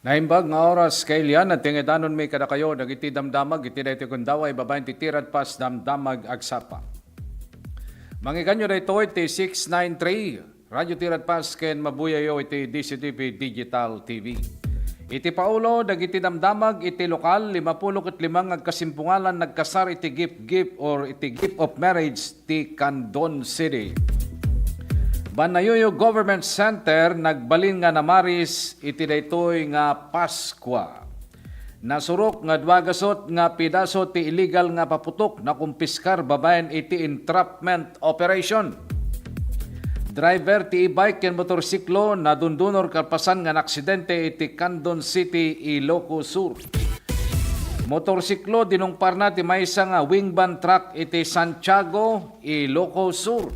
Naimbag nga oras kailian at tingidanon may kada kayo dagiti damdamag iti daytoy kun daway babaen ti tirat pas damdamag agsapa. Mangiganyo daytoy iti 693 Radyo Tirat Pas ken mabuyayo iti DCTV Digital TV. Iti paulo dagiti damdamag iti lokal 55 agkasimpungalan nagkasar iti gift or iti gift of marriage ti Candon City. Banayuyo Government Center nagbalin nga namaris iti daytoy nga Paskwa. Nasurok nga dwagasot nga pidaso ti illegal nga paputok na kumpiskar babaen iti entrapment operation. Driver ti e-bike ken motorsiklo na dundunor kalpasan nga naksidente iti Candon City, Ilocos Sur. Motorsiklo dinungpar na ti maysa nga wingban truck iti Santiago, Ilocos Sur.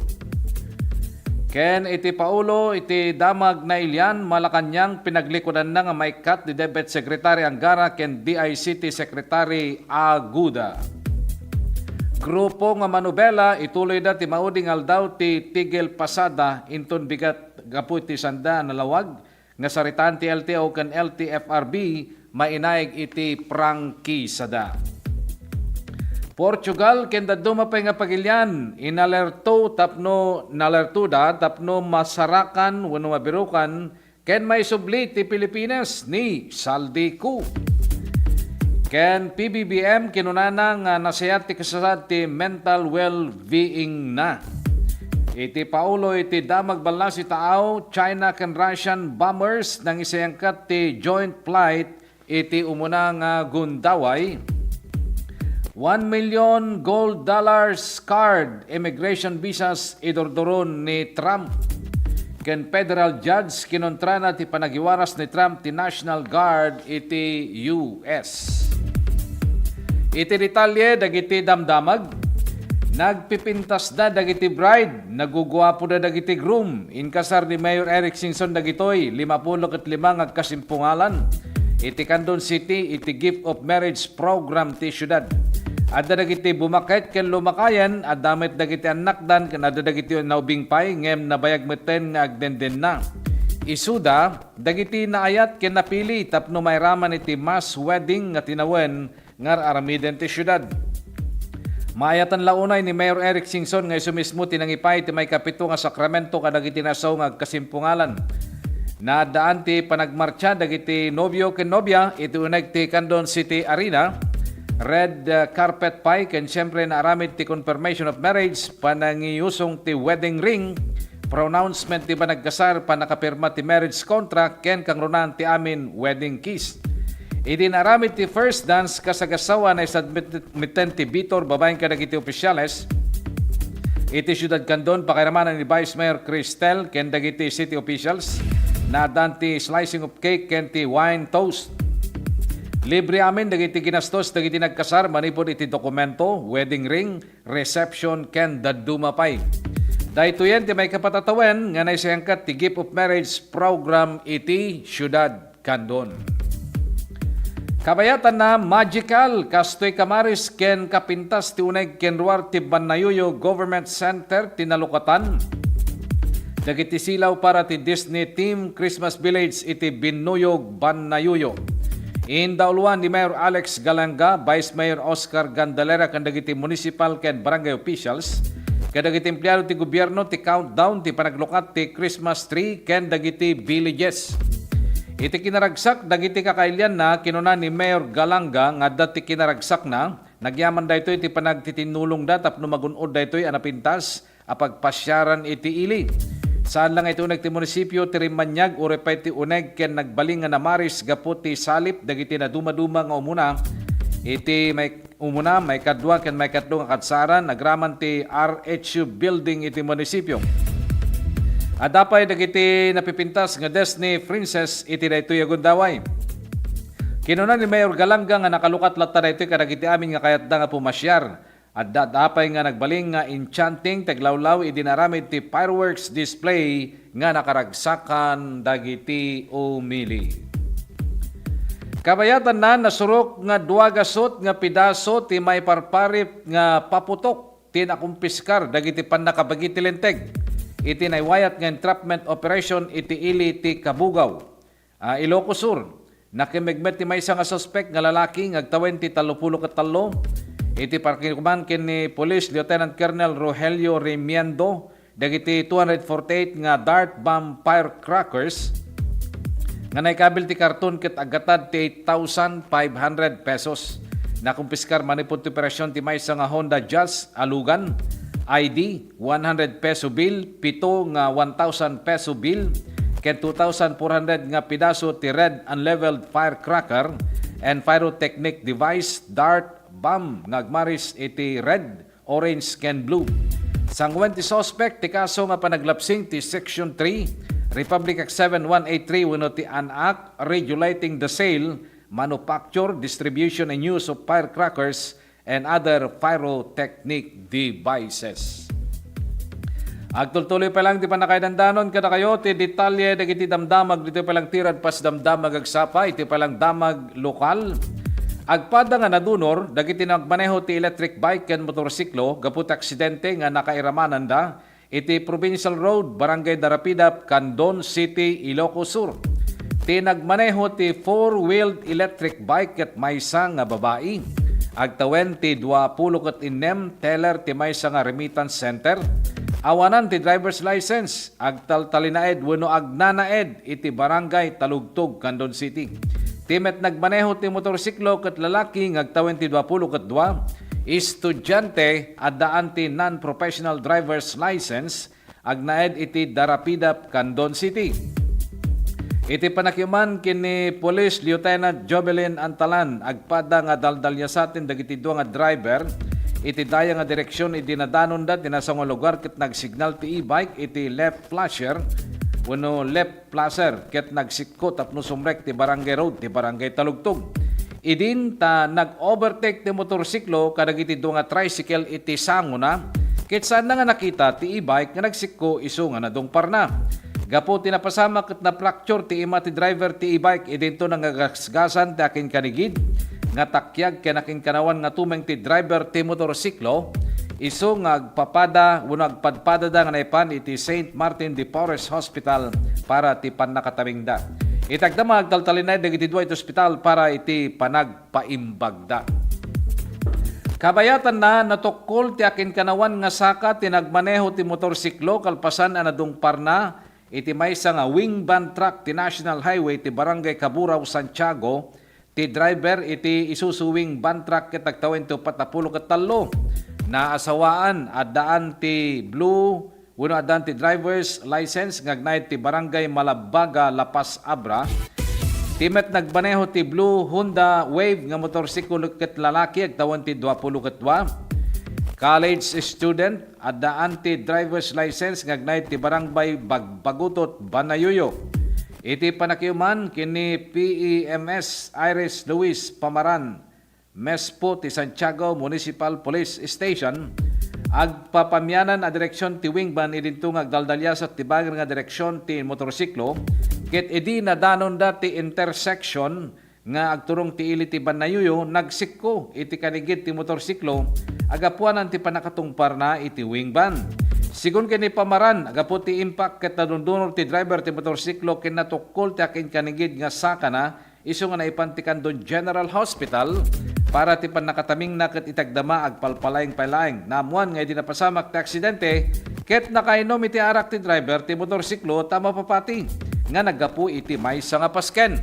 Ken iti paulo iti damag na ilyan Malacañang pinaglikodan na nga may cut ni Debet Secretary Angara ken DICT Secretary Aguda. Grupo nga manubela ituloy da ti mauding aldaw ti tigel pasada inton bigat gapu ti sanda nalawag nga saritaan ti LTO ken LTFRB mainaig iti prangkisada. Portugal ken daduma pay nga pagilyan inalerto tapno nalertuda tapno masarakan wenno mabirukan ken may subli ti Pilipinas ni Saldico. Ken PBBM kinunana nga nasayat ti kasasad ti mental well-being na. Iti paulo iti damag balas itaaw China ken Russian bombers nang isayangkat ti joint flight iti umuna nga gundaway. 1 million gold dollars card immigration visas idordoron ni Trump. Ken federal judge kinontra na ti panagiwaras ni Trump ti National Guard iti US. Iti detalye dagiti damdamag. Nagpipintas da dagiti bride, nagugwapo da dagiti groom. Inkasar ni Mayor Eric Singson dagitoy 55 agkasimpungalan. Iti Candon City iti gift of marriage program ti syudad. Adda dagiti bumakit ken lumakayan, adamit dagiti anakdan ken adda dagiti naubing pay ngem nabayag meten nga agdenden na. Isuda dagiti naayat ken napili tapno mayraman iti mass wedding nga tinawen ngar aramiden ti syudad. Maayatan launay ni Mayor Eric Singson nga isu mismo tinangipay ti may kapito nga sakramento kadagiti nasaw nga agkasimpungalan. Nadaan ti panagmarcha dagiti nobyo ken nobya iti uneg ti Candon City Arena. Red carpet pie ken siyempre naaramid ti confirmation of marriage panangiyusong ti wedding ring pronouncement ti panagkasar panakapirma ti marriage contract ken kangrunan ti amin wedding kiss. Iti naaramid ti first dance kasagasawa na isadmiten ti Bitor babaeng kadagiti opisyales. Iti syudad Candon pakiramanan ni Vice Mayor Cristel ken dagiti city officials nadan ti slicing of cake ken ti wine toast. Libre amin dagiti ginastos dagiti nagkasar manipod iti dokumento, wedding ring, reception ken dadumapay. Daytoyen ti may kapatatawen nga naisayangkat ti gift of marriage program iti syudad Candon. Kabayatan na magical kastoy kamaris ken kapintas ti uneg ken ruar ti Banayuyo Government Center tinalukatan. Dagiti silaw para ti Disney Team Christmas Village iti Binuyog Banayuyo. Indauluan ni Mayor Alex Galanga, Vice Mayor Oscar Gandalera kan dagiti municipal ken barangay officials, ken dagiti empleyado ti gobyerno ti countdown ti panaglukat ti Christmas tree ken dagiti villages. Iti kinaragsak dagiti kakailyan na kinuna ni Mayor Galanga nga dati kinaragsak na nagyaman daytoy ti panagtitinulong da tapno magunod daytoy anapintas apagpasyaran iti ili. Saan lang ito uneg ti munisipyo ti Rimanyag urepay ti uneg ken nagbaling nga namaris gapu ti salip dagiti na dumaduma nga umuna iti may umuna may kadwa ken may katlo nga katsaran nagraman ti RHU building iti munisipyo. Adapay dagiti napipintas nga Disney Princess iti daytoy agundaway. Kinuna ni Mayor Galanga nga nakalukat latta daytoy kadagiti amin nga kayatda nga pumasyar. At dapay nga nagbaling nga enchanting taglawlaw idinaramid ti fireworks display nga nakaragsakan dagiti umili. Kabayatan na nasurok nga duwagasot nga pidaso ti may parparip nga paputok ti nakumpiskar dagiti panakabagi ti lenteg. Iti naywayat nga entrapment operation iti ili ti Kabugaw, Ilocos Sur. Nakimegmet ti maysa nga suspect nga lalaki nga agtawen ti 33. Iti parkikuman kini Police Lieutenant Colonel Rogelio Remiendo dagiti 248 nga dart bomb firecrackers nga naikabil ti karton ket agatad ti 8,500 pesos. Nakumpiskar manipod ti operasyon ti maysa nga Honda Jazz alugan, ID 100 peso bill, 7 nga 1,000 peso bill, ket 2,400 nga pidaso ti red unleveled firecracker and pyrotechnic device dart bomb nga agmaris iti red, orange ken blue. Sangwen ti suspect ti kaso nga panaglapsing ti Section 3 Republic Act 7183 wenno ti an act regulating the sale, manufacture, distribution and use of firecrackers and other pyrotechnic devices. Agtultuloy pa lang ti panakaidandanon kada kayo ti detalye dagiti damdamag dito pa lang tirad pas damdamag agsapa iti pa lang damag lokal. Agpada nga nadunor dagiti nagmaneho ti electric bike ken motorsiklo gaput aksidente nga nakairamanan da iti Provincial Road, Barangay Darapidap, Candon City, Ilocos Sur. Ti nagmaneho ti four-wheeled electric bike ket maysa nga babae. Agtawen ti 26 teller ti maysa nga remittance center. Awanan ti driver's license, agtaltalinaed wenno agnanaed iti Barangay Talugtog, Candon City. Timet nagmaneho ti motorsiklo ket lalaki ngagtawen ti 22 estudyante addaan ti non-professional driver's license agnaed iti Darapidap, Candon City. Iti panakiuman kini Police Lieutenant Jovelyn Antalan agpada nga daldalya sa atin dagiti dua nga driver iti daya nga direksyon iti nadanon da tinasang lugar ket nagsignal ti e-bike iti left flasher wenno left flasher ket nagsikko tapno sumrek ti Barangay Road ti Barangay Talugtog. Idin ta nag-overtake ti motorsiklo kadagiti dua nga tricycle iti sanguna ket saan nga nakita ti e-bike nga nagsikko isu nga nadungpar na. Gapo tinapasama ket na fracture ti ima ti driver ti e-bike idinto nangagasgasan ti akin kanigid nga takyag ken akin kanawan nga tumeng ti driver ti motorsiklo isu nga agpapada wenno agpadpada da nga naipan iti St. Martin de Porres Hospital para ti pannakatamingda. Itagdamag taltalinay dagiti dua iti ospital para iti panagpaimbagda. Kabayatan na natukol ti akin kanawan nga saka tinagmaneho ti motorsiklo kalpasan a nadungpar na iti maysa nga wing van truck ti National Highway ti Barangay Caburaw, Santiago. Ti driver iti Isuzu wing van truck ket agtawen ti 43 na asawaan addaan ti blue wenno addaan ti driver's license ngagnay ti Barangay Malabaga, Lapas Abra. Timet nagmaneho ti blue Honda Wave nga motorsiklo ket lalaki agtawan ti 22. College student addaan ti driver's license ngagnay ti Barangay Bagbagutot, Banayuyo. Iti panakiuman kini PEMS Iris Luis Pamaran Mespo ti Santiago Municipal Police Station agpapamyanan a direksyon ti wingban idinto nga agdaldalya sa tibagan nga direksyon ti motorsiklo ket idi nadanon da ti intersection nga agturong ti ili ti Banayuyo nagsikko iti kanigid ti motorsiklo agapuanan ti panakatungpar na iti wingban. Sigun kini Pamaran agapu ti impact ket nadundunor ti driver ti motorsiklo ken natukol ti akin kanigid nga saka na isu nga naipantikan don General Hospital para ti panakataming na ket itagdama agpalpalayng-palayng. Namuan nga di napasamak ti aksidente ket nakainom iti arak ti driver ti motorsiklo tama papati nga naggapu iti maysa nga pasken.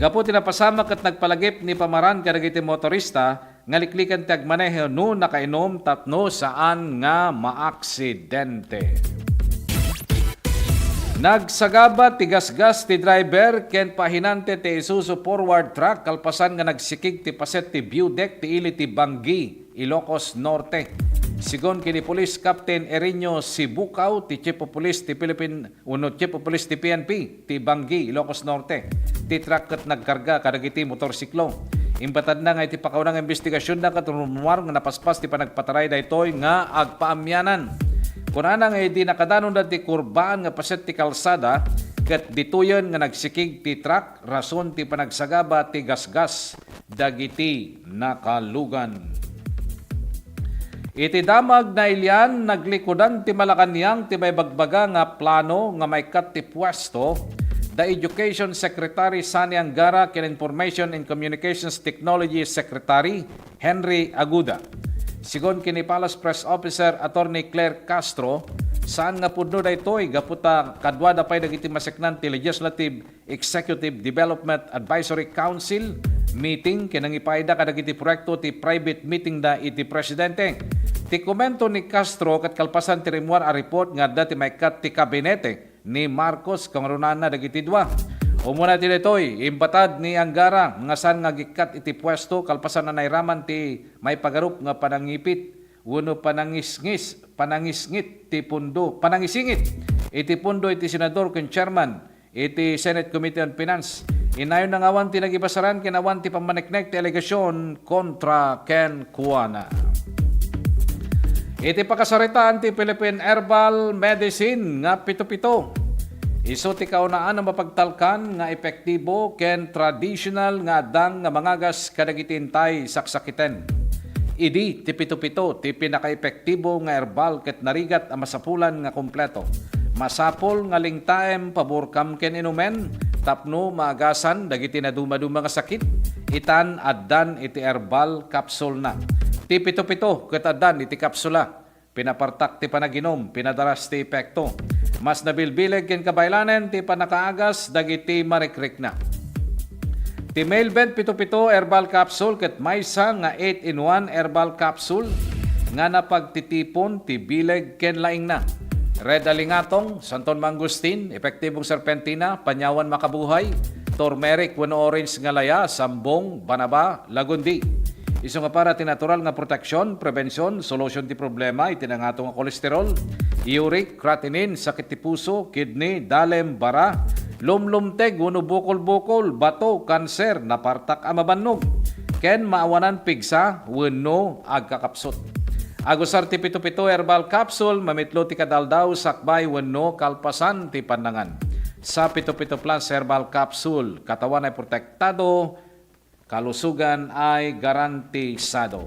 Gapu ti napasamak ket nagpalagip ni Pamaran kadagiti motorista nga liklikan ti agmaneho no nakainom tapno saan nga maaksidente. Nagsagaba ti gasgas ti driver ken pahinante ti Isuzu forward truck kalpasan nga nagsikig ti paset ti view deck ti ili ti Banggi, Ilocos Norte. Sigon kini Police Captain Erinio Sibukaw ti Chief of Police ti Chief of Police ti PNP ti Banggi, Ilocos Norte. Ti truck ket nagkarga kadagiti motorsiklo. Imbatad na nga iti pakaunang investigasyon na katunumar nga napaspas ti panagpataray daytoy nga agpaamyanan. Kunana nga di nakadanon dati kurbaan nga paset ti kalsada ket dituyon nga nagsikig ti truck rason ti panagsagaba ti gasgas dagiti nakalugan. Iti damag na ilyan naglikodan ti Malacañang ti may bagbaga nga plano nga may kat ti pwesto the Education Secretary Sani Angara ken Information and Communications Technology Secretary Henry Aguda. Sigon kini Palace Press Officer Attorney Claire Castro, saan nga pudno daytoy gaputa kadwa dapay dagiti maseknan ti Legislative Executive Development Advisory Council meeting kinang ipayda kadagiti proyekto ti private meeting da iti presidente. Ti komento ni Castro kat kalpasan ti rimuar a report nga dati may kat ti kabinete ni Marcos kangrunana dagiti dua. Umuna ti daytoy imbatad ni Angara nga saan nga gikat iti pwesto kalpasan na nairaman ti may pagarup nga panangipit wenno panangisngit ti pundo panangisingit iti pundo iti senador ken chairman iti Senate Committee on Finance. Inayon nga awan ti nagibasaran ken awan ti pamaneknek ti alegasyon kontra ken kuana. Iti pakasaritaan ti Philippine Herbal Medicine nga pito-pito. Isu ti kaunaan ang mapagtalkan nga epektibo ken traditional nga adang nga mangagas kadagiti intay saksakiten. Idi ti pito-pito ti pinaka-epektibo nga herbal ket narigat ang masapulan nga kompleto. Masapol nga lingtaem paborkam ken inumen tapno maagasan dagiti na dumaduma nga sakit itan addan iti herbal capsule na. Ti pito-pito ket addan iti kapsula. Pinapartak ti panaginom, pinadaras ti epekto. Mas nabilbileg ken kabaylanen ti panakaagas dagiti marikrik na. Ti Mailbed pito-pito herbal capsule ket maysa nga 8-in-1 herbal capsule nga napagtitipon ti bileg ken laing na. Red alingatong, santon mangustin, epektibong serpentina, panyawan makabuhay, turmeric wenno orange nga laya, sambong, banaba, lagundi. Isu nga para ti natural nga proteksyon, prevensyon, solusyon ti problema iti nangatong nga kolesterol, uric, creatinine, sakit ti puso, kidney, dalem, bara, lumlumteg, wenno bukol-bukol, bato, kanser, napartak a mabannog, ken maawanan pigsa wenno agkakapsot. Agusar ti pito-pito herbal capsule, mamitlo ti kadaldaw, sakbay wenno kalpasan ti panangan. Sa pito-pito plus herbal capsule, katawan ay protektado, kalusugan ay garantisado.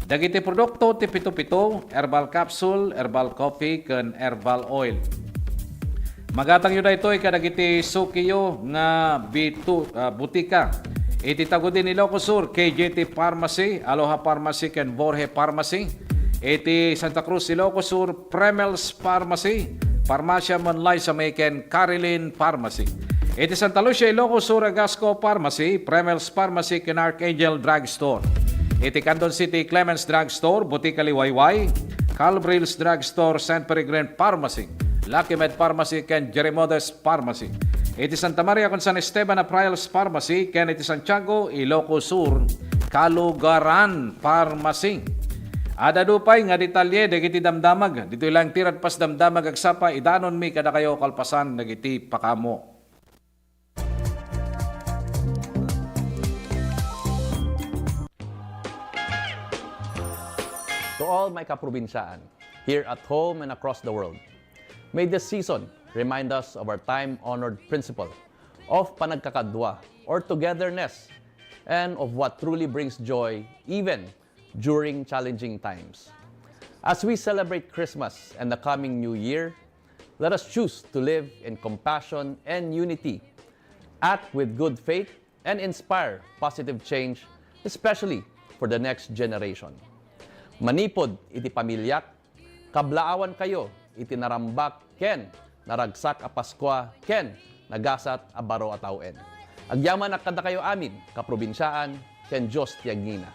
Dagiti produkto ti pito-pito, herbal capsule, herbal coffee, ken herbal oil. Magatang yun na ito ay kadagiti sukiyo nga butika. Iti tagudin ni Ilocos Sur, KJT Pharmacy, Aloha Pharmacy, ken Borje Pharmacy. Iti Santa Cruz, Ilocos Sur, Premils Pharmacy, Farmacia Monlay sa Mayken, Carilin Pharmacy. Iti Santa Lucia, Ilocos Sur, Agasco Pharmacy, Premils Pharmacy, ken Archangel Drugstore. Iti Canton City, Clemens Drugstore, Butika Liwayway, Calbrills Drugstore, San Peregrine Pharmacy, Lucky Med Pharmacy, ken Jerimodes Pharmacy. Iti Santa Maria con San Esteban Aprils Pharmacy, ken iti Santiago, Ilocos Sur, Kalugaran Pharmacy. Ada dupay nga detalye dagiti damdamag. Dito lang tirad pas damdamag agsapa idanon mi kada kayo kalpasan dagiti pakamo. To all my kaprobinsyaan, here at home and across the world, may this season remind us of our time-honored principle of panagkakadwa or togetherness and of what truly brings joy even during challenging times. As we celebrate Christmas and the coming New Year, let us choose to live in compassion and unity, act with good faith, and inspire positive change, especially for the next generation. Manipod iti pamilyak, kablaawan kayo iti narambak ken naragsak a Paskwa ken nagasat a baro a tawen. Agyaman kada kayo amin, kaprobinsyaan, ken Diyos tiagngina.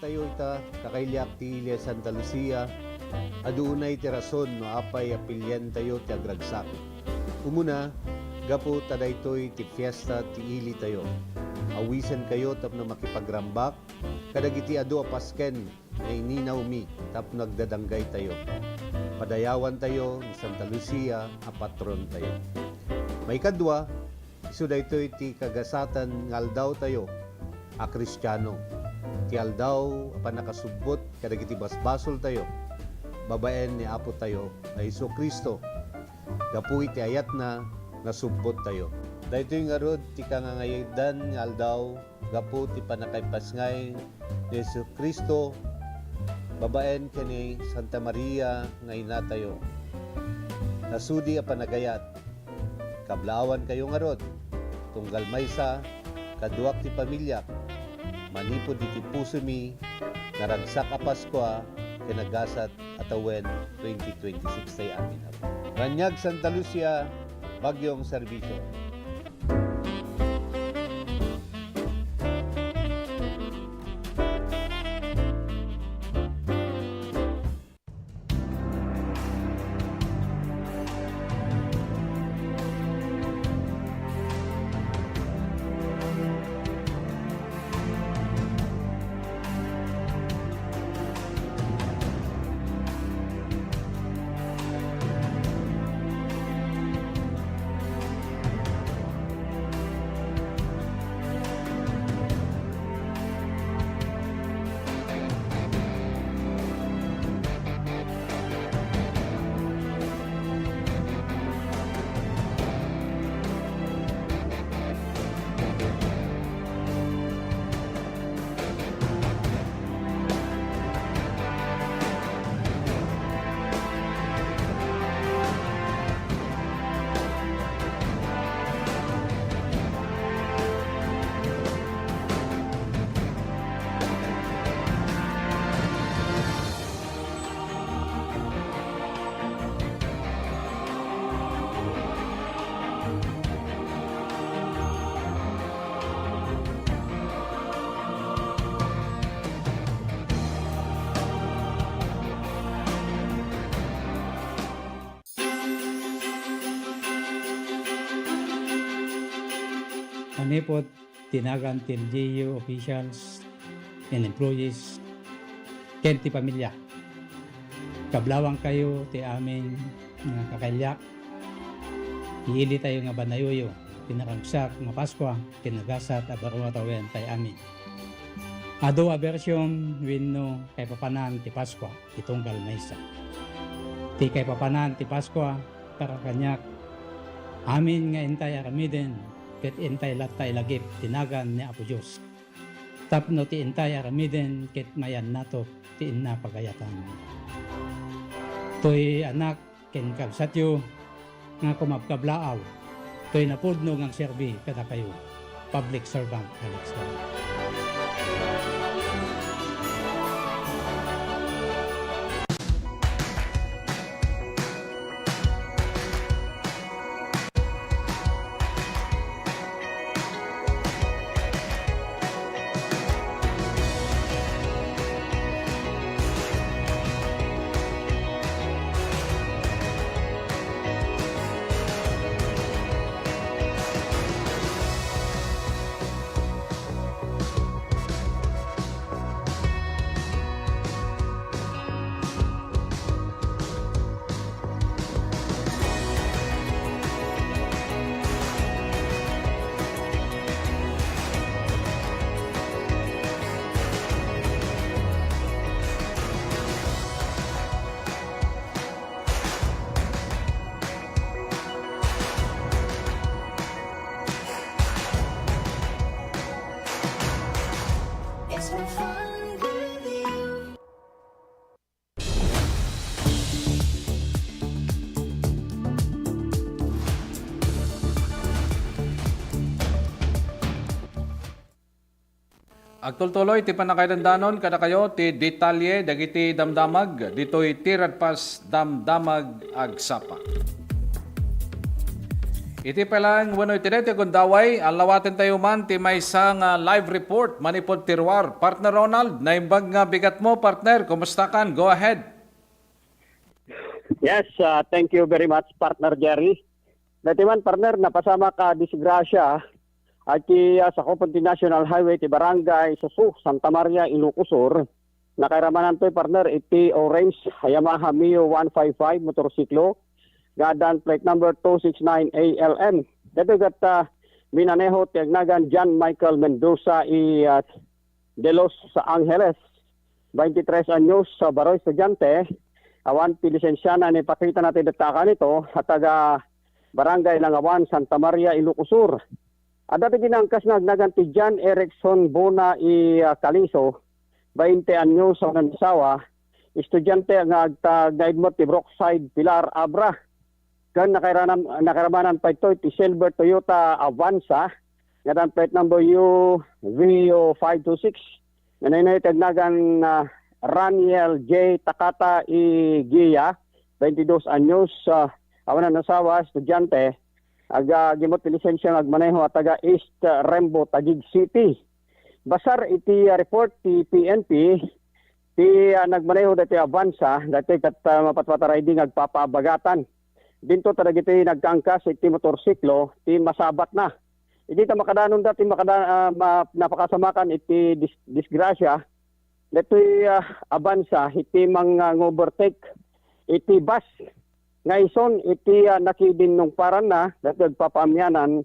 tayo ita kakailyak ti Ilia Santa Lucia, adunay ti rason no apay apilyan tayo ti agragsak. Umuna, gapo tadaytoy ti fiesta ti ili tayo. Awisan kayo tapno makipagrambak, kadagiti adu a Pasken na ininaw mi tapno nagdadanggay tayo. Padayawan tayo ni Santa Lucia, a patron tayo. May kadwa, iso daytoy ti kagasatan ng aldaw tayo, a Kristiyano. Ti aldaw a panakasubbot kadagiti basbasol tayo. Babaen ni Apo tayo na Hesu Kristo. Gapu iti ayat na nasubbot tayo. Daytoy nga rod ti kangangayadan nga aldaw gapu ti panakaypasngay ni Hesu Kristo. Babaen kani Santa Maria nga ina tayo. Nasudi a panagayat. Kablawan kayo nga rod. Tunggal maysa kaduak ti pamilya. Manipod iti puso mi, naragsak a Paskwa, kinagasat atawen 2026 tayo amin. Ranyag Santa Lucia, Bagyong Serbisyo. Kami po tinagan til LGU officials and employees ken ti pamilya. Kablawang kayo ti amin nga kakailyak. Iili tayo nga banayoyo, pinaragsak nga Paskwa, kinagasat a barwa tawen tay amin. Ado a version wenno kay papanan ti Paskwa, itunggal maysa. Ti kay papanan ti Paskwa para kanyak amin nga intay aramiden ket intay latay lagip tinagan ni Apo Diyos. Tapno ti intay aramiden ket mayan nato ti inna pagayatan. Toy anak ken kabsatyo nga kumapkablaaw. Toy napudno ngang serbi kada kayo. Public servant Alex Wala. It's been fun with you. Agtultuloy ti panakailandanon kada kayo ti detalye dagiti damdamag ditoy tirad pas damdamag agsapa. Iti palang wano itinete kung daway, alawatin tayo man ti may isang live report, manipod tirwar. Partner Ronald, naimbag nga bigat mo, partner. Kumusta kan? Go ahead. Yes, thank you very much, partner Jerry. Dati man, partner, napasama ka disgrasya at sa Coponti National Highway ti Barangay Susu, Santa Maria, Ilocosur. Nakairamanan to, partner, iti orange Yamaha Mio 155 motorsiklo. Gadan plate number 269 ALM. Dito gat minaneho ti agnagan John Michael Mendoza de los Angeles. 23 anyos sa Baroy Estudyante. Awan ti lisensyana ni pakita natin detakan nito at taga Barangay Langawan, Santa Maria, Ilocosur. At dati ginangkas na agnagan ti John Erickson Bona Caliso. 20 anyos sa nansawa. Estudyante ang agtagnaidmot ti Brookside Pilar Abra. Kan nakaramanan pa ito, iti Silver Toyota Avanza, ngayon plate number UV526. Ngayon tagnagan Raniel J. Takata Igia, 22 anyos, awan na nasawa, estudyante, gimot lisensya nagmaneho at taga East Rembo, Taguig City. Basar iti report ti PNP, ti nagmaneho dati Avanza, dati kat mapatwata riding agpapabagatan. Dinto talaga iti nagkangkas iti motorsiklo, ti masabat na. Hindi ta makadanon dati napakasamakan iti disgrasya. Dito'y Avanza, iti mga overtake, iti bus. Ngayon, iti nakidin nung paran na, dati nagpapamyanan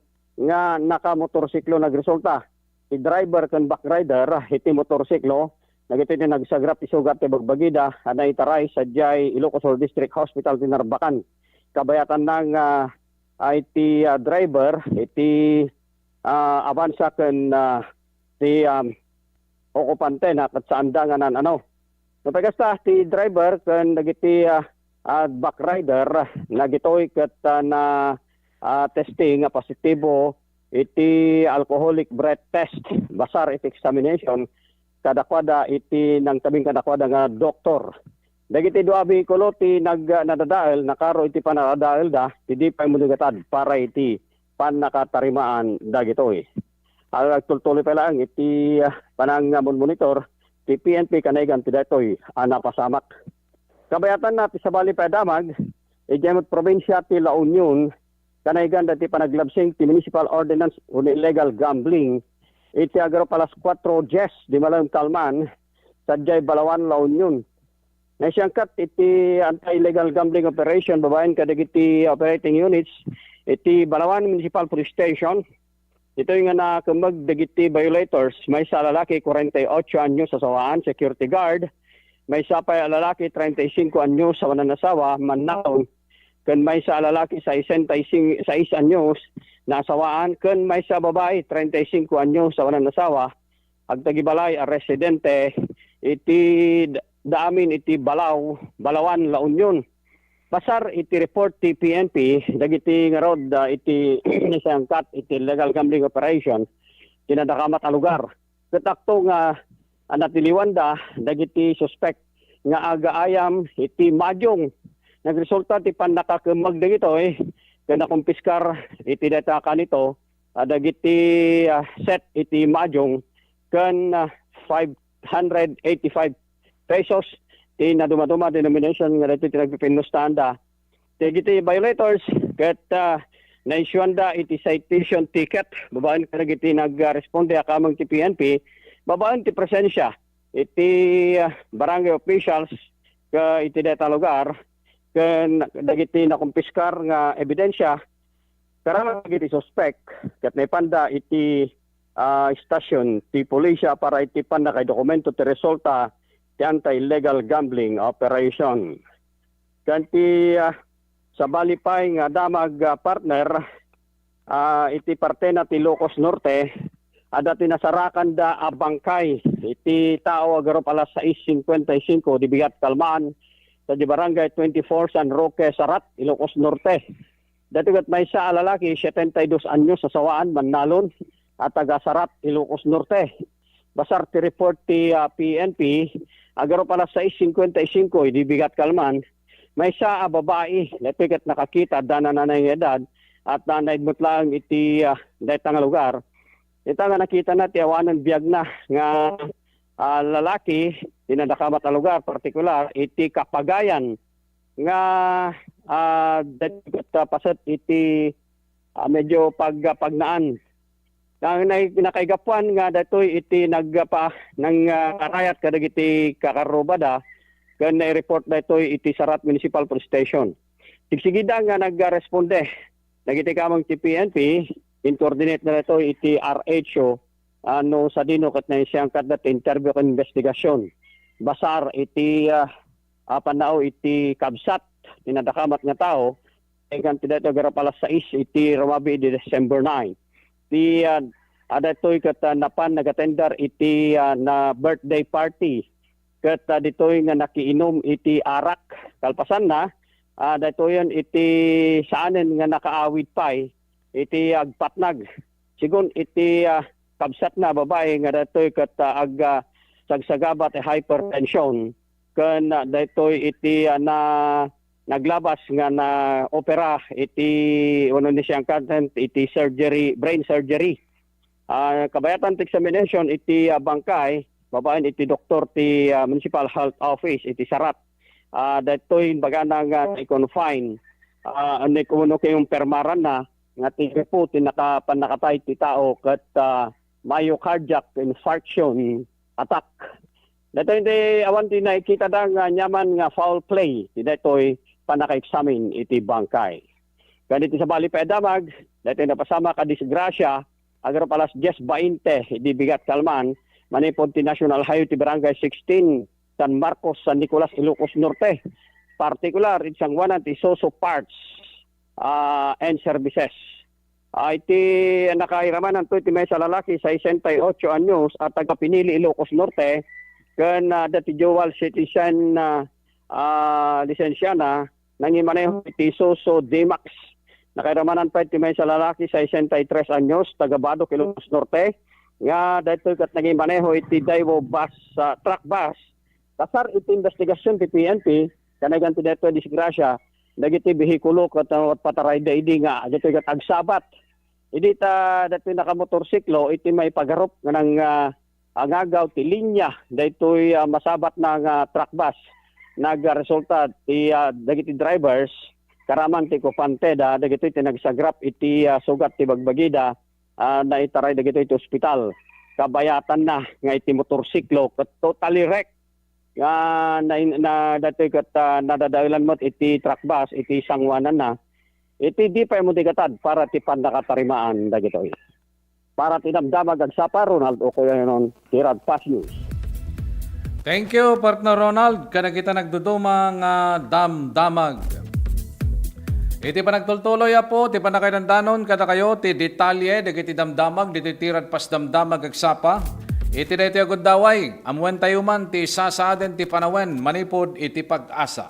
nga nakamotorsiklo nagresulta. Iti driver kan backrider, iti motorsiklo, nagiti nagsagrap isugat ti bagbagida, na itaray sa Jai Ilocos District Hospital tinarbakan. Kabayatan ng IT driver, iti Avanza kan ti okupante na kat saan danganan ano. Napagasta ti driver kan nagiti backrider nagitoy kat na testing nga positibo iti alcoholic breath test. Basar iti examination kadakwada iti nang tabing kadakwada nga doktor. Dagiti dua bikulo ti nadadael nakaro iti panadadael da ti di pa munugatad para iti panakatarimaan dagitoy. Tultuloy pa lang iti panang monitor ti PNP kanaigan ti datoy napasamak. Kabayatan na ti sabali pa damag ijemot probinsya ti La Union kanaigan dati panaglabsing ti municipal ordinance on illegal gambling iti agaro palas 4 Jes di Malang Talman sadyay Balawan La Union. Nasyangkat iti anti-illegal gambling operation babaen kadagiti operating units iti Balawan Municipal Police Station. Ito yung nakamag dagiti violators may sa lalaki 48 anyos sa sawaan security guard, may sa pa lalaki 35 anyos sa mananasawa mannakaw, ken may sa lalaki 66 anyos na sawaan, ken may sa babae 35 anyos sa mananasawa agtagibalay a residente iti daamin iti Balawan La Union. Pasar iti report ti PNP dagiti nga rod iti nisangkat iti illegal gambling operation tinadakamat a lugar. Katakto nga natiliwanda dagiti suspect nga agaayam iti Majong. Nagresulta ti panakakamag dagito kana kumpiskar iti data kanito dagiti set iti Majong kan 585 pesos ti naduma-duma denomination nga dito tinagpipinustanda. Iti violators ket naisyuanda iti citation ticket babaan ka iti nagresponde akamang ti PNP babaan ti presensya iti barangay officials ka iti deta lugar ken dagiti nakumpiskar nga ebidensya karamang iti suspect ket naipanda iti stasyon ti pulisya para iti panda kay dokumento ti resulta ti anti-illegal gambling operation. Kanti sa balipay nga damag partner iti parte na ti Ilocos Norte adati nasarakan da abangkay iti tao agaro alas 6:55 di Bigat Kalmaan sa di barangay 24 San Roque Sarat Ilocos Norte. Dati gat may sa lalaki 72 anyos sa sawaan Mannalon at taga Sarat Ilocos Norte. Basar ti report ti PNP agaro pala 6:55 di Bigat Kalman may sa babae lepikat nakakita dana na ng edad at naidmot lang iti dayta nga lugar. Ita nga nakita na ti awanan biyag na nga lalaki tinadakamat na lugar, partikular iti Kapagayan nga pasat iti medyo pagnaan. Ang nakaigapuan nga datoy iti nagpa ng karayat kadag iti kakarubada kan na-report datoy iti Sarat Municipal Police Station. Tigsigida nga nagresponde nagiti kamang ti PNP in coordinate na datoy iti RHO sa dino kat na siyang kadat interview kan investigasyon. Basar iti panao iti kabsat tinadakamat nga tao kan ti dato garapalas 6 iti rumabi di December 9. Ti adatoy kat napan nagatender iti na birthday party kat ditoy nga nakiinom iti arak kalpasan na datoy iti saanen nga nakaawid pay iti agpatnag sigon iti kabsat na babae nga datoy kat sagsagabat hypertension ken daytoy iti naglabas nga na opera iti uno ni siyang content iti surgery, brain surgery. Kabayatan ti examination iti bangkay babaen iti doktor ti Municipal Health Office iti Sarat. Daytoy baga nga i-confine ani kuno kayong permaran na nga ti po nakapay ti tao ket myocardiac infarction attack. Dito hindi awan din nakikita da nga nyaman nga foul play. Dito'y panaka-examine iti bangkay. Ganito sa Bali Pedamag, dito napasama ka disgrasya, agar palas 10:20, di bigat kalman, manipod ti National Highway ti Barangay 16, San Marcos, San Nicolas, Ilocos Norte. Particular, isang wanan ti Soso Parts and Services. Iti nakairamanan to iti may sa lalaki sa 68 anyos at taga-Pinili, Ilocos Norte, kan dati dual citizen lisensya na nangimaneho iti Soso D-Max. Nakairamanan pa iti may sa lalaki sa 63 anyos, taga-Bado, Ilocos Norte, nga dito kat nangimaneho iti Daiwo bus, truck bus. Kasar iti investigasyon ti PNP, kanagan ti dito disgrasya, dagiti behikulo kat pataray da idi nga, dito kat agsabat. Idi ta dito nakamotorsiklo, iti may pagarup nga ng angagaw ti linya daytoy masabat na truck bus nagresulta ti dagiti drivers karaman ti kupante da dagiti tinagsagrap iti sugat ti bagbagida na itaray dagiti iti ospital kabayatan na nga iti motorsiklo ket totally wreck na daytoy ket nadadalan mo iti truck bus iti sangwanan na iti di pa mo digatad para ti pandakatarimaan dagitoy. Para tinamdamag agsapa, Ronald o kaya nun, Tirad Fast News. Thank you, partner Ronald. Kana kita nagdudumang damdamag. Iti pa nagtultuloy po, ti pa na kayo nandanon, kada kayo, ti detalye, dagiti damdamag, diti tirad pas damdamag agsapa. Iti na iti agad daway, amuan tayo man, ti sasaaden, ti panawen, manipod, iti pag-asa.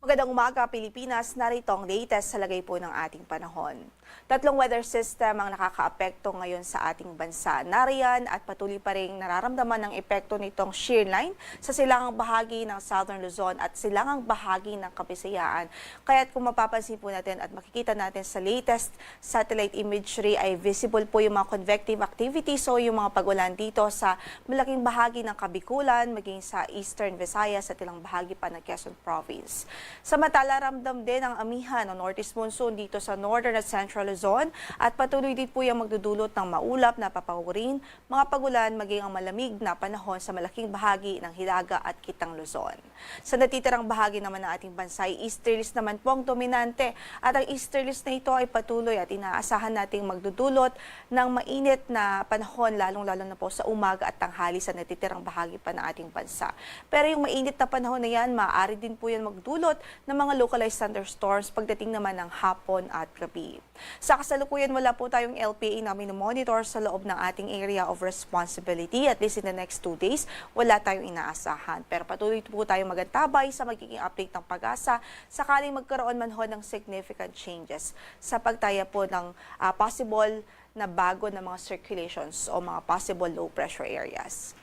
Magandang umaga, Pilipinas. Narito ang latest sa lagay po ng ating panahon. 3 weather system ang nakakaapekto ngayon sa ating bansa. Nariyan at patuloy pa rin nararamdaman ng epekto nitong shear line sa silangang bahagi ng Southern Luzon at silangang bahagi ng Kabisayaan. Kaya't kung mapapansin po natin at makikita natin sa latest satellite imagery ay visible po yung mga convective activities o yung mga pagulan dito sa malaking bahagi ng Kabikulan, maging sa Eastern Visayas at ilang bahagi pa ng Quezon Province. Samantala, ramdam din ang amihan o northeast monsoon dito sa Northern at Central Luzon at patuloy din po yung magdudulot ng maulap na papawirin, mga pagulan, maging ang malamig na panahon sa malaking bahagi ng Hilaga at Kitang Luzon. Sa natitirang bahagi naman ng ating bansa, easterlies naman po ang dominante at ang easterlies na ito ay patuloy at inaasahan nating magdudulot ng mainit na panahon lalong-lalo na po sa umaga at tanghali sa natitirang bahagi pa ng ating bansa. Pero yung mainit na panahon na yan, maaari din po yan magdulot ng mga localized thunderstorms pagdating naman ng hapon at gabi. Sa kasalukuyan, wala po tayong LPA na minomonitor sa loob ng ating area of responsibility. At least in the next 2 days, wala tayong inaasahan. Pero patuloy po tayong magantabay sa magiging update ng Pag-asa sakaling magkaroon man ho ng significant changes sa pagtaya po ng possible na bago na mga circulations o mga possible low pressure areas.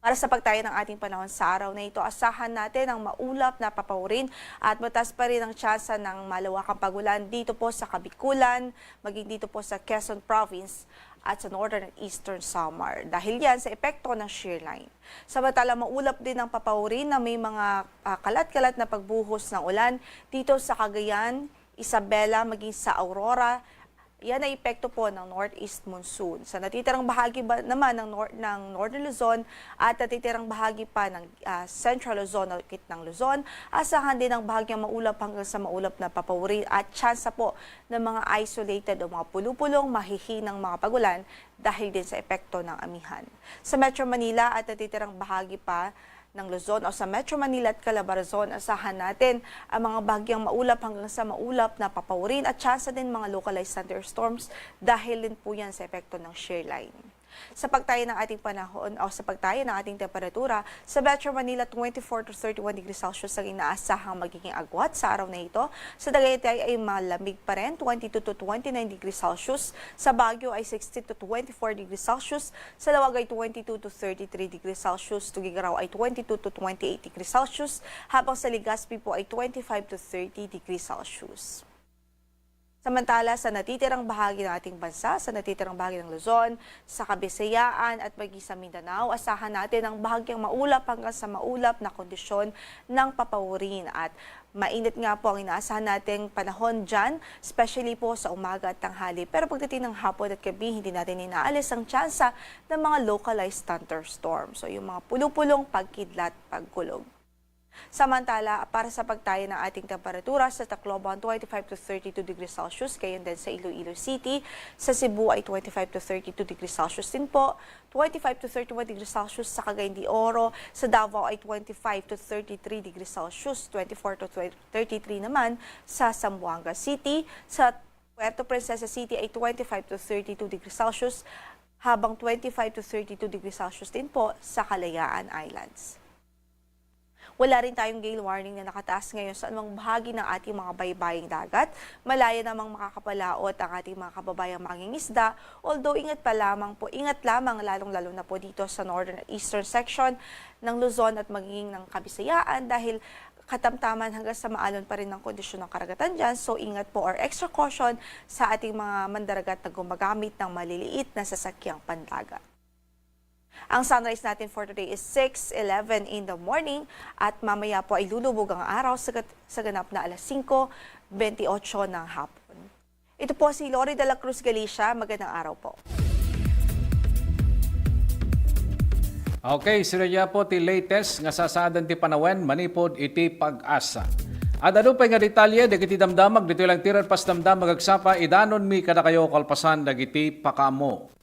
Para sa pagtayo ng ating panahon sa araw na ito, asahan natin ang maulap na papawirin at mataas pa rin ang tsansa ng malawakang pagulan dito po sa Kabikulan, maging dito po sa Quezon Province at sa northern and eastern Samar. Dahil yan sa epekto ng shear line. Samantala, maulap din ang papawirin na may mga kalat-kalat na pagbuhos ng ulan dito sa Cagayan, Isabela, maging sa Aurora. Yan ay epekto po ng northeast monsoon. Sa natitirang bahagi naman ng Northern Luzon at natitirang bahagi pa ng Central Luzon o Kitnang Luzon, asahan din ang bahagyang maulap hanggang sa maulap na papawirin at tsansa po ng mga isolated o mga pulupulong mahihinang mga pagulan dahil din sa epekto ng amihan. Sa Metro Manila at natitirang bahagi pa ng Luzon o sa Metro Manila at Calabarzon, asahan natin ang mga bahagyang maulap hanggang sa maulap na papawirin at tsansa din mga localized thunderstorms dahil din po yan sa epekto ng shear line. Sa pagtayo ng ating panahon o sa pagtayo ng ating temperatura, sa Metro Manila 24 to 31 degrees Celsius ang inaasahang magiging agwat sa araw na ito. Sa Tagaytay ay malamig pa rin, 22 to 29 degrees Celsius. Sa Baguio ay 16 to 24 degrees Celsius. Sa Lawag ay 22 to 33 degrees Celsius. Tugigaraw ay 22 to 28 degrees Celsius. Habang sa Legazpi po ay 25 to 30 degrees Celsius. Samantala, sa natitirang bahagi ng ating bansa, sa natitirang bahagi ng Luzon, sa Kabisayaan at maging sa Mindanao, asahan natin ang bahagyang maulap hanggang sa maulap na kondisyon ng papawirin. At mainit nga po ang inaasahan nating panahon dyan, especially po sa umaga at tanghali. Pero pagdating ng hapon at gabi, hindi natin inaalis ang tsansa ng mga localized thunderstorms. So yung mga pulupulong pagkidlat, pagkulog. Samantala, para sa pagtayo ng ating temperatura sa Tacloban, 25 to 32 degrees Celsius, gayon din sa Iloilo City. Sa Cebu ay 25 to 32 degrees Celsius din po, 25 to 31 degrees Celsius sa Cagayan de Oro. Sa Davao ay 25 to 33 degrees Celsius, 24 to 33 naman sa Zamboanga City. Sa Puerto Princesa City ay 25 to 32 degrees Celsius, habang 25 to 32 degrees Celsius din po sa Kalayaan Islands. Wala rin tayong gale warning na nakataas ngayon sa anumang bahagi ng ating mga baybaying dagat. Malaya namang makakapalaot ang ating mga kababayang mangingisda. Although ingat lamang lalong-lalo na po dito sa northern at eastern section ng Luzon at magiging ng Kabisayaan dahil katamtaman hanggang sa maalon pa rin ng kondisyon ng karagatan dyan. So ingat po or extra caution sa ating mga mandaragat na gumagamit ng maliliit na sasakyang pandagat. Ang sunrise natin for today is 6:11 in the morning at mamaya po ay lulubog ang araw sa ganap na alas 5:28 ng hapon. Ito po si Lori de la Cruz Galicia. Magandang araw po. Okay, sila po ti latest nga sasadan ti panawen manipod iti pag-asa. At ano pa nga detalye, dagiti damdamag, dito lang tiran pas damdamag agsapa, idanon mi kada kayo kalpasan dagiti pakamo.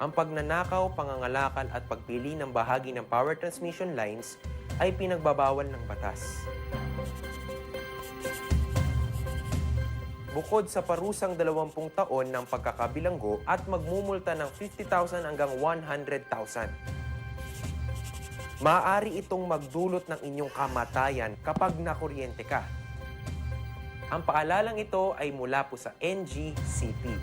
Ang pagnanakaw, pangangalakal at pagpili ng bahagi ng power transmission lines ay pinagbabawal ng batas. bukod sa parusang 20 taon ng pagkakabilanggo at magmumulta ng 50,000 hanggang 100,000. Maaari itong magdulot ng inyong kamatayan kapag nakuryente ka. Ang paalalang ito ay mula po sa NGCP.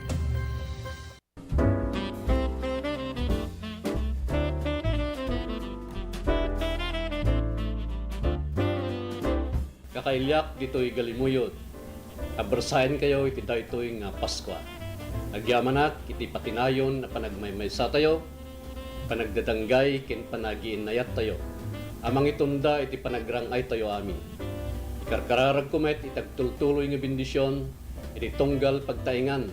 Kakailyak dito'y galimuyod. Abersayan kayo iti daytoy nga Paskwa. Agyamanat iti patinayon na panagmaymaysa tayo, panagdadanggay ken panagiinayat tayo. Amang itunda iti panagrangay tayo amin. Ikarkararag kumet itagtultuloy nga bendisyon, iti tunggal pagtaingan,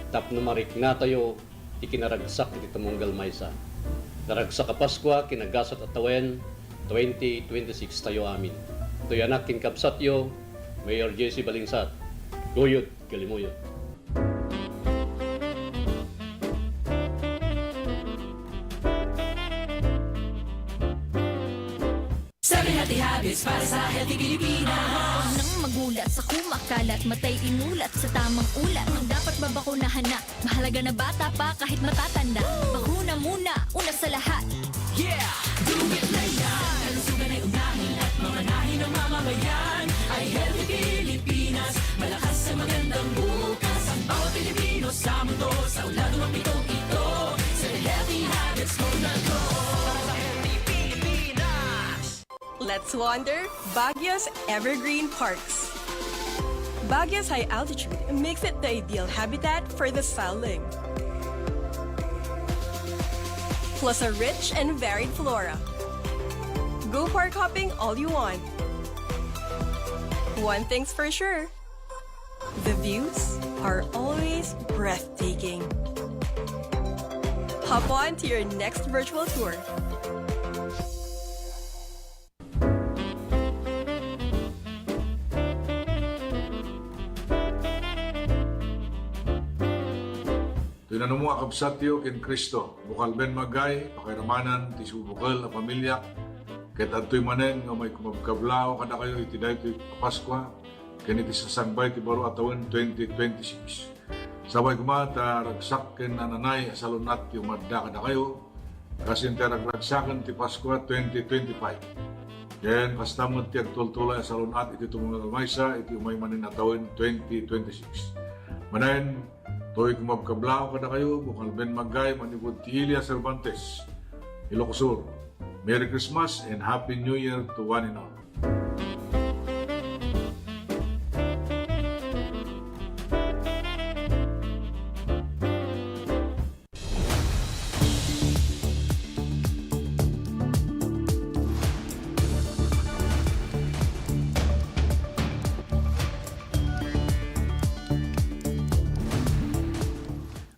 tapno marikna tayo, iti kinaragsak iti tumunggal maysa. Naragsak a Paskwa, kinagasat at tawen, 2026 tayo amin. Ito'y anak kinkabsatyo, Mayor Jesse Balingsat. Guyod, galimuyod. Nang magulat sa kumakalat, matay inulat sa tamang ulat. Ang dapat babakunahan na, mahalaga na bata pa kahit matatanda. Bakuna muna, una sa lahat. Let's wander Baguio's evergreen parks. Baguio's high altitude makes it the ideal habitat for the starling. Plus a rich and varied flora. Go park hopping all you want. One thing's for sure, the views are always breathtaking. Hop on to your next virtual tour. Tinanong mo akabsatyo ken Kristo, bukal ben magay, pakiramanan, ti subukal a pamilya, ket adtoy manen nga may kumagkablaw kada kayo iti daytoy Paskwa, ken iti sasangbay ti baro atawon 2026. Sabay kumata ragsak ken nananay asalunat ti umadda kada kayo, kasin ti ragragsaken ti Paskwa 2025. Ken kastamot ti agtultulay asalunat iti tumungal maysa iti umay manen atawon 2026. Manen to'y kumabkablaw kada kayo, bukal ben magay, manibod ti Ilia Cervantes, Ilocos Sur. Merry Christmas and Happy New Year to one and all.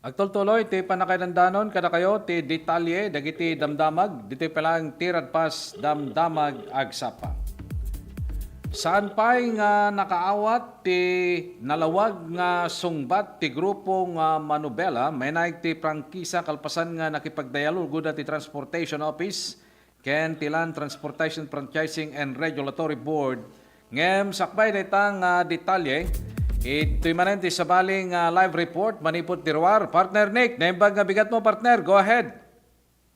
Agtultuloy ti panakailandanon kada kayo ti detalye dagiti damdamag diti palang tirad pas damdamag agsapa. Saan pa'y nga nakaawat ti nalawag nga sungbat ti grupo nga manubela may naig ti prangkisa kalpasan nga nakipagdialogo ti Transportation Office ken ti Land Transportation Franchising and Regulatory Board ngem sakbay dayta nga detalye. Ito'y manenti sa baling live report, manipot dirwar. Partner Nick, naimbag nga bigat mo, partner. Go ahead.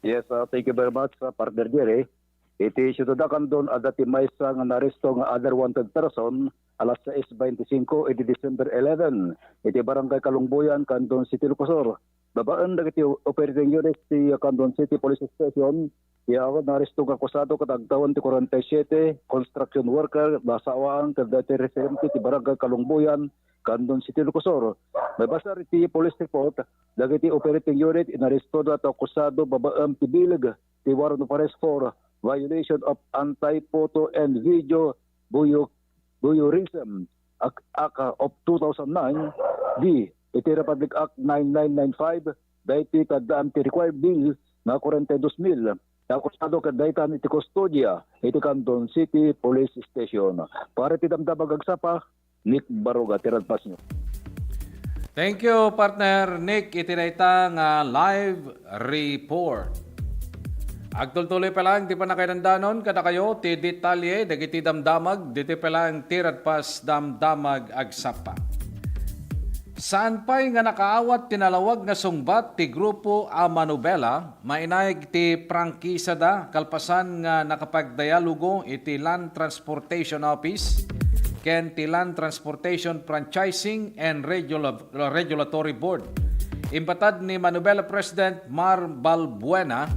Yes, thank you very much, partner Jerry. Iti siyudakan doon adati maysa nga naresto nga other wanted person alas 6:25 iti December 11. Iti barangay Kalungbuyan, Candon City, Lucosor. Babaan dagiti operating unit ti Candon City Police Station. Iyaw naresto nga akusado katagtawan ti 47 construction worker basawaan kadati residente ti barangay Kalungbuyan, Candon City, Lucosor. May basa iti police report dagiti operating unit inaresto at akusado babaam ti bilag ti warrant of arrest for violation of anti-photo and video voyeurism Act of 2009 D iti Republic Act 9995 dayti kadaan ti required bill na 42,000 akusado kadaytan iti kustodya iti Candon City Police Station. Para ti damdamag agsapa, Nick Baruga, tirad pas nyo. Thank you, partner Nick. Itinayta nga live report. Agtultuloy pa lang, di pa nakailandanon, kada kayo, ti detalye, dagiti damdamag, diti pa lang tirad pas damdamag agsapa. Saan pa'y nga nakaawat tinalawag nga sungbat ti grupo a Manubela, mainayag ti prangkisa da kalpasan nga nakapagdialogo iti Land Transportation Office ken ti Land Transportation Franchising and Regulatory Board. Impatad ni Manubela President Mar Balbuena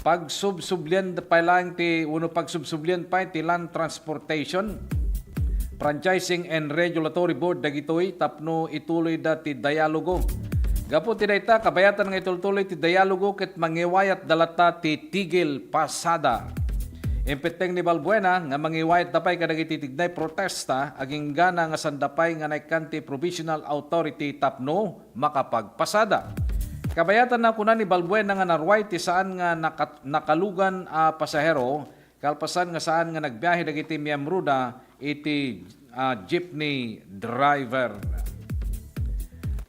pagsubsublyan pa lang ti pagsubsublyan pa ti Land Transportation Franchising and Regulatory Board dagitoy tapno ituloy da ti dialogo. Gapo ti dayta kabayatan nga itultuloy ti dialogo ket mangiwayat dalata ti tigil pasada. Impeteng ni Balbuena nga mangiwayat dapay kadagiti tignay protesta aging gana nga sandapay nga naikan ti Provisional Authority tapno makapagpasada. Kabayatan na kunan ni Balbuena nga narway ti saan nga nakalugan a pasahero kalpasan nga saan nga nagbiyahe dagiti miyembro da iti jeepney driver.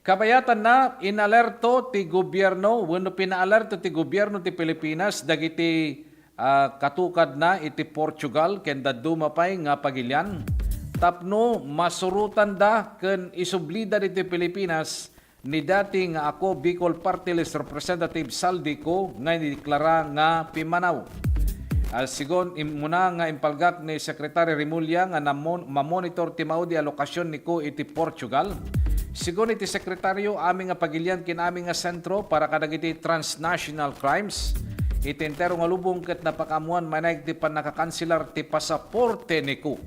Kabayatan na inalerto ti gobyerno, wenno pinaalerto ti gobyerno ti Pilipinas dagiti katukad na iti Portugal ken daduma pay nga pagilyan tapno masurutan da ken isublida iti Pilipinas ni dati nga ako Bicol Party List Representative Saldico nga ideklara nga pimanaw. Sigon muna nga impalgak ni Secretary Rimulya nga mamonitor ti maudi alokasyon niko iti Portugal. Sigon iti sekretaryo aming nga pagilyan kin aming nga sentro para kadagiti transnational crimes. Iti entero nga lubong ket napakamuan manayeg ti panakakanselar ti pasaporte niko.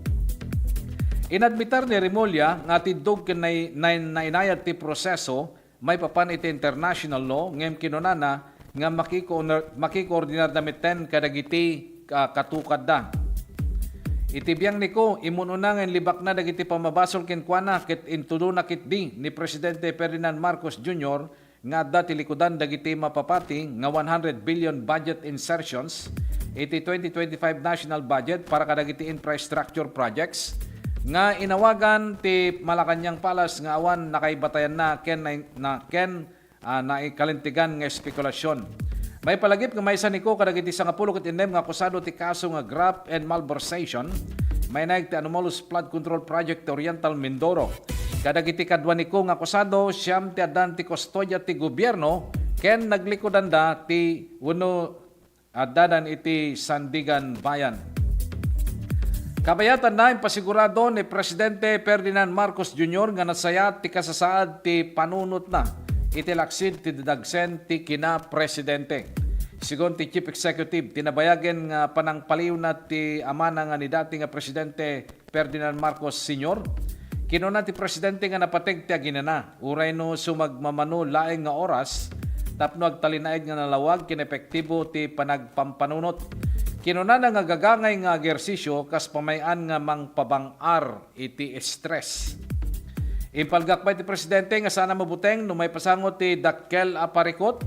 Inadmitar ni Rimulya nga tiddog ken nainayad ti proseso may papan iti international law ngem kinunana nga makikoordinar damiten kadagiti katukad da. Itibiyang niko imununa nga libak na dagiti pamabasol ken kuana ket intudo na kitdi ni Presidente Ferdinand Marcos Jr. nga adda ti likudan dagiti mapapati nga 100 billion budget insertions iti 2025 national budget para kadagiti infrastructure projects nga inawagan ti Malacañang Palace nga awan nakaibatayan na kalintigan nga espekulasyon. May palagip nga may saniko kadagiti 10 ket inem nga akusado ti kaso nga graft and malversation. May naig ti anomalous flood control project ti Oriental Mindoro. Kadagiti kadwa niko nga akusado siyam ti adan ti kustodya ti gobyerno ken naglikodan da ti wenno adadan iti Sandigan Bayan. Kabayatan na impasigurado ni Presidente Ferdinand Marcos Jr. nga nasayat ti kasasaad ti panunot na itilaksid ti didagsen ti kina presidente. Sigon ti Chief Executive, tinabayagen nga panangpaliw na ti amana nga ni dati nga Presidente Ferdinand Marcos Sr. Kinuna ti Presidente nga napateg ti aginana. Uray no sumagmamano laeng nga oras, tapno agtalinaid nga nalawag kinepektibo ti panagpampanunot. Kinuna na nga gagangay nga egersisyo kas pamayan nga mangpabang-ar iti stress. Impalgakbay ti Presidente nga sana mabuteng no may pasangot ti dakkel aparikot.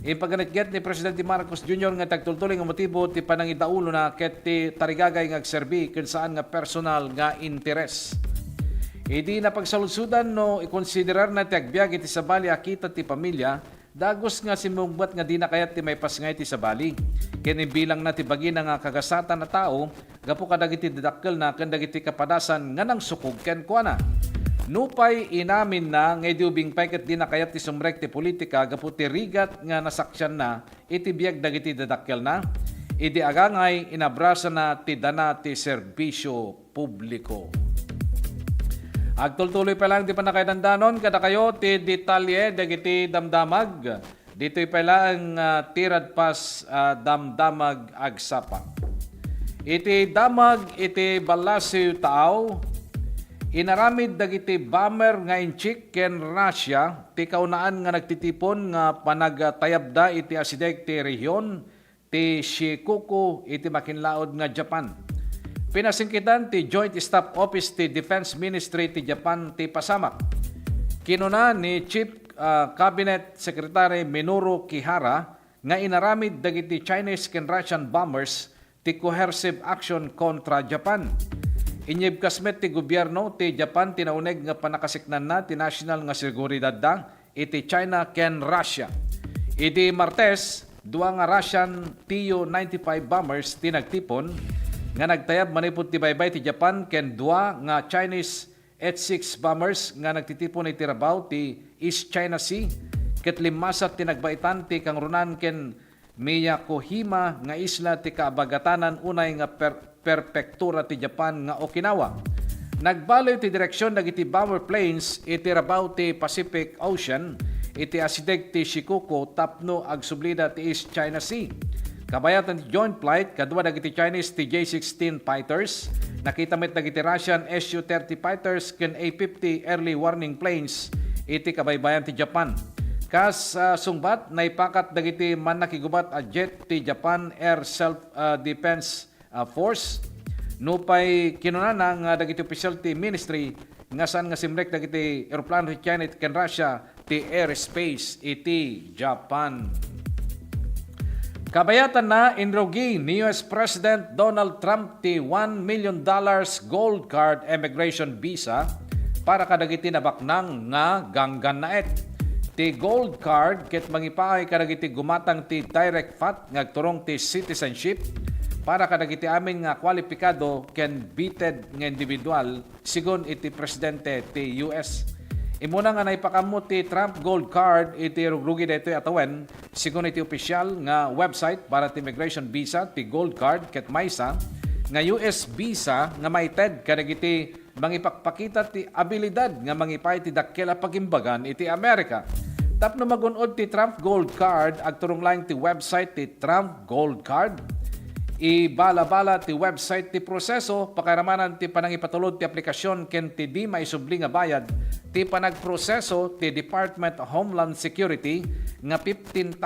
Impaganitget ni Presidente Marcos Jr. nga tagtultuling nga motibo ti panangidaulo na ket ti tarigagay nga agserbi ken saan nga personal nga interes. Idi na pagsaludsudan no ikonsiderar na ti agbiag iti sabali akita ti pamilya dagos nga simugbat nga di na kayat ti may pasngay ti sabali. Ken bilang na ti bagina nga kagasatan na tao gapo kadagiti didakkel na ken dagiti kapadasan nga nang sukog ken kuana. Nupay inamin na nga idubing payket di na kayat ti sumrek ti politika gapu ti rigat nga nasaksyan na iti biag dagiti dadakkel na idi agangay inabrasa na ti dana ti serbisyo publiko. Agtultuloy pa lang di pa nakaidandanon kada kayo ti detalye dagiti damdamag dito'y pala ang tirad pas damdamag agsapa. Iti damag iti balasiw tao inaramid dagiti bomber nga inchik ken Russia ti kaunaan nga nagtitipon nga panagtayabda iti asideg ti rehiyon ti Shikoku iti makinlaod nga Japan. Pinasingkitan ti Joint Staff Office ti Defense Ministry ti Japan ti pasamak. Kinuna ni Chief Cabinet Secretary Minoru Kihara nga inaramid dagiti Chinese ken Russian bombers ti coercive action kontra Japan. Inyib kasmet ti gobyerno ti Japan tinauneg nga panakasiknan na ti national nga seguridad da iti China ken Russia. Iti Martes, duwa nga Russian Tu-95 bombers tinagtipon nga nagtayab manipod ti baybay ti Japan ken duwa nga Chinese H-6 bombers nga nagtitipon iti Rabaw ti East China Sea ket limasat ti nagbaitan ti kangrunan ken Miyakohima nga isla ti kaabagatanan unay nga perpektura ti Japan nga Okinawa. Nagbaloy ti direksyon dagiti bomber planes iti Rabaw ti Pacific Ocean iti asideg ti Shikoku tapno ag sublida ti East China Sea. Kabayatan ti joint flight kadua dagiti Chinese ti J-16 fighters, nakita met dagiti Russian Su-30 fighters ken A-50 early warning planes iti kabaybayan ti Japan. Kas sungbat naipakat dagiti man nakigubat a jet ti Japan Air Self Defense Force. Nupay kinunana nga dagiti official ti ministry nga saan nga simrek dagiti eroplano ti China ken Russia ti airspace iti Japan. Kabayatan na inrogi ni US President Donald Trump ti $1 million gold card immigration visa para kadagiti nabaknang nga ganggan naet. Ti gold card ket mangipaay kadagiti gumatang ti direct fat ngagturong ti citizenship para kadagiti amin nga kwalipikado ken bited nga individual sigon iti presidente ti US. Imuna nga naipakamot ti Trump Gold Card iti rugrugi daytoy atawen sigon iti opisyal nga website para ti immigration visa ti Gold Card ket maysa nga US visa nga maited kadagiti mangipakpakita ti abilidad nga mangipay ti dakkela pagimbagan iti Amerika. Tapno magunod ti Trump Gold Card agturong laing ti website ti Trump Gold Card. Ibala-bala ti website ti proseso pakaramanan ti panangipatulod ti aplikasyon ken ti di maisubli nga bayad ti panagproseso ti Department of Homeland Security nga $15,000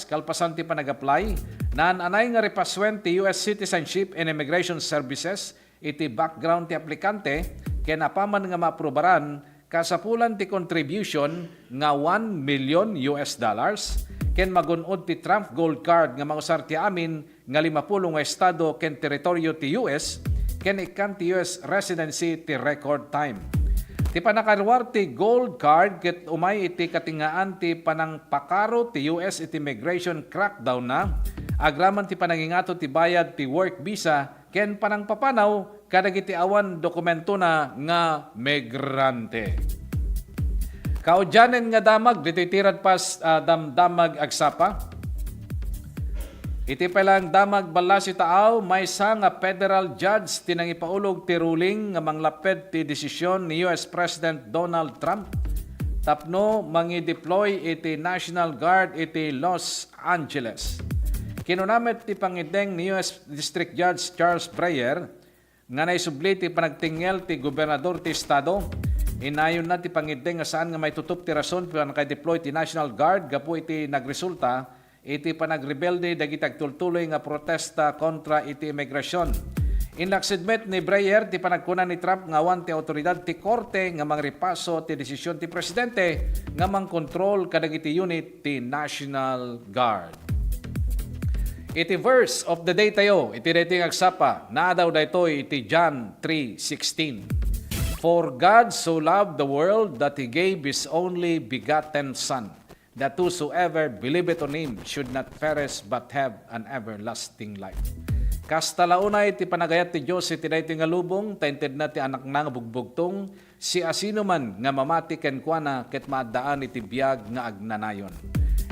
kalpasan ti panag-apply naan anay nga repaswen ti US Citizenship and Immigration Services iti background ti aplikante ken apaman nga maaprobaran kasapulan ti contribution nga $1 million ken magunod ti Trump Gold Card nga mausar ti amin nga 50 nga estado ken teritoryo ti US ken ikan ti US residency ti record time. Ti panakarwar ti Gold Card ket umay iti katingaan ti panangpakaro ti US iti immigration crackdown na agraman ti panangingato ti bayad ti work visa ken panangpapanaw kadagiti awan dokumento na nga migrante. Kaudyanen nga damag, dito'y tirad pas damag agsapa. Iti palang damag bala si taaw, may isa nga federal judge tinangipaulog ti ruling nga manglaped ti desisyon ni US President Donald Trump. Tapno mangi-deploy iti National Guard iti Los Angeles. Kinunamit ti pangideng ni US District Judge Charles Breyer nga naisubli ti panagtingel ti gobernador ti estado. Inayon na ti pangideng nga saan nga may tutup ti rason para naka-deploy ti National Guard gapu iti nagresulta iti panagrebelde dagiti agtultuloy nga protesta kontra iti imigrasyon. Inlaksidmet ni Breyer ti panagkunan ni Trump nga awan ti awtoridad ti korte nga mangripaso ti desisyon ti presidente nga mangkontrol kadagiti unit ti National Guard. Iti verse of the day tayo, iti dating agsapa, naadaw daytoy iti John 3:16. For God so loved the world that He gave His only begotten Son, that whosoever believeth on Him should not perish but have an everlasting life. Kastalaunay ti panagayat ti Diyos iti dayti nga lubong, tainted na ti anak na nga bugbugtong, si asino man nga mamati ken kuana ket maadaan iti biyag nga agnanayon.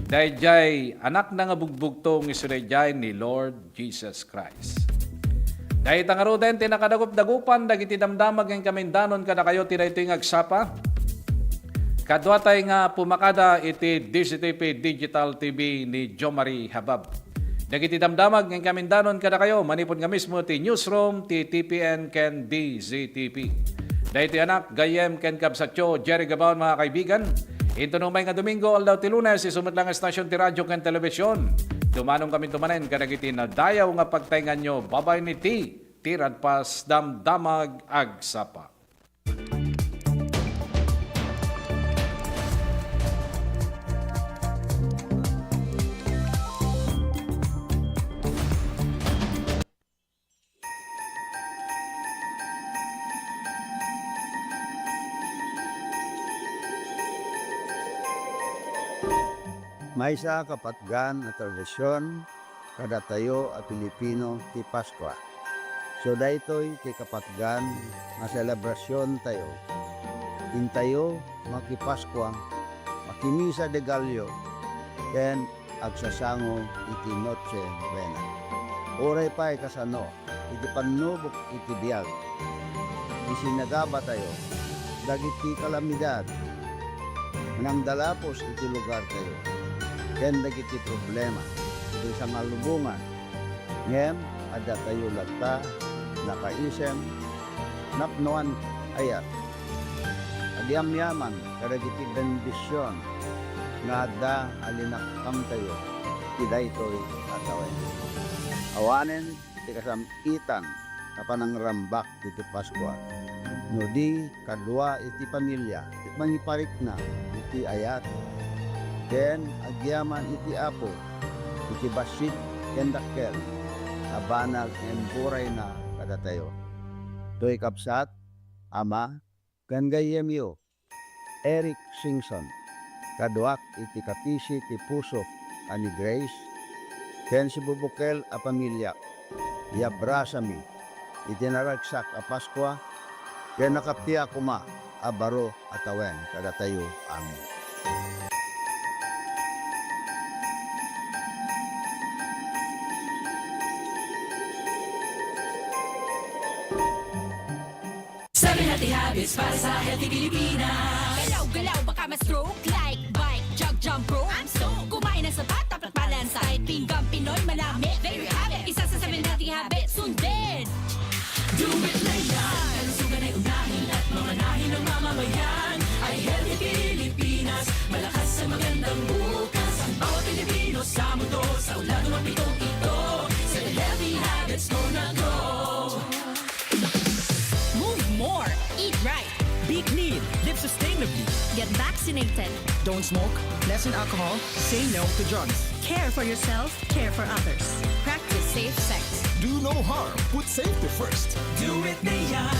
Dayjay anak na nga bugbugtong isunayjay ni Lord Jesus Christ. Dahil tangaro din tinakadagup-dagupan dagiti damdamag ng kamindanon kada kayo tinaytoy nga agsapa. Kadwatay nga pumakada iti DCTV Digital TV ni Jomari Habab. Dagiti damdamag ng kamindanon kada kayo manipon nga mismo ti newsroom ti TPN ken DZTV. Dahil ti anak gayem ken kabsatyo Jerry Gabaon mga kaibigan. Ito nung may nga Domingo aldaw ti Lunes isumot lang ang stasyon ti radyo ken telebisyon. Dumanong kami tumanen kadagiti na dayaw nga pagtaingan nyo. Babay ni tirad pas damdamag agsapa. May isa kapatgan na tradisyon kada tayo a Pilipino ti Paskwa. So daytoy ti kapatgan nga selebrasyon tayo. Intayo makipaskwa, makimisa de Gallo, ken agsasango iti Noche Buena. Oray pa'y kasano, iti panubok iti biyag. Isinagaba tayo, dagiti kalamidad, nang dalapos iti lugar tayo. Ken dagiti problema, iti sangalubungan. Ngem, ada tayo lagta, nakaisem, napnoan ayat. Adiam-yaman, karagiti bendisyon, nga ada alinakam tayo, tiday to'y atawen. Awanen, ti kasamitan, kapanang rambak iti Paskwa. No di, kadwa iti pamilya, iti mangiparik na, iti ayat. Ken, agyaman iti apo, iti basit, ken dakkel, abanag en buray na kada tayo. To'y kapsat, ama, ken gayemyo, Eric Singson, kaduak iti kapisi ti puso ani Grace, ken si bubukel a pamilya, yabrasami, iti naragsak a Paskwa, ken nakaptiya kuma a baro atawen kada tayo. Amen. Sabi natin habits para sa healthy Pilipinas. Galaw-galaw baka ma-stroke. Like, bike, jog, jump, rope. I'm stoked. Kumain ng sapat, dapat balance. Kahit pinggang Pinoy, malami. There you have it. Isa sa 7 healthy habits. Sundin! Do it na yan. Kalusugan ay unahin at mamanahin ng mamamayan. Ay healthy Pilipinas. Malakas sa magandang bukas. Ang bawat Pilipino sa mundo. Sa ulan ng pitong ito. Sa healthy habits go na go. Move more. Eat right. Be clean. Live sustainably. Get vaccinated. Don't smoke. Lessen alcohol. Say no to drugs. Care for yourself, care for others. Practice safe sex. Do no harm. Put safety first. Do it na yan.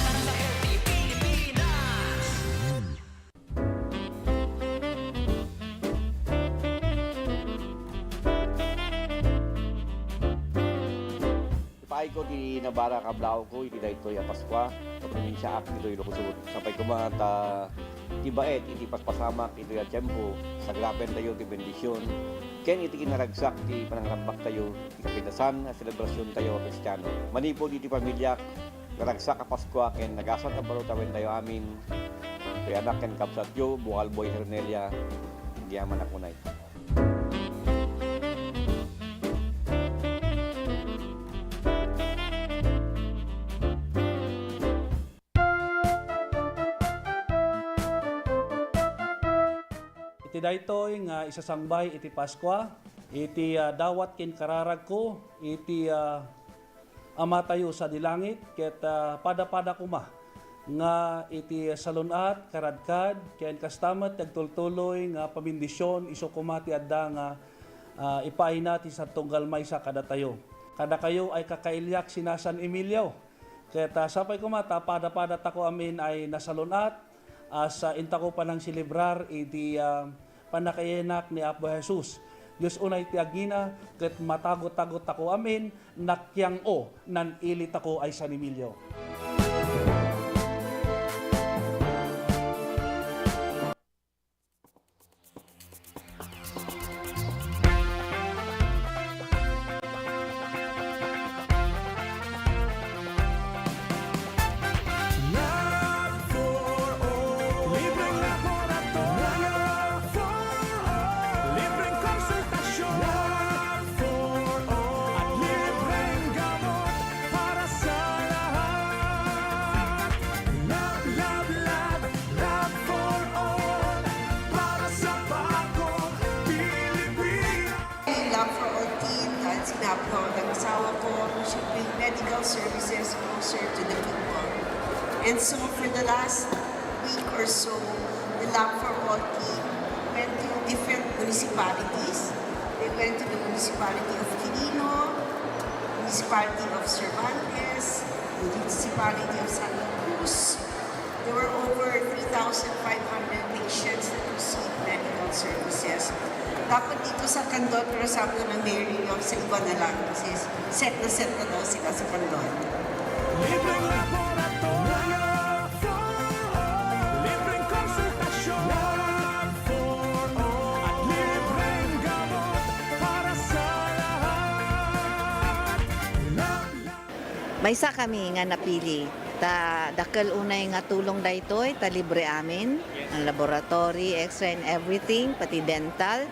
Paay ko di nabara kablao ko, iti daytoy a Paskwa, sa probinsya ak ito'y Lukosud. Sapay ko ta tibaet, iti paspasamak, ito'y a tiyempo, sa grapen tayo, ti bendisyon. Ken iti kinaragsak, ti panangrambak tayo, ti kapitasan, a selebrasyon tayo a Kristiyano. Manipod iti pamilyak, naragsak a Paskwa, ken nagasat a baro tawen tayo amin. Kaya anak ken kapsatyo, Bukal Boy Hernelia, hindi aman ako na ito. Iti daytoy nga isasangbay iti Paskwa, iti dawat ken kararag ko, iti ama tayo sa dilangit, ket pada-pada kuma nga iti salunat, karadkad, ken kastamat nagtultuloy nga pamindisyon, iso kumati adda nga ipaay natin sa tunggal may sa kada tayo. Kada kayo ay kakailyak sina San Emilio. Ket sapay kumata, pada-pada tako amin ay nasalunat, sa intako pa ng silibrar iti panakayenak ni Apo Jesus. Diyos unay tiagina, ket matagot-tagot ako amin, nakyang o, nan ilit ako ay San Emilio. Medical services closer to the people. And so for the last week or so, the Lab for All team went to different municipalities. They went to the municipality of Quirino, municipality of Cervantes, municipality of Santa Cruz. There were over 3,500 patients that received medical services. Dapat dito sa Candon, pero sabi ng Mary yung sa iba na lang kasi set na daw sila sa Candon. Libreng laboratorio for all. Libreng konsultasyon for all. At libreng gamot para sa lahat. Maysa kami nga napili. Dakal unay nga tulong daytoy, ta libre amin. Ang laboratory, X-ray and everything, pati dental.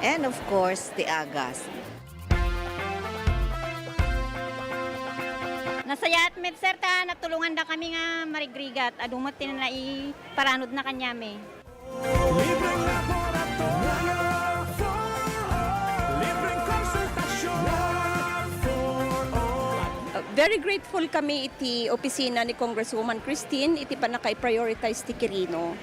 And of course, the agas. Nasayat med sir ta natulungan da kami nga marigrigat adumot tin na paranod na kanyame. Libreng laboratorio for all. Libreng konsultasyon for all. Very grateful kami iti opisina ni Congresswoman Christine iti panakay-prioritize ti Quirino.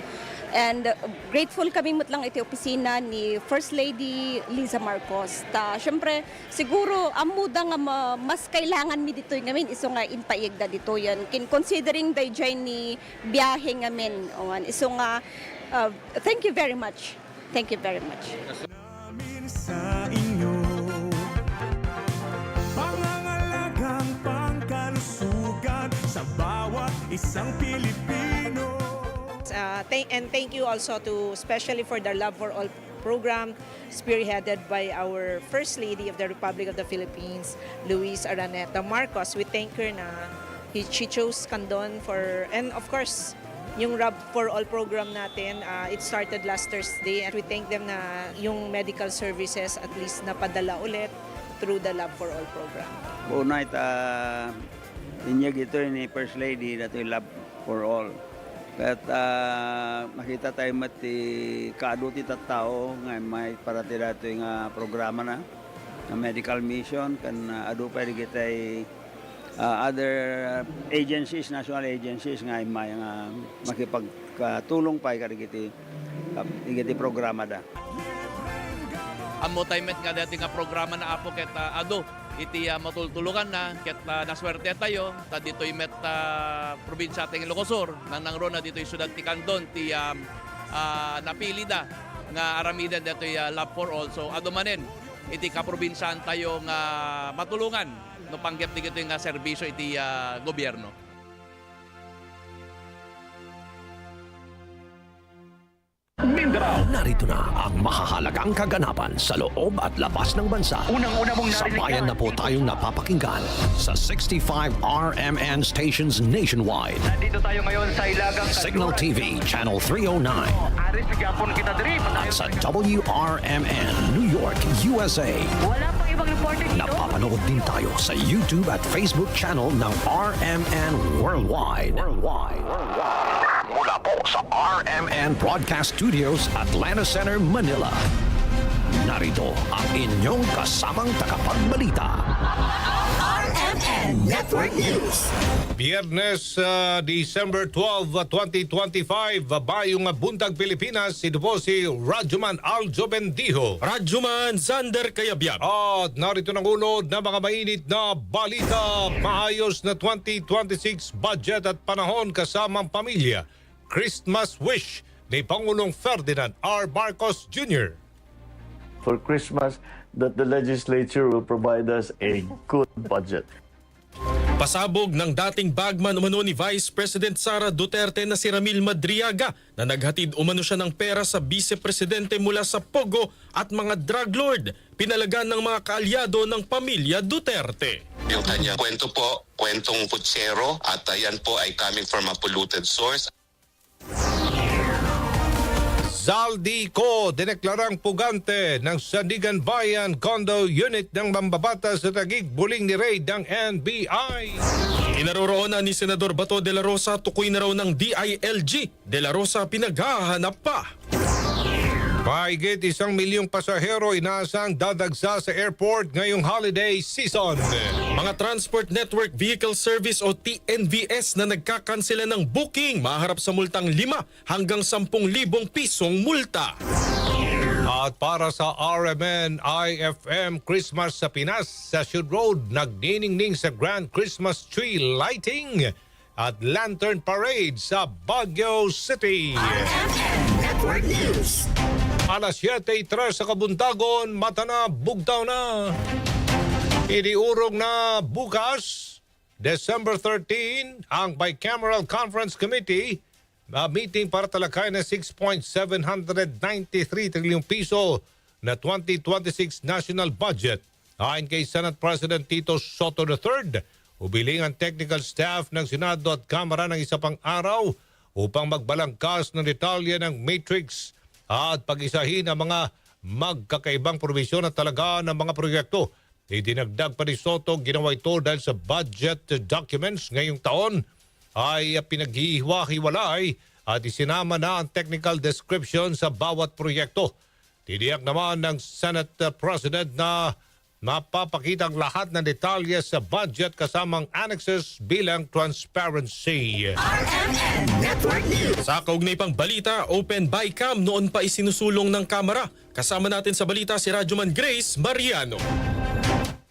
And grateful kami lang iti opisina ni First Lady Liza Marcos. Syempre, siguro amuda nga mas kailangan mi dito ngamin iso nga inpaigda dito yan. Considering dayjay ni biyahe ngamin. Iso nga, thank you very much. Thank you very much. Sa inyo pangangalagang pangkalusugan sa bawat isang Pilipino. And thank you also to especially for the Love for All program spearheaded by our First Lady of the Republic of the Philippines, Luis Araneta Marcos. We thank her na she chose Candon for, and of course, yung Love for All program natin, it started last Thursday and we thank them na yung medical services at least napadala ulit through the Love for All program. Una inyag ito ni First Lady na ito yung Love for All. At makita tayo mati kaaduti tao nga may parati dato yung programa na medical mission kan adu pa kita other agencies, national agencies nga may makipagtulong pa kiti programa da. Amo tayo met nga dati nga programa na apo ket adu iti matultulungan na ket naswerte tayo ta ditoy met probinsya ting Ilocosur nang rona ditoy syudad ti Candon ti napili da nga aramidan ditoy Love for All. So adu manen iti kaprobinsyan tayo nga matulungan no panggep ti iti nga serbisyo iti gobyerno. Mindanao. Narito na ang mahahalagang kaganapan sa loob at labas ng bansa. Unang-una mong narinig. Sabayan na po tayong napapakinggan sa 65 RMN stations nationwide. Nandito tayo ngayon sa Ilagang Signal TV Channel 309. Aris gapon kita diri. At sa WRMN New York, USA. Wala pang ibang reporter dito. Napapanood din tayo sa YouTube at Facebook channel ng RMN Worldwide. Mula po sa RMN Broadcast Studios, Atlanta Center, Manila. Narito ang inyong kasamang tagapagbalita. RMN Network News. Biyernes, December 12, 2025, Bayong Buntag, Pilipinas. Ito po si Radyoman Aljo Bendijo. Radyoman Zander Kayabyab. At narito ng ulod na mga mainit na balita. Maayos na 2026 budget at panahon kasamang pamilya. Christmas wish ni Pangulong Ferdinand R. Marcos Jr. For Christmas, that the legislature will provide us a good budget. Pasabog ng dating bagman umano ni Vice President Sara Duterte na si Ramil Madriaga na naghatid umano siya ng pera sa vice-presidente mula sa Pogo at mga drug lord. Pinalagan ng mga kaalyado ng pamilya Duterte. Yung kanyang kwento po, kwentong putsero at yan po ay coming from a polluted source. Zaldico, dineklarang pugante ng Sandigan Bayan Condo Unit ng Mambabata sa Taguig, buling ni raid ng NBI. Inaroroonan ni Senador Bato de la Rosa tukoy na raw ng DILG. De la Rosa pinaghahanap pa. Mahigit 1 milyong pasahero inaasang dadagsa sa airport ngayong holiday season. Mga Transport Network Vehicle Service o TNVS na nagkakansela ng booking maharap sa multang 5 hanggang 10,000 pisong multa. At para sa RMN IFM Christmas sa Pinas, sa Sud Road, nagniningning sa Grand Christmas Tree Lighting at Lantern Parade sa Baguio City. RMN Network News. Alas 7:03 sa Kabuntagon, mata na, bugtaw na. Iniurong na bukas December 13, ang Bicameral Conference Committee meeting para talakayin ng 6.793 trilyong piso na 2026 national budget. Ayon kay Senate President Tito Soto III, ubiling ang technical staff ng Senado at Kamara ng isa pang araw upang magbalangkas ng detalye ng matrix at pag-isahin ang mga magkakaibang provisyon at talaga ng mga proyekto. Idinagdag pa ni Soto, ginawa ito dahil sa budget documents ngayong taon ay pinaghihiwa-hiwalay at isinama na ang technical description sa bawat proyekto. Tiniyak naman ng Senate President na mapapakita ang lahat ng detalye sa budget kasamang annexes bilang transparency. Sa kaugnay pang balita, Open Bicam noon pa isinusulong ng Kamara. Kasama natin sa balita si Radyoman Grace Mariano.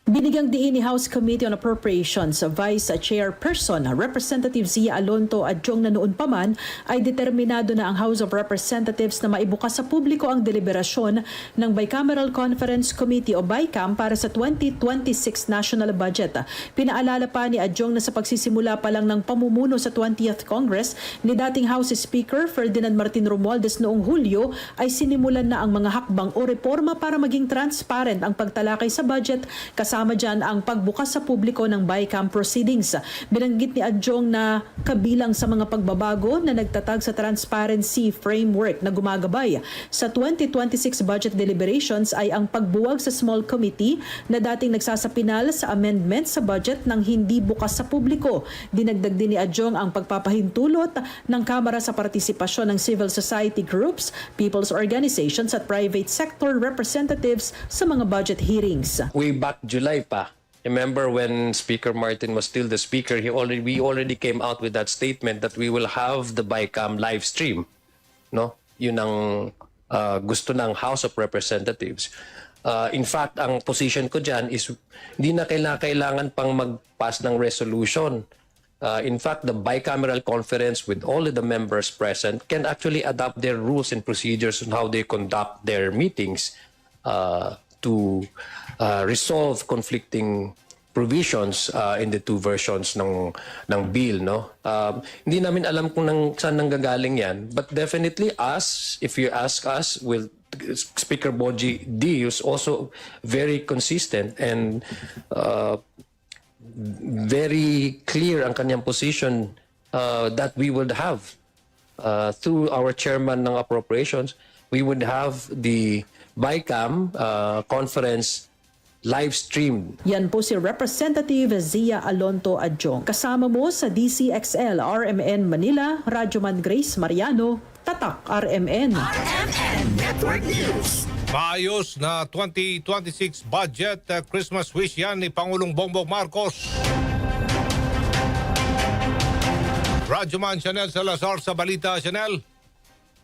Binigyang diin ni House Committee on Appropriations Vice Chairperson Representative Zia Alonto Adjong na noon pa man ay determinado na ang House of Representatives na maibukas sa publiko ang deliberasyon ng Bicameral Conference Committee o BICAM para sa 2026 national budget. Pinaalala pa ni Adjong na sa pagsisimula pa lang ng pamumuno sa 20th Congress ni dating House Speaker Ferdinand Martin Romualdez noong Hulyo ay sinimulan na ang mga hakbang o reforma para maging transparent ang pagtalakay sa budget kasama dyan ang pagbukas sa publiko ng BICAM proceedings. Binanggit ni Adjong na kabilang sa mga pagbabago na nagtatag sa transparency framework na gumagabay sa 2026 budget deliberations ay ang pagbuwag sa small committee na dating nagsasapinal sa amendment sa budget ng hindi bukas sa publiko. Dinagdag din ni Adjong ang pagpapahintulot ng Kamara sa partisipasyon ng civil society groups, people's organizations at private sector representatives sa mga budget hearings. Way back July pa. Remember when Speaker Martin was still the speaker, we already came out with that statement that we will have the BICAM live stream. No? Yun ang gusto ng House of Representatives. In fact, ang position ko dyan is hindi na kailangan pang mag-pass ng resolution. In fact, the bicameral conference with all of the members present can actually adopt their rules and procedures on how they conduct their meetings to resolve conflicting provisions in the two versions ng bill, no? Hindi namin alam kung saan nanggagaling yan, but definitely us, if you ask us, Speaker Boji D is also very consistent and very clear ang kanyang position that we would have through our chairman ng appropriations, we would have the BICAM conference live stream. Yan po si Representative Zia Alonto Adjong. Kasama mo sa DCXL RMN Manila, Radyoman Grace Mariano, Tatak RMN. RMN Network News. Maayos na 2026 budget, Christmas wish yan ni Pangulong Bongbong Marcos. Radyoman Chanel Salazar sa balita. Chanel.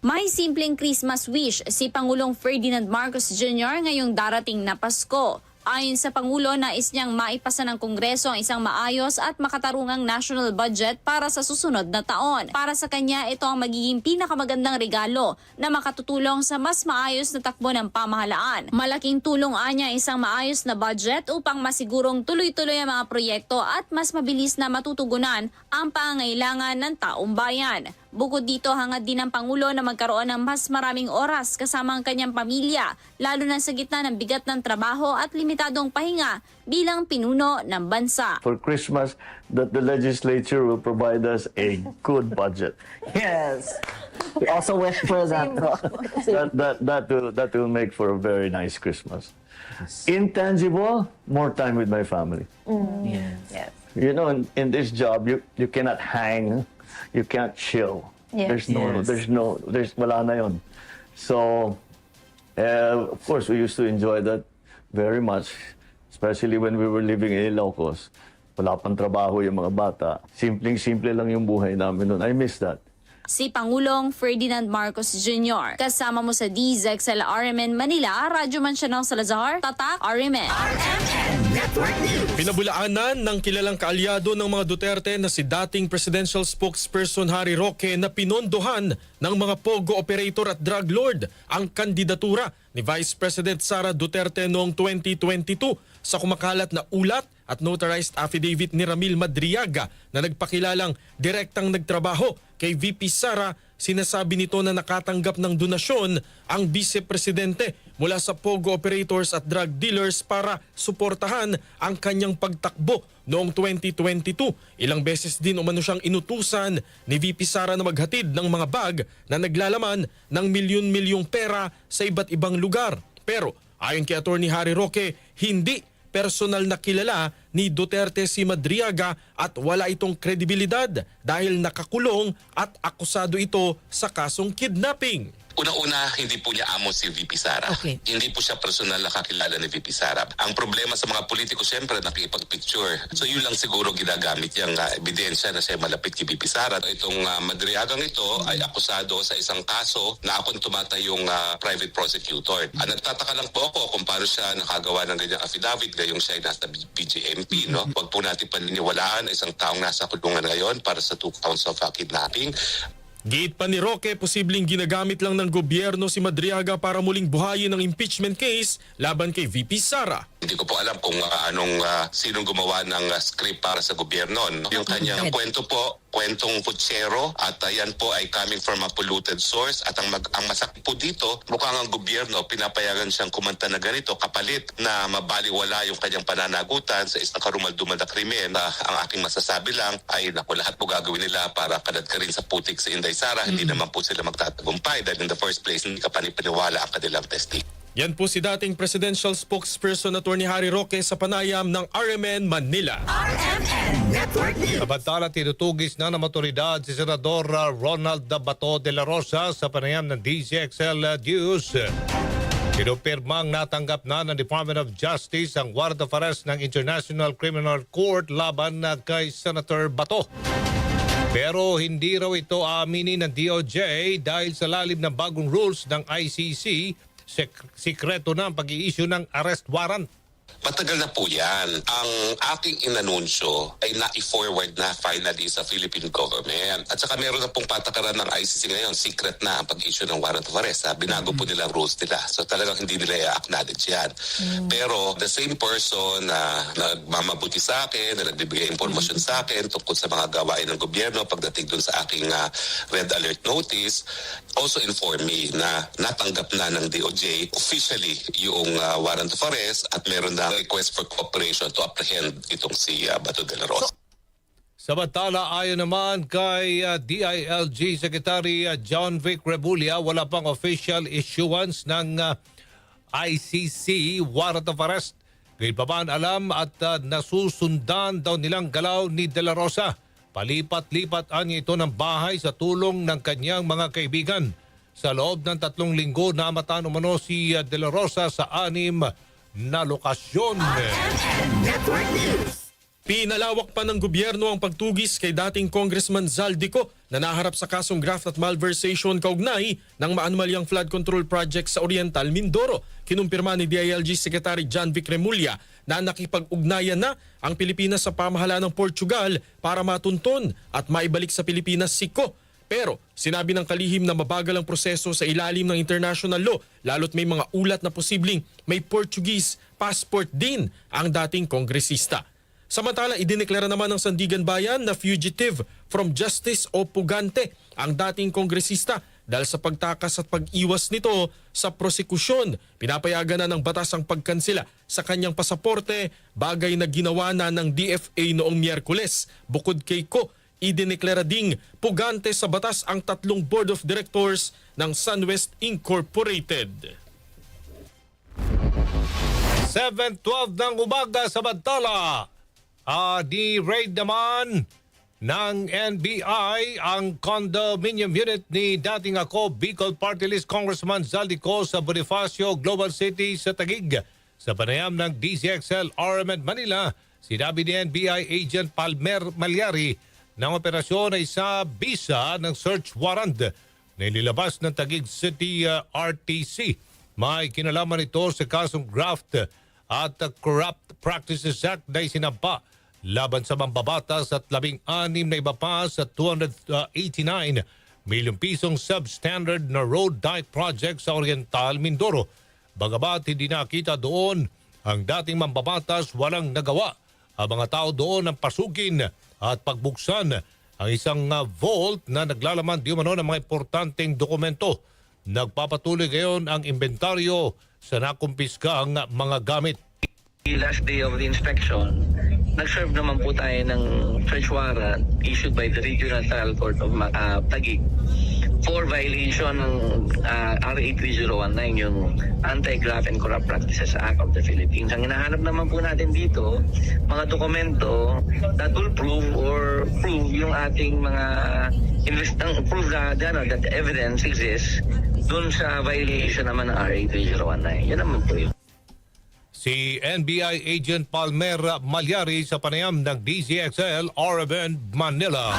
May simpleng Christmas wish si Pangulong Ferdinand Marcos Jr. ngayong darating na Pasko. Ayon sa Pangulo, nais niyang maipasa ng Kongreso ang isang maayos at makatarungang national budget para sa susunod na taon. Para sa kanya, ito ang magiging pinakamagandang regalo na makatutulong sa mas maayos na takbo ng pamahalaan. Malaking tulong anya isang maayos na budget upang masigurong tuloy-tuloy ang mga proyekto at mas mabilis na matutugunan ang pangangailangan ng taong bayan. Bukod dito, hangad din ng Pangulo na magkaroon ng mas maraming oras kasama ang kanyang pamilya, lalo na sa gitna ng bigat ng trabaho at limitadong pahinga bilang pinuno ng bansa. For Christmas, that the legislature will provide us a good budget. Yes. We also wish for that. That will make for a very nice Christmas. Intangible, more time with my family. Yes. You know, in this job, you cannot hang. You can't chill. Yes. There's wala na yun. So, of course, we used to enjoy that very much, especially when we were living in Ilocos. Wala pang trabaho yung mga bata. Simpleng-simple lang yung buhay namin noon. I miss that. Si Pangulong Ferdinand Marcos Jr. Kasama mo sa DZXL RMN Manila, Radyoman Chanel Salazar, Tatak RMN. RMN Network News. Pinabulaanan ng kilalang kaalyado ng mga Duterte na si dating presidential spokesperson Harry Roque na pinondohan ng mga pogo operator at drug lord ang kandidatura ni Vice President Sara Duterte noong 2022 sa kumakalat na ulat at notarized affidavit ni Ramil Madriaga na nagpakilalang direktang nagtrabaho kay VP Sara. Sinasabi nito na nakatanggap ng donasyon ang vice-presidente mula sa POGO operators at drug dealers para suportahan ang kanyang pagtakbo noong 2022. Ilang beses din umano siyang inutusan ni VP Sara na maghatid ng mga bag na naglalaman ng milyon-milyong pera sa iba't ibang lugar. Pero ayon kay Atty. Harry Roque, hindi personal na kilala ni Duterte si Madriaga at wala itong kredibilidad dahil nakakulong at akusado ito sa kasong kidnapping. Una-una, hindi po niya amo si VP Sara. Hindi po siya personal na kakilala ni VP Sara. Ang problema sa mga politiko, siyempre, nakipag-picture. So yun lang siguro ginagamit yung ebidensya na siya malapit kay VP Sara. Itong Madriagang ito ay akusado sa isang kaso na akong tumatayong private prosecutor. Nagtataka lang po ako kung paano siya nakagawa ng ganyang affidavit gayong siya ay nasa BJMP. No? Huwag po natin paniniwalaan isang taong nasa kulungan ngayon para sa 2 counts of kidnapping. Giit pa ni Roque, posibleng ginagamit lang ng gobyerno si Madriaga para muling buhayin ang impeachment case laban kay VP Sara. Hindi ko po alam kung sinong gumawa ng script para sa gobyerno. No? Yung kanyang kwento po, kwentong putsero at yan po ay coming from a polluted source at ang masakit po dito, mukhang ang gobyerno pinapayagan siyang kumanta na ganito kapalit na mabaliwala yung kanyang pananagutan sa isang karumal-dumal na krimen. Ang aking masasabi lang ay naku, lahat po gagawin nila para kadad ka rin sa putik sa Inday Sara. Hindi naman po sila magtatagumpay dahil in the first place hindi ka panipaniwala ang kanilang testing. Yan po si dating presidential spokesperson Atty. Harry Roque sa panayam ng RMN Manila. RMN Network News. Samantala, tinutugis na ng otoridad si Senador Ronald Bato de la Rosa sa panayam ng DZXL News. Kinumpirmang natanggap na ng Department of Justice ang warrant of arrest ng International Criminal Court laban kay Senator Bato. Pero hindi raw ito aaminin ng DOJ dahil sa lalim ng bagong rules ng ICC, sikreto na ang pag-i-issue ng arrest warrant. Matagal na po yan. Ang aking inanunsyo ay na-forward na finally sa Philippine government. At saka meron na pong patakaran ng ICC ngayon. Secret na ang pag-issue ng warrant of arrest. Binago po nila ang rules nila. So talagang hindi nila i-acknowledge yan. Pero the same person na nagmamabuti sa akin, na nagbibigay informasyon sa akin tungkol sa mga gawain ng gobyerno pagdating dun sa aking red alert notice, also informed me na natanggap na ng DOJ officially yung warrant of arrest at meron na request for cooperation to apprehend itong si Bato de la Rosa. Samantala, ayon naman kay DILG Secretary John Vic Rebulla, wala pang official issuance ng ICC warrant of arrest. Ngayon pa man alam at nasusundan daw nilang galaw ni de la Rosa. Palipat-lipat anya ito ng bahay sa tulong ng kanyang mga kaibigan. Sa loob ng 3 linggo, namataan umano si de la Rosa sa 6 na lokasyon. Pinalawak pa ng gobyerno ang pagtugis kay dating Congressman Zaldico na naharap sa kasong graft at malversation kaugnay ng maanumalyang flood control project sa Oriental Mindoro. Kinumpirma ni DILG Secretary John Vic Remulla na nakipag-ugnayan na ang Pilipinas sa pamahalaan ng Portugal para matunton at maibalik sa Pilipinas si Ko. Pero sinabi ng kalihim na mabagal ang proseso sa ilalim ng international law, lalo't may mga ulat na posibleng may Portuguese passport din ang dating kongresista. Samantala, idineklara naman ng Sandigan Bayan na fugitive from justice o pugante ang dating kongresista dahil sa pagtakas at pag-iwas nito sa prosekusyon. Pinapayagan na ng batas ang pagkansela sa kanyang pasaporte, bagay na ginawa na ng DFA noong Miyerkules. Bukod kay Ko, idineklara ding pugante sa batas ang 3 board of directors ng SunWest Incorporated. 7:12 ng umaga sa Bantala. Di-raid naman ng NBI ang condominium unit ni dating Bicol Party List Congressman Zaldico sa Bonifacio Global City sa Taguig. Sa panayam ng DZXL RMN Manila, sinabi ni NBI Agent Palmer Malyari ng operasyon ay sa bisa ng search warrant na inilabas ng Taguig City RTC. May kinalaman ito sa kasong graft at Corrupt Practices Act na isinampa laban sa mambabatas at 16 na iba pa sa 289 milyong pisong substandard na road dike project sa Oriental Mindoro. Bagamat hindi nakita doon ang dating mambabatas, walang nagawa ang mga tao doon ang pasukin at pagbuksan ang isang vault na naglalaman di umano ng mga importanteng dokumento. Nagpapatuloy ngayon ang inventaryo sa nakumpiskang mga gamit. The last day of the inspection, nag-serve naman po tayo ng search warrant issued by the Regional Trial Court of Taguig for violation ng RA 3019, yung Anti-Graft and Corrupt Practices Act of the Philippines. Ang hinahanap naman po natin dito, mga dokumento that will prove yung ating mga prove that the evidence exists dun sa violation naman ng RA 3019. Yan naman po yun. Si NBI Agent Palmer Malyari sa panayam ng DZXL RMN Manila.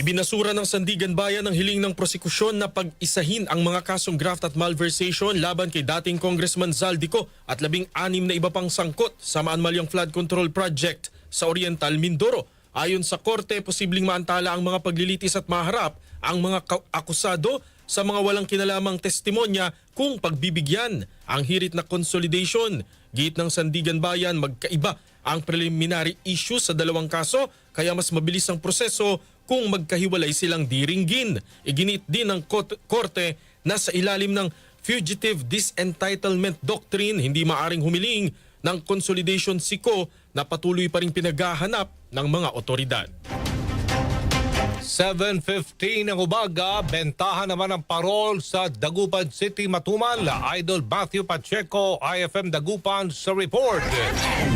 Ibinasura ng Sandigan Bayan ang hiling ng prosekusyon na pag-isahin ang mga kasong graft at malversation laban kay dating Congressman Zaldico at 16 na iba pang sangkot sa Maanmalyang Flood Control Project sa Oriental Mindoro. Ayon sa korte, posibleng maantala ang mga paglilitis at maharap ang mga akusado sa mga walang kinalamang testimonya kung pagbibigyan ang hirit na consolidation. Giit ng Sandigan Bayan, magkaiba ang preliminary issue sa dalawang kaso kaya mas mabilis ang proseso kung magkahiwalay silang diringgin. Iginit din ng korte na sa ilalim ng Fugitive Disentitlement Doctrine, hindi maaring humiling ng consolidation siko na patuloy pa rin pinaghahanap ng mga otoridad. 7:15 ng umaga, bentahan naman ang parol sa Dagupan City, Matumal. Idol Matthew Pacheco, IFM Dagupan sa report.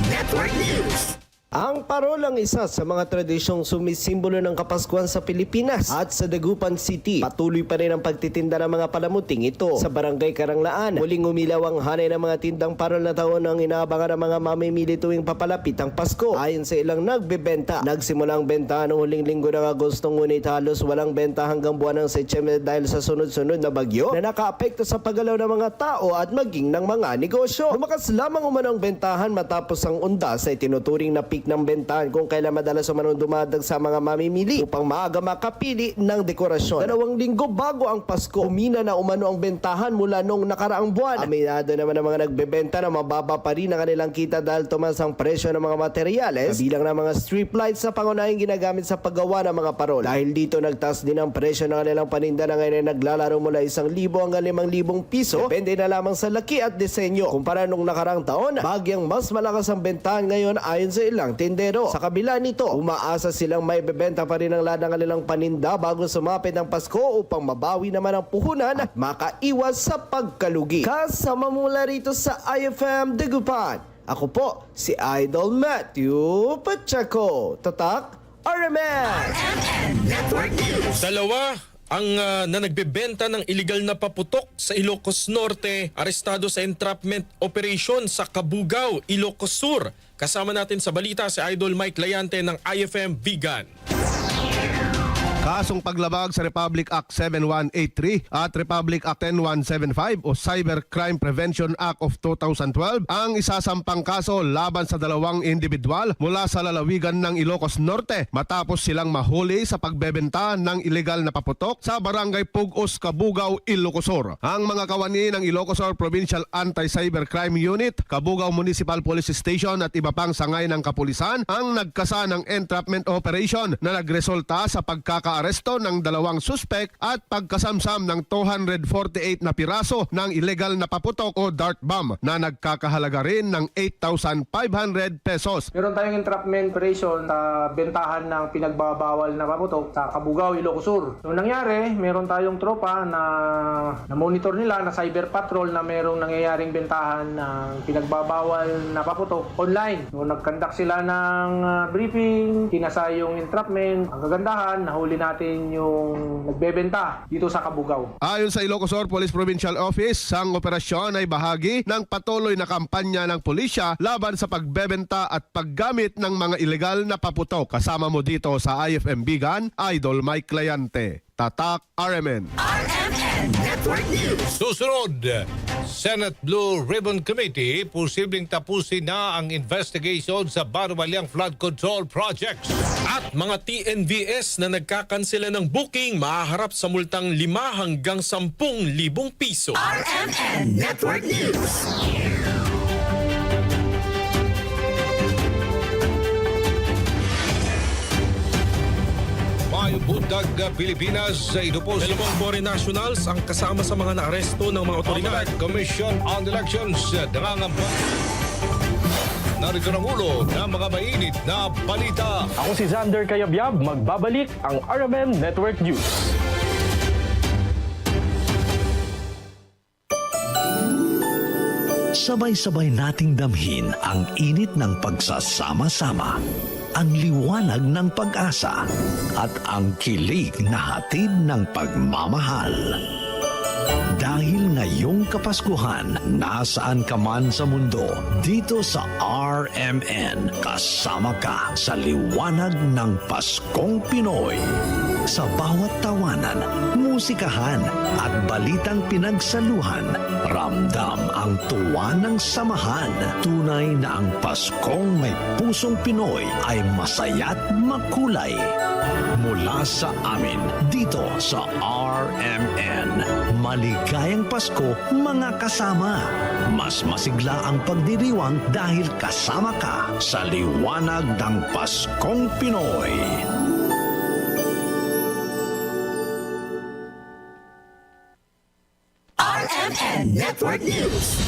Network News. Ang parol ang isa sa mga tradisyong sumisimbolo ng Kapaskuhan sa Pilipinas at sa Dagupan City. Patuloy pa rin ang pagtitinda ng mga palamuting ito sa Barangay Karanglaan. Muling umilaw ang hanay ng mga tindang parol na taon ang inaabangan ng mga mamimili tuwing papalapit ang Pasko. Ayon sa ilang nagbebenta, nagsimula ang benta noong huling linggo ng Agosto ngunit halos walang benta hanggang buwan ng Setyembre dahil sa sunod-sunod na bagyo na nakaapekto sa paggalaw ng mga tao at maging ng mga negosyo. Lumakas lamang umano ang bentahan matapos ang undas ay tinuturing na peak ng bentahan kung kailan madalas umanong dumadag sa mga mamimili upang maaga makapili ng dekorasyon. 2 linggo bago ang Pasko, umina na umano ang bentahan mula noong nakaraang buwan. Aminado naman ang mga nagbebenta na mababa pa rin ang kanilang kita dahil tumaas ang presyo ng mga materyales, kabilang ng mga strip lights sa pangunahing ginagamit sa paggawa ng mga parol. Dahil dito nagtaas din ang presyo ng kanilang paninda na ngayon ay naglalaro mula 1,000 hanggang 5,000 piso. Depende na lamang sa laki at disenyo. Kumpara nung nakaraang taon, bagyang mas malakas ang bentahan ngayon ayon sa ilang tindero. Sa kabila nito, umaasa silang may bebenta pa rin ang lahat ng kanilang paninda bago sumapit ang Pasko upang mabawi naman ang puhunan at makaiwas sa pagkalugi. Kasama mula rito sa IFM Dagupan, ako po si Idol Matthew Pacheco. Tatak, RMN Network News. Dalawa ang na nagbebenta ng iligal na paputok sa Ilocos Norte, arestado sa entrapment operation sa Cabugao, Ilocos Sur. Kasama natin sa balita si Idol Mike Layante ng IFM Vegan. Kasong paglabag sa Republic Act 7183 at Republic Act 10175 o Cybercrime Prevention Act of 2012 ang isasampang kaso laban sa dalawang individual mula sa lalawigan ng Ilocos Norte matapos silang mahuli sa pagbebenta ng ilegal na paputok sa Barangay Pugos, Cabugao, Ilocos Sur. Ang mga kawani ng Ilocos Sur Provincial Anti-Cybercrime Unit, Cabugao Municipal Police Station at iba pang sangay ng kapulisan ang nagkasa ng entrapment operation na nagresulta sa pagkakaaresto ng dalawang suspek at pagkasamsam ng 248 na piraso ng ilegal na paputok o dart bomb na nagkakahalaga rin ng 8,500 pesos. Meron tayong entrapment operation sa bentahan ng pinagbabawal na paputok sa Cabugao, Ilocos Sur. Noong nangyari, meron tayong tropa na monitor nila na cyber patrol na merong nangyayaring bentahan ng pinagbabawal na paputok online. Noong nagkandak sila ng briefing, kinasa yung entrapment. Ang kagandahan, nahuli natin yung nagbebenta dito sa Cabugao. Ayon sa Ilocos Sur Police Provincial Office, ang operasyon ay bahagi ng patuloy na kampanya ng pulisya laban sa pagbebenta at paggamit ng mga ilegal na paputok. Kasama mo dito sa IFM Vegan, Idol Mike Layante. Tatak, RMN. Network News. Susunod, Senate Blue Ribbon Committee posibleng tapusin na ang investigation sa Maanmalyang Flood Control Projects. At mga TNVS na nagkakansela ng booking mahaharap sa multang 5 hanggang 10,000 piso. RMN Network News. Dagdag Pilipinas, ito po si Dalawang foreign nationals ang kasama sa mga naaresto ng mga otoridad. Commission on Elections nangangamba. Narito ang ulo ng mga mainit na balita. Ako si Xander Kayabyab, magbabalik ang RMN Network News. Sabay-sabay nating damhin ang init ng pagsasama-sama, ang liwanag ng pag-asa, at ang kilig na hatid ng pagmamahal. Dahil ngayong Kapaskuhan, nasaan ka man sa mundo, dito sa RMN, kasama ka sa liwanag ng Paskong Pinoy. Sa bawat tawanan, musikahan at balitang pinagsaluhan, ramdam ang tuwa ng samahan. Tunay na ang Paskong may pusong Pinoy ay masaya't makulay. Mula sa amin, dito sa RMN. Maligayang Pasko, mga kasama. Mas masigla ang pagdiriwang dahil kasama ka sa liwanag ng Paskong Pinoy. RMN Network News.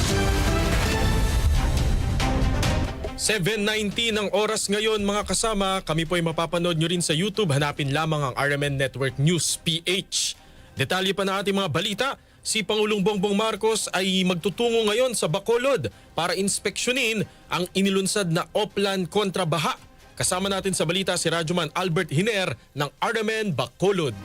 7:19 ang oras ngayon mga kasama. Kami po ay mapapanood nyo rin sa YouTube. Hanapin lamang ang RMN Network News PH. Detalye pa na ating mga balita. Si Pangulong Bongbong Marcos ay magtutungo ngayon sa Bacolod para inspeksyonin ang inilunsad na Oplan kontra baha. Kasama natin sa balita si Radyoman Albert Hiner ng RMN Bacolod.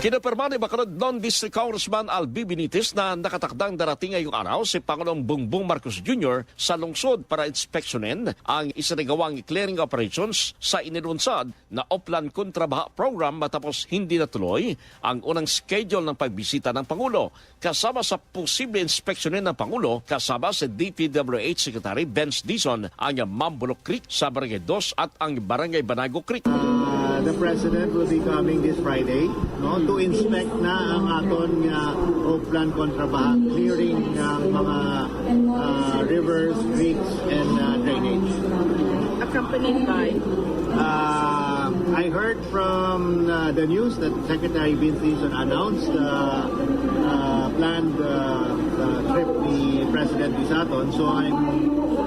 Kinapirma ni Bacolod Lone District Congressman Albi Benitez na nakatakdang darating ngayong araw si Pangulong Bongbong Marcos Jr. sa lungsod para inspeksyonin ang isinagawang clearing operations sa inilunsad na Oplan Kontrabaha Program matapos hindi natuloy ang unang schedule ng pagbisita ng Pangulo. Kasama sa posible inspeksyonin ng Pangulo, kasama si DPWH Secretary Benz Dizon ang Mambulok Creek sa Barangay 2 at ang Barangay Banago Creek. The President will be coming this Friday to inspect na ang aton Oplan Kontrabaha, clearing ng mga rivers, creeks, and drainage. Accompanied by? I heard from the news that Secretary Benz Dizon announced planned trip ni President Dizon, so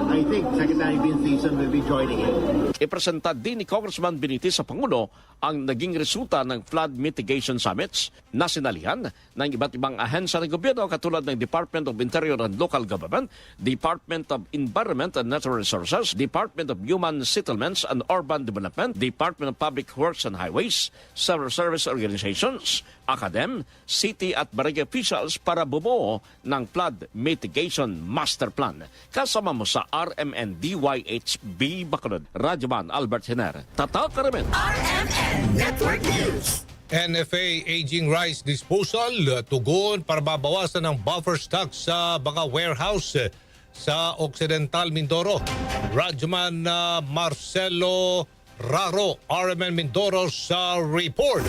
I think Secretary Benz Dizon will be joining him. Ipresenta din ni Congressman Benitez sa Pangulo ang naging resulta ng flood mitigation summits na sinalihan ng iba't ibang ahensya ng gobyerno katulad ng Department of Interior and Local Government, Department of Environment and Natural Resources, Department of Human Settlements and Urban Development, Department of Public Works and Highways, Civil Service Organizations, Academ, City at Barangay officials para bumuo ng Flood Mitigation Master Plan. Kasama mo sa RMN DYHB Bacolod, Radyoman Albert Hiner. Tatak RMN. RMN Network News. NFA Aging Rice Disposal tugon para babawasan ng buffer stock sa mga warehouse sa Occidental Mindoro. Radyoman Marcelo Raro, RMN Mindoro sa report.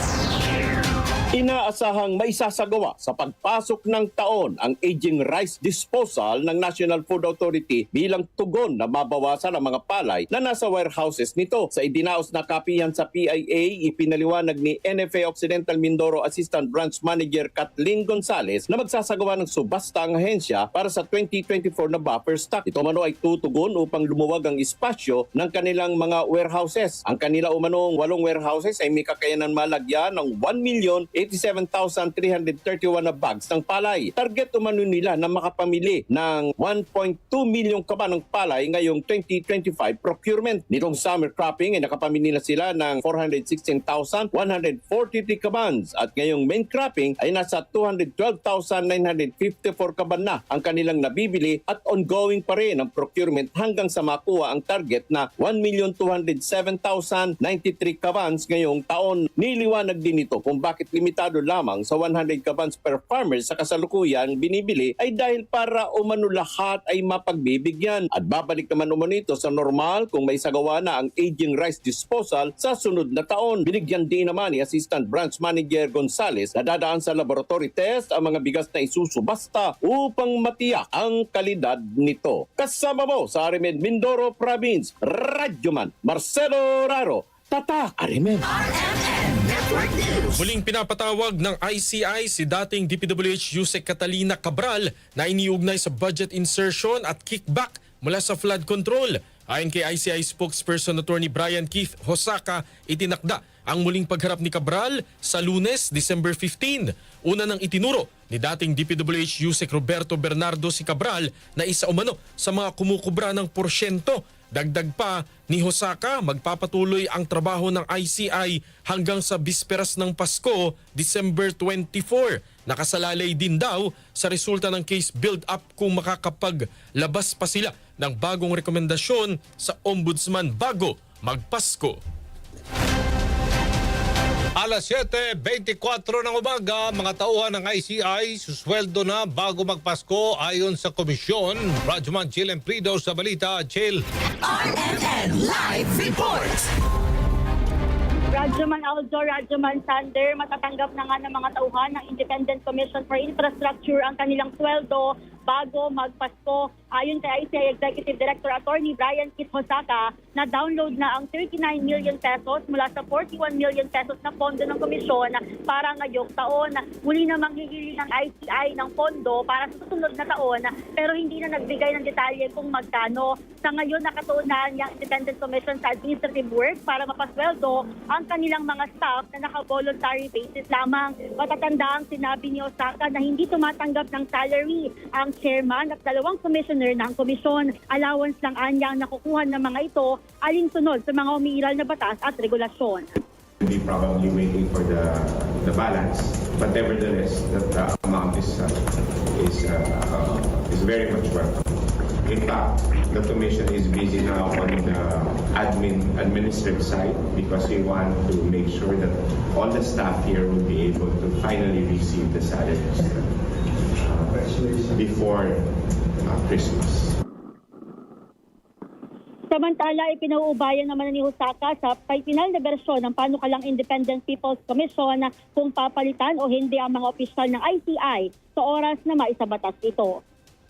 Inaasahang may sasagawa sa pagpasok ng taon ang aging rice disposal ng National Food Authority bilang tugon na mabawasan ang mga palay na nasa warehouses nito. Sa idinaos na kapihan sa PIA, ipinaliwanag ni NFA Occidental Mindoro Assistant Branch Manager Kathleen Gonzales na magsasagawa ng subasta ang ahensya para sa 2024 na buffer stock. Ito mano ay tutugon upang lumuwag ang espasyo ng kanilang mga warehouses. Ang kanila umanong 8 warehouses ay may kakayanan malagyan ng 1,087,331 na bags ng palay. Target umano nila na makapamili ng 1.2 milyong kaban ng palay ngayong 2025 procurement. Nitong summer cropping ay nakapamili na sila ng 416,143 kabans at ngayong main cropping ay nasa 212,954 kaban na ang kanilang nabibili at ongoing pa rin ang procurement hanggang sa makuha ang target na 1,207,093 kabans ngayong taon. Niliwanag din ito kung bakit limitado lamang sa 100 kabans per farmer sa kasalukuyan binibili ay dahil para umano lahat ay mapagbibigyan. At babalik naman umano ito sa normal kung may sagawa na ang aging rice disposal sa sunod na taon. Binigyan din naman ni Assistant Branch Manager Gonzales na dadaan sa laboratory test ang mga bigas na isusubasta upang matiyak ang kalidad nito. Kasama mo sa RMN Mindoro Province, Radyoman Marcelo Raro, Tatak RMN. Muling pinapatawag ng ICI si dating DPWH Yusek Catalina Cabral na iniugnay sa budget insertion at kickback mula sa flood control. Ayon kay ICI spokesperson Attorney Brian Keith Hosaka, itinakda ang muling pagharap ni Cabral sa Lunes, December 15. Una nang itinuro ni dating DPWH Yusek Roberto Bernardo si Cabral na isa umano sa mga kumukubra ng porsyento. Dagdag pa ni Hosaka, magpapatuloy ang trabaho ng ICI hanggang sa bisperas ng Pasko, December 24. Nakasalalay din daw sa resulta ng case build-up kung makakapaglabas pa sila ng bagong rekomendasyon sa Ombudsman bago magpasko. Alas 7:24 ng umaga, mga tauhan ng ICI susweldo na bago magpasko ayon sa komisyon. Radyoman Chill Emprido sa balita. Chill. RMN Live Report. Radyoman Aldo, Radyoman Sander, matatanggap na nga ng mga tauhan ng Independent Commission for Infrastructure ang kanilang sweldo bago magpasko. Ayon kay ICI Executive Director Attorney Brian Keith Hosaka, na-download na ang 39 million pesos mula sa 41 million pesos na pondo ng komisyon para ngayong taon. Muli namang hihiling ng ICI ng pondo para sa susunod na taon, pero hindi na nagbigay ng detalye kung magkano. Sa ngayon, nakatuon na ang Independent Commission sa administrative work para mapasweldo ang kanilang mga staff na naka-voluntary basis lamang. Matatanda ang sinabi ni Hosaka na hindi tumatanggap ng salary ang chairman at dalawang commissioner ng komisyon. Allowance lang anyang nakukuha ng mga ito alinsunod sa mga umiiral na batas at regulasyon. Be probably waiting for the balance, but nevertheless, the amount is very much welcome. In fact, the commission is busy now on the administrative side because we want to make sure that all the staff here will be able to finally receive the salaries before Christmas. Samantala, ipinauubayan naman ni Hosaka sa final na bersyon ng panukalang Independent People's Commission kung papalitan o hindi ang mga opisyal ng ICI sa oras na maisabatas ito.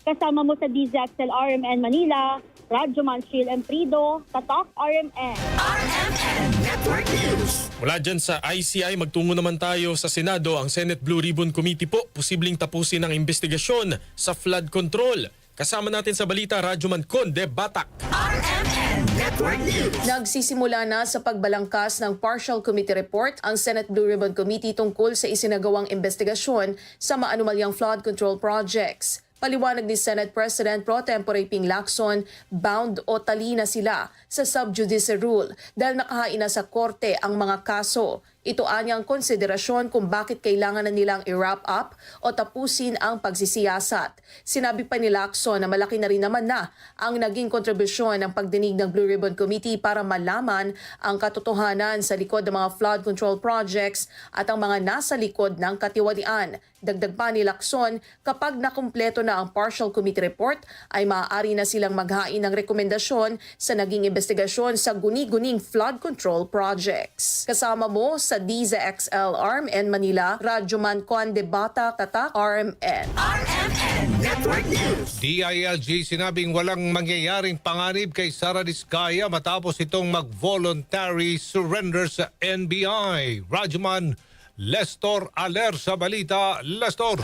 Kasama mo sa DZXL RMN Manila, Radyoman Chill Emprido, Tatak RMN. RMN Network News. Mula dyan sa ICI, magtungo naman tayo sa Senado. Ang Senate Blue Ribbon Committee po posibleng tapusin ang investigasyon sa flood control. Kasama natin sa balita, Radyoman Conde Batak. RMN Network News. Nagsisimula na sa pagbalangkas ng partial committee report ang Senate Blue Ribbon Committee tungkol sa isinagawang investigasyon sa maanumalyang flood control projects. Paliwanag ni Senate President Pro Tempore Ping Lacson, bound o tali na sila sa sub judice rule dahil nakahain na sa korte ang mga kaso. Ito anyang konsiderasyon kung bakit kailangan na nilang i-wrap up o tapusin ang pagsisiyasat. Sinabi pa ni Lacson na malaki na rin naman na ang naging kontribusyon ng pagdinig ng Blue Ribbon Committee para malaman ang katotohanan sa likod ng mga flood control projects at ang mga nasa likod ng katiwalian. Dagdag pa ni Lacson, kapag nakumpleto na ang partial committee report, ay maaari na silang maghain ng rekomendasyon sa naging investigasyon sa guni-guning flood control projects. Kasama mo sa DZXL RMN Manila, Radyoman Conde Batak, Tatak RMN. RMN Network News. DILG sinabing walang mangyayaring panganib kay Sara Diskaya matapos itong mag-voluntary surrender sa NBI. Radyoman Lestor Aler sa balita. Lestor.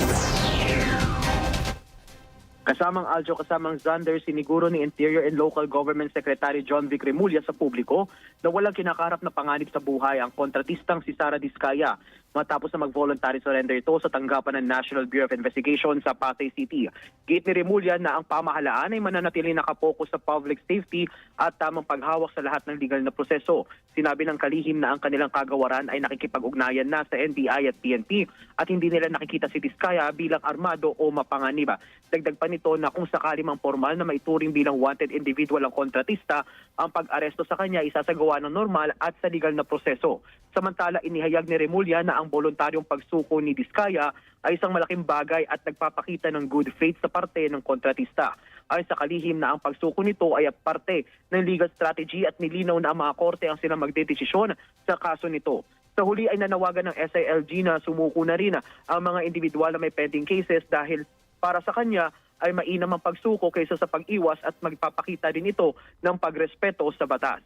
Kasamang Aljo, kasamang Zander, siniguro ni Interior and Local Government Secretary John Vic Remulla sa publiko na walang kinakaharap na panganib sa buhay ang kontratistang si Sara Diskaya matapos na mag-voluntary surrender ito sa tanggapan ng National Bureau of Investigation sa Pasay City. Giit ni Remulla na ang pamahalaan ay mananatili nakapokus sa public safety at tamang paghawak sa lahat ng legal na proseso. Sinabi ng kalihim na ang kanilang kagawaran ay nakikipag-ugnayan na sa NBI at PNP at hindi nila nakikita si Diskaya bilang armado o mapanganiba. Dagdag pa nito na kung sakali mang formal na maituring bilang wanted individual ang kontratista, ang pag-aresto sa kanya isasagawa ng normal at sa legal na proseso. Samantala, inihayag ni Remulla na ang voluntaryong pagsuko ni Diskaya ay isang malaking bagay at nagpapakita ng good faith sa parte ng kontratista. Ayon sa kalihim na ang pagsuko nito ay parte ng legal strategy at nilinaw na ang mga korte ang silang magdedesisyon sa kaso nito. Sa huli ay nanawagan ng SILG na sumuko na rin ang mga individual na may pending cases dahil para sa kanya ay mainam ang pagsuko kaysa sa pag-iwas at magpapakita din ito ng pagrespeto sa batas.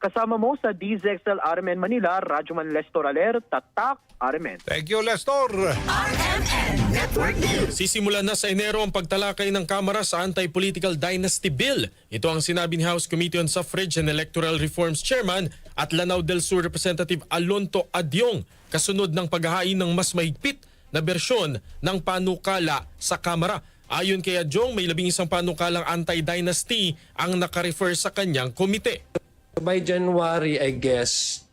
Kasama mo sa DZXL RMN Manila, Radyoman Lestor Aler, Tatak, RMN. Thank you, Lestor. Sisimulan na sa Enero ang pagtalakay ng Kamara sa Anti-Political Dynasty Bill. Ito ang sinabi ni House Committee on Suffrage and Electoral Reforms Chairman at Lanao del Sur Representative Alonto Adyong, kasunod ng paghahain ng mas mahigpit na bersyon ng panukala sa Kamara. Ayon kay Adyong, may 11 panukalang anti-dynasty ang nakarefer sa kanyang komite. By January, I guess,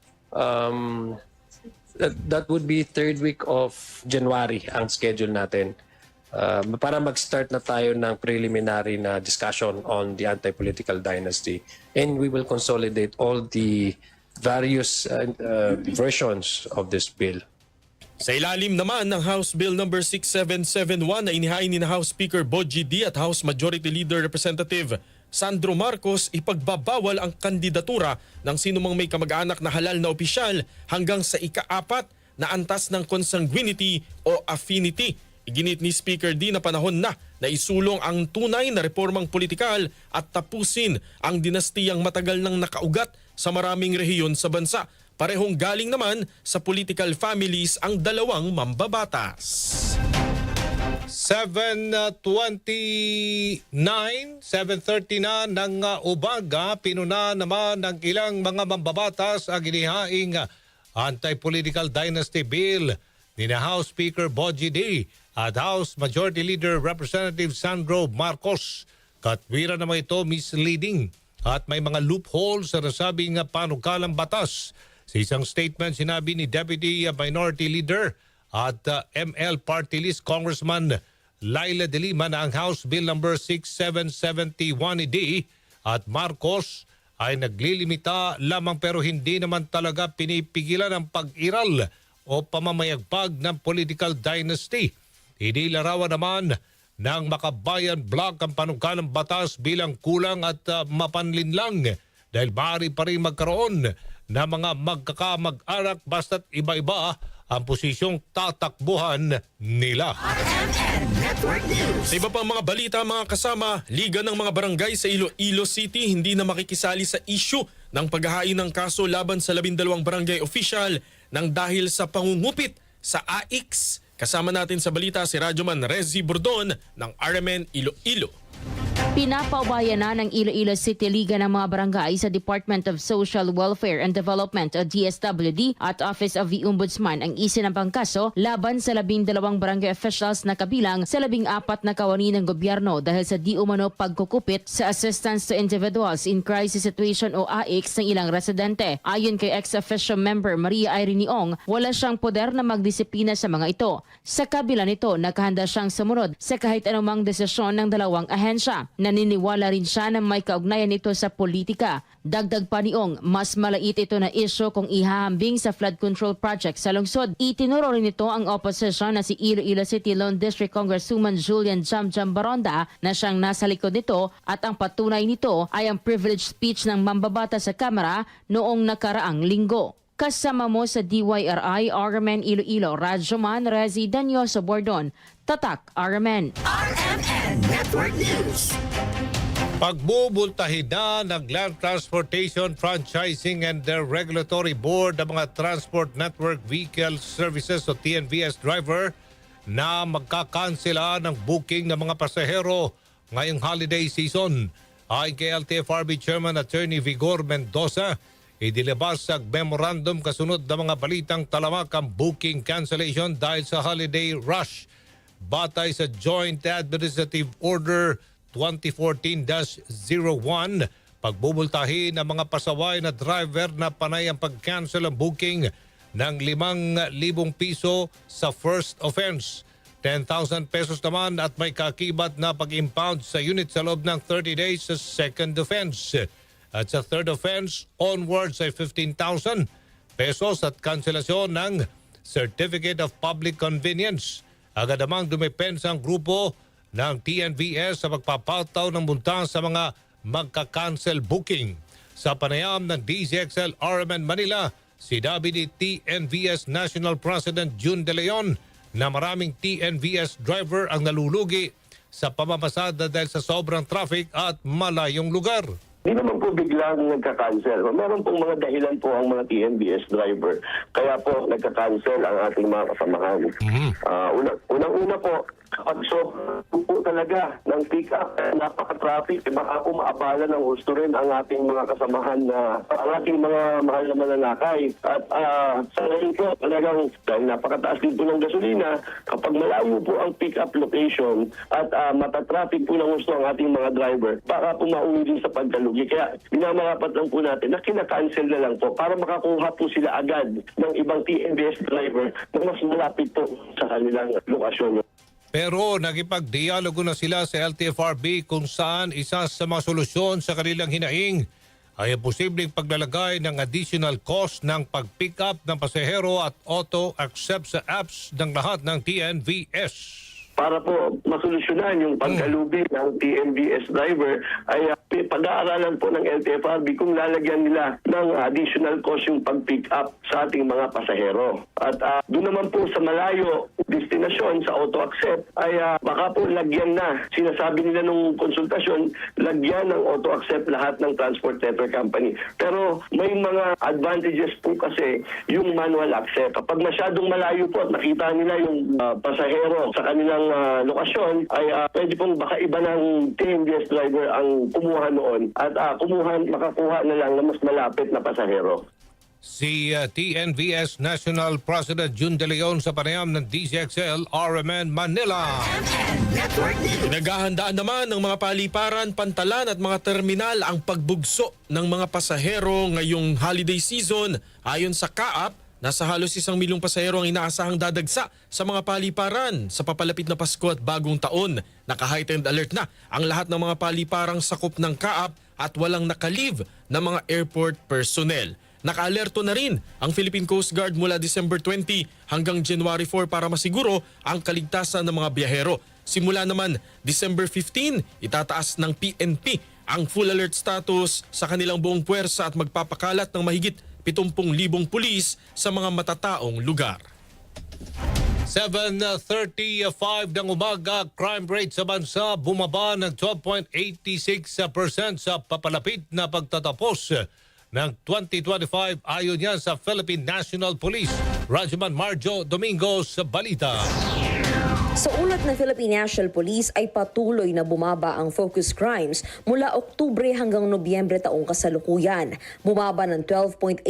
that would be third week of January ang schedule natin. Para mag-start na tayo ng preliminary na discussion on the anti-political dynasty. And we will consolidate all the various versions of this bill. Sa ilalim naman ng House Bill No. 6771 na inihain ni House Speaker Bogie D at House Majority Leader Representative Sandro Marcos, ipagbabawal ang kandidatura ng sinumang may kamag-anak na halal na opisyal hanggang sa ika-4 na antas ng consanguinity o affinity. Iginit ni Speaker D na panahon na isulong ang tunay na reformang politikal at tapusin ang dinastiyang matagal nang nakaugat sa maraming rehiyon sa bansa. Parehong galing naman sa political families ang dalawang mambabatas. 7:29, 7:30 na ng umaga, pinuna naman ng ilang mga mambabatas ang inihaing anti-political dynasty bill ni House Speaker Bogie D at House Majority Leader Representative Sandro Marcos. Katwiran naman ito misleading at may mga loopholes sa nasabing panukalang batas. Sa isang statement, sinabi ni Deputy Minority Leader at ML Party List Congressman Laila de Lima na ang House Bill No. 6771D at Marcos ay naglilimita lamang pero hindi naman talaga pinipigilan ang pag-iral o pamamayagpag ng political dynasty. Inilarawan naman ng Makabayan Bloc ang panukalang batas bilang kulang at mapanlinlang dahil maaari pa rin magkaroon na mga magkakamag-anak basta't iba-iba ang posisyong tatakbuhan nila. Sa iba pang mga balita, mga kasama, Liga ng mga Barangay sa Iloilo City hindi na makikisali sa issue ng paghahain ng kaso laban sa 12 barangay official nang dahil sa pangungupit sa AIX. Kasama natin sa balita si Radyoman Rezi Bordon ng RMN Iloilo. Pinapaubayan na ng Iloilo City Liga ng mga barangay sa Department of Social Welfare and Development o DSWD at Office of the Ombudsman ang isinampang kaso laban sa 12 barangay officials na kabilang sa 14 na kawani ng gobyerno dahil sa di umano pagkukupit sa Assistance to Individuals in Crisis Situation o AIX ng ilang residente. Ayon kay ex-officio member Maria Irene Ong, wala siyang poder na magdisiplina sa mga ito. Sa kabila nito, nakahanda siyang sumunod sa kahit anumang desisyon ng dalawang ahensya. Naniniwala rin siya na may kaugnayan ito sa politika. Dagdag pa ni Ong, mas malait ito na isyo kung ihahambing sa flood control project sa lungsod. Itinuro rin ito ang opposition na si Iloilo City Lone District Congresswoman Julian Jamjam Baronda na siyang nasa likod nito at ang patunay nito ay ang privilege speech ng mambabata sa Kamara noong nakaraang linggo. Kasama mo sa DYRI, RMN Iloilo, Radyoman Rezi Danyoso Bordon, Tatak, RMN. RMN Network News. Pagbubultahin na ng Land Transportation Franchising and the Regulatory Board ng mga Transport Network Vehicle Services o TNVS driver na magkakansela ng booking ng mga pasahero ngayong holiday season. Ayon kay LTFRB Chairman Attorney Vigor Mendoza, idilabas sa memorandum kasunod ng mga balitang talamak ang booking cancellation dahil sa holiday rush. Batay sa Joint Administrative Order 2014-01, pagbubultahin ang mga pasaway na driver na panay ang pag-cancel ang booking ng 5,000 piso sa first offense, 10,000 pesos naman at may kakibat na pag-impound sa unit sa loob ng 30 days sa second offense. At sa third offense, onwards ay 15,000 pesos at kanselasyon ng Certificate of Public Convenience. Agad namang dumepensa ang grupo ng TNVS sa pagpapataw ng multa sa mga magka-cancel booking. Sa panayam ng DZXL RMN Manila, sinabi ni TNVS National President June De Leon na maraming TNVS driver ang nalulugi sa pamamasada dahil sa sobrang traffic at malayong lugar. Hindi naman po po biglang nagka-cancel. Meron pong mga dahilan po ang mga TNVS driver. Kaya po nagka-cancel ang ating mga kasamahan. Unang-una po, kapag po talaga ng pick-up, napaka-traffic, baka po maabala ng gusto rin ang ating mga kasamahan ang ating mga mahal na mananakay. At sa ngayon po, talagang dahil napakataas din po ng gasolina, kapag malayo po ang pick-up location at matatraffic po ng gusto ang ating mga driver, baka po mauwi din sa pagkalugi. Kaya minamarapat lang po natin na kinakancel na lang po para makakuha po sila agad ng ibang TNVS driver na mas malapit po sa kanilang lokasyon. Pero nakipagdialogo na sila sa LTFRB kung saan isa sa mga solusyon sa kanilang hinaing ay ang posibleng paglalagay ng additional cost ng pag-pick up ng pasahero at auto-accept sa apps ng lahat ng TNVS. Para po masolusyonan yung pagkalugi ng TNVS driver ay pag-aaralan po ng LTFRB kung lalagyan nila ng additional cost yung pag-pick up sa ating mga pasahero. At doon naman po sa malayo destinasyon sa auto-accept ay baka po lagyan na. Sinasabi nila nung konsultasyon, lagyan ng auto-accept lahat ng transport network company. Pero may mga advantages po kasi yung manual accept. Kapag masyadong malayo po at nakita nila yung pasahero sa kanilang lokasyon, ay pwede pong baka iba ng TNVS driver ang kumuha noon at makakuha na lang na mas malapit na pasahero. Si TNVS National President June De Leon sa panayam ng DZXL RMN Manila. Pinaghahandaan naman ng mga paliparan, pantalan at mga terminal ang pagbugso ng mga pasahero ngayong holiday season. Ayon sa CAAP, nasa halos 1 milyong pasahero ang inaasahang dadagsa sa mga paliparan sa papalapit na Pasko at Bagong Taon. Naka-heightened alert na ang lahat ng mga paliparang sakop ng CAAP at walang nakalive na mga airport personnel. Naka-alerto na rin ang Philippine Coast Guard mula December 20 hanggang January 4 para masiguro ang kaligtasan ng mga biyahero. Simula naman December 15, itataas ng PNP ang full alert status sa kanilang buong puwersa at magpapakalat ng mahigit 70,000 pulis sa mga matataong lugar. 7:35 ng umaga, crime rate sa bansa bumaba ng 12.86% sa papalapit na pagtatapos ng 2025 ayon yan sa Philippine National Police. Rajuman Marjo Domingo sa balita. Sa ulat ng Philippine National Police ay patuloy na bumaba ang focus crimes mula Oktubre hanggang Nobyembre taong kasalukuyan. Bumaba ng 12.86%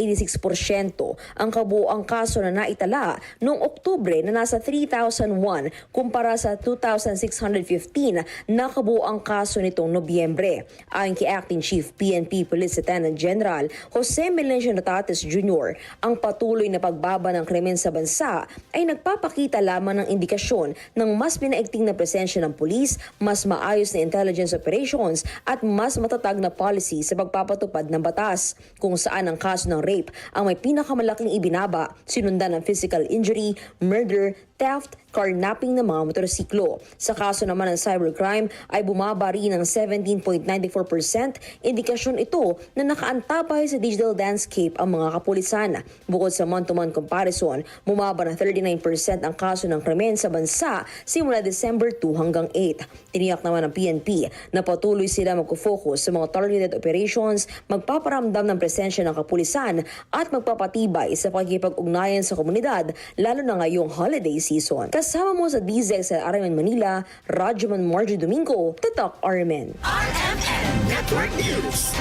ang kabuuang kaso na naitala noong Oktubre na nasa 3,001 kumpara sa 2,615 na kabuuang kaso nitong Nobyembre. Ayon kay Acting Chief PNP Police Lieutenant General Jose Melencio Natates Jr., ang patuloy na pagbaba ng krimen sa bansa ay nagpapakita lamang ng indikasyon ng mas pinaigting na presensya ng pulis, mas maayos na intelligence operations at mas matatag na policy sa pagpapatupad ng batas. Kung saan ang kaso ng rape ang may pinakamalaking ibinaba, sinundan ng physical injury, murder, theft, carnapping ng mga motorsiklo. Sa kaso naman ng cybercrime ay bumaba rin ng 17.94%. Indikasyon ito na nakaantabay sa digital landscape ang mga kapulisan. Bukod sa month-to-month comparison, bumaba ng 39% ang kaso ng krimen sa bansa simula December 2 hanggang 8. Tiniyak naman ng PNP na patuloy sila magfocus sa mga targeted operations, magpaparamdam ng presensya ng kapulisan at magpapatibay sa pakikipag-ugnayan sa komunidad lalo na ngayong holiday season. Kasama mo sa DZXL RMN Manila, Rajuman Marjo Domingo, Tatak RMN. RMN Network News.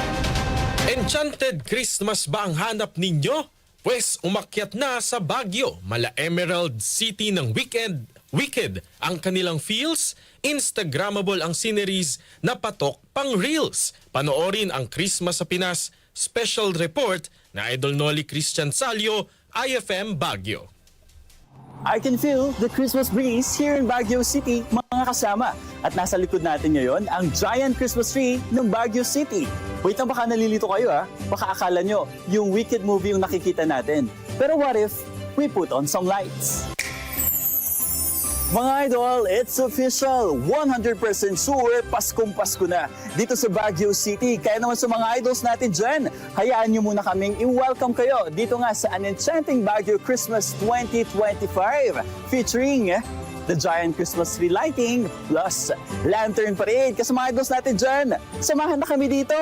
Enchanted Christmas ba ang hanap ninyo? Pwes umakyat na sa Baguio, mala Emerald City ng Wicked ang kanilang feels. Instagrammable ang sceneries na patok pang reels. Panoorin ang Christmas sa Pinas special report na Idol Noli Christian Salio, IFM Baguio. I can feel the Christmas breeze here in Baguio City, mga kasama. At nasa likod natin ngayon ang giant Christmas tree ng Baguio City. Wait lang, baka nalilito kayo ha. Baka akala nyo yung Wicked movie yung nakikita natin. Pero what if we put on some lights? Mga idol, it's official! 100% sure, Paskong Pasko na dito sa Baguio City. Kaya naman sa mga idols natin dyan, hayaan nyo muna kaming i-welcome kayo dito nga sa An Enchanting Baguio Christmas 2025 featuring the giant Christmas tree lighting plus lantern parade. Kasi mga idols natin dyan, samahan na kami dito!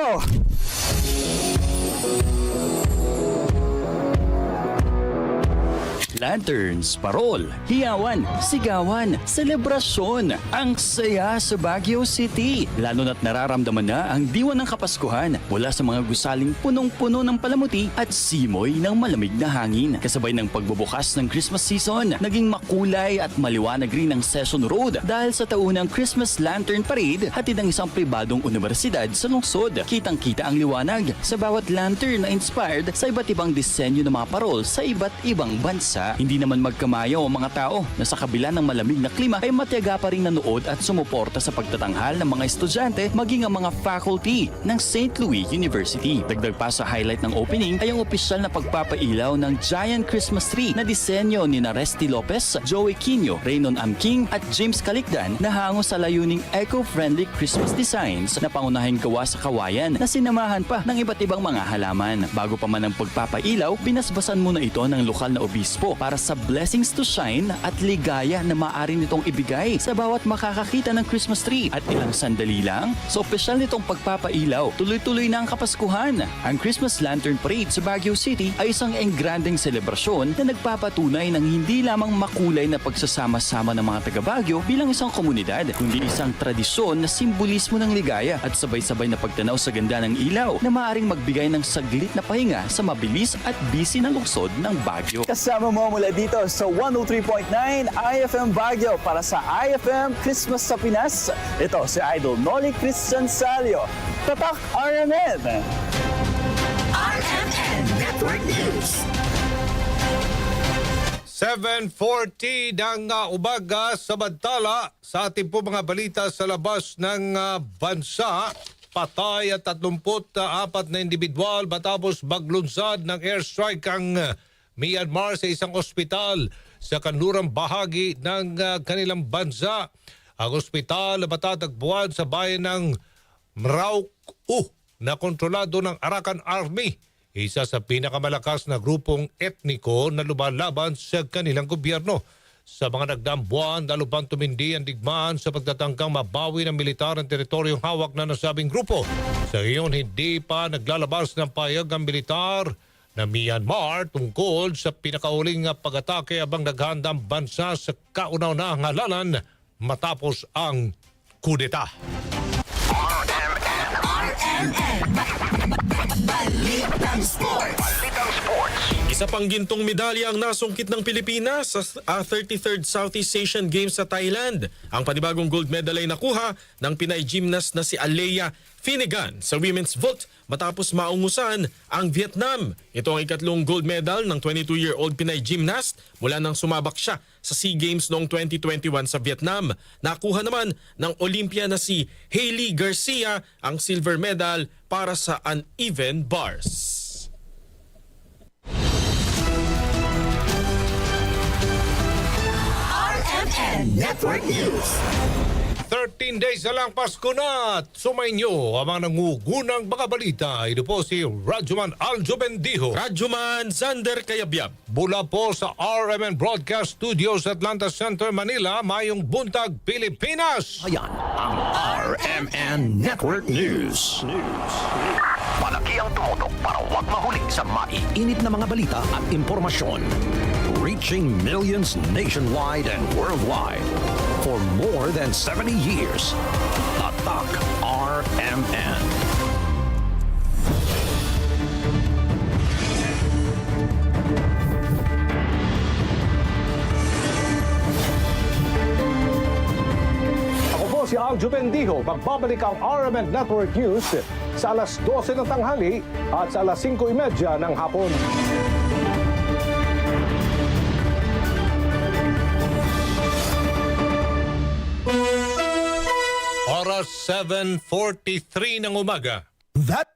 Lanterns, parol, hiyawan, sigawan, selebrasyon. Ang saya sa Baguio City. Lalo na't nararamdaman na ang diwa ng Kapaskuhan mula sa mga gusaling punong-puno ng palamuti at simoy ng malamig na hangin. Kasabay ng pagbubukas ng Christmas season, naging makulay at maliwanag rin ang Session Road dahil sa taunang Christmas Lantern Parade hatid ng isang pribadong universidad sa lungsod. Kitang-kita ang liwanag sa bawat lantern na inspired sa iba't ibang disenyo ng mga parol sa iba't ibang bansa. Hindi naman magkamayaw ang mga tao na sa kabila ng malamig na klima ay matiyaga pa rin nanood at sumuporta sa pagtatanghal ng mga estudyante maging ang mga faculty ng St. Louis University. Dagdag pa sa highlight ng opening ay ang opisyal na pagpapailaw ng giant Christmas tree na disenyo ni Resty Lopez, Joey Quino, Raynon Amking at James Calicdan na hango sa layuning eco-friendly Christmas designs na pangunahing gawa sa kawayan na sinamahan pa ng iba't ibang mga halaman. Bago pa man ang pagpapailaw, binasbasan muna ito ng lokal na obispo para sa blessings to shine at ligaya na maaari nitong ibigay sa bawat makakakita ng Christmas tree. At ilang sandali lang, sa opisyal nitong pagpapailaw, tuloy-tuloy na ang Kapaskuhan. Ang Christmas Lantern Parade sa Baguio City ay isang engrandeng selebrasyon na nagpapatunay ng hindi lamang makulay na pagsasama-sama ng mga taga-Baguio bilang isang komunidad, kundi isang tradisyon na simbolismo ng ligaya at sabay-sabay na pagtanaw sa ganda ng ilaw na maaaring magbigay ng saglit na pahinga sa mabilis at busy na lungsod ng Baguio. Kasama mo mula dito sa 103.9 IFM Baguio para sa IFM Christmas sa Pinas. Ito si Idol Noli Christian Salio. Tatak RMN! RMN Network News. 7:40 ng umaga, samantala sa ating po mga balita sa labas ng bansa. Patay at 34 na individual matapos maglunsad ng airstrike ang Myanmar sa isang ospital sa kanlurang bahagi ng kanilang bansa. Ang ospital na matatagpuan sa bayan ng Mrauk na kontrolado ng Arakan Army, isa sa pinakamalakas na grupong etniko na lumalaban sa kanilang gobyerno. Sa mga nagdaang buwan, lalo pang tumindi ang digmaan sa pagtatangkang mabawi ng militar ang teritoryong hawak na nasabing grupo. Sa ngayon, hindi pa naglalabas ng payag ang militar na Myanmar tungkol sa pinakauling pag-atake habang naghahanda ang bansa sa kauna-unahang halalan matapos ang kudeta. Balitang Sports. Isa pang gintong medalya ang nasungkit ng Pilipinas sa 33rd Southeast Asian Games sa Thailand. Ang panibagong gold medal ay nakuha ng Pinay gymnast na si Alea Finnegan sa women's vault matapos maungusan ang Vietnam. Ito ang ikatlong gold medal ng 22-year-old Pinay gymnast mula nang sumabak siya sa SEA Games noong 2021 sa Vietnam. Nakuha naman ng Olympia na si Hailey Garcia ang silver medal para sa uneven bars. RMN Network News. 13 days na lang Pasko na at sumainyo ang mga nangugunang mga balita. Ito po si Radyoman Aljo Bendijo. Radyoman Zander Kayabyab. Mula po sa RMN Broadcast Studios, Atlanta Center, Manila, Mayong Buntag, Pilipinas. Ayan ang RMN Network News. Malaki ang tumutok para huwag mahuling sa maiinit na mga balita at impormasyon. Reaching millions nationwide and worldwide. For more than 70 years, Tatak RMN. Ako po si Aljo Bendijo. Magbabalik ang RMN Network News sa alas 12 ng tanghali at sa alas 5:30 ng hapon. Oras 7:43 ng umaga. That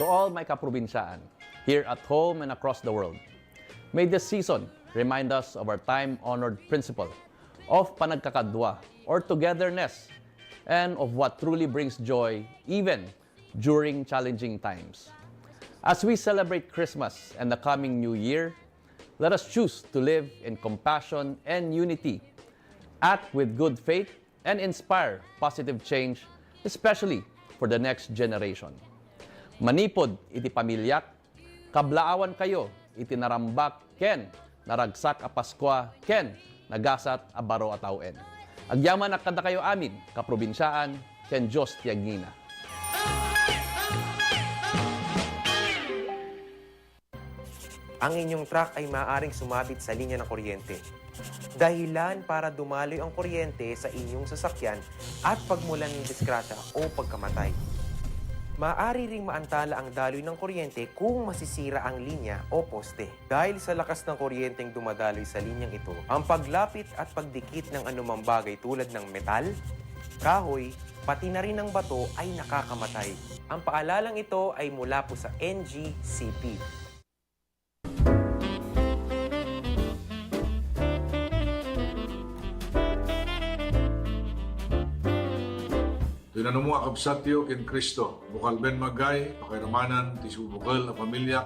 To all my kaprobinsyaan, here at home and across the world, may this season remind us of our time-honored principle of panagkakadwa or togetherness and of what truly brings joy even during challenging times. As we celebrate Christmas and the coming New Year, let us choose to live in compassion and unity, act with good faith, and inspire positive change, especially for the next generation. Manipod iti pamilyak, kablaawan kayo iti narambak ken naragsak a Paskwa ken nagasat a baro a tawen. Agyaman ak kada kayo amin, kaprobinsyaan ken Diyos ti agngina. Ang inyong truck ay maaaring sumabit sa linya ng kuryente. Dahilan para dumaloy ang kuryente sa inyong sasakyan at pagmulan ng disgrasya o pagkamatay. Maaari ring maantala ang daloy ng kuryente kung masisira ang linya o poste. Dahil sa lakas ng kuryenteng dumadaloy sa linyang ito, ang paglapit at pagdikit ng anumang bagay tulad ng metal, kahoy, pati na rin ng bato ay nakakamatay. Ang paalalang ito ay mula po sa NGCP. Tinanong mo akabsatyo ken Kristo, bukal ben magay, pakiramanan, ti subukal na pamilya,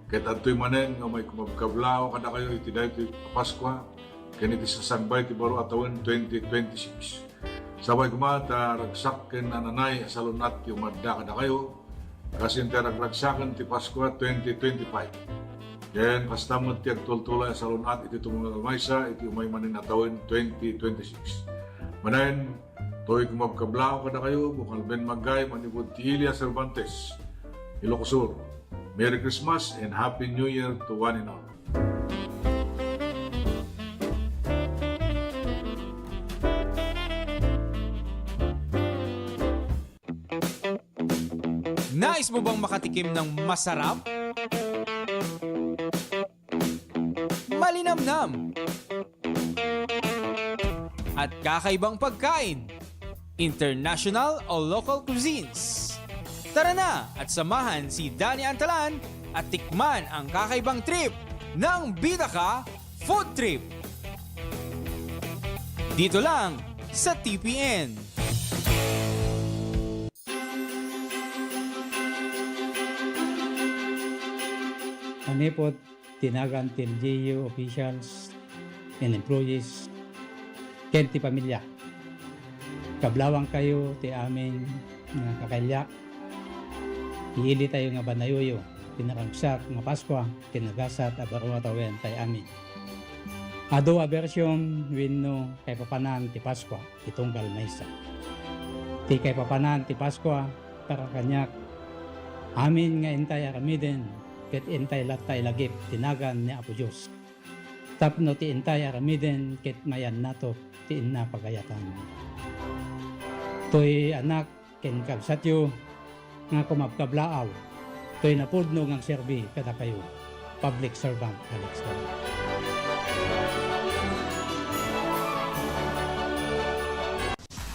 ket adtoy manen nga may kumabkablao kada kayo iti daytoy Paskwa, ken iti sasagbay ti baro atawon 2026. Sabay kumata ragsak ken nananay asalunat ti umadda kada kayo, kasin ti ragsakan ti Paskwa 2025. Ken kastamot ti agtultulay asalunat iti tumungal maysa iti umay manen atawon 2026. Manen to'y kumabkablao kada kayo, bukal ben magay, manibod ti Ilia Cervantes, Ilocos Sur. Merry Christmas and Happy New Year to one and all. Nais mo bang makatikim ng masarap? Malinamnam at kakaibang pagkain? International o local cuisines. Tara na at samahan si Danny Antalan at tikman ang kakaibang trip ng Bida Ka Food Trip. Dito lang sa TPN. Manipod, tinagan til LGU officials and employees, kenti pamilya. Kablawang kayo ti amin nga kakalyak. Iili tayo nga banayoyo, tinaragsak nga Paskwa, tinagasat at barumatawen tayo amin. Ado a version winno kay papanan ti Paskwa, itunggal maysa. Ti kay papanan ti Paskwa, para kanyak, amin nga intay aramiden, ket intay latay lagip, tinagan ni Apo Diyos. Tapno ti intay aramiden, ket mayan nato, ti inna pagayatan. To'y anak ken kabsatyo nga kumabkablaaw. To'y napudno ngang serbi kada kayo. Public servant Alex Caro.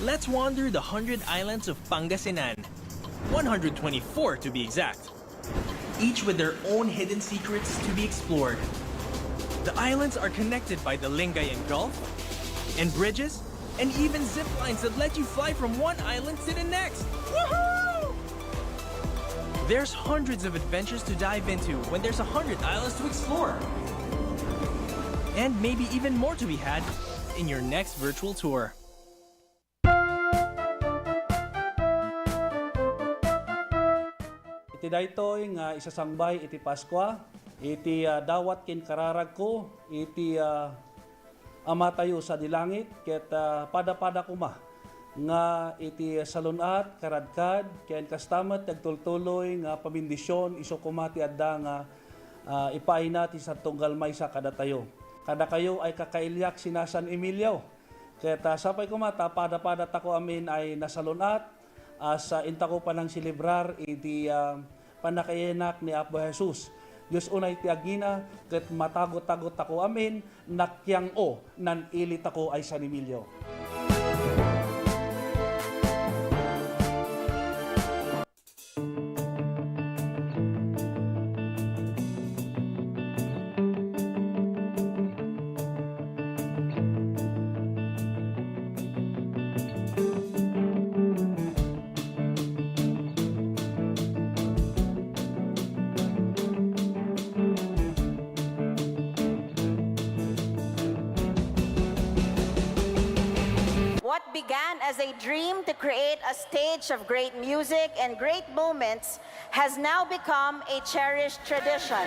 Let's wander the 100 islands of Pangasinan. 124 to be exact. Each with their own hidden secrets to be explored. The islands are connected by the Lingayen Gulf and bridges and even zip lines that let you fly from one island to the next. Woohoo! There's hundreds of adventures to dive into when there's 100 islands to explore. And maybe even more to be had in your next virtual tour. Iti daytoy nga isasangbay iti Paskwa, iti dawat kin kararag ko, iti ama tayo sa dilangit, ket pada-pada kuma nga iti salunat, karadkad, ken kastamat nagtultuloy nga pamindisyon, iso kumati adda nga ipaina ti sa tunggal maysa kada tayo. Kada kayo ay kakailyak sina San Emilio. Ket sapay kumata, pada-pada tako amin ay nasalunat, sa inta ko pa nang silibrar iti panakayenak ni Apo Jesus. Diyos unay ti agina, ket matagot-tagot ako amin, nakyang o, nan ilit ako ay San Emilio. began as a dream to create a stage of great music and great moments has now become a cherished tradition.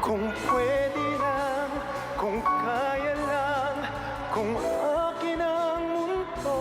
Kung pwede lang, kung kaya lang, kung akin ang mundo.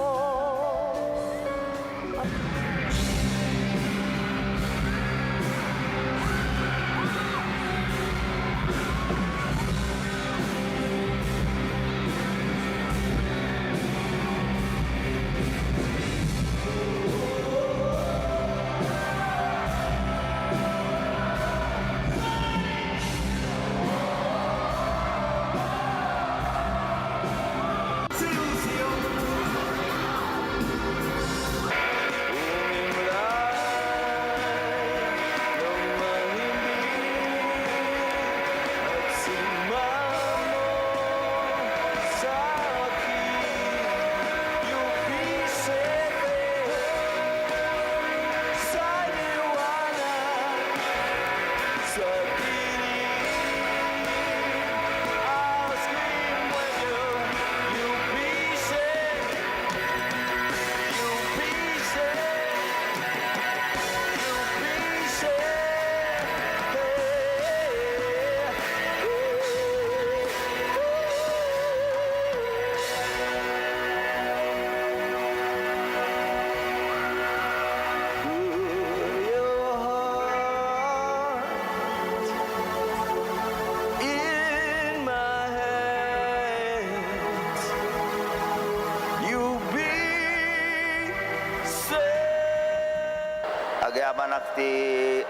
Agyaman ti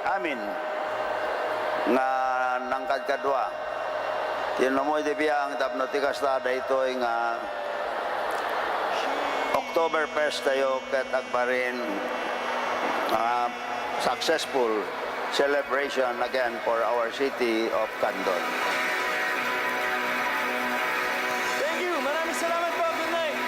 amin nga nangkad kadwa. Tinamoy di biyang tapno ti kastada ito nga October 1st tayo ket agbarin successful celebration again for our city of Candon. Thank you! Maraming salamat po! Good night!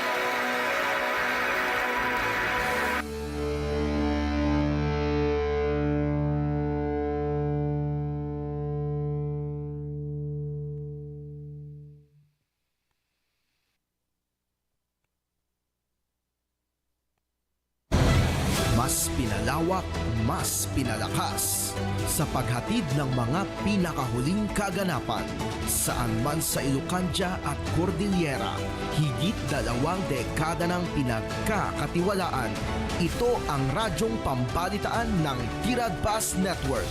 Mas pinalawak, mas pinalakas sa paghatid ng mga pinakahuling kaganapan saan man sa Ilocania at Cordillera. Higit 2 dekada ng pinagkakatiwalaan. Ito ang radyong pambalitaan ng Tiradpas Network.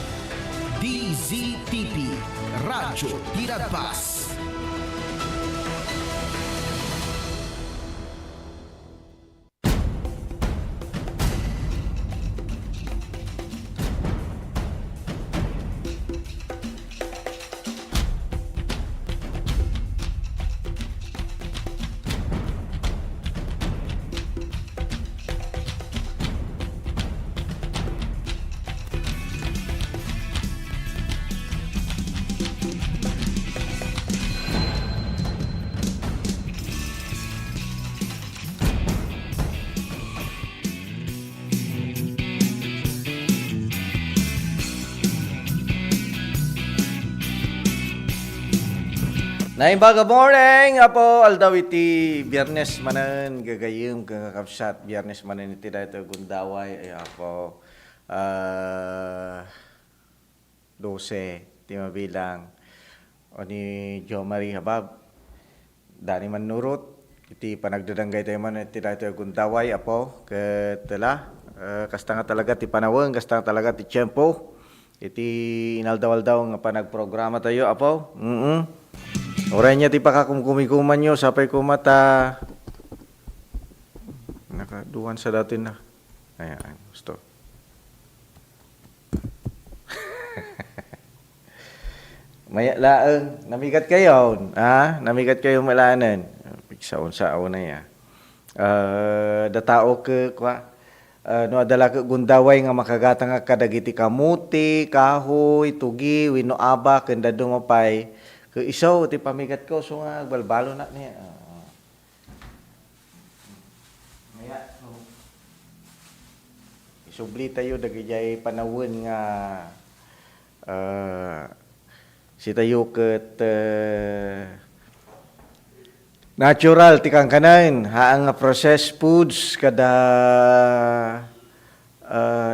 DZTP, Radyo Tiradpas. Naimbaga morning, apo aldawiti Biyernes manen gagayem kakapsat Biyernes manen iti dayto gundaway ay apo 12 ti mabilang oni Jo Marie Habab dani man nurut iti panagdadanggay tayo man iti dayto gundaway apo ketela kasta nga talaga ti panaweng kasta nga talaga ti tiyempo iti inaldaw-aldaw nga panagprograma tayo apo. Oray niya ti pakakumkumikuman nyo, sapay ko mata. Nakaduwan sa dati na. Ayan, gusto. Maya laeng, namigat kayo. Namigat kayo malanan. Piksaon sa na ya. Datao ke kwa. No adala ke gundaway nga makagata nga kadagiti kamuti, kahoy, tugi, wino aba, kenda dumapay. Ke isaw, ti pamigat ko. So nga, balbalo na niya. Maya, isubli tayo dagijay panawin nga si tayo ket natural tikang kanan haang nga processed foods kada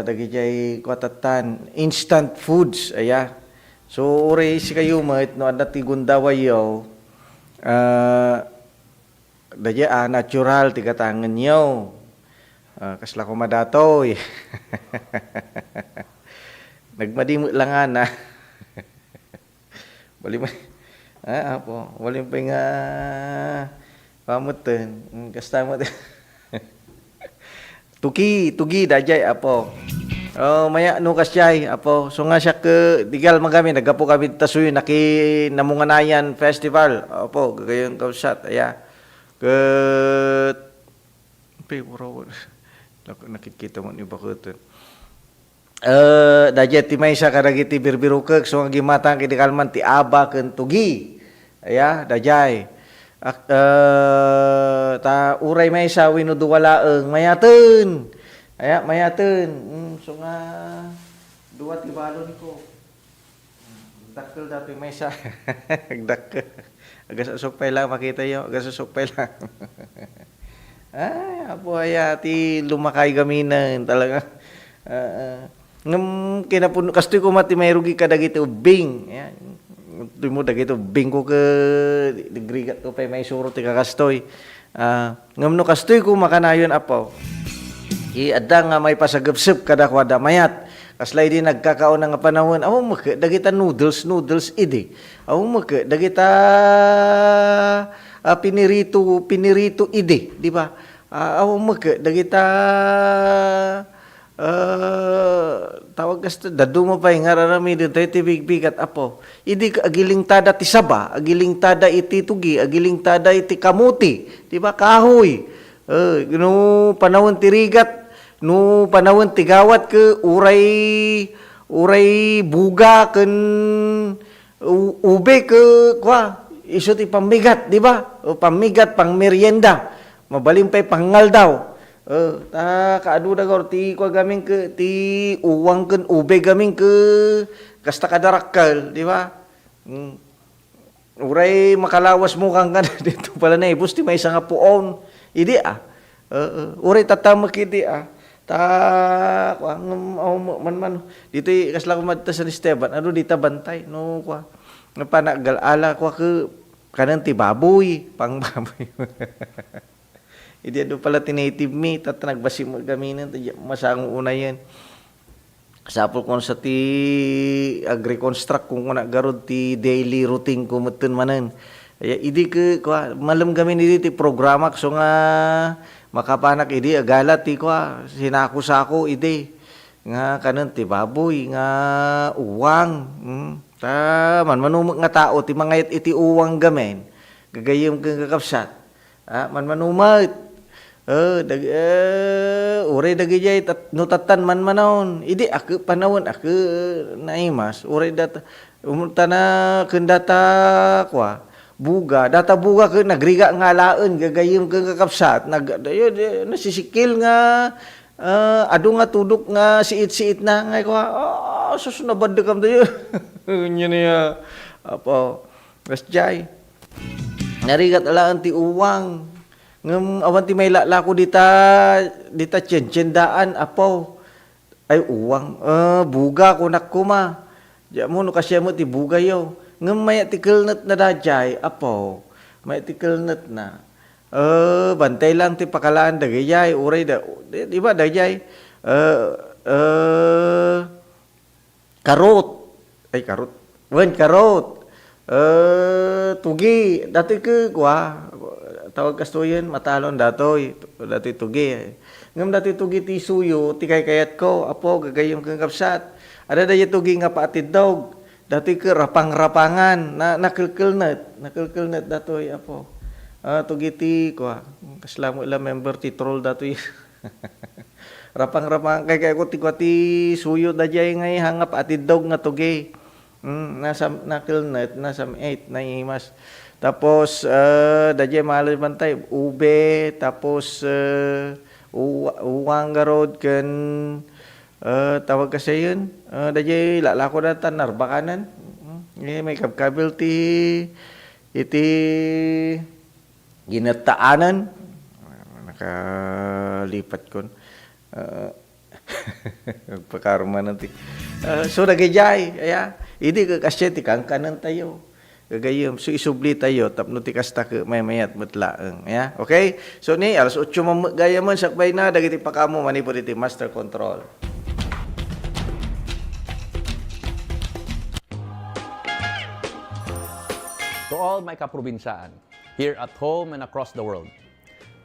dagijay kwatatan instant foods aya so ore si kayo met no adda ti gundawayo dadya natural ti katangan yo kasla ko madatoy nagmadimot lang ana Wali pa. Apo, wali pa nga pamutan. Kasta mo. Tugi dajay apo. Maya no kasyay apo. So nga siya ke digal man kami nagapo kami tasuy naki namunganayan festival. Apo, gayong kausat aya. Ket puro nakikita mo ni bakutan. Dajay ti may sa kadagiti birbirukek so nga gimatang kidi kalman ti aba ken tugi. Aya, dajay. Ta uray may sa winuduwalaeng mayaten. Aya, mayaten. So nga duwa ti balon ko. Dakkel dati may sa. Dakkel. Agas sukpay lang makita yo, agas sukpay lang. Ay, apo aya ti lumakay gaminan talaga. Ngem kinapun kastoy ko mati may rugi kadagiti ubing. Ayan. Tuy mo dagiti ubing ko ke digrigat ko pay may suro ti kakastoy. Ngem no kastoy ko makanayon apo. Adda nga may pasagepsep kada kwada mayat. Kaslay di nagkakaon nga panahon. Aw mak dagita noodles idi. Aw mak dagita pinirito idi, di ba? Aw mak dagita tawag kasta dadu mo pa nga rarami din tayo ti bigbigat apo idi agiling tada ti saba agiling tada iti tugi agiling tada iti kamuti di ba kahoy no panawon ti rigat no panawon ti gawat ke uray buga ken ube ke kwa iso ti pamigat di ba o pamigat pang merienda mabalim pay pangal daw ta kaadu dagor ti kwa gaming ke ti uwang ken ube gaming ke kasta kadarakkel di ba uray makalawas mo kang kan dito pala na ibus ti may nga puon idi uray tatamak idi ta kwa man dito kasla ko madta sa Esteban adu dita bantay no kwa napanagal ala kwa ke kanan ti baboy pang baboy Idi ado pala ti native meat at nagbasi mo gaminan masang una yan. Sapol kon sa ti agri-construct kung kuna garod ti daily routine ko meten manen. Idi ke kwa malam gamin idi ti programa so nga makapanak idi agala ti kwa sinako-sako idi nga kanen ti baboy nga uwang. Ta man manumag nga tao ti mangayat iti uwang gamen. Gagayem kang kakapsat. Man manumat. Uray dagijay nutatan man manawon. Idi aku panawon aku naimas. Uray data umunta na kendata kwa buga. Data buga ke nagriga nga laen gagayem ke kakapsat. Nasisikil nga adu nga tudok nga siit-siit na nga kwa. Sus nabad kam tayo. Nya niya. Apo. Gasjay. Narigat alaan ti uwang. Ngem awan ti may lako dita cendaan apo ay uwang buga kunak kuma ja mo no kasya mo ti buga yo ngem may ti kelnet na dajay apo may ti kelnet na bantay lang ti pakalaan dagayay uray da di ba dagayay karot ay karot wen karot tugi dati ke kwa tawag kastoyan, matalon datoy tugi. Ngam datoy tugi ti suyo, ti kayat ko, apo, gagayong kang kapsat. Ada daya tugi nga paatid dog. Datoy ke rapang-rapangan, nakilkilnet datoy, apo. Tugi ti, kaslamo ila member ti troll datoy. Rapang-rapang, kaya ko ti suyo dajay ngay hangap atid dog nga tugi. Nasa nakilnet, nasa 8 na imas. Tapos, dajay malas bantay, ube, tapos, uwang garod, kan, tawag kasi yun, dajay lalako na tanar, bakanan. May kabkabil iti, ginataanan. Nakalipat ko. Pagkaruma nanti. So, nagijay, hindi ka kasi ti kangkanan tayo. Gagayom, so isubli tayo, tapno ti kasta ka may-mayat matlaang. Okay? So ni, alas 8 gaya man, sakbay na, dagiti pakamo, manipod iti master control. To all my kaprobinsaan, here at home and across the world,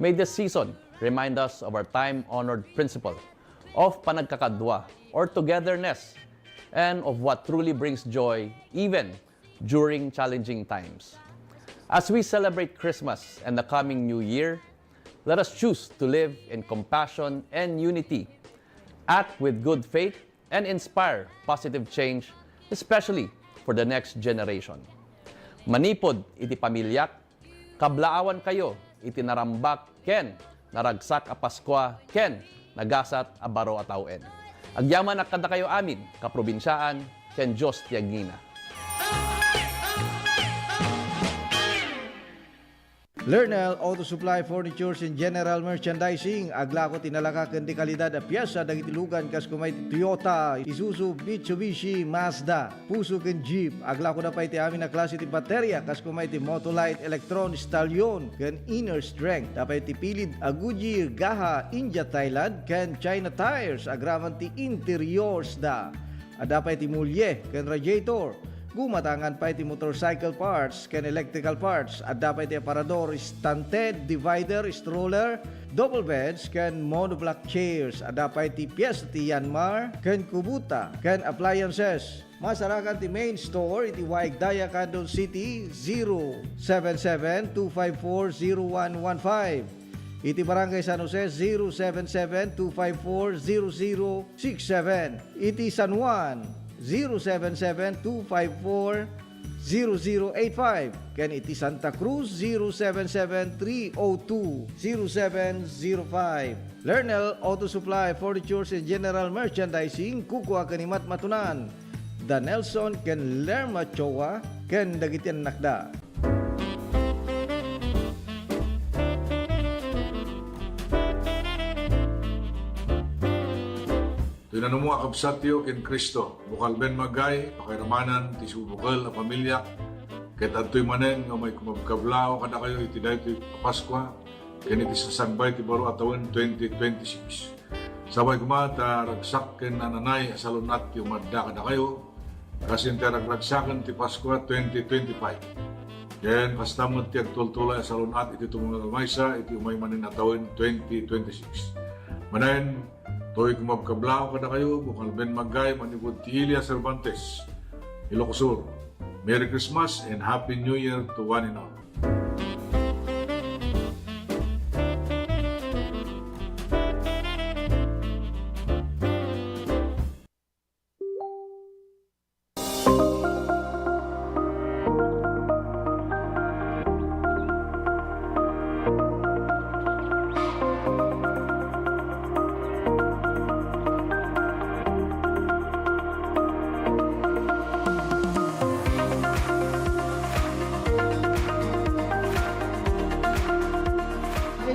may this season remind us of our time-honored principle of panagkakadwa or togetherness and of what truly brings joy even during challenging times. As we celebrate Christmas and the coming New Year, let us choose to live in compassion and unity, act with good faith, and inspire positive change, especially for the next generation. Manipod iti pamilyak, kablaawan kayo iti narambak ken naragsak a Paskwa ken nagasat a baro a tawen. Agyaman akada kayo amin, kaprobinsyaan, ken Diyos tiagngina. Lernel Auto Supply Furnitures and General Merchandising aglako tinalaka ken di kalidad a piyesa dagiti lugan kas kumay Toyota, Isuzu, Mitsubishi, Mazda, Puso ken Jeep aglako na pay ti amin na klase ti baterya kas kumay ti Motolite, Electron, Stallion ken Inner Strength tapay ti pilid a Goodyear, Gaha, India, Thailand ken China Tires agraman ti interiors da adapay ti mulye ken radiator. Gumatangan pa iti motorcycle parts ken electrical parts at dapat iti aparador, stunted, divider, stroller, double beds ken monoblock chairs at dapat iti piyesa ti Yanmar ken Kubota ken appliances. Masarakan ti main store iti Waigdaya, Quezon City 077-254-0115. Iti Barangay San Jose 077-254-0067. Iti San Juan 077-254-0085. Ken iti Santa Cruz 077-302-0705. Lernel Auto Supply Furnitures and General Merchandising kukuha kanimat matunan. Da Nelson ken Lerma Chowa ken dagitian nakda. Tinanong mo akabsatyo ken Kristo, bukal ben magay, pakiramanan, ti subukal, a pamilya, ket adtoy manen nga may kumabkablao kada kayo iti daytoy Paskwa, ken iti sasangbay ti baro atawon 2026. Sabay kumata ragsak ken nananay asalunat ti umadda kada kayo, kasi iti ragragsakan ti Paskwa 2025. Ken kastamot ti agtultulay asalunat iti tumungal maysa iti umay manen atawon 2026. Manayen to'y kumabkablao kada kayo, bukal ben magay, manipod ti Ilia Cervantes, Ilocos Sur. Merry Christmas and Happy New Year to one and all.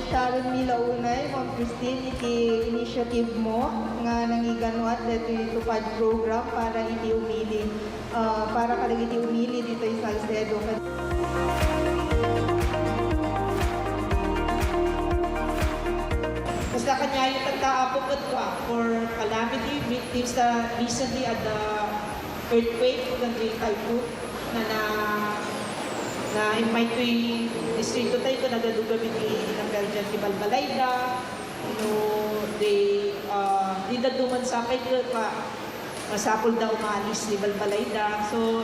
Sharon Milaunay, Ma'am Christine, iti initiative mo nga nangiganuat dito itupad program para iti umili, para kadag iti umili dito sa Salcedo. Basta kanya yung tagtaapok at for calamity victims recently at the earthquake ng typhoon na na invite ko yung distrito tayo ko nagadugamit ng Belgian si Balbalayda. Di nagduman sa akin masapol daw umalis ni Balbalayda. So,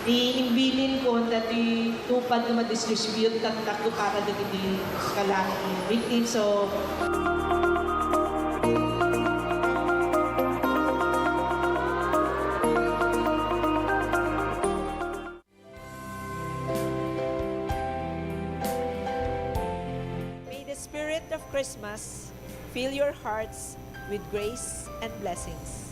iimbilin ko na tupad na ma-distribute kat ko para na hindi kalaki victim. So, may the spirit of Christmas fill your hearts with grace and blessings.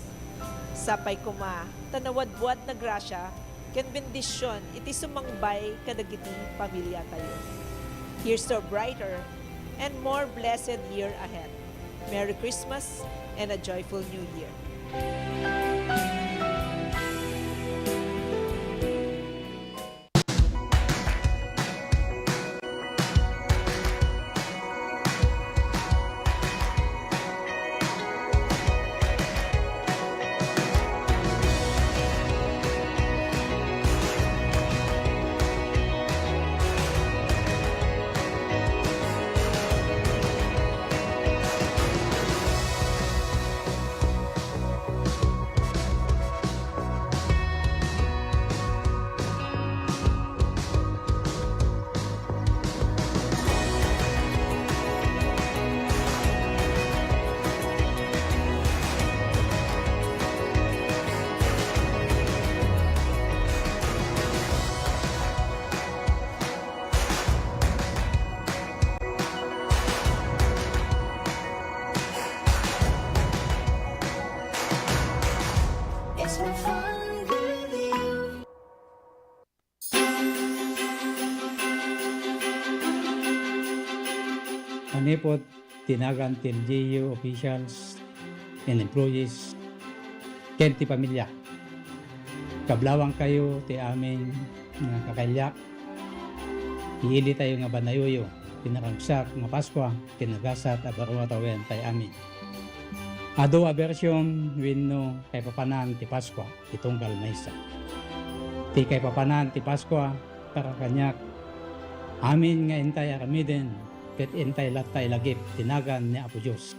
Sapay kuma, tanawadwad na grasya, ken bendisyon iti sumangbay kadagiti pamilya tayo. Here's to a brighter and more blessed year ahead. Merry Christmas and a joyful New Year. Manipot, tinagan LGU officials and employees, ken ti pamilya. Kablawang kayo ti aming nga kakalyak. Iili tayo nga banayuyo, pinakagsak nga Pasko, kinagasat at barumatawen tayo amin. Ado a version winno kay papanan ti Pasko, itunggal maysa. Ti kay papanan ti Pasko, para kanyak, amin nga intay aramiden, ket intay latay lagip, tinagan ni Apo Diyos.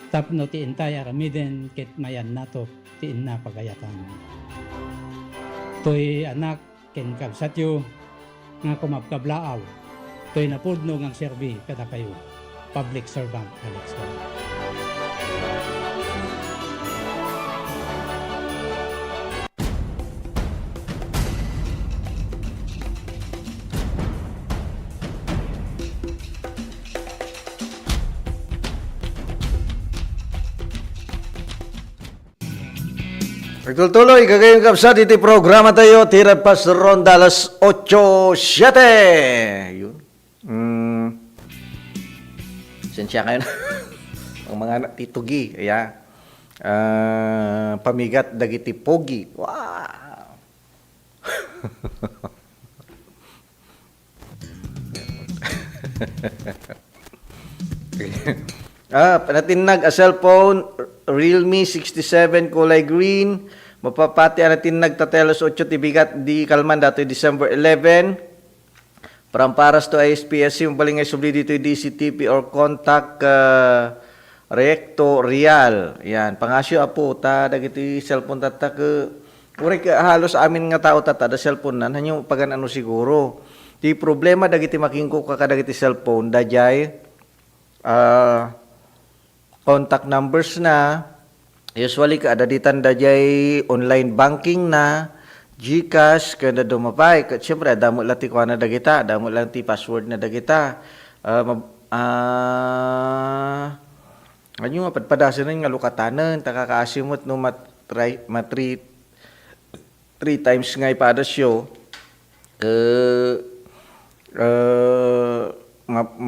Tapno ti intay aramiden, ket mayan nato, ti inna pagayatan. To'y anak, ken kabsatyo, nga kumapkablaaw, to'y napudno ngang serbi kada kayo, public servant Alex Caro. Pagtuloy, kagayong kapsat, iti programa tayo, tira pas ronda alas 8:07. Yun. Sensya kayo na. Ang mga titugi, kaya pamigat dagiti pogi. Wow! Panatinag a cellphone, Realme 67 kulay green. Mapapati natin nagtatelos 8 tibigat di kalman dato December 11. Paramparas to ISPSC balingay subli dito DCTP or contact recto real. Yan, pangasyo apo ta dagiti cellphone tata ke uri halos amin nga tao tata da cellphone nan hanyo pagan ano siguro. Di problema dagiti makingko ka kadagiti cellphone dajay contact numbers na. Usually ada ditan dajay online banking na, GCash kada dumapay. Siyempre damo lati ko na dagita, damo lang ti password na dagita. Anyo nga padpadasan nga lukatanen takakaasimot no three times nga ipada show.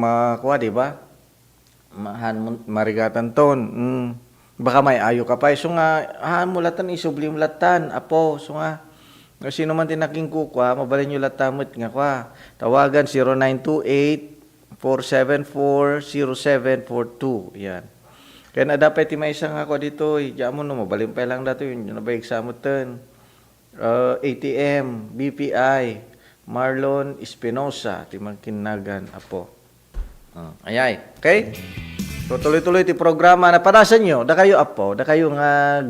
Makuha di ba? Marigatan ton. Baka may ayo ka pa. So nga, mulatan isubli mulatan. Apo, so nga. Sino man tinaking kukwa, mabalin nyo latamot nga kwa. Tawagan 0928-474-0742. Yan. Kaya na dapat may isang ako dito. Diyan mo no, mabalin pa lang dito. Yun na ba examutan. ATM, BPI, Marlon Espinosa, ti Magkinagan, Apo. Ayay, okay? So, tuloy-tuloy ti programa na panasan nyo, da kayo Apo, da kayo nga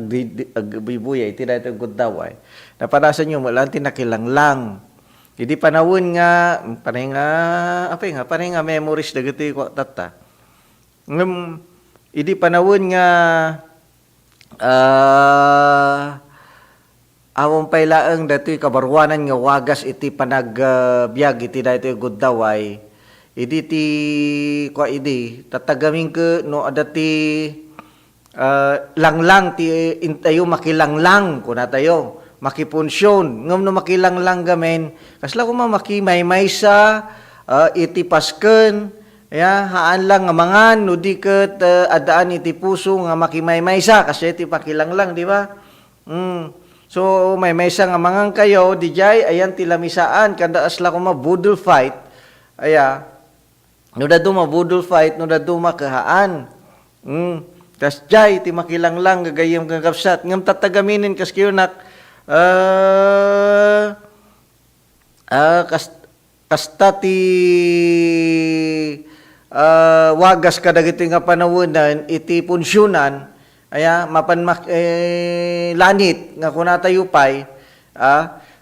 bibuyay, ti da ito gudaway. Napanasan nyo, malang tinakilanglang. Hindi panawon nga, panay nga memories da giti ko tata. Hindi panawon nga, awang pailaang dato'y kabarwanan nga wagas iti panagbiag iti dato'y guddaway. Idi ti kwa idi tatagamin ke no adati langlang ti intayo makilanglang kuna tayo makipunsyon ngem no makilanglang gamen kasla ko makimaymay sa iti pasken ya haan lang nga mangan no di ket adaan iti puso nga makimaymay sa kasi iti pakilanglang di ba? So may maysa nga mangang kayo dijay ayan tilamisaan kada asla ko budol fight aya no dadu budol fight no dadu makahaan kas jay ti makilanglang gagayem kang kapsat ngem tatagaminin kas kayo nak kasta ti wagas kadagiti nga panawonan iti punsyonan aya mapan lanit nga kunatayo pay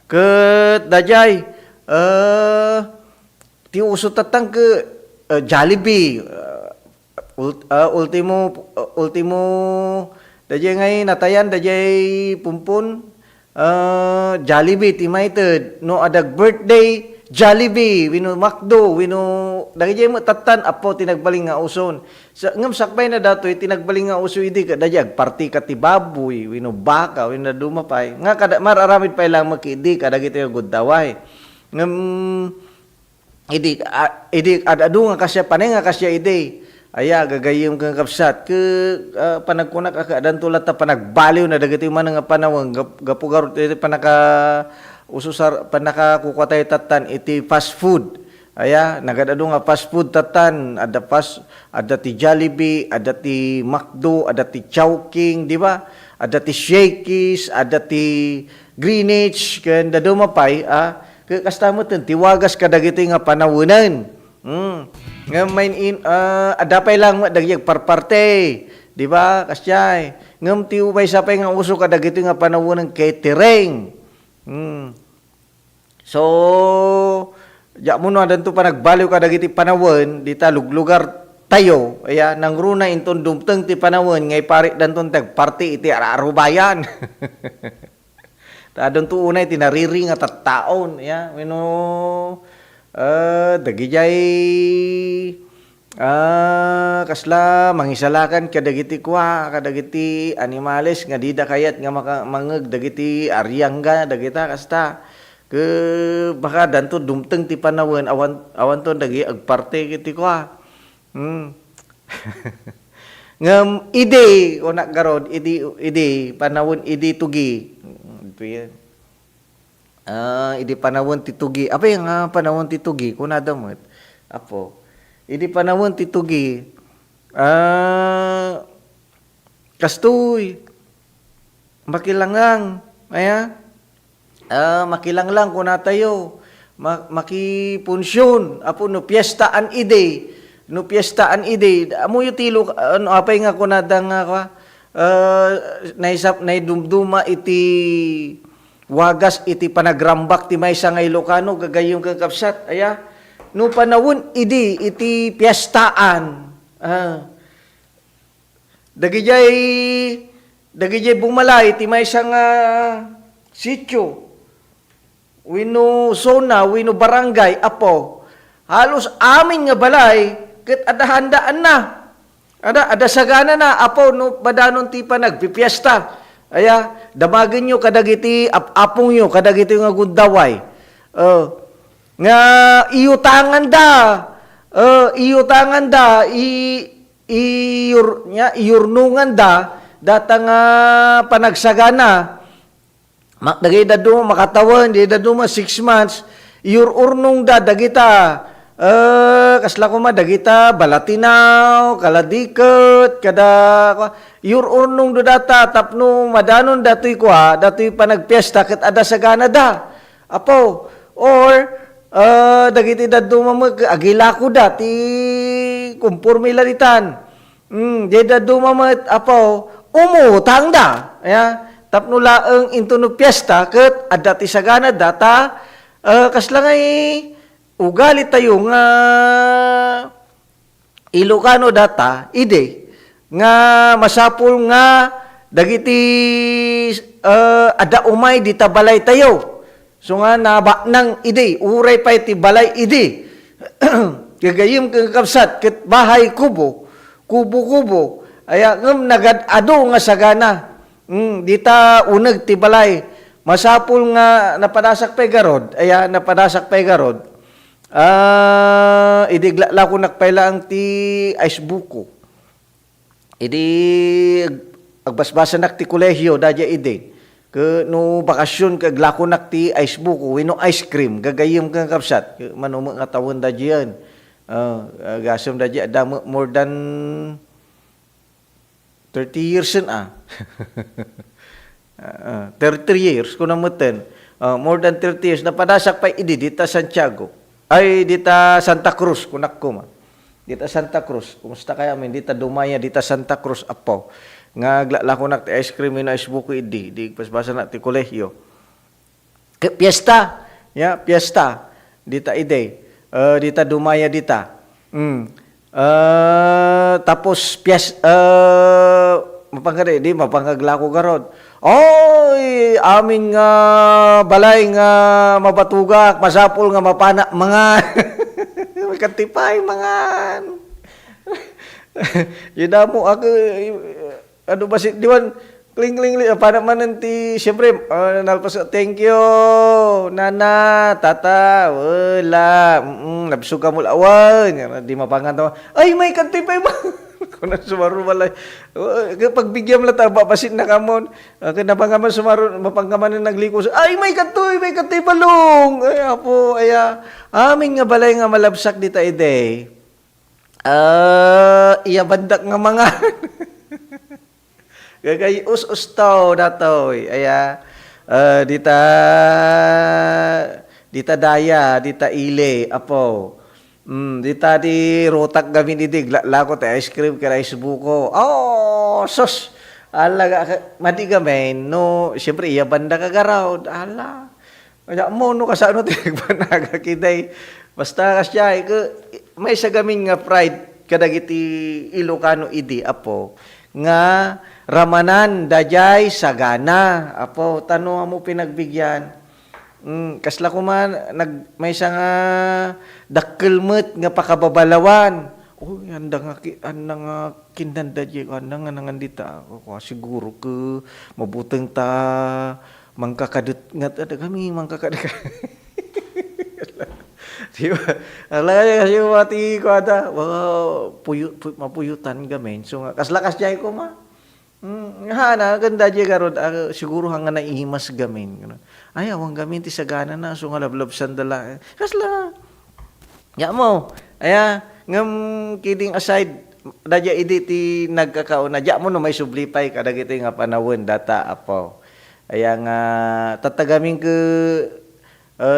ket dajay ti uso tatang ke Jollibee ultimo dajay ngay natayan dajay pumpun Jollibee ti maited no adag birthday Jollibee wino McDo wino dagiti mo tatan apo tinagbaling nga uson ngem sakbay na datoy tinagbaling nga uso idi kadajag party ka ti baboy wino baka wino dumapay nga kada mararamid pay lang makidi kadagiti guddaway ngem idi adadu nga kasya panay nga kasya idi aya gagayem kang kapsat ke panagkunak akadan tulat ta panagbaliw na dagiti man nga panawang gapugar panaka ususar panakakukwatay tatan iti fast food aya nagadado nga fast food tatan ada ti Jollibee ada ti McDo ada ti Chowking di ba ada ti Shakey's ada ti Greenwich ken dado mapay kasta mo ti wagas kadagiti nga panawunan nga main ada pay lang dagyag parparte di ba kasyay ngem ti ubay sapay nga uso kadagiti nga panawunan catering so ya mo no adan to panagbaliw kadagiti panawon dita luglugar tayo aya nang runa inton dumteng ti panawon ngay pari danton tag party iti arubayan adon to unay tinariri nga tattaon ya weno dagijay kasla mangisalakan kadagiti kwa kadagiti animales nga dida kayat nga mangeg dagiti aryangga dagita kasta ke baka danto dumteng ti panawon awan to dagi agparte kiti kwa ngem ide onak garod ide panawon ide tugi idi panawon ti tugi apa yang panawon ti tugi kunada mo apo idi panawon ti tugi kastoy makilangang aya makilanglang kunatayo makipunsyon apo no piestaan ide amo yu tilo apay nga kunada nga naidumduma iti wagas iti panagrambak ti maysa nga Ilocano gagayong kakapsat aya no panawon iti piestaan dagijay bumalay ti maysa nga sitio wino zona wino barangay apo halos amin nga balay ket adahandaan na ada sagana na apo no badanon ti panagpipiesta aya damagin nyo kadagiti apong nyo kadagiti nga gundaway nga iutangan da iurnungan da data nga panagsagana dagay dadu makatawan di dadu 6 months iurnung da dagita kasla ko dagita balatinaw kaladiket kada urnung do data tapno madanon datoy kwa datoy panagpiesta ket ada sagana da apo or dagiti dadto mamag agila ko dati kumpurmi lalitan. Di dadto mamag apaw umutang da. Tapno laeng into no piyesta ket adda ti sagana data kaslangay ugali tayo nga Ilocano data ide nga masapul nga dagiti adda umay dita balay tayo. So nga naba nang ide uray pa iti balay ide. Kagayim kang kapsat ket bahay kubo aya ngem nagad-ado nga sagana. Dita uneg ti balay masapul nga napadasak pay garod idigla ko nakpaila ang ti icebook. Idi agbasbasa nak ti kolehyo dadya ide. Ke no bakasyon kag lako nak ti icebook wino ice cream gagayem kang kapsat. Manuma nga tawon dadyan. Gasam dadya da more than 30 years na 33 years ko namutan. More than 30 years napadasak pa idi dita Santiago. Ay dita Santa Cruz kunak ko man. Dita Santa Cruz. Kumusta kaya amin dita dumaya dita Santa Cruz apo. Nga lako nak ti ice cream ino ice buko idi di pasbasa na ti kolehyo. Fiesta. Fiesta. Dita ide. Dita dumaya dita. Tapos mapangaglako garod. Oy, amin nga balay nga mabatugak, masapol nga mapana mga may katipay mga yun mo ako ano ba si diwan kling para man ti syempre nalpas thank you nana tata wala nabsug ka mula awan di mapangan ay may katipay kuna sumaru balay kapag bigyan la ta babasin na kamon kinabangaman sumaru mapanggaman na nagliko ay may katoy balong ay apo aya amin nga balay nga malabsak dita ide iya bandak nga mga gagay us-ustaw datoy aya dita daya dita ile apo dita di rotak gamin idig lako ta ice cream kaya ice buko sos alaga madi gamin no syempre iya banda ka garaw ala kaya mo no kasano tigbanaga kiday basta kasya may sa gamin nga pride kadagiti Ilocano idi apo nga ramanan dajay sagana apo tanong mo pinagbigyan kasla ko man may isa nga dakkelmet nga pakababalawan anda nga kinanda di anda nga nangandita siguro ke mabuteng ta mangkakadut nga kami mangkakadut diba alay kasi mati ko ada mapuyutan gamen so kaslakas jay ko ma na ganda di garod siguro hanga naihimas gamen ay awang gamin ti sagana na so nga lablab sandala kasla ya mo aya ngam kidding aside dadya idi ti nagkakauna ja mo no may sublipay kadagiti nga panawon data apo aya nga tatagamin ke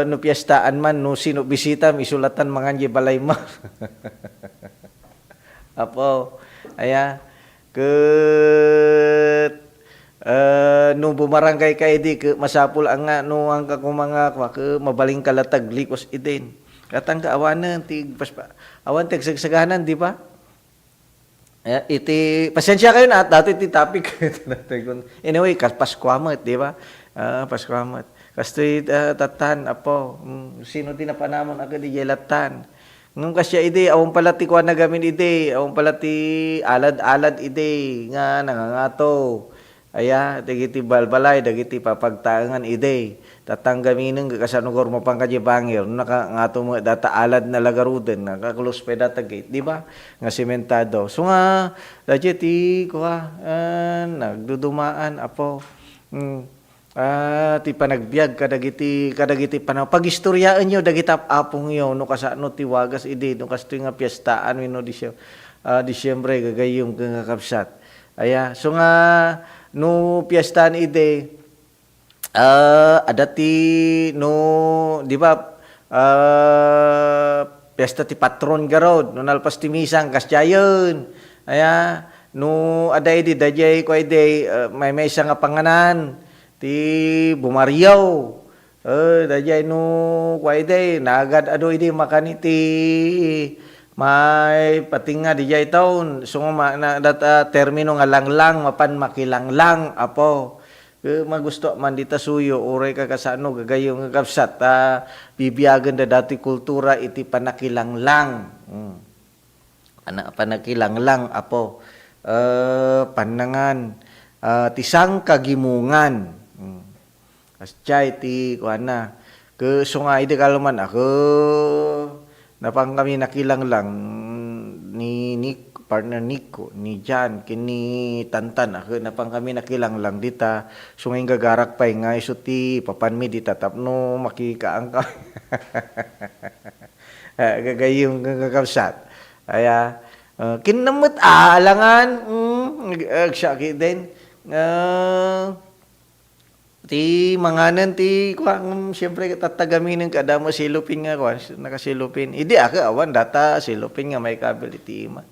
no piyestaan man no sino bisita isulatan manganji balay ma apo aya ket no bumarangay kay di ke masapul ang nga no ang kakumanga ke mabaling kalatag likos idin katang kaawanan ti awan ti sagsaganan di ba iti pasensya kayo na dati ti topic anyway Paskwamet di ba Paskwamet kastoy tatan apo sino din na panamon agad di jelatan ngum kasya ide awon pala ti kuan nagamin ide awon pala ti alad ide nga nangangato aya dagiti balbalay dagiti papagtaangan ide tatanggamin ng kasanugor mapangkadya bangir nakangato mo data alad na lagaruden nakaklose pa data gate di ba nga sementado so nga dadya ti kuha nagdudumaan apo ti panagbiag kadagiti pagistoryaan nyo dagitap apong yo no kasano ti wagas idi no kastoy nga piyestaan no Disyembre gagayom nga kapsat aya so nga no piyestaan ide Ada ti no, di ba? Pesta ti patron garod, no nalpas ti misang kasyayon. Aya, no aday di dajay ko day may isa nga panganan ti bumaryaw. Dajay no kway day nagad ado idi makaniti may patinga dijay taon so na data termino nga langlang mapan makilanglang apo. Magusto man dita suyo uray ka kasano gagayo nga kapsat bibiyagan da dati kultura iti panakilanglang. Panakilanglang apo. Panangan tisang kagimungan. Kasjay ti kuana ke sungay de kalman ako napang kami nakilanglang ni partner Nico, ni Jan, kini Tantan, ako napang kami nakilanglang dita. So ngayon gagarak pa nga iso ti papanmi dita tapno makikaang ka. Gagayong gagakabsat. Aya, kinamot alangan, agsaki din. Ti manganan ti kuang siyempre tatagamin ng kadamo silupin nga kuan nakasilupin. Idi ako awan data silupin nga may kabel iti ima.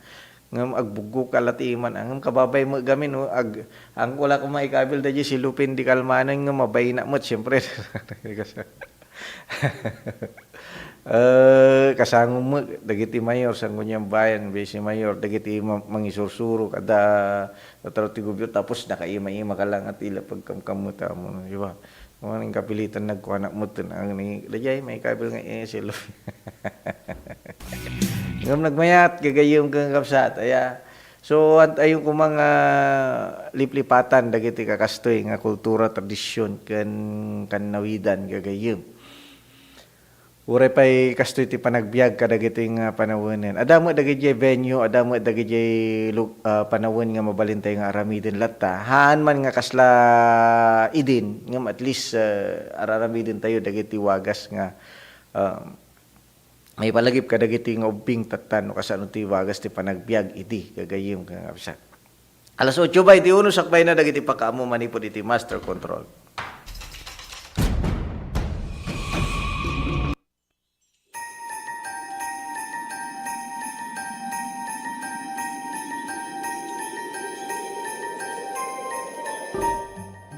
Ngam agbugo kalatiman ang kababay mo gamin no ang wala ko maikabil da silupin di kalmanan nga mabay na mo siyempre. Kasango mo dagiti mayor sang kunyang bayan besi mayor dagiti mangisursuro kada tataro ti gubyo tapos nakaima-ima ka lang at ila pagkamkamuta mo di ba maning kapilitan nagkuha na mo ang ni dajay may kabil nga silupin. Ngam nagmayat gagayong kang kapsat aya so ayong ko mga liplipatan dagiti kakastoy nga kultura tradisyon kan nawidan gagayong uray pay kastoy ti panagbiag kadagiti nga panawonen adamo dagiti venue adamo dagiti panawon nga mabalintay nga aramiden latta haan man nga kasla idin ngam at least araramiden tayo dagiti wagas nga may palagip kadagiti nga ubing tatan no kasano ti wagas ti panagbiag iti gagayem nga kapsat. Alas 8 ba iti uno sakbay na dagiti pakaamo manipod iti master control.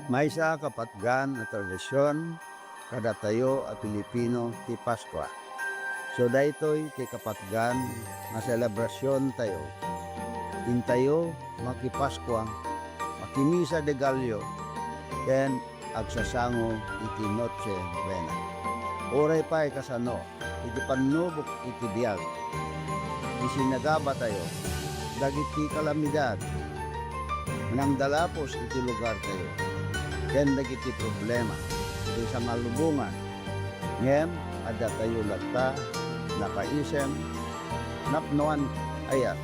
May isa kapatgan na tradisyon kada tayo at Pilipino ti Paskwa. So daytoy ti kapatgan nga selebrasyon tayo. Intayo makipaskwa, makimisa de Gallo, ken agsasango iti Noche Buena. Oray pa'y kasano, iti panubok iti biyag. Isinagaba tayo, dagiti kalamidad, manangdalapos iti lugar tayo, ken dagiti problema, iti sa malubungan. Ngem, ada tayo lata, nakaisem, napnoan ayat.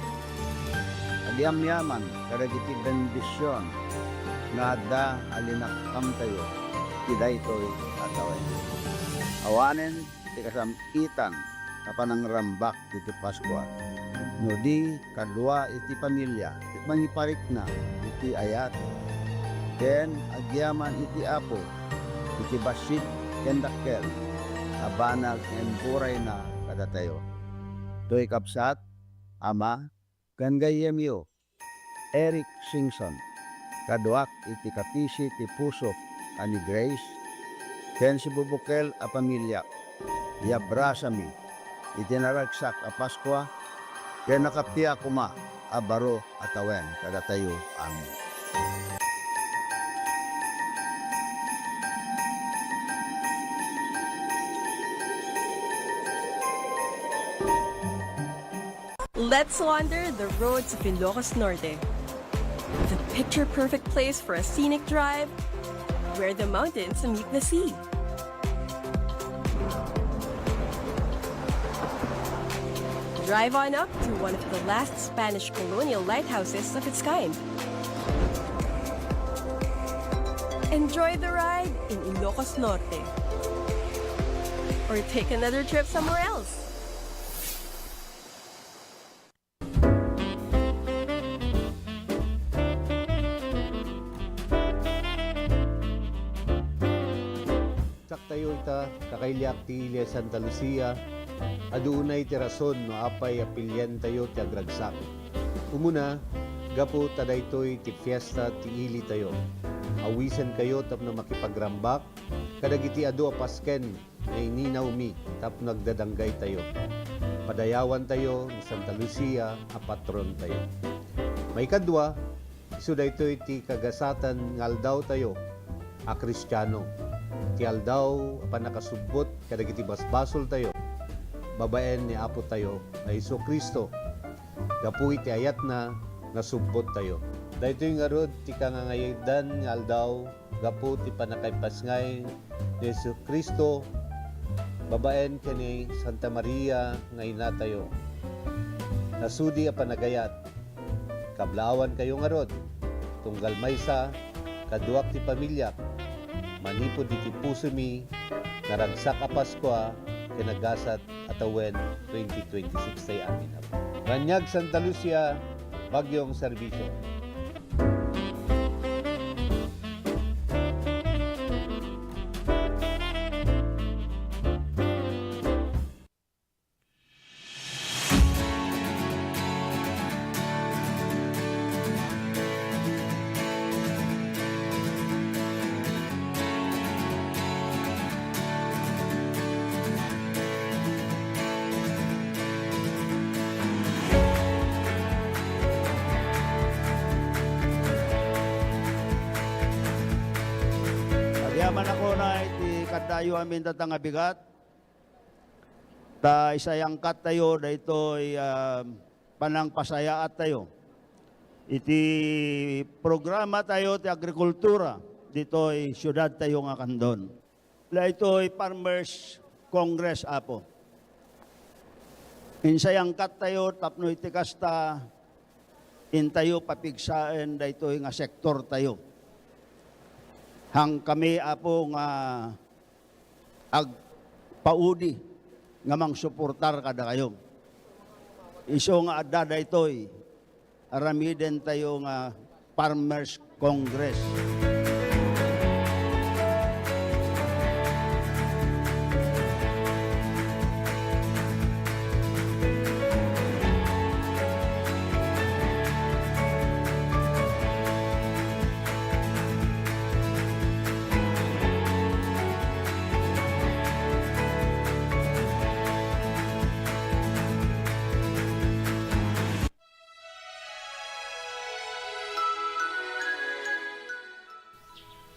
Adiam-yaman, kadagiti bendisyon, nga ada alinakam tayo, tiday to'y atawin. Awanen, ti kasamitan, kapanang rambak iti Paskwa. No di, kadwa iti pamilya, mangiparik na iti ayat. Ken, agyaman iti apo, iti basit, ken dakkel, abanag en buray na kada tayo. To'y kapsat, ama, kan gayemyo, Eric Singson, kaduak iti kapisi ti puso ani Grace, ken si Bubukel a pamilya, yabrasami, iti naragsak a Paskwa, ken nakaptiya kuma a baro atawen kada tayo. Amen. Let's wander the roads of Ilocos Norte. The picture-perfect place for a scenic drive where the mountains meet the sea. Drive on up to one of the last Spanish colonial lighthouses of its kind. Enjoy the ride in Ilocos Norte. Or take another trip somewhere else. Maysa, kakailyak ti Ilia Santa Lucia, adunay ti rason no apay apilyan tayo ti agragsak. Umuna, gapo tadaytoy ti fiesta ti ili tayo. Awisan kayo tapno makipagrambak, kadagiti adu apasken na ininaw mi tapno nagdadanggay tayo. Padayawan tayo ni Santa Lucia, a patron tayo. May kadwa, iso daytoy ti kagasatan ng aldaw tayo, a Kristiyano. Ti aldaw apan nakasubot kadagiti basbasol tayo. Babaen ni Apo tayo na Isu Kristo. Gapu iti ayat na nasubot tayo. Daytoy nga rod ti kangangayadan nga aldaw gapu ti panakaypasngay ni Isu Kristo. Babaen kani Santa Maria nga ina tayo. Nasudi a panagayat. Kablawan kayo nga rod. Tunggal maysa, kaduak ti pamilya. Manipod iti puso mi, naragsak a Paskwa, kinagasat atawen 2026 tay amin. Ranyag Santa Lucia, Bagyong Serbisyo. Yaman ako na iti kadayo amin tatang abigat. Ta isayangkat tayo daytoy panang pasayaat tayo. Iti programa tayo ti agrikultura ditoy syudad tayo nga Kandon. Daytoy Farmers Congress apo. Insayangkat tayo tapno iti kasta intayo papigsaen daytoy nga sektor tayo. Hang kami apo nga agpaudi nga mang suportar kada kayo. Iso nga adda daytoy aramiden tayo nga Farmers Congress.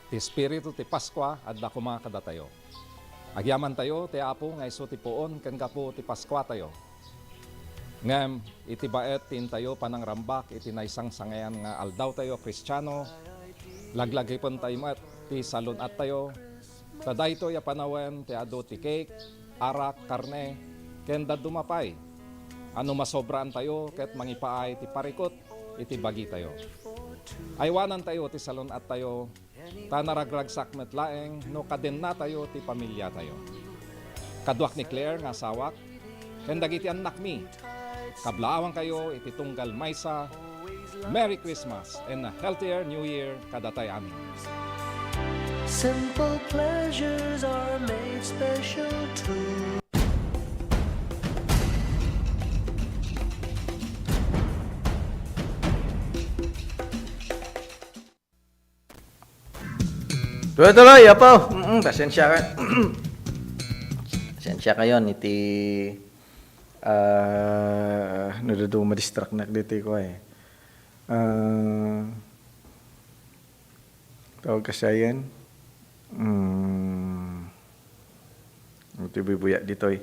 Ti Espiritu ti Paskwa adda kuma kada tayo. Agyaman tayo ti Apo nga isu ti puon ken gapu ti Paskwa tayo. Ngem iti baet tin tayo panangrambak iti naysang sangayan nga aldaw tayo Kristiyano. Laglagipon tayo mat ti salunat tayo. Tadayto ya panawen ti adu ti cake, arak, karne, ken dadumapay. Ano masobraan tayo ket mangipaay ti parikot iti bagi tayo. Aywanan tayo ti salunat tayo. Tanaragragsak met laeng no kaden na tayo ti pamilya tayo. Kaduak ni Claire nga sawak, ken dagiti anak mi. Kablawang kayo iti tunggal maysa. Merry Christmas and a healthier New Year kadatay amin. Simple pleasures are made special too. Tuloy-tuloy, apo. Pasensya ka. Pasensya kayo, iti nadudu ma-distract na dito ko eh. Tawag ka siya yan. Ito bibuya dito eh.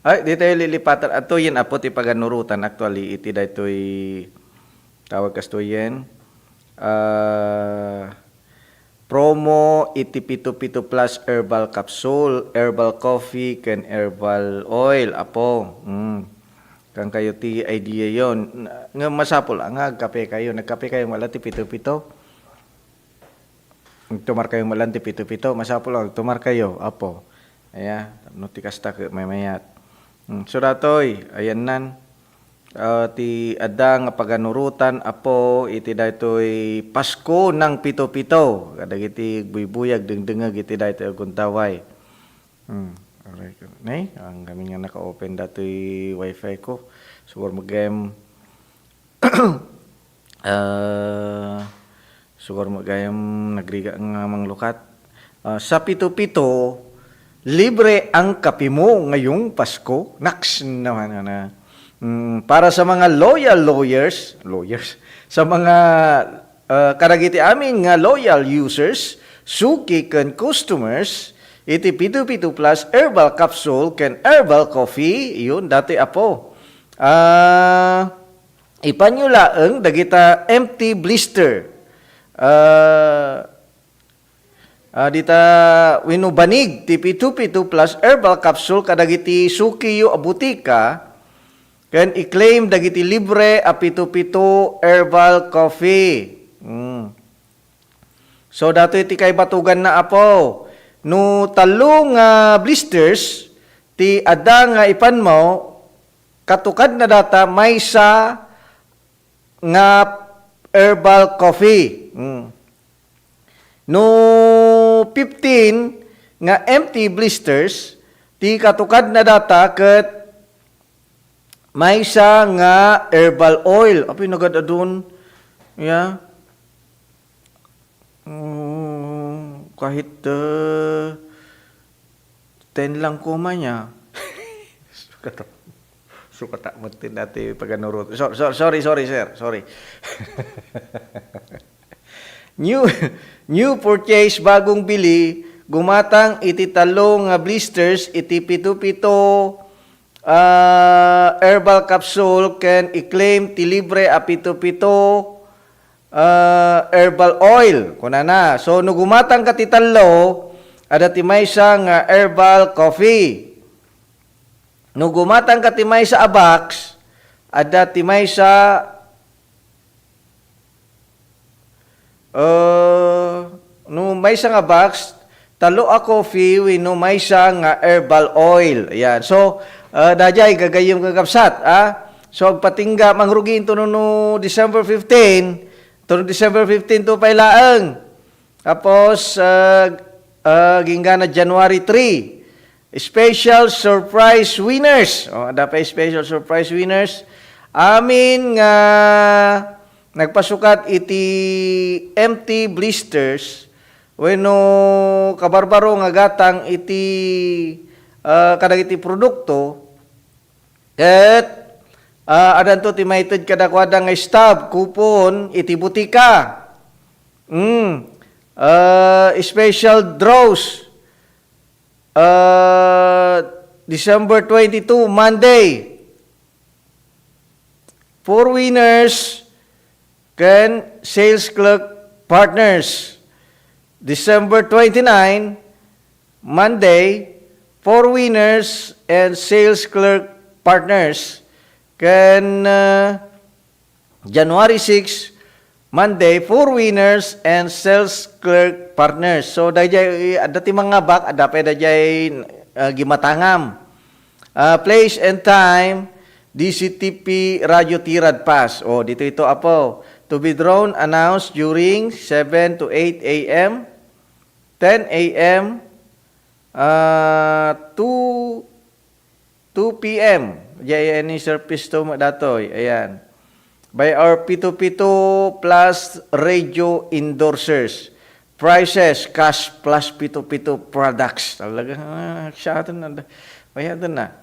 Ay, dito yung lilipatan. Ato yun, apo, ti paganurutan. Actually, iti dito tawag ka ito yan. Promo iti Pito Plus Herbal Capsule, Herbal Coffee, ken Herbal Oil, apo. Kang kayo ti idea yon. Nga masapol, nga kape kayo. Nagkape kayo mala ti Pito. Tumar kayo mala ti Pito. Masapol, tumar kayo, apo. Aya, no ti kasta mamayat. So datoy, ayan nan. ti adda nga paganurutan apo iti daytoy Pasko ng pito-pito. Kadagiti buybuyag dengdengag iti daytoy Guntaway. Alright. Nay, ang kami nga naka-open datoy wifi ko. Siguro mag-game siguro mag-game nagriga nga manglukat. Sa pito-pito, libre ang kape mo ngayong Pasko. Naks naman na. Para sa mga loyal lawyers, sa mga karagiti amin nga loyal users, suki ken customers, iti Pito-Pito Plus Herbal Capsule ken Herbal Coffee, yun dati apo. Ipanyulaeng dagita empty blister. Dita winubanig ti Pito-Pito Plus Herbal Capsule kadagiti suki yu abutika. Ken i-claim dagiti libre a Pito-Pito Herbal Coffee. So dato iti kay batugan na apo. No talong blisters ti adda nga ipan mo katukad na data may sa nga herbal coffee. No 15 nga empty blisters ti katukad na data ket may isa nga herbal oil. Apoy nagad adun. Yeah. Kahit 10 lang kuma niya. Sukata mo tin dati paganurot. Sorry sir. Sorry. New purchase bagong bili gumatang iti talong nga blisters iti Pito-Pito herbal capsule ken i-claim ti libre a Pito-Pito herbal oil kunana. So no gumatang ka ti tallo ada ti maysa nga herbal coffee. No gumatang ka ti maysa a box ada ti maysa no maysa nga box talo a coffee wenno maysa nga herbal oil. Ayan. So dajay gagayom kagabsat so patingga mangrugi into no December 15 to December 15 to pailaeng tapos ginggana January 3 special surprise winners ada pa special surprise winners amin nga nagpasukat iti empty blisters wenno kabarbaro nga gatang iti kadagiti produkto ket adanto ti mayted kadakwada nga stub coupon iti butika. Special draws December 22 Monday. 4 winners ken sales clerk partners. December 29 Monday, 4 winners and sales clerk partners. Ken January 6, Monday, 4 winners and sales clerk partners. So dayjay adati mga bak adapay dayjay gimatangam. Place and time DCTP Radio Tirad Pass. Dito ito apo. To be drawn announced during 7 to 8 a.m., 10 a.m., 2 p.m. Diyan ni Sir Pisto datoy. Ayan. By our Pito-Pito Plus radio endorsers. Prices, cash plus Pito-Pito products. Talaga, siyatan na. Bayatan na.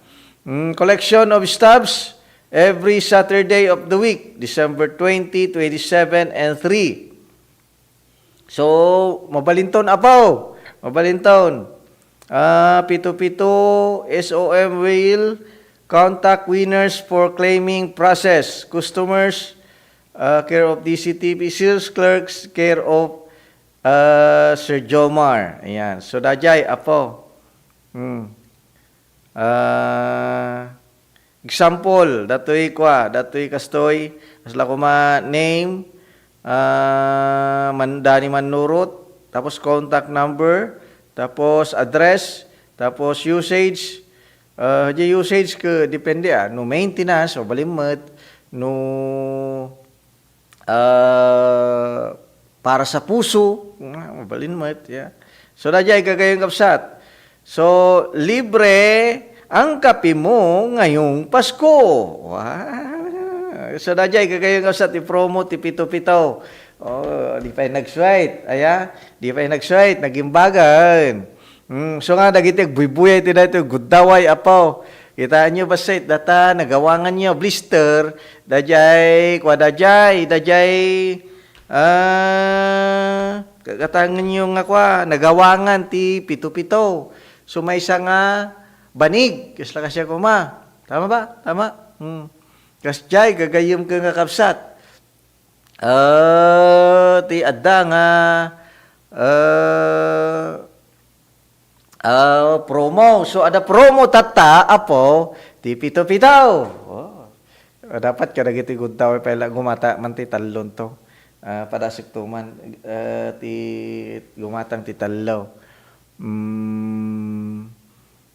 Collection of stubs every Saturday of the week, December 20, 27, and 3. So, mabalinton apaw. Mabalinton. Pito-Pito SOM will contact winners for claiming process. Customers, care of DCTP. Sales clerks, care of Sir Jomar. Ayan. So, dajay, apo. Example, datoy kastoy, asla ko name, Dani Manurot, tapos contact number, tapos address, tapos usage, Di usage ke depende no maintenance o balimot no para sa puso, balimot ya. So dajay kagayong kapsat. So libre ang kape mo ngayong Pasko. Wow. So dajay kagayong kapsat i-promote ti pito-pito. Oh, di pa nag-sweat. Aya, di pa nag-sweat, nagimbagan. So nga dagiti buybuyay ti dayto gudaway apaw. Kitaan nyo ba sa data nagawangan nyo blister dajay kakatangan nyo nga nagawangan ti pito-pito. So may isa nga banig kasla kasya kuma. Tama ba? Tama. Kasjay gagayom ka nga kapsat. Ti adda nga promo. So, ada promo tata, apo, ti pito-pitaw. Oh. Dapat ka nagiti guntaw, pala gumata man ti talon to. Padasik to man, ti gumatang ti talaw.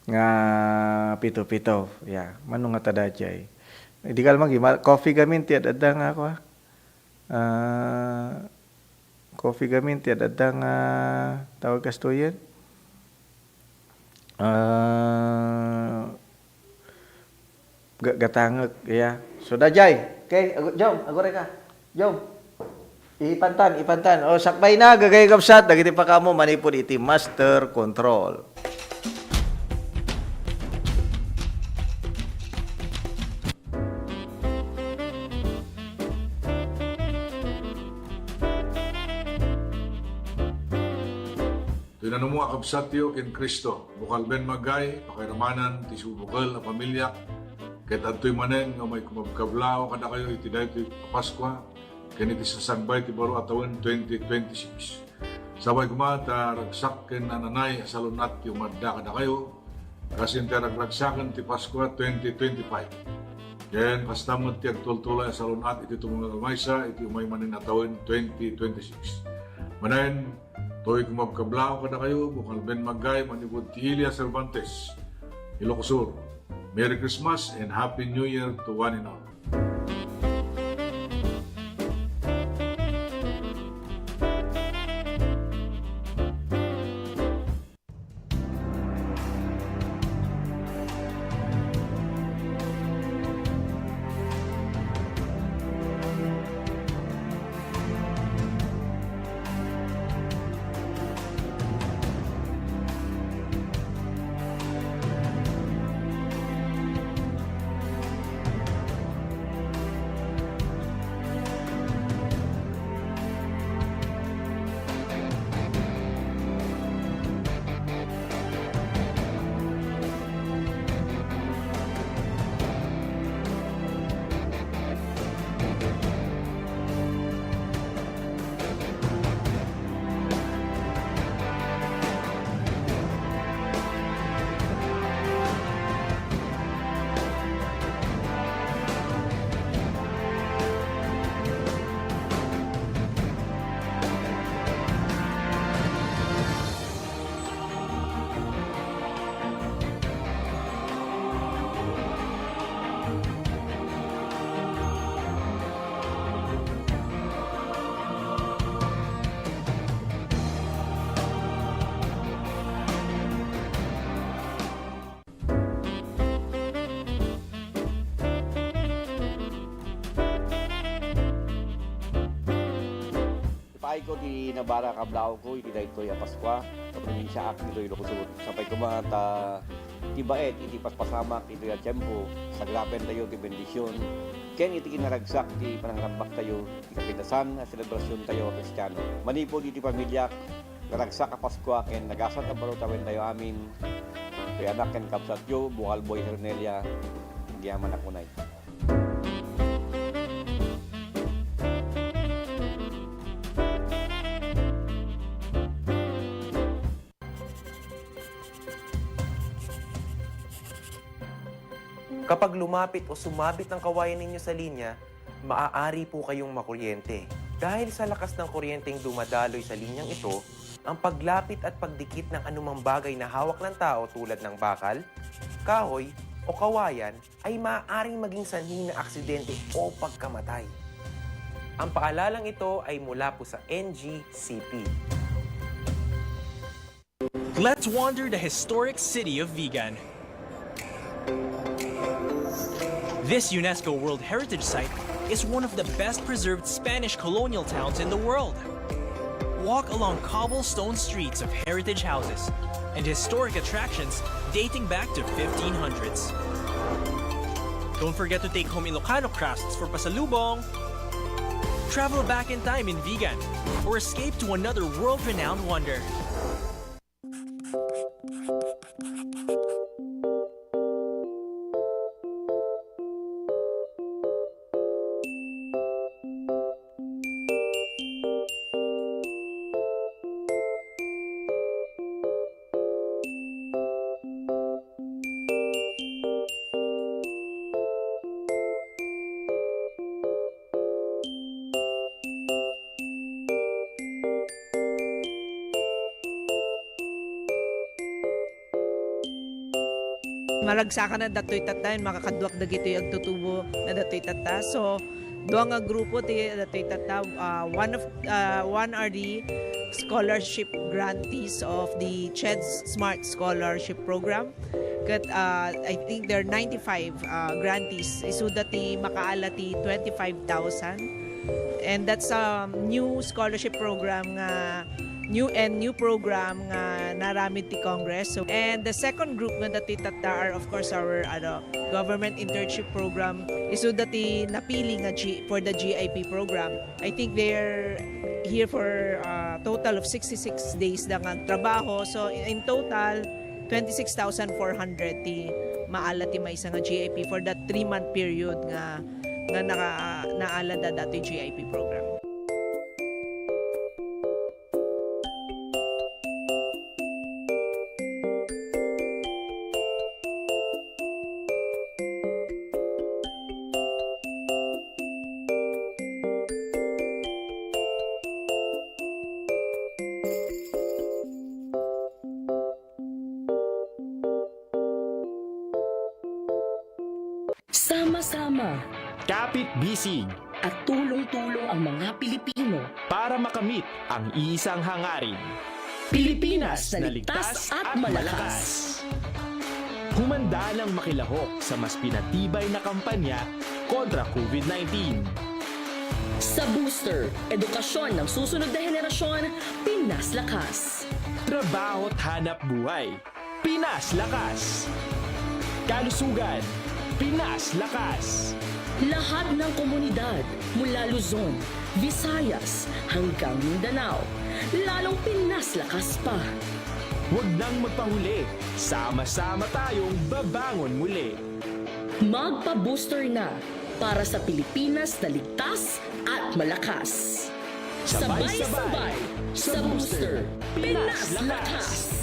Nga pito-pitaw. Yeah, manong nga tadajay. Di ka lamang, coffee gamin, ti adada nga ako. Coffee gamin, ti adada nga tawag kasto yan. Gatangag ya. So dajay. Okay, jom, agore ka. Jom. Ipantan. O sakbay na gagay kapsat dagiti pa kamo manipod iti master control. Tinanong mo akabsatyo kin Kristo, bukal ben magay, pakiramanan, ti subukal a pamilya, ket adtoy manen nga may kumabkablaw kada kayo iti daytoy Paskwa, ken iti sasagbay ti baro atawon 2026. Sabay kumata ragsak ken nananay asalunat ti umadda kada kayo, kasin ti ragsaken ti Paskwa 2025. Ken kastamot ti agtultulay asalunat iti tumungal maysa iti umay manen atawon 2026. Manen to'y kumabkablao kada kayo, bukal ben magay, manibod ti Ilia Cervantes, Ilocos Sur. Merry Christmas and Happy New Year to one and all. Paay ko di nabara kablao ko iti daytoy a Paskwa sa probinsya ak ditoy Ilocos Sur. Sapay ko mata tibaet iti paspasamak iti a tiempo saglapen tayo ti bendisyon. Ken iti kinaragsak ti panangrambak tayo ti kapintasan a selebrasyon tayo a Kristiyano. Manipod iti pamilya naragsak a Paskwa ken nagasat a baro tawen tayo amin. Kaya anak ken kapsat yo Bukal Boy Hernelia giyaman akunay. Kapag lumapit o sumabit ang kawayan ninyo sa linya, maaari po kayong makuryente. Dahil sa lakas ng kuryenteng dumadaloy sa linyang ito, ang paglapit at pagdikit ng anumang bagay na hawak ng tao tulad ng bakal, kahoy o kawayan ay maaaring maging sanhi ng aksidente o pagkamatay. Ang paalalang ito ay mula po sa NGCP. Let's wander the historic city of Vigan. This UNESCO World Heritage Site is one of the best preserved Spanish colonial towns in the world. Walk along cobblestone streets of heritage houses and historic attractions dating back to 1500s. Don't forget to take home Ilocano crafts for pasalubong. Travel back in time in Vigan or escape to another world-renowned wonder. Malagsakan na datoy tatayan, makakaduak dagito yung tutubo na datoy tata. So, doa nga grupo ti datoy tata, one are the scholarship grantees of the CHED's Smart Scholarship Program. Kat, I think there are 95 grantees. Isu dati makaala ti 25,000. And that's a new scholarship program nga new program nga naramid ti Congress. So, and the second group nga dati tata are of course our government internship program. Isu dati napili nga for the GIP program. I think they're here for a total of 66 days na nga trabaho. So in total 26,400 ti maala ti may isa nga GIP for that 3-month period nga naala da dati GIP program. Sama-sama, kapit-bisig, at tulong-tulong ang mga Pilipino para makamit ang isang hangarin. Pilipinas na ligtas at malakas. Humanda ng makilahok sa mas pinatibay na kampanya kontra COVID-19. Sa booster, edukasyon ng susunod na henerasyon, Pinas Lakas. Trabaho at hanap buhay, Pinas Lakas. Kalusugan, Pinas Lakas. Lahat ng komunidad mula Luzon, Visayas hanggang Mindanao, lalong Pinas Lakas pa. Huwag nang magpahuli, sama-sama tayong babangon muli. Magpa-booster na para sa Pilipinas na ligtas at malakas. Sabay-sabay sa booster, Pinas Lakas.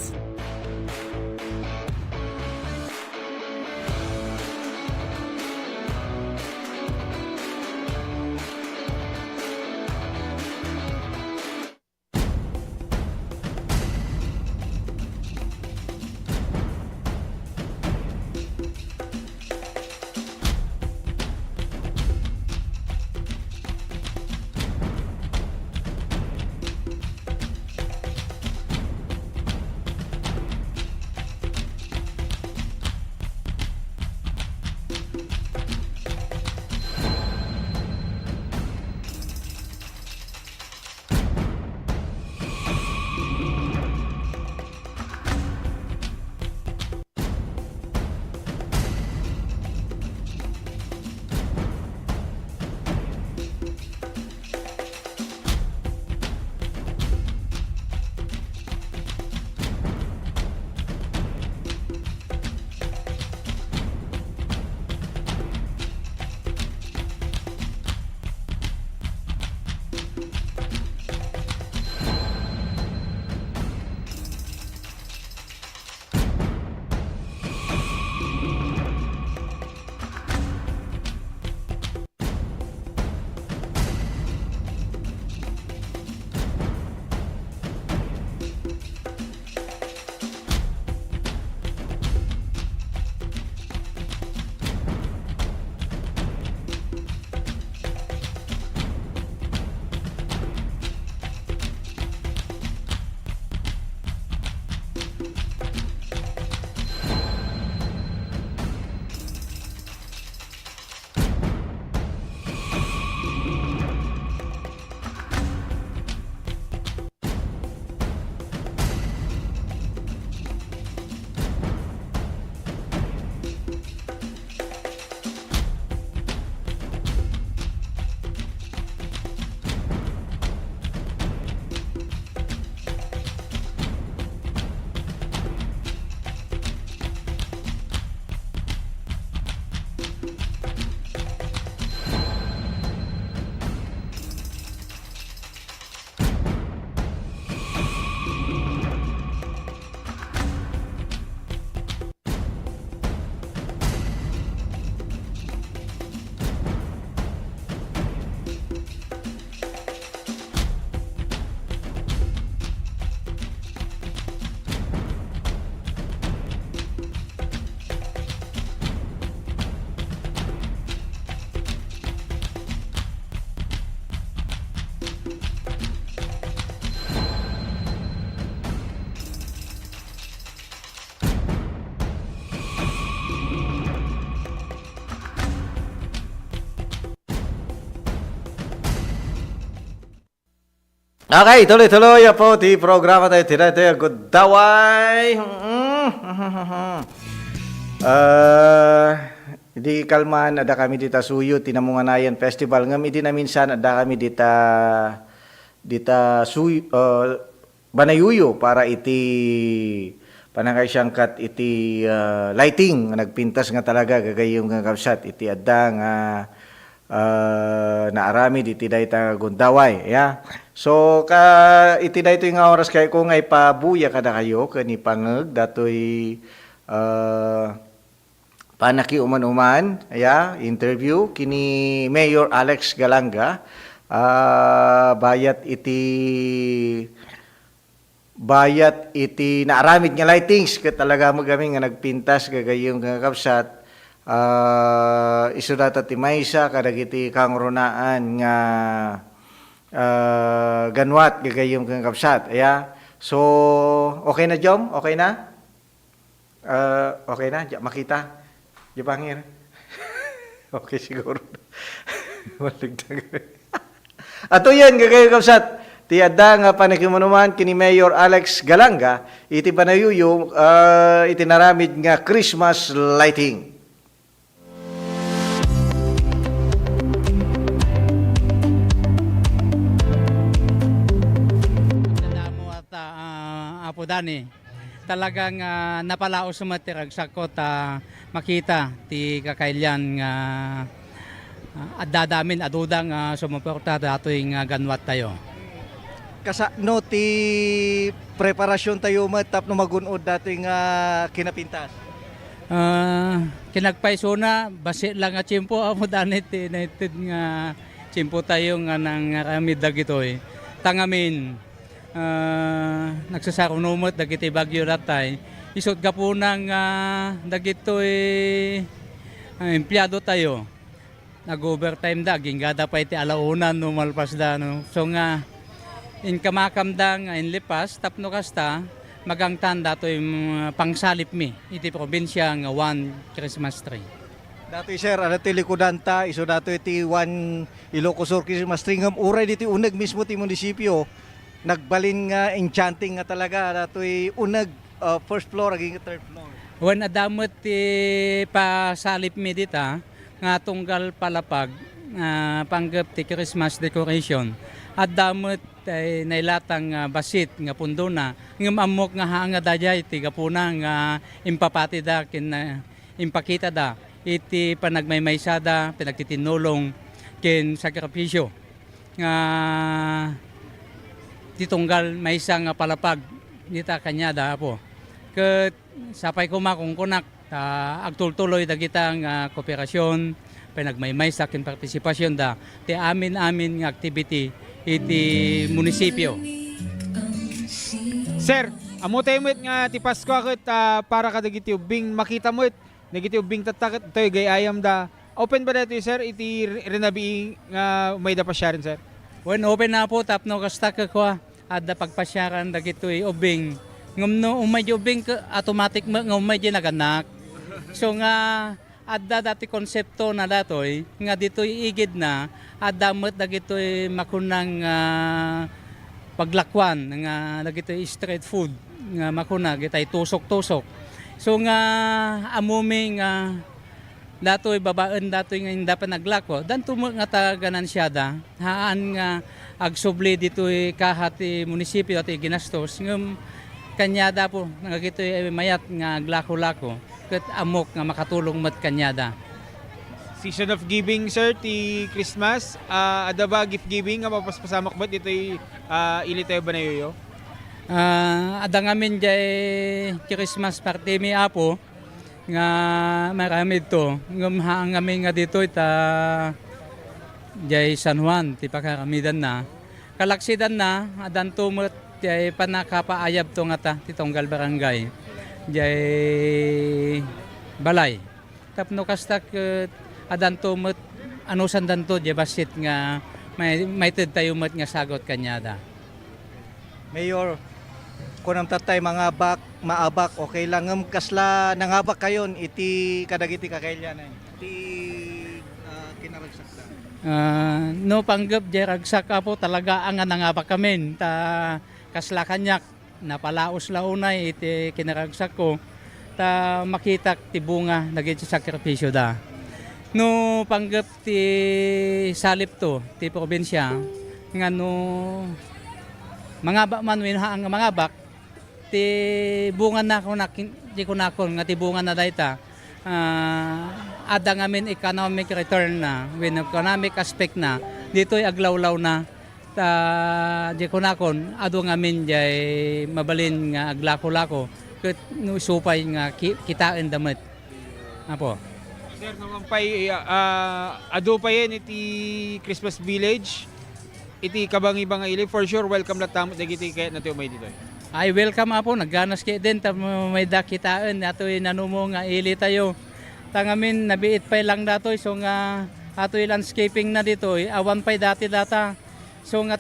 Okay, tuloy-tuloy po ti programa tayo tinatay good daway. Di kalman ada kami dita suyo tinamunganayan festival ngam idi na minsan ada kami dita suyo banayuyo para iti panangay siyangkat iti lighting nagpintas nga talaga gagayong nga kapsat iti adda nga naarami iti dayta gundaway ya. So iti dayto nga oras kay ko nga ipabuya kada kayo kani pangeg datoy panaki uman-uman ya interview kini Mayor Alex Galanga bayat iti naaramid nga lightings ket talaga magami nga nagpintas gagayong nga kapsat isu data ti maysa kadagiti kangronaan nga ganwat gagayong nga kapsat ya. So okay na Jom? Okay na? Okay na? Makita? Pangir? Okay siguro. Ato yan gagayong kapsat ti adda nga panakimanuman kini Mayor Alex Galanga iti panayuyo iti naramid nga Christmas lighting. Apo Dani, talagang napalaos sumatirag sakot makita ti kakailyan nga adadamin adudang sumuporta datoy nga ganwat tayo. Kasano ti preparasyon tayo matap no magunod datoy nga kinapintas? Kinagpaisuna basi lang nga tiyempo Apo Dani ti nated nga tiyempo tayo nga nang ramid dagitoy. Tangamin nagsasarunomot dagiti bagyo datay isot ka po ng dagitoy empleyado tayo nag-overtime da gingada pa iti alaunan no malpas da no. So nga in kamakamdang in lipas tapno kasta magang tanda toy pangsalip mi iti probinsya nga one Christmas tree. Datoy sir ano ti likudanta iso datoy ti one Ilocos Sur Christmas tree ngam uray diti uneg mismo ti munisipyo nagbalin nga enchanting nga talaga datoy uneg first floor aging third floor. When adamot ti pasalip mi dita nga tunggal palapag panggap ti Christmas decoration adamot ay nailatang basit nga pundo na ngem amok nga hanga dayay ti gapuna nga impapati da kin impakita da iti panagmaymaysada pinagtitinulong kin sakripisyo nga titunggal may isang palapag dita kanyada po. Ket sapay ko makungkunak agtultuloy dagitang kooperasyon panagmaymay sa akin partisipasyon da ti amin nga activity iti munisipyo. Sir, amo tayo mo nga ti Pasko ket para kadagiti ubing makita mo dagiti ubing tatakit toy gayayam da. Open ba dito sir iti renabi nga may da pasyaran sir? When open na po tapno kasta ko adda pagpasyaran dagitoy ubing ngumno umay ubing automatic nga umay naganak. So nga adda dati konsepto na datoy nga ditoy igid na adamot dagitoy makunang paglakwan nga dagitoy street food nga makuna gitay tusok-tusok. So nga amumi nga datoy babaan datoy nga hindi pa naglako dan tumo nga taganan siya da haan nga agsubli ditoy kahati munisipyo at ginastos ngem kanyada po nagitoy mayat nga aglako-lako ket amok nga makatulong mat kanyada. Season of giving sir ti Christmas ada ba gift giving nga mapaspasamak ba ditoy ili tayo banayoyo? Ada ngamin jay Christmas party mi apo nga marami to ngem ngamin nga dito ita jay San Juan ti pakaramidan na kalaksidan na adan tumot jay panakapaayab to nga ta ti tunggal barangay jay balay tapno kasta adan tumot ano sandan to jay basit nga may ted tayo mat nga sagot kanyada. Mayor, kunam tatay mga maabak okay lang ngem kasla nangabak kayon iti kadagiti kakailyanan iti kinaragsak na. No panggap ragsak po talaga ang nangabak kami ta kaslakanyak napalaos launay iti kinaragsak ko ta makita ti bunga naging sakripisyo da. No panggap ti salip to ti probinsya nga no mangabak man ang mangabak ti bunga na ko nakon nga ti bunga na dayta. Ada ngamin economic return na, when economic aspect na, dito'y aglawlaw na, di ko nakon, ado ngamin jay mabalin nga aglako-lako, kat supay nga kitain damit. Apo. Sir, naman pa'y ado pa yan iti Christmas Village, iti kabangi-banga ili, for sure, welcome na tamot na giti kaya natin umay dito. Ay welcome po, nagganas kayo din, may dakitaan, ato'y nanumo nga ili tayo. Tangamin, nabiit pa lang dato'y, so nga ato'y landscaping na dito, awan pa'y dati-data. So nga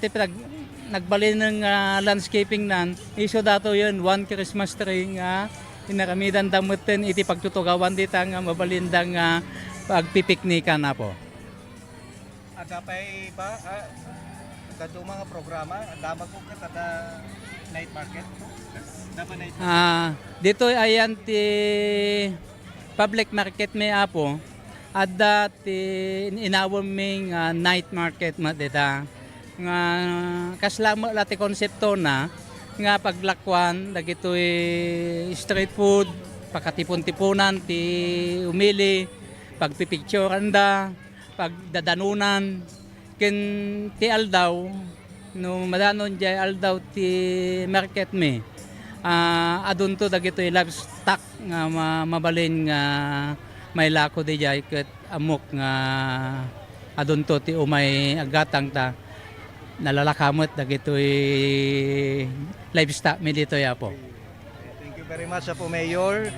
nagbalin ng landscaping nan, iso dato yun, one Christmas tree nga, inaramidan damutin, iti pagtutugawan dito nga mabalindang pagpipiknikan na po. Ada pa'y ba, ada mga programa, damag ko kada night market. Dapat night market. Dito ayan ti public market may apo. Ada ti inawon ming night market madita. Nga kaslamo lati konsepto na nga paglakwan dagitoy street food, pakatipon-tipunan ti umili, pagpipicturean da, pagdadanunan ken ti aldaw no madanon jay aldaw ti market me adun to dagitoy livestock nga mabalin nga may lako di jay ket amok nga adun to ti umay agatang ta nalalakamot dagitoy livestock me dito ya po. Thank you very much po Mayor.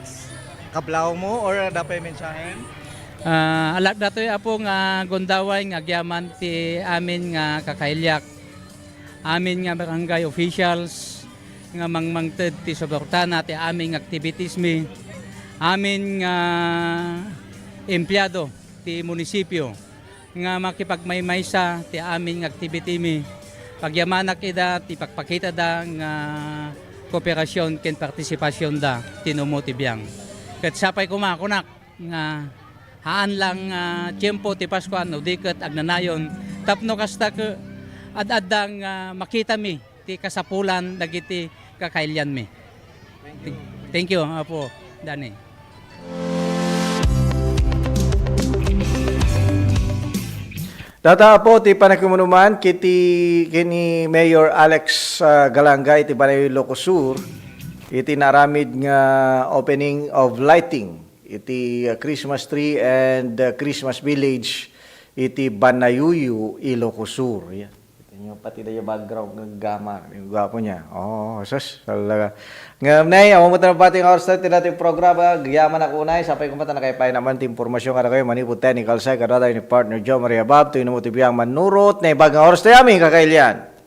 Kablaw mo or dapay mensahe? Alak datoy apo nga gondaway nga agyaman ti amin nga kakailyak. Amin nga barangay officials nga mangmangted ti suportana ti aming activities mi. Amin nga empleyado ti munisipyo nga makipagmaymaysa ti aming activity mi. Pagyamanak ida ti pagpakita da nga kooperasyon ken partisipasyon da tinumo ti biyang. Ket sapay kumakunak nga haan lang tiyempo ti Pasko no diket agnanayon tapno kasta ke ad-adang makita mi ti kasapulan dagiti kakailyan mi. Thank you apo Dani. Data po ti panakumunuman kini Mayor Alex Galangay ti Banay Ilocos Sur iti naramid nga opening of lighting iti Christmas tree and Christmas village iti Banayuyu Ilocos Sur. Yeah. Pati na yung background ng gamar, yung gwapo niya. Oh, sus, talaga. Ngayon na, awang mo na pati ng oras natin programa, gayaman ako unay, sapay kumata na kayo pa naman, impormasyon ka na kayo, manipod technical side, karada ni partner Joe Maria Bab, tuwing mo tibiyang manurot, na ibagang oras tayo aming kakailian.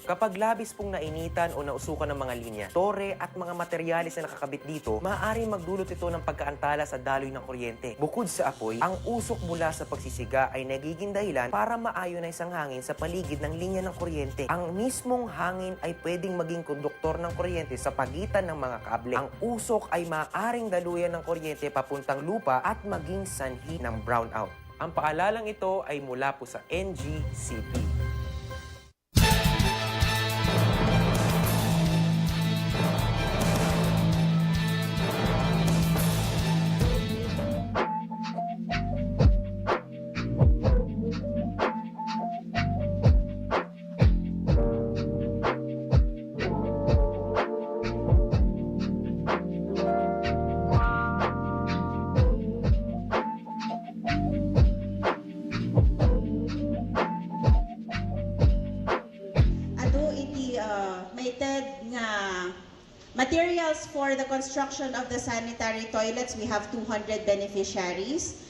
Kapag labis pong nainitan o nausukan ng mga linya, tore at mga materyales na nakakabit dito, maaaring magdulot ito ng pagkaantala sa daloy ng kuryente. Bukod sa apoy, ang usok mula sa pagsisiga ay nagiging dahilan para maayonize ang hangin sa paligid ng linya ng kuryente. Ang mismong hangin ay pwedeng maging konduktor ng kuryente sa pagitan ng mga kable. Ang usok ay maaaring daluyan ng kuryente papuntang lupa at maging sanhi ng brownout. Ang paalalang ito ay mula po sa NGCP. Materials for the construction of the sanitary toilets, we have 200 beneficiaries.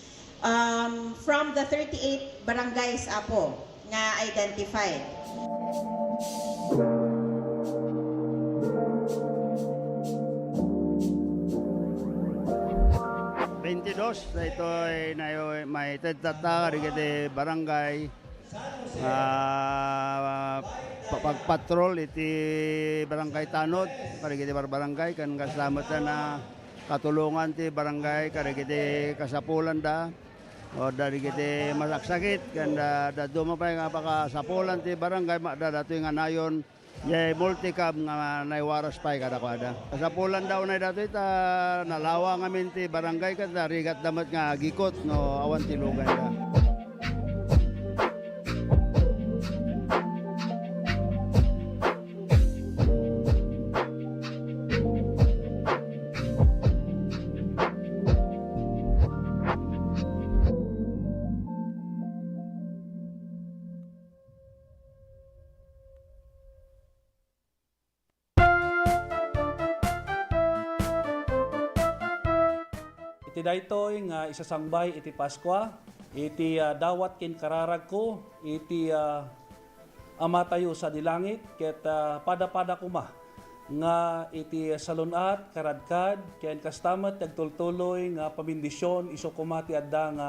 from the 38 barangays apo nga identified. Na ito ay may tadtata di barangay pagpatrol iti barangay tanod karigiti barangay kan kasama na katulungan ti barangay karigiti kasapulan da o dari kiti masaksakit kan da dumapay nga pakasapulan ti barangay da datoy nga nayon yay multicab nga naiwaras pay kada. Kasapulan daw na datoy ta nalawa nga minti barangay kada rigat damat nga gikot no awan tilugan da. Iti daytoy nga isasangbay iti Paskwa, iti dawat kin kararag ko, iti ama tayo sa dilangit, ket pada-pada kuma nga iti salunat, karadkad, ken kastamat nagtultuloy nga pamindisyon, iso kumati adda nga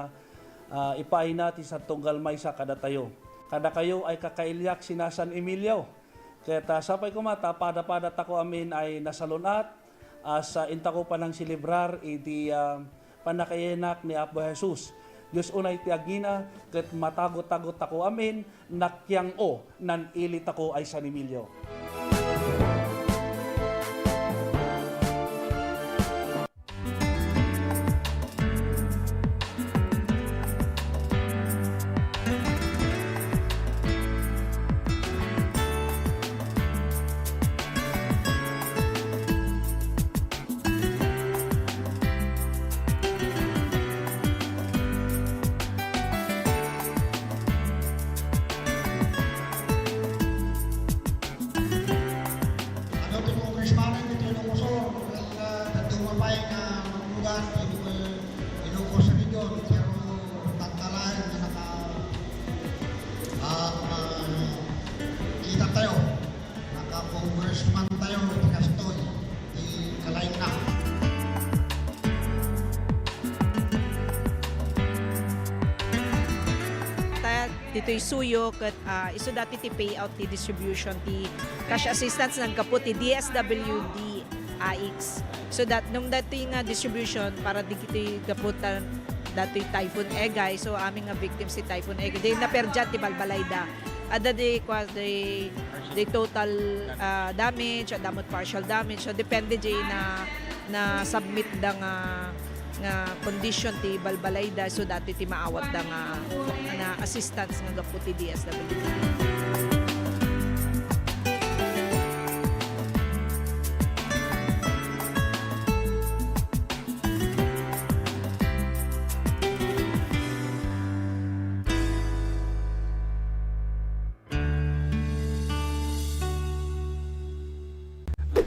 ipaina ti sa tunggal may sa kada tayo. Kada kayo ay kakailyak sina San Emilio. Ket sapay kumata, pada-pada tako amin ay nasalunat, sa intako pa ng silibrar iti panakayenak ni Apo Jesus. Diyos unay ti agina ket matagot-tagot ako amin nakyang o nan ilit ako ay San Emilio. Kita tayo, naka-congressman tayo, kastoy, di kalain na. Dito'y suyo kat iso dati ti payout ti distribution ti cash assistance nagkapot ti DSWD AX. So nung dati nga distribution para di kiti kaputan dati Typhoon Egay. So aming nga victims si Typhoon Egay. Di naperjat ti Balbalayda. Ada di total damage, adamot partial damage. So depende di na submit da nga condition ti Balbalayda, so dati ti maawat da nga na assistance nga gapu ti DSWD.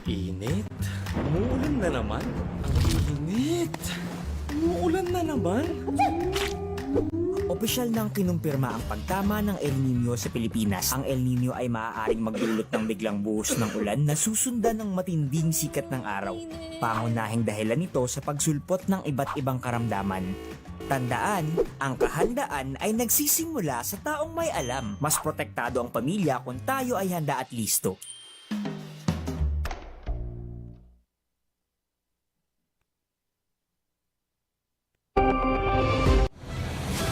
Init. Umuulan na naman. Ang init. Umuulan na naman. Opisyal nang kinumpirma ang pagtama ng El Nino sa Pilipinas. Ang El Nino ay maaaring magdulot ng biglang buhos ng ulan na susundan ng matinding sikat ng araw. Pangunahing dahilan nito sa pagsulpot ng iba't ibang karamdaman. Tandaan, ang kahandaan ay nagsisimula sa taong may alam. Mas protektado ang pamilya kung tayo ay handa at listo.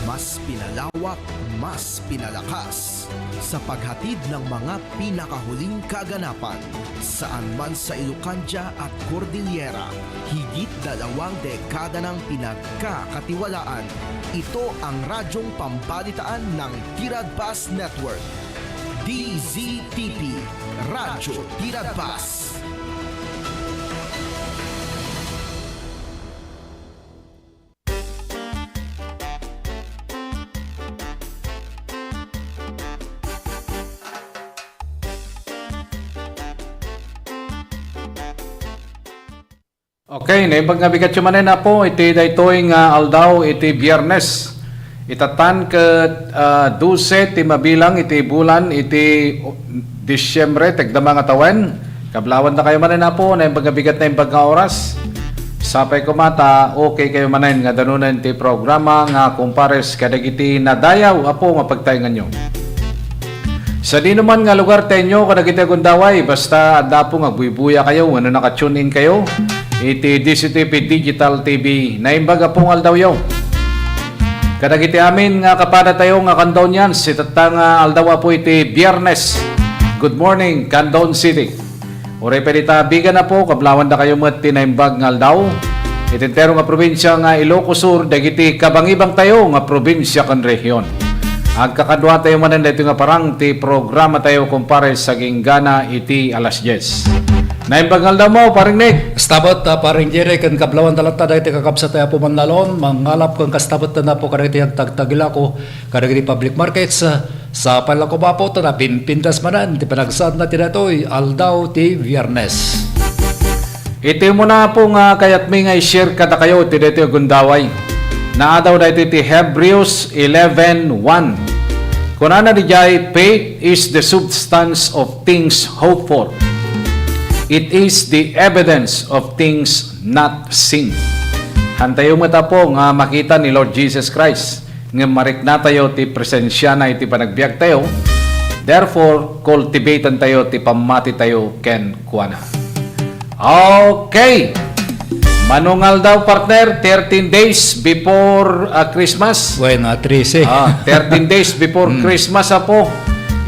Mas pinalawak, mas pinalakas sa paghatid ng mga pinakahuling kaganapan saan man sa Ilocania at Cordillera. Higit 2 dekada ng pinagkakatiwalaan. Ito ang radyong pambalitaan ng Tiradpas Network. DZTP, Radyo Tiradpas. Okay, naimbag nga bigat yung manin na po, iti daytoy nga aldaw, iti biyernes. Itatan ke 12 ti mabilang iti bulan, iti Disyembre, tagdama nga tawen. Kablawan na kayo manin na po, naimbag nga bigat na imbag nga oras. Sapay kumata, okay kayo manin nga danunan ti programa nga kumpares kadagiti nadayaw, apo mapagtaingan nyo. Sa di naman nga lugar tenyo, kadagiti gundaway, basta anda po nga buibuya kayo, ano naka-tune in kayo. Iti DCTV Digital TV na imbaga pong aldaw yaw. Kadagiti amin nga kapada tayo nga Canton yan. Si tatang aldaw po iti Biyernes. Good morning, Canton City. Ure pelita bigan na po, kablawan na kayo mat tinaimbag nga aldaw. Itintero nga probinsya nga Ilocos Sur, dagiti kabangibang tayo nga probinsya kan rehiyon. Agkakadwa tayo manan dito nga parang ti programa tayo kumpare sa ginggana iti alas 10. Naimbagal daw mo, paring Nick. Kastabot, paring Jerry, kan kablawan talata dahil kakapsa tayo po manlalon, mangalap kang kastabot na po karagiti ang tagtagila ko, karagiti public markets, sa palako ba po ito na pinpintas manan, di panagsaan na tinatoy, aldaw ti Viernes. Iti mo na po nga kayat may nga i-share kada kayo, iti dito yung gundaway. Naadaw na iti Hebrews 11:1. Kunana di jay, faith is the substance of things hoped for. It is the evidence of things not seen. Hantayo mo ta po nga makita ni Lord Jesus Christ. Nga marik na tayo ti presensya na iti panagbiag tayo. Therefore, cultivatean tayo ti pamati tayo ken kuana. Okay. Manungal daw partner, 13 days before Christmas. Bueno, 13. 13 days before Christmas po.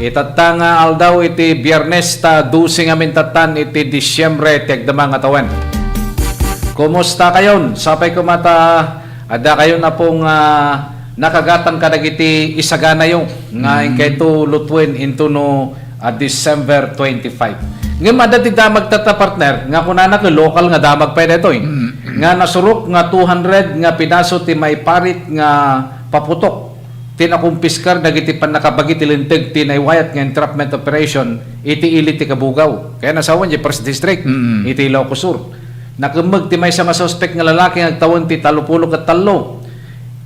Itatang aldaw iti Biyernes ta dusing amin tatan iti Disyembre tiagdama nga tawen. Kumusta kayon? Sapay kumata ada kayo na pong nakagatang kadagiti isagana yung nga ingkayto lutwen into no December 25. Nga madati damag tata partner nga kunana ko local nga damag pa ito nga nasurok nga 200 nga pinaso ti may parit nga paputok. Tinakumpiskar dagiti pan nakabagi tilinteg tinaywayat nga entrapment operation iti ili ti Kabugaw. Kaya nasawan di First District iti Ilocos Sur. Nakamag ti may nga suspect nga lalaki nga tawon ti 30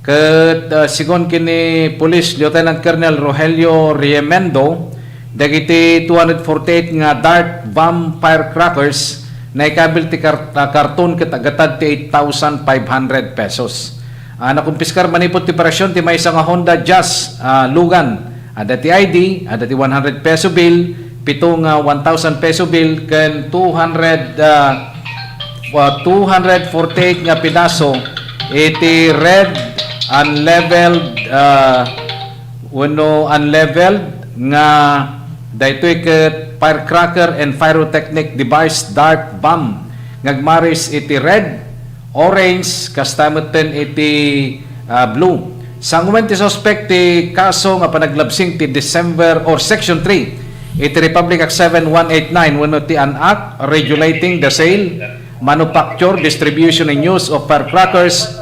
ket sigon kini Police Lieutenant Colonel Rogelio Riemendo dagiti 248 nga dart bomb firecrackers na ikabil ti karton ket agatad ti 8,500 pesos. Nakumpiskar manipot ti operasyon ti may nga Honda Jazz lugan. Ada ti ID, ada ti 100 peso bill, pitong 1,000 peso bill, ken 248 nga pinaso iti red unleveled unleveled nga daytoy ket firecracker and pyrotechnic device dart bomb ngagmaris iti red, orange, kastamutin iti blue. Sa ngumen ti suspect ti kaso nga panaglabsing ti December or Section 3 iti Republic Act 7189 wenno ti an act regulating the sale, manufacture, distribution and use of firecrackers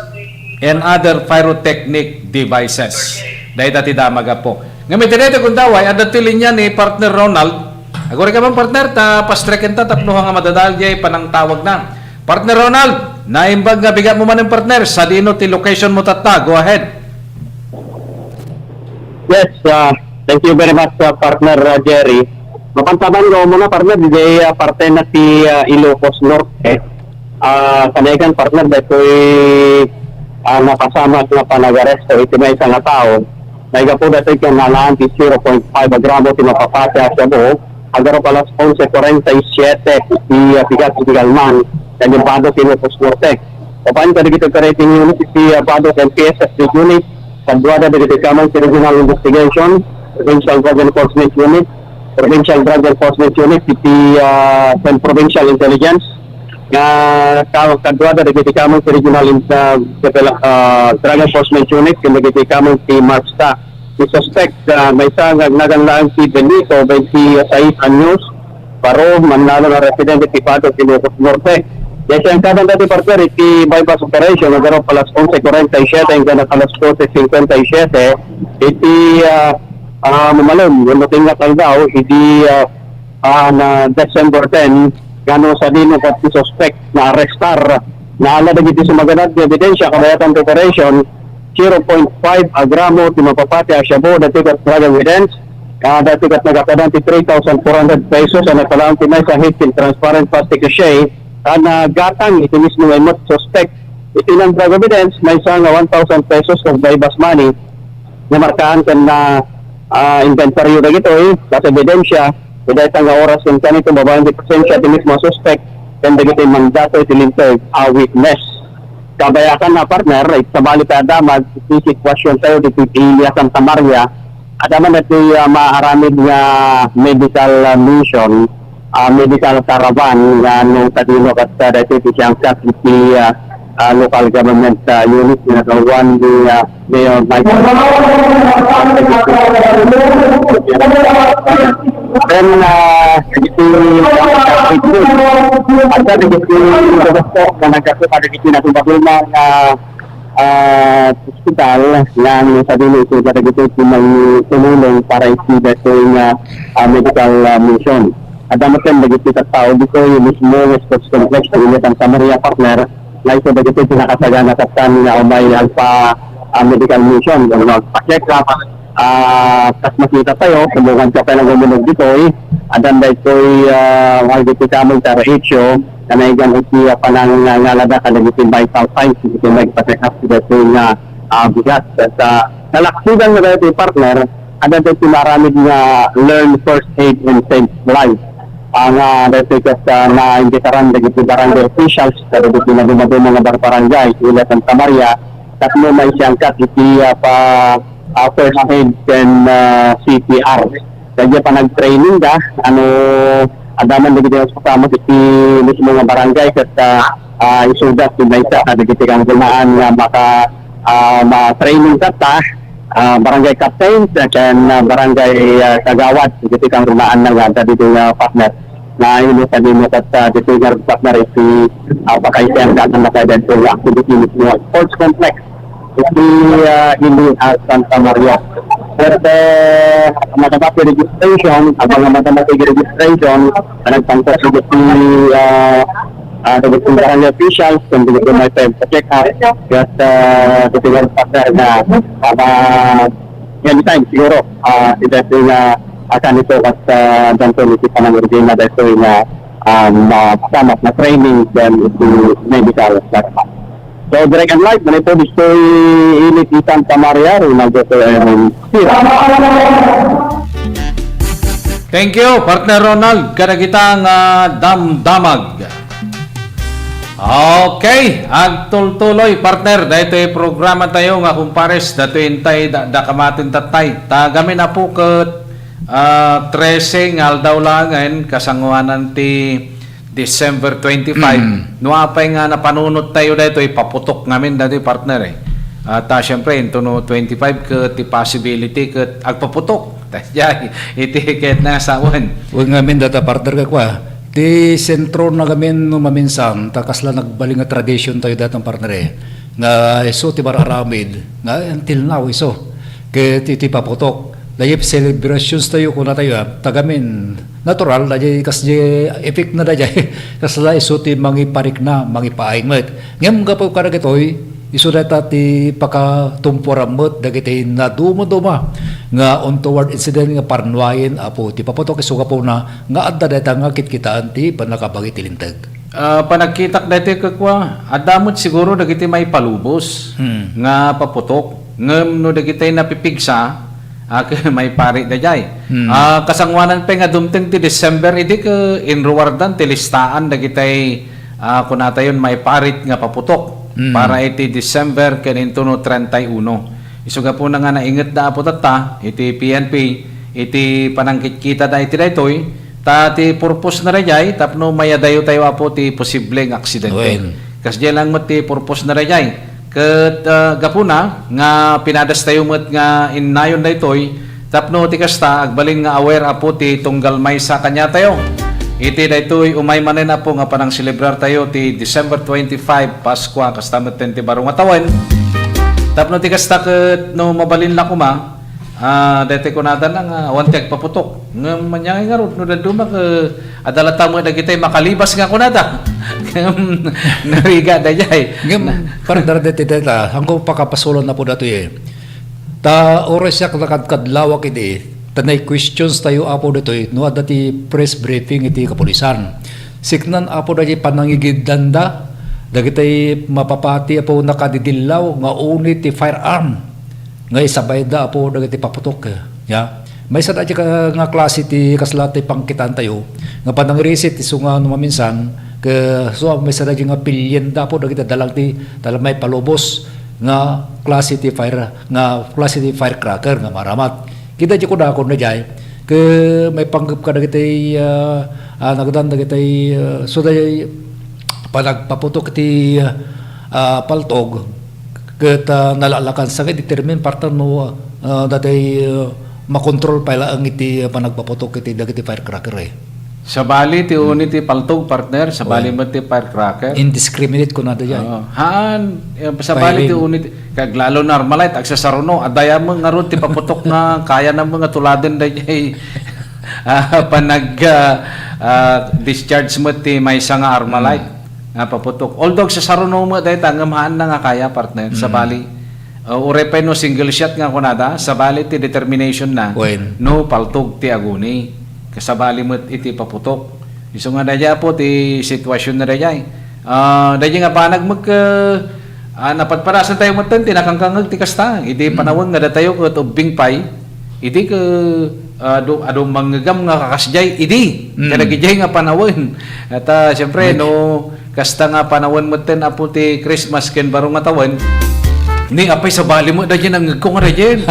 and other pyrotechnic devices. Dahil dati damaga po. Ngayon tinito kung daway, ada ti linya ni partner Ronald. Agora ka bang partner, pastreken ta tapno nga madadalya panang tawag na. Partner Ronald, naimbag nga bigat mo man ng partner, sa dino ti location mo tata, go ahead. Yes, thank you very much partner Jerry. Mapantaban ko muna partner, di parte na ti Ilocos Norte. Kanaikan partner, dito'y nakasama nga panag-aresto, iti may isang tao. Naiga po dito'y kanalaan ti 0.5 gramo ti mapapasya sa buo. Agaro palas 11.47 ti bigat ti Galman. Kaya Bado Ilocos Norte. Kapan ka dito operating unit si Bado MPSS unit, Kadwada dito kamang si Regional Investigation, Provincial Drug Enforcement Unit, Provincial Drug Enforcement Unit, Provincial Intelligence, Kadwada dito kamang si Regional Drug Enforcement Unit, dito kamang si Marsta. Si suspect may isang naganglaan si Benito, 26 anyos, paro manalo na residente ti Bado Ilocos Norte. Yes, ang kadang dati partner, iti bypass operation, nagkaroon palas 11.47, hanggang palas 12.57, iti mamalon, yung natingat ang daw, iti na December 10, gano sa dino kat suspect na arrestar na ala dagiti sumaganad nga ebidensya kabayatan preparation 0.5 gramo ti mapapati asyabo dati kat drug evidence dati kat nagapadan ti 3,400 pesos ang nagpalaan ti may sa hit in transparent plastic sachet na gatang iti mismo ay suspect iti ng drug evidence may sa nga 1,000 pesos of bypass money na markaan kan na inventaryo na ito sa ebidensya dahil nga oras yung kanito babayan di presensya iti mismo suspect kan dagiti mandato iti lintog witness kabayakan na partner sa bali ta damag iti sitwasyon tayo dito Ilya Santa Maria adaman iti maaramid nga medical mission medical caravan nga nung tadino kat dito iti siyang kat iti local government unit na kawan di Mayor Michael then iti at iti na nagkaso kada iti na tumbagulma nga hospital yang sa dili ito kada iti tumulong para iti dito nga medical mission adamaten dagiti tao dito yung mismo sports complex ng Santa Maria partner na ito dagiti pinakasagana katan nga umay alpha medical mission yung magpa-check up kas makita tayo kumukan ka pa ng gumunog dito adan da ito'y dito kamong tarahisyo na naigang iti panang ngalada ka dagiti vital signs ito magpa-check up dito nga bigat sa nalaksidan na dito partner adan dito maraming nga learn first aid and save life ang dito na imbitaran dagiti barangay officials kada dito na dumado mga barangay ila Santa Maria tatlo may siyang kat iti first aid and CPR. Kaya pa nag-training da, adaman dito yung kasama iti mismo nga barangay kat isudat yung may sa dito kang gumaan nga ma-training kata barangay captain and barangay kagawad dito kang gumaan na nga dito nga partner na yun sabi mo kat dito nga partner iti pakaisang kata na kaya dito yung activity mismo sports complex iti hindi Santa Maria. Pero matapos registration, abang matapos registration, nagtangkos iti dagiti barangay officials kung dito may check up at dito nga partner na anytime siguro ito nga akan ito at danto iti panangurigin na dito nga kasama na training then iti medical platform. So, direct and live, manito dito init ni Santa Maria, Ronaldo Thank you, partner Ronald. Kada kitang damdamag. Okay, agtultuloy, partner. Dito yung programa tayo nga kumpares. Dito yung tayo, kamatin tatay. Tagamin na po kat 13 aldaw langan kasanguanan ti December 25. Nuapay nga napanunot tayo dito, ipaputok ngamin dito partner At syempre, ito no 25 kat possibility kat agpaputok. Iti ket na sawan. Huwag ngamin data partner ka kwa. Ti sentro na gamin no maminsan, takasla nagbaling nga tradition tayo datang partner Nga iso ti bararamid, nga until now iso. Ket iti paputok. Dahil celebrations tayo kuna tayo tagamin natural dahil kasi effect na dahil kasi isuti mangiparik na mangipaing met ngem gapo karagetoy isu data ti pakatumporamot dagiti na duma nga untoward incident nga parnuayin apo ti paputok isu gapo na nga adda data nga kitkitaan ti panakabagi ti lintag panagkitak dati kakwa adamot siguro dagiti may palubos nga paputok ngem no dagiti napipigsa may pari da jay. Kasangwanan pa nga dumteng ti December iti ka inruwardan ti listaan dagitay kunatayon may parit nga paputok para iti December kaninto no 31. Isuga po na nga naingat da apo tata iti PNP iti panangkitkita da iti daytoy ta ti purpose na rajay tapno mayadayo tayo apo ti posibleng aksidente. Kasdi lang mo ti purpose na rajay. Ket gapuna nga pinadas tayo met nga innayon daytoy tapno ti kasta agbalin nga aware apo ti tunggal may sa kanya tayo iti daytoy umay manen apo nga panang celebrar tayo ti December 25 Pasko kasta met ti barong atawan tapno ti kasta ket no mabalin la kuma dati ko nata nang wantiag paputok. Ngam manyang nga ron, no daduma ka adalata mo dagitay makalibas nga kunada. Ngam nariga dayay. Ngam partner dati data, hanggang pakapasulon na po dato ta oras siya kadlawak iti. Tanay questions tayo apo dito no dati press briefing iti kapulisan. Siknan apo dati panangigidanda dagitay mapapati apo nakadidilaw nga unit ti firearm. Ngay sabay da apo dagiti paputok ya may sada ka nga klase ti kaslat ti pangkitan tayo nga panangrisit ti sunga no maminsan ke so may sada nga pilyen da apo dagiti dalang may palubos nga klase ti firecracker nga maramat kita di ko da kon na jay ke may panggap ka dagiti nagdan dagiti so day panagpaputok ti paltog ket nalalakan sa determine parta no datay makontrol pala ang iti panagpaputok iti dagiti firecracker Sa bali ti uni ti paltog partner, sa bali mo ti firecracker. Indiscriminate ko na diyan. Sa bali ti uni kag lalo normalite agsasaruno adaya mo nga ron ti paputok na kaya na mga tuladen dayay panag discharge mo ti maysa nga armalite. Nga paputok. Although sa saruno mo dahil tangamhaan na nga kaya partner sa bali. Urepay no single shot nga kunada sa bali ti determination na no paltog ti aguni. Kasabali mo iti paputok. Iso nga daya po ti sitwasyon na daya. Daya nga panag napagparasan tayo mo tinakangkangag ti kasta. Iti panawang nga datayo ko ubing pay. Iti ka adong manggagam nga kakasjay. Iti. Kadagijay nga panawin. At siyempre no kasta nga panawon mo ten apo ti Christmas ken barong matawan ni apay sa bali mo da dyan ang kung rajen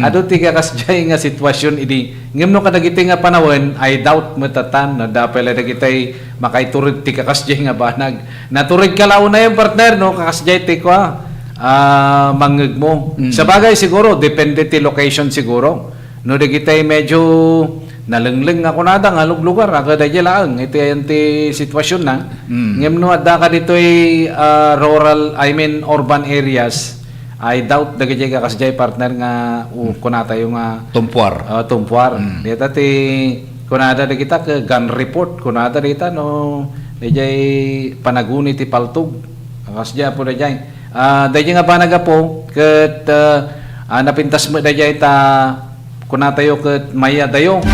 ado ti kakasjay nga sitwasyon idi ngem no kadagiti nga panawon I doubt mo tatan na dapel dagitay makaiturid ti kakasjay nga banag naturid ka lao na yung partner no kakasjay ti kwa manggag mo sa bagay siguro depende ti location siguro no dagitay medyo nalengling ako nada nga lugar aga dayay laang iti anti sitwasyon na ngem no adda ka ditoy rural urban areas I doubt dagiti ka kasjay partner nga kunata yung tumpuar dita ti kunada dagita ka gun report kunada dita no dayay panaguni ti paltog kasjay po dayay dayay nga panaga po ket napintas mo dayay ta kunatayo ket maya dayo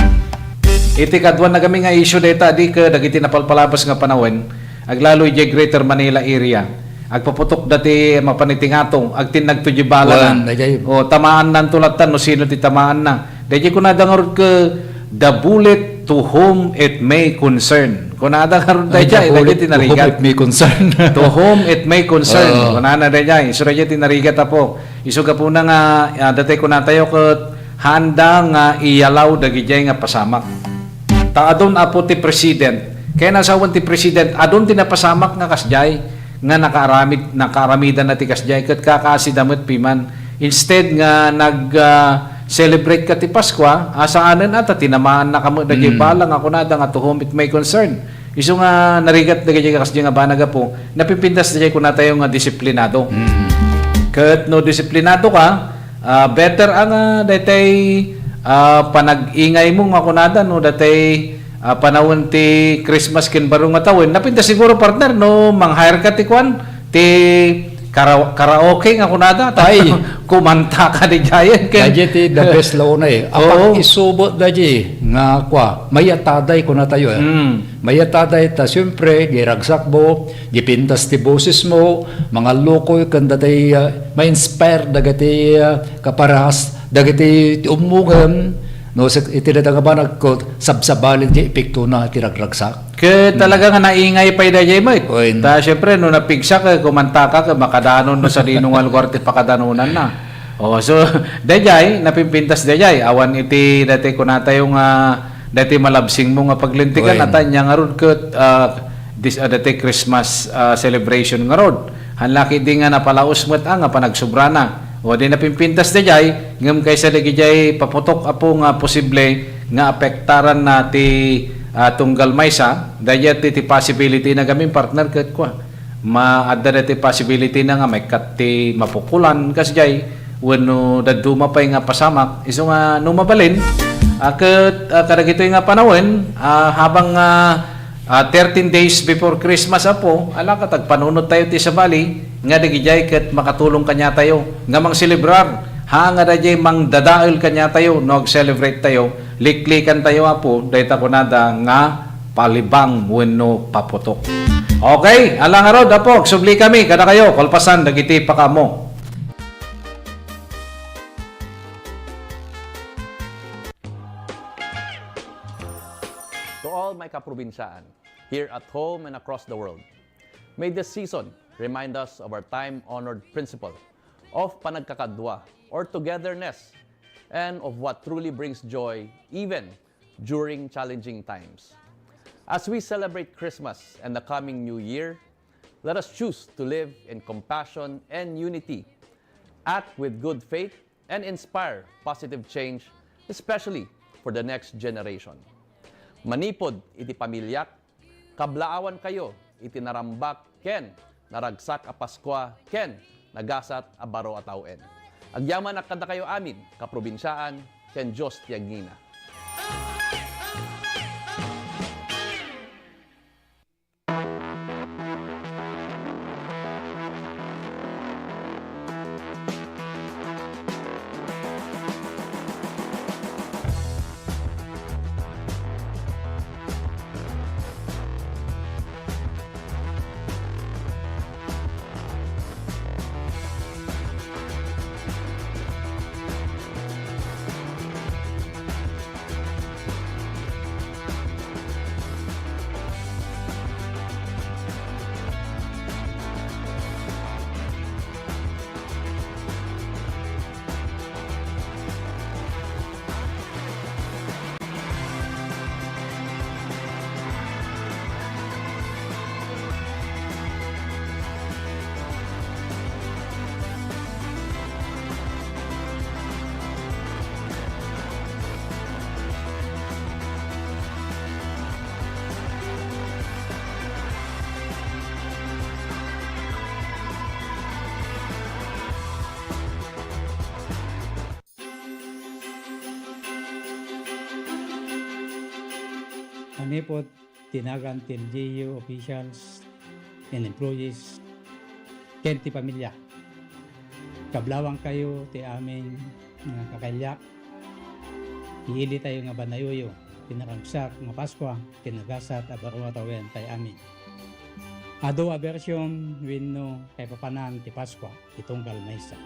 iti kadwan na kami nga issue data di ka dagiti napalpalabas nga panawin aglaloy di Greater Manila area agpaputok dati mapanitingatong agtinag to di bala na o tamaan nan tulatan no sino ti tamaan na dayay kunada nga ron ka the bullet to whom it may concern kunada nga ron dayay dagiti tinarigat to whom it may concern kunana dayay iso dayay tinarigat apo iso ka po na nga dati kunatayo ket handa nga iyalaw dagijay nga pasamak ta adon apo ti president kaya nasawan ti president adon ti napasamak nga kasjay nga nakaaramidan na ti kasjay ket kakasidamet piman instead nga celebrate ka ti Pasko asaanen ata tinamaan na kamo dagiti bala nga kunada nga to whom it may concern isu nga narigat dagiti kasjay nga banaga po napipintas dagiti kunatayo nga disiplinado ket no disiplinado ka better ang datay panag-ingay mo nga kunada no datay panahon ti Christmas ken barong nga tawon napinta siguro partner no mang-hire ka ti kwan ti karaoke nga kunada tay kumanta ka di jayen ken ti the best law na apang isubot daji nga kwa mayataday ko na tayo mayataday ta siyempre giragsak mo gipintas ti boses mo mga lokoy kan datay ma-inspire dagiti kaparahas dagiti umugan no iti nga ba nagkot sabsabalin di epekto na tiragragsak ke talaga nga naingay pa dayay mo ta syempre no napigsa ka kumanta ka makadanon no sa dinong lugar ti pakadanunan na so dayay napimpintas dayay awan iti dati kunata yung dati malabsing mo nga paglintigan atanya nga ron ket dati Christmas celebration nga ron hanlaki di nga napalaos met nga panagsubra na o di napimpintas dayay ngem kaysa dagijay paputok apo nga posible nga apektaran na ti tunggal maysa dayat ti possibility na gamin partner ket kwa maadda ti possibility na nga may kat ti mapukulan kasjay wenno daduma pay nga pasamak iso nga no mabalin kadagito nga panawin habang 13 days before Christmas apo ala ka tagpanunod tayo ti sa bali nga dagijay ket makatulong kanya tayo nga mang celebrar ha nga dayjay mang dadael kanya tayo no celebrate tayo liklikan tayo apo dayta kunada nga palibang wenno paputok. Okay, alang araw dapok subli kami kada kayo kalpasan dagiti pakamo. To all my kaprobinsaan, here at home and across the world, may this season remind us of our time-honored principle of panagkakadwa or togetherness and of what truly brings joy even during challenging times. As we celebrate Christmas and the coming New Year, let us choose to live in compassion and unity, act with good faith, and inspire positive change, especially for the next generation. Manipod iti pamilyak, kablaawan kayo iti narambak ken naragsak a Paskwa ken nagasat a baro a tawen. Agyaman akada kayo amin kaprobinsyaan ken Dios ti agngina. Manipod, tinagan til LGU officials and employees, ken ti pamilya. Kablawang kayo ti aming nga kakalyak. Iili tayo nga banayoyo, tinaragsak nga Paskwa, tinagasat a baro tawen tay amin. Ado a version wenno kay papanan ti Paskwa, itunggal maysa.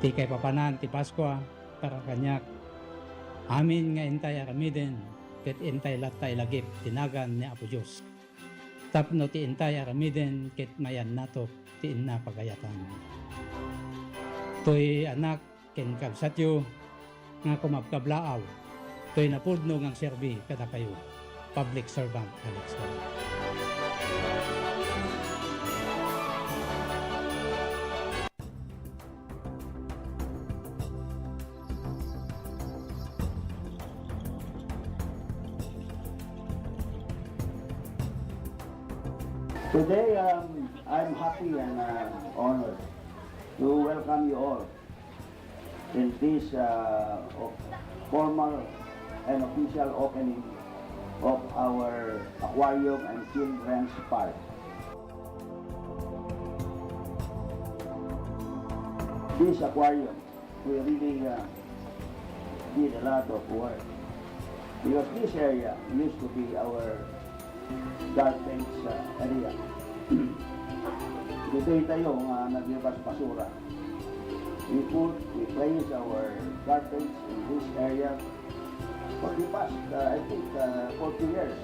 Ti kay papanan ti Paskwa, para kanyak amin nga intay aramiden, ket intay latay lagip tinagan ni Apo Diyos. Tapno ti intay aramiden ket mayan nato ti inna pagayatan. Toy anak ken kabsatyo nga kumabkablaaw. Toy napudno ngang serbi kada kayo. Public servant Alex Calvo. Today, I'm happy and honored to welcome you all in this formal and official opening of our aquarium and children's park. This aquarium, we really did a lot of work because this area used to be our garbage area. Dito tayo naglabas basura. We place our garbage in this area for the past, I think, 40 years.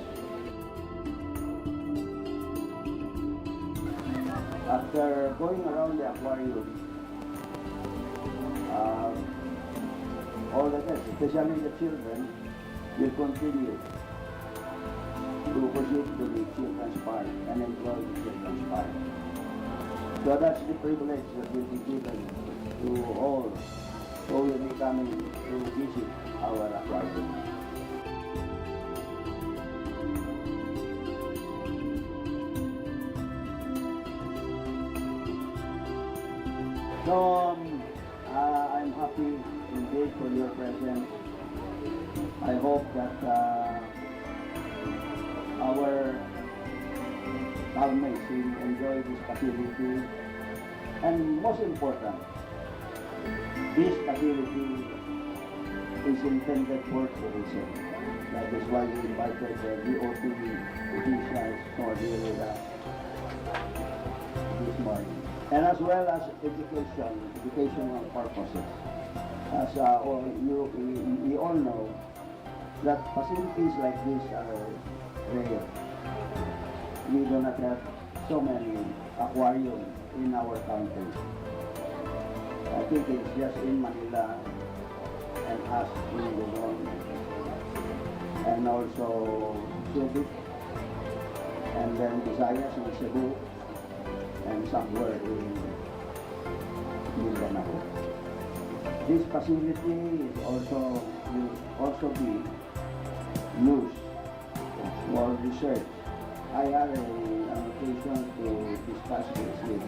After going around the aquarium, all the guests, especially the children, will continue to proceed to the children's park and enjoy the children's park. So that's the privilege that will be given to all who will be coming to visit our aquarium. So I'm happy indeed for your presence. I hope that our housemates will enjoy this facility. And most important, this facility is intended for tourism. That is why we invited the DOT officials who are here with us this morning. And as well as educational purposes. As we all know that facilities like this are rare. We do not have so many aquariums in our country. I think it's just in Manila and us in Luzon and also Subic and then Visayas and Cebu and somewhere in Mindanao. This facility is will also be used for research. I had an occasion to discuss this with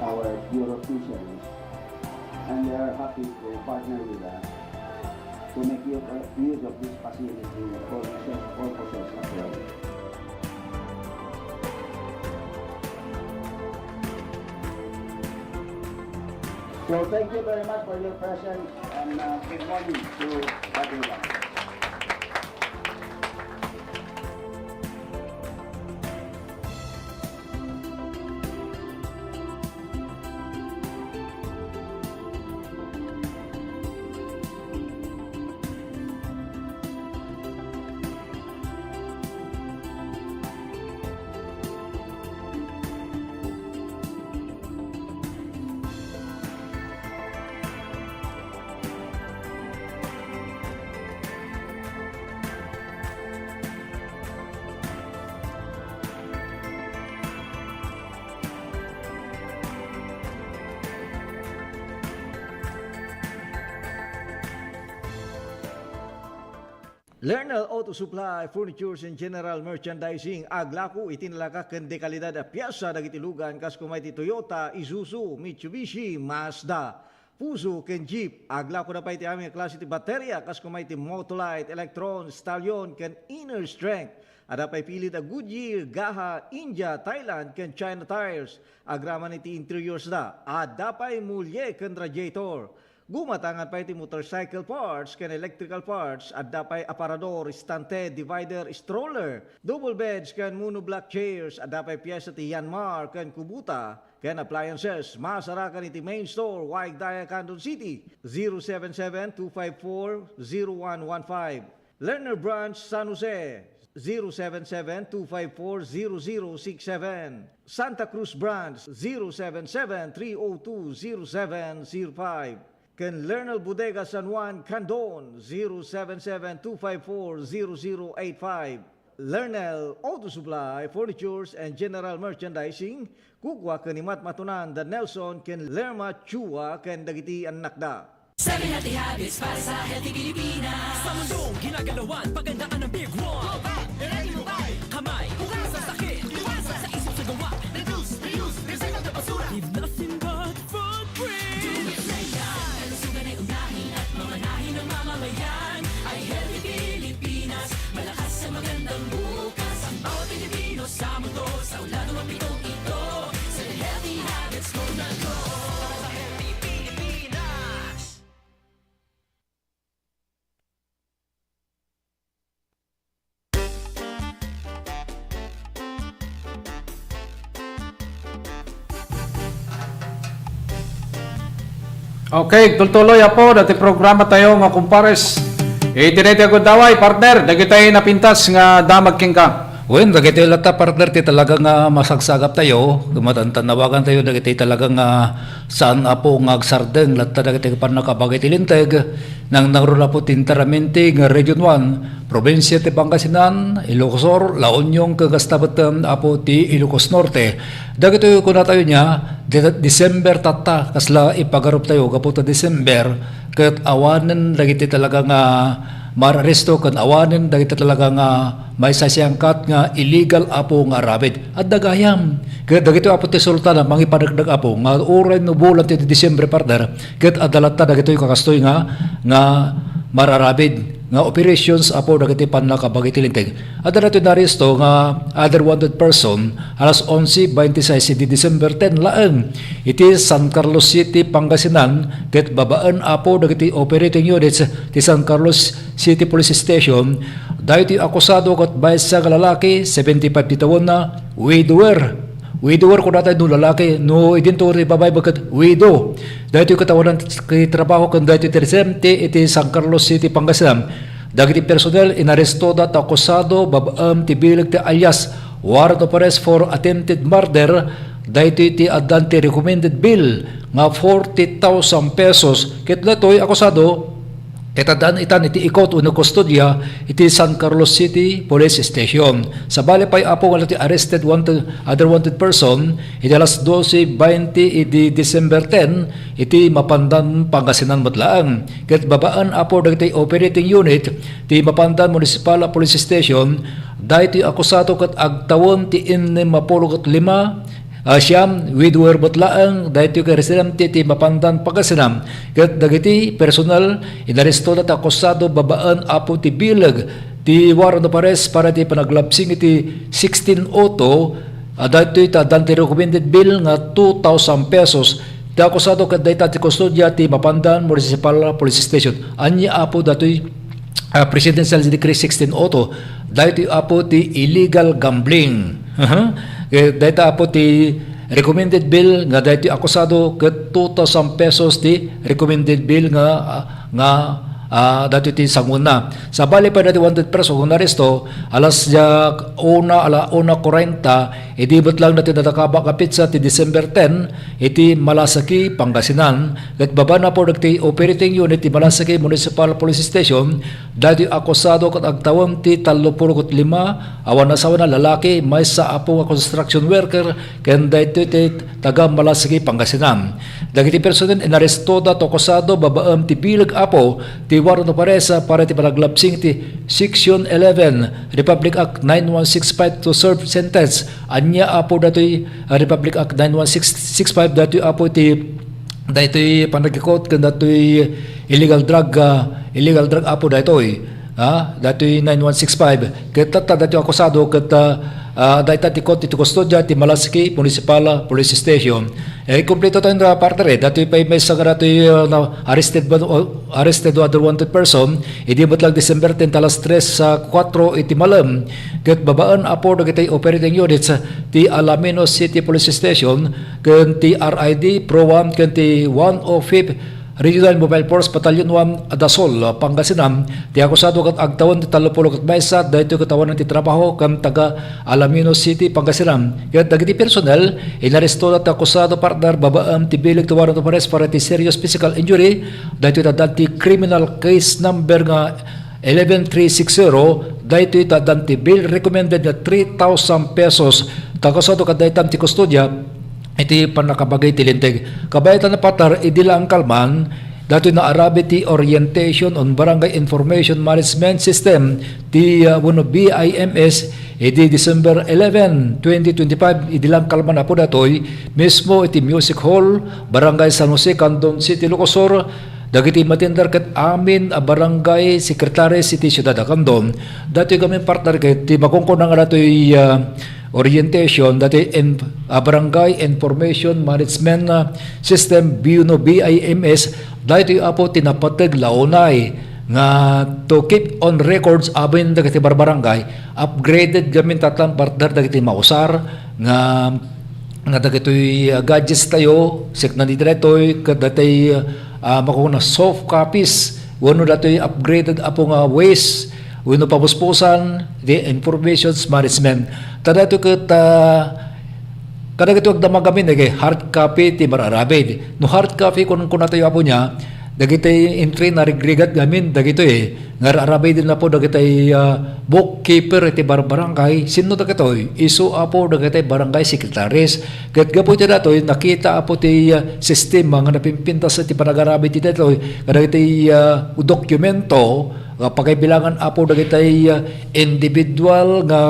our Bureau of Fisheries, and they are happy to partner with us to make use of this facility for research purposes as well. So thank you very much for your presence and good morning to everyone. Lernal Auto Supply, Furnitures and General Merchandising, aglaku itinalaka ken dekalidad a piyasa dagitilugan kas kumaiti Toyota, Isuzu, Mitsubishi, Mazda. Puso ken Jeep, aglaku na pa iti aming klase ti baterya kas kumaiti Motolite, Electron, Stallion ken Inner Strength. Ada pa'y pilit a Goodyear, Gaha, India, Thailand ken China Tires. Agraman iti interiors da. Ada pa'y mulye ken radiator. Gumatangan pa iti motorcycle parts ken electrical parts at dapay aparador, stante, divider, stroller, double beds ken monoblock chairs at dapay piyesa ti Yanmar ken Kubuta ken appliances. Masarakan iti main store Waig Daya, Quezon City 077-254-0115. Lerner Branch, San Jose 077-254-0067. Santa Cruz Branch 077-302-0705. Ken Lernal Bodega San Juan, Candon 077-254-0085. Lernal Auto Supply, Furnitures and General Merchandising, kukwa kanimat matunan da Nelson ken Lerma Chua ken dagiti annakda. 7 Healthy Habits para sa Healthy Pilipinas. Sa mundong ginagalawan, pagandaan ng Big One. Go back, ready mo ba? Kamay, hugas sa sakit, iwasan sa isip sa gawa. Reduce, reuse, recycle na basura. Leave nothing but footprint. Do it right now. Kalusugan ay unahin at mamanahin ng mamamayan. Ay Healthy Pilipinas, malakas sa magandang bukas. Ang bawat Pilipino sa mundo, sa ulado ng pitong ito. Sa Healthy Habits ko na go. Sa Healthy Pilipinas. Okay, tultuloy po dati programa tayo nga kumpares. Itinete ko daway partner, dagitay napintas nga damag king ka. Wen, dagiti lata partner ti talaga nga masagsagap tayo, gumatantanawagan tayo dagiti talaga nga saan apo nga agsardeng lata dagiti panakabagay ti linteg nang nagrula po tinteramente nga Region 1, Probinsya ti Pangasinan, Ilocos, La Union kagastabat apo ti Ilocos Norte. Dagiti kuna tayo niya December tata kasla ipagarup tayo kaputa December ket awanen dagiti talaga nga mararesto kan awanen dagiti talaga nga may sasiyangkat nga illegal apo nga rabid at dagayam Ket dagito apo ti sultana mangipanagdag apo nga oray no bulan ti Disyembre partner ket adalata dagito kakastoy nga mararabid nga operations apo dagiti panlakabagiti linteg. Adala to naristo nga other wanted person alas 11:26 di December 10 laeng iti San Carlos City, Pangasinan ket babaan apo dagiti operating units ti San Carlos City Police Station dahiti akusado ket baysa nga lalaki 75 ti taon na widower ko dati no lalaki no idinto ri babay bagat widow dahito katawanan kay trabaho kan dahito presente iti San Carlos City, Pangasinan dagiti personnel inaresto dat akusado babaam ti bilag ti alias warrant of arrest for attempted murder dahito iti adante recommended bill nga 40,000 pesos ket datoy akusado Etadaan itan iti ikot uno kustodya iti San Carlos City Police Station. Sa bali pa'y apo nga iti arrested other wanted person iti alas 12:20 iti December 10 iti Mapandan, Pangasinan matlaang. Ket babaan apo dagiti operating unit ti Mapandan Municipal Police Station dahiti akusado ket agtawon ti 65 siyam widower butlaang dahito kay residente ti Mapandan, Pangasinan ket dagiti personal inaresto na akusado babaan apo ti bilag ti warrant of arrest para ti panaglabsing iti 16 auto dahito ita dante recommended bill nga 2,000 pesos ti akusado ket dayta ti kustodya ti Mapandan Municipal Police Station anya apo datoy Presidential Decree 16 auto dahito apo ti illegal gambling data apo ti recommended bill nga dahito akusado ket 2,000 pesos ti recommended bill nga dati ti sanguna. Sa bali pa dati wanted person kung naresto alas 1:40 idibot lang natin natakaba kapit sa ti December 10 iti Malasaki, Pangasinan ket baba na po dagiti operating unit ti Malasaki Municipal Police Station dati akusado ket agtawon ti 35 awan asawa na lalaki may sa apo nga construction worker ken dati ti taga Malasaki, Pangasinan. Dagiti personen inaresto dat akusado babaam ti bilag apo ti warrant of arrest para ti panaglapsing ti Section 11 Republic Act 9165 to serve sentence anya apo datoy Republic Act 9165 datoy apo ti datoy panagikot ken datoy illegal drug apo datoy datoy 9165 ket datoy akusado ket dayta ti kot ti kustodya ti Malasaki Municipal Police Station. Kompleto tayo na partner datoy pa may sagara to'y arrested other wanted person idibot lang December 10 alas 3 sa 4 iti malam ket babaan apo dagiti operating units ti Alaminos City Police Station ken ti RID Pro 1 ken ti 105 Regional Mobile Force Battalion 1 Adasol, Pangasinan ti akusado ket agtawon ti 30 ket maysa daytoy katawan ti trabaho kan taga Alaminos City, Pangasinan. Ket dagiti personnel inaresto ti akusado partner babaam ti bilag ti warrant of arrest para ti serious physical injury daytoy ti criminal case number nga 11360 daytoy ti bill recommended na 3,000 pesos takasado kadaytan ti kustodya iti panakabagay ti linteg. Kabayatan na patar idila ang kalman dato na arabi ti orientation on barangay information management system ti BIMS iti December 11, 2025 idilang kalman apo datoy mismo iti Music Hall Barangay San Jose, Candon City, Ilocos dagiti matindar ket amin a barangay secretary City Ciudad Candon datoy kami partner ket ti makongkon nga datoy orientation dati barangay information management system BIMS dati apo tinapateg launay nga to keep on records abin dagiti barbarangay upgraded gamin tatang partner dagiti mausar nga dagiti gadgets tayo sekna ni ditoy kadati makuna soft copies wano datoy upgraded apo nga ways wano pabuspusan the information management tada ito kada ito agdamagamin hard copy ti mararabid no hard copy kung natayo apo niya dagiti entry na regregat gamin dagito nga arabid din na po dagiti bookkeeper iti barangay sino dagito iso apo dagiti barangay secretaries ket gapo ti datoy nakita apo ti sistema nga napimpintas ti panagarabid ti datoy kadagiti dokumento pagkaibilangan apo dagiti individual nga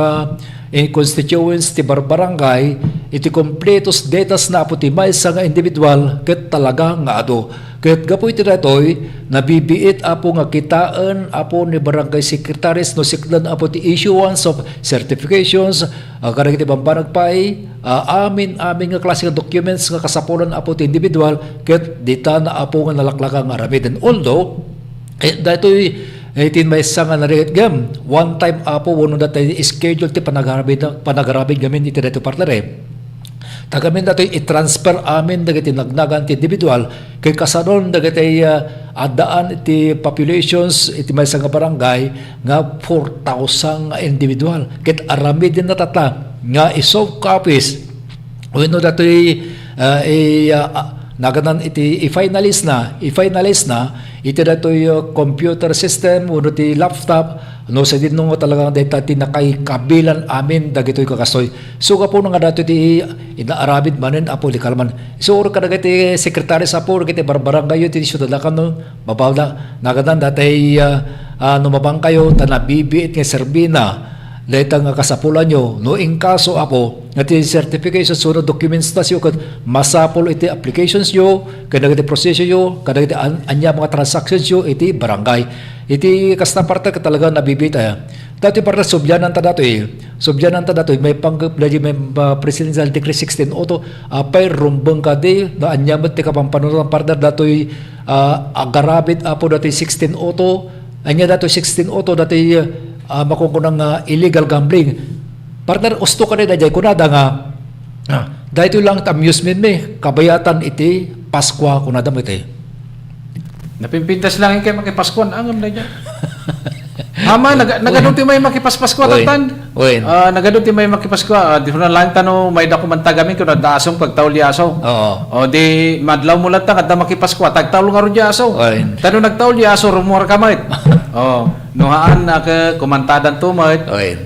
constituents ti barbarangay iti kompletos datas na apo ti maysa nga individual ket talaga nga ado. Ket gapu iti datoy nabibiit apo nga kitaan apo ni barangay secretaries no siklan apo ti issuance of certifications kadagiti bambanag pay amin nga klase nga documents nga kasapulan apo ti individual ket dita na apo nga nalaklaka nga aramid. Although datoy 18 may nga narit gam one time apo wano dati schedule ti panagarabid gamin iti dito partner tagamin datoy i-transfer amin dagiti nagnagan ti individual kay kasadon dagiti adaan iti populations iti may nga barangay nga 4,000 nga individual ket aramid din natata nga isoft copies wano datoy naganan iti i-finalize na iti datoy computer system uno ti laptop no sa din nga talagang data ti nakaikabilan amin dagitoy kakasoy so kapo nga dato ti inaarabid manen apo di kalman so oro kadagiti secretary sa apo kiti barbarangay ti syudad no babaw na naganan datay no mabang kayo tanabibiit nga serbina dahil nga kasapulan nyo, no in kaso apo, nga ti certification so documents na siyo, masapol iti applications nyo, kadagiti proseso nyo, kadagiti anya mga transactions nyo, iti barangay. Iti kasta parte ka talaga nabibita. Dati parte subyanan ta dato may presidential decree 16 auto, apay rumbang ka di, na anya mo ti kapampanunod ng partner dato'y agarabit apo dati 16 auto, anya dato 16 auto dati makukunang illegal gambling. Partner, usto ka rin na dyan. Kunada nga, dahito lang amusement me, kabayatan iti, Paskwa, kunada mo iti. Napimpintas lang yung kayo makipaskuan. Angam na dyan. Ama, nagadunti may makipaspaskuan tatan. Nagadunti may makipaskwa. Di na lang tano, may dokumentagamin kung nadaasong pagtaul yaso. O di, madlaw mo lang ta, kada makipaskwa, tagtaul nga rin yaso. Tano nagtaul yaso, rumor kamay. Nuhaan na ke kumantadan tumay.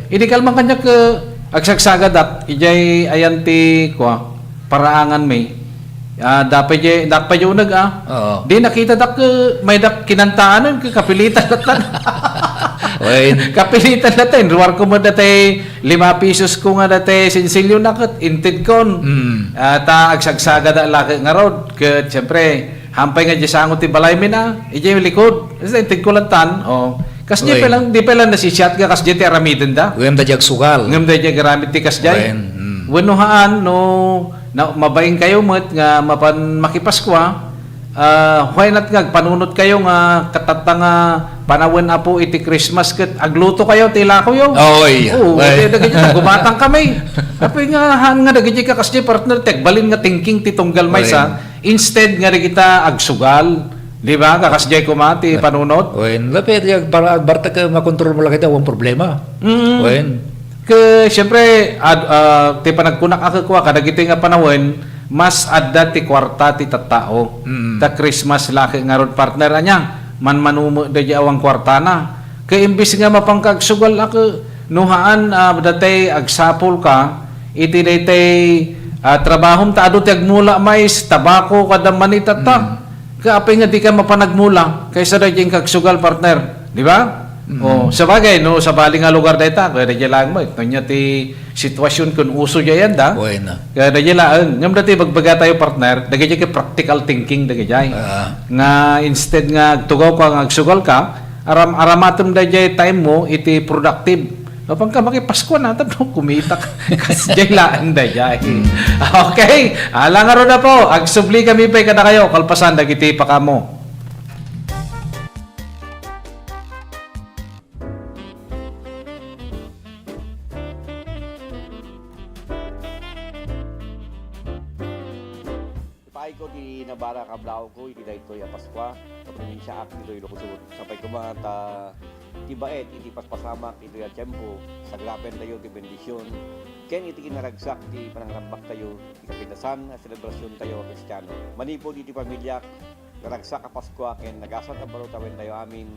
Idi kalman kanya ke agsagsagad at ijay ayanti kwa paraangan may. Dapat yung di nakita dak may dak kinantaan ke kapilitan datan. Kapilitan natin. Ruwar ko mo dati 5 pesos ko nga dati sinsilyo nakit inted kon. Ta agsagsagad at laki nga road. Ke siyempre hampay nga disangot ti balay mi na. Ijay likod. Inted ko lang tan. Kas di pa lang nasisiyat ka kas di ti aramidin da. Ngam da jag sugal. Ngam da jag aramid ti kas jay. Wenuhaan no mabaing kayo met nga mapan makipaskwa. Why not nga panunot kayo nga katata nga panawen apo iti Christmas ket agluto kayo tila ko yo. Gumatang kami. Apoy nga han nga dagiti ka kas di partner tek balin nga thinking ti tunggal may sa instead nga kita agsugal. Di ba? Kakasjay ko mati, panunot. Lapit, para barta ka makontrol mo lang kita, walang problema. Siyempre, ti panagkunak ako kwa, kadagiti nga panawin, mas adda ti kwarta ti tattao. Ta Christmas laki nga ron partner anya, manmanumo da di awang kwarta na. Kaya imbis nga mapangkagsugal ako, nuhaan datay agsapol ka, iti datay trabahom ta ado ti agmula mais, tabako kada manitata. Kaapay nga di ka mapanagmula kaysa dahil yung kagsugal partner. Di ba? Sa bagay, no, sa bali nga lugar dahil kaya dahil lang mo. Ito niya ti sitwasyon kung uso niya yan da. Kaya dahil lang. Ngam dati bagbaga tayo partner, dahil ka practical thinking dahil dyan. Nga instead nga tugaw ka, agsugal ka, aramatom dahil time mo, iti productive. Kapag ka makipasko na, tapos kumita kasi dyan dahil. Okay, alang nga na po. Agsubli kami pa kada kayo. Kalpasan, dagiti pa ka mo. Ipaay ko di nabara kablao ko, iti dahito ya Paskwa. Sa probinsya ak, dito yung lukusod. Sapay ko mata tibaet, iti paspasamak, iti ya tiyempo, saglapen tayo, ti bendisyon. Ken iti kinaragsak, ti panangrambak tayo, ti kapitasan, at selebrasyon tayo, Kristiyano. Manipo di pamilya, naragsak a Paskwa, ken nagasat ang barutawen tayo amin.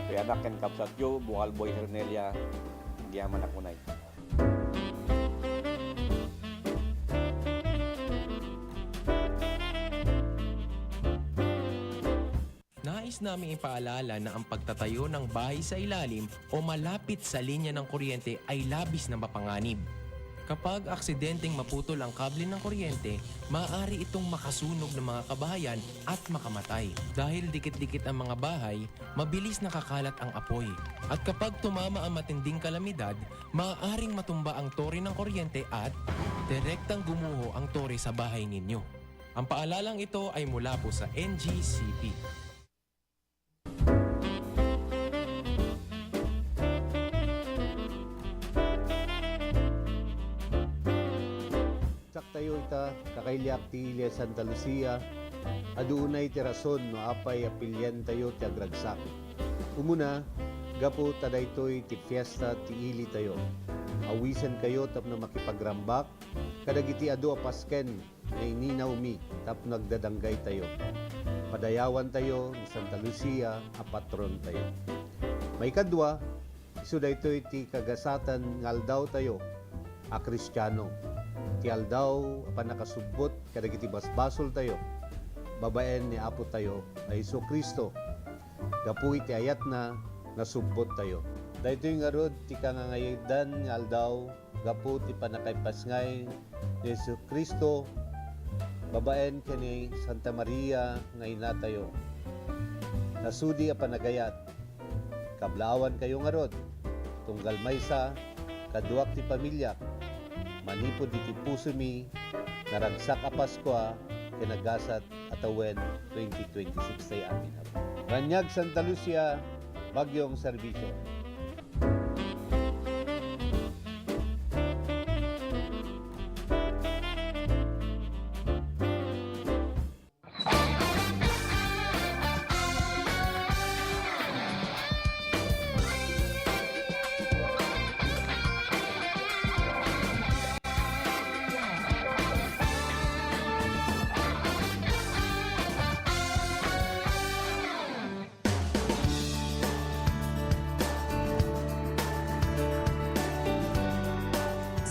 Kaya anak ken kapsat yo, Bukal Boy Hernelia, hindi aman akunay. Nais naming ipaalala na ang pagtatayo ng bahay sa ilalim o malapit sa linya ng kuryente ay labis na mapanganib. Kapag aksidenteng maputol ang kable ng kuryente, maaari itong makasunog ng mga kabahayan at makamatay. Dahil dikit-dikit ang mga bahay, mabilis nakakalat ang apoy. At kapag tumama ang matinding kalamidad, maaaring matumba ang tore ng kuryente at direktang gumuho ang tore sa bahay ninyo. Ang paalalang ito ay mula po sa NGCP. Saktayo ita, kakailyak ti Ilia Santa Lucia, adunay ti rason no apay apilyan tayo ti agragsak. Umuna, gapo tadaytoy ti fiesta ti ili tayo. Awisan kayo tap na makipagrambak, kadagiti adu apasken na ininaw mi tap nagdadanggay tayo. Padayawan tayo ni Santa Lucia, a patron tayo. May kadwa, iso daytoy ti kagasatan ngaldaw tayo, a Kristiyano. Ti aldaw apan nakasubot kadagiti basbasol tayo. Babaen ni Apo tayo na Hesus Kristo. Gapu iti ayat na nasubot tayo. Daytoy nga rod ti kangangayedan nga aldaw gapu ti panakaypasngay ni Hesus Kristo. Babaen kani Santa Maria nga ina tayo. Nasudi a panagayat. Kablawan kayo nga rod. Tunggal maysa kaduak ti pamilya. Manipod iti puso mi, naragsak a Paskwa, kinagasat atawen 2026 tayo amin. Ranyag Santa Lucia, Bagyong Serbisyo.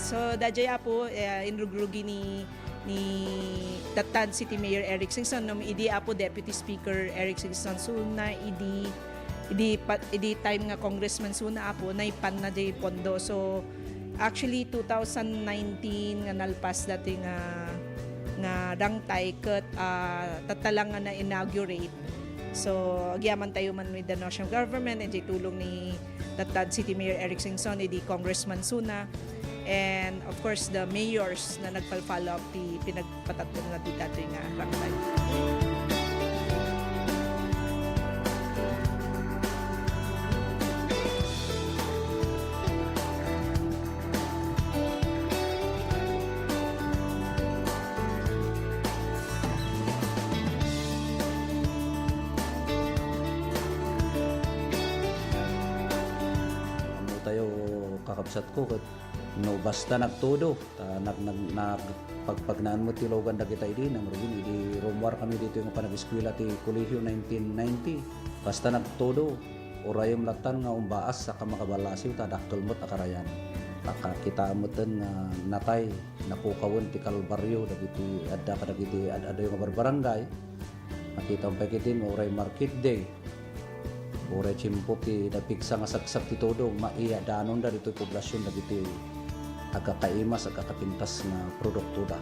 So, dadya po, inrugrugi ni Datan City Mayor Eric Singson, idi apo Deputy Speaker Eric Singson, so na idi time nga Congressman so na apo, na ipan na di pondo. So, actually, 2019 nga nalpas dati nga rangtay kat tatalang nga na-inaugurate. So, agyaman tayo man with the national government, and tulong ni Datan City Mayor Eric Singson, idi Congressman Suna, and of course the mayors na nagpal-follow up ti pinagpatatong na di dati nga rangtay. Tayo kakabsat ko kat no basta nagtudo pagpagnaan mo tilogan da kita idi nang rugin idi rumwar kami dito yung panag-eskwela ti Kolehiyo 1990 basta nagtudo orayom latan nga umbaas sa makabalasiw ta daktol mo't akarayan kita moten nga natay napukawon ti Kalbaryo dagiti adda kadagiti adda yung barbarangay makita pa kitin oray market day oray chimpo ti dapiksa nga saksak ti todo maiya danon da dito poblasyon dagiti agkakaimas, agkakapintas na produkto da.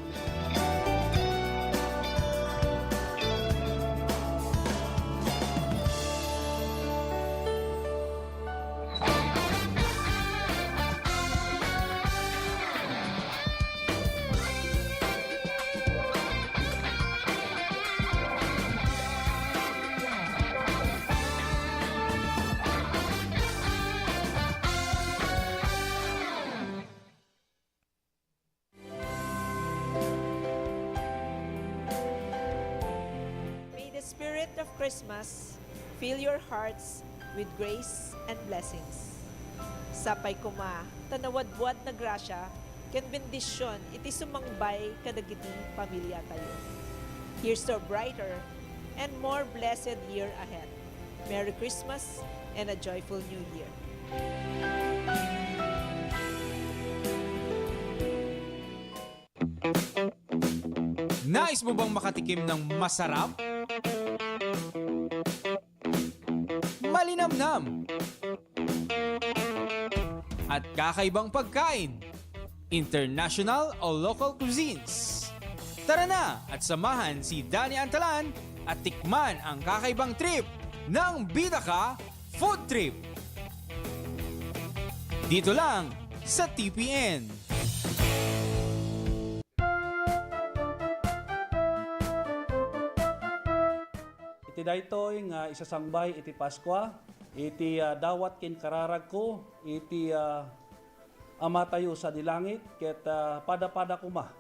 Spirit of Christmas, fill your hearts with grace and blessings. Sapay kuma, tanawadwad na grasya, ken bendisyon, iti sumangbay kadagiti pamilya tayo. Here's to a brighter and more blessed year ahead. Merry Christmas and a joyful New Year. Nais mo bang makatikim ng masarap malinamnam at kakaibang pagkain, international o local cuisines. Tara na at samahan si Danny Antalan at tikman ang kakaibang trip ng Bida Ka Food Trip. Dito lang sa TPN. Iti daytoy nga isasangbay iti Paskwa, iti dawat kin kararag ko, iti ama tayo sa dilangit, ket pada-pada kuma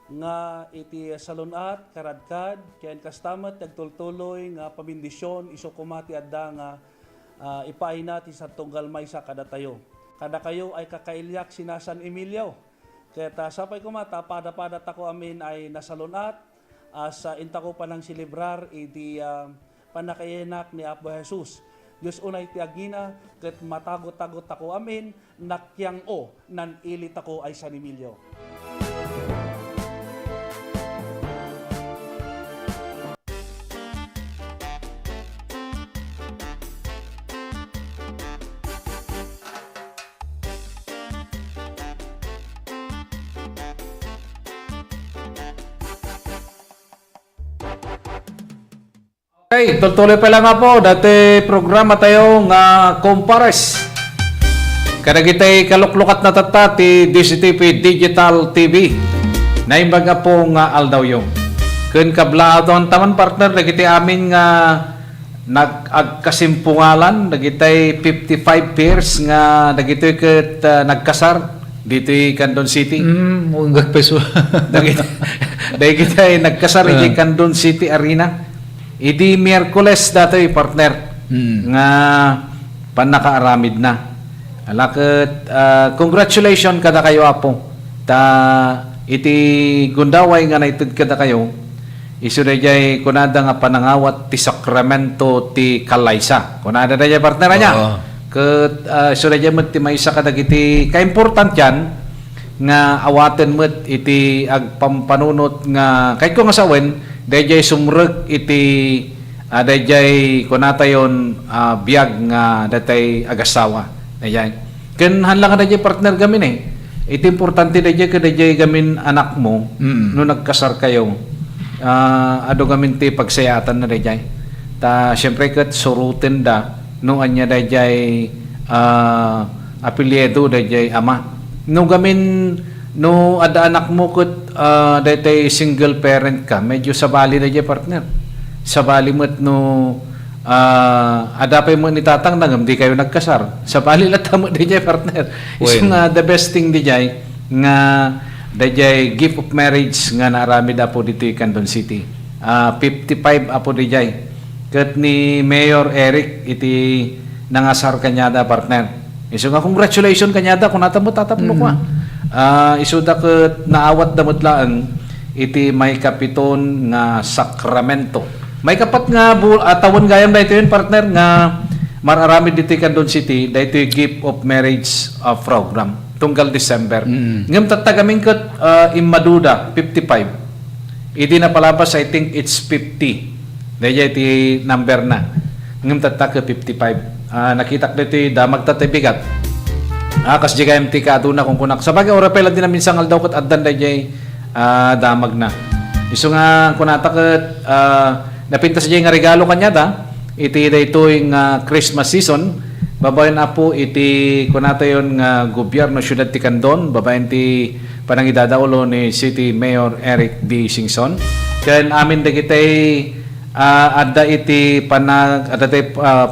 nga iti salunat, karadkad, ken kastamat, nagtultuloy nga pamindisyon, iso kumati adda nga ipaina ti sa tunggal may sa kada tayo. Kada kayo ay kakailyak sina San Emilio. Ket sapay kumata, pada-pada tako amin ay nasalunat, sa intako pa nang silibrar iti panakayenak ni Apo Jesus. Diyos unay ti agina ket matagot-tagot ako amin nakyang o nan ilit ako ay San Emilio. Okay, tuloy pa lang nga po. Dati programa tayo nga Compares. Kada kita'y kaluklukat na tata ti DCTV Digital TV. Naimbaga po nga aldaw yung. Kun kabla ang taman partner, nagiti amin nga nagkasimpungalan, nagitay 55 peers nga nagito'y kat nagkasar dito'y Candon City. Munggag peso. Nagitay nagkasar iti Candon City Arena. Idi Miyerkules datoy partner nga panakaaramid na. Alaket congratulations kada kayo apo. Ta iti gundaway nga naitud kada kayo. Isuda jay kunada nga panangawat ti Sacramento ti Kalaysa. Kunada jay partner nya. Ket isuda jay met ti maysa kadagiti kaimportant yan nga awaten met iti agpampanunot nga kay ko nga sawen dayjay sumreg iti dayjay kunatayon biag nga datay agasawa. Dayjay. Ken hanlang dayjay partner gamin eh. Iti importante dayjay kada dayjay gamin anak mo no nagkasar kayo. Ado gamin ti pagsayatan na dayjay. Ta syempre ket suruten da no anya dayjay apelyido dayjay ama. No gamin no ada anak mo ket daytay single parent ka, medyo sabali na dyan partner. Sabali mo't no adapay mo ni tatang nangam di kayo nagkasar. Sabali lang tamo di dyan partner. Isang the best thing di dyan nga dayjay gift of marriage nga narami da po dito Candon City. 55 apo di dyan. Kat ni Mayor Eric iti nangasar kanyada partner. Iso nga congratulations kanyada kung natamo tatapno ko. Isuda ket naawat damot laeng iti may kapiton nga Sacramento. May kapat nga tawon gayam dayto yun partner nga mararami dito Candon City dayto gift of marriage program tunggal December. Ngem tatagamin ket Immaduda 55. Idi na palabas I think it's 50. Dayjay ti number na. Ngem tatak 55. Nakita ko dito damag tatay bigat. Kas di kayam ti kaaduna kung kunak. Sa bagay, orapela din na minsan daw kat addan da jay damag na. Iso nga kunata kat napintas jay nga regalo kanya da. Iti da ito yung Christmas season. Babayan na po iti kunata yun nga gobyerno syudad ti Candon. Babayan ti panangidadaulo ni City Mayor Eric B. Singson. Kan amin da kitay adda iti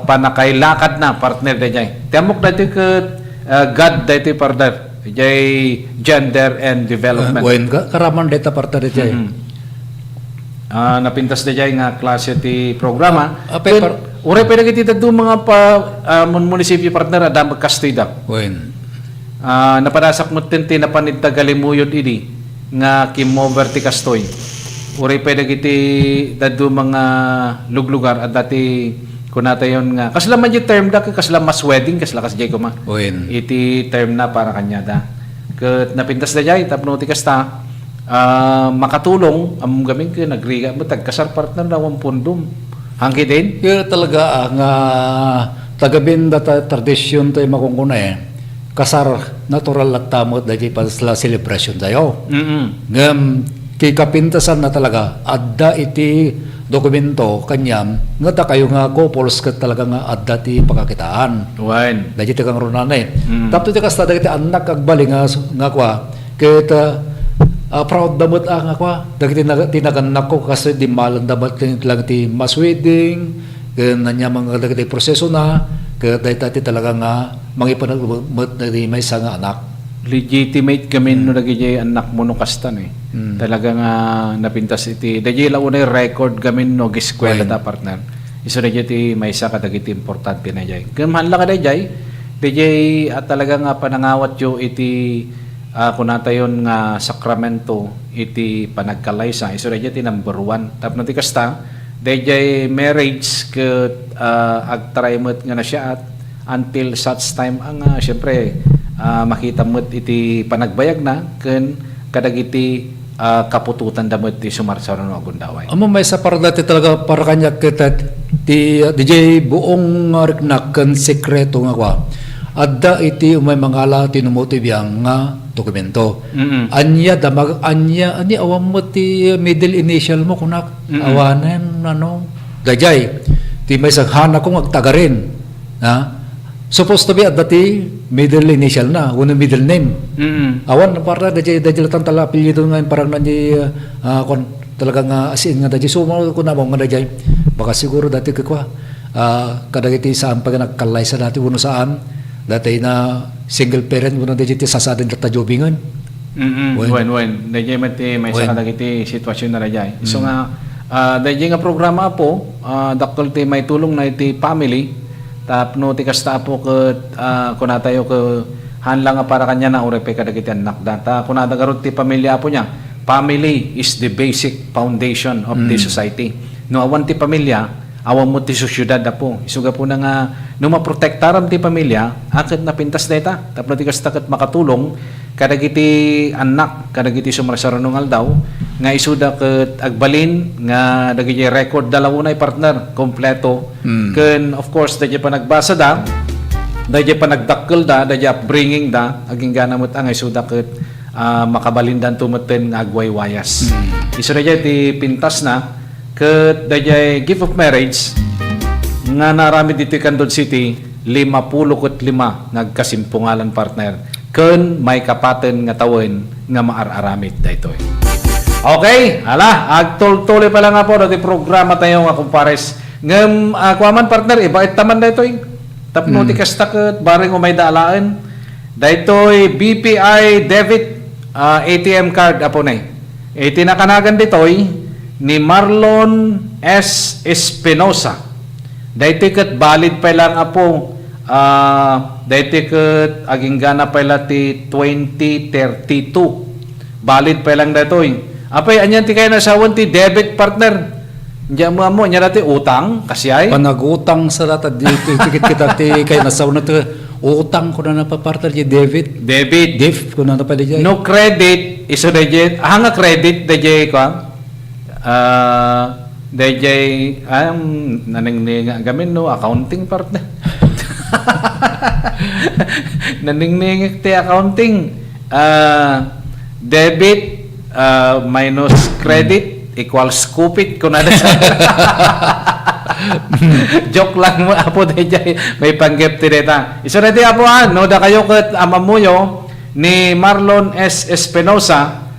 panakailakad na partner da jay. Tiamok da iti kat God dito partner jay gender and development. Wen ka karaman data partner jay. Napintas jay nga klase ti programa. Ure pwede kiti dadto mga munisipyo partner ada magkastida. Wen. Napadasak mo tinti na panita galimuyod idi nga kimover ti kastoy. Ure pwede kiti dadto mga luglugar at dati kunata yon nga kasla man yung term da kasla mas wedding kasla kas jay ko ma iti term na para kanya da ket napintas da jay tapno ti kasta makatulong am gamin ke nagriga mo tagkasar partner na 1 pundom hangki din yun talaga nga tagabin data tradisyon tayo makungkuna kasar natural at tamot dahil pa sila celebration tayo. Ngam kikapintasan na talaga adda iti dokumento kanyam nga kayo nga couples kat talaga nga adda ti pagkakitaan. Wine. Dahil iti kang runanay. Tapos iti kasta dahil iti anak agbali nga kwa kaya proud damot nga kwa dahil tinaganak ko kasi di malang dapat lang ti mass wedding kaya nanya mga dahil proseso na kaya dahil talaga nga mangipanagmut na may isa nga anak. Legitimate kami no nagijay anak mo no kastan Talaga nga napintas iti. Dahil launay record kami no giskwela ta partner. Iso na iti may isa kadagiti importante na jay. Kamahan lang ka dahil at talaga nga panangawat yo iti kunatayon nga sakramento iti panagkalaysa. Iso na iti number 1. Tapos nati kasta dahil marriage ket agtraymot nga na siya at until such time ang syempre makita mo iti panagbayag na ken kadagiti kapututan damot ti sumarsaron no agundaway. Amo may sa para dati talaga para kanya kita ti DJ buong riknak ken sekreto nga kwa. Adda iti umay mangala tinumuti biyang nga dokumento. Anya damag anya ani awam mo ti middle initial mo kunak awanen ano dajay ti may saghana kong agtagarin. Ha? Supposed to be at dati middle initial na, unang middle name. Awan para dajay tan tala apelyido nga parang nanyi kon talagang asin nga dajay sumo ko na mo nga dajay. Baka siguro dati kakwa kadagiti saan pag nagkalay sa dati uno saan dati na single parent uno dajay ti sasadin data jobingan. When dajay mati may sa kadagiti sitwasyon na dajay. So nga dajay nga programa po dakkel ti may tulong na iti family. Tapno ti kasta po ket kunatayo ke hanlang nga para kanya na urepe kadagiti anak data kunada garud ti pamilya po niya. Family is the basic foundation of the society. No awan ti pamilya, awan mo ti sosyudad po. Isuga po na nga no maprotektaram ti pamilya, aket napintas data. Tapno ti kasta ket makatulong kadagiti anak, kadagiti sumarsaronong aldaw nga isuda ket agbalin nga dagiti record dalawunay partner kompleto. Ken of course dagiti pa nagbasa da, dagiti pa nagdakkel da, dagiti upbringing da, aging ganamot ang isuda ket makabalindan tumeten nga agwaywayas. Isu na ti pintas na ket dagiti gift of marriage nga narami dito Candon City 55 nagkasimpungalan partner. Ken may kapaten nga tawen nga maararamid daytoy. Okay, agtultuloy pa lang nga po dati programa tayo nga kumpares. Ngem kuaman partner ibait taman daytoy. Tapno ti kasta ket bareng umay daalaan. Daytoy BPI debit ATM card apo nay. Itinakanagan ditoy ni Marlon S. Espinosa. Daytoy ket valid pa lang apo dahil ket aging gana pala ti 2032 valid pa lang dito apay anyan ti kaya nasawan ti debit partner diyan mo nya dati utang kasiyay panagutang sa data dito tikit kita ti kaya nasawan na utang ko na pa partner di debit ko na pa di no credit iso dayjay hanga credit dayjay ko dayjay naningning gamin no accounting partner naningning ti accounting debit minus credit equals kupit kung ano joke lang mo apo dayjay may panggep ti deta iso na ti apo no da kayo ket amamuyo ni Marlon S. Espinosa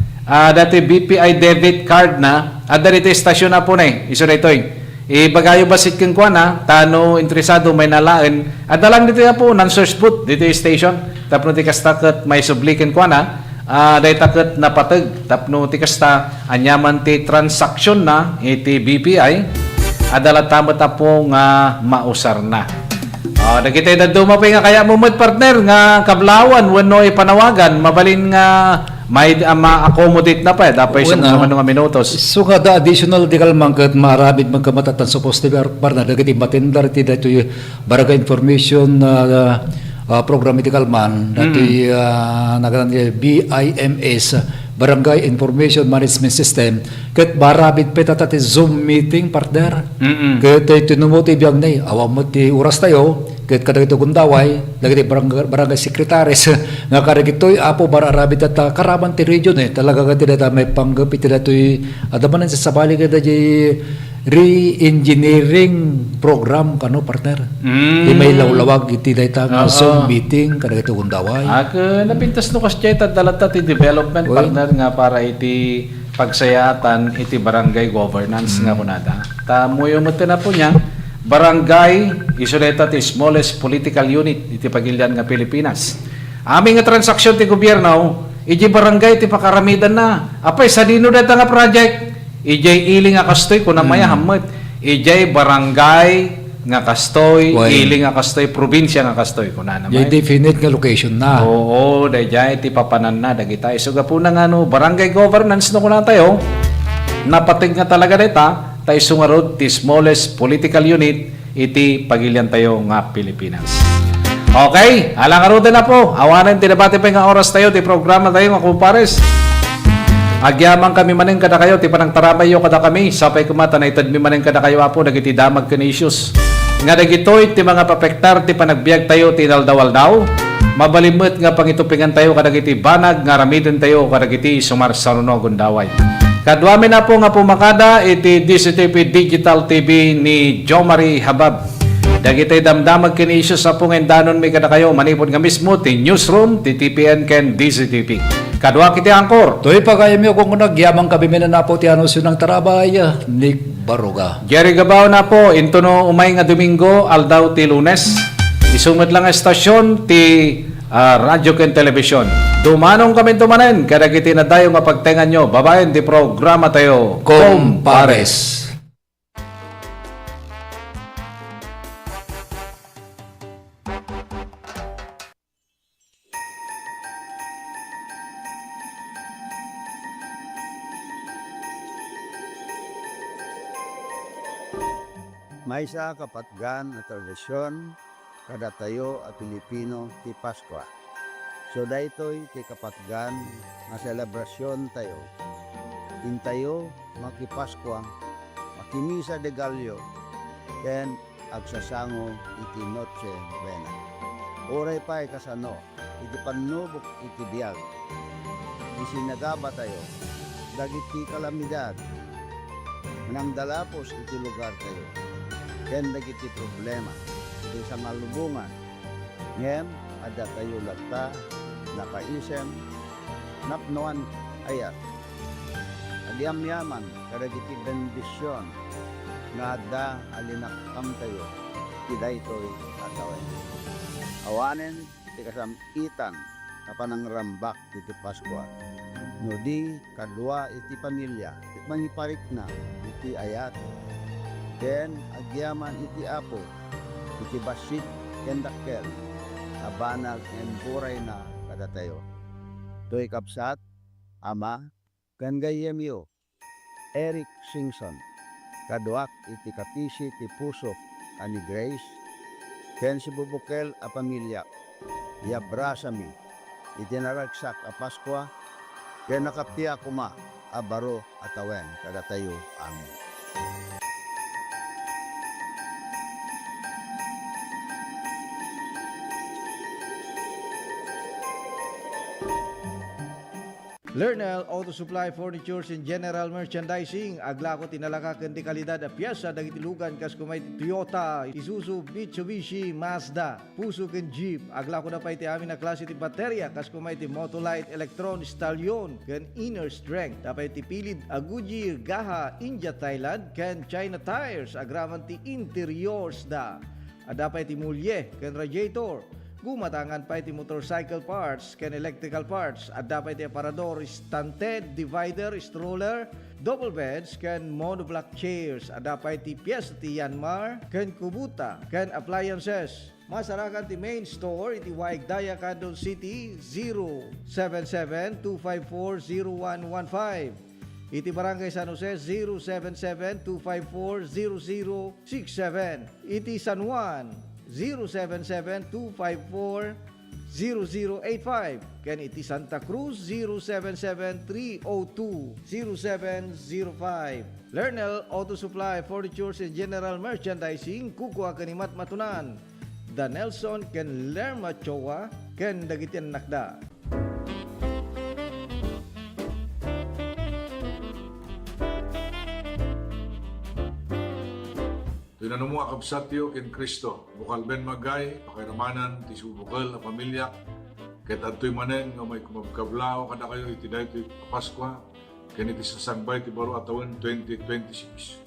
dati BPI debit card na adda dito stasyon na po na iso na itoy ibagayo basit keng kuana tano interesado may nalaan adalang dito po non-source boot dito station tapno ti kasta ket may subliken kuana dayta ket napateg tapno ti kasta anyaman ti transaction na iti BPI adala tamat po nga mausar na dagiti daduma pa nga kaya mo partner nga kablawan wenno ipanawagan mabalin nga may ma-accommodate na pa dapat isang mga minutos. So kada additional di kalmang kat marabit magkamatatan supposed to be partner dagiti matindar ti dito barangay information program iti kalman dati nagalan BIMS barangay information management system ket barabid petata ti Zoom meeting partner. Ket tinumuti biyang nay awam mo ti oras tayo ket kadagito gundaway dagiti barangay secretaries nga kadagitoy apo bararabid at karaman ti region talaga ket data may panggap iti datoy adaman sa sabali ket re-engineering program kano partner. Di may lawlawag iti dayta nga Zoom meeting kadagito gundaway. Napintas no kasi dalata ti development partner nga para iti pagsayatan iti barangay governance nga kunada. Tamuyo mo na po niya, barangay isuleta ti smallest political unit iti pagilian nga Pilipinas. Aming nga transaksyon ti gobyerno, iti barangay ti pakaramidan na. Apay sa dino data nga project, ijay iling nga kastoy kuna maya hamot. Ijay barangay nga kastoy, iling nga kastoy, probinsya nga kastoy kuna naman. Yung definite nga location na. Oo, dayjay ti papanan na dagitay. So gapuna nga no, barangay governance no kuna tayo. Napatig nga talaga dita, tayo sungarod ti smallest political unit iti pagilian tayo nga Pilipinas. Okay, alang aruda na po. Awanan ti debate pa nga oras tayo ti programa tayo nga kumpares. Agyaman kami maning kada kayo, ti panang tarabayo kada kami, sapay kumata na itad mi maning kada kayo apo, dagiti damag kan issues. Nga dagitoy, ti mga papektar, ti panagbiag tayo, ti daldawal-daw, mabalimot nga pangitupingan tayo, kadagiti banag, nga ramidin tayo, kadagiti sumarsaruno gundaway. Kadwami na po nga pumakada, iti DCTV Digital TV ni Jomari Habab. Dagitoy damdamag kan issues sa pong endanon mi kada kayo, manipod nga mismo, ti newsroom, ti TPN ken DCTV. Kadwa kiti angkor. Toy pagayam yo kung nagyamang kami na po ti anuncio ng tarabay Nick Baruga. Jerry Gabao na po into no umay nga Domingo aldaw ti Lunes. Isumad lang ang estasyon ti radyo ken telebisyon. Dumanong kami tumanen kadagiti na dayo nga pagtengan nyo. Babaen ti programa tayo Compares. May sa kapatgan na tradisyon kada tayo at Pilipino ti Pasko. So daytoy ti kapatgan na selebrasyon tayo. Intayo makipasko, makimisa de Gallo, ken agsasango iti Noche Buena. Oray pa'y kasano, iti panubok iti biyag. Isinagaba tayo, dagiti kalamidad, manangdalapos iti lugar tayo. Ken dagiti problema iti sa malubungan. Ngem adda tayo latta nakaisem napnoan ayat. Agyam-yaman kadagiti bendisyon nga adda alinakam tayo ti daytoy atawen. Awanen ti kasam-itan kapanang rambak iti Pasko. No di kadua iti pamilya mangiparik na iti ayat. Ken agyaman iti apo, iti basit ken dakkel, abanag en buray na kada tayo. Toy kapsat, ama, ken gayemyo, Eric Singson, kaduak iti kapisi ti puso ani Grace, ken si bubukel a pamilya, yabrasami, iti naragsak a Paskwa, ken nakaptiya kuma, a baro atawen kada tayo. Amen. Lernel Auto Supply Furnitures and General Merchandising aglako tinalaka ken di kalidad a piyesa dagiti lugan kas kumay Toyota, Isuzu, Mitsubishi, Mazda, puso ken Jeep aglako na pay ti amin na klase ti baterya kas kumay ti Motolite, Electron, Stallion ken Inner Strength tapay ti pilid a Goodyear, Gaha, India, Thailand ken China Tires agraman ti interiors da adapay ti mulye ken radiator. Gumatangan pa iti motorcycle parts ken electrical parts at dapat iti aparador, stunted, divider, stroller, double beds ken monoblock chairs at dapat iti piyesa ti Yanmar ken Kubuta ken appliances. Masarakan ti main store iti Waigdaya, Quezon City 077-254-0115. Iti Barangay San Jose 077-254-0067. Iti San Juan 077-254-0067. 0085. Ken iti Santa Cruz 077-302-0705. Lernel Auto Supply, Furnitures and General Merchandising, Kukwa Kanimat Matunan. Da Nelson ken Lerma Chowa ken Dagitian Nakda. Tinanong mo akabsatyo ken Kristo, bukal ben magay, pakiramanan, ti subukal a pamilya, ket adtoy manen nga may kumagkablaw kada kayo iti daytoy Paskwa, ken iti sasangbay ti baro atawon 2026.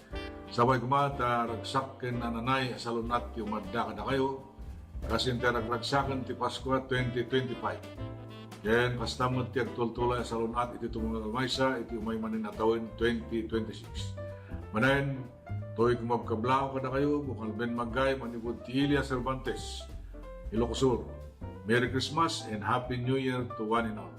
Sabay kumata ragsak ken nananay asalunat ti umadda kada kayo, kasin ti ragragsaken ti Paskwa 2025. Ken kastamot ti agtultulay asalunat iti tumungal maysa iti umay manen atawon 2026. Manen to'y kumabkablaw kada kayo, bukal ben magay, manibod ti Ilia Cervantes, Ilocos Sur. Merry Christmas and Happy New Year to one and all.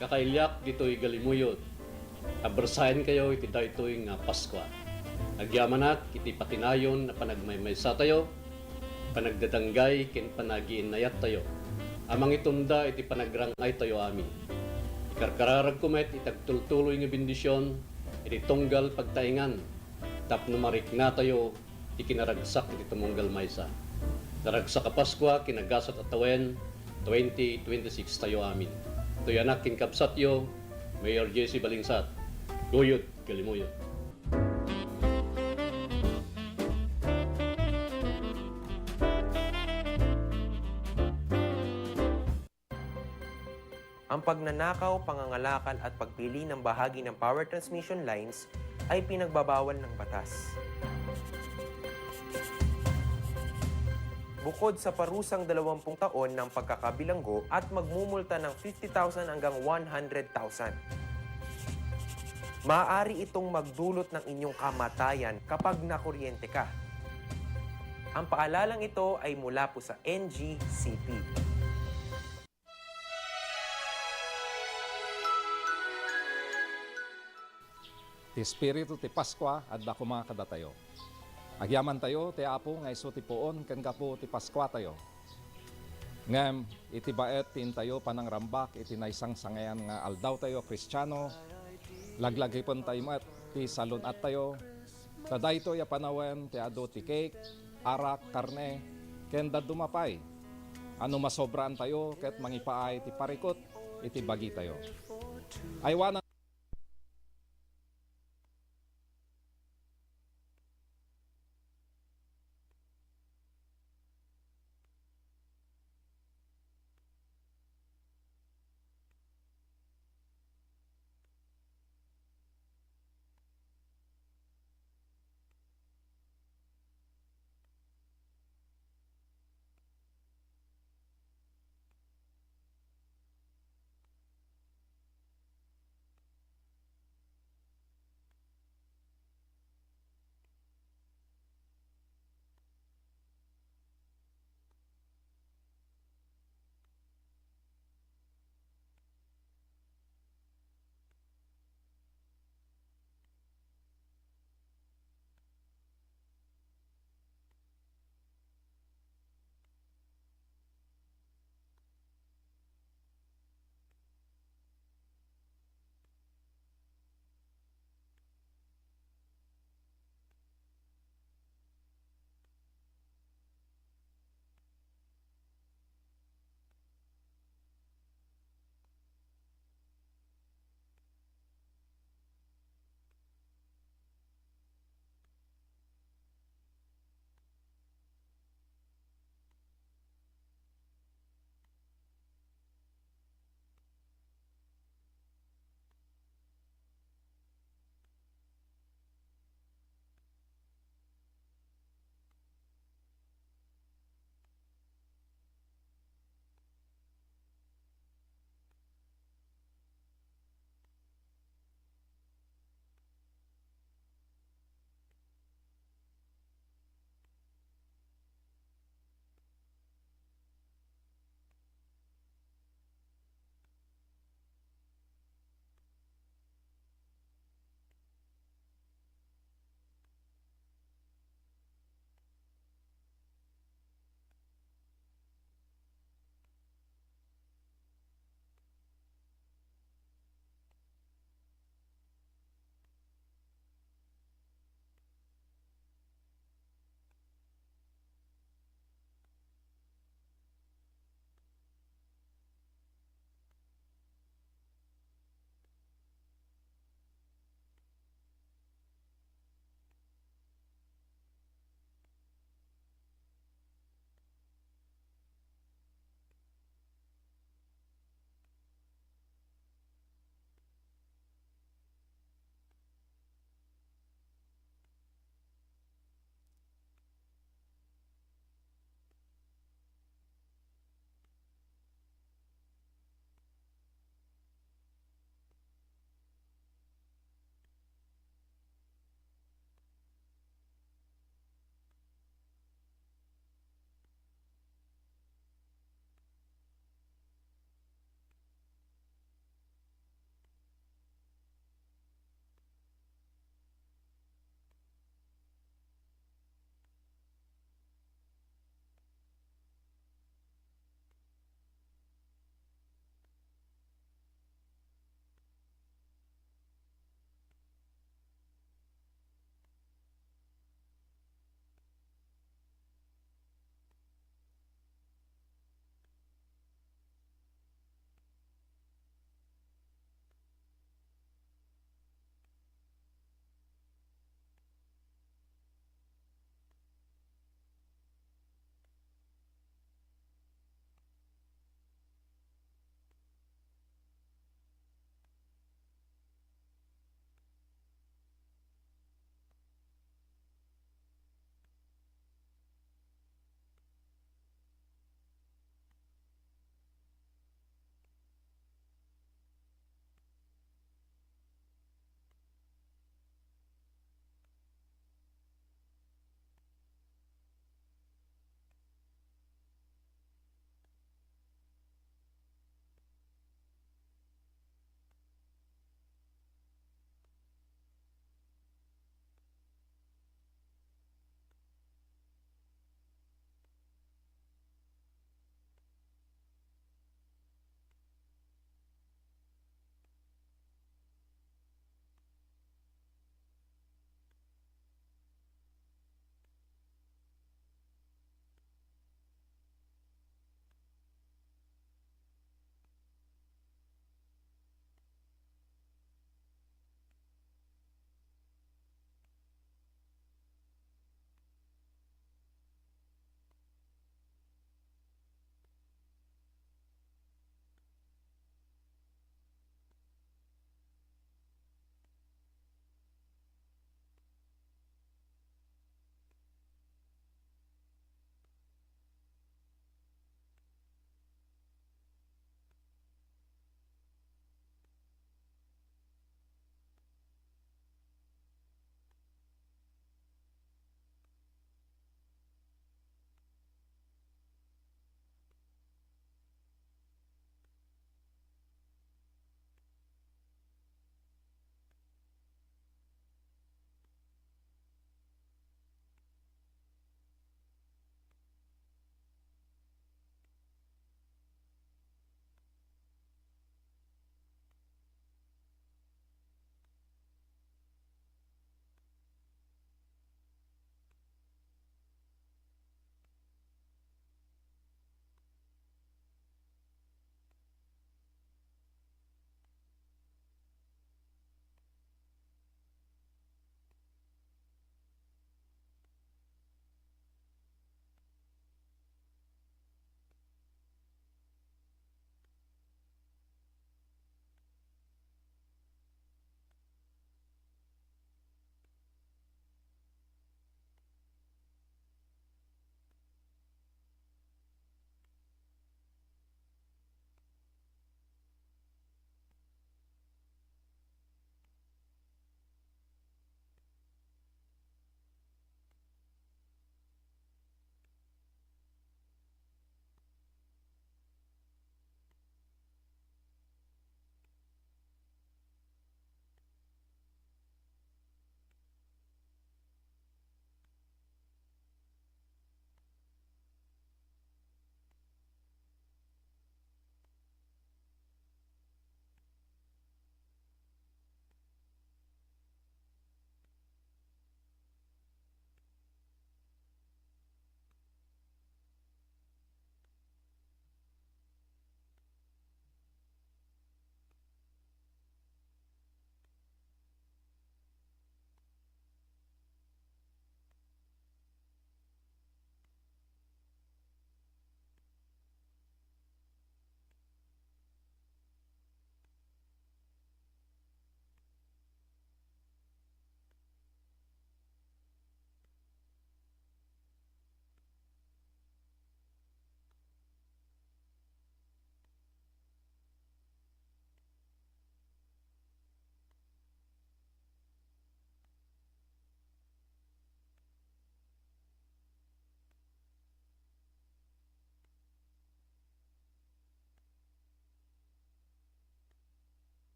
Kakailyak dito'y galimuyot. Abersayan kayo iti daytoy nga Paskwa. Agyamanat iti patinayon na panagmaymaysa tayo, panagdadanggay ken panagiinayat tayo. Amang itunda iti panagrangay tayo amin. Ikarkararag kumet itagtultuloy nga bendisyon, iti tunggal pagtaingan, tapno marikna tayo, ikinaragsak iti tumunggal maysa. Naragsak a Paskwa, kinagasat at tawen, 2026 tayo amin. To'y anak kinkapsatyo, Mayor Jesse Balingsat. Guyot, galimuyot. Ang pagnanakaw, pangangalakal at pagpili ng bahagi ng power transmission lines ay pinagbabawal ng batas. Bukod sa parusang 20 taon ng pagkakabilanggo at magmumulta ng 50,000 hanggang 100,000. Maaari itong magdulot ng inyong kamatayan kapag nakuryente ka. Ang paalalang ito ay mula po sa NGCP. Ti Espiritu ti Paskwa adda kuma kadatayo. Agyaman tayo ti Apo nga isu ti puon ken gapo ti Paskwa tayo. Ngem iti baet tin tayo panangrambak iti naysang sangayan nga aldaw tayo Kristiyano. Laglagay pon tayo mat ti salunat tayo. Taday to ya panawen ti ado ti cake, arak, karne, ken dumapay. Ano masobraan tayo ket mangipaay ti parikot iti bagi tayo. Aywanan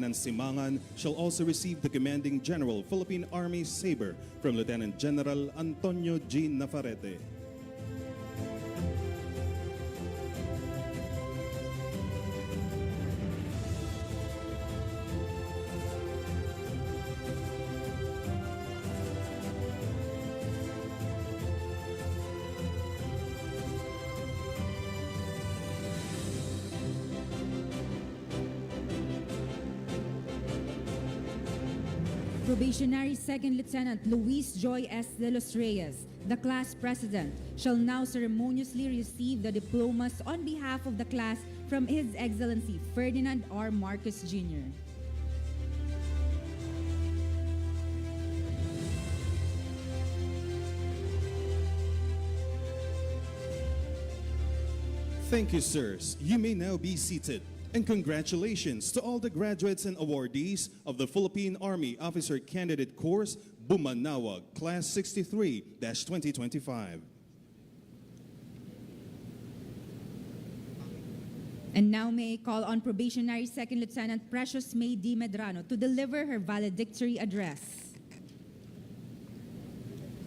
Lieutenant Simangan shall also receive the Commanding General Philippine Army Sabre from Lieutenant General Antonio G. Navarrete. Probationary Second Lieutenant Luis Joy S. de los Reyes, the class president, shall now ceremoniously receive the diplomas on behalf of the class from His Excellency Ferdinand R. Marcos Jr. Thank you, sirs. You may now be seated. And congratulations to all the graduates and awardees of the Philippine Army Officer Candidate Course, Bumanawag, Class 63-2025. And now may I call on Probationary Second Lieutenant Precious May D. Medrano to deliver her valedictory address.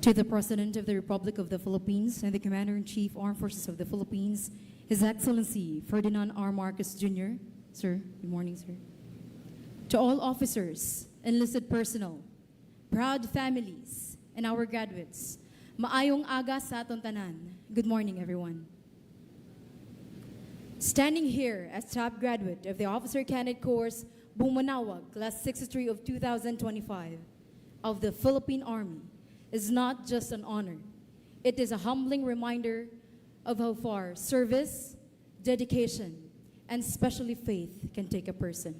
To the President of the Republic of the Philippines and the Commander-in-Chief Armed Forces of the Philippines, His Excellency Ferdinand R. Marcos Jr. Sir, good morning, sir. To all officers, enlisted personnel, proud families, and our graduates, maayong aga sa aton tanan. Good morning, everyone. Standing here as top graduate of the Officer Candidate Course, Bumanawag, Class 63 of 2025 of the Philippine Army is not just an honor. It is a humbling reminder of how far service, dedication, and especially faith can take a person.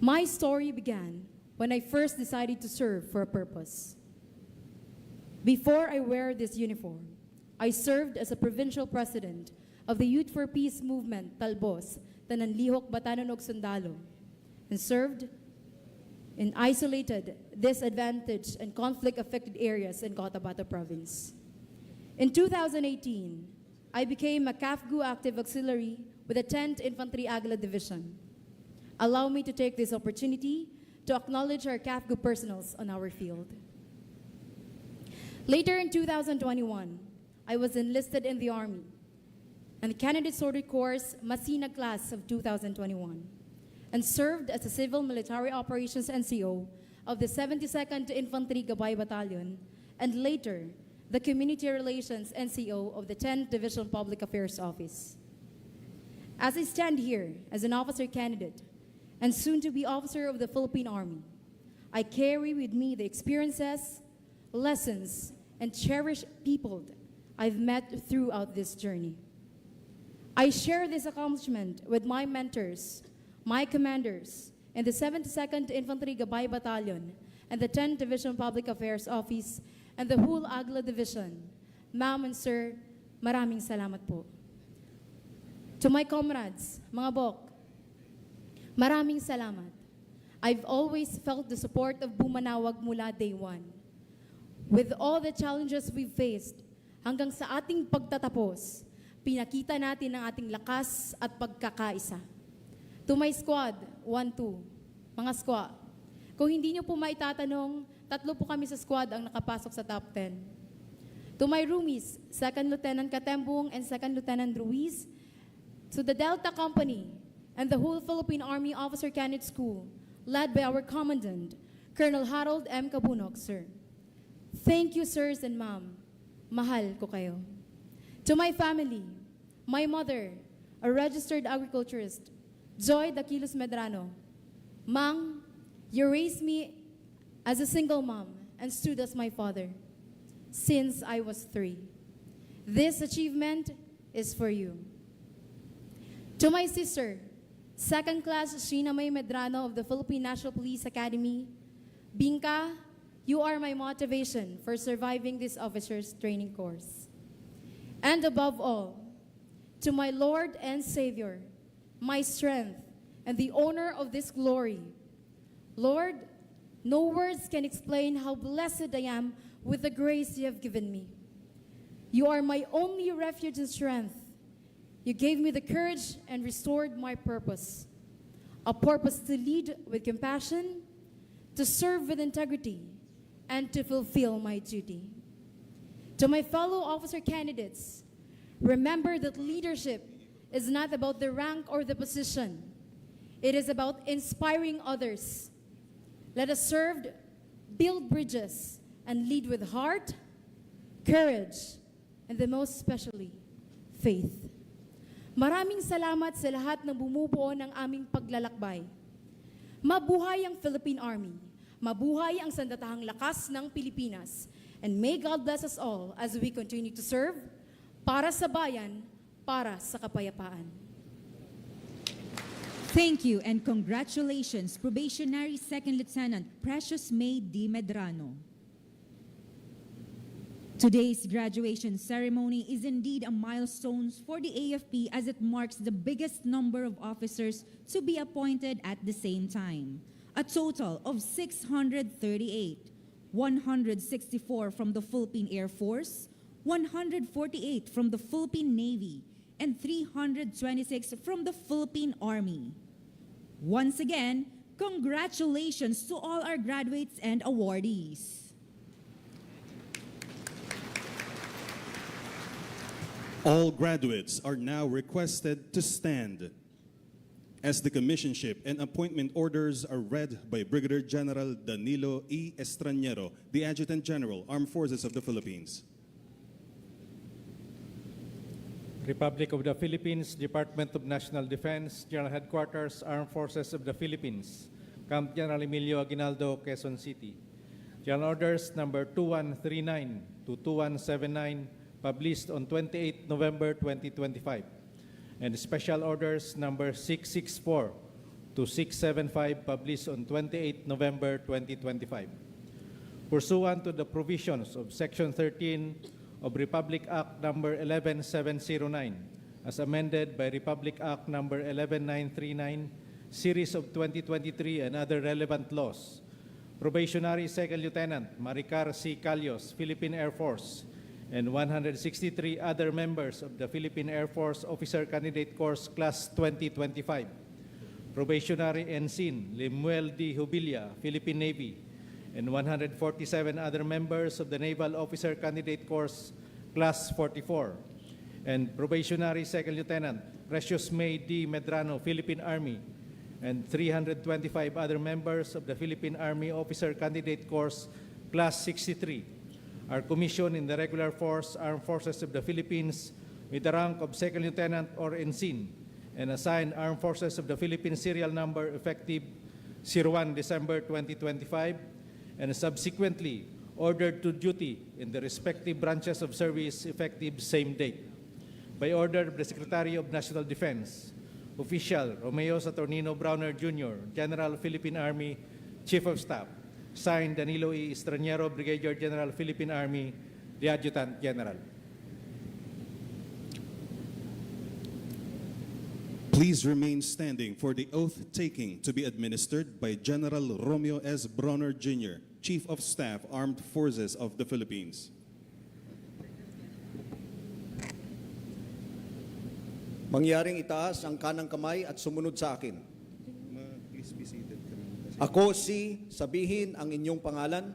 My story began when I first decided to serve for a purpose. Before I wear this uniform, I served as a provincial president of the Youth for Peace Movement, Talbos, Tananlihok, Batanon, ug Sundalo, and served in isolated, disadvantaged, and conflict-affected areas in Cotabato Province. In 2018, I became a CAFGU active auxiliary with the 10th Infantry Agla Division. Allow me to take this opportunity to acknowledge our CAFGU personals on our field. Later in 2021, I was enlisted in the Army and the Candidate Sortie Course Masina class of 2021 and served as a Civil Military Operations NCO of the 72nd Infantry Gabay Battalion and later the Community Relations NCO of the 10th Division Public Affairs Office. As I stand here as an officer candidate and soon to be officer of the Philippine Army, I carry with me the experiences, lessons, and cherished people I've met throughout this journey. I share this accomplishment with my mentors, my commanders, in the 72nd Infantry Gabay Battalion and the 10th Division Public Affairs Office and the whole Agla Division. Ma'am and sir, maraming salamat po. To my comrades, mga bok, maraming salamat. I've always felt the support of Bumanawag mula day one. With all the challenges we've faced, hanggang sa ating pagtatapos, pinakita natin ang ating lakas at pagkakaisa. To my squad, 1-2, mga squad, kung hindi nyo po maitatanong, 3 po kami sa squad ang nakapasok sa top 10. To my roomies, 2nd Lieutenant Katembong and 2nd Lieutenant Ruiz, to the Delta Company and the whole Philippine Army Officer Candidate School, led by our Commandant, Colonel Harold M. Cabunok, sir. Thank you, sirs and ma'am. Mahal ko kayo. To my family, my mother, a registered agriculturist, Joy Daquilos Medrano. Mang, you raised me as a single mom and stood as my father since I was 3. This achievement is for you. To my sister, 2nd class Sheena May Medrano of the Philippine National Police Academy, Bingka, you are my motivation for surviving this officer's training course. And above all, to my Lord and Savior, my strength and the owner of this glory, Lord, no words can explain how blessed I am with the grace you have given me. You are my only refuge and strength. You gave me the courage and restored my purpose. a purpose to lead with compassion, to serve with integrity, and to fulfill my duty. To my fellow officer candidates, remember that leadership is not about the rank or the position. It is about inspiring others. Let us serve, build bridges, and lead with heart, courage, and the most especially, faith. Maraming salamat sa lahat ng bumubuo ng aming paglalakbay. Mabuhay ang Philippine Army. Mabuhay ang sandatahang lakas ng Pilipinas. And may God bless us all as we continue to serve para sa bayan, para sa kapayapaan. Thank you and congratulations, Probationary Second Lieutenant Precious May D. Medrano. Today's graduation ceremony is indeed a milestone for the AFP as it marks the biggest number of officers to be appointed at the same time. A total of 638, 164 from the Philippine Air Force, 148 from the Philippine Navy, and 326 from the Philippine Army. Once again, congratulations to all our graduates and awardees. All graduates are now requested to stand as the commissionship and appointment orders are read by Brigadier General Danilo E. Estranero, the Adjutant General, Armed Forces of the Philippines. Republic of the Philippines, Department of National Defense, General Headquarters, Armed Forces of the Philippines, Camp General Emilio Aguinaldo, Quezon City. General Orders number 2139 to 2179, published on 28 November 2025. And Special Orders number 664 to 675, published on 28 November 2025. Pursuant to the provisions of Section 13 of Republic Act number 11709, as amended by Republic Act number 11939, series of 2023 and other relevant laws, Probationary Second Lieutenant Maricar C. Calios, Philippine Air Force, and 163 other members of the Philippine Air Force Officer Candidate Course Class 2025. Probationary Ensign Lemuel D. Hubilla, Philippine Navy, and 147 other members of the Naval Officer Candidate Course Class 44. And Probationary Second Lieutenant Precious May D. Medrano, Philippine Army, and 325 other members of the Philippine Army Officer Candidate Course Class 63 are commissioned in the regular force, Armed Forces of the Philippines, with the rank of Second Lieutenant or Ensign, and assigned Armed Forces of the Philippines serial number effective 01 December 2025, and subsequently ordered to duty in the respective branches of service effective same date. By order of the Secretary of National Defense, Official Romeo Saturnino Browner Jr., General Philippine Army, Chief of Staff. Signed, Danilo E. Estranero, Brigadier General, Philippine Army, the Adjutant General. Please remain standing for the oath taking to be administered by General Romeo S. Bronner Jr., Chief of Staff, Armed Forces of the Philippines. Mangyaring itaas ang kanang kamay at sumunod sa akin. Please be seated. Ako si, sabihin ang inyong pangalan.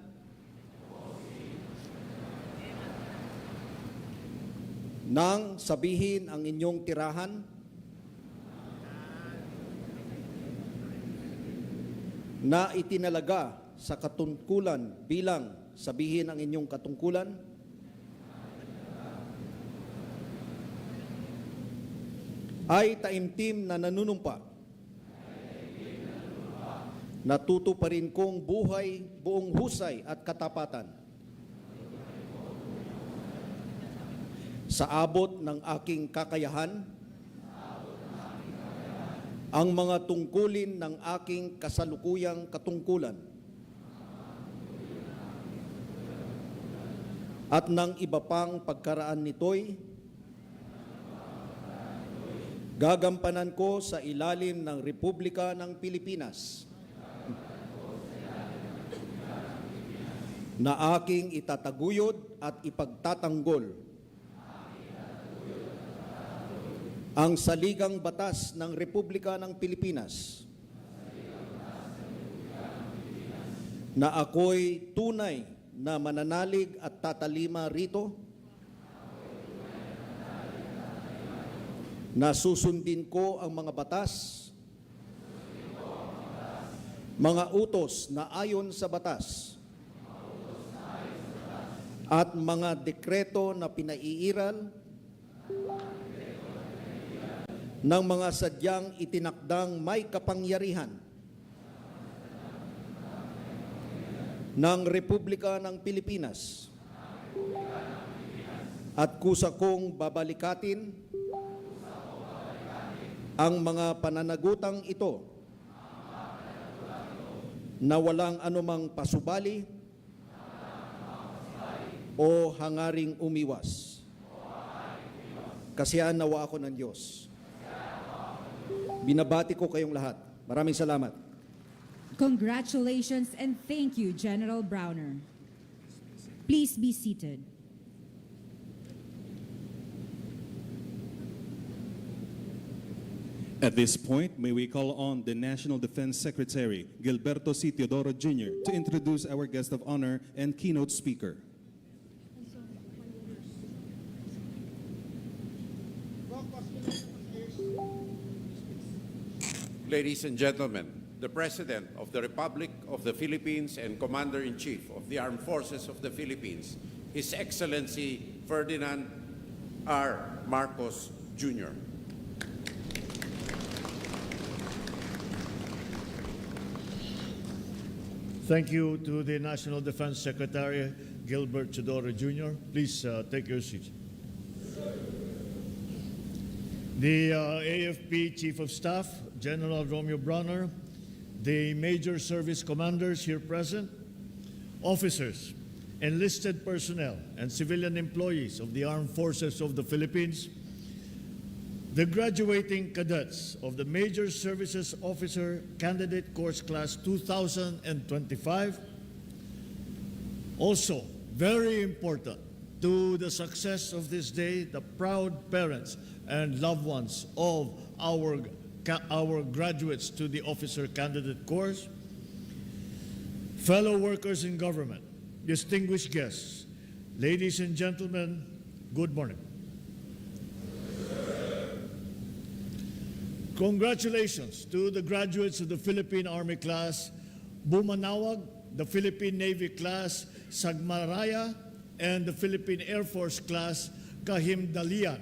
Nang sabihin ang inyong tirahan. Na itinalaga sa katungkulan bilang sabihin ang inyong katungkulan. Ay taimtim na nanunumpa. Natutuparin kong buhay, buong husay at katapatan. Sa abot ng aking kakayahan, ang mga tungkulin ng aking kasalukuyang katungkulan at ng iba pang pagkaraan nito'y gagampanan ko sa ilalim ng Republika ng Pilipinas na aking itataguyod at ipagtatanggol ang saligang batas ng Republika ng Pilipinas na ako'y tunay na mananalig at tatalima rito, na susundin ko ang mga batas, mga utos na ayon sa batas, at mga dekreto na pinaiiral ng mga sadyang itinakdang may kapangyarihan ng Republika ng Pilipinas at kusa kong babalikatin ang mga pananagutang ito na walang anumang pasubali o hangaring umiwas. Kasiyahan nawa ako ng Diyos. Binabati ko kayong lahat. Maraming salamat. Congratulations and thank you, General Browner. Please be seated. At this point, may we call on the National Defense Secretary, Gilberto C. Teodoro Jr., to introduce our guest of honor and keynote speaker. Ladies and gentlemen, the President of the Republic of the Philippines and Commander-in-Chief of the Armed Forces of the Philippines, His Excellency Ferdinand R. Marcos, Jr. Thank you to the National Defense Secretary, Gilbert Teodoro Jr. Please take your seat. The AFP Chief of Staff, General Romeo Browner, the major service commanders here present, officers, enlisted personnel, and civilian employees of the Armed Forces of the Philippines, the graduating cadets of the Major Services Officer Candidate Course Class 2025. Also, very important to the success of this day, the proud parents and loved ones of our graduates to the Officer Candidate Course, fellow workers in government, distinguished guests, ladies and gentlemen, good morning. Congratulations to the graduates of the Philippine Army Class Bumanawag, the Philippine Navy Class Sagmaraya, and the Philippine Air Force Class Kahimdalian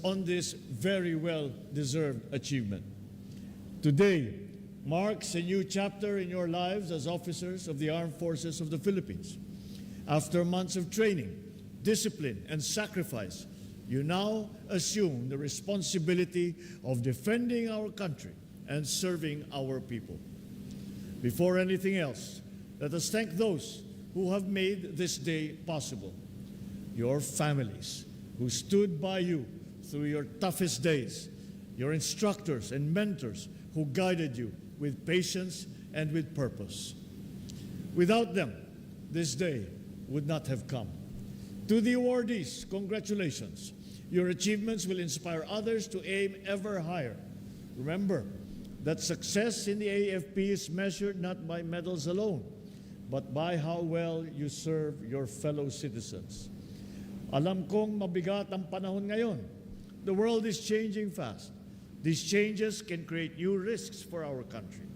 on this very well-deserved achievement. Today marks a new chapter in your lives as officers of the Armed Forces of the Philippines. After months of training, discipline, and sacrifice, you now assume the responsibility of defending our country and serving our people. Before anything else, let us thank those who have made this day possible. Your families who stood by you through your toughest days, your instructors and mentors who guided you with patience and with purpose. Without them, this day would not have come. To the awardees, congratulations. Your achievements will inspire others to aim ever higher. Remember that success in the AFP is measured not by medals alone, but by how well you serve your fellow citizens. Alam kong mabigat ang panahon ngayon. The world is changing fast. These changes can create new risks for our country.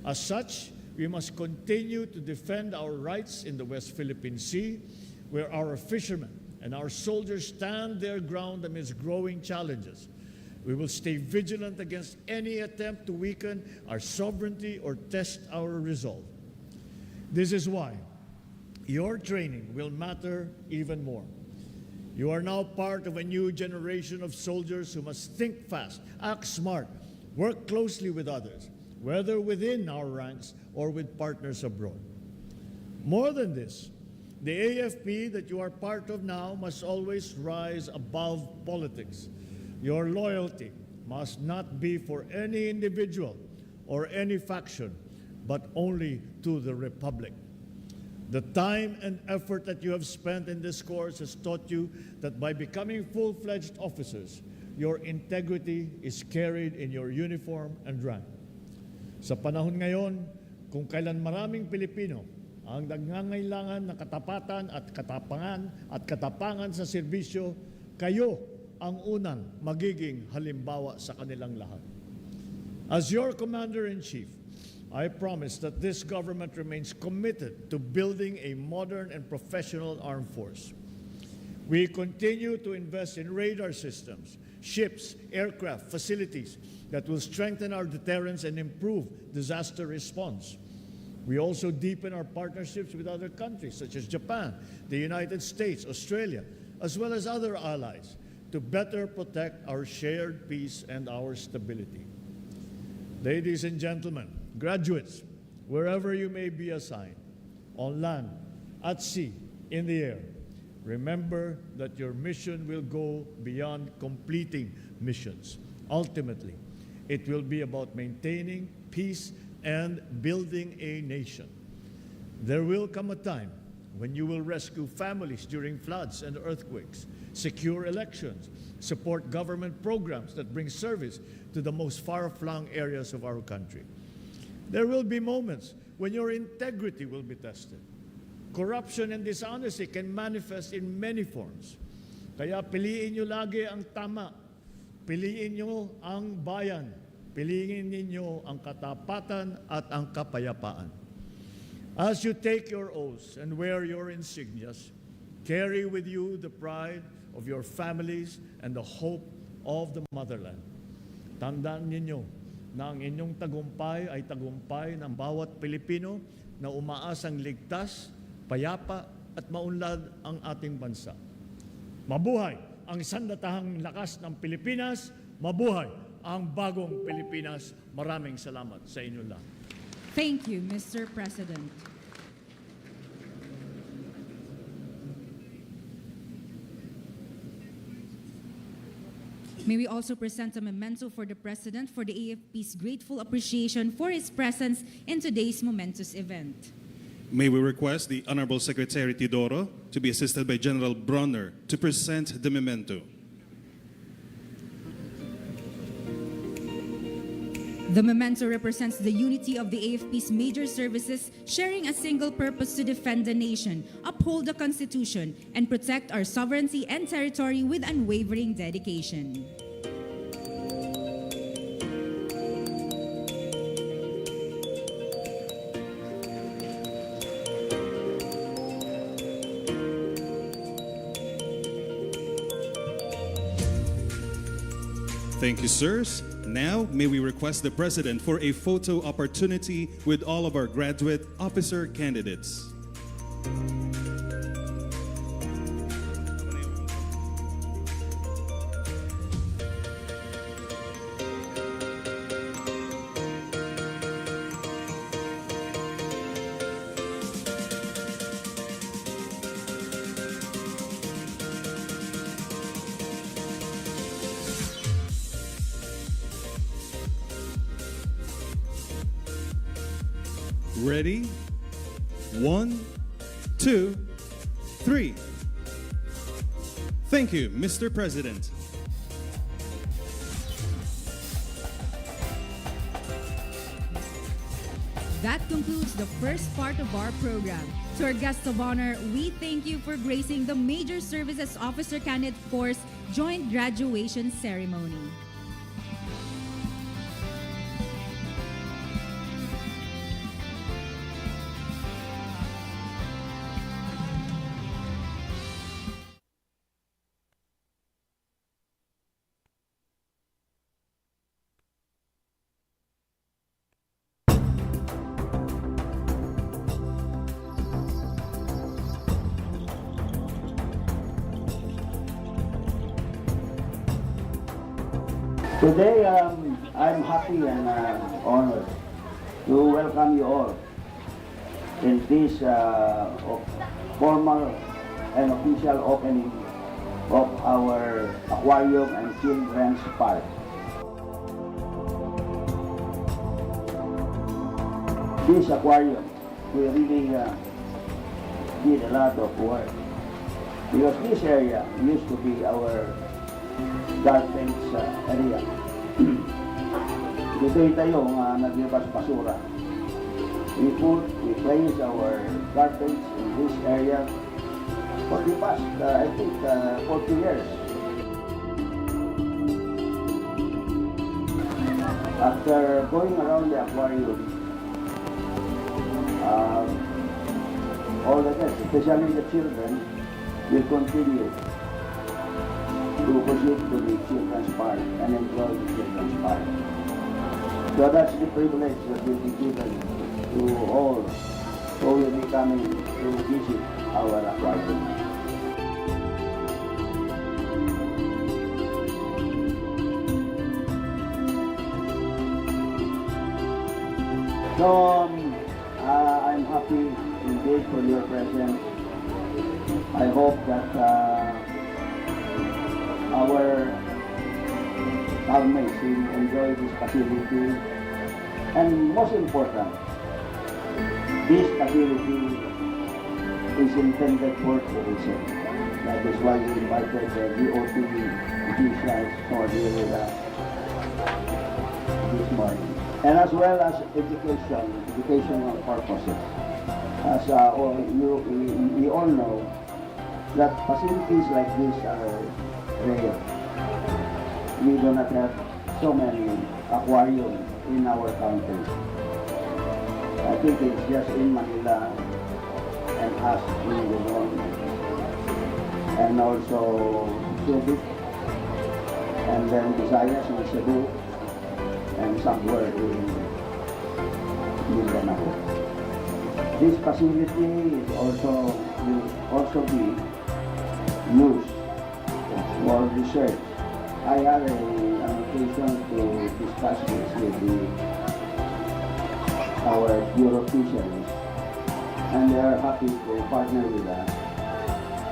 As such, we must continue to defend our rights in the West Philippine Sea, where our fishermen and our soldiers stand their ground amidst growing challenges. We will stay vigilant against any attempt to weaken our sovereignty or test our resolve. This is why your training will matter even more. You are now part of a new generation of soldiers who must think fast, act smart, work closely with others, whether within our ranks or with partners abroad. More than this, the AFP that you are part of now must always rise above politics. Your loyalty must not be for any individual or any faction, but only to the Republic. The time and effort that you have spent in this course has taught you that by becoming full-fledged officers, your integrity is carried in your uniform and rank. Sa panahon ngayon, kung kailan maraming Pilipino ang nangangailangan ng katapatan at katapangan sa serbisyo, kayo ang unang magiging halimbawa sa kanilang lahat. As your Commander-in-Chief, I promise that this government remains committed to building a modern and professional armed force. We continue to invest in radar systems, ships, aircraft, facilities that will strengthen our deterrence and improve disaster response. We also deepen our partnerships with other countries such as Japan, the United States, Australia, as well as other allies to better protect our shared peace and our stability. Ladies and gentlemen, graduates, wherever you may be assigned, on land, at sea, in the air, remember that your mission will go beyond completing missions. Ultimately, it will be about maintaining peace and building a nation. There will come a time when you will rescue families during floods and earthquakes, secure elections, support government programs that bring service to the most far-flung areas of our country. There will be moments when your integrity will be tested. Corruption and dishonesty can manifest in many forms. Kaya piliin nyo lagi ang tama. Piliin nyo ang bayan. Piliin ninyo ang katapatan at ang kapayapaan. As you take your oaths and wear your insignias, carry with you the pride of your families and the hope of the motherland. Tandaan ninyo na ang inyong tagumpay ay tagumpay ng bawat Pilipino na umaasang ligtas, payapa at maunlad ang ating bansa. Mabuhay ang sandatahang lakas ng Pilipinas, mabuhay ang bagong Pilipinas. Maraming salamat sa inyo lahat. Thank you, Mr. President. May we also present a memento for the President for the AFP's grateful appreciation for his presence in today's momentous event. May we request the Honorable Secretary Teodoro to be assisted by General Bronner to present the memento. The memento represents the unity of the AFP's major services, sharing a single purpose to defend the nation, uphold the Constitution, and protect our sovereignty and territory with unwavering dedication. Thank you, sirs. Now, may we request the President for a photo opportunity with all of our graduate officer candidates. Ready? 1, 2, 3. Thank you, Mr. President. That concludes the first part of our program. To our guests of honor, we thank you for gracing the Major Services Officer Candidate Force Joint Graduation Ceremony. Today, I'm happy and honored to welcome you all in this formal and official opening of our aquarium and children's park. This aquarium, we really did a lot of work because this area used to be our garbage area. Dito yung tayo naglibas basura. we place our garbage in this area for the past, I think, 40 years. After going around the aquarium, all the guests, especially the children, will continue to proceed to the children's park and enjoy the children's park. So that's the privilege that will be given to all who will be coming to visit our aquarium. So I'm happy indeed for your presence. I hope that our housemates will enjoy this facility. And most important, this facility is intended for tourism. That is why we invited the DOT officials for this morning. And as well as educational purposes. As we all know that facilities like this are rare. We do not have so many aquariums in our country. I think it's just in Manila and us in Luzon, and also Subic, and then Visayas and Cebu, and somewhere in Mindanao. This facility will also be used for research. I had an occasion to discuss this with our Bureau of Fisheries, and they are happy to partner with us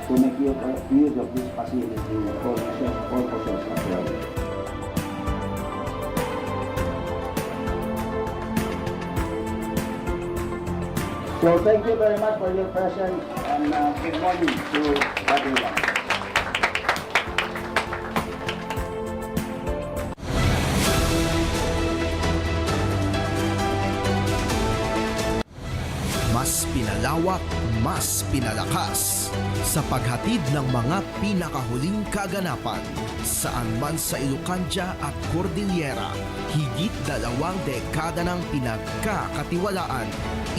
to make use of this facility for research purposes as well. So thank you very much for your presence, and good morning to everyone. Mas pinalawak, mas pinalakas sa paghatid ng mga pinakahuling kaganapan saan man sa Ilocandia at Cordillera. Higit 2 dekada ng pinagkakatiwalaan.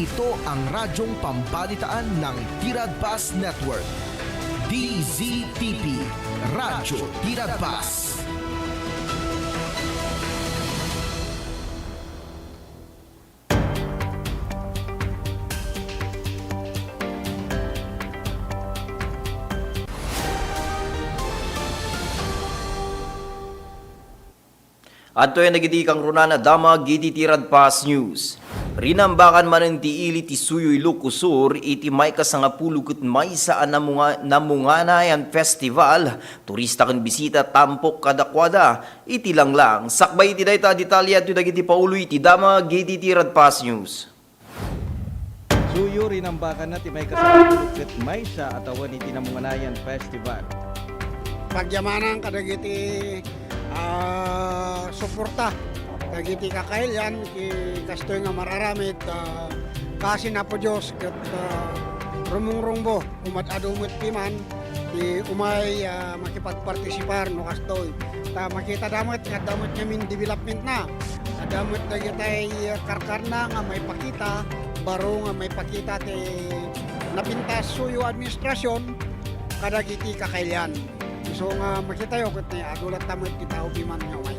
Ito ang radyong pambalitaan ng Tiradpas Network. DZTP, Radyo Tiradpas. Adto ay nagiti kang runana dama giti Tiradpas News. Rinambakan man ng tiili ti Suyoy Lukusur iti may kasangapulukot may saan namunganayan festival. Turista kan bisita tampok kadakwada. Iti lang sakbay iti dayta detalya iti dagiti paulo iti dama giti Tiradpas News. Suyo rinambakan na ti may kasangapulukot may sa atawan iti namunganayan festival. Pagyamanan kadagiti suporta dagiti kakailyan kastoy nga mararamid kasi na po Diyos kat rumungrungbo umat-adumot piman umay makipagpartisipar no kastoy makita damot nga damot namin development na damot dagitay karkar na nga may pakita baro nga may pakita ti napintas suyo administrasyon kadagiti kakailyan. So nga makita yun kung adulat tamad kita ubiman nga way.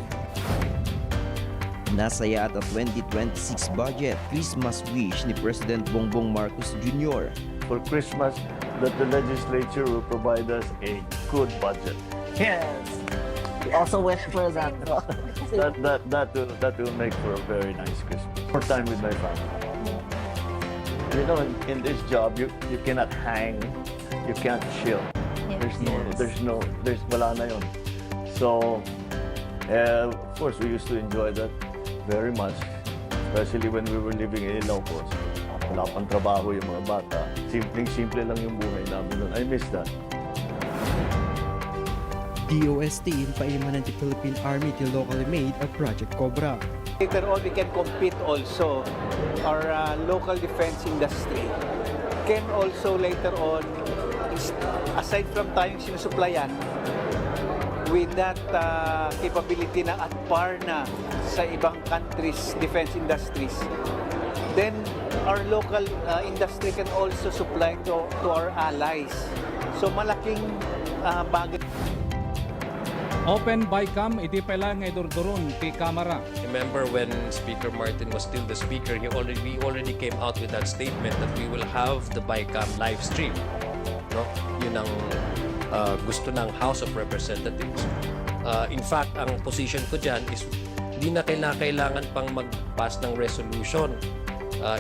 Nasaya at 2026 budget Christmas wish ni President Bongbong Marcos Jr. For Christmas, that the legislature will provide us a good budget. Yes. We also wish for that. that will make for a very nice Christmas. More time with my family. You know, in this job, you cannot hang, you can't chill. There's wala na yun. So, of course, we used to enjoy that very much, especially when we were living in Ilocos. Wala pang trabaho yung mga bata. Simpleng-simple lang yung buhay namin nun. I miss that. DOST in paimanan ti Philippine Army ti locally made at Project Cobra. Later on, we can compete also. Our local defense industry can also later on, aside from tayong sinusuplayan, with that capability na at par na sa ibang countries' defense industries, then our local industry can also supply to our allies. So malaking bagay. Open by cam, iti pala nga idurduron ti kamera. Remember when Speaker Martin was still the speaker, we already came out with that statement that we will have the BICAM live stream. No? Yun ang gusto ng House of Representatives. In fact, ang position ko dyan is di na kailangan pang mag-pass ng resolution.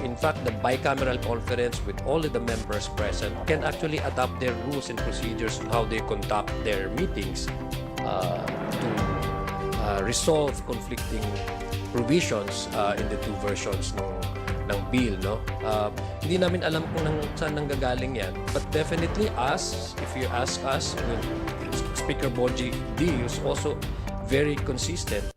In fact, the bicameral conference with all of the members present can actually adopt their rules and procedures on how they conduct their meetings to resolve conflicting provisions in the two versions ng bill. No? Hindi namin alam kung saan nanggagaling yan. But definitely us, if you ask us, Speaker Boji D is also very consistent.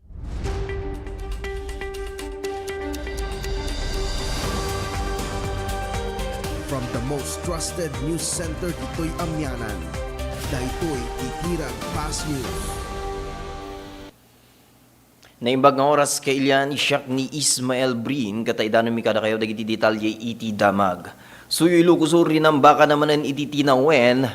From the most trusted news center dito'y Amyanan, daytoy Itiran Fast News. Naimbag nga oras kay Ilian isyak ni Ismael Brin kataidanon mi kada kayo dagiti detalye iti damag. Suyo ilukusur rin ang baka naman iti tinawen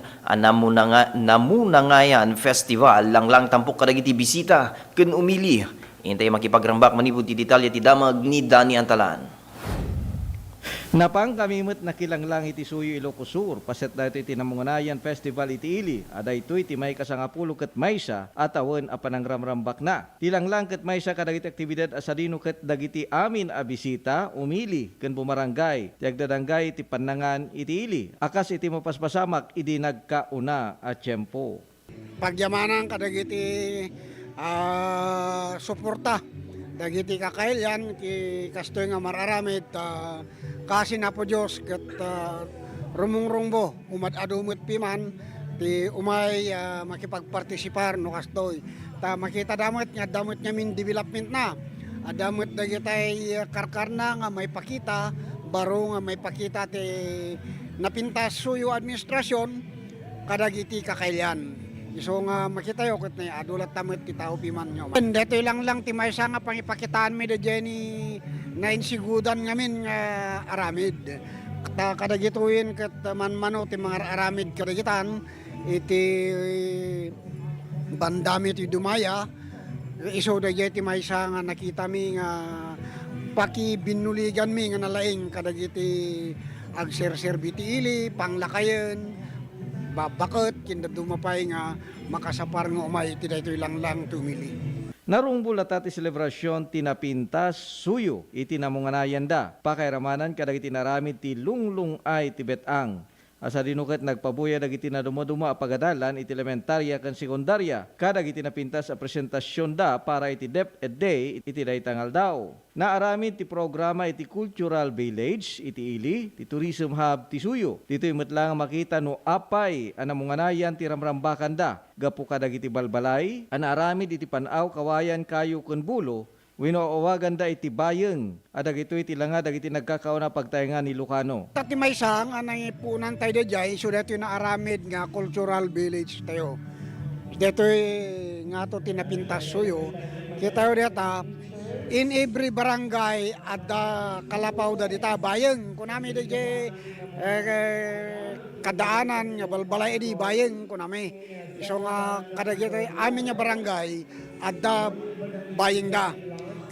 namunangayan festival lang tampok kadagiti bisita ken umili. Hintay makipagrambak manipod ti detalye ti damag ni Dani Antalan. Napang kamimot na kilanglang iti suyo Ilocosur, paset na ito itinamungunayan festival iti ili, aday ito iti may kasangapulo ket maysa, atawan a panangramrambak na. Tilanglang ket maysa kadagiti aktibidad asadino ket dagiti amin a bisita, umili, ken bumarangay, tiyagdadanggay iti panangan iti ili, akas iti mapaspasamak, iti nagkauna a tiyempo. Pagyamanan kadagiti suporta, dagiti kakailyan, ki kastoy nga mararamid, kasi na po Diyos kat rumungrungbo umadumot piman ti umay makipagpartisipar no kastoy ta makita damot nya min development na adamot dagitay karkarna nga may pakita baro nga may pakita ti napintas suyo administrasyon kadagiti kakailyan. So nga makita yo ket na adulat tamot ti tao piman nyo. Dito lang ti maysa nga pangipakitaan mi da Jenny na insigudan ngamin nga aramid. Kadagituin ket manmano ti mga aramid kadagitan iti bandami ti dumaya iso da ti maysa nga nakita mi nga pakibinuligan mi nga nalaing kadagiti agserserbi ti ili panglakayen babakot kinda dumapay nga makasapar nga umay ti daytoy lang tumili. Narumbol at ati selebrasyon tinapintas suyo iti namunganayan da. Pakairamanan kadagiti naramid ti lunglung ay ti betang. Asa dinuket nagpabuya dagiti na dumaduma a pagadalan iti elementarya ken sekundarya. Kadagiti napintas a presentasyon da para iti DepEd Day iti daytangal daw. Naaramid ti programa iti Cultural Village iti ili ti Tourism Hub ti suyo. Dito'y metlang makita no apay anamunganayan ti ramrambakan da. Gapu kadagiti balbalay anaramid iti panaw kawayan kayo ken bulo. Winoowagan da iti bayeng, adag ito iti langa, dagiti nagkakauna pagtayangan ni Lucano. Tati may sang, anang ipunan tayo dyan, so dito na aramid nga cultural village tayo. Dito nga to tinapintas suyo, kita yo dito, in every barangay at kalapaw da dita bayeng, kunami dito kadaanan, nga balbalay di bayeng, kunami. So nga kadagito amin nga barangay at bayeng da.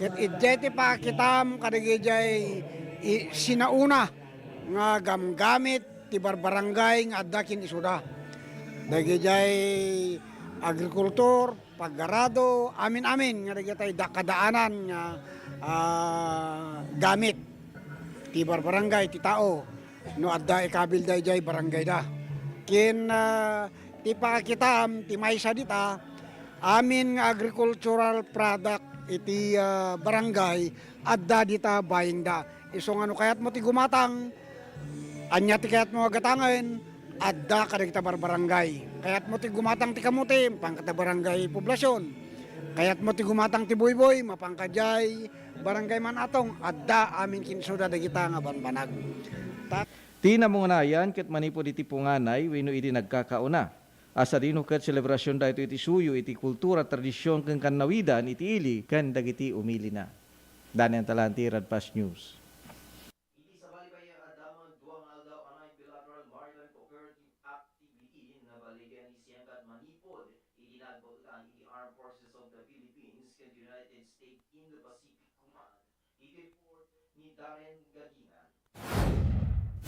Ket idjeti pa kitam kadagijay sinauna nga gamgamit ti barbarangay nga addakin isuda. Dagijay agrikultur, paggarado, amin-amin nga dagitay kadaanan nga gamit ti barbarangay ti tao no adda ikabil dayjay barangay da. Kin ti pakitam ti maysa dita amin nga agricultural product iti barangay adda dita bayeng da. Iso nga no kayat mo ti gumatang anya ti kayat mo agatangen adda kadagita barbarangay. Kayat mo ti gumatang ti kamuti pangkata barangay poblasyon. Kaya't mo ti gumatang ti buyboy, mapangkajay, barangay man atong, adda amin kinsuda dagita nga banbanag. Tina mga nayan ket manipod iti punganay wenno iti nagkakauna. Asa dino ket selebrasyon dayto iti suyo iti kultura tradisyon ken kannawidan iti ili ken dagiti umili na. Daniel Talanti, Radpas News. Iti sabali pa adamang duang aldaw anay bilateral maritime cooperative activity na baligyan ni Siyangkat Manipod iti nagbagutan iti Armed Forces of the Philippines ken United States Indo-Pacific Command. Iti report ni Darren Gadingan.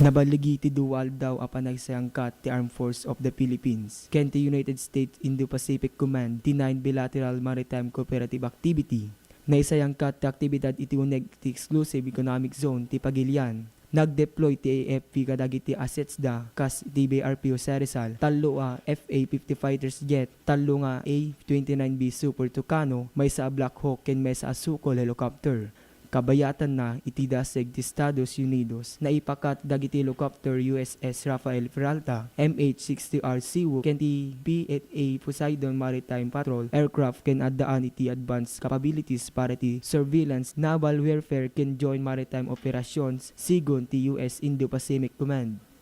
Nabaligi ti dual daw apan nagsayangkat ti Armed Force of the Philippines ken ti United States Indo-Pacific Command ti 9 bilateral maritime cooperative activity. Naisayangkat ti aktibidad iti uneg ti exclusive economic zone ti Pagilian. Nag-deploy ti AFP kadagiti assets da kas ti BRPO sa Rizal, talo FA-50 fighters jet, talo nga A-29B Super Tucano, may sa Black Hawk ken may sa Asukol helicopter. Kabayatan na iti daseg ti Estados Unidos na ipakat dagiti helicopter USS Rafael Peralta, MH-60R Seawook ken ti P-8A Poseidon Maritime Patrol aircraft ken addaan iti advanced capabilities para ti surveillance, naval warfare ken joint maritime operations sigon ti US Indo-Pacific Command.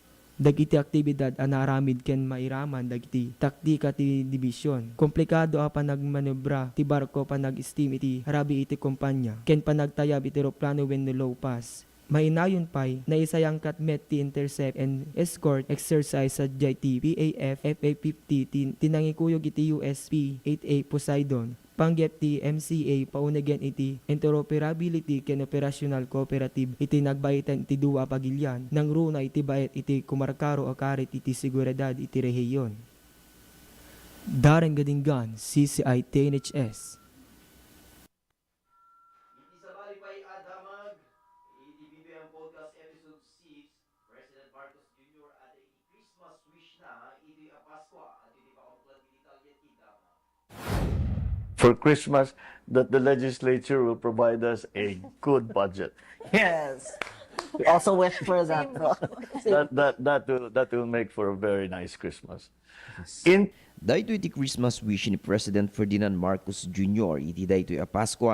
Dagiti aktibidad anaramid ken mairaman dagiti taktika ti division. Komplikado pa nagmanobra ti barko pa nag-steam iti harabi iti kumpanya ken panagtayab iti eroplano wenno low pass. Mainayon pay na isayangkat met ti intercept and escort exercise sa JT PAF FA-50 tinangikuyog iti USP 8A Poseidon. Panggep ti MCA paunagan iti interoperability ken operational cooperative iti nagbaitan iti duwa Pagilian nang runa iti bayet iti kumarkaro akarit iti seguridad iti rehiyon. Darren Gadingan, CCI TNHS. Iti sabali pa'y adamag iti BBM Podcast Episode 6 President Marcos Jr. at iti Christmas wish na iti Pasko at iti pakumplan militar yetita. For Christmas, that the legislature will provide us a good budget. Yes. We also wish for that. That will make for a very nice Christmas. Daytoy iti Christmas wish ni President Ferdinand Marcos Jr. iti daytoy a Pasko.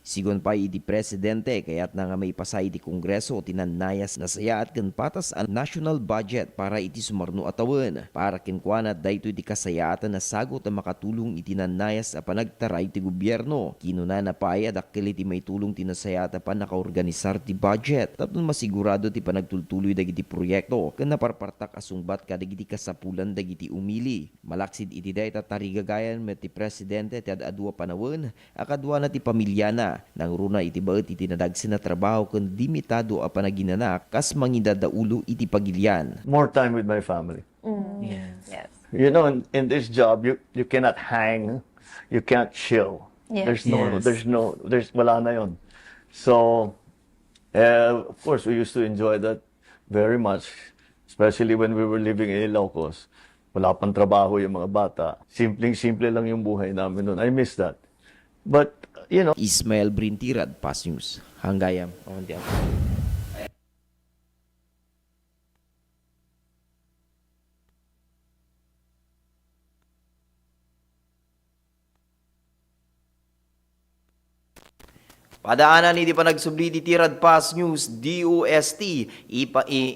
Sigon pa iti presidente kayat na nga may pasay iti Kongreso tinanayas na saya at ken patas ang national budget para iti sumarno atawon. Para kenkwana daytoy iti kasayaatan na sagot na makatulong iti nanayas a panagtaray ti gobyerno. Kinuna na pay adakkel iti may tulong tinasayata pa nakaorganisar ti budget. Tapno masigurado ti panagtultuloy dagiti proyekto ken naparpartak asungbat kadagiti kasapulan dagiti umili. Malaksid iti dayta tarigagayan met ti presidente ti adadua panawon akadwa na ti pamilyana. Nang runa iti baet iti nadagsin na trabaho ken limitado a panaginanak kas mangidadaulo iti Pagilian. More time with my family. Yes. You know, in this job, you cannot hang, you can't chill. Yes. There's wala na yon. So, of course, we used to enjoy that very much, especially when we were living in Ilocos. Wala pang trabaho yung mga bata. Simpleng-simple lang yung buhay namin noon. I miss that. But, you know, Ismael Brinti, Radpas News. Hanggayam. Padaanan iti panagsubli iti Radpas News DOST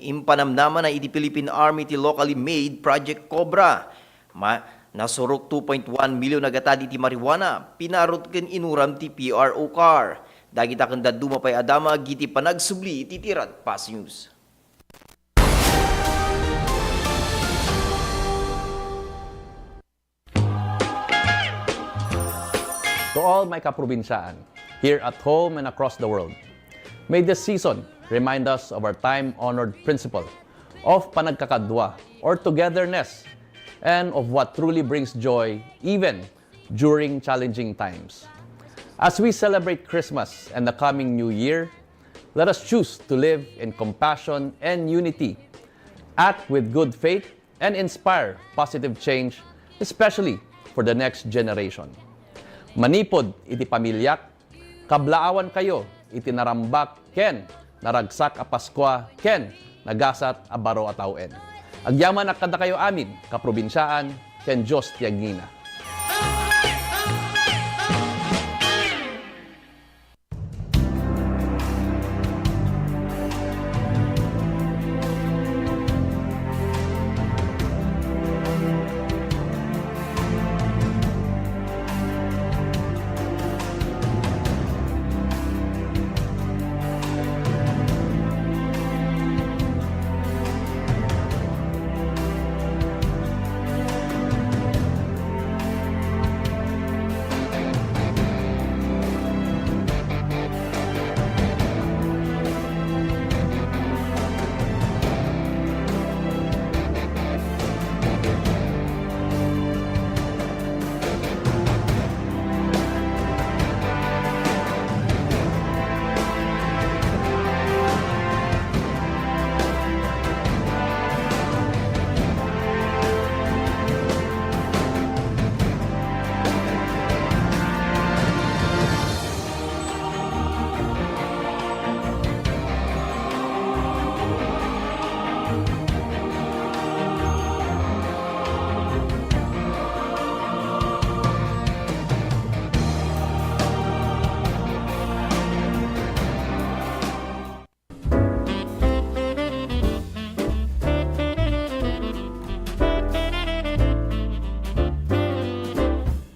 impanamnaman na iti Philippine Army ti locally made Project Cobra. Nasurok 2.1 milyon nagatad iti marijuana, pinarot ken inuram ti PRO car. Dagita ken daduma pay adama iti panagsubli iti Radpas News. To all my kaprobinsaan, here at home and across the world, may this season remind us of our time-honored principle of panagkakadwa or togetherness and of what truly brings joy even during challenging times. As we celebrate Christmas and the coming New Year, let us choose to live in compassion and unity, act with good faith, and inspire positive change, especially for the next generation. Manipod iti pamilyak, kablaawan kayo iti narambak ken naragsak a Paskwa ken nagasat a baro a tawen. Agyaman kada kayo amin kaprobinsyaan ken Dios ti agngina.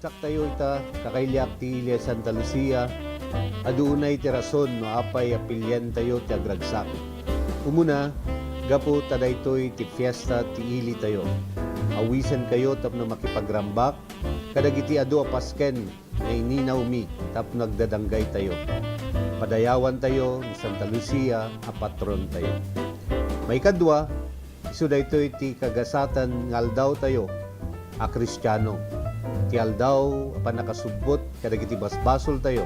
Ragsak tayo ita, kakailyak ti Ilia Santa Lucia, adunay ti rason no apay apilyan tayo ti agragsak. Umuna, gapo tadaytoy ti fiesta ti ili tayo. Awisan kayo tapno makipagrambak, kadagiti adu apasken na ininaw mi tapno nagdadanggay tayo. Padayawan tayo ni Santa Lucia, a patron tayo. May kadwa, iso daytoy ti kagasatan ngaldaw tayo, a Kristiyano. Ti aldaw apan nakasubbot kadagiti basbasol tayo.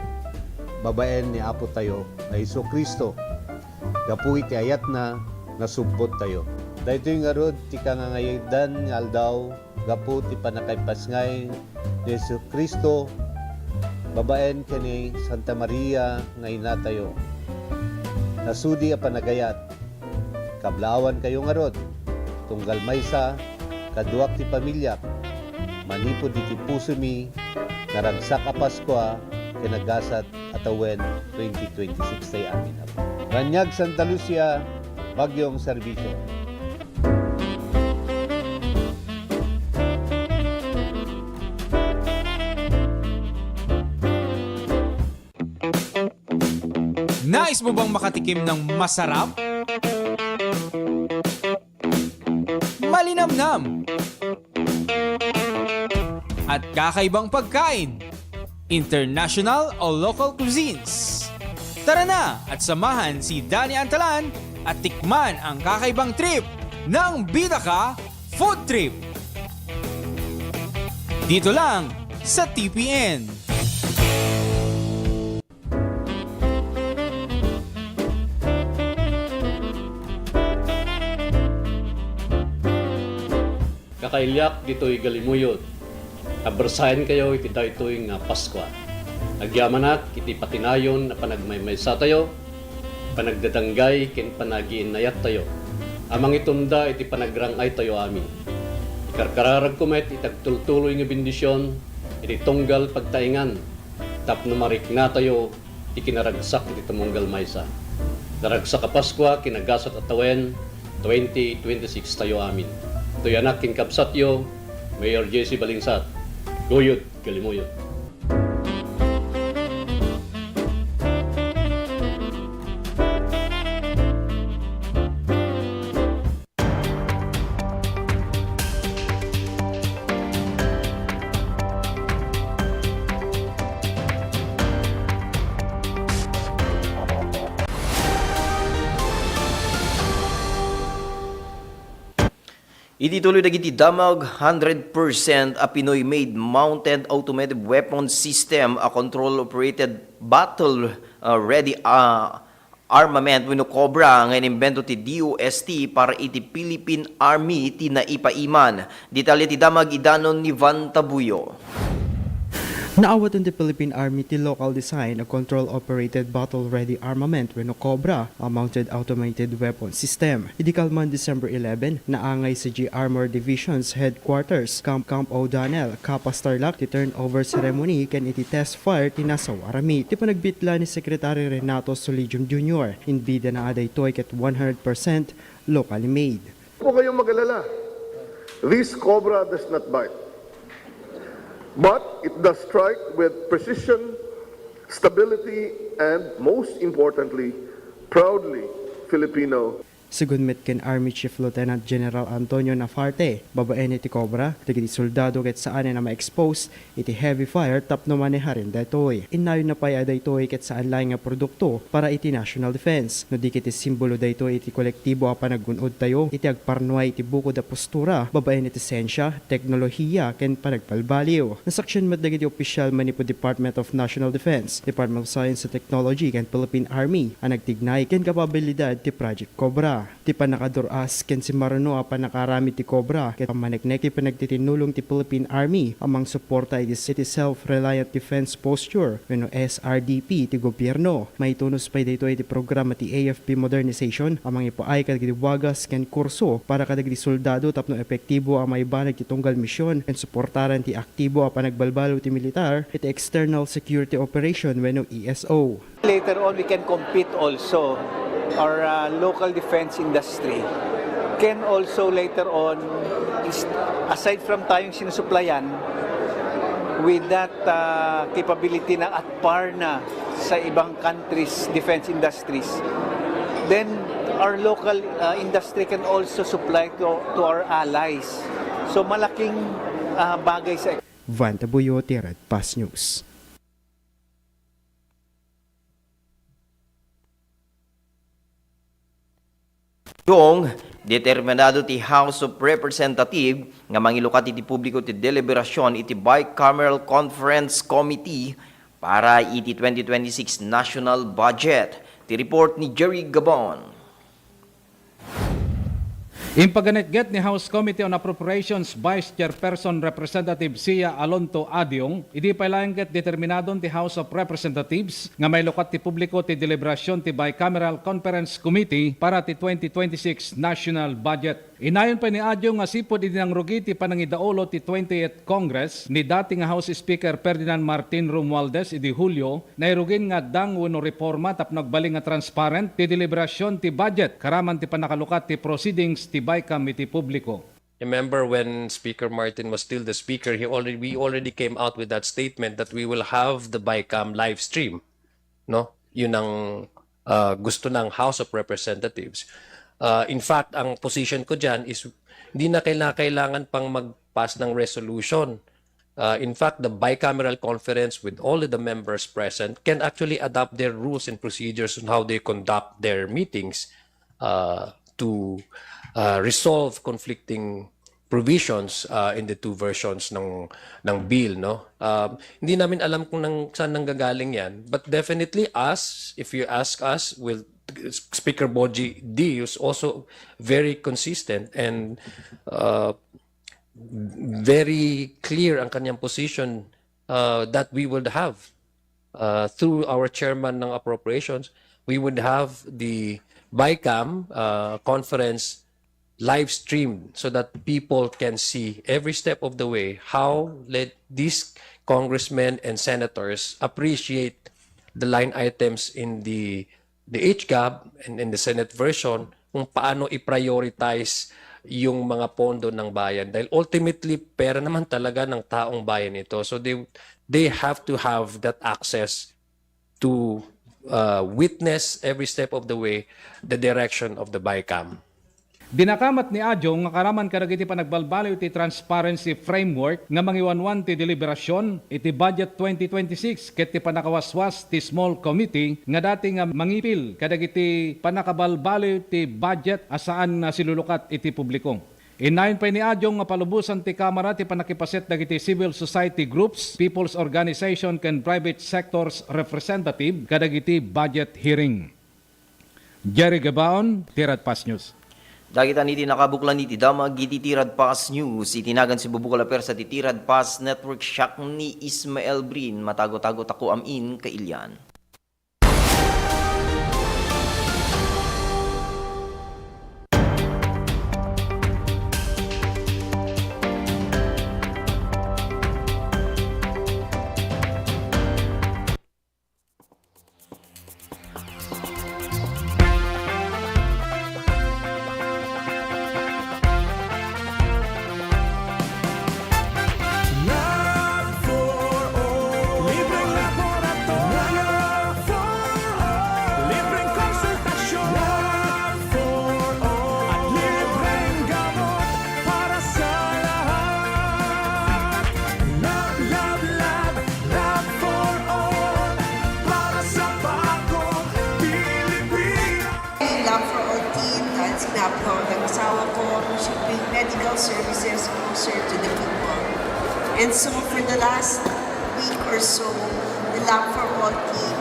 Babaen ni Apo tayo na Hesus Kristo. Gapu iti ayat na nasubbot tayo. Daytoy nga rod ti kangangaydan nga aldaw gapu ti panakaypasngay ni Hesus Kristo. Babaen kani Santa Maria nga ina tayo. Nasudi a panagayat. Kablawan kayo nga rod. Tunggal maysa kaduak ti pamilya. Manipod iti puso mi, naragsak a Paskwa, kinagasat atawen 2026 tayo amin. Ranyag Santa Lucia, Bagyong Serbisyo. Nais mo bang makatikim ng masarap? Malinamnam at kakaibang pagkain, international o local cuisines. Tara na at samahan si Danny Antalan at tikman ang kakaibang trip ng Bida Ka Food Trip. Dito lang sa TPN. Kakailyak dito'y galimuyod. Abersayan kayo iti daytoy nga Paskwa. Agyamanat iti patinayon na panagmaymaysa tayo, panagdadanggay ken panagiinayat tayo. Amang itunda iti panagrangay tayo amin. Ikarkararag kumet itagtultuloy nga bendisyon, iti tunggal pagtaingan, tapno marikna tayo iti kinaragsak iti tumunggal maysa. Naragsak a Paskwa kinagasat atawen 2026 tayo amin. Ito'y anak king kapsatyo, Mayor Jesse Balingsat. Guyod, galimuyod. Iti tuloy dagiti damag 100% a Pinoy-made mounted automated weapon system a control-operated battle-ready armament wenno Cobra nga inimbento ti DOST para iti Philippine Army ti naipaiman. Detalye ti damag idanon ni Van Tabuyo. Naawatan ti Philippine Army ti local design a control-operated battle-ready armament wenno Cobra, a mounted automated weapon system. Idikalman December 11, naangay sa G Armor Division's headquarters, Camp O'Donnell, Kapas Tarlac, ti turnover ceremony ken iti test fire ti Nasaw Army. Ti panagbitla ni Secretary Renato Solidium Jr. Inbida na aday toy ket 100% locally made. Huwag kayong mag-alala. This Cobra does not bite. But it does strike with precision, stability, and most importantly, proudly Filipino. Sugunmet ken Army Chief Lieutenant General Antonio Nafarte, babaen iti Cobra, tigiti soldado ket saan na ma-expose iti heavy fire tapno maneharin daytoy. Inayon na pay daytoy ket saan laing nga produkto para iti national defense. No di kiti simbolo daytoy iti kolektibo a panaggunod tayo, iti agparnuay iti bukod a postura, babaen iti sensya, teknolohiya ken panagpalbaliw. Nasaksyon met dagiti opisyal manipo Department of National Defense, Department of Science and Technology ken Philippine Army ang nagtignay ken kapabilidad ti Project Cobra. Ti panakaduras ken si Marano a panakarami ti Cobra ket pamaneknek ti panagtitinulong ti Philippine Army amang suporta iti City Self-Reliant Defense Posture wenno SRDP ti gobyerno. Maitunos pay daytoy ti programa ti AFP modernization amang ipaay kadagiti wagas ken kurso para kadagiti soldado tapno epektibo a maibanag ti tunggal misyon ken suportaran ti aktibo a panagbalbalo ti militar iti external security operation wenno ESO. Later on, we can compete also. Our local defense industry can also later on, aside from tayong sinusuplayan, with that capability na at par na sa ibang countries' defense industries, then our local industry can also supply to our allies. So malaking bagay sa Van Tabuyo, Red Pass News. Yung determinado ti House of Representative nga mangilukat iti publiko ti deliberasyon iti Bicameral Conference Committee para iti 2026 National Budget. Ti report ni Jerry Gabon. Impaganet-get ni House Committee on Appropriations Vice Chairperson Representative Sia Alonto Adyong, idi pailangket determinadon ti House of Representatives nga may lukat ti publiko ti deliberasyon ti Bicameral Conference Committee para ti 2026 National Budget. Inayon pa ni Adyong nga sipod idi nang rugi ti panangidaolo ti 28th Congress ni dating House Speaker Ferdinand Martin Romualdez idi Hulyo na irugin nga dang wano reforma tapno nagbaling nga transparent ti deliberasyon ti budget karaman ti panakalukat ti proceedings ti Bicam iti publiko. Remember when Speaker Martin was still the speaker, we already came out with that statement that we will have the Bicam live stream. No? Yun ang gusto ng House of Representatives. In fact, ang position ko dyan is hindi na kailangan pang mag-pass ng resolution. In fact, the bicameral conference with all of the members present can actually adopt their rules and procedures on how they conduct their meetings to resolve conflicting provisions in the two versions ng bill, no? Hindi namin alam kung saan nanggagaling yan, but definitely us, if you ask us, will Speaker Boji D is also very consistent and very clear ang kanyang position that we would have through our chairman ng appropriations. We would have the Bicam conference live streamed so that people can see every step of the way how these congressmen and senators appreciate the line items in the HGAB and in the Senate version kung paano i-prioritize yung mga pondo ng bayan. Dahil ultimately, pera naman talaga ng taong bayan ito. So they have to have that access to witness every step of the way the direction of the Bicam. Dinakamat ni Adyong nga karaman kadagiti panagbalbaliw iti transparency framework nga mangiwanwan ti deliberasyon iti budget 2026 ket ti panakawaswas ti small committee nga dati nga mangipil kadagiti panakabalbaliw ti budget asaan na silulukat iti publiko. Inayon pa ni Adyong nga palubusan ti Kamara ti panakipaset dagiti civil society groups, people's organization ken private sectors representative kadagiti budget hearing. Jerry Gabaon, Tirad Pass News. Dagitan iti nakabuklan iti damag iti Tirad Pass News. Itinagan si Bubukal Aper sa Tirad Pass Network Siak ni Ismael Brin. Matago-tago tako amin kailyan. Services closer to the people. And so for the last week or so, the Lab for All team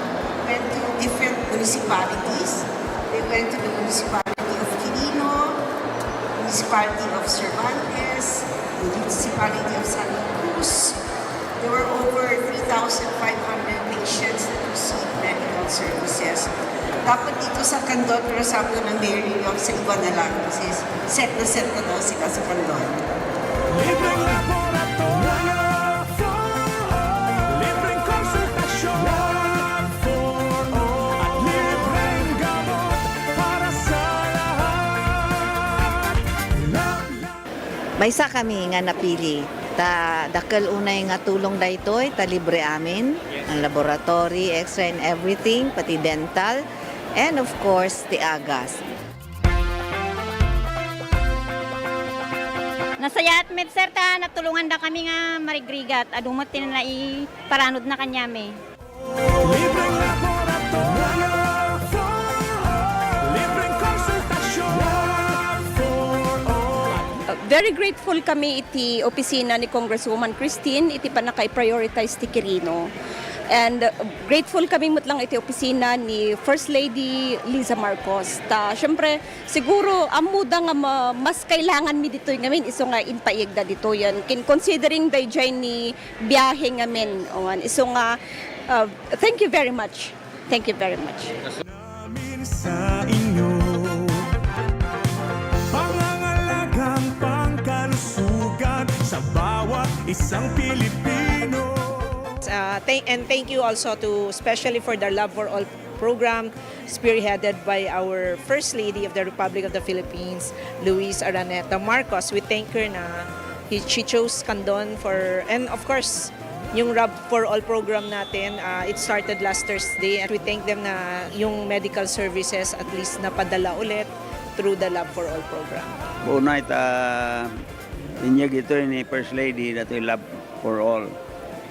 went to different municipalities. They went to the municipality of Quirino, municipality of Cervantes, the municipality of Santa Cruz. There were over 3,500 patients that received medical services. Dapat dito sa Candon, pero sabi ko ng Mary yung sa iba na lang kasi set na daw sila sa Candon. Libreng laboratorio libreng konsultasyon for all at libreng gamot para sa lahat. May isa kami nga napili dakal unay nga tulong daytoy, ta libre amin, ang laboratory, X-ray and everything, pati dental, and of course, the agas. Nasaya at med sir ta, natulungan da kami nga marigrigat, adumot tinala paranod na kanyame. Libreng laboratorio for all. Libreng konsultasyon for all. Very grateful kami iti opisina ni Congresswoman Christine, iti panakay-prioritize ti Quirino. And grateful kami mutlang iti opisina ni First Lady Liza Marcos. Siyempre, siguro amuda nga mas kailangan mi dito ngamin iso nga inpaigda dito yan. Considering dayjay ni biyahe ngamin. Iso nga, thank you very much. Thank you very much. Namin sa inyo pangangalagang pangkalusugan sa bawat isang Pilipino. And thank you also to especially for the Love for All program spearheaded by our First Lady of the Republic of the Philippines, Luis Araneta Marcos. We thank her na she chose Candon for, and of course, yung Love for All program natin, it started last Thursday, and we thank them na yung medical services at least napadala ulit through the Love for All program. Unay inyag ito ni First Lady na ito Love for All.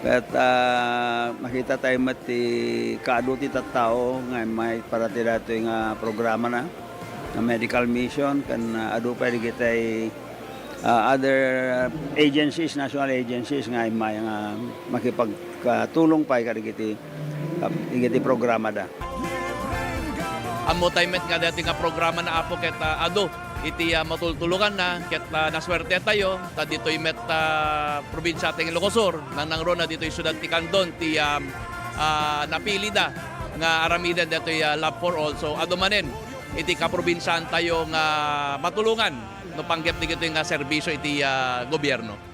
At makita tayo mati kaaduti tattao nga may parati dato yung programa na medical mission kan adu pa kita other agencies, national agencies nga may makipagtulong pa kagiti programa da. Amo tayo nga dati nga programa na apo ket adu iti matultulungan na ket naswerte tayo ta ditoy met probinsya ting Ilocos nang nangrona ditoy syudad ti Candon ti napili da nga aramiden ditoy Love for All. So adumanen iti kaprobinsyan tayo nga matulungan no panggep ti nga serbisyo iti gobyerno.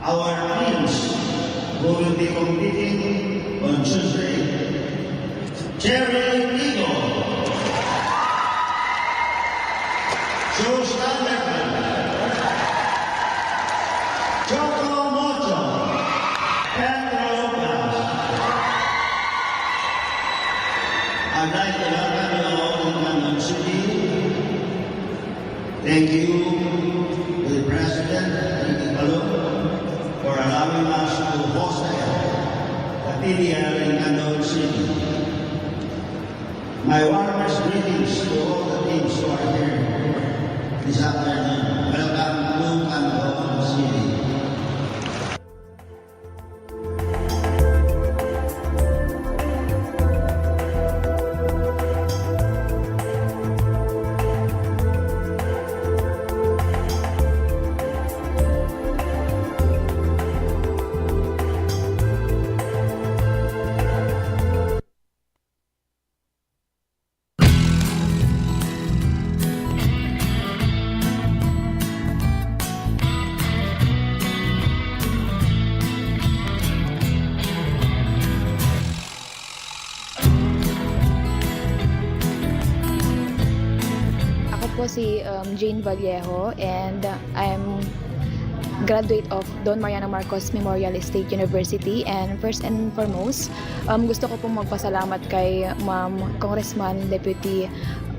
Our teams who will be competing on Tuesday. Cherry Eagle, Joe Stanley, Choco Mocho, Pedro Lopez. I'd like to welcome you all in London City. Thank you to the President, Ricky Palum, for allowing us to host the PDL in Candon City. My warmest greetings to all the teams who are here this afternoon. Welcome to Candon City. Po si Jane Vallejo and I'm graduate of Don Mariano Marcos Memorial State University, and first and foremost gusto ko pong magpasalamat kay Ma'am Congressman Deputy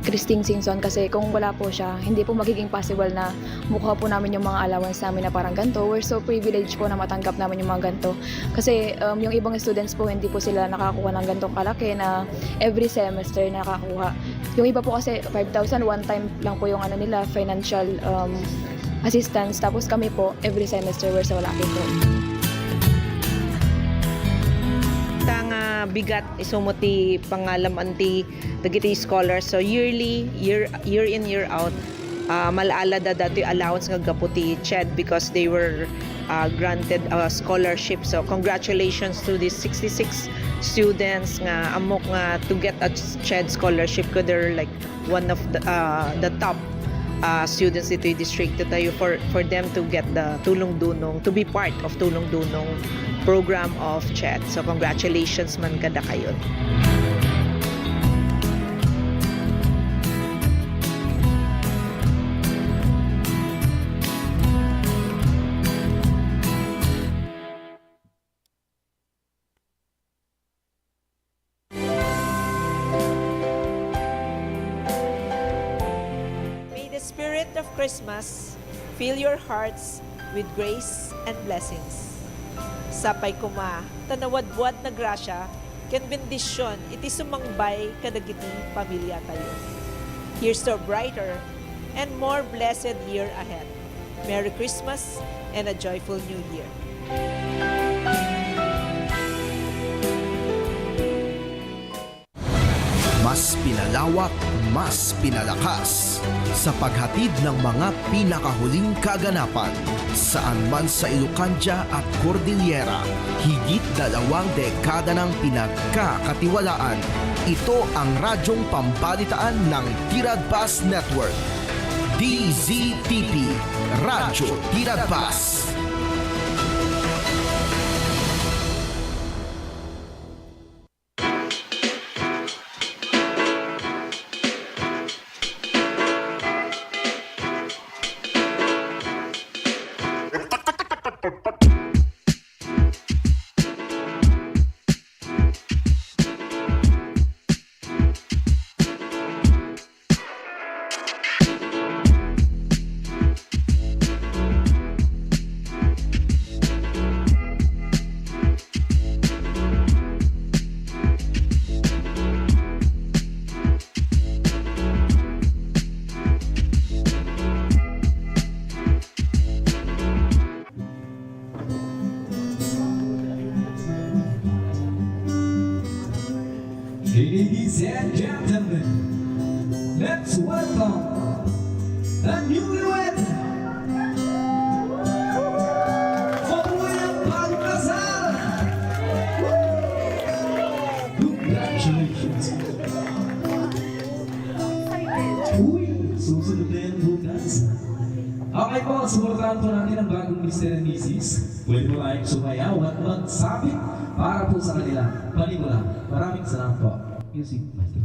Christine Singson kasi kung wala po siya, hindi po magiging possible na mukha po namin yung mga allowance namin na parang ganito. We're so privileged po na matanggap namin yung mga ganito. Kasi yung ibang students po, hindi po sila nakakuha ng ganitong kalaki na every semester nakakuha. Yung iba po kasi 5,000, one time lang po yung nila, financial assistance. Tapos kami po, every semester we're so lucky po. Bigat isumuti pangalam anti dagiti scholars, so year in year out malaala da dati allowance nga gaputi CHED because they were granted a scholarship. So congratulations to these 66 students nga amok nga to get a CHED scholarship, ko they're like one of the top students dito yung district tayo for them to get the tulong dunong, to be part of tulong dunong program of CHED. So congratulations man kada kayo. May the spirit of Christmas fill your hearts with grace and blessings. Sapay kuma, tanawadwad na grasya, ken bendisyon, iti sumangbay kadagiti pamilya tayo. Here's to a brighter and more blessed year ahead. Merry Christmas and a joyful New Year. Mas pinalawak, mas pinalakas sa paghatid ng mga pinakahuling kaganapan saan man sa Ilocania at Cordillera. Higit 2 dekada ng pinagkakatiwalaan. Ito ang radyong pambalitaan ng Tiradpas Network. DZTP, Radyo Tiradpas. Ladies and gentlemen, let's welcome the newlywed Forward Pagkasal. Congratulations. Uy, susunod na yan bukas. Okay po, suportahan po natin ang bagong Mr. and Mrs. Pwede po tayong sumayaw at magsabit para po sa kanila. Panimula, maraming salamat po. Music master.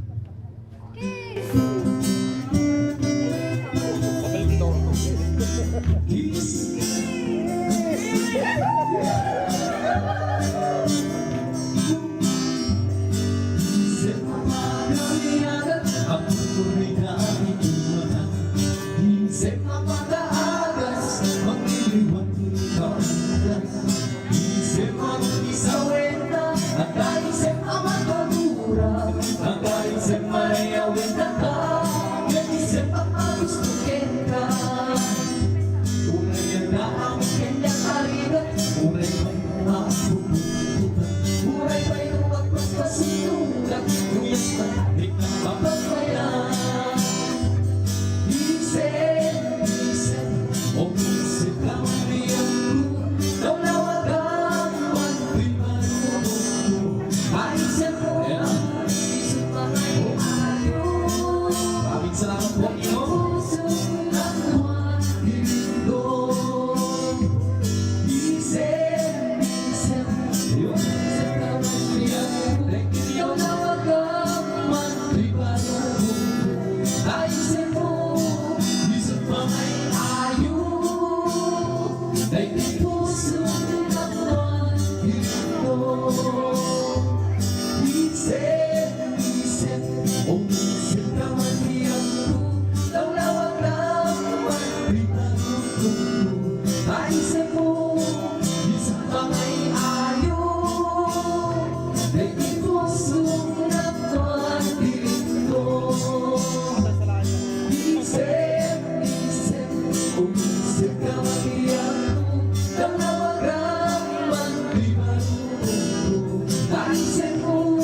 Ayusin mo,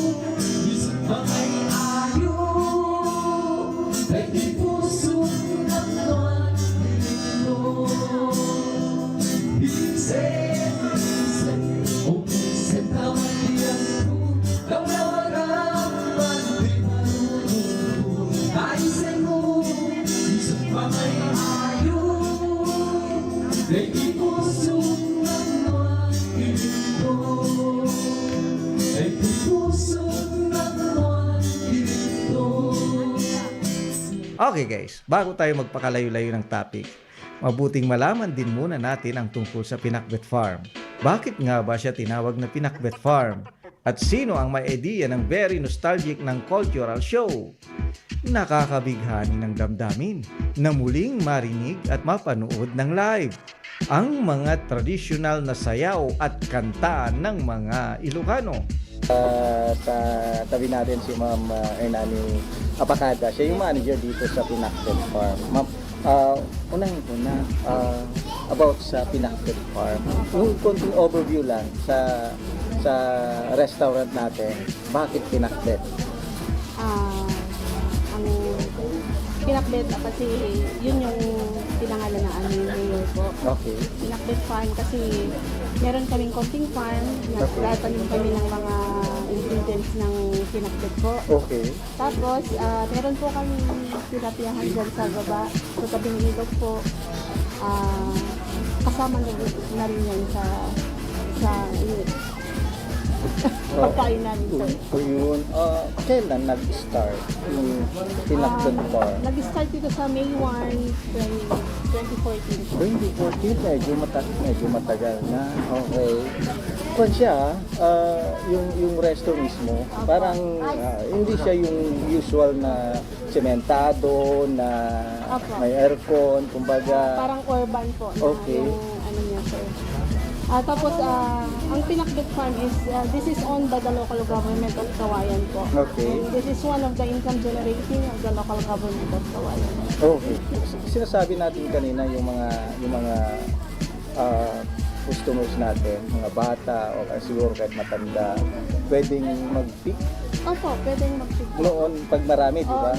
isip ba may ayo? Ay di puso ng mga dito. Isip, o isip na matiyan ko, ang nawaraman di marunong. Ayusin mo, isip ba may ayo? Ay di puso ng mga dito. Ay di puso ng mga dito. Okay guys, bago tayo magpakalayo-layo ng topic, mabuting malaman din muna natin ang tungkol sa Pinakbet Farm. Bakit nga ba siya tinawag na Pinakbet Farm? At sino ang may idea ng very nostalgic ng cultural show? Nakakabighani ng damdamin na muling marinig at mapanood ng live ang mga tradisyonal na sayaw at kanta ng mga Ilocano. Sa tabi natin si Ma'am Hernani Apacada. Siya yung manager dito sa Pinakbet Farm. Ma'am, unang-una, about sa Pinakbet Farm. Yung konting overview lang sa restaurant natin. Bakit Pinakbet? Ang Pinakbet kasi yun yung pinangalan na aming mayor po. Okay. Pinakbet Farm kasi meron kaming konting farm, nagtatanim kami ng mga ingredients ng pinakbet po. Okay. Tapos, meron po kami tinapiyahan dyan sa baba, sa tabing ilog po. Kasama na rin yan sa pagkain namin, sir. So yun, kailan nag-start yung Pinakbet Farm? Nag-start dito sa May 1, 2014. 2014, medyo matagal na. Okay. Kung siya, yung resto mismo, parang hindi siya yung usual na sementado, na may aircon, kumbaga. Parang urban po. Okay. Yung ano niya, sir. Tapos, ang Pinakbet Farm is, this is owned by the local government of Kawayan po. Okay. And this is one of the income generating of the local government of Kawayan. Okay. Sinasabi natin kanina yung mga customers natin, mga bata o siguro kahit matanda, pwedeng mag-pick. Opo, pwedeng mag-pick. Noon, pag marami, di ba?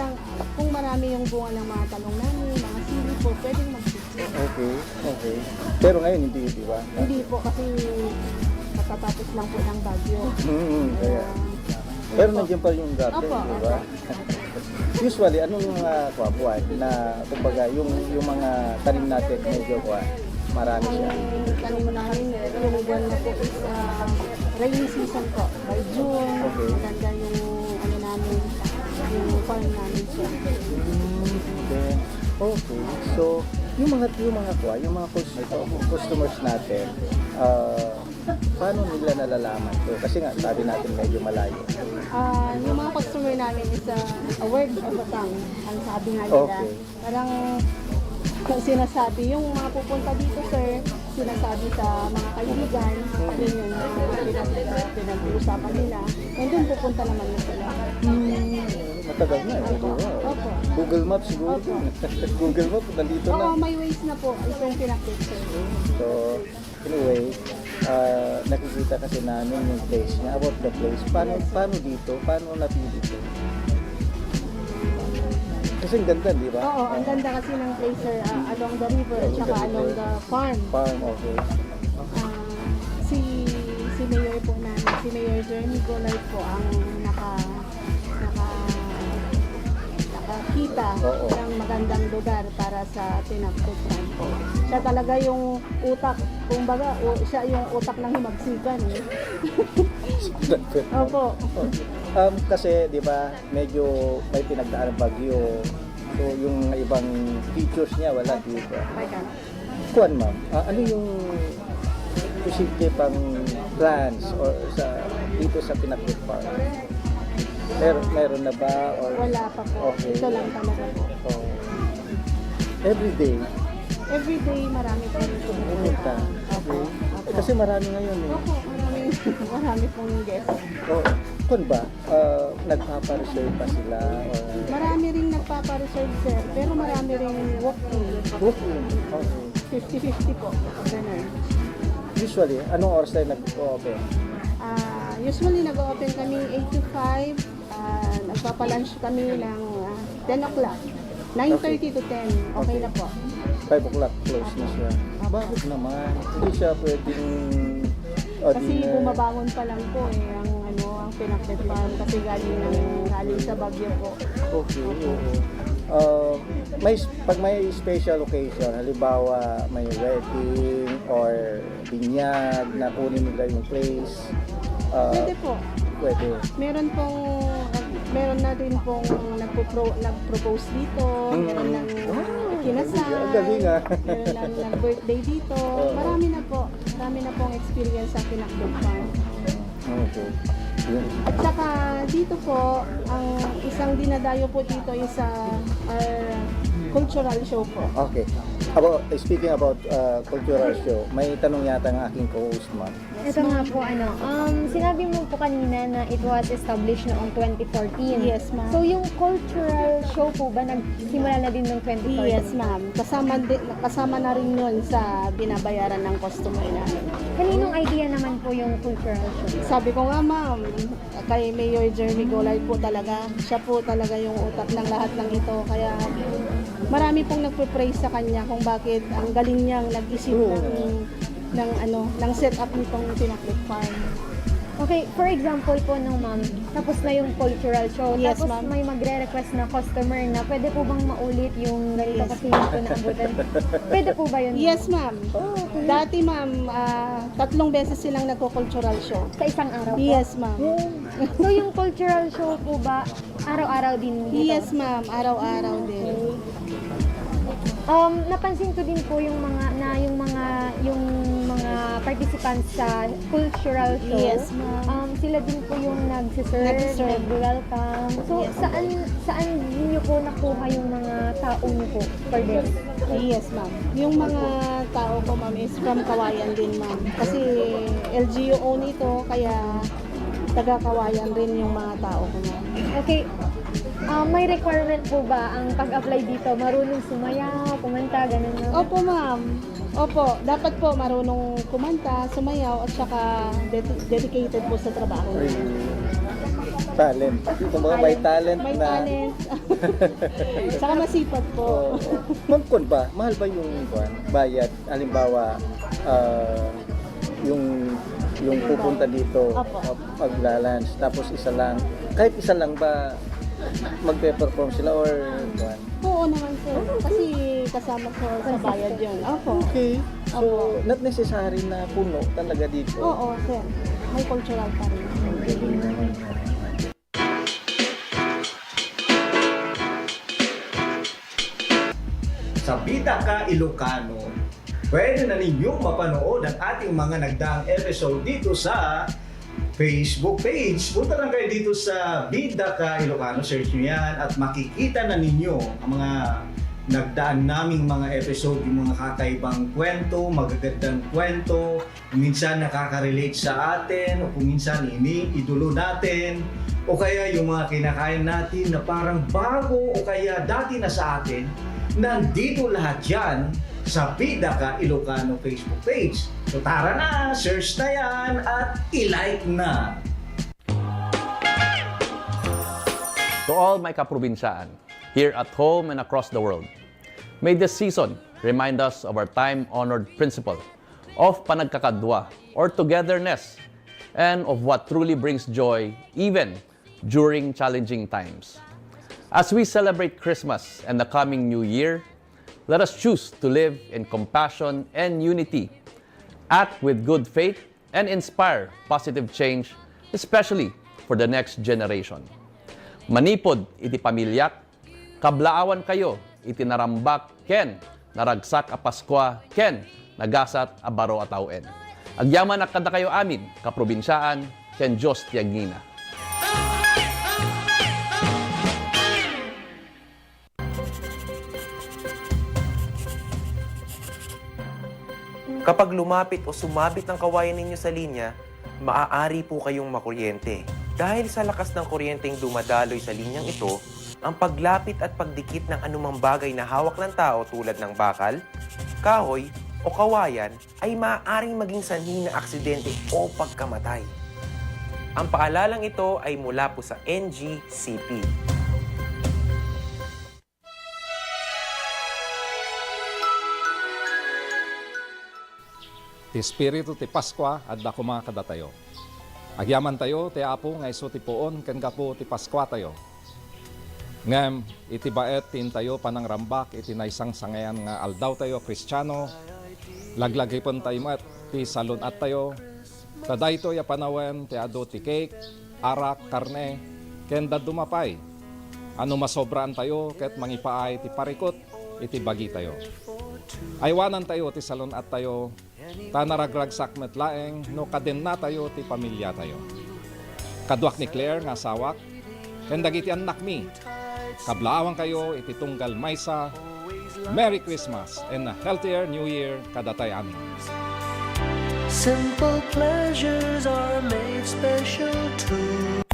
Kung marami yung bunga ng mga talong namin, mga sili po, pwedeng mag-pick. Okay. Pero ngayon hindi, di ba? Hindi po kasi matatapos lang po ng bagyo. Kaya. Pero nandiyan pa rin yung garden, Opo, di ba? Usually, anong mga buwan na, kumbaga, yung mga tanim natin medyo marami siya? Ang tanim namin, yung buwan na po is rainy season po. By June, maganda yung ano namin, yung farm namin siya. Okay. So, yung mga customers natin, paano nila nalalaman to? Kasi nga, sabi natin medyo malayo. Yung mga customer namin is a word of a tongue. Ang sabi nga nila. Okay. Parang sinasabi, yung mga pupunta dito, sir, sinasabi sa mga kaibigan, yun yung pinag-uusapan nila. And then pupunta naman na sila. Matagal na, di ba? Opo. Google Maps siguro. Google Maps, nandito na. Oo, may ways na po. Itong Pinakbet, sir. So, anyway, nakikita kasi namin yung place niya, about the place. Paano dito? Paano napili ito? Kasi ang ganda, di ba? Oo, ang ganda kasi ng place, sir, along the river at saka along the farm. Farm, okay. Si Mayor po namin, si Mayor Jeremy Golay po ang nakakita ng magandang lugar para sa Pinakbet Farm po. Siya talaga yung utak, kumbaga, siya yung utak ng himagsikan. Opo. Kasi, di ba, medyo may pinagdaan ng bagyo. So, yung ibang features niya, wala dito. Kuan, ma'am, ano yung posible pang plans or dito sa Pinakbet Farm? Meron na ba? Or? Wala pa po. Okay. Ito lang talaga po. So, every day marami po rin pumunta. Okay. Kasi marami ngayon eh. Opo, marami pong guests. Kung ba, nagpapa-reserve pa sila? Or... Marami ring nagpapa-reserve, sir, pero marami ring walk-in. Walk-in? Okay. 50-50 po. Ganun. Usually, anong oras tayo nag-open? Usually nag-open kami 8 to 5. Nagpapalunch kami ng 10 o'clock. 9:30 to 10. Okay na po. 5 o'clock close na siya. Bakit naman? Hindi siya pwedeng Kasi bumabangon pa lang po ang Pinakbet Farm kasi galing sa Baguio po. Okay, pag may special occasion, halimbawa may wedding or binyag na kunin nila yung place. Pwede po. Pwede. Meron na din pong nag-propose dito, meron nang kinasal, meron nang nag-birthday dito. Marami na pong experience sa Pinakbet Farm. Okay. At saka dito po, ang isang dinadayo po dito is cultural show po. Okay. Speaking about cultural show, may tanong yata ng aking co-host, ma'am. Ito nga po, sinabi mo po kanina na it was established noong 2014. Yes, ma'am. So, yung cultural show po ba nagsimula na din noong 2014? Yes, ma'am. Kasama na rin yun sa binabayaran ng customer namin. Kaninong idea naman po yung cultural show? Sabi ko nga, ma'am, kay Mayor Jeremy Golay po talaga. Siya po talaga yung utak ng lahat ng ito. Kaya marami pong nagpe-praise sa kanya kung bakit ang galing niyang nag-isip ng setup nitong Pinakbet Farm. Okay, for example po nung ma'am, tapos na yung cultural show, Yes, tapos ma'am. may magre-request na customer na pwede po bang maulit yung ganito kasi hindi ko naabutan. Pwede po ba yun? Yes, ma'am. Dati, ma'am, 3 beses silang nagko-cultural show. Sa isang araw po? Yes, ma'am. So yung cultural show po ba, araw-araw din dito? Yes, ma'am. Araw-araw din. Napansin ko din po yung mga participants sa cultural show. Yes, ma'am. Sila din po yung nag-serve, nag-welcome. So, saan niyo po nakuha yung mga tao niyo po per day? Yes, ma'am. Yung mga tao ko, ma'am, is from Kawayan din, ma'am. Kasi LGU own ito, kaya taga-Kawayan rin yung mga tao ko, ma'am. Okay. May requirement po ba ang pag-apply dito? Marunong sumayaw, kumanta, ganun na? Opo, ma'am. Opo, dapat po marunong kumanta, sumayaw, at saka dedicated po sa trabaho. Talent. Kumbaga may talent May na... talent. Saka masipag po. Ma'am, ba? Mahal ba yung bayad? Halimbawa, yung pupunta dito, paglalunch, tapos isa lang. Kahit isa lang ba, magpe-perform sila or one? Oo naman, sir. Kasi kasama ko sa bayad yun. Opo. Okay. So, not necessary na puno talaga dito. Oo, sir. May cultural pa rin. Sa Bida Ka Ilocano, pwede na ninyong mapanood ang ating mga nagdaang episode dito sa Facebook page. Punta lang kayo dito sa Bida Ka Ilocano, search nyo yan at makikita na ninyo ang mga nagdaan naming mga episode, yung mga kakaibang kwento, magagandang kwento, minsan nakaka-relate sa atin, o kung minsan iniidolo natin, o kaya yung mga kinakain natin na parang bago o kaya dati na sa atin. Nandito lahat yan sa Bida Ka Ilocano Facebook page. So tara na, search na yan at i-like na! To all my kaprobinsaan, here at home and across the world, may this season remind us of our time-honored principle of panagkakadwa or togetherness and of what truly brings joy even during challenging times. As we celebrate Christmas and the coming New Year, let us choose to live in compassion and unity, act with good faith, and inspire positive change, especially for the next generation. Manipod iti pamilyak, kablaawan kayo iti narambak ken naragsak a Paskwa ken nagasat a baro a tawen. Agyaman ak kada kayo amin kaprobinsyaan ken Diyos ti agngina. Kapag lumapit o sumabit ng kawayan ninyo sa linya, maaari po kayong makuryente. Dahil sa lakas ng kuryenteng dumadaloy sa linyang ito, ang paglapit at pagdikit ng anumang bagay na hawak ng tao tulad ng bakal, kahoy o kawayan ay maaaring maging sanhi ng aksidente o pagkamatay. Ang paalalang ito ay mula po sa NGCP. Ti Espiritu ti Paskwa at dako mga kadatayo. Agyaman tayo, ti Apo nga iso ti poon, ken gapo ti Paskwa tayo. Ngem, iti baet tin tayo panang rambak, iti naisang sangayan nga aldaw tayo, Kristiyano, laglagipon tayo mat, ti salon at tayo, taday to ya panawen, ti ado ti cake, arak, karne, ken dumapay. Ano masobraan tayo, ket mangipaay ti parikot, iti bagi tayo. Aywanan tayo ti salon at tayo, tanaragragsak met laeng, no kaden na tayo ti pamilya tayo. Kaduak ni Claire nga sawak, ken dagiti anak mi. Kablaawang kayo iti tunggal maysa. Merry Christmas and a healthier New Year kadatay amin. Simple pleasures are made special too.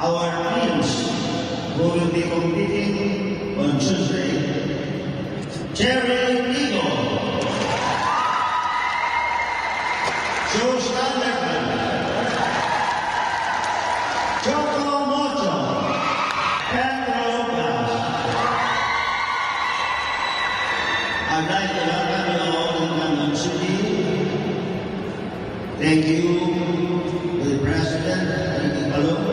Our teams who will be competing on Tuesday, Cherry Eagle, Joe Standerman, Choco Mocho, Pedro Lopez. I'd like to welcome you all in London City. Thank you to the President, Ricky Palum,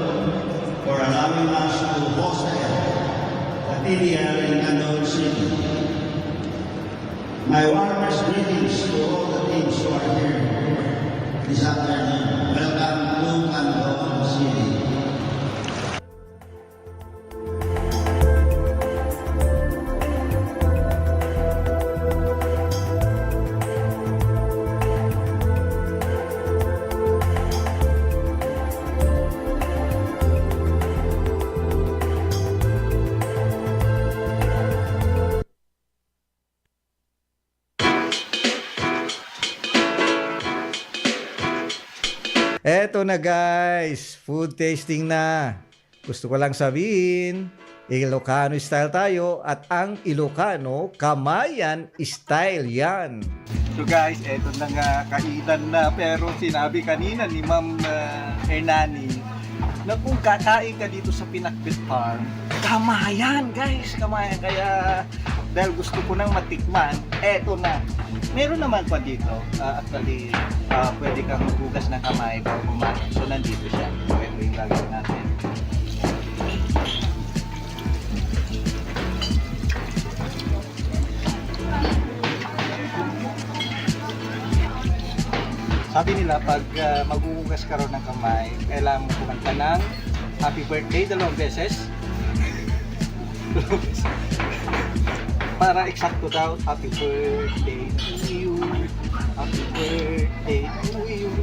for allowing us to host the PDL in London City. My warmest greetings to all the teams who are here this afternoon. Welcome to London City. Eto na guys, food tasting na. Gusto ko lang sabihin, Ilocano style tayo at ang Ilocano, kamayan style yan. So guys, eto na nga kainan na, pero sinabi kanina ni Ma'am Hernani na kung kakain ka dito sa Pinakbet Farm, kamayan guys, kamayan. Kaya dahil gusto ko nang matikman, eto na. Meron naman pa dito, actually, pwede kang maghugas ng kamay bago kumain. So nandito siya. So ito yung gagawin natin. Sabi nila, pag maghuhugas ka rin ng kamay, kailangan mo kumanta ng happy birthday 2 beses. Para eksakto daw, happy birthday to you, happy birthday to you,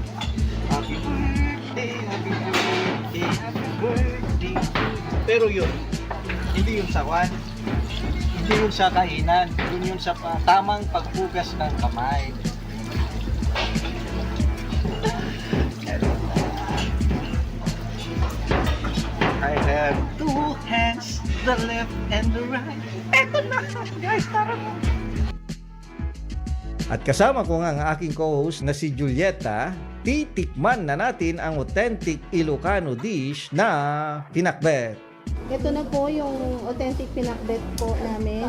happy birthday, happy birthday, happy birthday to you. Pero yun, hindi yun sa one, hindi yun sa kainan, yun sa tamang paghugas ng kamay. I have two hands, the left and the right. Eto na, guys, tara mo. At kasama ko nga ang aking co-host na si Julieta, titikman na natin ang authentic Ilocano dish na pinakbet. Ito na po yung authentic pinakbet po namin.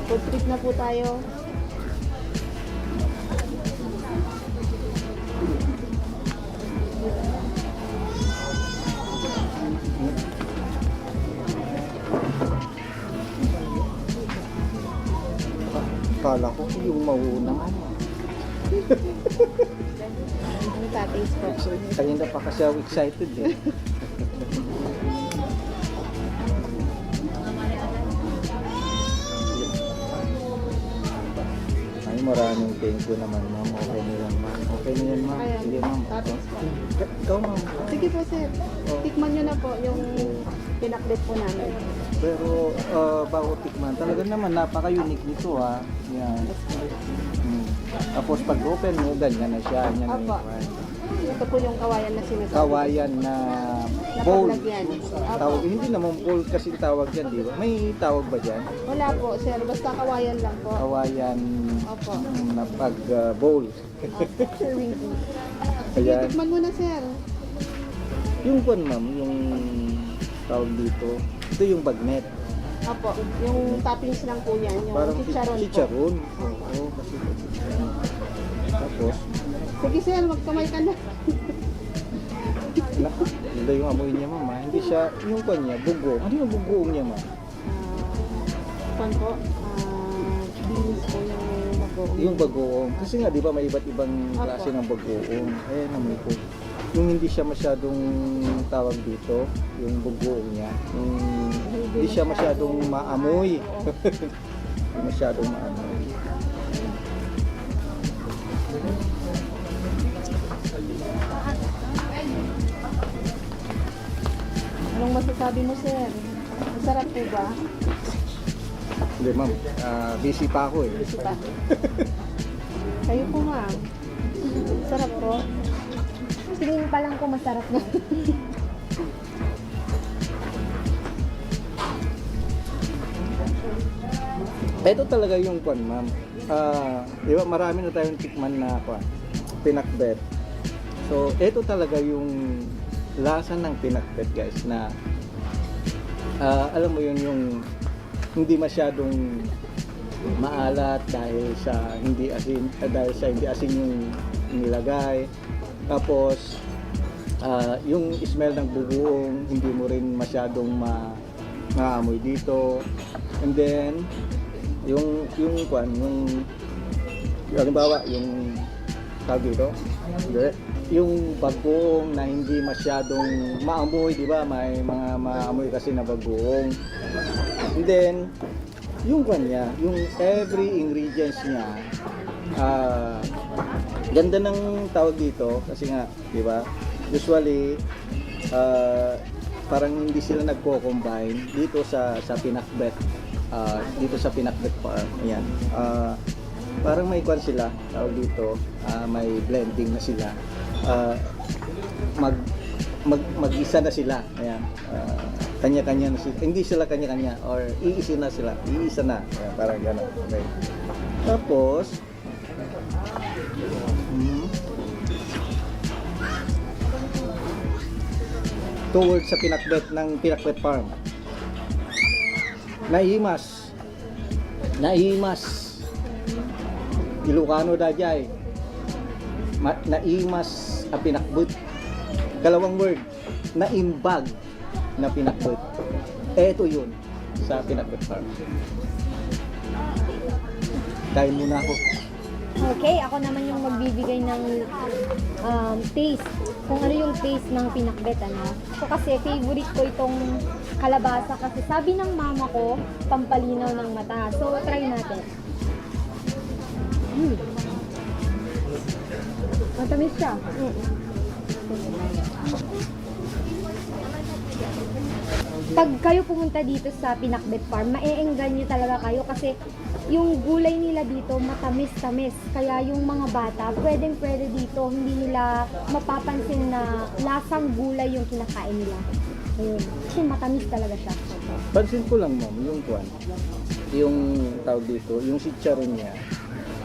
Food trip na po tayo. Kala ko yung mauna. Ang tatis po. Kanina pa kasi ako excited eh. Ay, maraming thank you naman, ma'am. Okay na yan, ma'am. Okay na yan, ma'am. Ayan, Sige, ma'am. tatis po. Ikaw, ma'am. Sige po, sir. Tikman nyo na po yung pinakbet po namin. Pero bago tikman, talaga naman napaka-unique nito ha. Yan. Tapos pag open mo, ganyan na siya. Yan na Opo. Ito po yung kawayan na sinasabi. kawayan na bowl. Napaglagyan. Opo. Tawag, hindi naman bowl kasi tawag yan, di ba? May tawag ba dyan? Wala po, sir. Basta kawayan lang po. Kawayan Opo. na pag bowl. Serving po. Ayan. Tikman mo na, sir. Yung kwan, ma'am, yung tawag dito, ito yung bagnet. Opo. Yung toppings lang po yan. Yung Parang chicharon po. chicharon. Oo, kasi tapos, Sige, sir. Magkamay ka na. ganda yung amoy niya, mama. Hindi siya, yung kwan niya, bugo. Ano yung bugoong niya, ma'am? Pan po. Beans po yung bagoong. Yung bagoong. Kasi nga, di ba, may iba't ibang klase ng bagoong. Ayan, amoy ko. Yung hindi siya masyadong tawag dito, yung bagoong niya. Yung hindi siya masyadong maamoy. Hindi masyadong maamoy. Anong masasabi mo, sir? Masarap po ba? Hindi, ma'am. Busy pa ako eh. Busy pa. Kayo po, ma'am. Sarap po. Tingin pa lang po masarap na. Ito talaga yung kwan, ma'am. Di ba, marami na tayong tikman na kwan, pinakbet. So, ito talaga yung lasa ng pinakbet, guys, na alam mo yun, yung hindi masyadong maalat dahil sa hindi asin, yung nilagay. Tapos yung smell ng bugoong hindi mo rin masyadong maamoy dito. And then yung halimbawa yung tawag dito, yung bagoong na hindi masyadong maamoy, di ba? May mga maamoy kasi na bagoong. And then yung kanya, yung every ingredients niya, ganda ng tawag dito kasi nga, di ba? Usually parang hindi sila nagko-combine dito sa pinakbet. Dito sa pinakbet farm. Ayan. Parang may kwan sila, tawag dito, may blending na sila. Mag-isa na sila. Ayan. Kanya-kanya na sila. Hindi sila kanya-kanya or iisa na sila. Iisa na. Ayan, parang gano'n. Okay. Tapos towards sa pinakbet ng pinakbet farm. Naimas Ilocano dajay. Naimas a pinakbet. Kalawang word, naimbag na pinakbet. Eto yun sa pinakbet farm. Dahil muna ako. Okay, ako naman yung magbibigay ng taste. Kung ano yung taste ng pinakbet, ano. So kasi favorite ko itong kalabasa kasi sabi ng mama ko, pampalinaw ng mata. So try natin. Matamis siya. Pag kayo pumunta dito sa Pinakbet Farm, mae-enggan nyo talaga kayo kasi yung gulay nila dito matamis-tamis. Kaya yung mga bata, pwedeng-pwede dito, hindi nila mapapansin na lasang gulay yung kinakain nila. Ayun. Kasi matamis talaga siya. Pansin ko lang, ma'am, yung kwan, yung tawag dito, yung chicharon niya,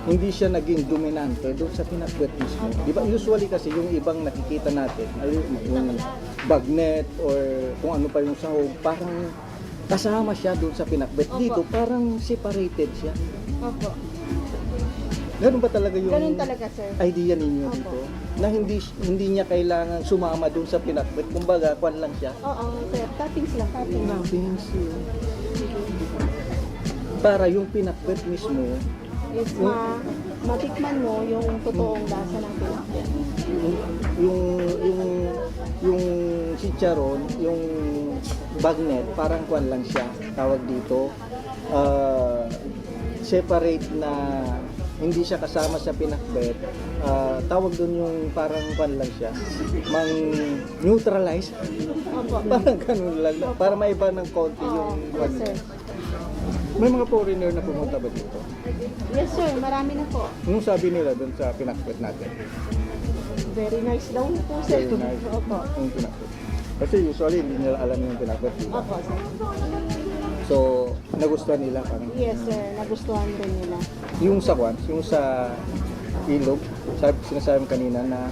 hindi siya naging dominante doon sa pinakbet mismo. Di ba? Usually kasi yung ibang nakikita natin, yung bagnet or kung ano pa yung sahog, parang kasama siya doon sa pinakbet. Dito parang separated siya. Opo. Ganun ba talaga yung Ganun talaga, sir. idea ninyo dito? Na hindi niya kailangan sumama doon sa pinakbet. Kumbaga, kwan lang siya. Oo, sir. Toppings lang. Toppings. Para yung pinakbet mismo, is matikman mo yung totoong lasa ng pinakbet. Yung chicharon, yung bagnet, parang kwan lang siya, tawag dito. Separate na hindi siya kasama sa pinakbet. Tawag doon yung parang kwan lang siya. Mang neutralize. Parang ganun lang. Para maiba ng konti yung kwan. Yes, sir. May mga foreigner na pumunta ba dito? Yes, sir. Marami na po. Anong sabi nila doon sa pinakbet natin? Very nice daw po, sir. Very nice. Opo. Yung pinakbet. Kasi usually hindi nila alam yung pinakbet. Diba? Opo, sir. So, nagustuhan nila parang. Yes, sir. Nagustuhan rin nila. Yung sa kwan, yung sa ilog, sinasabi mo kanina na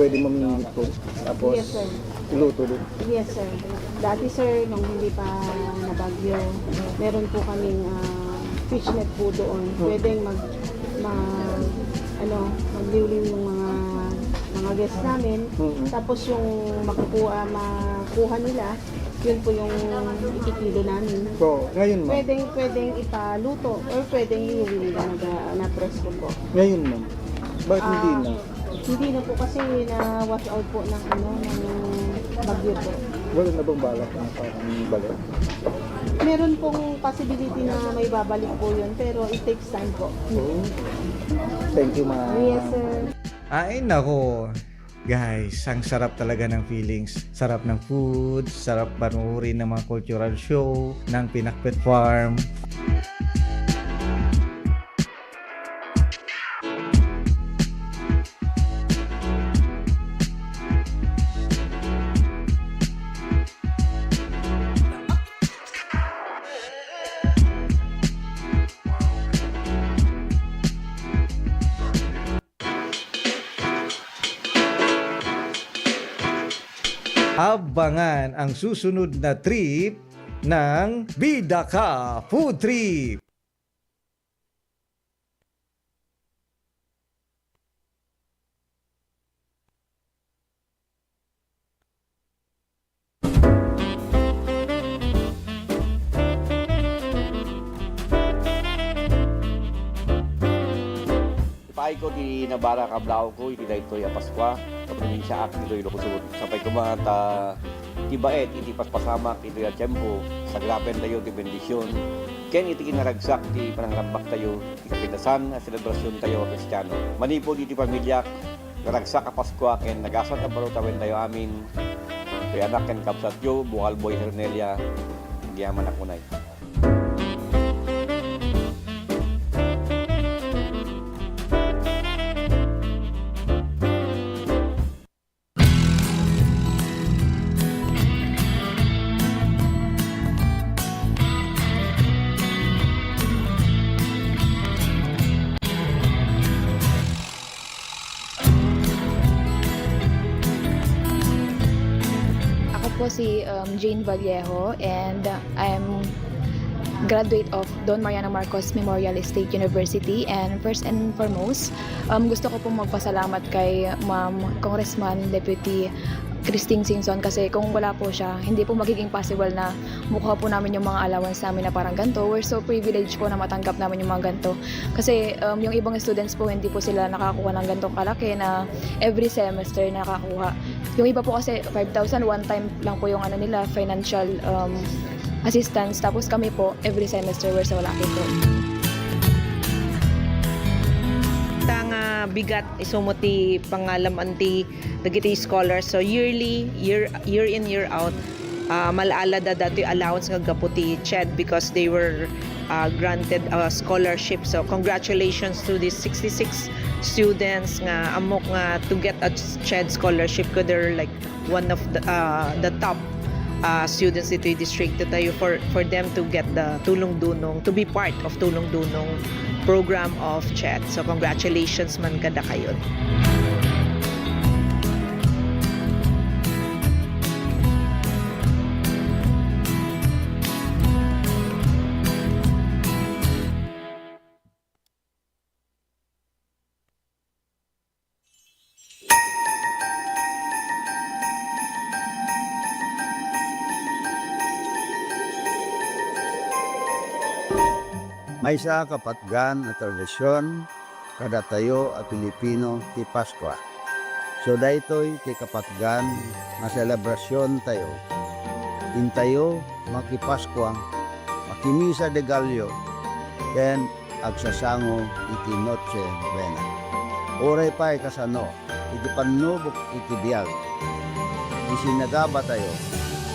pwede mamingit ko. Tapos, Yes, sir. iluto din. Yes, sir. Dati, sir, nung hindi pa nabagyo, meron po kaming fishnet po doon. Pwedeng magliwliw yung mga guests namin. Tapos yung makuha nila, yun po yung ikikilo namin. So, ngayon ma'am. Pwedeng ipaluto or pwedeng liwliw na presko po. Ngayon ma'am. Bakit hindi na? Hindi na po kasi na-wash out po ng bagyo po. Wala na bang balak na parang balik? Meron pong possibility na may babalik po yun, pero it takes time po. Thank you ma'am. Yes, sir. Ay, nako. Guys, ang sarap talaga ng feelings. Sarap ng food, sarap panuorin ng mga cultural show ng Pinakbet Farm. Abangan ang susunod na trip ng Bida Ka Food Trip. Ipay ko di Nabara Kablao ko, iti daytoy a Paskwa, sa probinsya ak ito'y Ilocos. Sapay ko mga tibaet, iti paspasamak, ito'y a tiyempo, sa graben tayo, ti bendisyon. Ken iti kinaragsak, ti panangrambak tayo, ti kapitasan, a selebrasyon tayo a Kristiyano. Manipod iti pamilya, naragsak a Paskwa, ken nagasat ang barutawen tayo amin. Ito'y anak ken kapsatyo, Bukal Boy Hernelia, giyaman akunay. Po si Jane Vallejo and I'm graduate of Don Mariano Marcos Memorial State University, and first and foremost gusto ko pong magpasalamat kay Ma'am Congressman Deputy Christine Singson, kasi kung wala po siya, hindi po magiging possible na mukha po namin yung mga allowance namin na parang ganito. We're so privileged po na matanggap namin yung mga ganito. Kasi yung ibang students po, hindi po sila nakakuha ng ganitong kalaki na every semester nakakuha. Yung iba po kasi 5,000 one time lang po yung nila, financial assistance. Tapos kami po, every semester we're so lucky po. Tanga bigat isumuti pangalam anti dagiti scholars, so year in year out malaala da dati allowance nga gaputi CHED because they were granted a scholarship. So congratulations to these 66 students nga amok nga to get a CHED scholarship, ko they're like one of the top students dito district tayo for them to get the Tulong Dunong, to be part of Tulong Dunong program of CHED. So congratulations man kada kayo. May sa kapatgan at tradisyon kada tayo at Pilipino ti Paskwa. So daytoy ti kapatgan na selebrasyon tayo. Intayo makipaskwa, makimisa de Gallo, ken agsasango iti Noche Buena. Oray pa'y kasano, iti panubok iti biyag. Isinagaba tayo,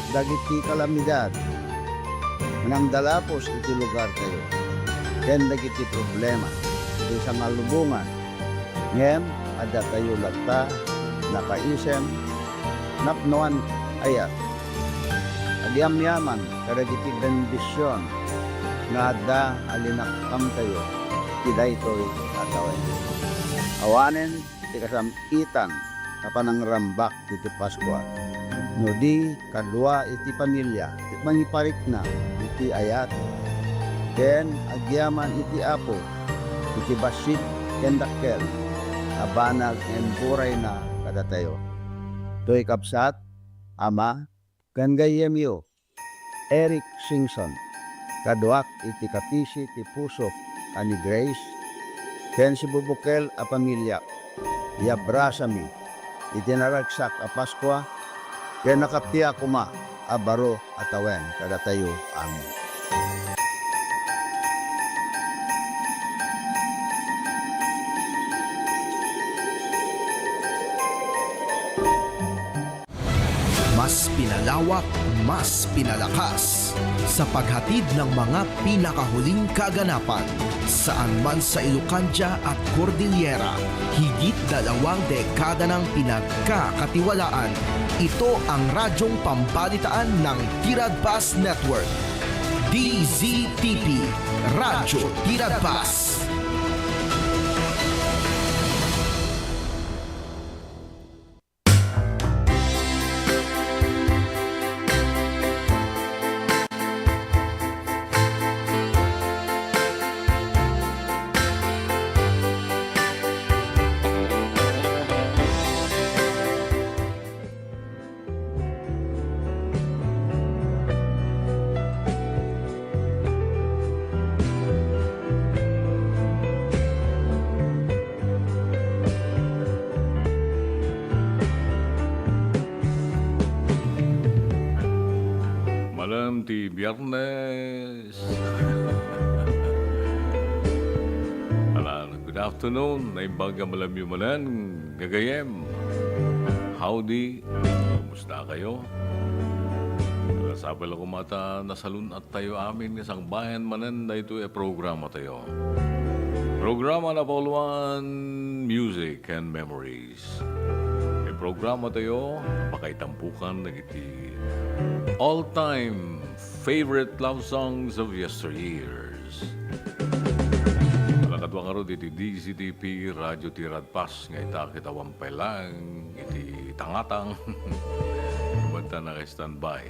dagiti kalamidad, manang dalapos iti lugar tayo. Ken dagiti problema, iti sangalubungan. Ngem, ada tayo lagta, nakaisem, napnuan ayat. Agyam-yaman, karagiti bendisyon, nga adda alinakam tayo, kiday to'y atawan. Awanen, ti kasamitan, kapanang rambak iti Paskwa. No di, kadwa iti pamilya, iti mangiparik na, iti ayat. Ken, agyaman iti apo, iti basit, ken dakkel, abanag en buray na kada tayo. To'y kapsat, ama, ken gayemyo, Eric Singson, kaduak iti kapisi ti puso ani Grace, ken si Bubukel a pamilya, yabrasami, iti naragsak a Paskwa, ken nakaptiya kuma, a baro atawen kada tayo, amin. Mas pinalawak, mas pinalakas sa paghatid ng mga pinakahuling kaganapan saan man sa Ilocandia at Cordillera. Higit 2 dekada ng pinagkakatiwalaan. Ito ang radyong pambalitaan ng Tiradpas Network. DZTP, Radyo Tiradpas. Malam ti Biyernes. Good afternoon. Naimbaga malam yung manan. Gagayem. Howdy. Kumusta kayo? Sabay lang kumata nasalun at tayo amin isang bayan manan na ito programa tayo. Programa na pauluan Music and Memories. Programa tayo, pakaitampukan nagiti all-time favorite love songs of yesteryears. Malakadwa nga ro iti DZTP Radyo Tiradpas nga ita kitawampay lang iti tangatang kumanta na kay standby.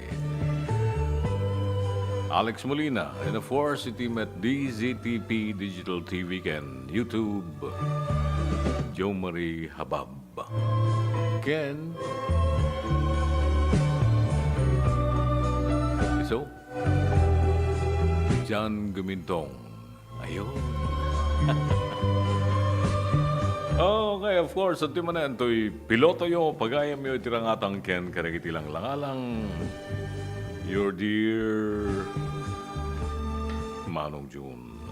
Alex Molina and of course iti met DZTP Digital TV ken YouTube Joe Marie Habab. Ken so John Gumintong. Ayun. Okay, of course, at timanan to'y piloto yo, pagayam yo itirangatang ken karagiti lang langalang your dear Manong June.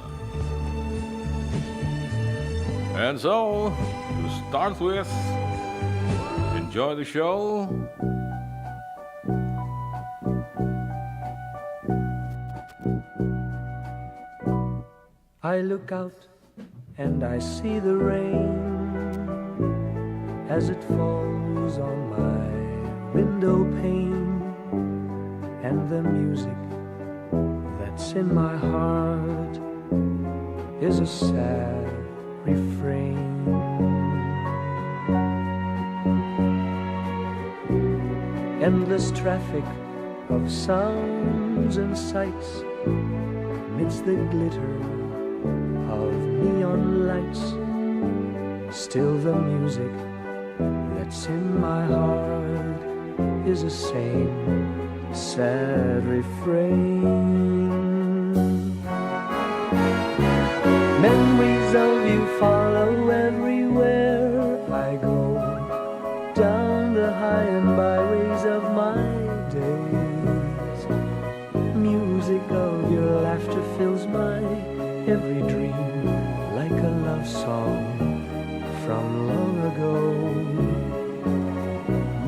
And so, to start with, enjoy the show. I look out and I see the rain as it falls on my window pane, and the music that's in my heart is a sad refrain. Endless traffic of sounds and sights amidst the glitter of neon lights. Still the music that's in my heart is the same sad refrain. every dream like a love song from long ago.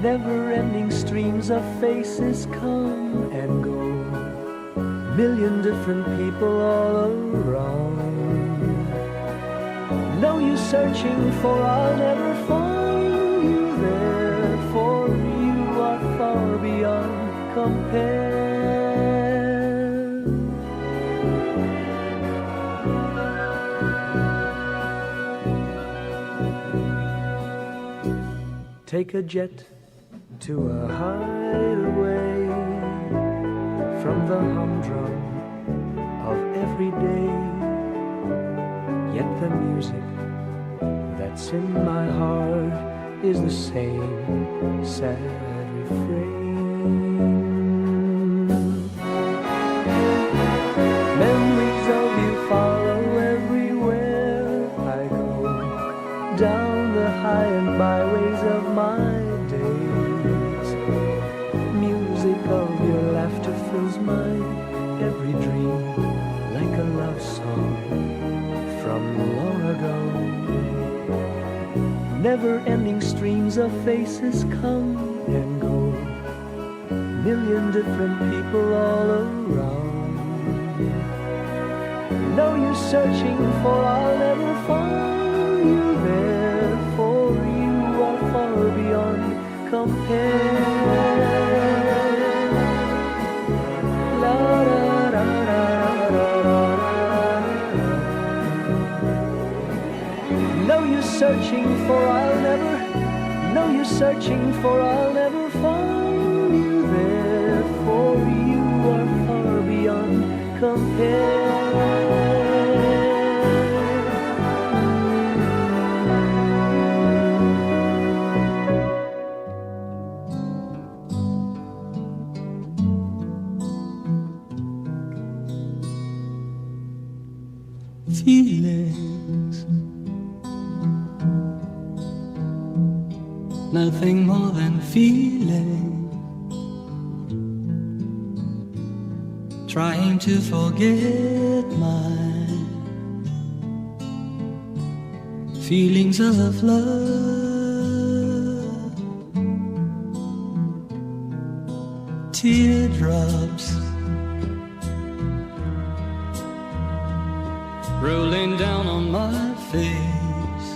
Never-ending streams of faces come and go, million different people all around. No use searching, for I'll never find you there, for you are far beyond compare. Take a jet to a hideaway from the humdrum of every day. Yet the music that's in my heart is the same sad refrain. Memories of you follow everywhere I go, down the high and byways of my days. Music of your laughter fills my every dream like a love song from long ago. Never-ending streams of faces come and go, million different people all around. No use searching, for I'll never find you there, for you are far beyond compare. La da da da da da. No use searching, for I'll never. No use searching, for I'll never find you there, for you are far beyond compare. Feelings, nothing more than feeling, trying to forget my feelings of love. Teardrops rolling down on my face,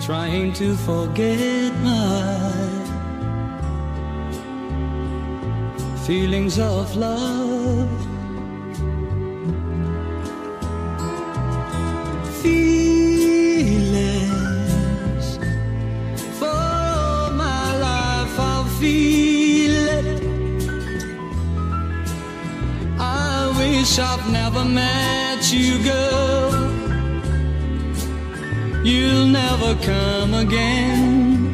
trying to forget my feelings of love. Feelings, for all my life I'll feel it. I wish I've never met you, girl. You'll never come again.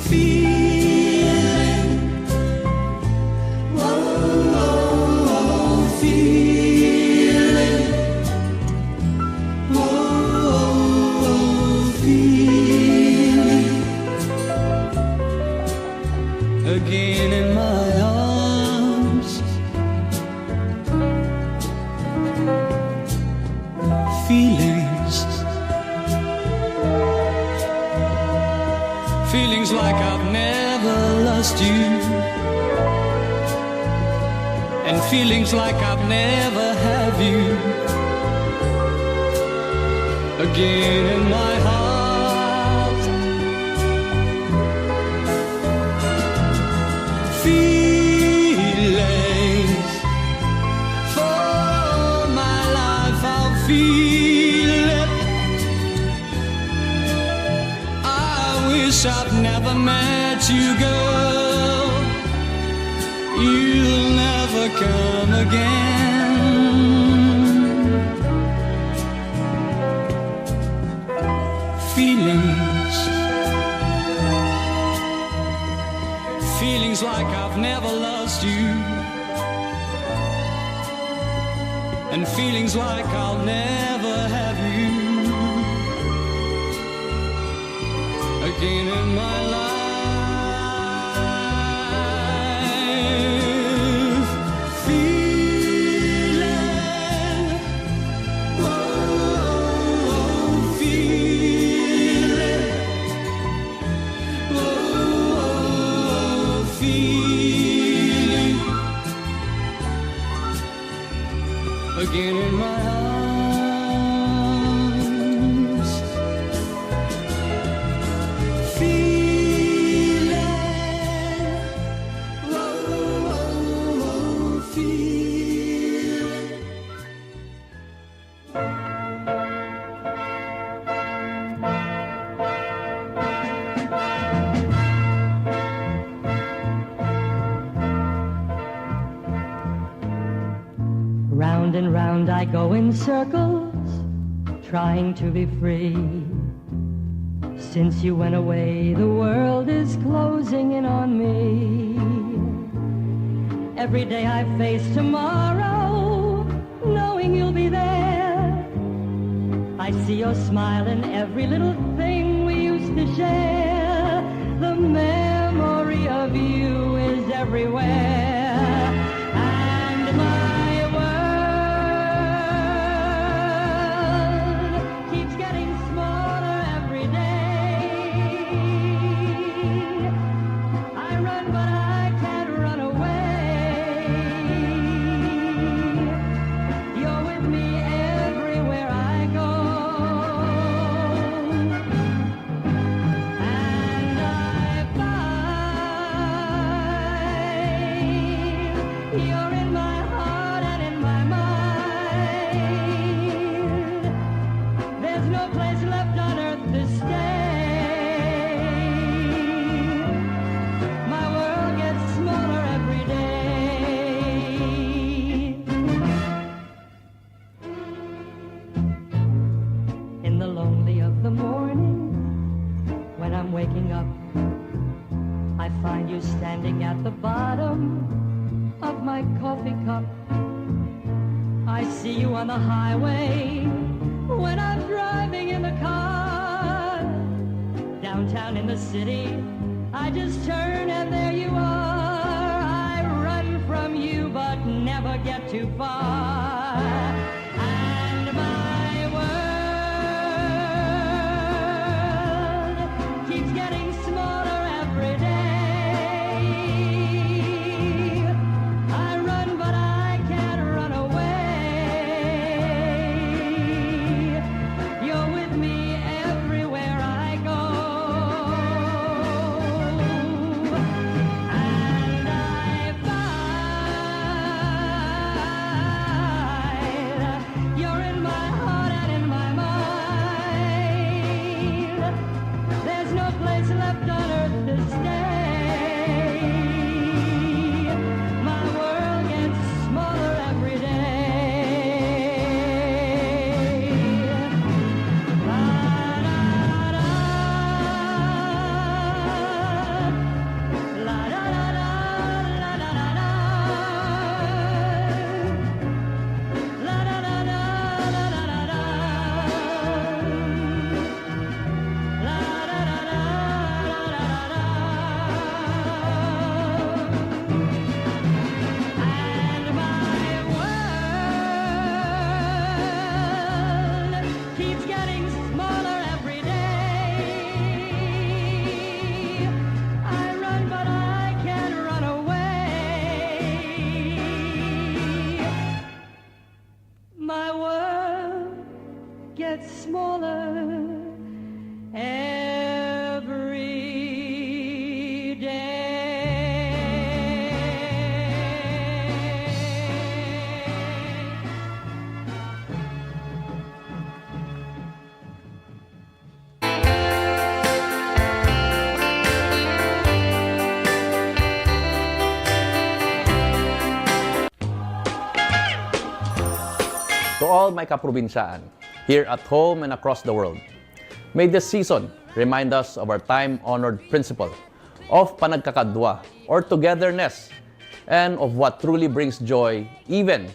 Feeling, oh, oh, oh, feeling, oh, oh, oh, feeling, again in my arms. Feelings, feelings like I've never lost you, and feelings like I've never had you, again in my heart. Feelings, for all my life I'll feel it. I wish I'd never met you, girl. You'll never come again. Feelings, feelings like I've never lost you, and feelings like I'll never have you again in my life. again in my arms. Feeling, feeling. Round and round I go in circles, trying to be free. Since you went away, the world is closing in on me. Every day I face tomorrow, knowing you'll be there. I see your smile in every little thing we used to share. The memory of you is everywhere. And my world keeps getting smaller every day. I run but I can't run away. You're with me everywhere I go. And I find you're in my heart and in my mind. There's no place left on earth to stay. My world gets smaller every day. In the lonely of the morning, when I'm waking up, I find you standing at the bottom of my coffee cup. I see you on the highway when I'm driving in the car. Downtown in the city, I just turn and there you are. I run from you but never get too far. And my world keeps getting smaller every day. I run but I can't run away. You're with me everywhere I go. And I find you're in my heart and in my mind. There's no place left on earth to stay. My world gets smaller every day. And my world keeps getting smaller every day. I run but I can't run away. My world gets smaller every day. To all my kaprobinsyaan, here at home and across the world, may this season remind us of our time-honored principle of panagkakadwa or togetherness and of what truly brings joy even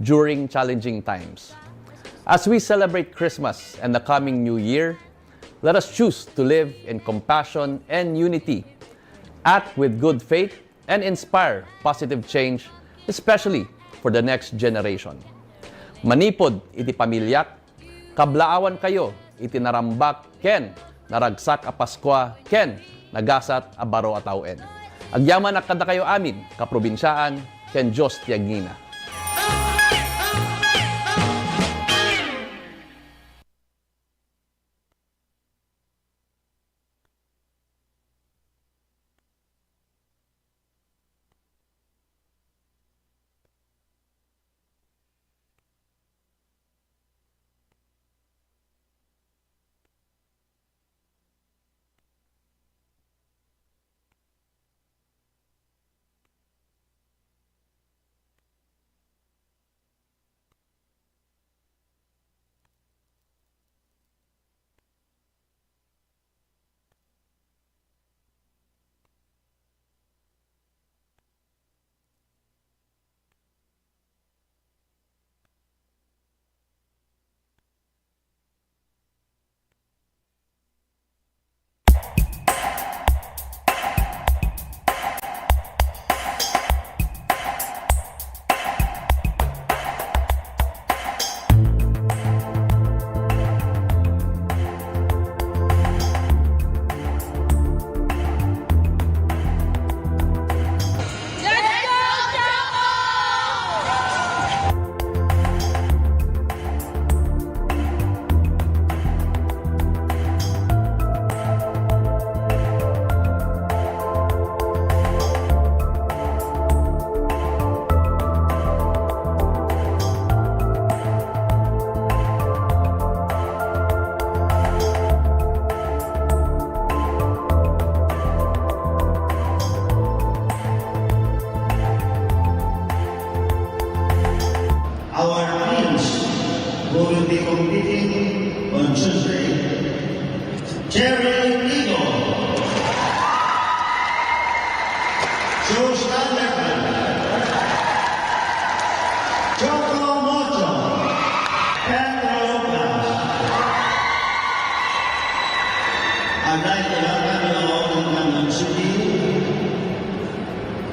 during challenging times. As we celebrate Christmas and the coming New Year, let us choose to live in compassion and unity, act with good faith, and inspire positive change, especially for the next generation. Manipod iti pamilyak, kablaawan kayo iti narambak ken naragsak a Paskwa ken nagasat a baro a tawen. Agyaman akada kayo amin, kaprobinsyaan ken Diyos ti agnina. will be competing on Tuesday. Cherry Eagle, Joe Standerman, Choco Mocho, Pedro Lopez. I'd like to welcome you all in London City.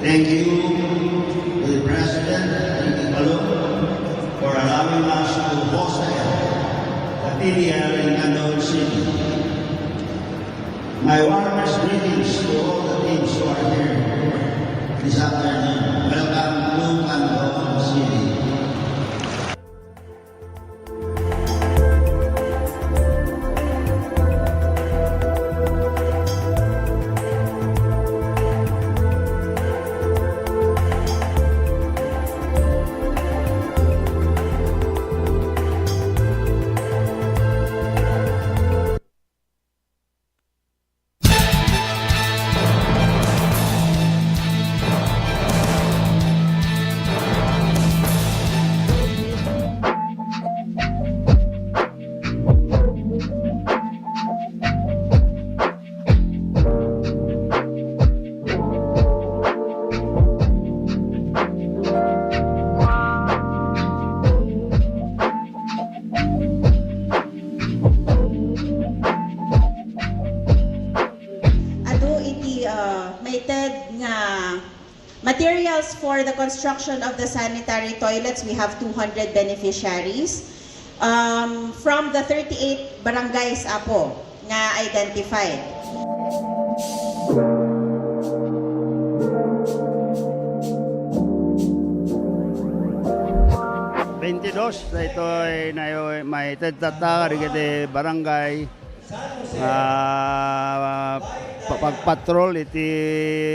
Thank you to the President, Ricky Palong, for allowing us to host the PDL in London City. My warmest greetings to all the teams who are here this afternoon. Welcome to London City. Materials for the construction of the sanitary toilets, we have 200 beneficiaries from the 38 barangays apo nga identified. Sa ito ay may tagtataka rin barangay pagpatrol iti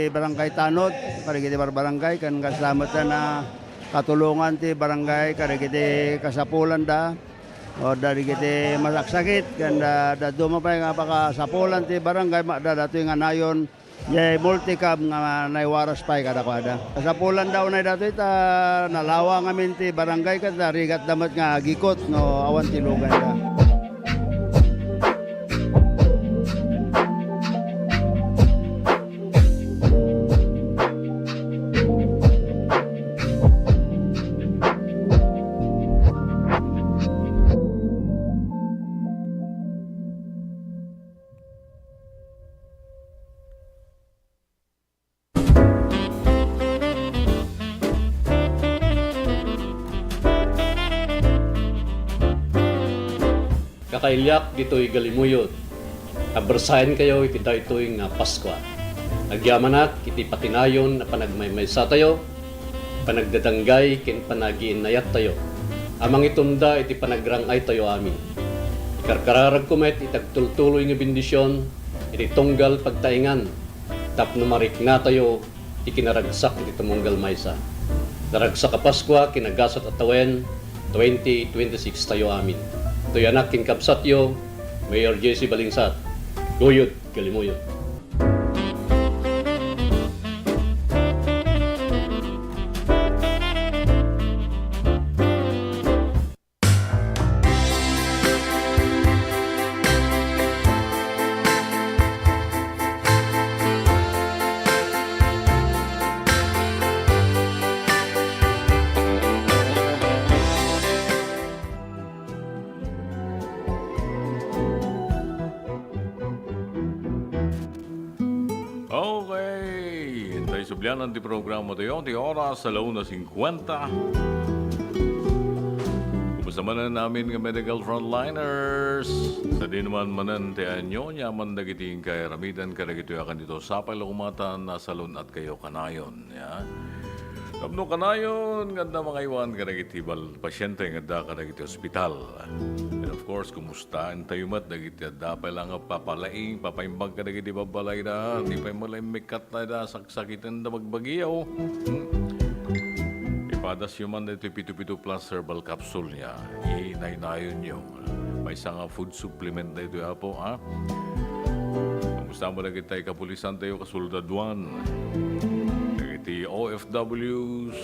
barangay Tanod karigiti barangay kan kasama na katulungan ti barangay karigiti kasapulan da o dari kiti masaksakit kan da dumapay nga pakasapulan ti barangay dato nga nayon yay multicab nga naiwaras pay kada kasapulan daw na dato ita nalawa ngamin ti barangay kada rigat damat nga gikot no awan ti lugan da. Kakailyak dito'y galimuyot. Abersayan kayo iti daytoy nga Paskwa. Agyamanat iti patinayon na panagmaymaysa tayo, panagdadanggay ken panagiinayat tayo. Amang itunda iti panagrangay tayo amin. Ikarkararag kumet itagtultuloy nga bendisyon, iti tunggal pagtaingan, tapno marik na tayo, ikinaragsak iti tumunggal maysa. Naragsak ka Paskwa, kinagasat at tawen, 2026 tayo amin. Ito'y anak kinkapsatyo, Mayor J.C. Balingsat. Guyod, Galimuyot. Sublianan di programa tayo, di oras sa 1:50. Kumusta manan namin nga medical frontliners. Sa di naman manan ti anyo, nyaman nagiting kay ramidan karagito yakan dito sa palakumatan na salon at kayo kanayon. Ya? Tapno kanayon, ganda mga iwan karagitibal pasyente nga karagiti ospital. And of course, kumusta ang tayumat dagiti dapay lang papalaing, papaimbag karagiti babalay na, di pa malay mikat na da saksakitan da magbagiyaw. Ipadas yung man ito Pitu-Pitu Plus herbal capsule niya. Inay-nayon nyo. May isang food supplement na ito po, ha? Kumusta mo na kita kapulisan tayo kasuldaduan. Iti OFWs,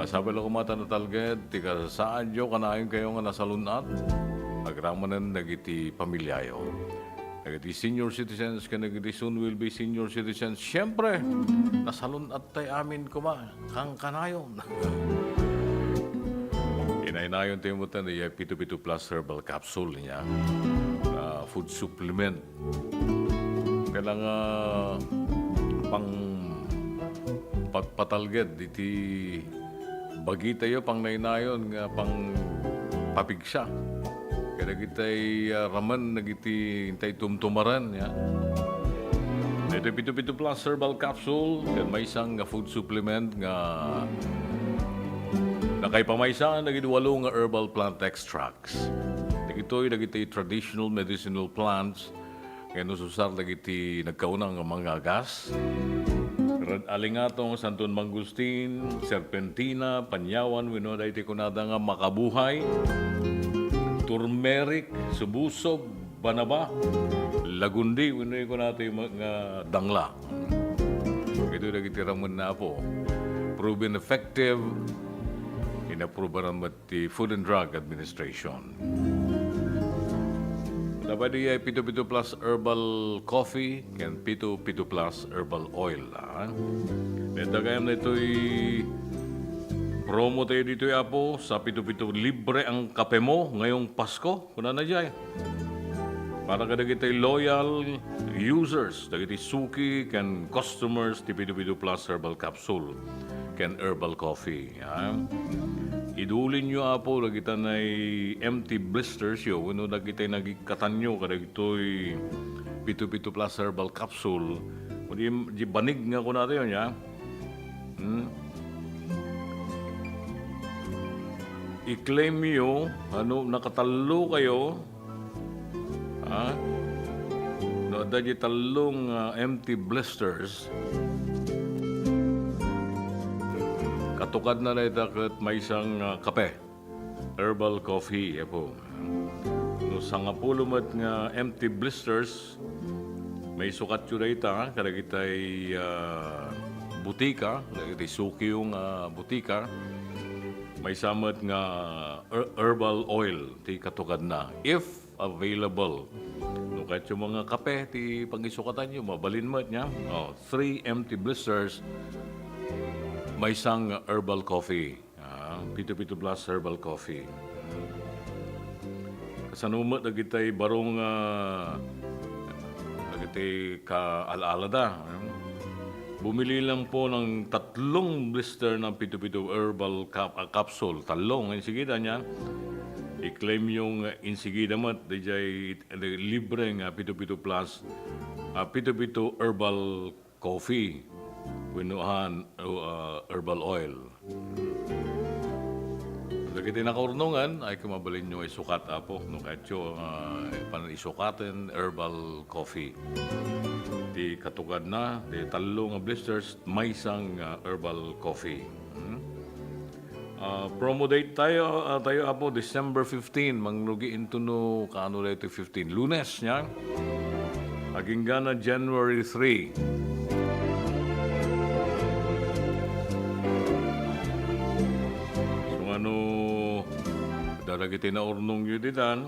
sabi lang kumata na talged, tika saan yo kanayon kayo nga nasalunat, agramanan nagiti pamilyayo. Nagiti senior citizens, ka nagiti soon will be senior citizens. Siyempre, nasalunat tayo amin kuma, kang kanayon. Inainayon tayo mo tayo na Pito-Pito Plus Herbal Capsule niya, na food supplement. Kailangan pang patalged, iti bagi tayo pang nainayon, nga pang papigsa. Kaya kita'y raman, nagiti intay tumtumaran. Ya. Ito Pito-Pito Plus Herbal Capsule, yan may isang food supplement nga nakaipamaysa nagiti 8 nga herbal plant extracts. Dagitoy dagiti traditional medicinal plants nga nususar dagiti nagkaunang mga gas. Alingatong Santon Mangustin, Serpentina, Panyawan, wenno dayti kunada nga makabuhay, turmeric, subusog, banaba, lagundi, wenno kunada nga dangla. Ito dagiti ramon na po. Proven effective, inaprobaran mat the Food and Drug Administration. Dapat di ay Pito-Pito Plus Herbal Coffee and Pito-Pito Plus Herbal Oil. Neta kayam na ito'y promo tayo dito po sa Pito-Pito. Libre ang kape mo ngayong Pasko. Kuna na dyan. Para ka dagitay loyal users, dagitay suki kan customers ti Pito-Pito Plus Herbal Capsule can Herbal Coffee. Idulin nyo po, nagitan ay empty blisters yo. Wano nagitay nagikatan nyo, kada ito'y Pito-Pito Plus Herbal Capsule. Di banig nga ko natin yun, ya. I-claim nyo, nakatalo kayo, no, dahil talong empty blisters, katukad na ito kat may isang kape, herbal coffee, po. No, sa nga pulumat nga empty blisters, may sukat yun na ito, kada kita'y butika, kada kita'y suki yung butika, may samat nga herbal oil, ti katukad na, if available. No, kahit yung mga kape, ti pag-isukatan nyo, mabalin mo niya. 3 empty blisters, may isang herbal coffee. Pito-Pito Plus Herbal Coffee. Kasanumat na kita'y barong na kita'y ka-alalada. Bumili lang po ng 3 blister ng Pito-Pito Herbal Capsule. 3. Insigida niya. I-claim yung insigida mo. Dijay libre nga Pito-Pito Plus Pito-Pito Herbal Coffee. Winuhan herbal oil. Lagi nakaurnungan ay kumabalin nyo ay sukat po. No, kahit yung isukatan herbal coffee. Di katukad na, di 3 blisters, may isang herbal coffee. Promo date tayo po, December 15. Manglugi into no, kaano dito 15. Lunes niya. Aging gana January 3. Daragiti na urnong yun ditan,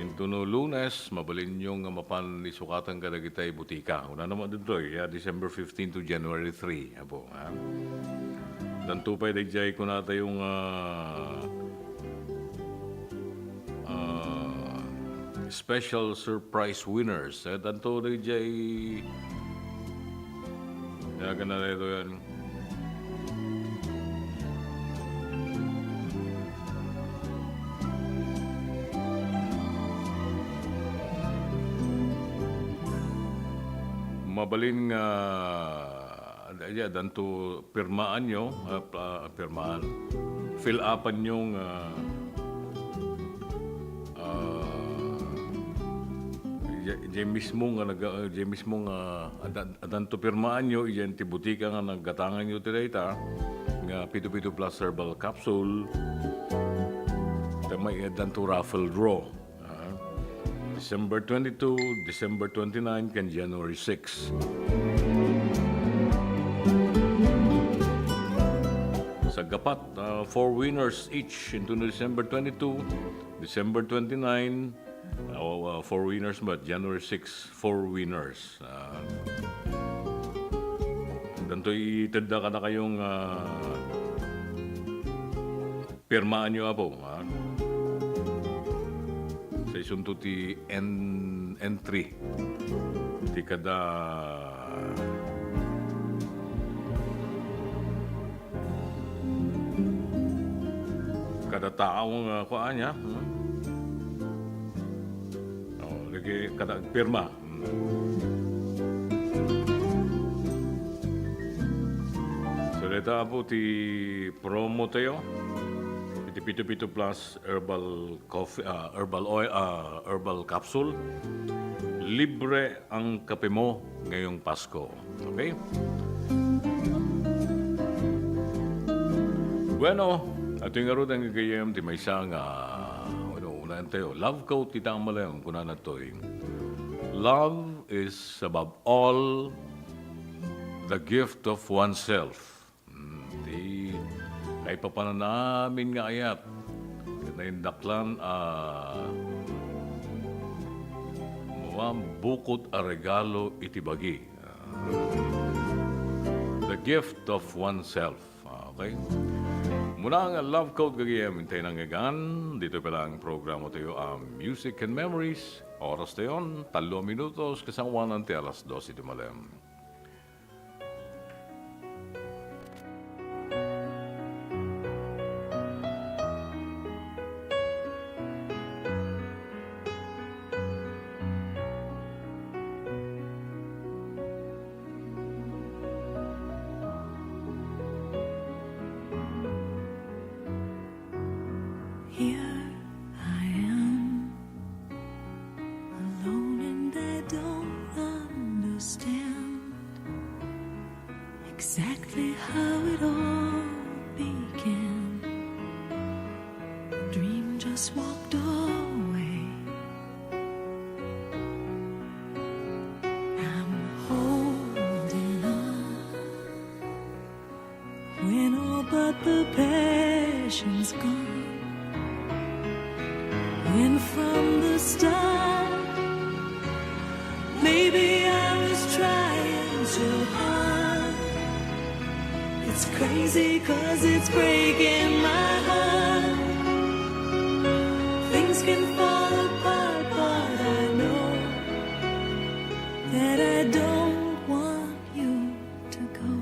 into no Lunes, mabalin yung mapan isukatan ka dagitay butika. Una naman dito, December 15 to January 3. Apo, Dantupay dagjay ko nata yung special surprise winners. Danto dagjay, yagan na ito yan. Mabalin nga danto pirmaan nyo, fill upan yung mismo nga danto pirmaan nyo, iyan ti butika nga naggatangan nyo tira nga Pito-Pito Plus Herbal Capsule, may danto raffle draw. December 22, December 29, and January 6. Sa dapat 4 winners each into December 22, December 29, 4 winners, but January 6, 4 winners. Danto'y itadda ka na kayong pirmaan nyo po. Sa isunto ti entry. Ti kada taong kuhaan niya. Lagi kada pirma. So dito po ti promo tayo. Iti Pito Plus herbal coffee, herbal oil, herbal capsule. Libre ang kape mo ngayong Pasko. Okay? Bueno, ato yung arod ang gagayam ti may isang unaan tayo. Love quote kita ang malayang kunan na to. Love is above all the gift of oneself. Ay papanan namin nga ayat. Naindaklan bukod a regalo itibagi. The gift of oneself. Okay? Muna ang love quote gagayam hintay nang gagan. Dito pala ang programa tayo Music and Memories. Oras tayo 3 minutos kasangwan ng alas 12 di malam. Here I am, alone and I don't understand exactly how it all began. The dream just walked away. I'm holding on when all but the passion's gone. And from the start, maybe I was trying too hard. It's crazy 'cause it's breaking my heart. Things can fall apart, but I know that I don't want you to go.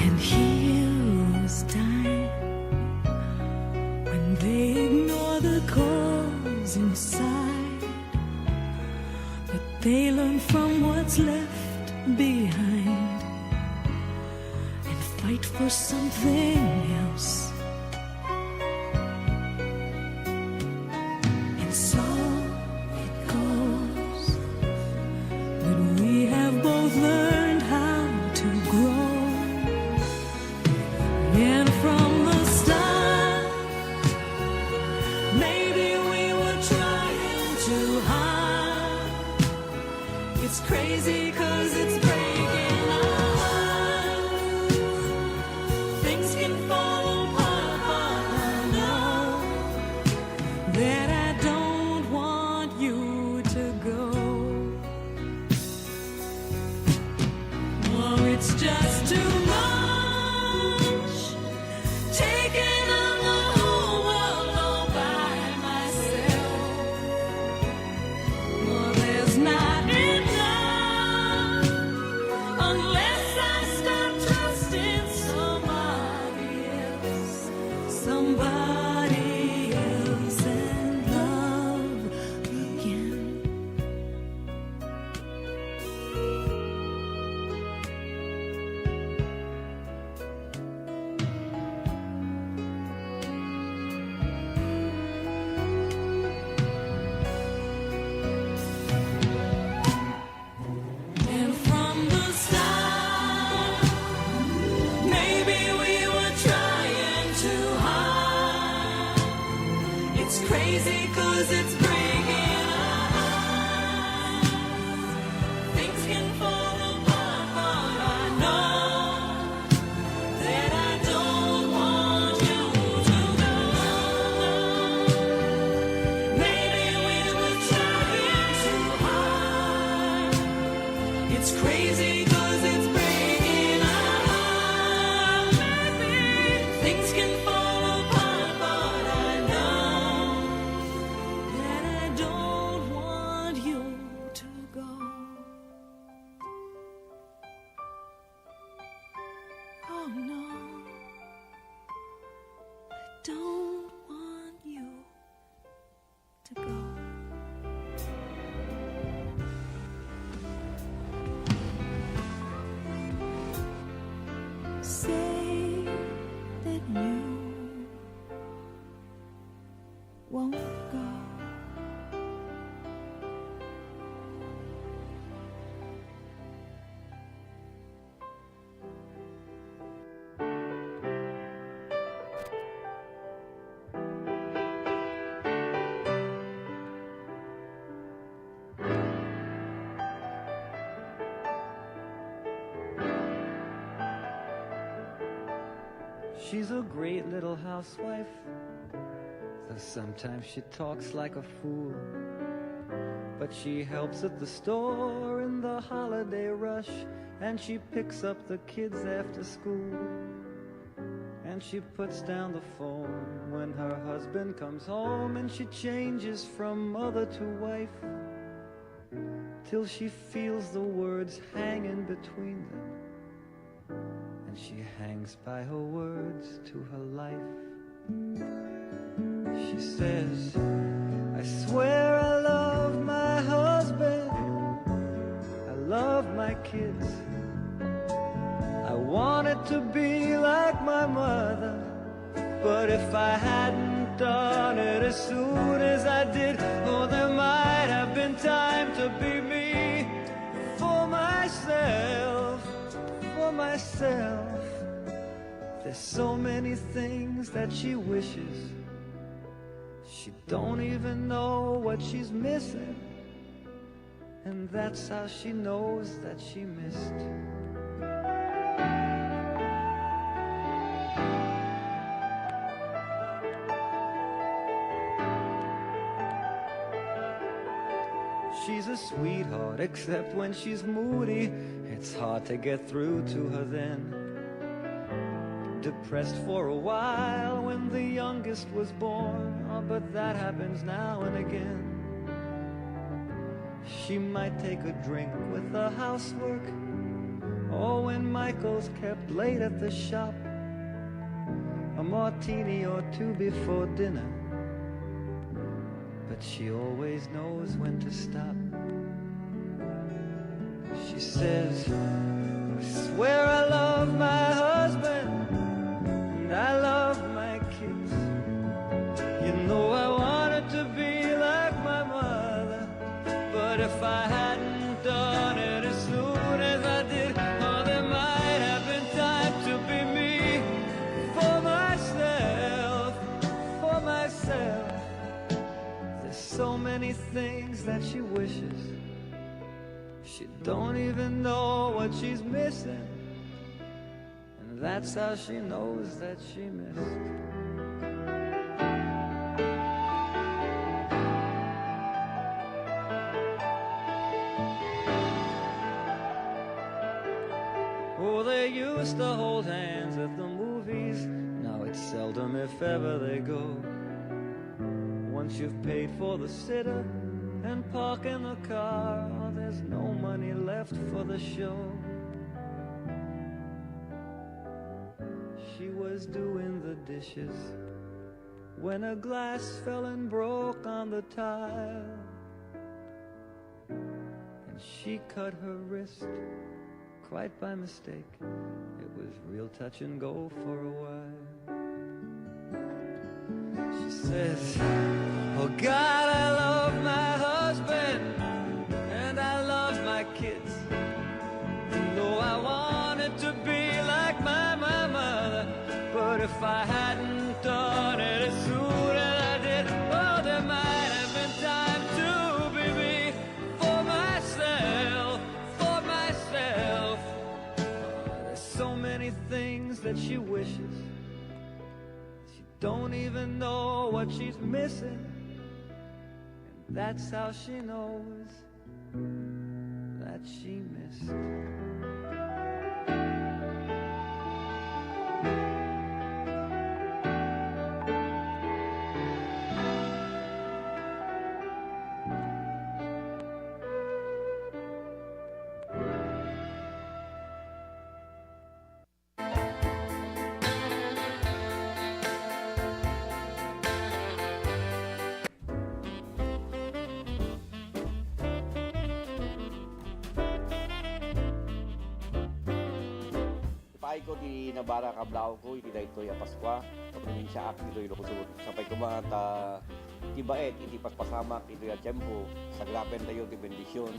And heroes die when they ignore the cause inside, but they learn from what's left behind and fight for something else. And so it goes, but we have both learned how to grow. And from the start, maybe we were trying too hard. It's crazy 'cause it's breaking our hearts. Things can fall apart, but I know that I don't want you to go. Oh, it's just too much, taking on the whole world all by myself. Well, there's not enough unless I start trusting somebody else and love again. And from the start, maybe we were trying too hard. It's crazy 'cause it's breaking won't go. She's a great little housewife, though sometimes she talks like a fool. But she helps at the store in the holiday rush, and she picks up the kids after school. And she puts down the phone when her husband comes home, and she changes from mother to wife, till she feels the words hanging between them. And she hangs by her words to her life. She says, I swear I love my husband, I love my kids, I wanted to be like my mother, but if I hadn't done it as soon as I did, oh, there might have been time to be me for myself. For myself, there's so many things that she wishes. She don't even know what she's missing, and that's how she knows that she missed. She's a sweetheart, except when she's moody. It's hard to get through to her then. Depressed for a while when the youngest was born, oh, but that happens now and again. She might take a drink with the housework, or when Michael's kept late at the shop, a martini or two before dinner. But she always knows when to stop. She says, I swear I love my husband, and I love my kids. You know I wanted to be like my mother, but if I hadn't done it as soon as I did, oh, there might have been time to be me for myself, for myself. There's so many things that she wishes. She don't even know what she's missing, and that's how she knows that she missed. Oh, they used to hold hands at the movies. Now it's seldom, if ever, they go. Once you've paid for the sitter and park in the car, oh, there's no money left for the show. She was doing the dishes when a glass fell and broke on the tile, and she cut her wrist quite by mistake. It was real touch and go for a while. She says, oh God, I love my husband, and I love my kids. Though I wanted to be like my mother, but if I hadn't done it as soon as I did, oh, there might have been time to be me for myself, for myself. Oh, there's so many things that she wishes. She don't even know what she's missing, and that's how she knows that she missed. Ko di Nabara Kablao ko, iti daytoy a Paskwa, sa probinsya ak ditoy Ilocos Sur. Sapay kumata tibaet, iti paspasamak, iti atiyempo, sa graben tayo, ti bendisyon.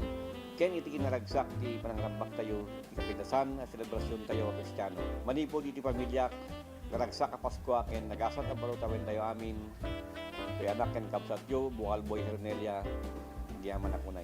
Ken iti kinaragsak, ti panangrambak tayo, ti kapitasan, selebrasyon tayo, Kristiyano. Manipod iti pamilyak, naragsak ka Pasko, ken nagasat ang barutawen tayo amin. Kaya anak ken kapsatyo, Bukal Boy Hernelia, hindi aman akunay.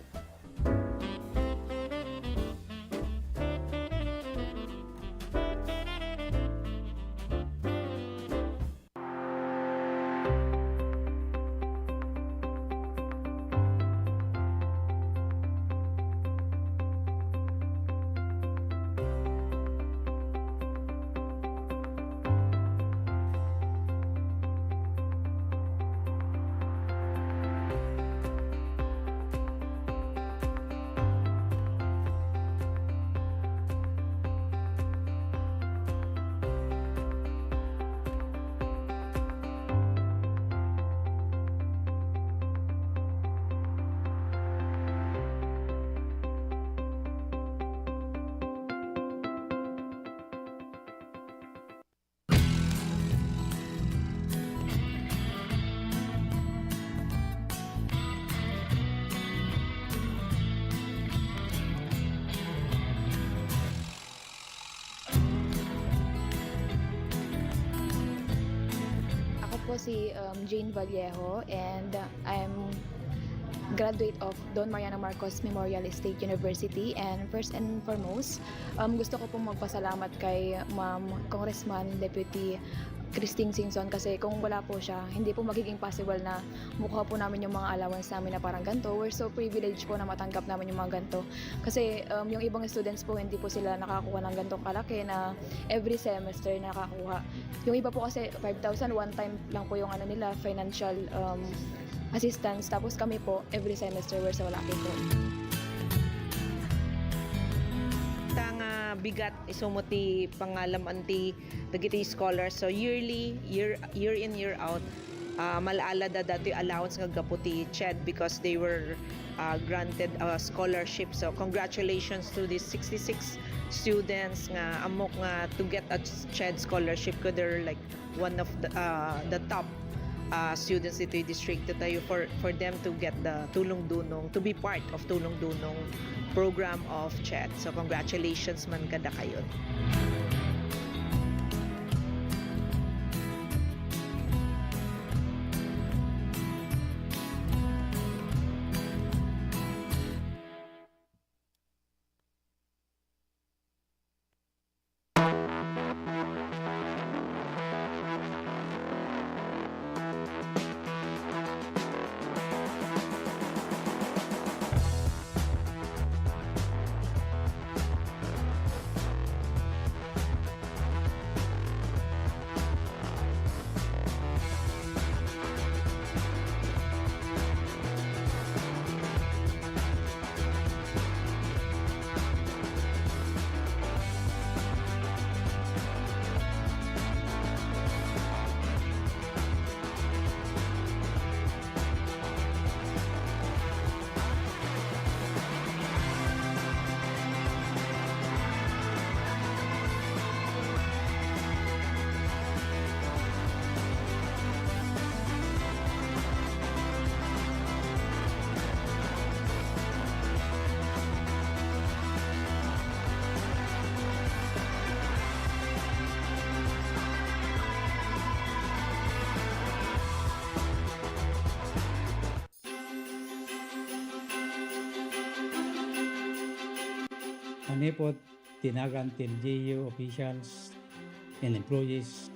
Po si Jane Vallejo and I'm graduate of Don Mariano Marcos Memorial State University, and first and foremost gusto ko pong magpasalamat kay Ma'am Congressman Deputy Christine Singson, kasi kung wala po siya, hindi po magiging possible na mukha po namin yung mga allowance namin na parang ganito. We're so privileged po na matanggap namin yung mga ganito. Kasi yung ibang students po, hindi po sila nakakuha ng ganitong kalaki na every semester nakakuha. Yung iba po kasi 5,000 one time lang po yung nila, financial assistance. Tapos kami po, every semester we're so lucky po. Bigat isumuti pangalam anti dagiti scholars, so yearly year in year out malaala da dati allowance nga gaputi CHED because they were granted a scholarship. So congratulations to these 66 students nga amok nga to get a CHED scholarship, ko they're like one of the top students dito yung district tayo for them to get the tulong dunong, to be part of tulong dunong program of CHED. So congratulations man kada kayo. Manipot, tinagan LGU officials and employees,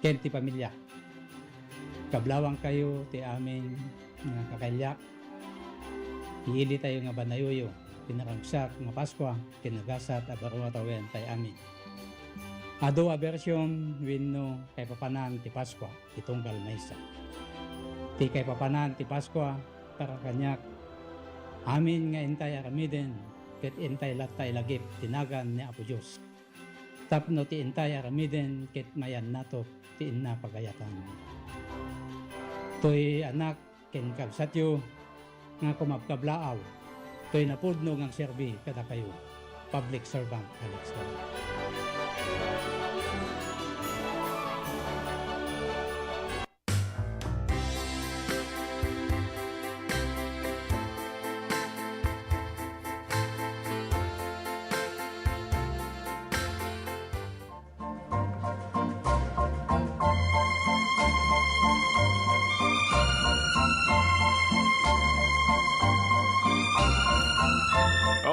kenti pamilya. Kablawang kayo ti amin nga kakalyak. Iili tayo nga banayoyo, pinaragsak nga Pasko, kinagasat at barumatawen tayo amin. Ado a version winno kay papanan ti Pasko, itunggal maysa. Ti kay papanan ti Pasko, para kanyak, amin nga intay aramiden, ket intay latay lagip, tinagan ni Apo Diyos. Tapno ti intay aramiden, ket mayan nato, ti inna pagayatan. To'y anak, ken kabsatyo, nga kumabkablaaw, to'y napudno ngang serbi kada kayo, public servant Alex Calvo.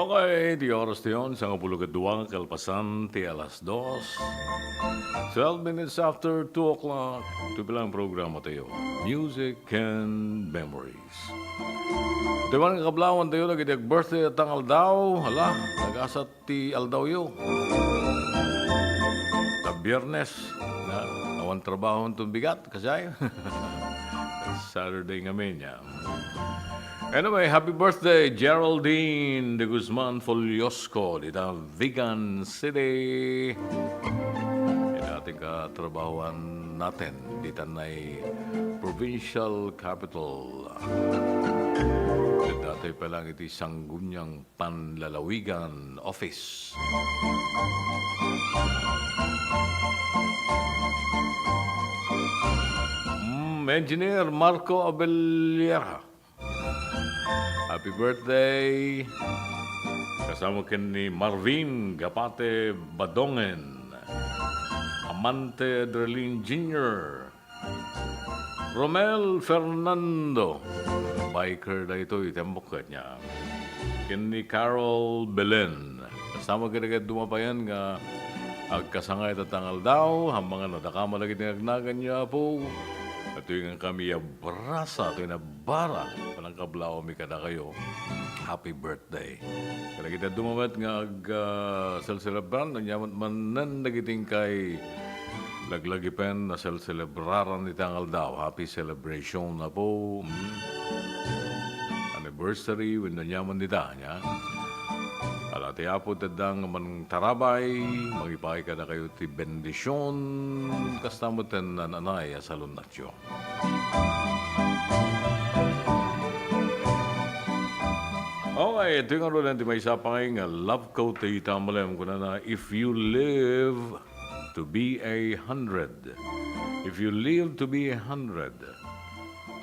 Okay, di oras na yun. Sa kapulugaduang kalpasan, ti alas 2. 12 minutes after 2 o'clock. Ito bilang programa tayo. Music and Memories. Ito ba ng kablawan tayo, nag birthday at ang aldaw. Hala, nag-asat ti aldaw yo. Ta biyernes, na awan trabaho itong bigat, kasay. Saturday ngamin niya. Anyway, happy birthday, Geraldine de Guzman Foliosco, dito Vigan City. Yung ating katrabahuan natin, dito na provincial capital. Dati pa lang iti Sanggunyang Panlalawigan Office. Engineer Marco Abellera. Happy birthday! Kasama kin ni Marvin Gapate Badongen, Amante Derlin Jr., Romel Fernando, biker na ito, itembok niya. Kin ni Carol Belen. Kasama kin dumapayan nga agkasangay tatangal daw, ang mga natakamala kinagnagan niya po. At yung kami abrasa, ito yung nabara. Palang kablaw, may kada kayo. Happy birthday. Kaya kita dumamat nga sel-celebran, nanyamat man nan nagiting kay laglagipen na sel-celebraran ni Tangal daw. Happy celebration na po. Anniversary, when nanyaman nita niya. Alati apo tadang man tarabay, magipay ka na kayo ti bendisyon, kastamutin na nanay sa lunatyo. Okay, ito yung ano lang, may isa pa nga love quote ay tamalem ko na if you live to be 100, if you live to be 100,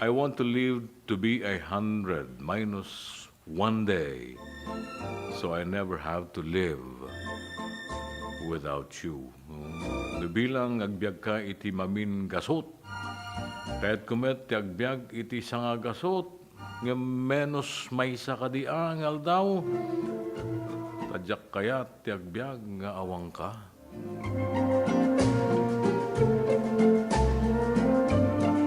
I want to live to be 100 minus 1 day. So I never have to live without you. Bilang agbyag ka iti mamin gasot. Kahit kumet ti agbyag iti sanga gasot. Nga menos may sa kadiangal daw. Tadyak kaya ti agbyag nga awang ka.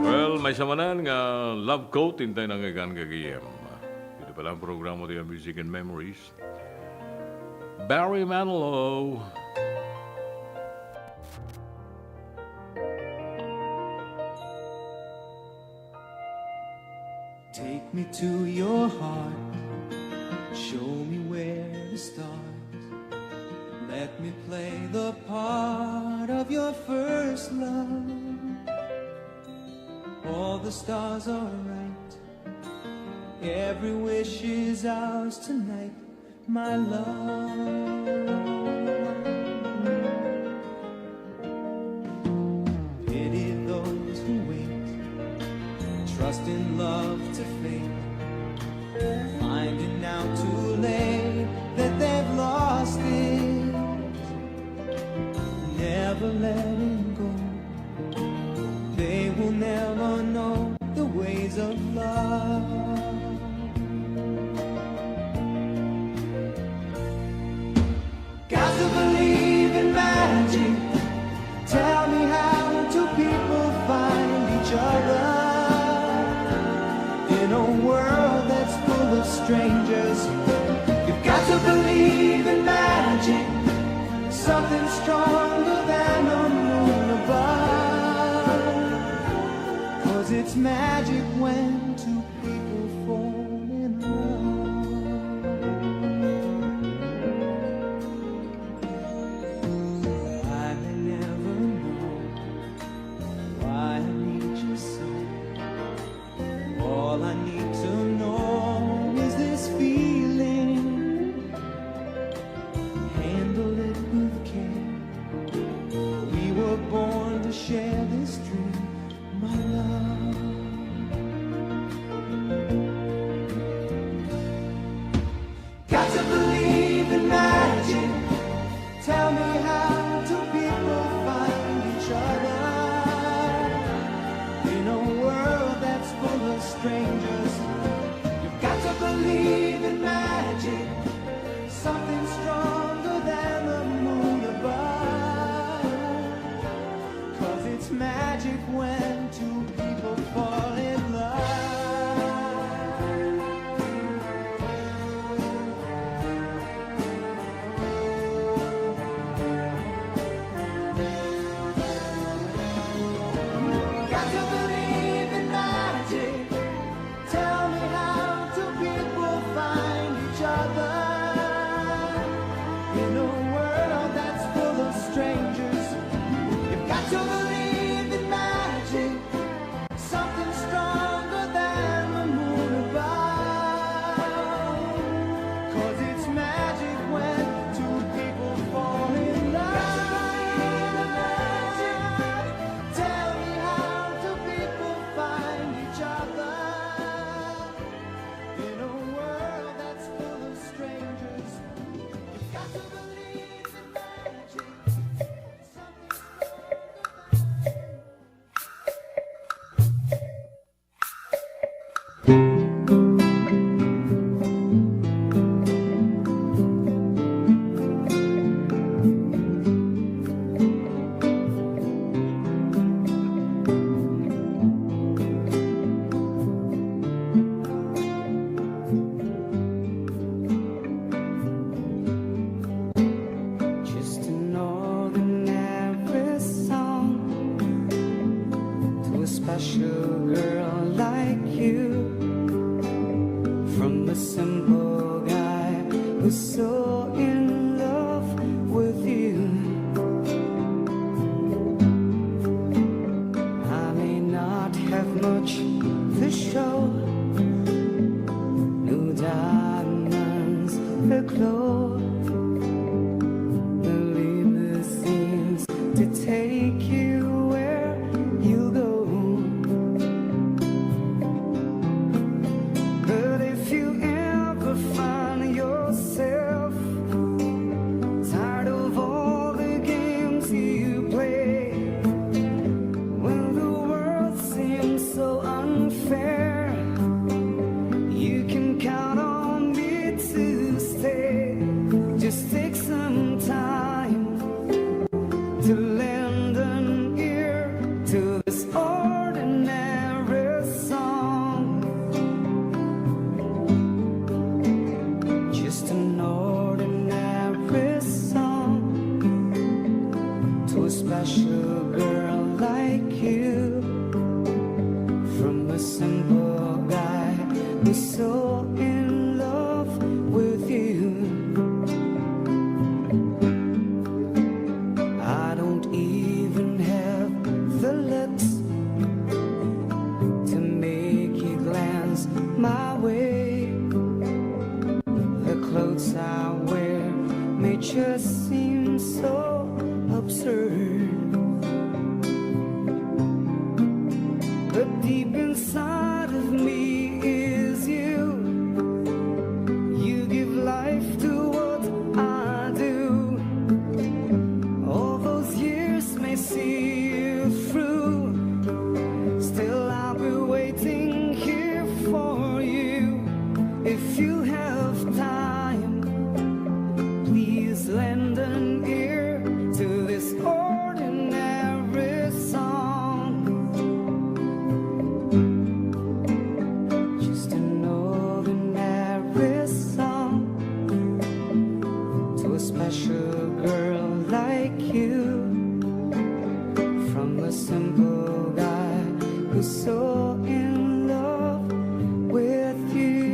Well, may samanan nga love quote hintay nang ikan kagiyem. Palang programa tayo Music and Memories. Barry Manilow. Take me to your heart, show me where to start. Let me play the part of your first love. All the stars are right. Every wish is ours tonight, my love. Pity those who wait, trust in love to fade, finding out too late that they've lost it. Never letting go, they will never know the ways of love. Got to believe in magic. Tell me how do people find each other in a world that's full of strangers? You've got to believe in magic, something stronger than a moon above. 'Cause it's magic when two people fall in love. All I need to know is this feeling. Handle it with care. We were born to share this dream, my love. Got to believe in magic. Tell me how do people find each other in a world that's full of strangers? who's so in love with you. I may not have much to show, no diamonds aglow, no limousines to take you where you go. But if you ever find yourself tired of all the games you play, when the world seems so unfair, you can count on me to stay. Just take some time to lend an ear to this ordinary song. Just an ordinary song to a special girl like you, from a simple guy who's so in love with you. I don't even have the lips to make you glance my way. The clothes I wear may just seem so absurd, but deep inside of me is you. You give life to what I do. All those years may see you through, still I'll be waiting here for you. If you have time, please lend an ear to this ordinary song. Just an ordinary song to a special girl like you, from a simple guy who's so in love with you.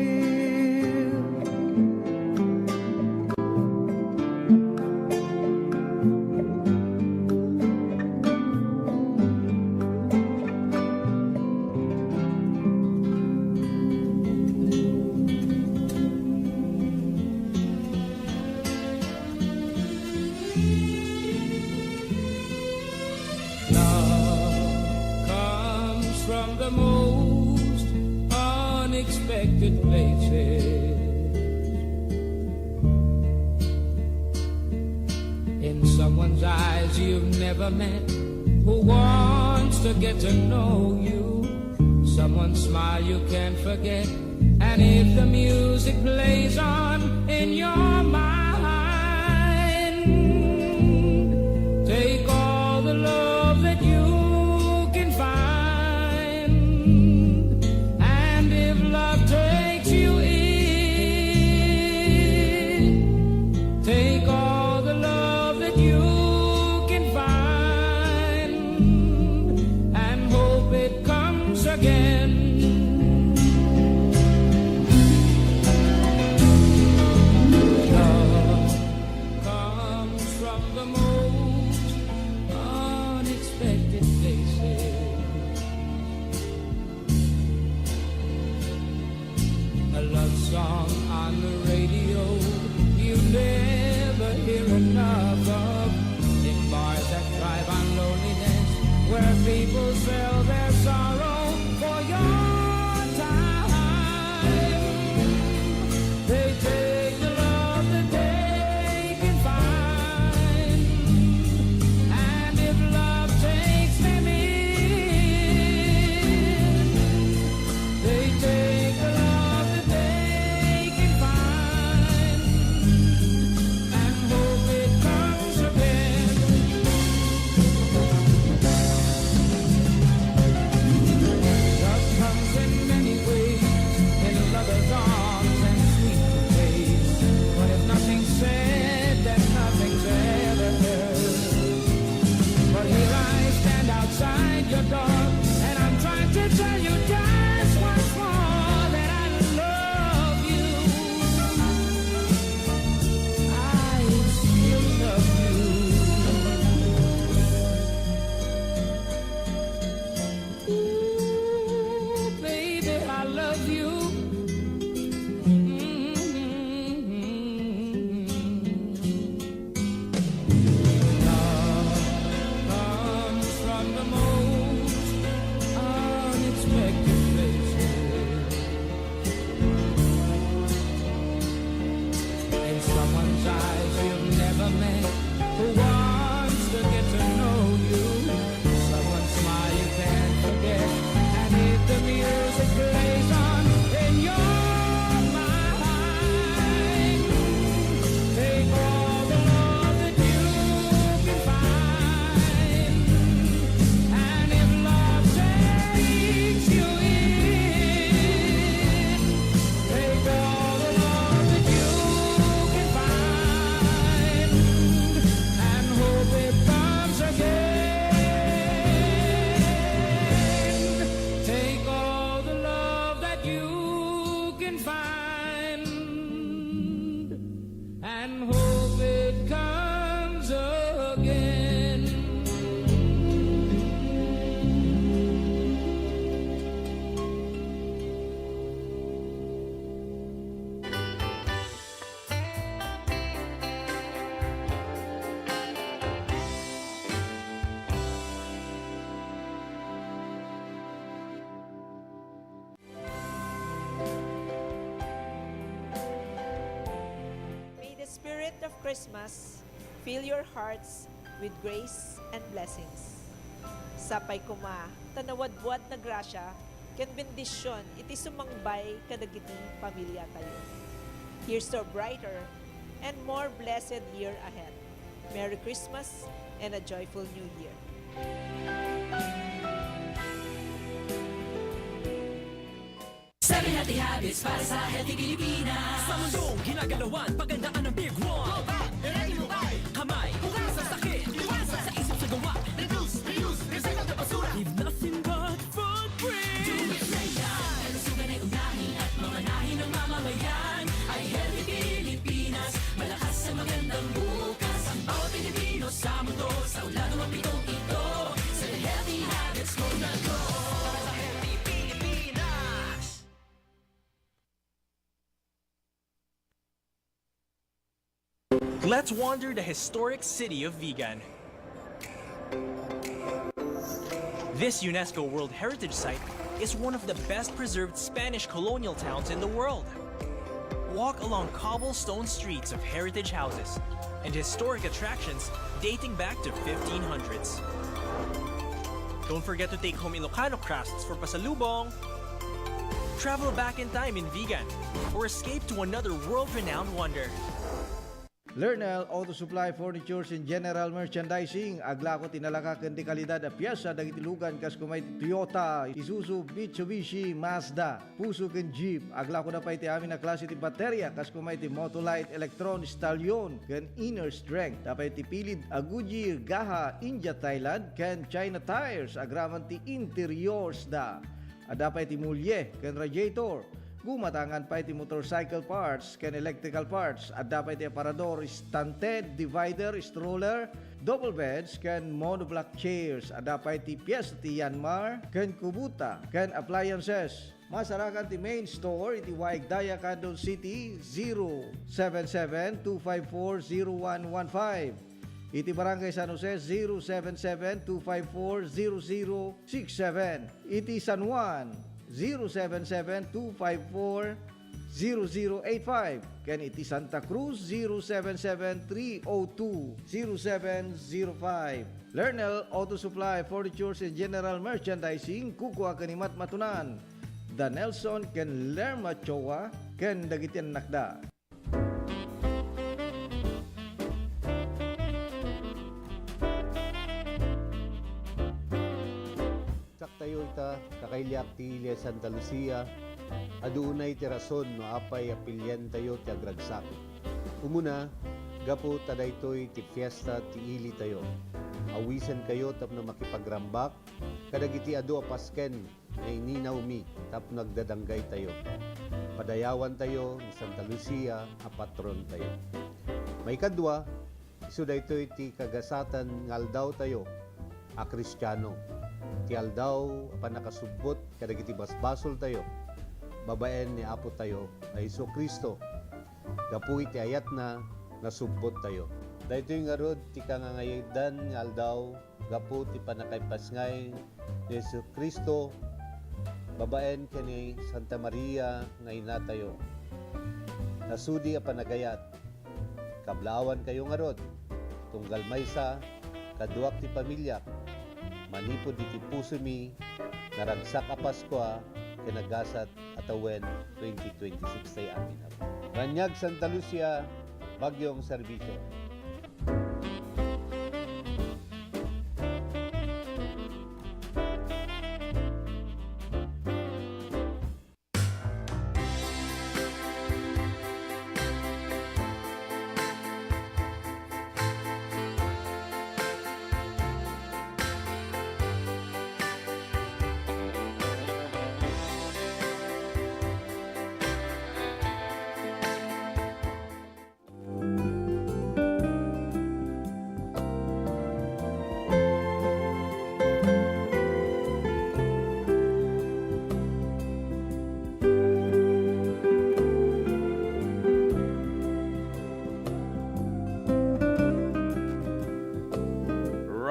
Comes from the most unexpected places. In someone's eyes you've never met, who wants to get to know you. Someone's smile you can't forget, and if the music plays on in your mind, take all the love that you can find. And if love takes you in, take all the love that you can find, and hope it comes again. Love comes from the most unexpected places. A love song on the radio you never hear enough of. In bars that thrive on loneliness, where people sell their sorrow for your time. They take the love that they can find, and if love takes them in, they take the love that they can find, and hope it comes again. love you. Love comes from the most unexpected places. In someone's eyes you've never met, who wants to get to know you. Someone's smile you can't forget, and if the music plays on in your mind, take all the love that you can find. And if love takes you in, take all the love that you can find, and hope it comes again. Take all the love that you can find, and hope it comes again. May the spirit of Christmas fill your hearts with grace and blessings. Sapay kuma, tanawadwad na grasya, ken bendisyon, iti sumangbay kadagiti pamilya tayo. Here's to a brighter and more blessed year ahead. Merry Christmas and a joyful New Year. 7 healthy habits para sa healthy Pilipinas. Sa mundong ginagalawan, pagandaan ng Big One. Kamay, hugas sa sakit, iwasan sa isip sa gawa. Reduce, reuse, recycle na basura. Leave nothing but footprint. Do it right now. Kalusugan ay unahin at mga nahin ng mamamayan. Ay healthy Pilipinas, malakas sa magandang bukas. Ang bawat Pilipino sa mundo, sa uladong ang pitong ito. Sa healthy habits mo na go. Para sa healthy Pilipinas. Let's wander the historic city of Vigan. This UNESCO World Heritage Site is one of the best preserved Spanish colonial towns in the world. Walk along cobblestone streets of heritage houses and historic attractions dating back to 1500s. Don't forget to take home Ilocano crafts for pasalubong. Travel back in time in Vigan or escape to another world-renowned wonder. Lernel Auto Supply Furnitures and General Merchandising aglako tinalaka ken di kalidad a piyesa dagiti lugan kas kumay Toyota, Isuzu, Mitsubishi, Mazda, puso ken Jeep aglako na pay ti amin na klase ti baterya kas kumay ti Motolite, Electron, Stallion ken Inner Strength tapay ti pilid a Goodyear, Gaha, India, Thailand ken China Tires agraman ti interiors da adapay ti mulye ken radiator. Gumatangan pa iti motorcycle parts ken electrical parts at dapat iti aparador, stunted, divider, stroller, double beds ken monoblock chairs at dapat iti piyesa ti Yanmar ken Kubota ken appliances. Masarakan ti main store iti Waigdaya, Quezon City 077-254-0115. Iti Barangay San Jose 077-254-0067. Iti San Juan 077-254-0085. Ken iti Santa Cruz 077-302-0705. Lernel Auto Supply Furnitures and General Merchandising kukuha kanimat matunan. Da Nelson ken Lerma Chowa ken dagitian nakda. Tayo ita kakailyak ti Ilia Santa Lucia adunay ti rason no apay apilyan tayo ti agragsakit. Umuna gapo tadaytoy ti fiesta ti ili tayo. Awisan kayo tapno makipagrambak kadagiti adu a Pasken na ininaw mi tapno nagdadanggay tayo. Padayawan tayo ni Santa Lucia a patron tayo. May kadwa isu daytoy ti kagasatan ngaldaw tayo a Kristiyano. Ti aldaw apan nakasubot kadagiti basbasol tayo. babaen ni Apo tayo na Isu Kristo. Gapu iti ayat na nasumpot tayo. Dahito yung arod, ti kangangayidan nga aldaw, gapu ti panakaypasngay ni Isu Kristo, babaen kani Santa Maria nga ina tayo. Nasudi a panagayat, kablawan kayo nga rod, tunggal maysa, kaduak ti pamilya, manipod iti puso mi, naragsak a Paskwa, kinagasat atawen 2026 tayo amin. Ranyag Santa Lucia, Bagyong Serbisyo.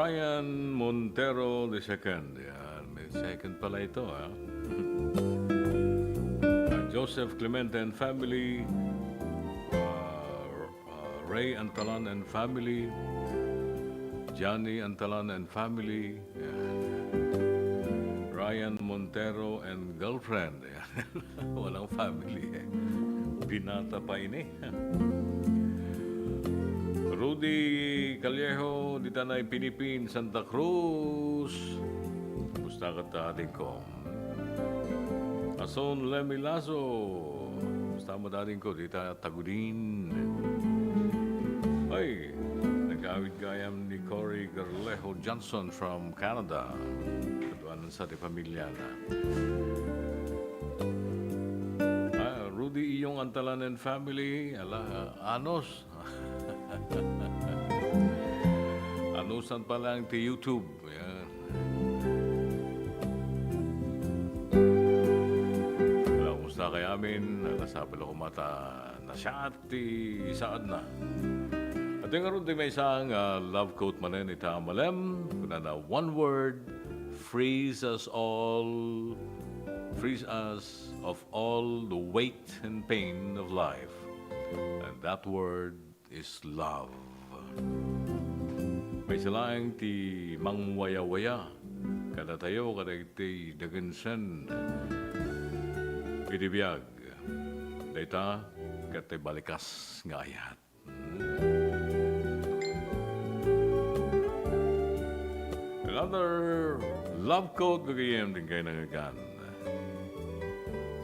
Ryan Montero II. Yan, may second pala ito, ha? Joseph Clemente and family, Ray Antalan and family, Johnny Antalan and family, yan. Ryan Montero and girlfriend. Yan. Walang family, eh. Binata pa ini. Rudy Callejo, di Tanay Pinipin, Santa Cruz. Kumusta ka ta ating ko? Ason Lemilazo. Kumusta mo dating ko? Di ta Tagudin. Ay, nag-awit gayam ni Cory Garlejo Johnson from Canada. Kaduanan sa ti pamilya na. Rudy Iyong Antalan and family. Anos. Anusan pa lang ti YouTube. Yan. Kumusta kay amin? Nasapil ako mata na siya at isaad na. At yung aron di may isang love quote manen ita malem. Kuna na one word, frees us of all the weight and pain of life. And that word is love. May silang ti mangwaya-waya, kada tayo, kada iti dagansan, itibiyag, dayta, kati balikas nga ayat. Another love quote kagayam din kayo nangagan.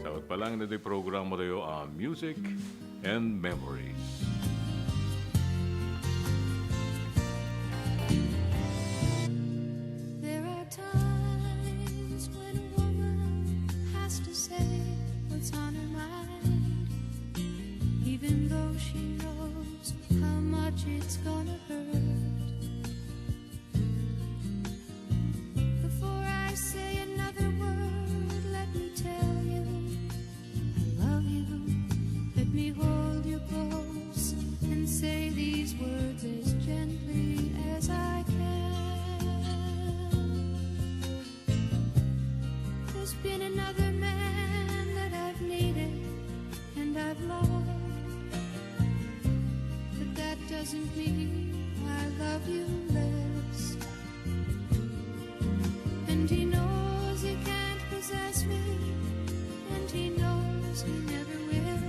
Sawat pa lang na di program mo tayo ang music and memories. There are times when a woman has to say what's on her mind, even though she knows how much it's gonna hurt. Before I say another word, let me tell you I love you. Let me hold you close and say these words as gently as I can. There's been another man that I've needed and I've loved, but that doesn't mean I love you less. And he knows he can't possess me, and he knows he never will.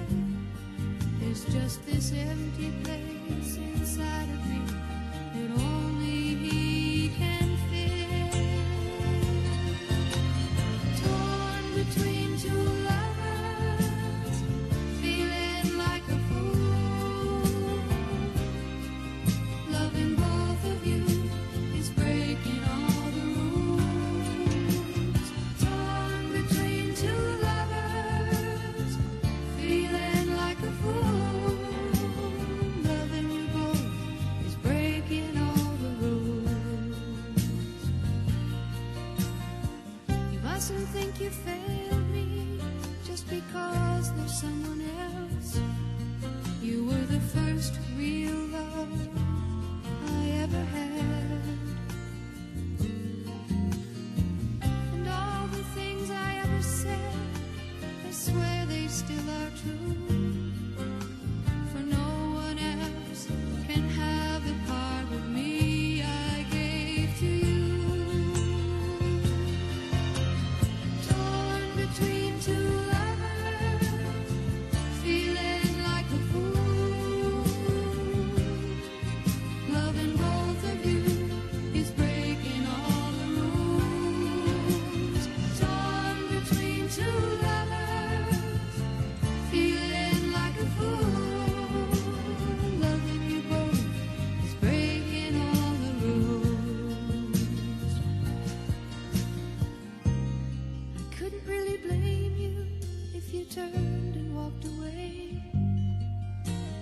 There's just this empty place inside of me that only he can fill. Torn between two lovers, feeling like a fool. Loving both of you is breaking all the rules. Torn between two lovers, feeling like a fool. Loving you both is because there's someone else. You were the first real love I ever had. And all the things I ever said, I swear they still are true. For no one else can have the part of me I gave to you. Torn between two lovers, feeling like a fool. Loving both of you is breaking all the rules. Torn between two lovers, feeling like a fool. Loving you both is breaking all the rules. I couldn't really blame you if you turned and walked away.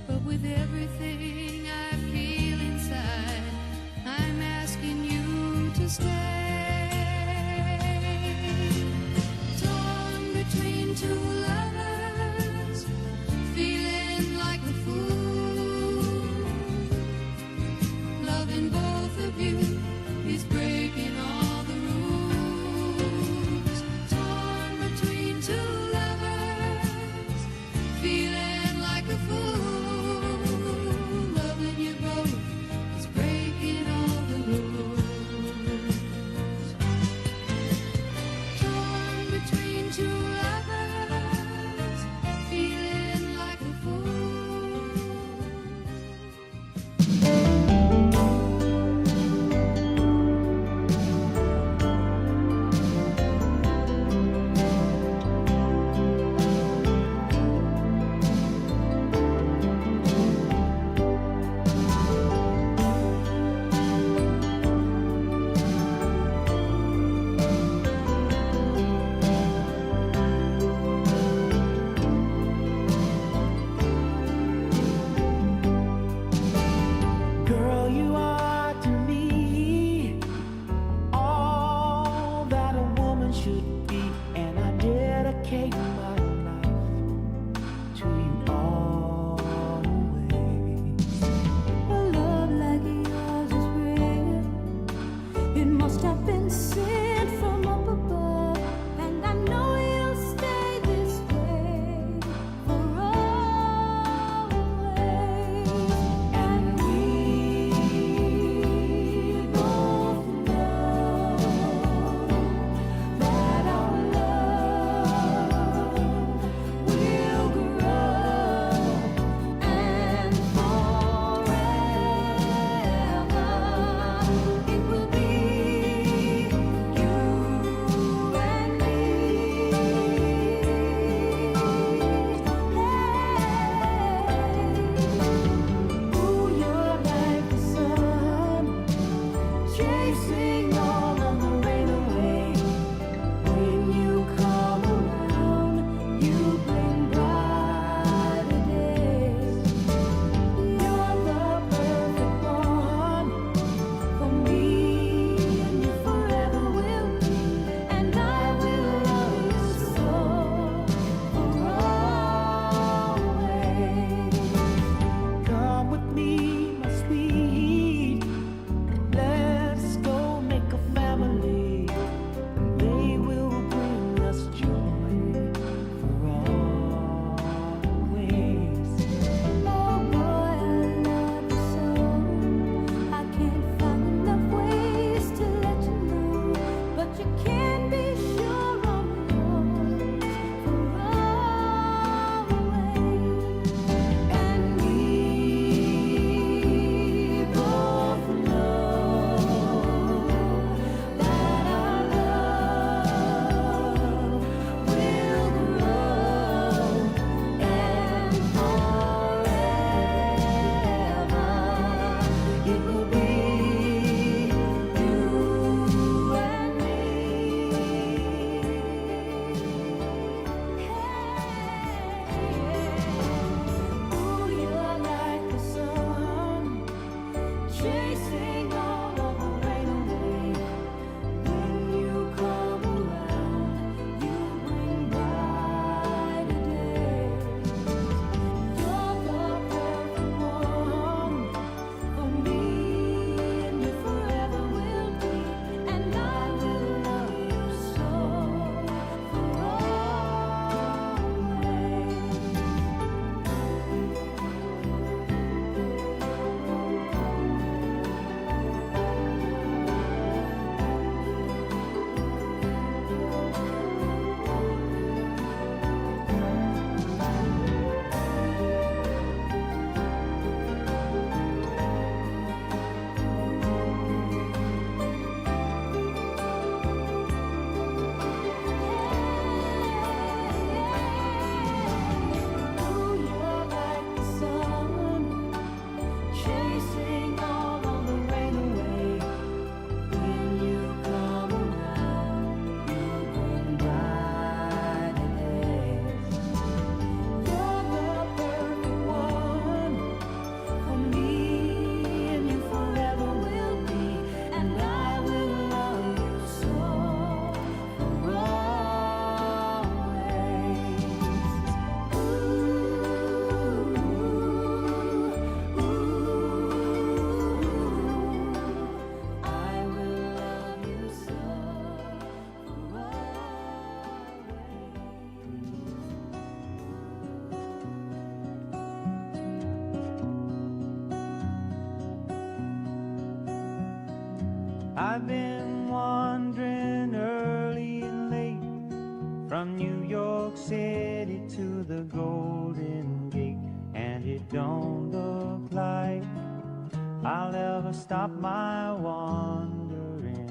But with everything I feel inside, I'm asking you to stay. Torn between two lovers, feeling like a fool. Loving both of you is breaking all the rules. Torn between two lovers, feeling like a fool. I've been wandering early and late from New York City to the Golden Gate, and it don't look like I'll ever stop my wandering.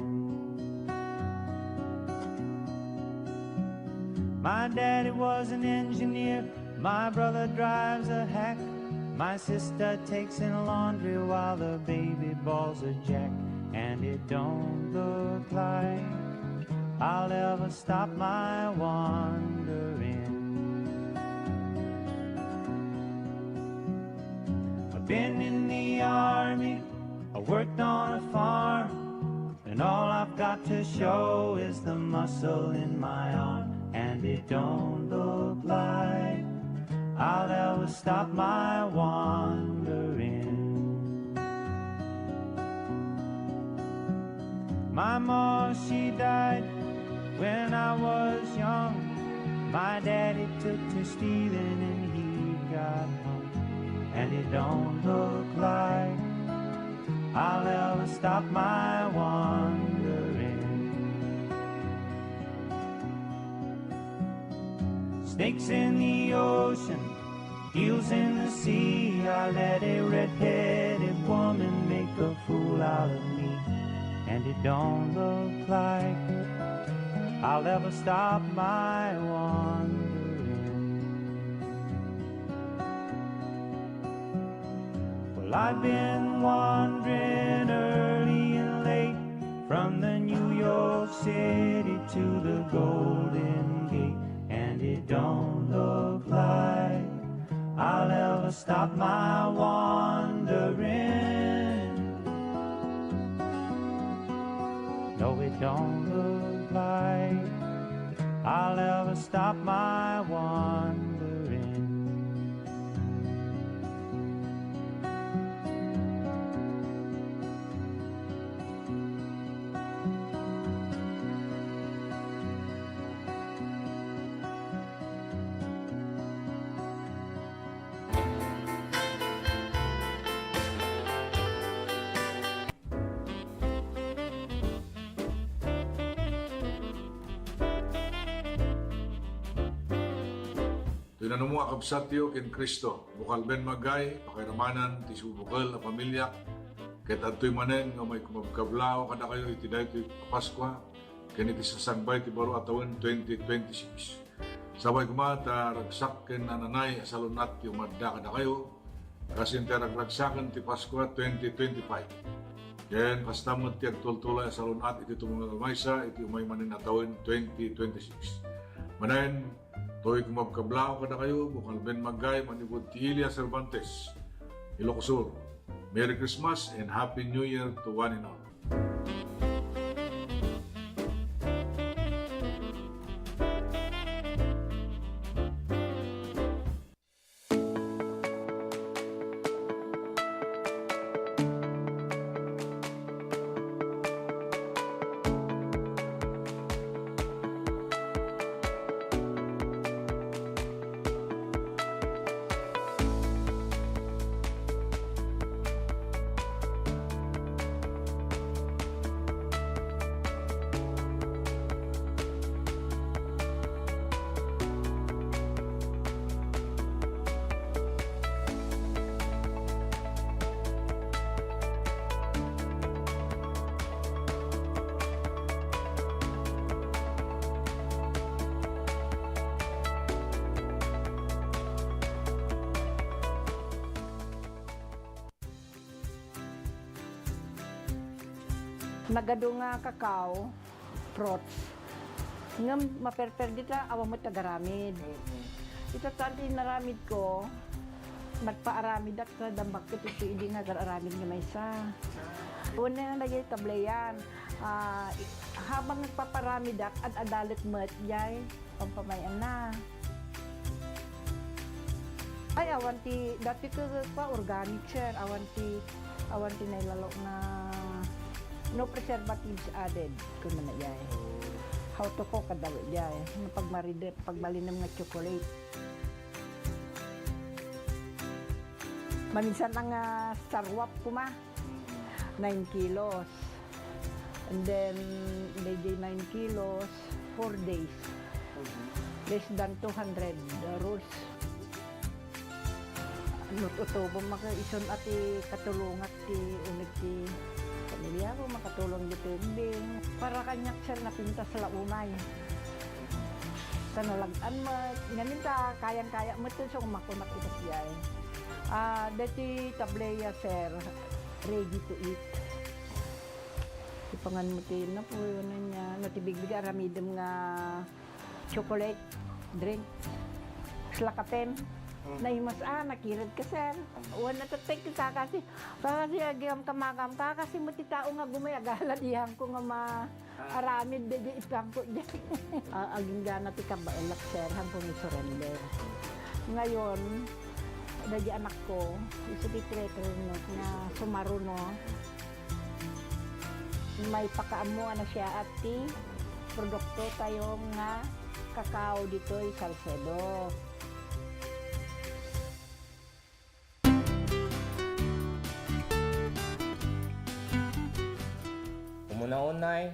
My daddy was an engineer, my brother drives a hack, my sister takes in laundry while the baby balls are jacked, and it don't look like I'll ever stop my wandering. I've been in the army, I worked on a farm, and all I've got to show is the muscle in my arm, and it don't look like I'll ever stop my wandering. My mom, she died when I was young. My daddy took to stealing and he got hung. And it don't look like I'll ever stop my wandering. Snakes in the ocean, eels in the sea. I let a red-headed woman make a fool out of me. And it don't look like I'll ever stop my wandering. Well, I've been wandering early and late from the New York City to the Golden Gate, and it don't look like I'll ever stop my wandering. No, it don't look like I'll ever stop my wandering. Tinanong mo akabsatyo kin Kristo, bukal ben magay, pakiramanan, ti subukal a pamilya, ket adtoy manen nga may kumabkablaw kada kayo iti daytoy Paskwa, ken iti sasangbay ti baro atawon 2026. Sabay kumata ragsak ken nananay asalunat ti umadda kada kayo, kasin ti ragsakan ti Paskwa 2025. Ken pastamot ti agtultulay asalunat iti tumungan maysa iti umay manen atawon 2026. Manen to'y kumabkablaw kada kayo, bukal ben magay, manibod ti Ilia Cervantes, Ilocos Sur. Merry Christmas and Happy New Year to one and all. Nagado nga kakao, fruits. Nga maperper dita, awa mo tagaramid. Ito tanti naramid ko, magpaaramid at sa dambak ito hindi nga aramid nga may isa. Una nga nagyay tablayan, habang nagpaparamid at adalit mo at yay, pampamayan na. Ay, awanti, dati ko pa organic share, awanti nailalo na no preservatives added kung na yay. How to cook kadawi yay. Pagmalinam nga chocolate. Maminsan ang sarwap ko ma. 9 kilos. And then, DJ 9 kilos, 4 days. Less than 200 rules. Ano to po maka-ison at katulungan ti unig ti pamilya ko, makatulong dito yung para kanyak sir na pinta sa launay. Tanalagan mo, ngayon ta, kayang-kaya mo ito, so kumakunak ito siya eh. Dati tableya sir, ready to eat. Ipangan mo tin na po yun na niya. Natibig-big aramidem nga chocolate drink. Slakaten. Naimas nakirid ka sir. Wala natatay ka kasi agam kamakam ka kasi mo ti tao nga gumayagala diyan ko nga maaramid de itang ko diyan. Aging gana ti kabaelak sir hanggang surrender. Ngayon, dadi anak ko, isa ti treatment nga sumaruno. May pakaamo na siya at ti produkto tayo nga kakao dito Salcedo. Una-unay,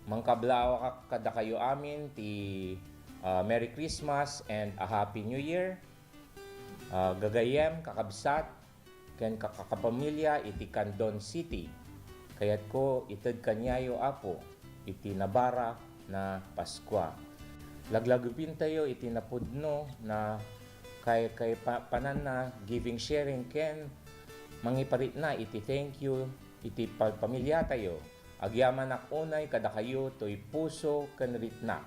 mangkablaw kada kayo amin ti Merry Christmas and a Happy New Year. Gagayem, kakabsat, ken kakapamilya iti Candon City. Kayat ko itad kanyayo apo iti nabara na Paskwa. Laglagupin tayo iti napudno na kay panan na giving sharing ken mangiparit na iti thank you iti pamilya tayo. Agyaman ak unay kada kayo to'y puso ken ritna.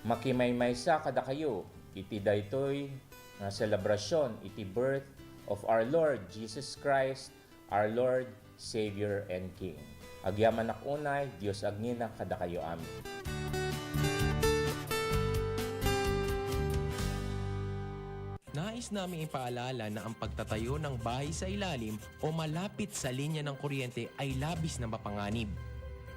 Makimay-maysa kada kayo iti daytoy na selebrasyon iti birth of our Lord Jesus Christ, our Lord, Savior, and King. Agyaman ak unay, Dios agnina kada kayo amin. Nais namin ipaalala na ang pagtatayo ng bahay sa ilalim o malapit sa linya ng kuryente ay labis na mapanganib.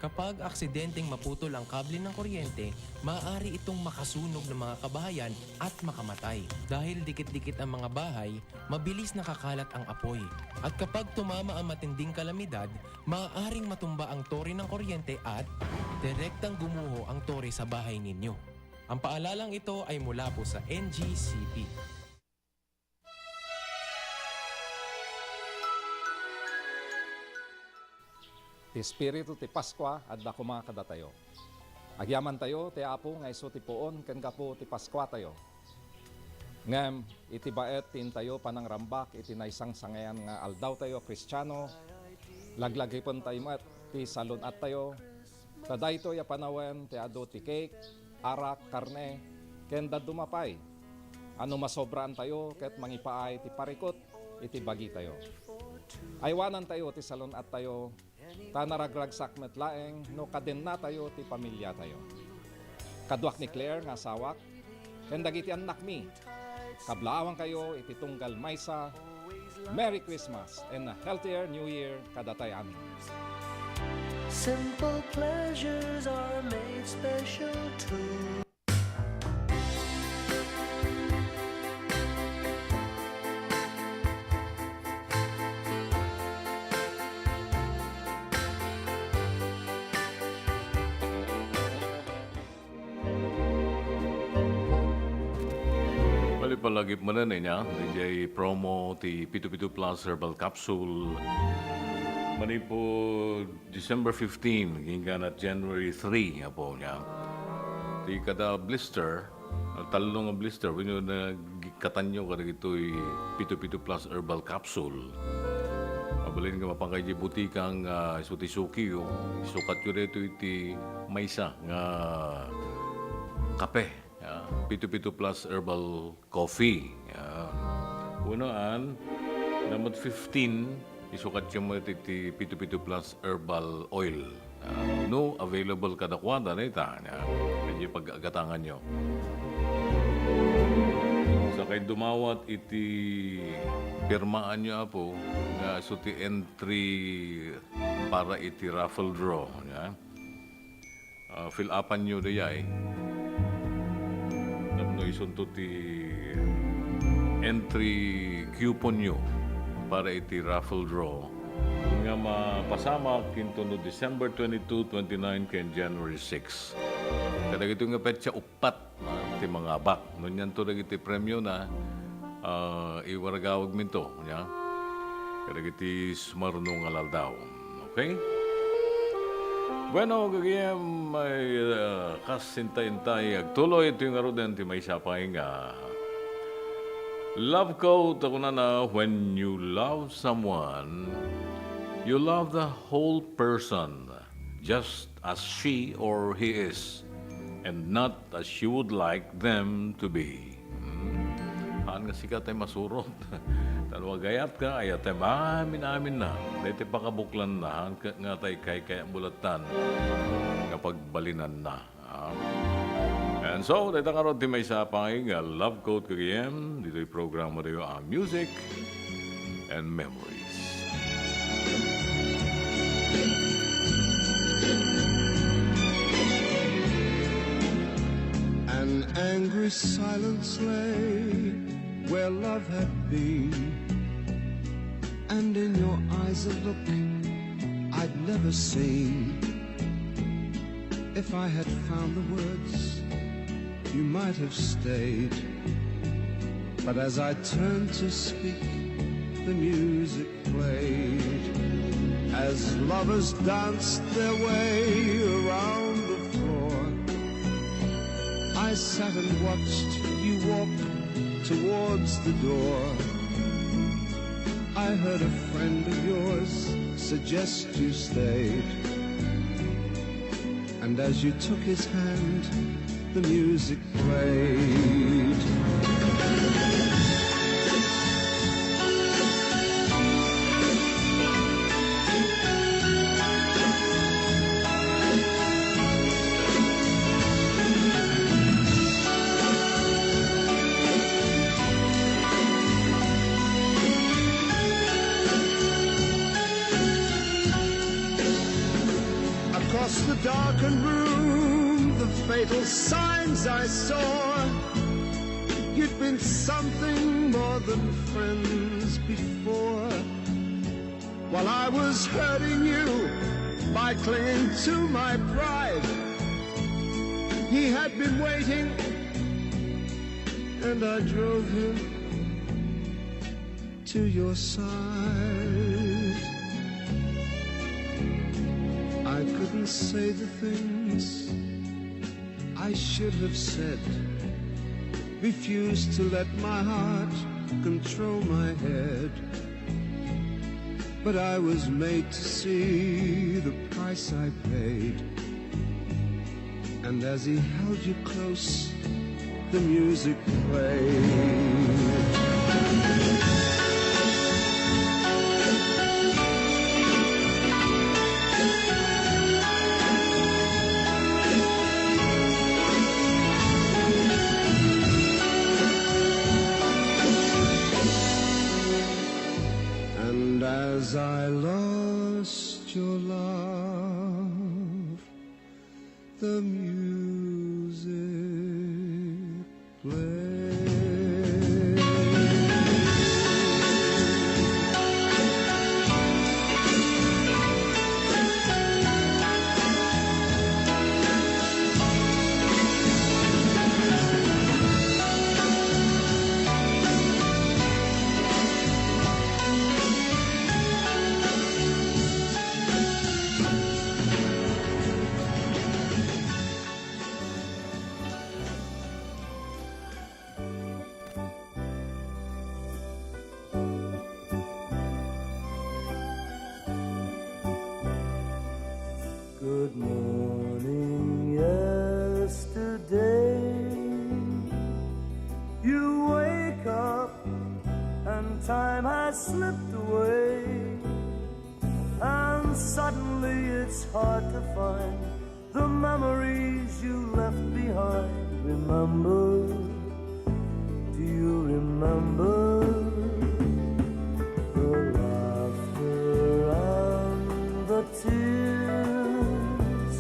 Kapag aksidenteng maputol ang kable ng kuryente, maaari itong makasunog ng mga kabahayan at makamatay. Dahil dikit-dikit ang mga bahay, mabilis nakakalat ang apoy. At kapag tumama ang matinding kalamidad, maaaring matumba ang tore ng kuryente at direktang gumuho ang tore sa bahay ninyo. Ang paalalang ito ay mula po sa NGCP. Ti Espiritu ti Paskwa at dako mga kadatayo. Agyaman tayo ti Apo nga iso ti puon ken gapo ti Paskwa tayo. Ngem iti baet tin tayo panang rambak iti naisang sangayan nga aldaw tayo Kristiyano. Laglagipon tayo mat ti salon at tayo. Taday to ya panawen ti ado ti cake, arak, karne, ken dadumapay. Ano masobraan tayo ket mangipaay ti parikot iti bagi tayo. Aywanan tayo ti salon at tayo. Tanaragragsak met laeng no kaden na tayo ti pamilya tayo. Kaduak ni Claire nga sawak, ken dagiti anak mi. Kablawang kayo iti tunggal maysa. Merry Christmas and a healthier New Year kadatay amin. Simple pleasures are made special too. Palagip mo na niya, DJ promo ti Pitu-Pitu Plus Herbal Capsule. Mani po December 15, hingga na January 3, po niya. Ti kada blister, talong nga blister, wino na katanyo kada ito'y Pitu-Pitu Plus Herbal Capsule. Abalin nga mapangkay di butikang isuti-suki, sukat yun ito iti maysa nga kape. Pitu-Pitu Plus Herbal Coffee. Unaan, namot 15, isukat yung mo iti Pitu-Pitu Plus Herbal Oil. No, available kadakwada na ita. Kaya pag-agatangan nyo. Sa kayo dumawat iti pirmaan nyo po nga isuti entry para iti raffle draw. Fill upan nyo dayay. Isunto ti entry coupon nyo para iti raffle draw. Nga nga mapasamak kinto no December 22, 29 ken January 6. Kada ito nga petsa upat ti mga bak. Nunyan to dagiti premyo na iwaragawag minto. Nya? Kada iti sumarunong alaldaw. Okay? Bueno, gagayam may kasintay-intay agtuloy ito yung arudan ti may sapay nga love quote ako na when you love someone, you love the whole person just as she or he is and not as you would like them to be. Haan nga sikat ay masurot. Talwa gayat ka, ayat ay amin na. Dito pakabuklan na, haan nga tayo kaya bulatan kapag balinan na. And so, dito nga ron may sapay nga love quote kagayem. Dito yung programa rin ang music and memories. An angry silence lay where love had been, and in your eyes a look I'd never seen. If I had found the words, you might have stayed, but as I turned to speak, the music played. As lovers danced their way around the floor, I sat and watched you walk towards the door. I heard a friend of yours suggest you stayed, and as you took his hand, the music played. Across the darkened room, the fatal signs I saw. You'd been something more than friends before. While I was hurting you by clinging to my pride, he had been waiting, and I drove him to your side. I couldn't say the things I should have said, refused to let my heart control my head. But I was made to see the price I paid, and as he held you close, the music played. As I lost your love, the music played. Good morning, yesterday. You wake up and time has slipped away, and suddenly it's hard to find the memories you left behind. Remember, do you remember the laughter and the tears,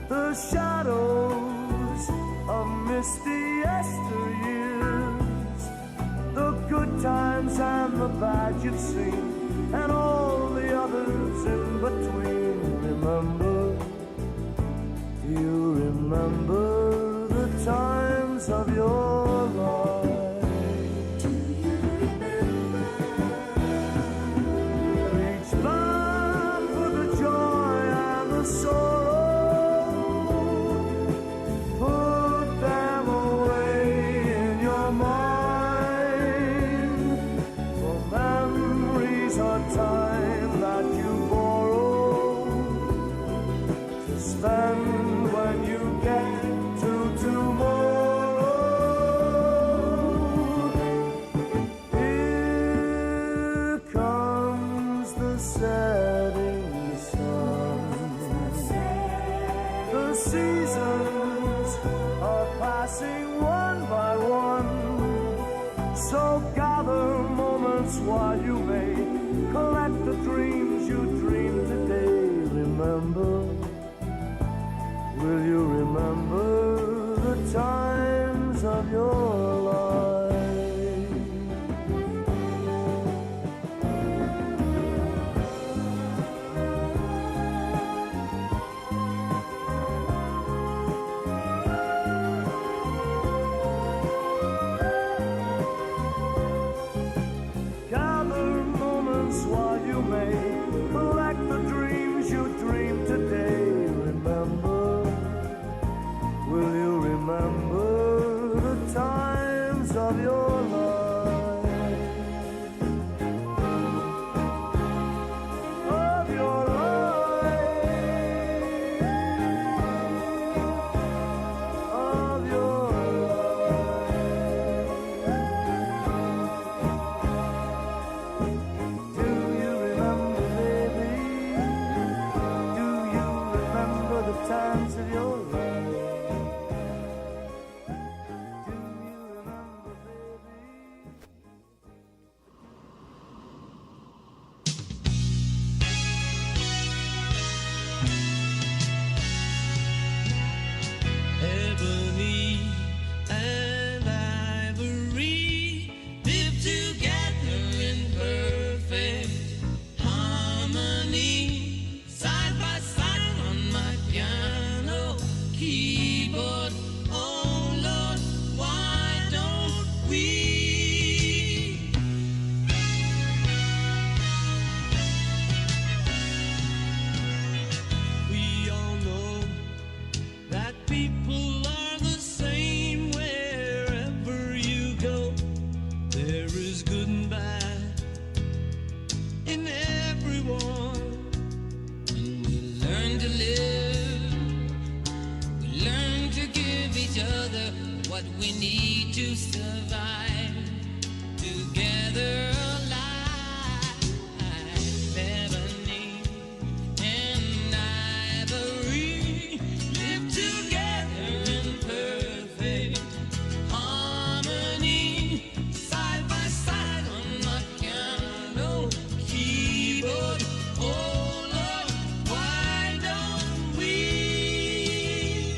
the shadows of misty yesteryears, the good times and the bad you've seen, and all the others in between. Remember, do you remember the times of your life? Do you remember? Reach back for the joy and the sorrow. Put them away in your mind. For memories are time that you borrow to spend when you get to tomorrow. Here comes the setting sun. The seasons are passing one by one. So gather moments while you may collect the dreams you dreamed today. Remember, will you remember the times of your life? Gather moments while you may collect the dreams you dreamed today. Remember, will you remember the times of your life? Of your life. Of your Do you remember, baby? Do you remember the times of your life? Do you remember, baby? Ebony and ivory live together in perfect harmony, side by side on my piano keyboard. Oh Lord, why don't we? We all know that people are the same wherever you go. There is good and bad in everyone. When we learn to live, we learn to give each other what we need to survive. Together alive, ebony and ivory live together in perfect harmony, side by side on my piano keyboard. Oh Lord, why don't we?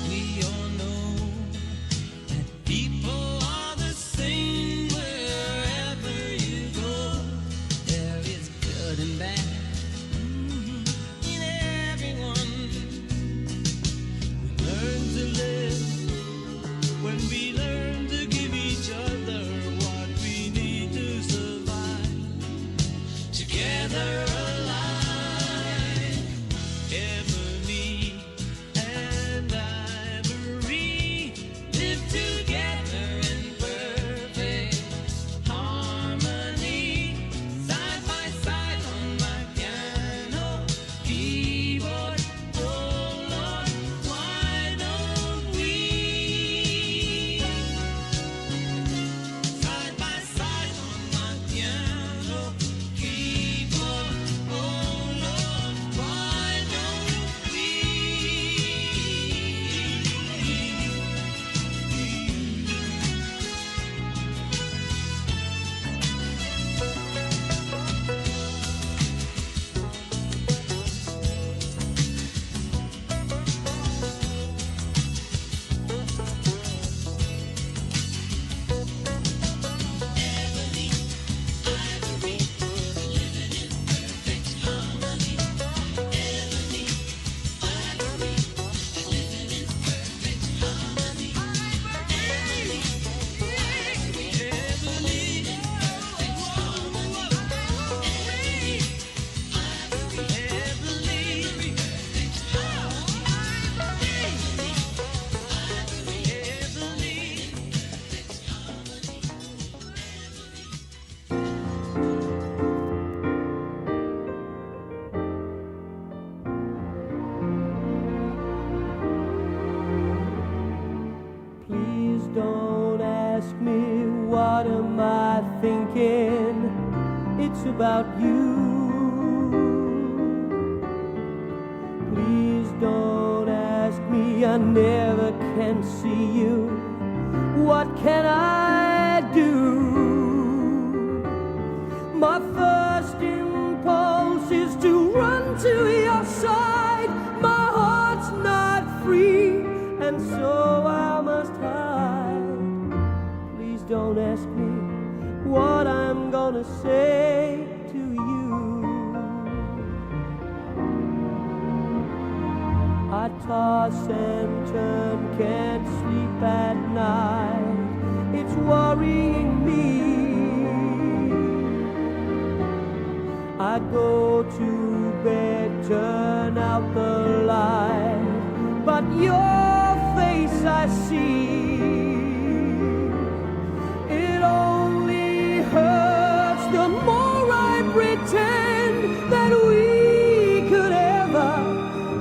We all know that people are the same wherever you go. There is good and bad in everyone. We learn to live when we learn to give each other what we need to survive. Together alive, ebony and ivory live together in perfect harmony, side by side on my piano keyboard. Oh Lord, why don't we? Side by side on my piano keyboard. it's about you. Please don't ask me, I never can see you. What can I do? My first impulse is to run to your side. My heart's not free, and so I must hide. Please don't ask me what I'm gonna say to you. I toss and turn, can't sleep at night. It's worrying me. I go to bed, turn out the light, but your face I see. It only hurts the more I pretend that we could ever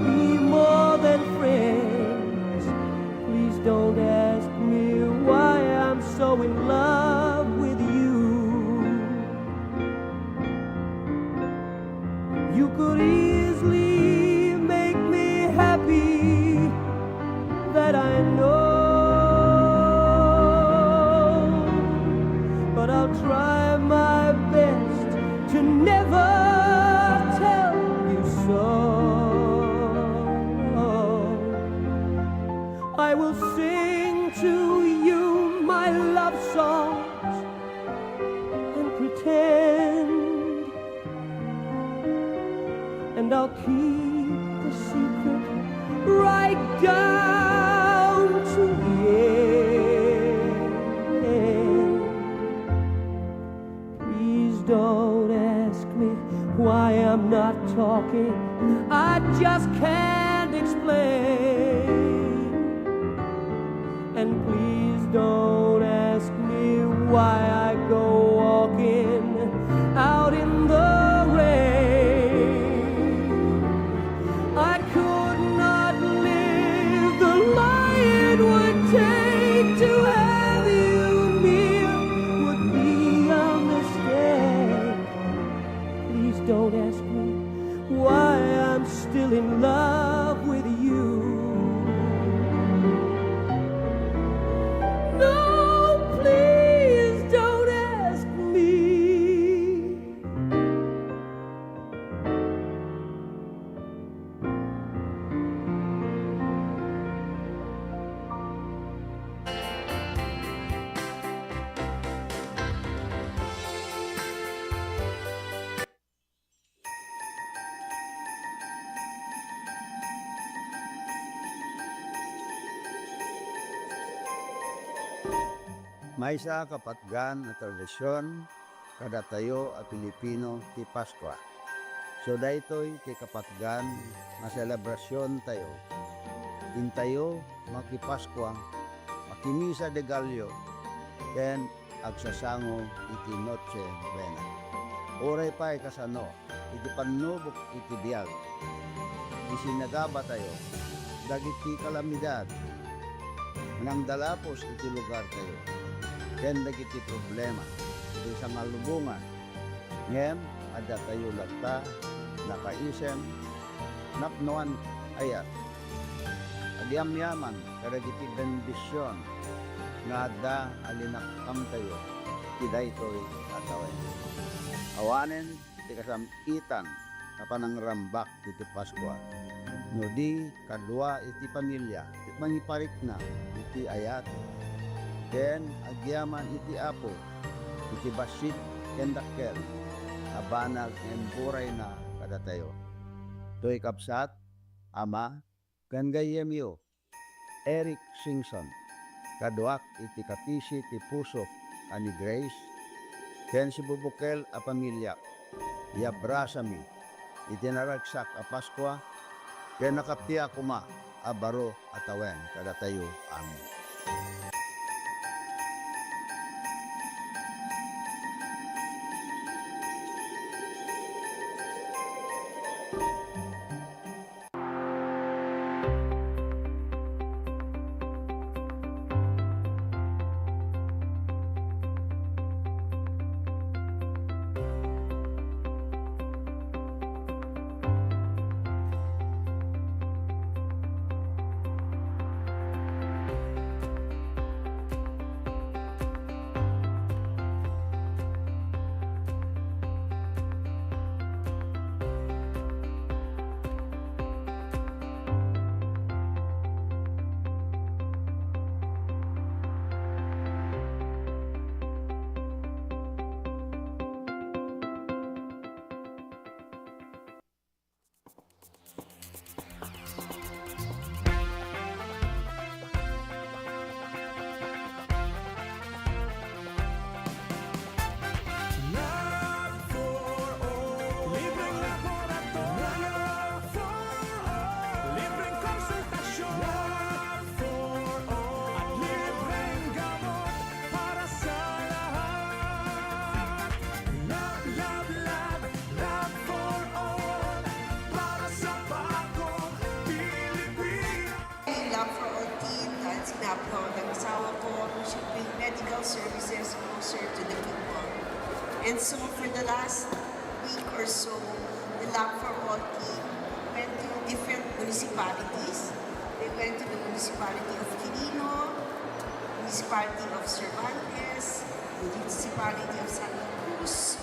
be more than friends. Please don't ask me why I'm so in love with you. You could easily make me happy, that I know, but I'll try my best to never tell you so. I will sing to you my love songs and pretend, and I'll keep the secret right down to the end. Please don't ask me why I'm not talking, I just can't explain. And please don't ask me why I go walking out in the rain. I could not live the lie it would take to have you near, would be a mistake. Please don't ask me why I'm still in love with you. No, please don't ask me. May sa kapatgan na tradisyon kada tayo a Pilipino ti Paskwa. So daytoy ti kapatgan na selebrasyon tayo. Intayo makipaskwa, makimisa de Gallo, ken agsasango iti Noche Buena. Oray pa'y kasano, iti panubok iti biyag. Isinagaba tayo, dagiti kalamidad, nang dalapos iti lugar tayo. Ken dagiti problema, iti sa malubungan. Ngem, ada tayo lagta, nakaisem, napnuan ayat. Agyam-yaman, kadagiti bendisyon, nga ada alinakam tayo, tiday to'y atawen. Awanen, ti kasamitan, kapanang rambak iti Paskwa. No di, kadwa iti pamilya, mangiparik na iti ayat. Ken agyaman iti apo, iti basit ken dakkel, abanag ken buray na kada tayo. To'y kapsat, ama, ken gayemyo, Eric Singson, kaduak iti kapisi ti puso ani Grace, ken si bubukel a pamilya, yabrasami, iti naragsak a Paskwa, ken nakaptiya kuma, a baro atawen kada tayo. Amen. And so for the last week or so, the Lab for All team went to different municipalities. They went to the municipality of Quirino, municipality of Cervantes, the municipality of Santa Cruz.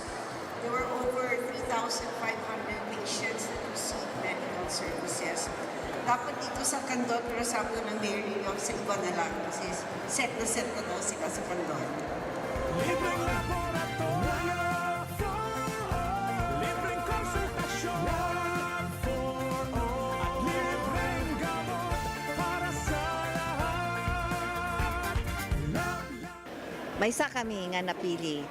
There were over 3,500 patients that received medical services. Dapat dito sa Candon, pero sabi ng Mayor Liliang, sa iba na lang kasi set na daw sila sa Candon. Libreng laboratorio for all. Libreng konsultasyon for all. At libreng gamot para sa lahat. Maysa kami nga napili.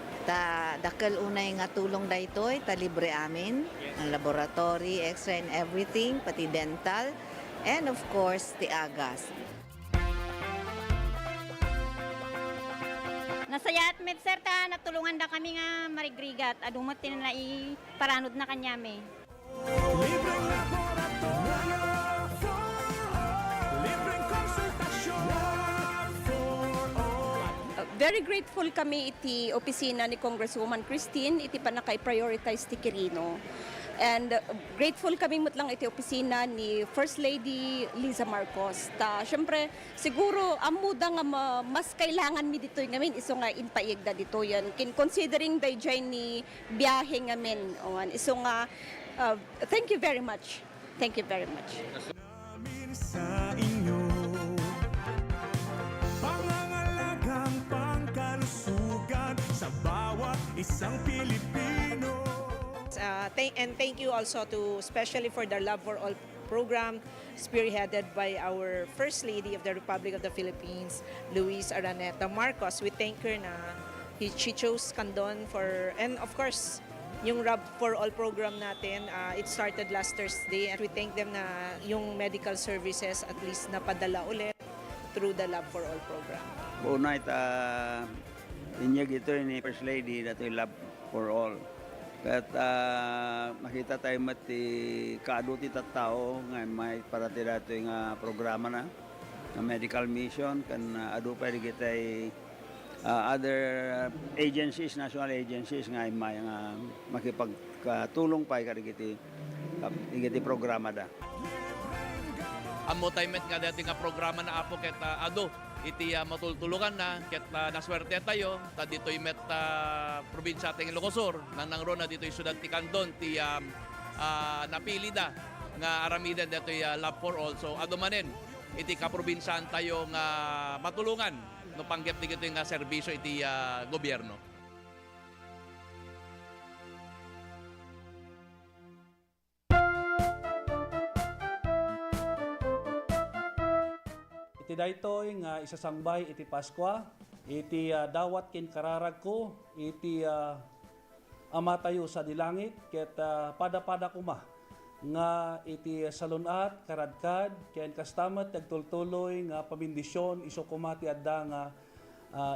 Dakal unay nga tulong daytoy, ta libre amin ang laboratory, X-ray and everything, pati dental, and of course, tiagas. Nasayat med sir ta natulungan da kami nga marigrigat adumot tin na paranod na kanyame. Libreng laboratorio for all. Libreng konsultasyon for all. Very grateful kami iti opisina ni Congresswoman Christine iti panakay-prioritize ti Quirino. And grateful kami mutlang iti opisina ni First Lady Liza Marcos. Siyempre, siguro amuda nga mas kailangan mi dito ngamin iso nga inpaigda dito yan. Considering dayjay ni biyahe ngamin. Iso nga, thank you very much. Thank you very much. Sa inyo, pangangalagang pangkalusugan sa bawat isang Pilipino. And thank you also to, especially for the Love for All program, spearheaded by our First Lady of the Republic of the Philippines, Luis Araneta Marcos. We thank her na she chose Candon for, and of course, yung Love for All program natin, it started last Thursday, and we thank them na yung medical services at least napadala ulit through the Love for All program. Una inyag ito ni First Lady na ito yung Love for All. At makita tayo mati kaaduti tattao nga may parati dato yung programa na medical mission kan adu pa kita other agencies, national agencies nga may makipagtulong pa ikiti programa da. Amo tayo met nga dati nga programa na apo ket adu iti matultulukan na ket naswerte tayo ta ditoy met probinsya ting Ilocos nanangro na ditoy syudad ti Candon ti napili da nga aramidan ditoy Love for All. So adumanen iti kaprobinsyan tayo nga matulungan no panggep ti kitoy nga serbisyo iti gobyerno. Iti daytoy nga isasangbay iti Paskwa, iti dawat ken kararag ko, iti ama tayo sa dilangit, ket pada-pada kuma nga iti salunat, karadkad, ken kastamat nagtultuloy nga pamindisyon, iso kumati adda nga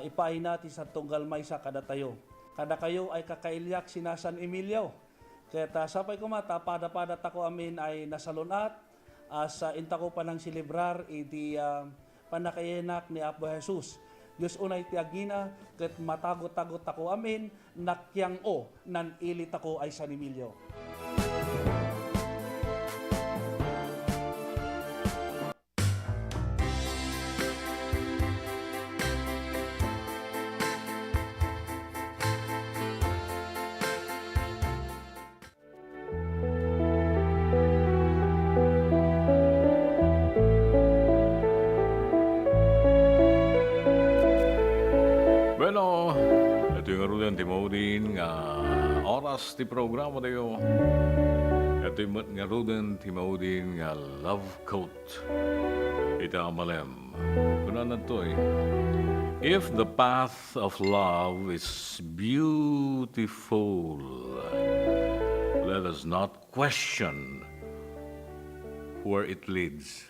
ipaina ti sa tunggal may sa kada tayo. Kada kayo ay kakailyak sina San Emilio. Ket sapay kumata, pada-pada tako amin ay nasalunat, sa intako pa nang silibrar iti panakayenak ni Apo Jesus. Diyos unay ti agina ket matagot-tagot ako amin nakyang o nan ilit ako ay San Emilio. Bueno, ito yung arulan ti Maudin nga oras ti programa tayo. Ito yung arulan ti Maudin nga Love Coat. Ita amalem. Kunan na to If the path of love is beautiful, let us not question where it leads.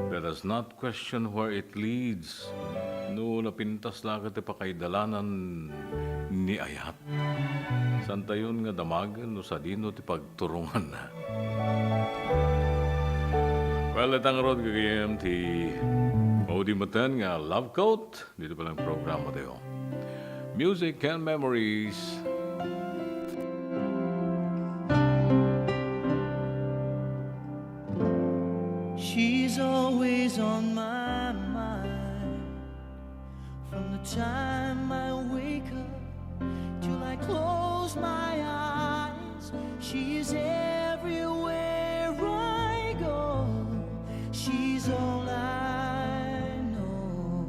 Let us not question where it leads. No napintas lagat pa kay dalanan ni ayat. Santa yun nga damagan no sa dino ti pagturungan na. Well, itang rod kagayam ti Maudi Matan nga Love Coat. Dito palang programa tayo. Music and memories. She's always on my mind, from the time I wake up till I close my eyes. She's everywhere I go. She's all I know.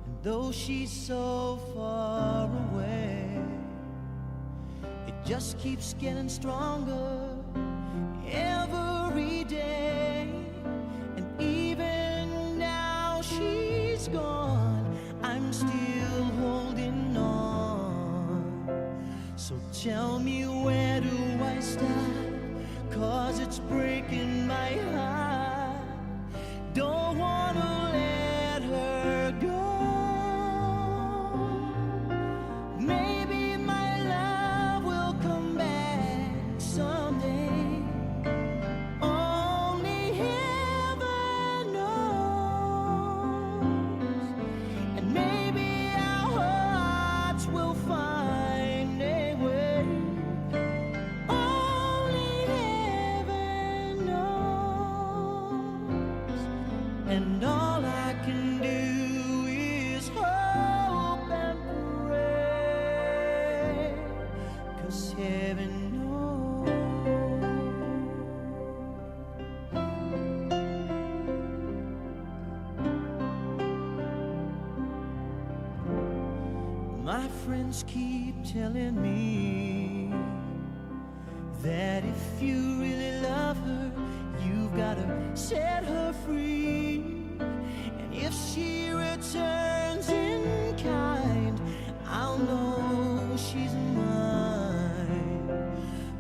And though she's so far away, it just keeps getting stronger every day. And even now she's gone, I'm still holding on. So tell me, where do I start? 'Cause it's breaking my heart. Don't wanna let her go. Maybe my love will come back someday. Only heaven knows. And maybe our hearts will find a way. Only heaven knows. And all I can do is hope and pray, 'cause heaven knows. My friends keep telling me that if you really love her, you've gotta set her free. And if she returns in kind, I'll know she's mine.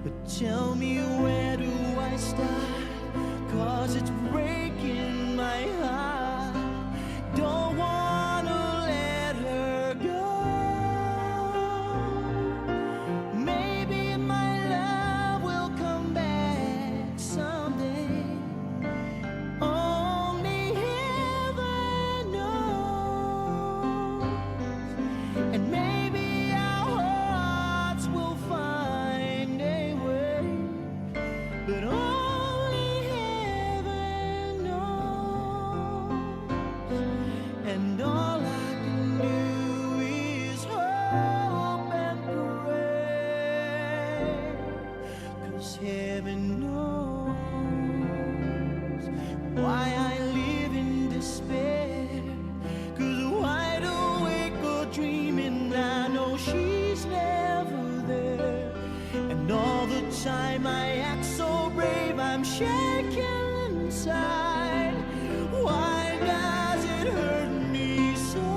But tell me, where do I start? 'Cause it's breaking my heart. Don't wanna let her go. Maybe my love will come back someday. Only heaven knows. And maybe our hearts will find a way. But only heaven knows. And all I can do is hope and pray, 'cause heaven knows why I live in despair. 'Cause wide awake or dreaming, I know she's never there. And all the time I act so brave, I'm shaking inside. Why does it hurt me so?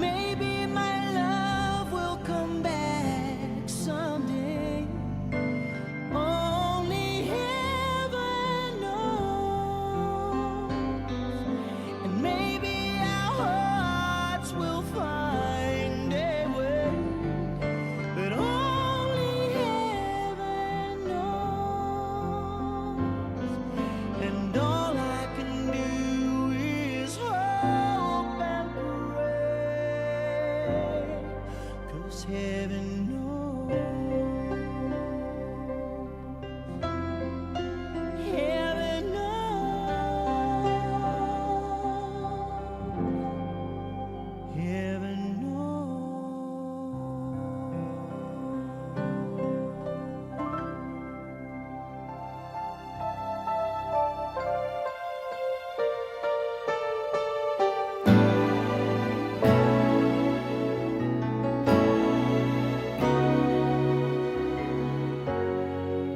Maybe my love will come back someday. Only heaven knows. And maybe our hearts will find a way. But only heaven knows. And all I can do is hope and pray, 'cause heaven knows. Heaven knows. Heaven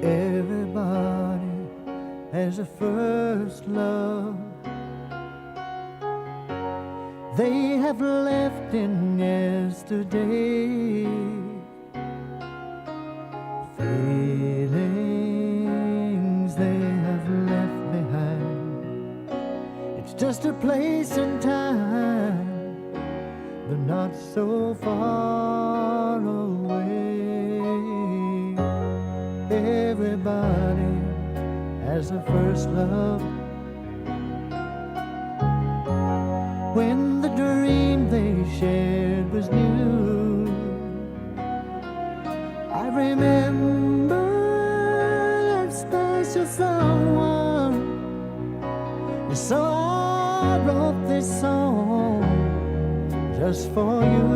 Everybody has a first love. They have left in yesterday. Feelings they have left behind. It's just a place and time. They're not so far away. Everybody as the first love. When the dream they shared was new, I remember that special someone, and so I wrote this song just for you.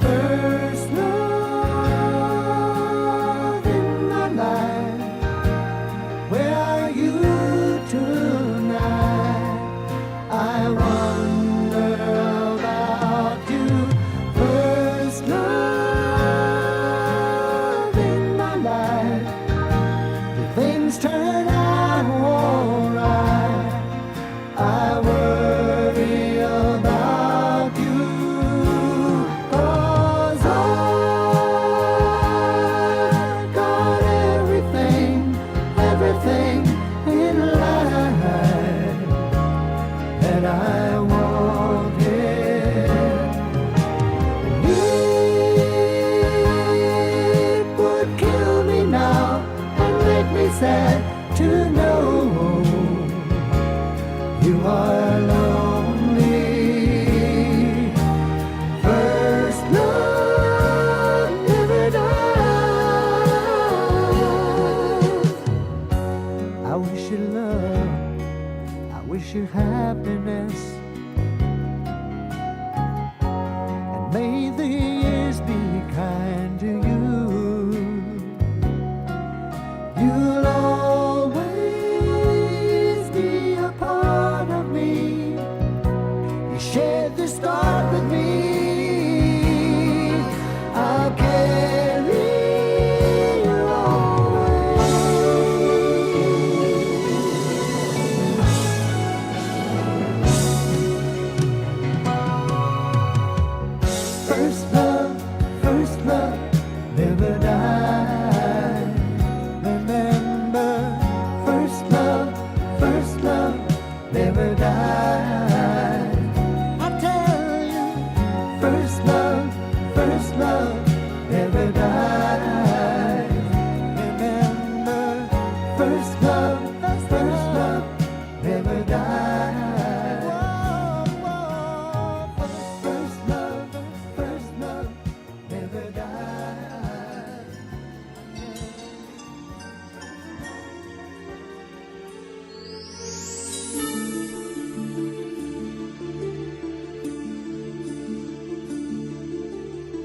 First love in my life, where are you tonight? I wonder about you. First love in my life, did things turn out alright? I worry about you, 'cause I've got everything in life that I wanted. It would kill me now and make me sad to know you are lonely. First love never dies. I wish you love, I wish you happiness, and may the years be kind to you. You'll always be a part of me. You shared the start with me. I'll carry you always. First love, never die. Remember, first love, never die. I tell you, first love, never die. Remember, first love, never die. First love, never die.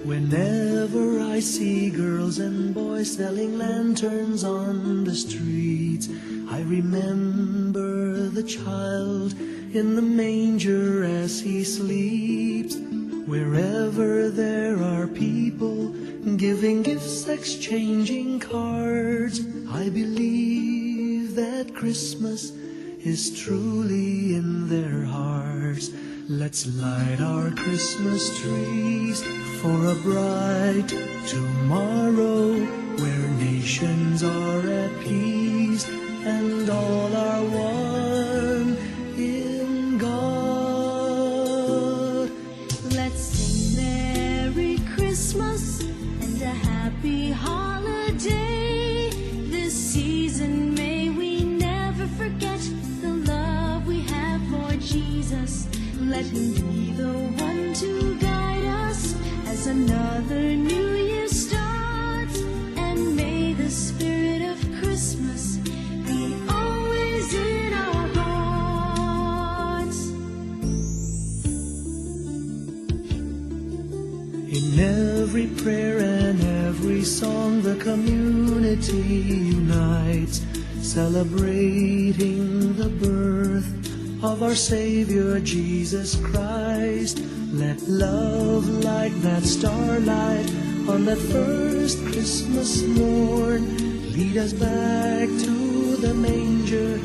Whenever I see girls and boys selling lanterns on the streets, I remember the child in the manger as he sleeps. Wherever there are people giving gifts, exchanging cards, I believe that Christmas is truly in their hearts. Let's light our Christmas trees for a bright tomorrow, where nations are at peace and all are one in God. Let's sing Merry Christmas and a Happy Holiday. This season may we never forget the love we have for Jesus. Let him be the one to guide us as another new year starts. And may the spirit of Christmas be always in our hearts. In every prayer and every song, the community unites, celebrating the birth of our Savior Jesus Christ. Let love like that starlight on that first Christmas morn lead us back to the manger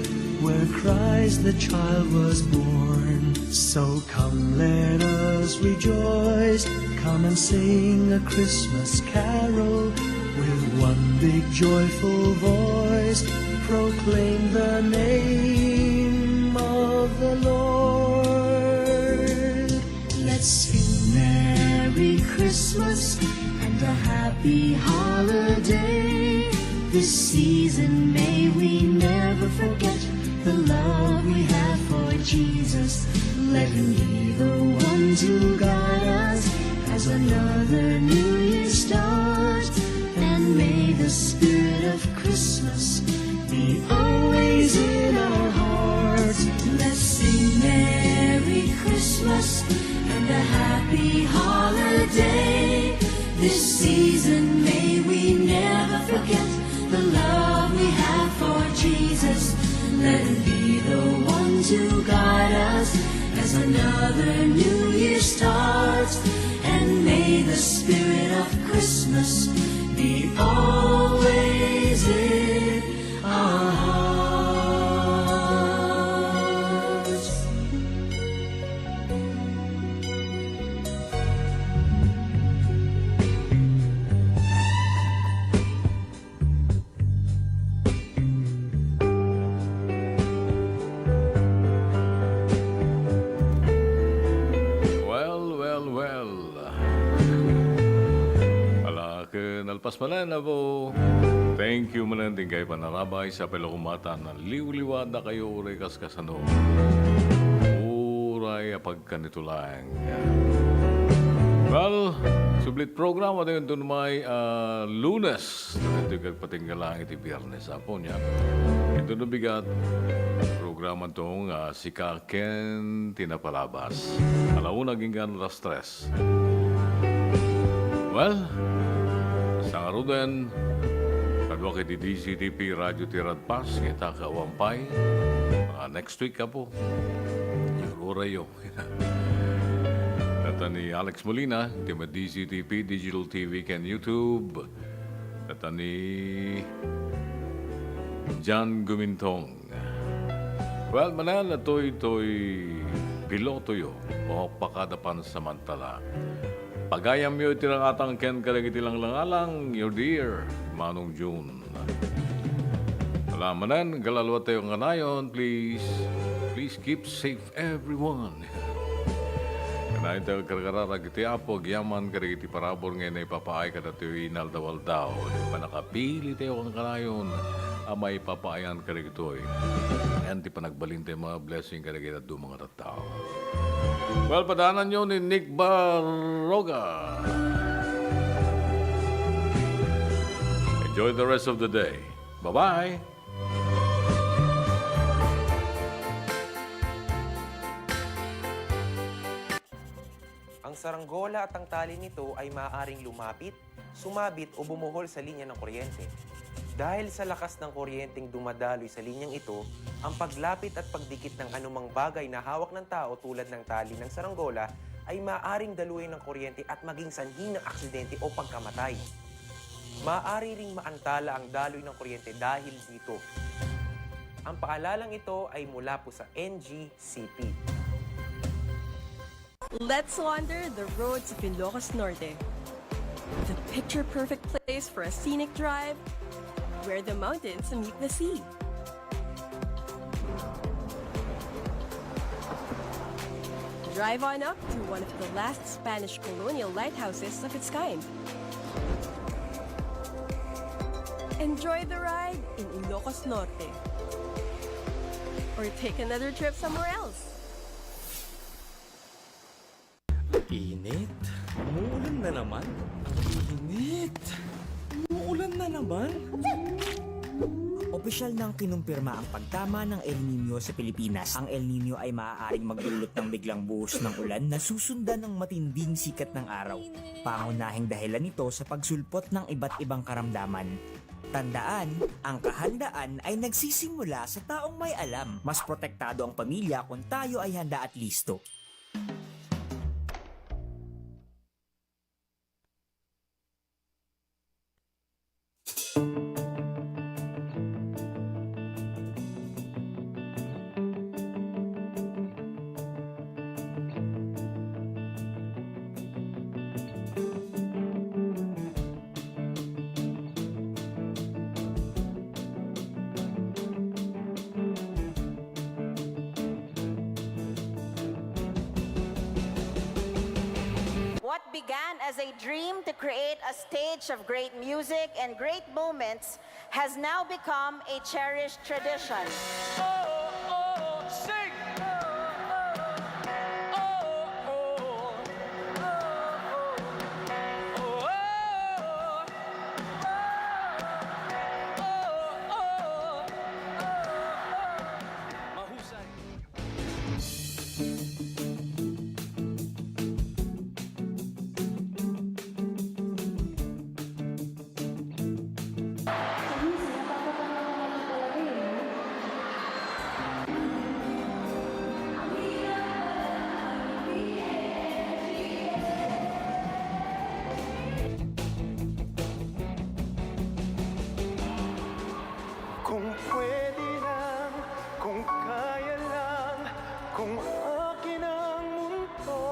where Christ the child was born. So come, let us rejoice, come and sing a Christmas carol with one big joyful voice, proclaim the name of the Lord. Let's sing Merry Christmas and a Happy Holiday. This season may we never forget the love we have for Jesus. Let him be the one to guide us as another new year starts. And may the spirit of Christmas be always in our hearts. Let's sing Merry Christmas and a happy holiday. This season may we never forget the love we have for Jesus. Let him be the one to guide us as another new year starts. And may the spirit of Christmas be always in our hearts. Well. Nalpas manan na po. Thank you manan din kay panarabay sa pelokumatan na liw-liwad na kayo uray kaskasano. Uray apagkanito lang. Well, sublit program at yun doon may Lunes. Ito yung patinggalang iti Biyernes. Apo niya. Ito na bigat. Programa itong si Ken Tinapalabas. Alauna gingan rastres. Well, sa araw din, kadwa kay DCTP Radio Tiradpas, kita kawampay. Next week ka po. Yurayo. Data ni Alex Molina, tima DCTP, Digital TV, ken YouTube. Data ni John Gumintong. Well, manan na to'y piloto yo, o pakadapan samantala. Pagayam yo itirangatang ken kalagiti lang langalang, your dear, Manong June. Alamanan, galalwa tayo nga nayon, please keep safe everyone. Kanayin tayo karkarara kiti apo, gyaman karikiti parabor ngayon ay papaay ka dati inal dawal daw. Di pa nakapili tayo ang kanayon, amay papaayan karikitoy. Ayan, di pa nagbalin tayo mga blessing karikiti at do mga tao. Well, padanan nyo ni Nick Barroga. Enjoy the rest of the day. Bye-bye. Ang saranggola at ang tali nito ay maaaring lumapit, sumabit o bumuhol sa linya ng kuryente. Dahil sa lakas ng kuryenteng dumadaloy sa linyang ito, ang paglapit at pagdikit ng anumang bagay na hawak ng tao tulad ng tali ng saranggola ay maaaring daluyin ng kuryente at maging sanhi ng aksidente o pagkamatay. Maaari ring maantala ang daloy ng kuryente dahil dito. Ang paalalang ito ay mula po sa NGCP. Let's wander the roads of Ilocos Norte. The picture-perfect place for a scenic drive where the mountains meet the sea. Drive on up to one of the last Spanish colonial lighthouses of its kind. Enjoy the ride in Ilocos Norte. Or take another trip somewhere else. Init? Umuulan na naman? Init? Umuulan na naman? Opisyal nang kinumpirma ang pagtama ng El Nino sa Pilipinas. Ang El Nino ay maaaring magdulot ng biglang buhos ng ulan na susundan ng matinding sikat ng araw. Pangunahing dahilan nito sa pagsulpot ng iba't ibang karamdaman. Tandaan, ang kahandaan ay nagsisimula sa taong may alam. Mas protektado ang pamilya kung tayo ay handa at listo. What began as a dream to create a stage of great music and great moments has now become a cherished tradition. Kung pwede lang, kung kaya lang, kung akin ang mundo.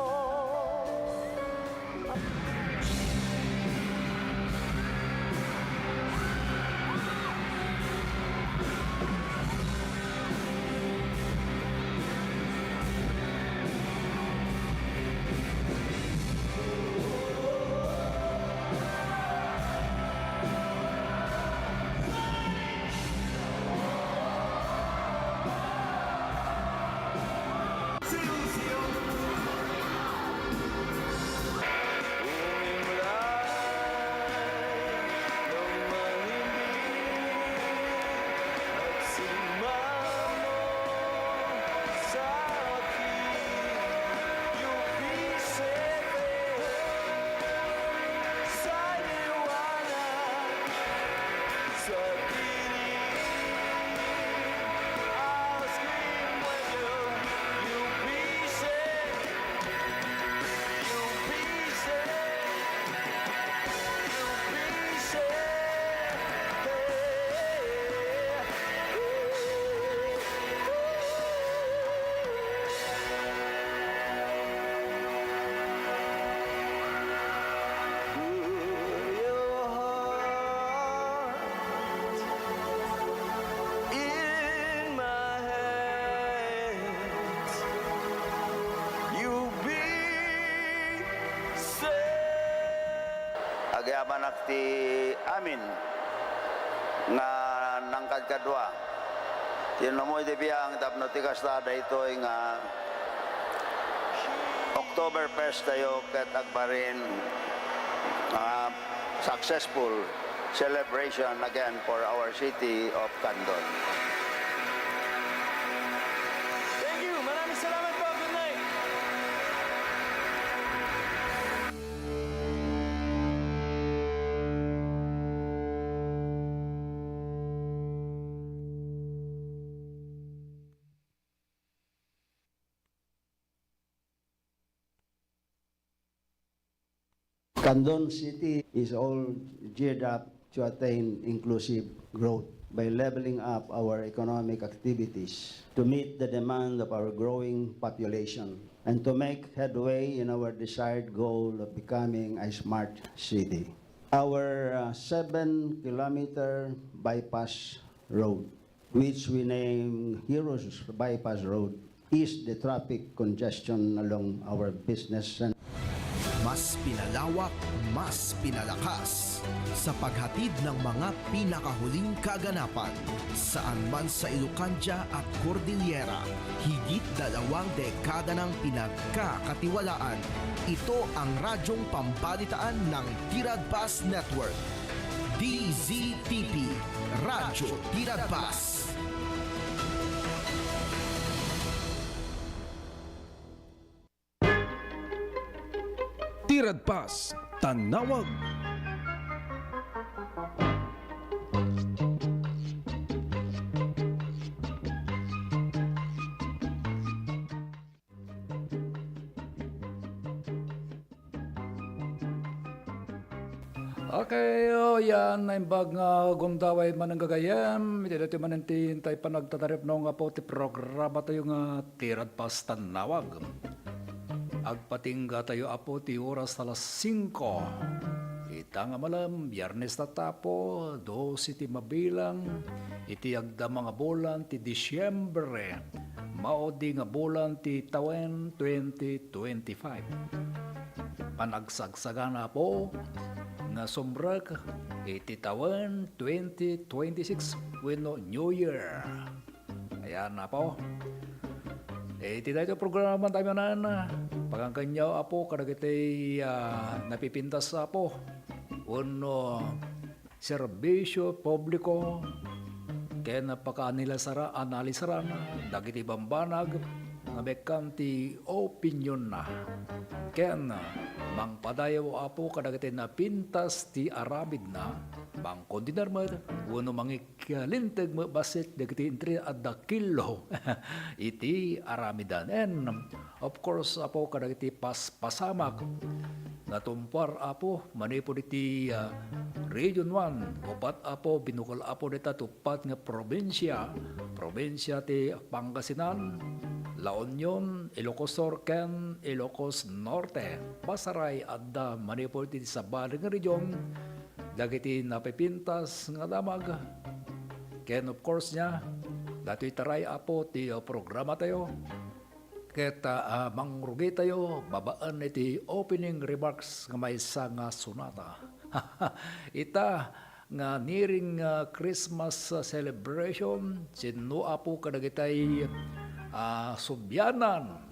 Agyaman ti amin nga nangkad kadwa. Tinamoy di biyang tapno ti kastada ito nga October 1st tayo ket agbarin successful celebration again for our city of Candon. Thank you! Maraming salamat po! Good night! Candon City is all geared up to attain inclusive growth by leveling up our economic activities to meet the demand of our growing population and to make headway in our desired goal of becoming a smart city. Our 7-kilometer bypass road, which we name Heroes Bypass Road, is the traffic congestion along our business center. Mas pinalawak, mas pinalakas sa paghatid ng mga pinakahuling kaganapan saan man sa Ilocandia at Cordillera. Higit 2 dekada ng pinagkakatiwalaan. Ito ang radyong pambalitaan ng Tiradpas Network. DZTP, Radyo Tiradpas. Tiradpas, Tanawag. Okay, yan na imbag nga gumdaway man ang gagayam. Iti dati man tay panagtatarip no nga po ti programa tayo nga Tiradpas Tanawag. Agpatingga tayo apo ti oras alas 5. Ita nga malam, biyernes na tapo, 12 ti mabilang, iti agda mga bulan ti Disyembre, maodi nga bulan ti tawen 2025. Panagsagsagan na po, nga sumrag iti taon 2026 wenno New Year. Ayan na po. Iti dahito programa tayo na pagangkanyaw apo kadagitay napipintas apo wenno serbisyo publiko kaya napakaanila sara analisara na dagiti bambanag nga bekanti opinion na kaya mangpadayaw apo kadagiti na pintas ti aramid na mangkondinar mo wano mangikalintag mo basit dagiti intri at dakilo iti aramidan and of course apo kadagiti pasamak natumpar apo manipod iti Region 1 upat apo binukal apo dita tupat nga probinsya ti Pangasinan, La Union, Ilocos Sur, ken Ilocos Norte. Basaray adda manipod iti sabali nga region dagiti napipintas nga damag. Ken of course nya datoy taray apo ti programa tayo. Keta mangrugi tayo babaan iti opening remarks nga maysa nga sunata. Ita nga nearing Christmas celebration sino apo kadagitay subyanan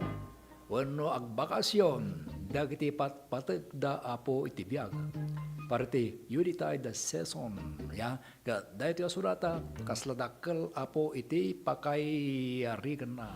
wenno agbakasyon dagiti patpateg da apo iti biag parti unitay the season ya ga dayto surata kasladakkel apo iti pakay arigan na.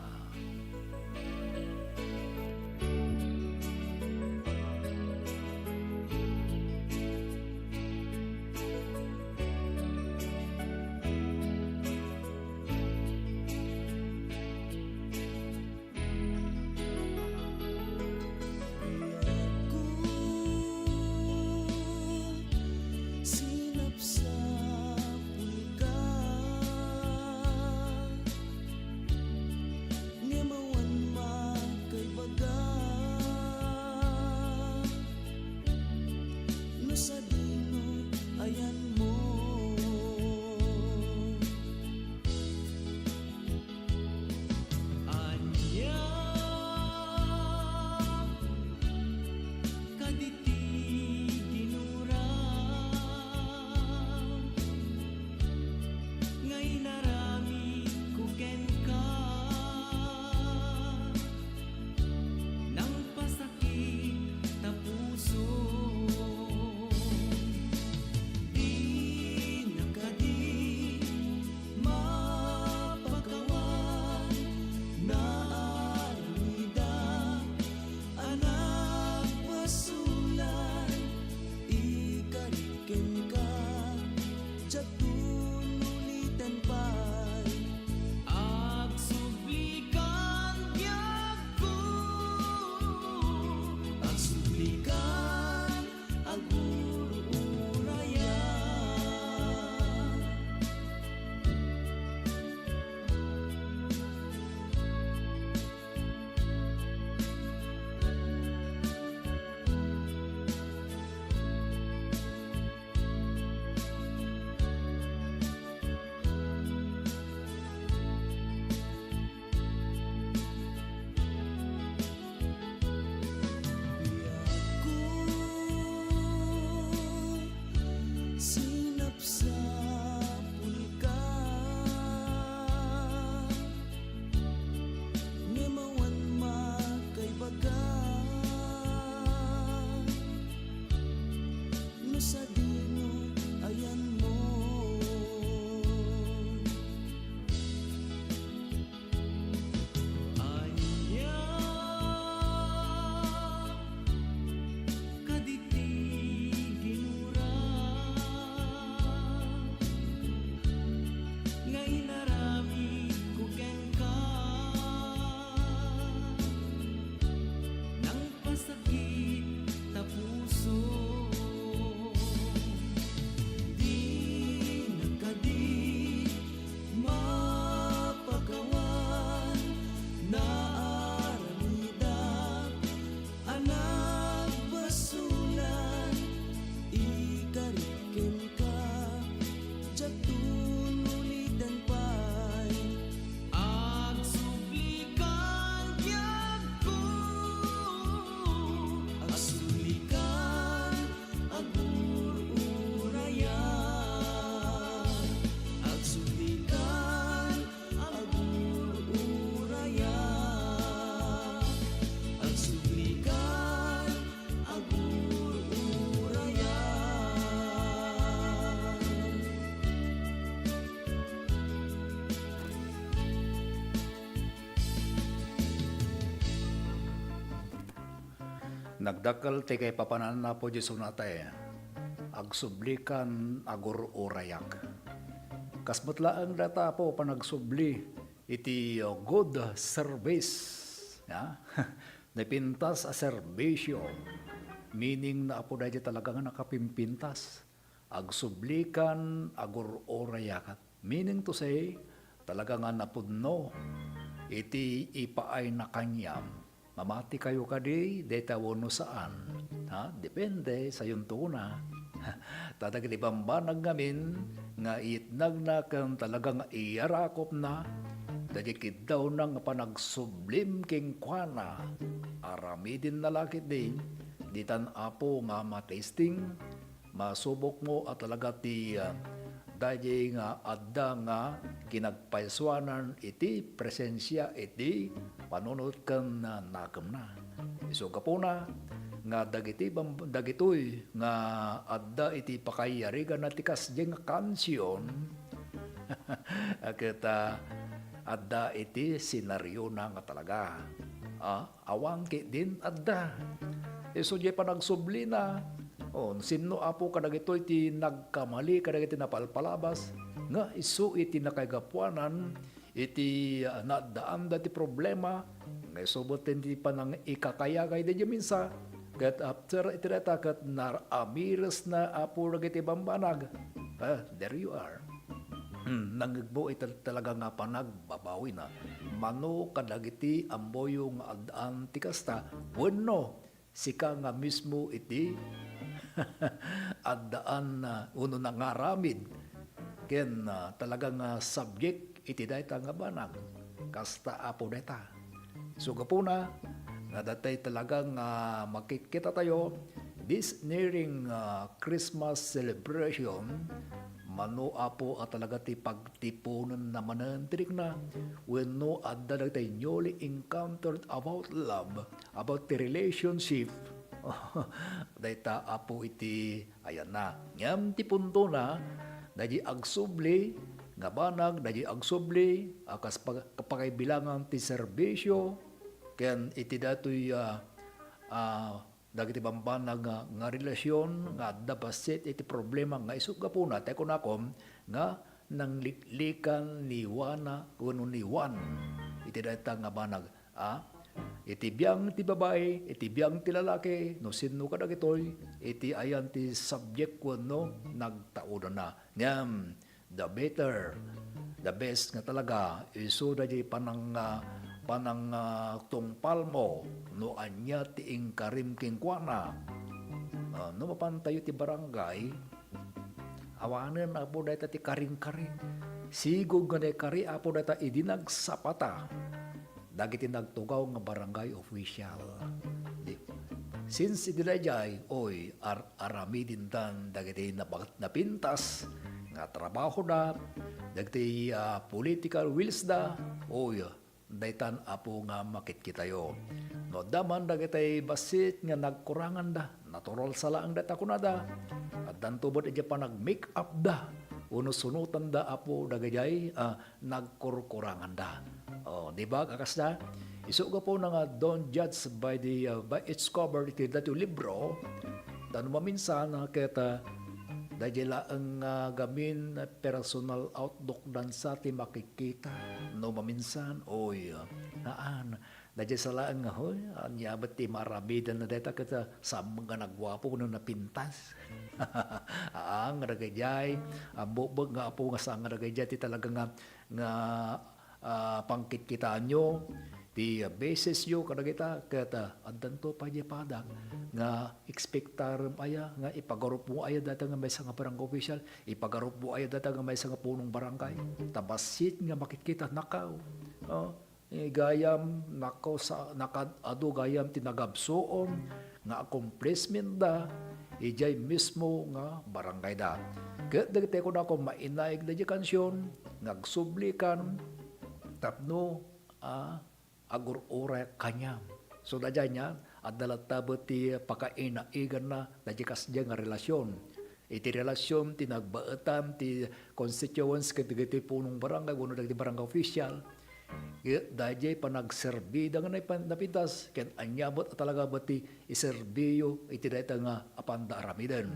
Nagdakal ti kay papanan na po di sunatay. Agsublikan agur urayak. Kasmutlaan data po panagsubli iti good service. Ya? Napintas a serbisyo. Meaning na po dahil talaga nga nakapimpintas. Agsublikan agur urayakat. Meaning to say, talaga nga napudno. Iti ipaay na kanyam. Mamati kayo kadi, deta wono saan. Ha? Depende sa yung tuna. Tadag di bambanag ngamin, nga itnag na kang talagang iyarakop na, dagikid daw nang panagsublim king kwana. Arami din na lakit din, ditan apo nga matesting, masubok mo at talaga ti dahil nga adda nga kinagpaiswanan iti presensya iti panunod kan na nakam na. Iso ka po na nga dagitoy nga adda iti pakayarigan na tikas diyang kansyon kita adda iti senaryo na nga talaga. Awangki din adda. Iso diya panagsubli na sino apo kadag ito iti nagkamali kadag iti napalpalabas nga isu iti nakagapuanan iti nadaan dati problema nga isubot iti panang ikakayagay di minsa kat after iti reta kat naramiras na apo iti bambanag there you are. Nangigbo iti talaga nga panagbabawi na mano kadag iti amboyo nga adaan ti kasta wenno sika nga mismo iti addaan na uno na ngaramid ken talagang subject iti dayta nga banag kasta apo dayta suga po na nga datay talagang makikita tayo this nearing Christmas celebration mano apo at talaga ti pagtipunan na manantirik na when no adda dagtay newly encountered about love about the relationship dayta apo iti ayan na ngam ti punto na daji agsubli nga banag daji agsubli akas kapakaibilangan ti serbisyo ken iti datoy dagiti bambanag nga relasyon nga adda basit iti problema nga isuk ka po na tay kunakom nga nang liklikan ni Wana kuno ni Juan iti dayta nga banag iti biyang ti babae, iti biyang ti lalaki, no sino ka dagitoy, iti ayan ti subject ko no, nagtaudo na. Ngam, the better, the best nga talaga, iso da di panang tungpal mo, no anya ti ingkarim king kwana. No mapantayo ti barangay, awanan apo data ti karing-karing. Sigog nga kari apo data idinagsapata. Dagiti nagtugaw nga barangay official. Since idilajay, arami din tan dagiti napintas nga trabaho da, dagiti political wills da, daytan apo nga makit kitayo. No daman dagiti basit nga nagkurangan da, natural sala ang data kunada, at dantubot iti pa nag-make up da, uno-sunutan da apo dagajay nagkurkurangan da. Di ba kakas na? Isuga po na nga don't judge by its cover iti dati libro dan maminsan kita dahil ang gamin personal outlook dan sa ti makikita no maminsan dahil sa laang anyabat ti marabidan na data kita sa mga nagwapo no napintas ang ragayay ang bubog nga po nga sa ang ragayay ti talaga nga pangkit kita nyo ti basis yo kadagita kata adanto pa di padak nga expectarum aya nga ipagarup mo aya data nga may nga barangay official ipagarup mo aya data nga may nga punong barangay tabasit nga makikita nakaw gayam nako sa nakadado gayam tinagabsoon nga accomplishment da ijay mismo nga barangay da ket dagiti ko na ko mainaig da di kansyon nagsublikan tapno agur ora kanya so da niya at dalatabo ti pakainaigan na dajikas diya nga relasyon iti relasyon ti nagbaetam ti constituents ket ti punong barangay kuno dagiti barangay official Dahil panagserbida nga napintas, ken anyabot talaga bati iserbiyo iti dayta nga apanda aramiden.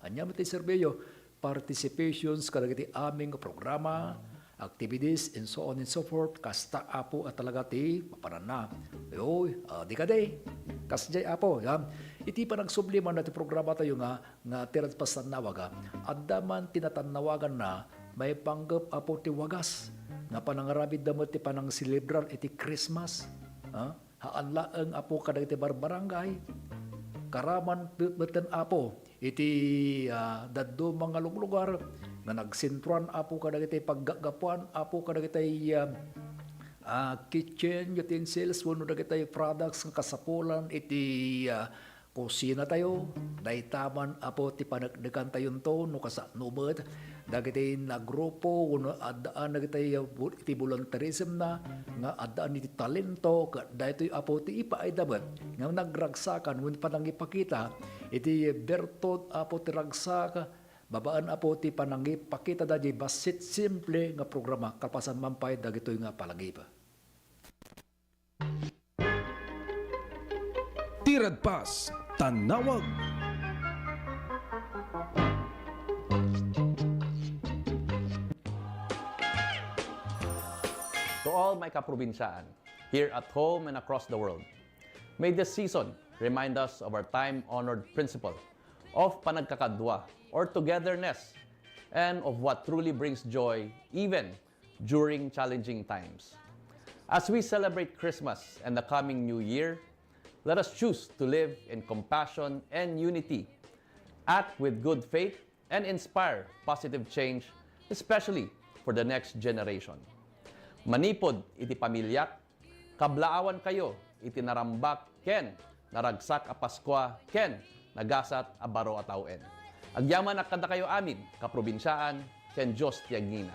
Anyabot iserbiyo participations kada iti aming programa, activities and so on and so forth, kasta apo at talaga ti mapanana. Di ka day. Kasjay apo, iti panagsubliman na ti programa tayo nga tirat pasanawaga, addaman tinatanawagan na may panggap apo ti wagas nga panangarabid damot ti panang celebrar iti Christmas. Haanlaeng apo kada iti barbarangay. Karaman beten apo iti daddo mga lugar nga nagsintruan apo kada iti paggagapuan apo kada iti kitchen utensils wenno dagiti products nga kasapulan iti kusina tayo, daitaman apo ti panagdekan tayon to, no kasaknubet, dagiti nagrupo, no adaan dagiti iti volunteerism na, nga adaan iti talento, dahito apo ti ipaaydabat, nga nagragsakan, when panangipakita, iti bertod apo ti ragsak, babaan apo ti panangipakita dadi basit simple nga programa, kalpasan mampay dagito nga palagi pa. Tirad Pas, Tanawag. To all my kaprobinsyaan, here at home and across the world, may this season remind us of our time-honored principle of panagkakadwa or togetherness and of what truly brings joy even during challenging times. As we celebrate Christmas and the coming New Year, let us choose to live in compassion and unity, act with good faith, and inspire positive change, especially for the next generation. Manipod iti pamilyak, kablaawan kayo iti narambak ken naragsak a Paskwa ken nagasat a baro a tawen. Agyaman akada kayo amin, kaprobinsyaan, ken Diyos ti agngina.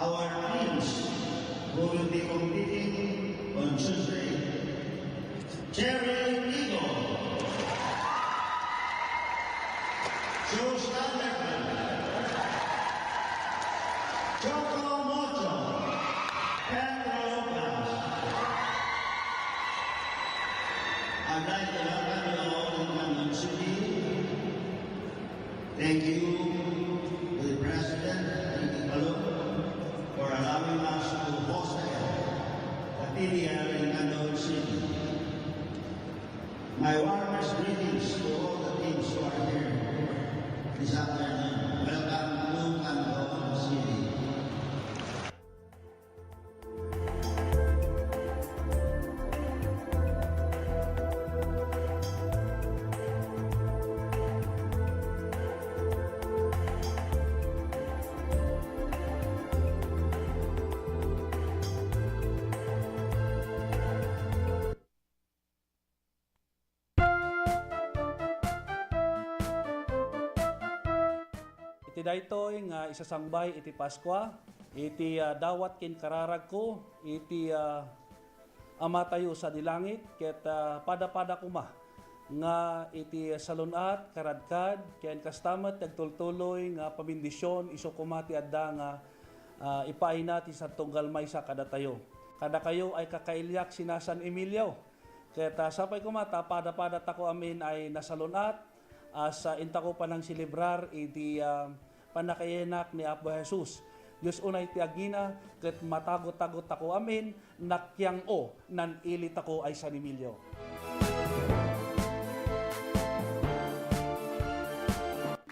Our teams who will be competing on Tuesday. Cherry Eagle, Joe Standerman, Choco Mocho, Pedro Lopez. I'd like to welcome you all to London City. Thank you to the President, for allowing us to host the PDL in London City. My warmest greetings to all the teams who are here this afternoon. Welcome to London City. ti daytoy nga isasangbay iti Paskwa, iti dawat ken kararag ko, iti Ama tayo sa dilangit, ket pada-pada kuma nga iti salunat, karadkad, ken kastamat nagtultuloy nga pamindisyon, iso kumati adda nga ipaina ti sa tunggal may sa kada tayo. Kada kayo ay kakailyak sina San Emilio. Ket sapay kumata, pada-pada tako amin ay nasalunat, sa intako pa nang silibrar iti panakayenak ni Apo Jesus. Diyos unay ti agina, ket matagot-tagot ako amin, nakyang o, nan ilit ako ay San Emilio.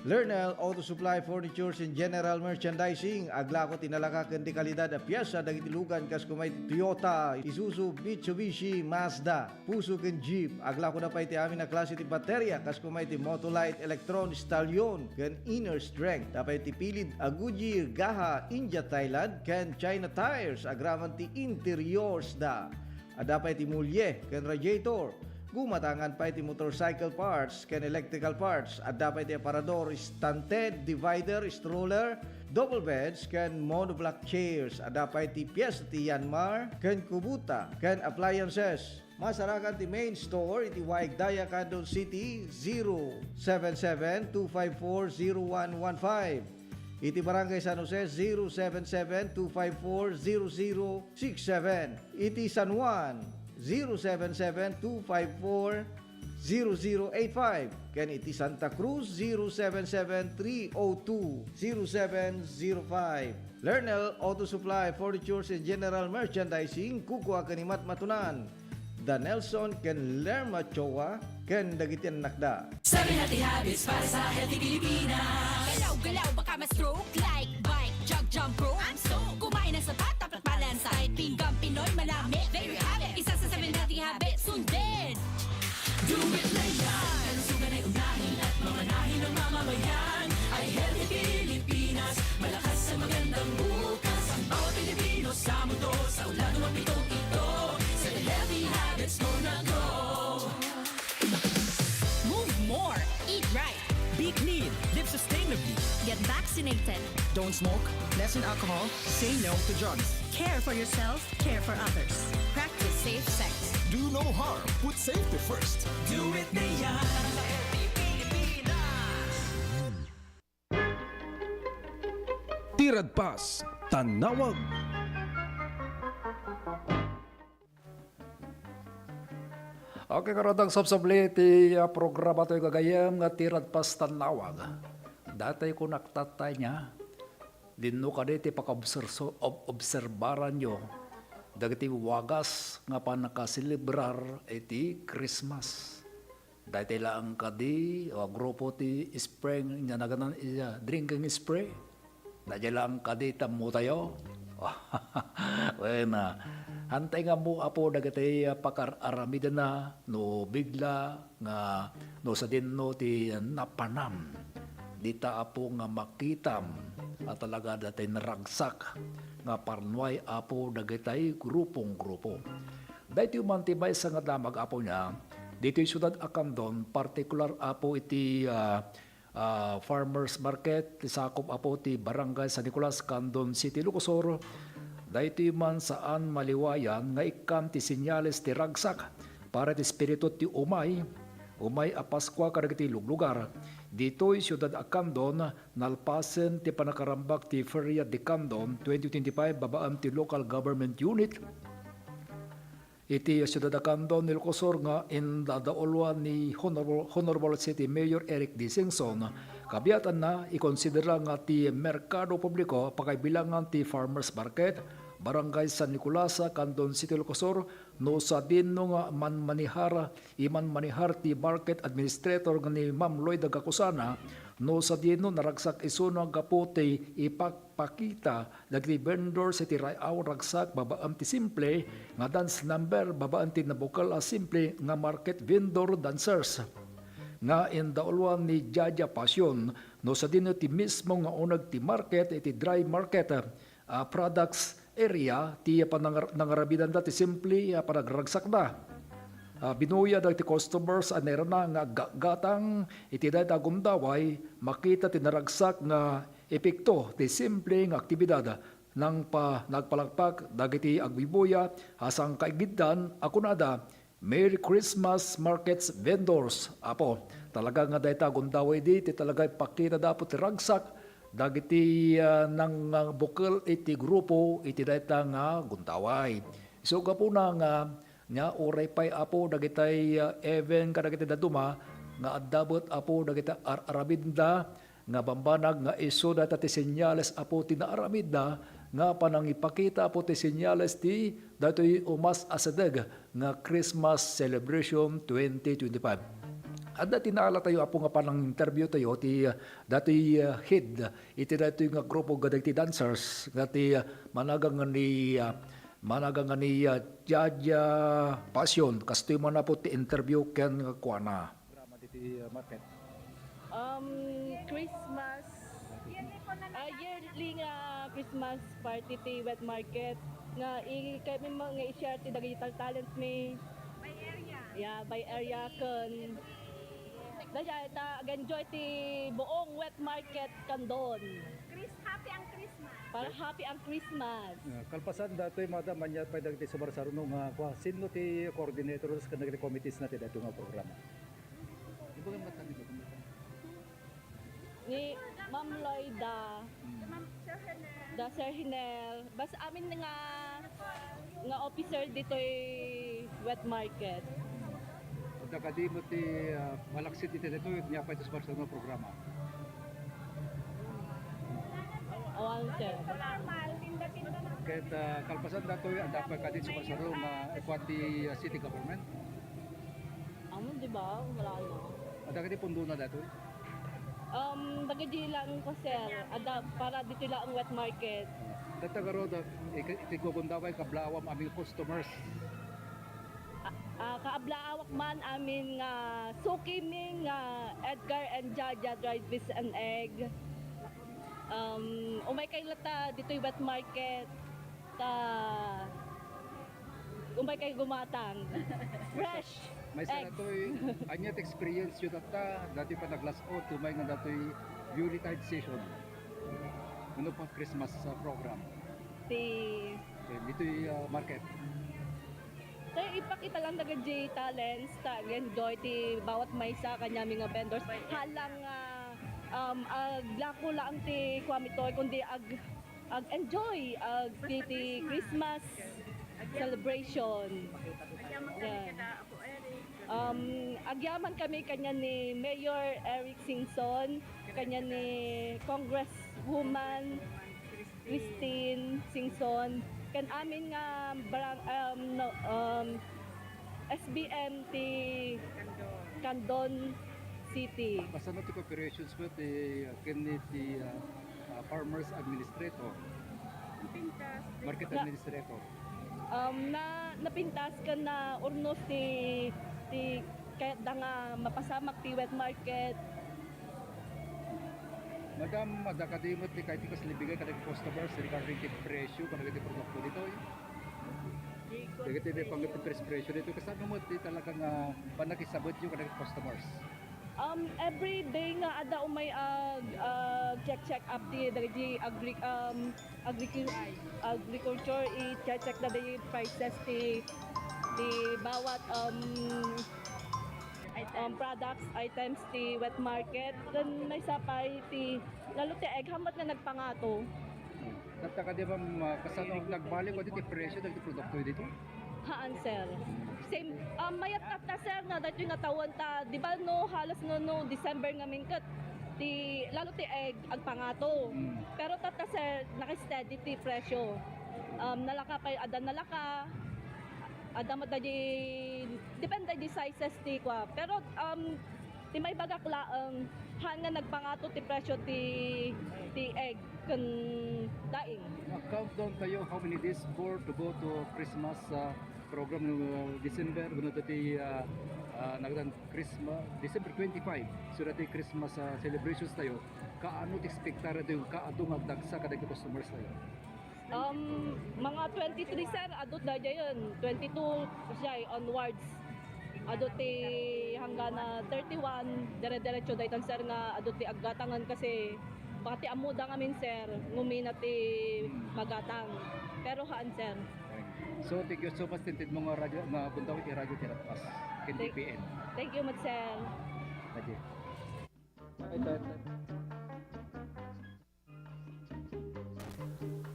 Lernel Auto Supply Furnitures and General Merchandising aglako tinalaka ken di kalidad a piyesa dagiti lugan kas kumay Toyota, Isuzu, Mitsubishi, Mazda, Puso ken Jeep aglako na pa iti amin na klase ti baterya kas kumay ti Motolite, Electron, Stallion ken Inner Strength dapat ti pilid a Goodyear, Gaha, India, Thailand ken China Tires agraman ti interiors da dapat ti mulye ken radiator. Gumatangan pa iti motorcycle parts ken electrical parts at dapat iti aparador, stunted, divider, stroller, double beds ken monoblock chairs at dapat iti piyesa ti Yanmar ken Kubota ken appliances. Masarakan ti main store iti Waigdaya, Quezon City 077-254-0115. Iti Barangay San Jose 077-254-0067. Iti San Juan 077-254-0085. Ken iti Santa Cruz 077-302-0705. Lernel Auto Supply Furnitures and General Merchandising kukuha kanimat matunan. Da Nelson ken Lerma Chowa ken dagitian nakda. 7 Healthy Habits para sa healthy Pilipinas. Galaw-galaw baka ma-stroke like bike, jog, jump, rope. I'm so kumain ng sapat, tapat balance, kahit pinggang Pinoy malami. There you have it, isa sa 7 Healthy Habits, sundin. Do it lang yan. Kalusugan ay unahin at mamanahin ng mamamayan. Ay healthy Pilipinas, malakas sa magandang bukas. Ang bawat Pilipino sa mundo, sa ulan ng pitong ito. 7 Healthy Habits, go na go. Move more, eat right, Be clean, live sustainably. get vaccinated, Don't smoke, lessen alcohol, say no to drugs. care for yourself, care for others. Practice safe sex. Do no harm, put safety first. Do it na yan. Tirad Pas, Tanawag. Okay, karodang sabsabli ti programa to'y gagayam nga tirad pas tanawag. Datay ko naktatay niya, dinno ka ti pakobserbaran nyo, dagiti wagas nga pa nakasilibrar iti Christmas. Datay lang kadi, grupo ti spring, nga naganan drinking spray. Datay lang kadi tamo tayo. Wena, hantay nga mo apo dagiti pakararamidan na no bigla nga no sa dinno ti napanam dita apo nga makitam at talaga dati naragsak nga parnuay apo dagitay grupong-grupo. Dahil mantibay sa nga damag apo niya dito yung syudad Acandon, particular apo iti farmers market, sakop apo ti barangay San Nicolas, Candon City, Lucosor. Dahito man saan maliwayan nga ikam ti sinyales ti ragsak para ti espiritu ti umay a Paskwa kadagiti luglugar. Dito'y siyudad Acandon, nalpasen ti panakarambak ti Feria de Candon 2025 babaan ti local government unit. Iti siyudad Acandon ni Lucosor nga in dadaolwan ni Honorable City Mayor Eric D. Singson, kabiatan na ikonsidera nga ti merkado publiko pakaibilangan ti farmers market, Barangay San Nicolas, Candon City, Lucosor, no sa dinno nga manmanihar ti market administrator nga ni Ma'am Lloyd Agakusana, no sa dinno naragsak isuno nga puti ipakpakita dagiti vendor sa tirayaw ragsak babaan ti simple nga dance number babaan ti nabukal a simple nga market vendor dancers. Nga in daulwan ni Jaja Pasyon, no sa dinno ti mismo nga unag ti market iti dry market products area ti panangarabidan dati simply panagragsak na. Binuya dati customers anera na nga gatang iti dati agumdaway makita ti naragsak nga epekto ti simpleng aktibidad ng nagpalagpak dagiti agbibuya hasang kaigiddan ako nada Merry Christmas markets vendors. Apo, talaga nga dahita gundaway di, ti talaga pakita dapo ti ragsak, dagiti nang bukal iti grupo, iti dahita nga gundaway. So po na nga oray pa'y apo, dagitay even kadagiti daduma, nga addabot apo, dagiti arabinda, nga bambanag nga iso data ti senyales apo ti naaramid nga panang ipakita po ti senyales ti datoy umas asadeg nga Christmas celebration 2025. At dati naala tayo apo nga panang interview tayo ti datoy head iti datoy nga grupo gadagti dancers nga ti managang ni Jaja Passion kastoy man na po ti interview ken nga kuana. Market. Christmas yearly nga Christmas party ti wet market nga kami nga i-share ti digital talent mi by area. Yeah, by area kun daya ta enjoy ti buong wet market kandon. Happy ang Christmas. Para happy ang Christmas. Kalpasan datoy madam manya pa dagiti sumarsarno nga kwa sino ti coordinators ken dagiti committees natin dato nga programa. Ibang matang ni Ma'am Loida, da Sir Hinel, basta amin nga officer dito'y wet market. At kadi mo ti malaksit dito niya pa ito sa mga programa. Awan sir. Kahit kalpasan dato'y ang dapat kadi sa nga equity city government. Amon di ba? Wala na. At kadi pundo na dato'y? Bagay lang ko sir, para dito lang ang wet market. Tatagaro da ikigugundaway kablawam aming customers. Kaablaawak man amin nga sukiming Edgar and Jaja dried fish and egg. Umay kay lata dito'y wet market. Umay kay gumatang. Fresh. May sa datoy anyat experience yun dati pa nag-last out tumay nga datoy Yuletide session. Ano pa Christmas program? Dito'y market. Tayo ipakita lang na J talents ta enjoy ti bawat maysa kanya mga vendors halang aglako lang ti kwamitoy kundi ag enjoy ti Christmas celebration. Yeah. Agyaman kami kanya ni Mayor Eric Singson, kanya ni Congresswoman Christine Singson, kan amin nga SBM ti Candon City. Basta na ti operations mo ti farmers administrator, market administrator. Napintas ka na urnos ti kahit nga mapasamak ti wet market. Madam, madakadimot ti kahit ikas libigay ka ng customers regarding ti presyo kung nagati produkto dito. Nagati di pang presyo dito kasama mo ti talagang panakisabot yung kanang customers. Every day nga ada umay check up ti dagiti agriculture i-check na di prices ti bawat products, items ti wet market. Then may sapay ti lalo ti egg hamat nga nagpangato. Nagtaka di ba kasano nagbalik o ti presyo dagiti produkto dito? Haan sir. Same mayat ta sir na dati nga tawon ta di ba no halos no December nga mingket ti lalo ti egg agpangato. Pero tata sir naka-steady ti presyo. Nalaka pay adan nalaka ada mo depende di sizes ti kwa pero ti may bagak laang han nga nagpangato ti presyo ti egg kun daing. Countdown kayo how many days for to go to Christmas program no December kuno ti nagdan Christmas December 25 so dati Christmas celebrations tayo kaano ti expectara ti kaadto magdagsa kada customers tayo. Mga 23 sir, adot da yun. 22 siya onwards. Adot ti hanggang na 31, dire-diretso daytan sir nga adot ti aggatangan kasi Bakit amuda ngamin sir, ngumina ti bagatang. Pero haan sir. So, thank you so much tintin mo nga radyo, nga bundaw iti radyo tiratpas. Ken Thank- TPN. Thank you much sir. Radyo.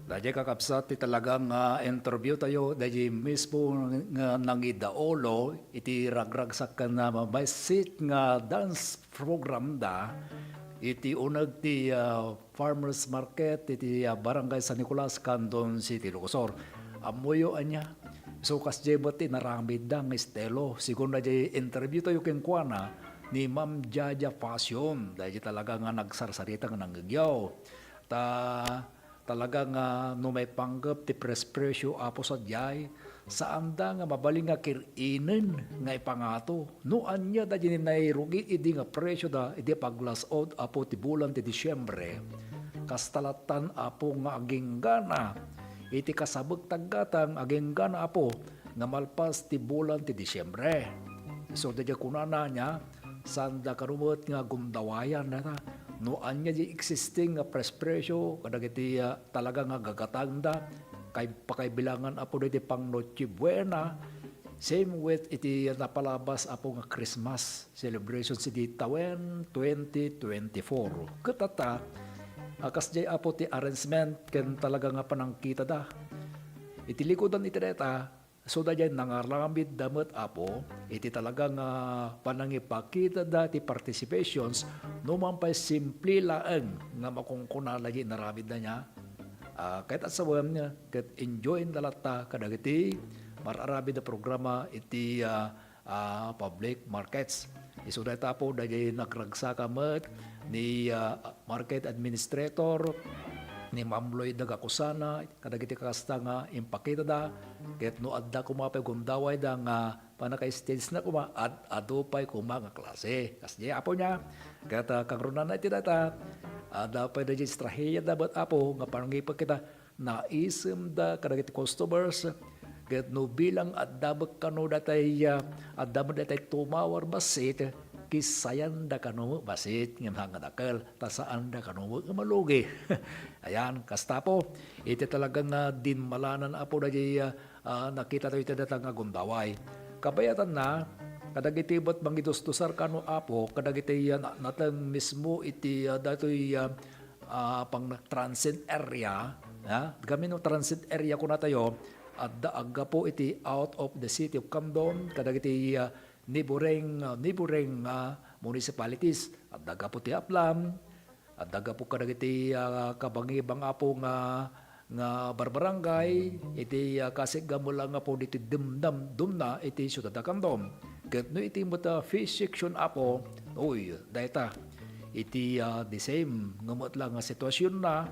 Dadya kakapsat ti talagang interview tayo, dadya mismo nga nangidaolo, iti ragragsak ka na mabaysit nga dance program da, iti unag ti farmers market, iti barangay San Nicolas, Candon City, Lucosor. Amuyo anya, so kasjebot ti naramid da ng estelo, sigun dadya interview tayo kenkwana ni Ma'am Jaja Fashion, dadya talaga nga nagsarsarita nga nanggagyaw. Talaga nga no may panggap ti prespresyo apo sa diyay, saan da nga mabaling nga kirinin nga ipangato. No anya da dyan nairugi idi nga presyo da idi paglasod apo ti bulan ti Disyembre. Kastalatan apo nga aging gana, iti kasabag tagatang aging gana apo nga malpas ti bulan ti Disyembre. So da dyan kunana niya, saan da karumot nga gumdawayan na ta, no anya di existing nga prespresyo kadagiti talaga nga gagatanda kay pakaibilangan apo iti pang Noche Buena, same with iti napalabas apo nga Christmas celebration si tawen 2024 katata akas jay apo ti arrangement ken talaga nga panangkita da iti likodan iti deta. So da dyan nangaramid damot apo, iti talaga nga panangipakita dati participations, no man pa simple laeng nga makungkunala dyan naramid na niya. Kahit at sawam niya, kahit enjoy na lata kadagiti, mararabid na programa iti public markets. So da tapo da dyan nagragsakamat ni market administrator, ni Ma'am Lloyd Nagakusana, kadagiti kakasta nga impakita da, kahit no adda kumapay gundaway da nga panaka-stage na kuma, adupay kuma nga klase. Kasi apo niya, kahit kagrunan na iti data, adapay da dyan straheya da ba't apo, nga parang ipakita, naisim da kadagiti customers, kahit no bilang adabag kano datay, adabag datay tumawar basit, kisayan da kanu basit ng mga dakal tasaan da kanu malugi. Ayan, kastapo iti talagang dinmalanan apo da nakita tayo iti datang gundaway. Kabayatan na kadagiti ba't mangidustusar kanu apo kadagiti natang mismo iti datoy pang transit area, gamin ng transit area ko na tayo at daaga po iti out of the city of Camden kadagiti neighboring municipalities at daga po ti Aplam at daga po kadagiti kabangibang apo nga barbarangay iti kasigamo lang nga po diti dumna iti syudad da Camden ket no iti mata fish section apo oy dayta iti the same ngamot lang nga sitwasyon na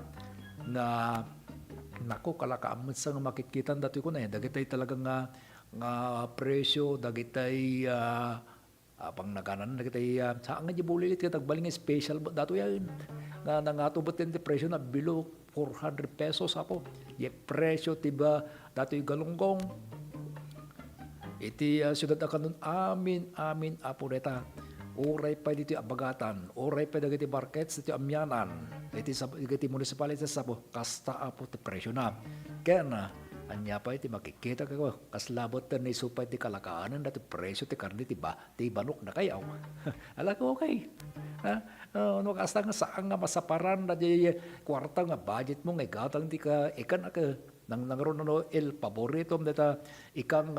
nako kalakaamot sa nga makitkitan dati ko na dagitay talagang nga presyo dagitay pang naganan dagitay saan nga jibulilit ka tagbaling special dato yan nga nangatubot din ti presyo na below 400 pesos apo ye presyo tiba dato galunggong iti syudad akanon amin apo deta oray pa dito abagatan oray pa dagiti markets dito amyanan iti municipalities apo kasta apo ti presyo na kaya anya pa iti makikita ko kaslabot na isupay ti kalakaanan dati presyo ti karne ti banok na kayaw. Ala ko okay. No kasta nga saan nga masaparan na di kwarta nga budget mo nga gatang ti ka ikan ka nangron no el paborito data ikang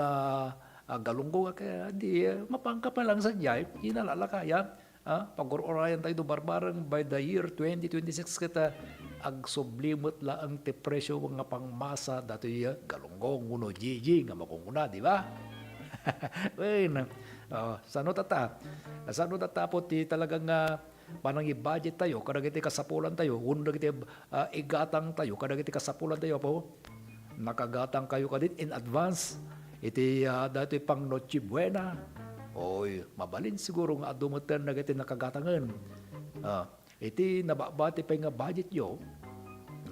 galunggo ka di mapangka pa lang sa jay inalala kaya pag-urayan tayo do barbarang by the year 2026 kita ag sublimot la ang ti presyo nga pangmasa dato galunggong uno gigi nga makunguna di ba? Well, sano tata po ti talagang panang i-budget tayo kadagiti kasapulan tayo uno dagiti igatang tayo kadagiti kasapulan tayo po nakagatang kayo kadit in advance iti dato pang Noche Buena. Oy, mabalin siguro nga adumutan na gati nakagatangan. Iti nababati pa nga budget yo,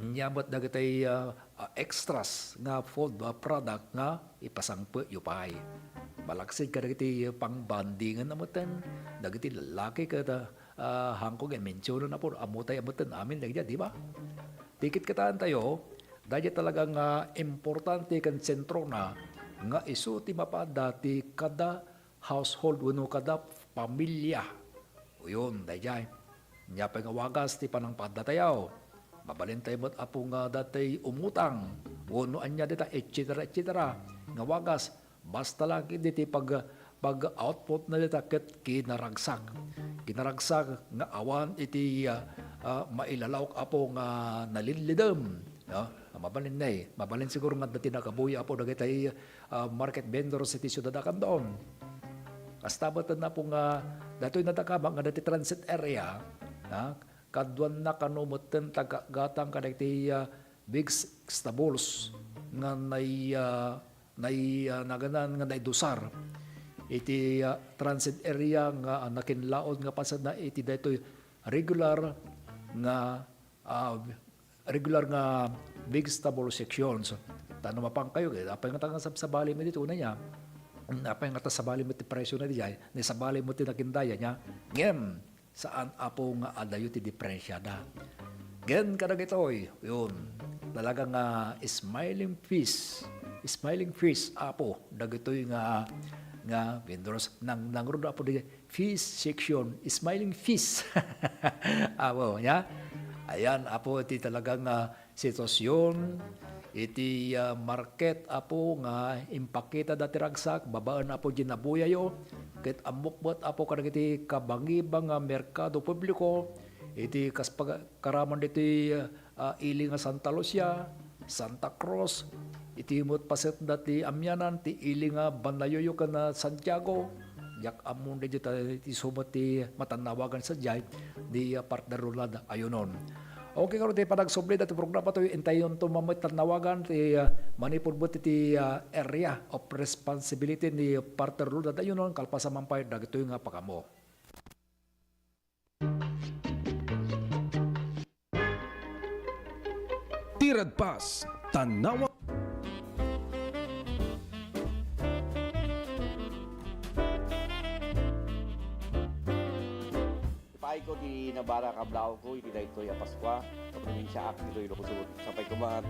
nyamot na gati extras nga food product nga ipasangpo yo pay. Malaksid ka dagiti pang bandingan namutan, dagiti lalaki kada hangkong mensyonan na po, amutay-amutan amin nagya, di ba? Tikit kataan tayo, dahil talagang importante kan sentro na nga isu ti mapada ti kada household wano kada pamilya. O yun, dahil niya pa nga wagas ti panang padatayaw. Mabalin tayo mo't apo nga datay umutang. Wano anya dita, etc. Nga wagas, basta lang hindi pag-output na dita ket kinaragsak. Kinaragsak nga awan iti mailalawak apo nga nalilidem. No? Mabalin na mabalin siguro nga dati nakabuya apo dagitay market vendors iti syudadakan doon. Kastabatan na po nga dato'y natakabang nga dati transit area, kadwan na kanumutin tagagatang kadagiti big stables nga naganan nga naidusar. Iti transit area nga nakinlaod nga pasad na iti dato'y regular nga big stable sections. Tanong mapang kayo, apay nga tangang sabali mo dito na niya. Apay nga sabali mo ti presyo na diya, ni sabali mo ti nakindaya niya. Ngem, saan apo nga adayo ti diferensyada. Gen kadag ito'y, yun, talagang smiling fish apo, dagito'y nga vendors nang rod apo di fish section, smiling fish. Apo, ya. Ayan, apo, iti talagang sitwasyon, iti market, apo, nga impakita dati ragsak, babaan, apo, ginabuyayo, ket amukbot, apo, karag iti kabangibang merkado publiko, iti karaman iti ili nga Santa Lucia, Santa Cruz, iti imot paset dati amyanan, ti ili nga Banlayoyo ka na Santiago, yak amon di iti sumot ti matanawagan sa jay di partner rulad ayunon. Okay karon ti panagsubli dati programa to intayon to mamay tanawagan ti manipulbot iti area of responsibility ni partner rulad ayunon kalpasamampay dagitoy nga pakamo. Tirad Pass, Tanawa. Ko di Nabara Kablao ko, iti daytoy Paskwa, sa probinsya ak ito'y Ilocos. Sapay ko mga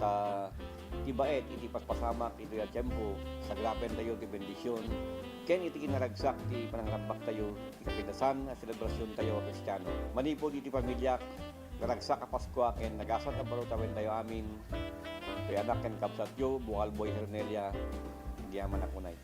tibaet, iti paspasamak, ito'y atiyempo, sa grapen tayo, ti bendisyon. Ken iti kinaragsak, ti panangrambak tayo, ti kapitasan, selebrasyon tayo, Kristiyano. Manipod iti pamilya, naragsak a Paskwa, ken nagasat ang barutawin tayo amin. Kaya anak ken kapsatyo, Bukal Boy Hernelia, hindi aman akunay.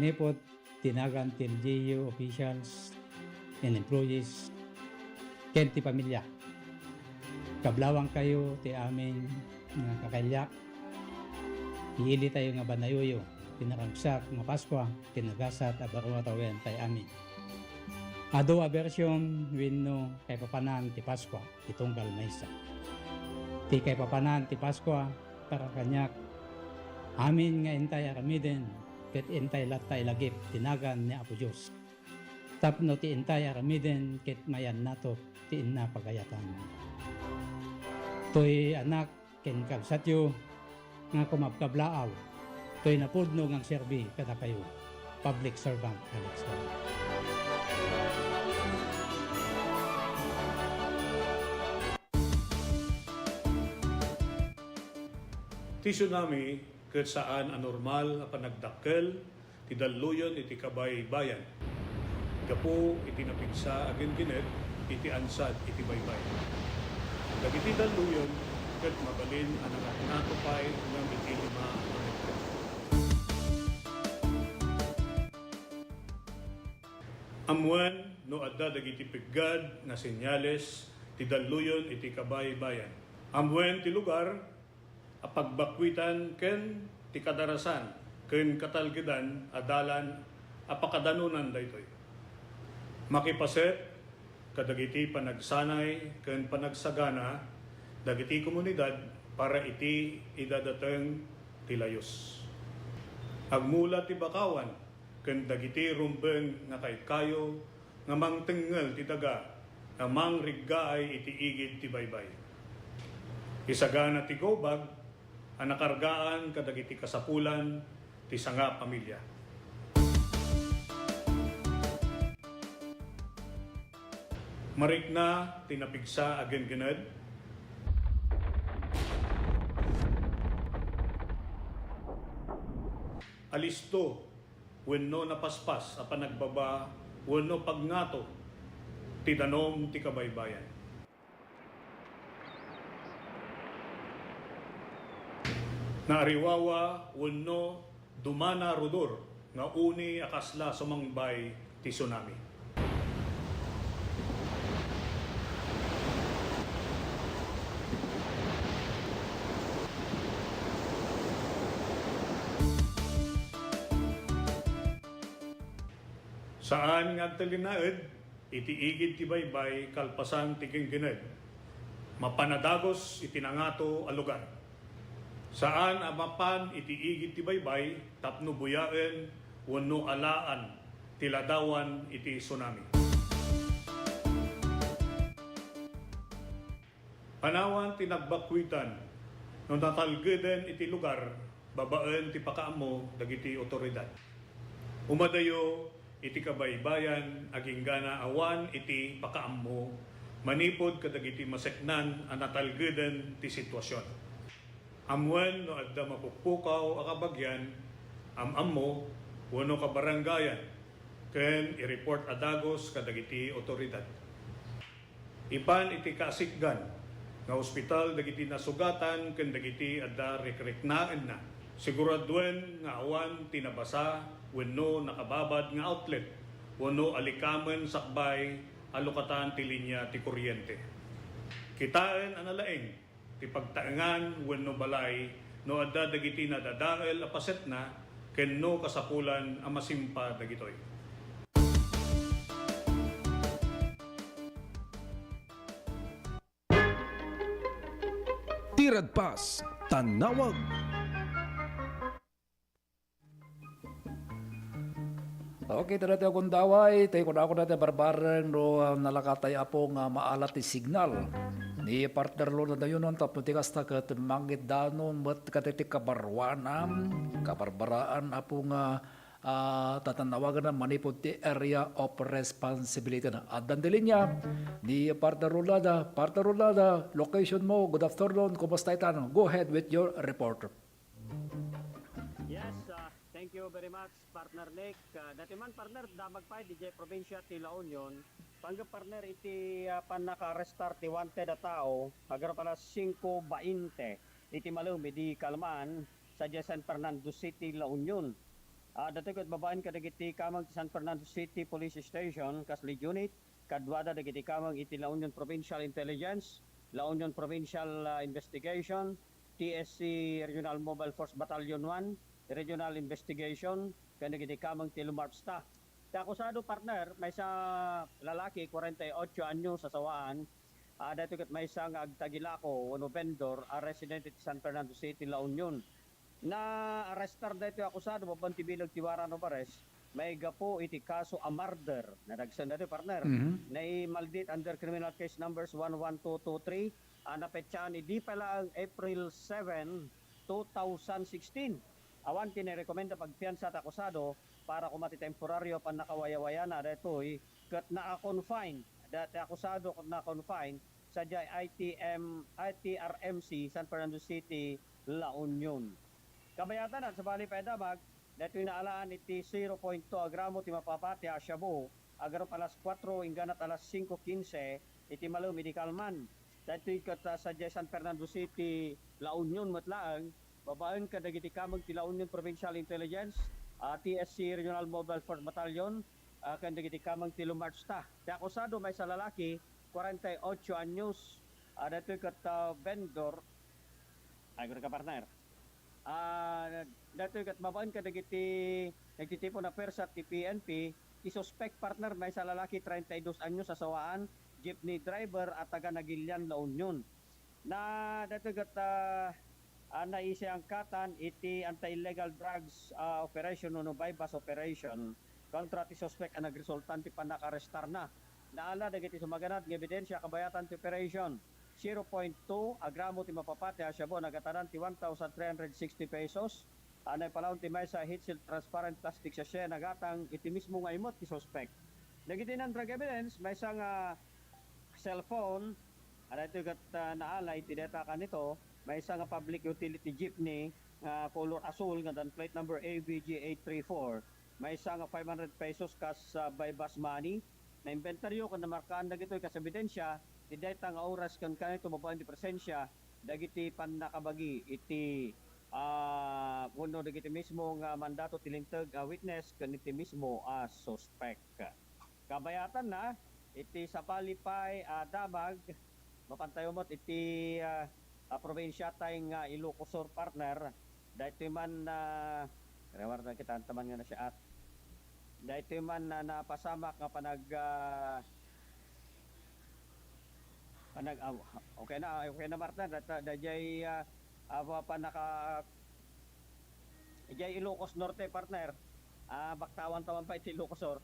manipot, tinagan til LGU officials and employees, ken ti pamilya. Kablawang kayo ti aming nga kakalyak. Iili tayo nga banayoyo, pinaragsak nga Paskwa, kinagasat abarwa tawen tay amin. Ado a version wenno kay papanan ti Paskwa, itunggal maysa. Ti kay papanan ti Paskwa, para kanyak, amin nga intay aramiden, ket intay latay lagip, tinagan ni Apo Diyos. Tapno ti intay aramiden, ket mayan nato, ti inna pagayatan. To'y anak, ken kagsatyo, nga kumabkablaaw, to'y napudno ngang serbi, kada kayo, public servant Alex Wala. Ti tsunami ket saan anormal a panagdakkel ti daluyon iti kabay bayan. Gapo iti napigsa agin ginet iti ansad iti baybay. Dagiti daluyon ket mabalin ang natupay ng iti 5 a metro. Amuan no adda dagiti piggad nga senyales ti daluyon iti kabay bayan. Amuan ti lugar a pagbakwitan ken ti kadarasan ken katalgedan adalan a pakadanunan daytoy. Makipaset kadagiti panagsanay ken panagsagana dagiti komunidad para iti idadateng ti layos. Agmula ti bakawan ken dagiti rumbeng nga kaykayo nga mangtengel ti daga nga mangriggaay iti igid ti baybay. Isagana ti gobag ang nakargaan kadagiti kasapulan ti sanga pamilya. Marikna tinapigsa agen gened. Alisto wenno napaspas a panagbaba wenno pagngato ti danom ti kabaybayan. Naariwawa wenno dumana rudor nga uni akasla sumangbay ti tsunami. Saan nga talinaed iti igid ti baybay kalpasan ti ginggined. Mapanadagos iti nangato a lugar. Saan amapan iti igid ti baybay tapno buyaen wenno alaan ti ladawan iti tsunami. Panawan ti nagbakwitan no natalgeden iti lugar babaen ti pakaammo dagiti otoridad. Umadayo iti kabaybayan aging gana awan iti pakaammo manipod kadagiti maseknan a natalgeden ti sitwasyon. Amwen no adda mapukpukaw a kabagyan, ammo wenno kabaranggayan, ken i-report adagos kadagiti otoridad. Ipan iti kasikgan nga ospital dagiti nasugatan ken dagiti adda rekreknaan na. Siguraduen nga awan tinabasa wenno nakababad nga outlet wenno alikamen sakbay alokatan ti linya ti kuryente. Kitaen analaeng ti pagtaengan wenno balay no adda dagiti nadadael a paset na ken no kasapulan a masimpa dagitoy. Tirad Pas, Tanawag. Okay, ito natin akong daway. Tayo ko natin barbareng no nalakatay apo nga maalat ti signal. Ni partner lo na dayon non tapno ti kasta ket manggit danon met katiti kabarwanam, kabarbaraan apo nga tatanawagan na manipod ti area of responsibility na. At dandilinya ni partner Rolada, location mo, good afternoon, kumusta itan? Go ahead with your report. Yes, thank you very much, partner Nick. Dati man, partner, damag pa, DJ Provincia ti La Union. Pangga, partner, iti panaka-restart ti wanted a tao, agar pala 5:20, iti malumi di Kalmaan, sa San Fernando City, La Union. Dati ko babaan ka dagiti kamang ti San Fernando City Police Station kas lead unit kadwada dagiti kamang iti La Union Provincial Intelligence, La Union Provincial Investigation, TSC Regional Mobile Force Battalion 1, Regional Investigation, kan dagiti kamang ti Lumarpsta. Ti akusado partner may sa lalaki 48 anyo sa sawaan. Dati kat may isang agtagilako o vendor resident ti San Fernando City, La Union. Na arrestar dito akusado babang tibilag tiwara no pares may gapo iti kaso a murder na dagsan dito partner na maldit under criminal case numbers 11223 napetsa ni di pala ang April 7 2016 awan tinirekomenda pagpiansa at akusado para kumati temporaryo pan nakawayawaya na dito'y kat na-confine dati akusado kat na-confine sa ITRMC San Fernando City, La Union. Kabayatan at sa bali pedabag, dito inaalaan iti 0.2 agramo ti mapapati asyabo, agarop alas 4 ingganat alas 5:15 iti malo medical man. Dito ikat sa San Fernando City, La Union matlaang, babaan ka dagiti kamang ti La Union Provincial Intelligence, TSC Regional Mobile Force Battalion, kan dagiti kamang ti Lumarpsta. Ti akusado may sa lalaki, 48 anyos, dito ikat vendor, ay ka partner. Dato kat babaan ka dagiti nagtitipo na persa ti PNP ti suspect partner may sa lalaki 32 anyo sa sawaan jeepney driver at taga Nagilian, La Union na dato kat naisi angkatan iti anti-illegal drugs operation no bypass operation kontra ti suspect ang nagresultan ti panakarestar na naala dagiti sumaganad ng ebidensya kabayatan ti operation 0.2 agramo ti mapapati asyabo nagatanan ti 1,360 pesos. Anay palawon ti may sa heat shield transparent plastic sachet nagatang iti mismo nga imot ti suspect. Dagiti ng drug evidence may isang cellphone anay ito gat naalay ti data kanito may isang public utility jeepney color asul nga dan plate number AVG 834 may isang 500 pesos kas by bus money na inventaryo kan namarkaan dagito kas ebidensya ti data nga oras kan kanito mabaan di presensya dagiti pan nakabagi iti uno dagiti mismo nga mandato tilintag witness kan iti mismo suspect. Kabayatan na iti sa palipay damag mapantayo mo't iti probinsya tayong Ilocos Sur partner dahito man reward na kita taman nga na siya at dahito man napasamak nga panag okay na partner dajay panaka dajay Ilocos Norte partner baktawan tawan pa iti Ilocos Sur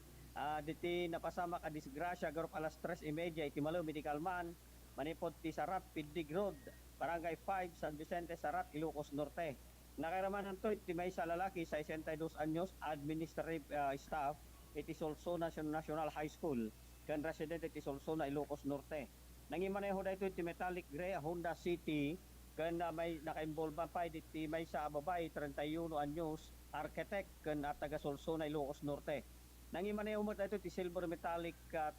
diti napasama ka disgrasya garop alas 3:30 iti malo medical man manipod ti Sarat Pidig Road Barangay 5 San Vicente Sarat Ilocos Norte nakiramanan to iti may sa lalaki 62 anyos administrative staff iti Solsona National High School kan resident iti Solsona Ilocos Norte nangimaneho dito iti metallic gray Honda City kan may naka-involve pa iti may sa babae 31 anyos architect kan taga Solsona Ilocos Norte nangimaneho mo dito iti silver metallic at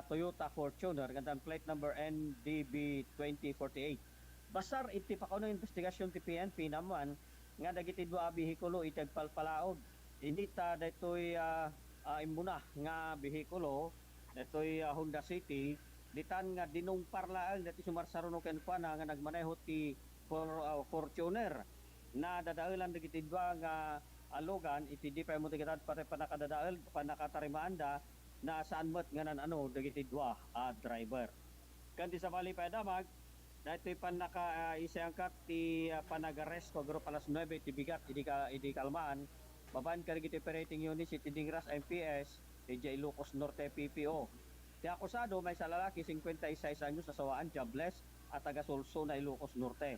Toyota Fortuner kan plate number NDB 2048 basar iti pakauno investigasyon ti PNP naman nga dagiti dua bihikulo iti agpalpalaod hindi ta ditoy imbuna nga bihikulo ditoy Honda City ditan nga dinungpar laang dati sumarsaruno ken kuana nga nagmaneho ti Fortuner na dadaulan dagiti dua nga alogan iti di pa mo tigitan pare panakadadael panakatarimaanda na saan met nga nan dagiti dua driver kanti sa bali pa damag dati panaka isangkat ti panagaresto grupo alas 9 ti bigat idi kalmaan baban ka dagiti operating unit iti Dingras MPS iti Ilocos Norte PPO. Ti akusado may sa lalaki 56 anyos sa sawaan jobless at taga Solsona Ilocos Norte.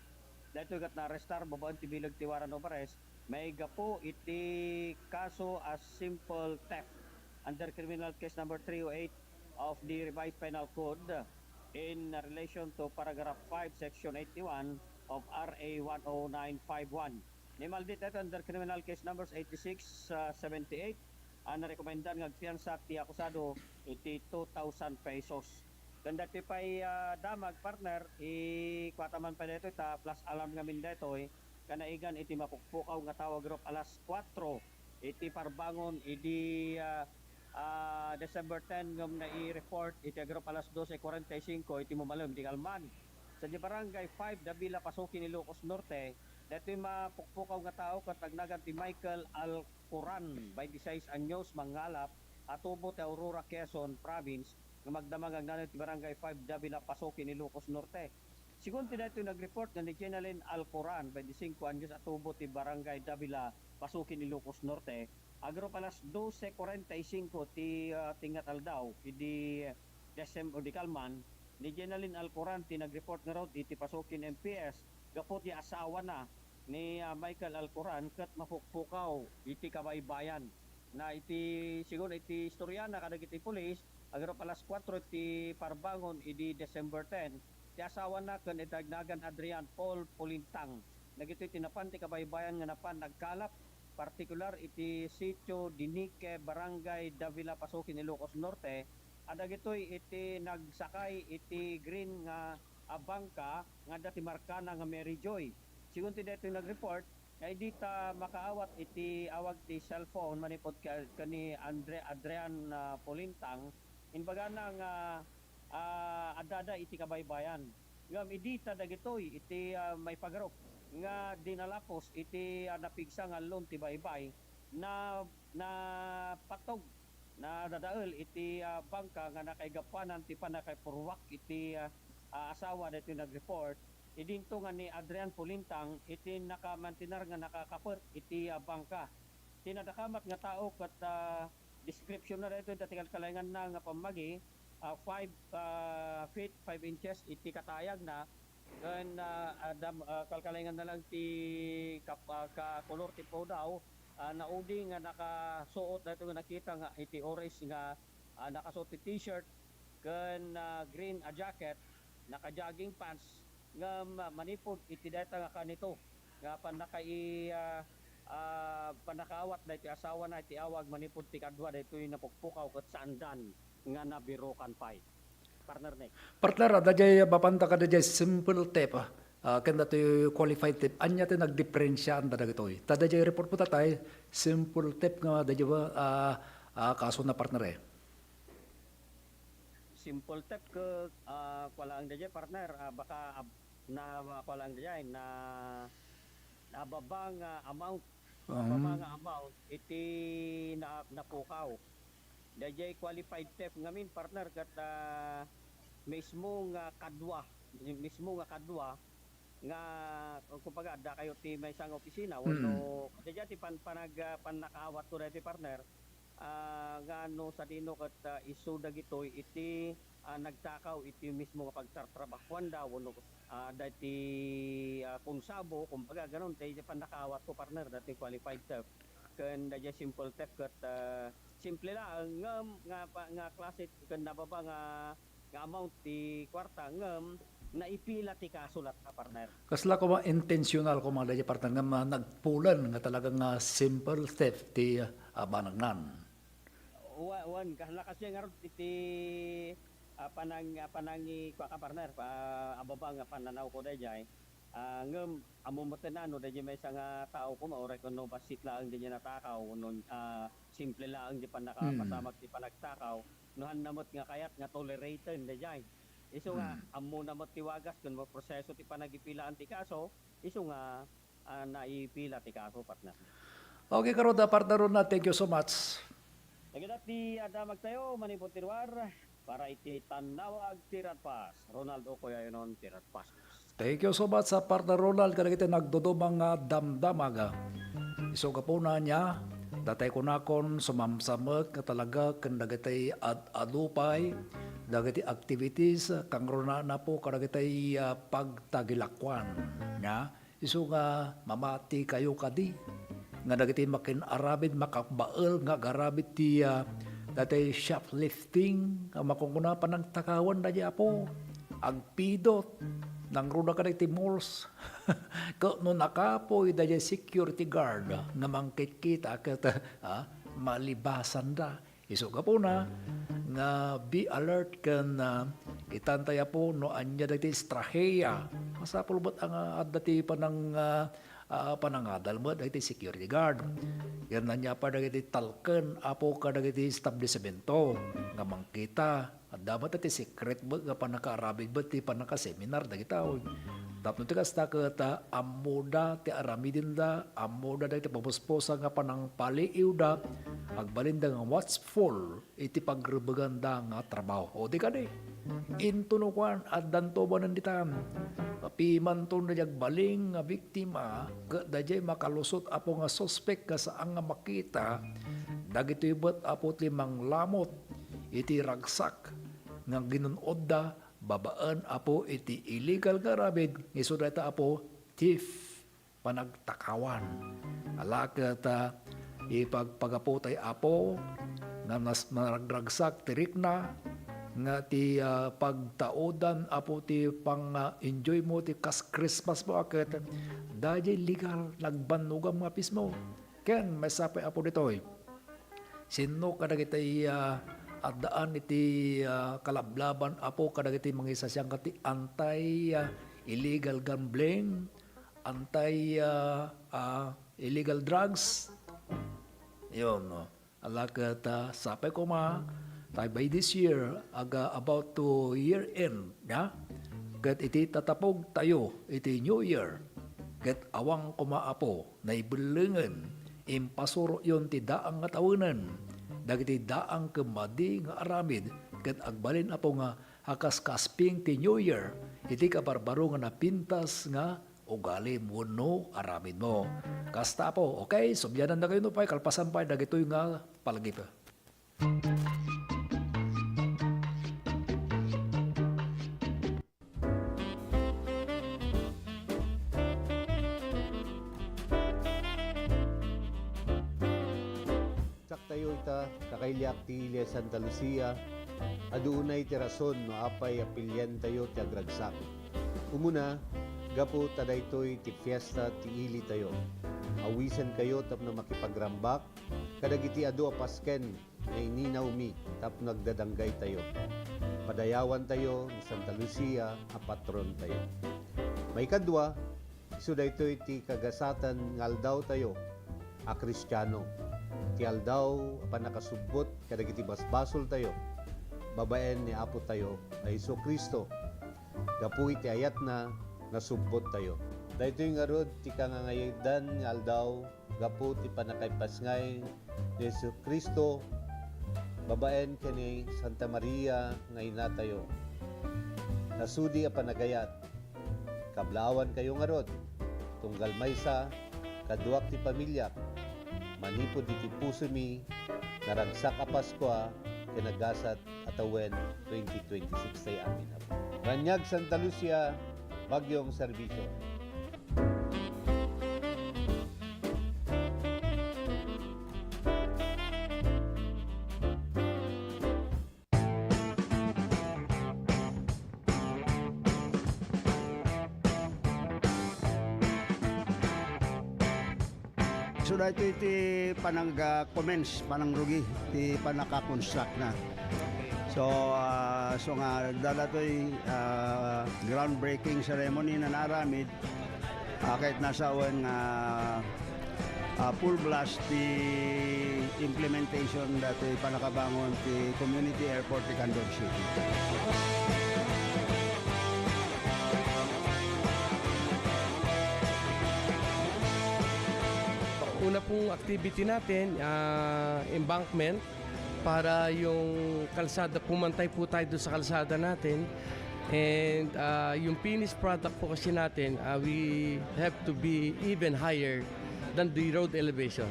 Dito gat na arrestar babaan ti bilag tiwaran o pares may gapo iti kaso as simple theft under criminal case number 308 of the revised penal code in relation to paragraph 5 section 81 of RA 10951. Nimaldit ito under criminal case numbers 8678 narekomendan nga agpiansa ti akusado iti 2,000 pesos. Ganda ti pay damag partner kwataman pa dito ta plus alam ngamin dito kanaigan iti mapukpukaw nga tawag group alas 4 iti parbangon idi December 10 ngam na i-report iti agro alas 12:45 iti Mumalem di Kalman. Sa di barangay 5 Davila Pasukin Ilocos Norte, dato'y mapukpukaw nga tao katagnagan ti Michael Alcoran by 16 anyos mangalap atubo ti Aurora Quezon Province nga magdamag ang nanay ti barangay 5 Davila Pasukin Ilocos Norte. Sigun ti dato'y nag-report nga ni Jenaline Alcoran by 5 anyos atubo ti barangay Davila Pasukin Ilocos Norte. Agro palas 12:45 ti tingat aldaw idi December di Kalman ni Jenaline Alcoran ti nag-report nga raw iti Pasukin MPS gapot ti asawa na ni Michael Alcoran ket mapukpukaw iti kabaybayan na iti sigon iti istorya na kadag iti pulis agro palas 4 ti parbangon idi December 10 ti asawa na ken itagnagan Adrian Paul Pulintang nagitoy tinapan ti kabaybayan nga napan nagkalap partikular iti sitio Dinique Barangay Davila Pasukin Ilocos Norte adag itoy iti nagsakay iti green nga bangka nga dati markana nga Mary Joy. Sigun ti dito nag-report ay di ta makaawat iti awag ti cellphone manipod kani Adrian Polintang inbaga na nga adada iti kabaybayan. Ngam idi ta dagitoy iti may pagarop nga dinalakos iti napigsa nga loan ti baybay na patog na dadael iti bangka nga nakaigapanan ti panakay purwak iti asawa dito nag-report idinto nga ni Adrian Polintang iti nakamantinar nga nakakapert iti bangka tinadakamat nga tao kat description na dito dati kalaingan na nga pamagi 5 feet 5 inches iti katayag na kan kalkalingan na lang ti color tipo daw naudi nga nakasuot na ito nga nakita nga iti orange nga nakasuot ti t-shirt kan green jacket naka-jogging pants nga manipod iti data nga kanito nga panakaawat na iti asawa na iti awag manipod ti kadwa dito yung napukpukaw kat sandan nga nabirokan pa'y partner Nick. Partner, dajay bapanta ka dajay simple tape. Kan datoy qualified tape. Anya tayo nagdiferensyaan ta dagitoy. Dajay report po tatay, simple tape nga dajay ba kaso na partner eh. Simple tape ke wala ang dajay partner baka na wala ang dajay na nababang amount. Nababang amount iti napukaw. Dajay qualified tape ngamin partner kat mismo nga kadwa nga kumbaga da kayo ti may isang opisina wano dajay ti panakaawat to dati partner nga no sa dino kat isu dagitoy iti nagtakaw iti mismo nga pagtatrabahuan daw wano dati konsabo kumbaga ganon dajay panakaawat to partner dati qualified tape ken dajay simple tape kat simple lang nga klase ken nababa nga amount ti kwarta ngem naipila ti kasulat ka partner. Kasla ko intentional ko mga dajay partner nga nagpulan nga talagang simple theft ti banagnan. Wan kasla kasi nga iti panangi kwa ka partner ababa nga pananaw ko dajay ngem amumotenan no dajay may isang tao ko maoray ko no basit lang dajay natakaw no simple lang di panakapasamak ti panagtakaw nohan namot nga kayat nga tolerated dajay isu nga amo namot tiwagas kun mo proseso ti panagipilaan ti kaso isu nga naipila ti kaso partner. Okay karon da partner na thank you so much. Nagidat ti adamag tayo manipod tirwar para iti tanawag tirat pas Ronaldo Coyanon tirat pas. Thank you so much sa partner Ronald kada kita nagdudumang damdamaga. Iso ka po na niya datay ko nakon sumamsamek nga talaga ken dagatay adupay dagiti activities kang rona na po kadagitay pagtagilakwan nya isu nga mamati kayo kadi nga dagiti makin arabid makakbael nga garabid ti datay shoplifting makunguna pa ng takawan da po agpidot nang runa ka ti malls ko no nakapoy da security guard nga mangkit kita ket malibasan da isu ka po na nga be alert ken itantaya po no anya dati straheya masapul bat ang adati pa ng panangadal mo dagiti security guard. Yan na niya pa dagiti talken apo ka dagiti establishmento nga mangkita. At dapat iti secret mo nga panaka-Arabic ba ti panaka-seminar dagiti tao. Tapno ti kasta kata amuda ti aramidin da, amuda dagiti papusposa nga panang paliiw da, agbalinda nga watchful iti pagrebaganda nga trabaho. O di ka di. Intunukan at dantoban nanditan. Pimanton na baling nga biktima, dajay makalusot apo nga suspek ka saan nga makita, dagito ibot apo ti manglamot, iti ragsak, nga ginunod da, babaan apo iti illegal nga rabid, iso data apo thief, panagtakawan. Alakata, ipagpagaputay apo, nga naragragsak tirik na, nga ti pagtaodan apo ti pang-enjoy mo ti Christmas mo akit dahil legal nagbanugam nga pismo ken may sapay apo ditoy sino kadagiti addaan iti kalablaban apo kadagiti mangisasyang kati anti illegal gambling, anti illegal drugs yun no alakat sapay ko by this year, about to year end, ya? Kat iti tatapog tayo, iti New Year, kat awang kumaapo, na ibulingan, impasuro yon ti daang nga tawanan, dagiti daang kemadi nga aramid, kat agbalin apo nga hakas kasping ti New Year, iti kabarbaro nga napintas nga ugali mo no aramid mo. Kasta po, okay, subyanan na kayo no pa, kalpasan pa, dagitoy nga palagi pa. Tayo ita, kakailyak ti Ilia Santa Lucia, aduunay ti rason no apay apilyan tayo ti agragsak. Umuna, gapo tadaytoy ti fiesta ti ili tayo. Awisan kayo tapno makipagrambak, kadagiti adu apasken na ininaw mi tapno nagdadanggay tayo. Padayawan tayo ni Santa Lucia, a patron tayo. May kadwa, iso daytoy ti kagasatan ngaldaw tayo, a Kristiyano. Ti aldaw apan nakasubot kadagiti basbasol tayo babaen ni Apo tayo na Hesus Kristo gapu iti ayat na nasubot tayo daytoy nga rod ti kangangayadan nga aldaw gapu ti panakaypasngay ni Hesus Kristo babaen kani Santa Maria nga ina tayo nasudi a panagayat kablawan kayo nga rod tunggal maysa kaduak ti pamilya manipod iti puso mi, naragsak a Paskwa, kinagasat atawen 2026 tayo amin. Ranyag Santa Lucia, Bagyong Serbisyo. So dito iti panang-commence, panang-rugi, iti panaka-construct na. So nga dalatoy groundbreaking ceremony na naramid kahit nasa awan full blast the implementation datoy panakabangon ti community airport ti Candor City. Una pong activity natin, embankment, para yung kalsada, pumantay po tayo doon sa kalsada natin. And yung finished product po kasi natin, we have to be even higher than the road elevation.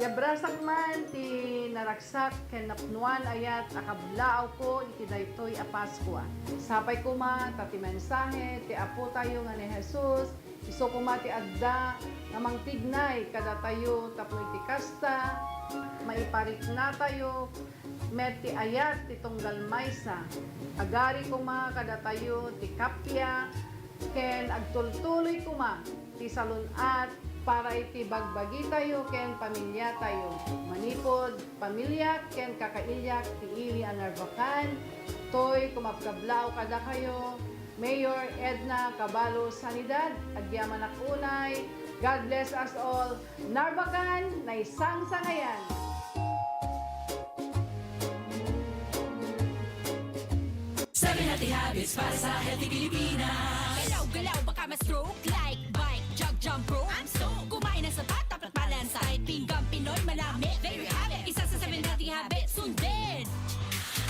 Yabrasak man ti naraksak ken napnuan ayat akablaaw ko iti daytoy a Paskwa. Sapay kuma tati mensahe ti Apo tayo nga ni Jesus Iso kumati adda namang tignay kada tayo tapno iti kasta, maiparik na tayo, met ti ayat ti tunggal maysa. Agari kuma kada tayo ti kapya, ken agtultuloy kuma ti salunat para iti bagbagi tayo ken pamilya tayo. Manipod pamilya ken kakailyak ti ili anarbakan, toy kumapkablaw kada kayo. Mayor Edna Cabalo Sanidad, agyaman akunay. God bless us all. Narbakan na isang sangayan. Seven Healthy Habits para sa Healthy Pilipinas. Galaw-galaw baka ma-stroke like bike, jog, jump, rope. I'm so kumain ng sapat, dapat balance. Kahit pinggang Pinoy, malami. There you have it. Isa sa 7 Healthy Habits, sundin.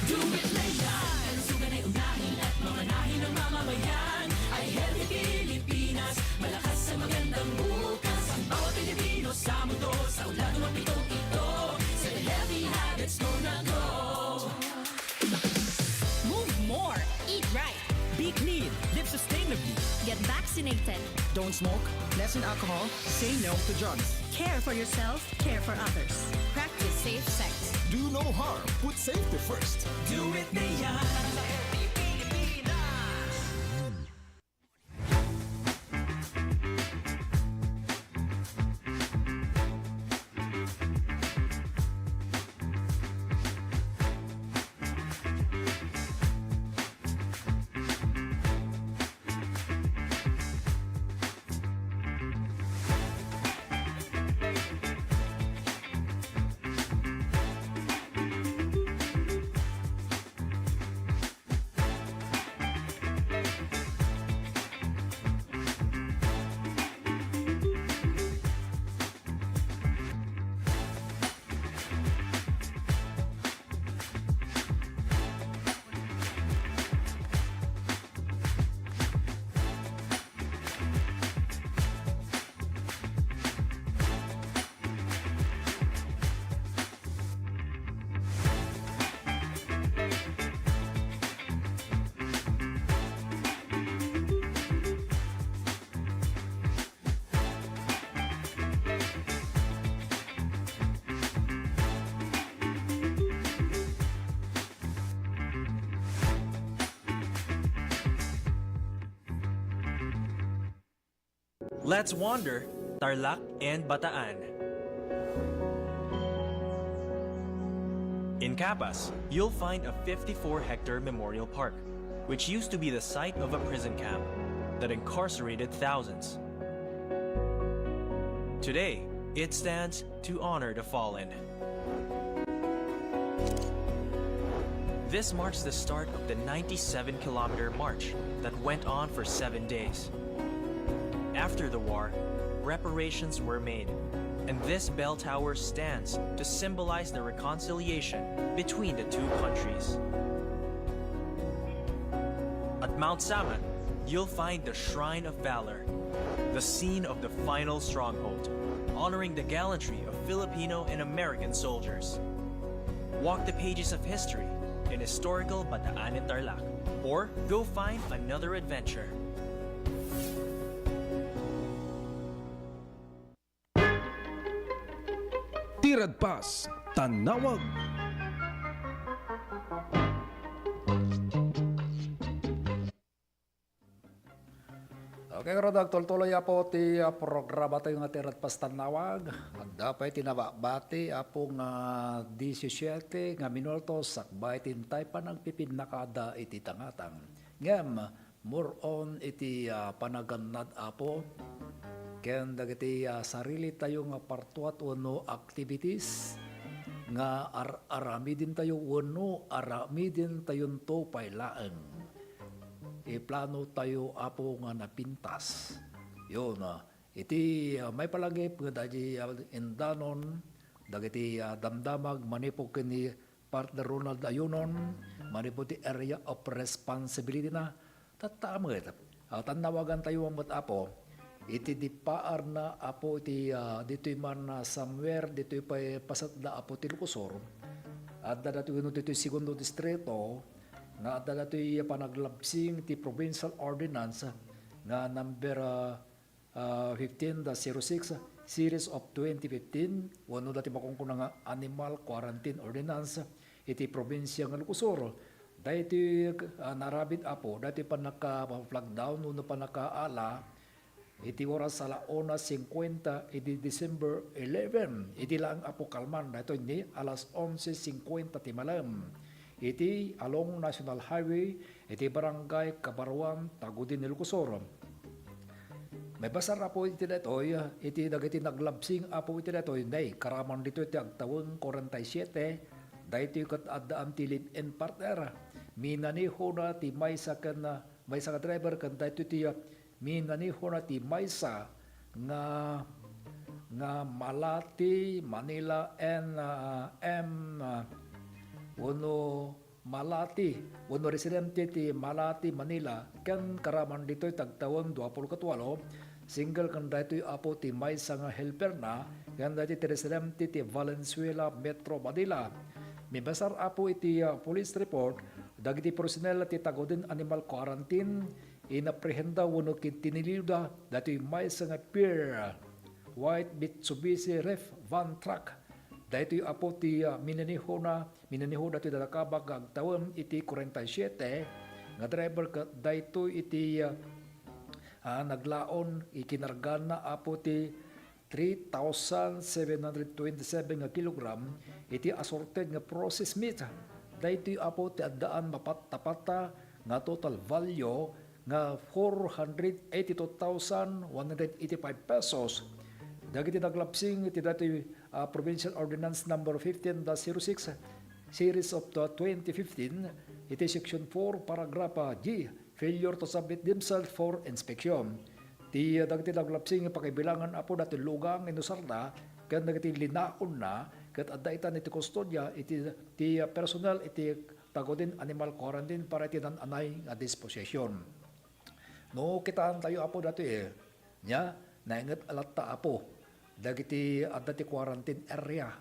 Do it later. Kalusugan ay unahin at mamanahin ng mamamayan. Ay Healthy Pilipinas, malakas sa magandang bukas. Ang bawat Pilipino sa mundo, sa ulan ng pitong ito. 7 Healthy Habits, go na go. Move more. Eat right. Be clean, live sustainably. Get vaccinated. Don't smoke, lessen alcohol, say no to drugs. Care for yourself, care for others. Practice safe sex. Do no harm. Put safety first. Do it na yan. Let's wander Tarlac and Bataan. In Capas, you'll find a 54-hectare memorial park, which used to be the site of a prison camp that incarcerated thousands. Today, it stands to honor the fallen. This marks the start of the 97-kilometer march that went on for 7 days. After the war, reparations were made, and this bell tower stands to symbolize the reconciliation between the two countries. At Mount Saman, you'll find the Shrine of Valor, the scene of the final stronghold, honoring the gallantry of Filipino and American soldiers. Walk the pages of history in historical Bataan and Tarlac, or go find another adventure. Tirad Pas, Tanawag. Okay, karodag, tultuloy po ti programa tayo nga tirat pas tanawag. At dapat tinababati apong 17 nga minultos sakbay tintay pa nagpipinakada iti tangatang. Ngem, more on iti panaganad apo. Ken dagiti sarili tayo nga partuat uno activities nga arami din tayo uno arami din tayo to pailaeng. Plano tayo apo nga napintas. Yun, iti may palagay pagdaji indanon, dagiti damdamag manipog kini partner Ronald Ayunon, manipog ti area of responsibility na, tatama ito. Tanawagan tayo ang apo, iti di paar na apo iti dito'y man somewhere, dito'y pasat na apo ti Lucosor, at dato'y dito'y segundo distrito, nga dala ito'y panaglabsing ti provincial ordinance nga number 15-06 series of 2015 wano dati makungkuna nga animal quarantine ordinance iti probinsya ng Ilocos. Dati narabit apo dati pa naka-flag down no pa nakaala iti oras sa 1:50 iti December 11 iti lang apo kalman dito ni alas 11:50 ti malam iti along National Highway iti barangay Kabarwan Tagudin Ilocos. May basar apo iti detoy iti dagiti naglabsing apo iti detoy nay karaman dito iti agtawon 47 dahito kat addaan ti live-in partner minaniho na ti maysa ka driver kan dahito ti minaniho na ti maysa nga Malati Manila Malati residente ti Malati Manila kan karaman dito tagtawon 28 single kan dahito apo ti maysa nga helper na kan dahito ti residente ti Valenzuela Metro Manila. May basar apo iti police report dagiti personnel ti Tagudin Animal Quarantine inaprehenda wano kintiniliwda dati may nga pier white Mitsubishi ref van truck dati apo ti minaniho dati dalakabag agtawon iti 47 nga driver dayto iti naglaon ikinargan na apo ti 3,727 nga kilogram iti assorted nga processed meat. Dahito apo ti addaan tapata nga total value nga 482,185 pesos. Dagiti naglapsing iti dati Provincial Ordinance number 15-06 series of 2015 iti section 4 paragraph G failure to submit themselves for inspection. Ti dagiti naglapsing pakibilangan apo dati lugang inusarda ken dagiti linaon na ket adda itan iti kustodya iti personal iti Tagudin Animal Quarantine para iti anay nga disposition. No kitaan tayo apo dati nya nainget alatta apo dagiti adda ti quarantine area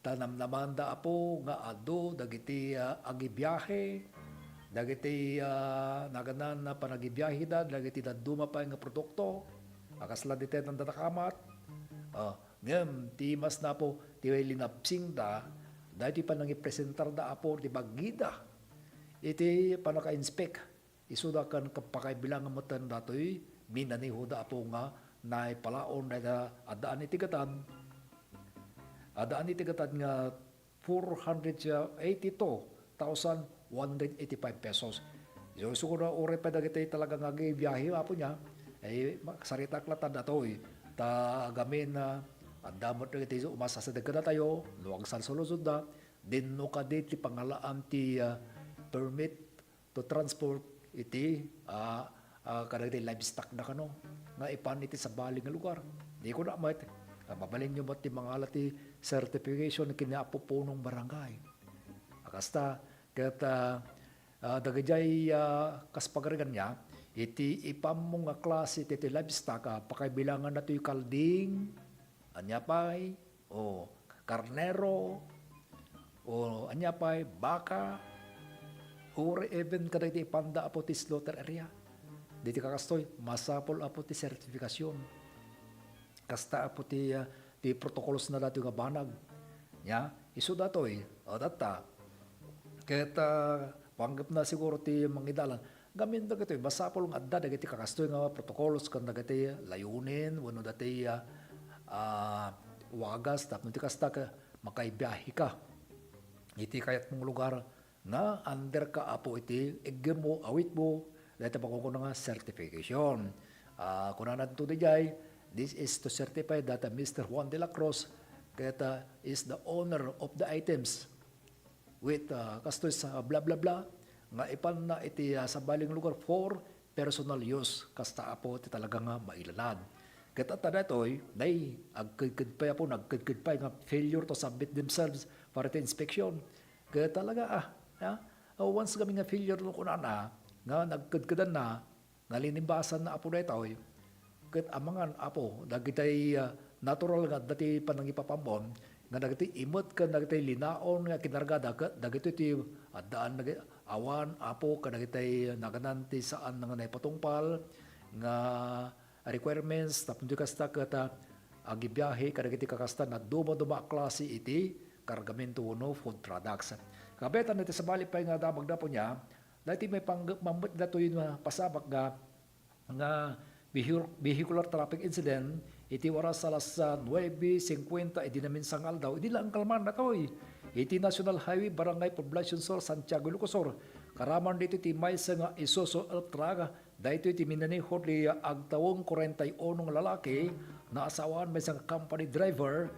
tanam naman da apo nga adu dagiti agibiyahe dagiti naganan na panagibiyahe dagiti daduma pa nga produkto akasla dite ng datakamat ngem ti mas na po ti linapsing da dahiti pa nang ipresentar da apo ti bagida iti panaka-inspect isuda kan kapakaibilang nga matan datoy minaniho da apo nga naipalaon na adaan itigatan nga 482,185 pesos. So siguro ore pa dagiti talaga nga biyahe apo niya ay sarita klatan datoy ta gamin na andamot dagiti umasa sa dagkada tayo luwag sal solusod da dinno kaditi pangalaan ti permit to transport iti kadagiti livestock na kano nga ipan iti sa baling nga lugar di ko na mat mabalin nyo mat ti mga ti certification kinapo punong barangay akasta kaya dagajay kaspagarigan niya iti ipam mo nga klase iti livestock pakaibilangan na ito yung kalding anyapay o karnero o anyapay baka or even kada iti ipanda apo ti slaughter area diti kakastoy masapol apo ti certification kasta apo ti protocols na dati nga banag nya isu datoy o data ket panggap na siguro ti mangidalan gamin dagiti basapol nga adda dagiti kakastoy nga protocols kan dagiti layunin wenno dati wagas tapno ti kasta ka makaibiyahe ka iti kayat mong lugar nga under ka apo iti egem mo awit mo dahil pakukuno nga certification kunanan to dijay this is to certify that Mr. Juan de la Cruz is the owner of the items with kastoy sa blah blah blah nga ipan na iti sa baling lugar for personal use kasta apo ti talaga nga mailalad ket at datoy nay agkidkid pa nagkidkid pa nga failure to submit themselves para ti inspection ket talaga once kami nga failure no kunana nga nagkidkidan na nga linimbasan na apo daytoy ket amangan apo dagitay natural nga dati panangipapambon nga dagiti imot ka dagiti linaon nga kinargada dagiti ti addaan awan apo kadagitay nagananti saan nga naipatungpal nga requirements tapno kasta kata agibiyahe kadagiti kakasta na duma-duma klase iti kargamento no food products. Kabetan iti sa bali pa nga damag na po niya, dati may mamut na to yung pasabak nga vehicular traffic incident, iti oras alas 9:50, iti namin sangal daw, iti lang kalman na to iti National Highway Barangay Poblacion Sur, Santiago, Ilocos. Karaman dito iti may nga Isuzu Ultra, dahito iti minanihod li agtawong 41 lalaki na asawaan may isang company driver,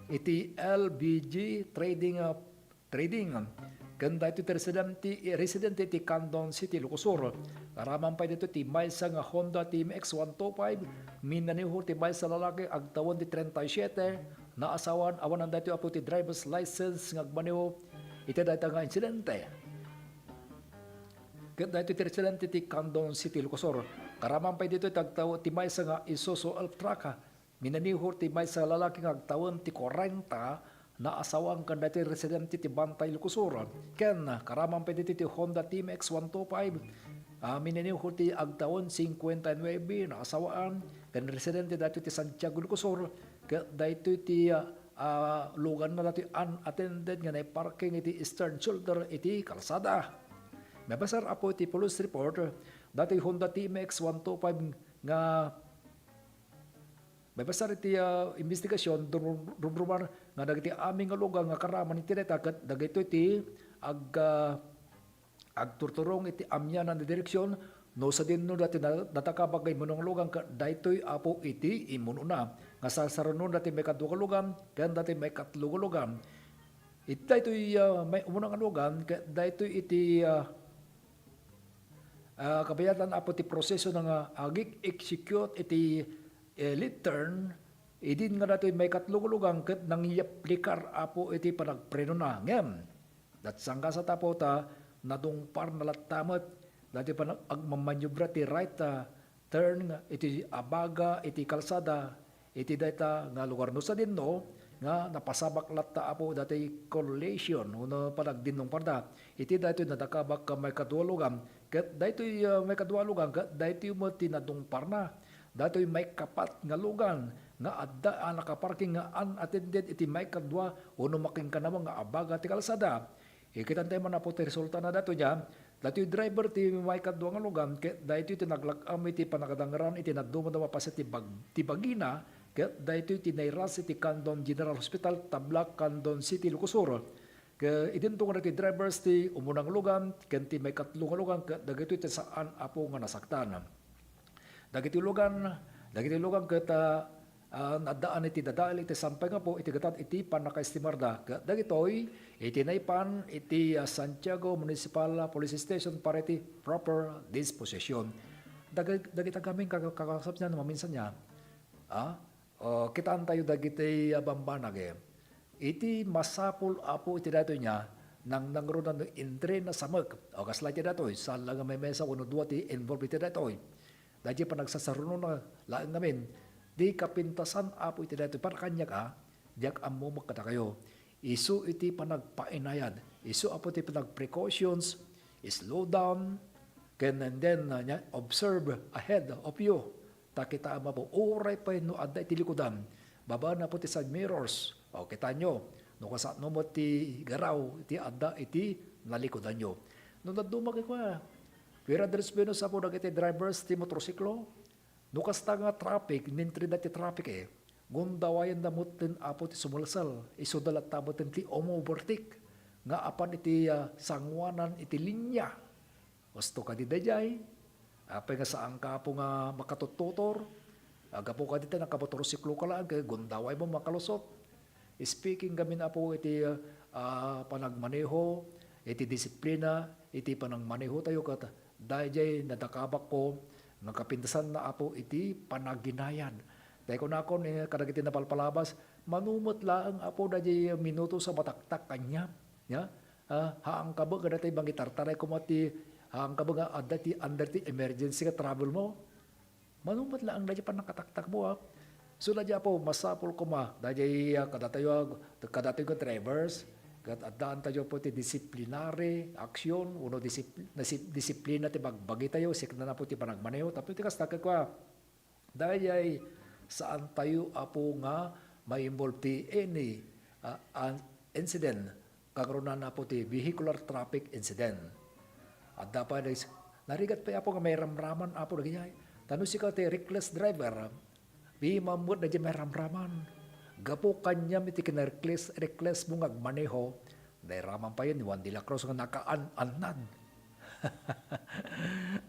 iti LBG Trading Ganda ito residente ti Candon City, Lucosur. Karaman pa dito ti may nga Honda Team X125, minaniho ti may sa lalaki agtawon ti 37, na asawan awan ang dito apo ti driver's license ngagmaniho iti dito nga insidente. Ganda ito ti residente ti Candon City, Lucosur. Karaman pa dito agtawo ti may nga Isuzu Ultra, minaniho ti may sa lalaki agtawon ti 40, na asawang kan dati residente ti Bantay, Lucosur. Ken karaman pa dito ti Honda Team X125, minaniho ti agtawon 59, na asawaan ken residente dati ti Santiago, Lucosur. Dito ti lugan na dati unattended nga na parking iti eastern shoulder iti kalsada. Mabasar apo ti police report dati Honda Team X125 nga mabasar iti investigasyon rumruman nga dagiti aming nga lugar nga karaman iti data ket dagito iti agturturong iti amyanan na direksyon no sa dinno dati natakabagay mo ng lugar daytoy apo iti imuno na nga sasarunon dati may kadwa lugar ken dati may katlo lugar iti daytoy may umunang lugar ket daytoy iti kabayatan apo ti proseso nga agik execute iti lead turn, idin nga dati may katlugulugang ket nang iaplikar apo iti panagpreno na. Ngem, datsangka sa tapota, nadungpar nalatamot, dati pa agmamanyubra ti right turn, iti abaga, iti kalsada, iti data nga lugar no sa dinno, nga napasabak latta apo dati correlation, uno panagdinong parda, iti dati nadakabak ka may kadwalugang, ket dati may kadwalugang, ket dati mo tinadungpar na, datoy may kapat nga lugan nga adda nakaparking nga unattended iti may kadwa uno making kanamang nga abaga ti kalsada. Ikitantay man na po ti resulta na dato dyan. Datoy driver ti may kadwa nga lugan ket daytoy ti naglakam iti panakadangaran iti naduma na mapasa ti bagina ket daytoy ti nairas iti Candon General Hospital Tablak, Candon City, Lucosur. Ke idinto nga ti drivers ti umunang lugan ken ti may katlo nga lugan ket dagitoy ti saan apo nga nasaktan. Dagiti lugan ket nadaan iti dadael iti sampay nga po iti gatat iti panakaestimarda. Dagitoy iti naipan iti Santiago Municipal Police Station para iti proper disposition. Dagita kaming kakasap niya maminsan niya. Kitaan tayo dagiti bambanag iti masapul apo iti dato niya nang nangrunan intre na samek. O kasla iti datoy saan lang may mesa uno dua ti involved iti datoy. Dahil pa nagsasaruno na laang namin, di kapintasan apo iti dito, para kanya ka, diyak amo magkata kayo. Isu iti panagpainayad, isu apo iti panagprecautions, slow down, and then observe ahead of you. Takita ama po, oray pa no adda iti likudan, baba na po ti side mirrors, o kita nyo, no kasat no mo ti garaw, iti adda iti nalikudan nyo. No nadumag ko Pira deres benos sa po dagiti drivers ti motorsiklo. Nukas ta nga traffic, nintri na ti traffic gundawayan na mutin apo ti sumulsal. Iso dalat tabotin ti overtake. Nga apan iti sangwanan iti linya. Gusto ka di dayay. Apay nga saan ka po nga makatututor. Aga po ka dito nakamotorsiklo ka lang. Gundaway mo makalusot. Speaking gamin apo iti panagmaneho, iti disiplina, iti panagmaneho tayo kat dahil nadakabak ko ng kapintasan na apo iti panaginayan. Dahil ko na ako kadagiti na palpalabas, manumot lang apo dahil minuto sa mataktak kanya. Haang kabag ka dati bang itartaray ko mati, haang kabag nga dati under the emergency ka travel mo. Manumot lang dahil panakataktak mo. So dahil po masapol ko dahil kadatayo ko drivers, at daan tayo po ti disciplinary action, uno disiplina ti bagbagi tayo, sikna na po ti panagmaneho, tapos ti kastakit ko Dayay saan tayo apo nga may involved ti any an incident kagrunan na po ti vehicular traffic incident. At dapat narigat pa apo nga may ramraman apo na ganyan. Tanong si ka ti reckless driver, di mamud na di may ramraman. Gapo kanya miti reckless mo ngagmaneho, dahil raman pa yun, Juan de la Cruz nga naka-anad.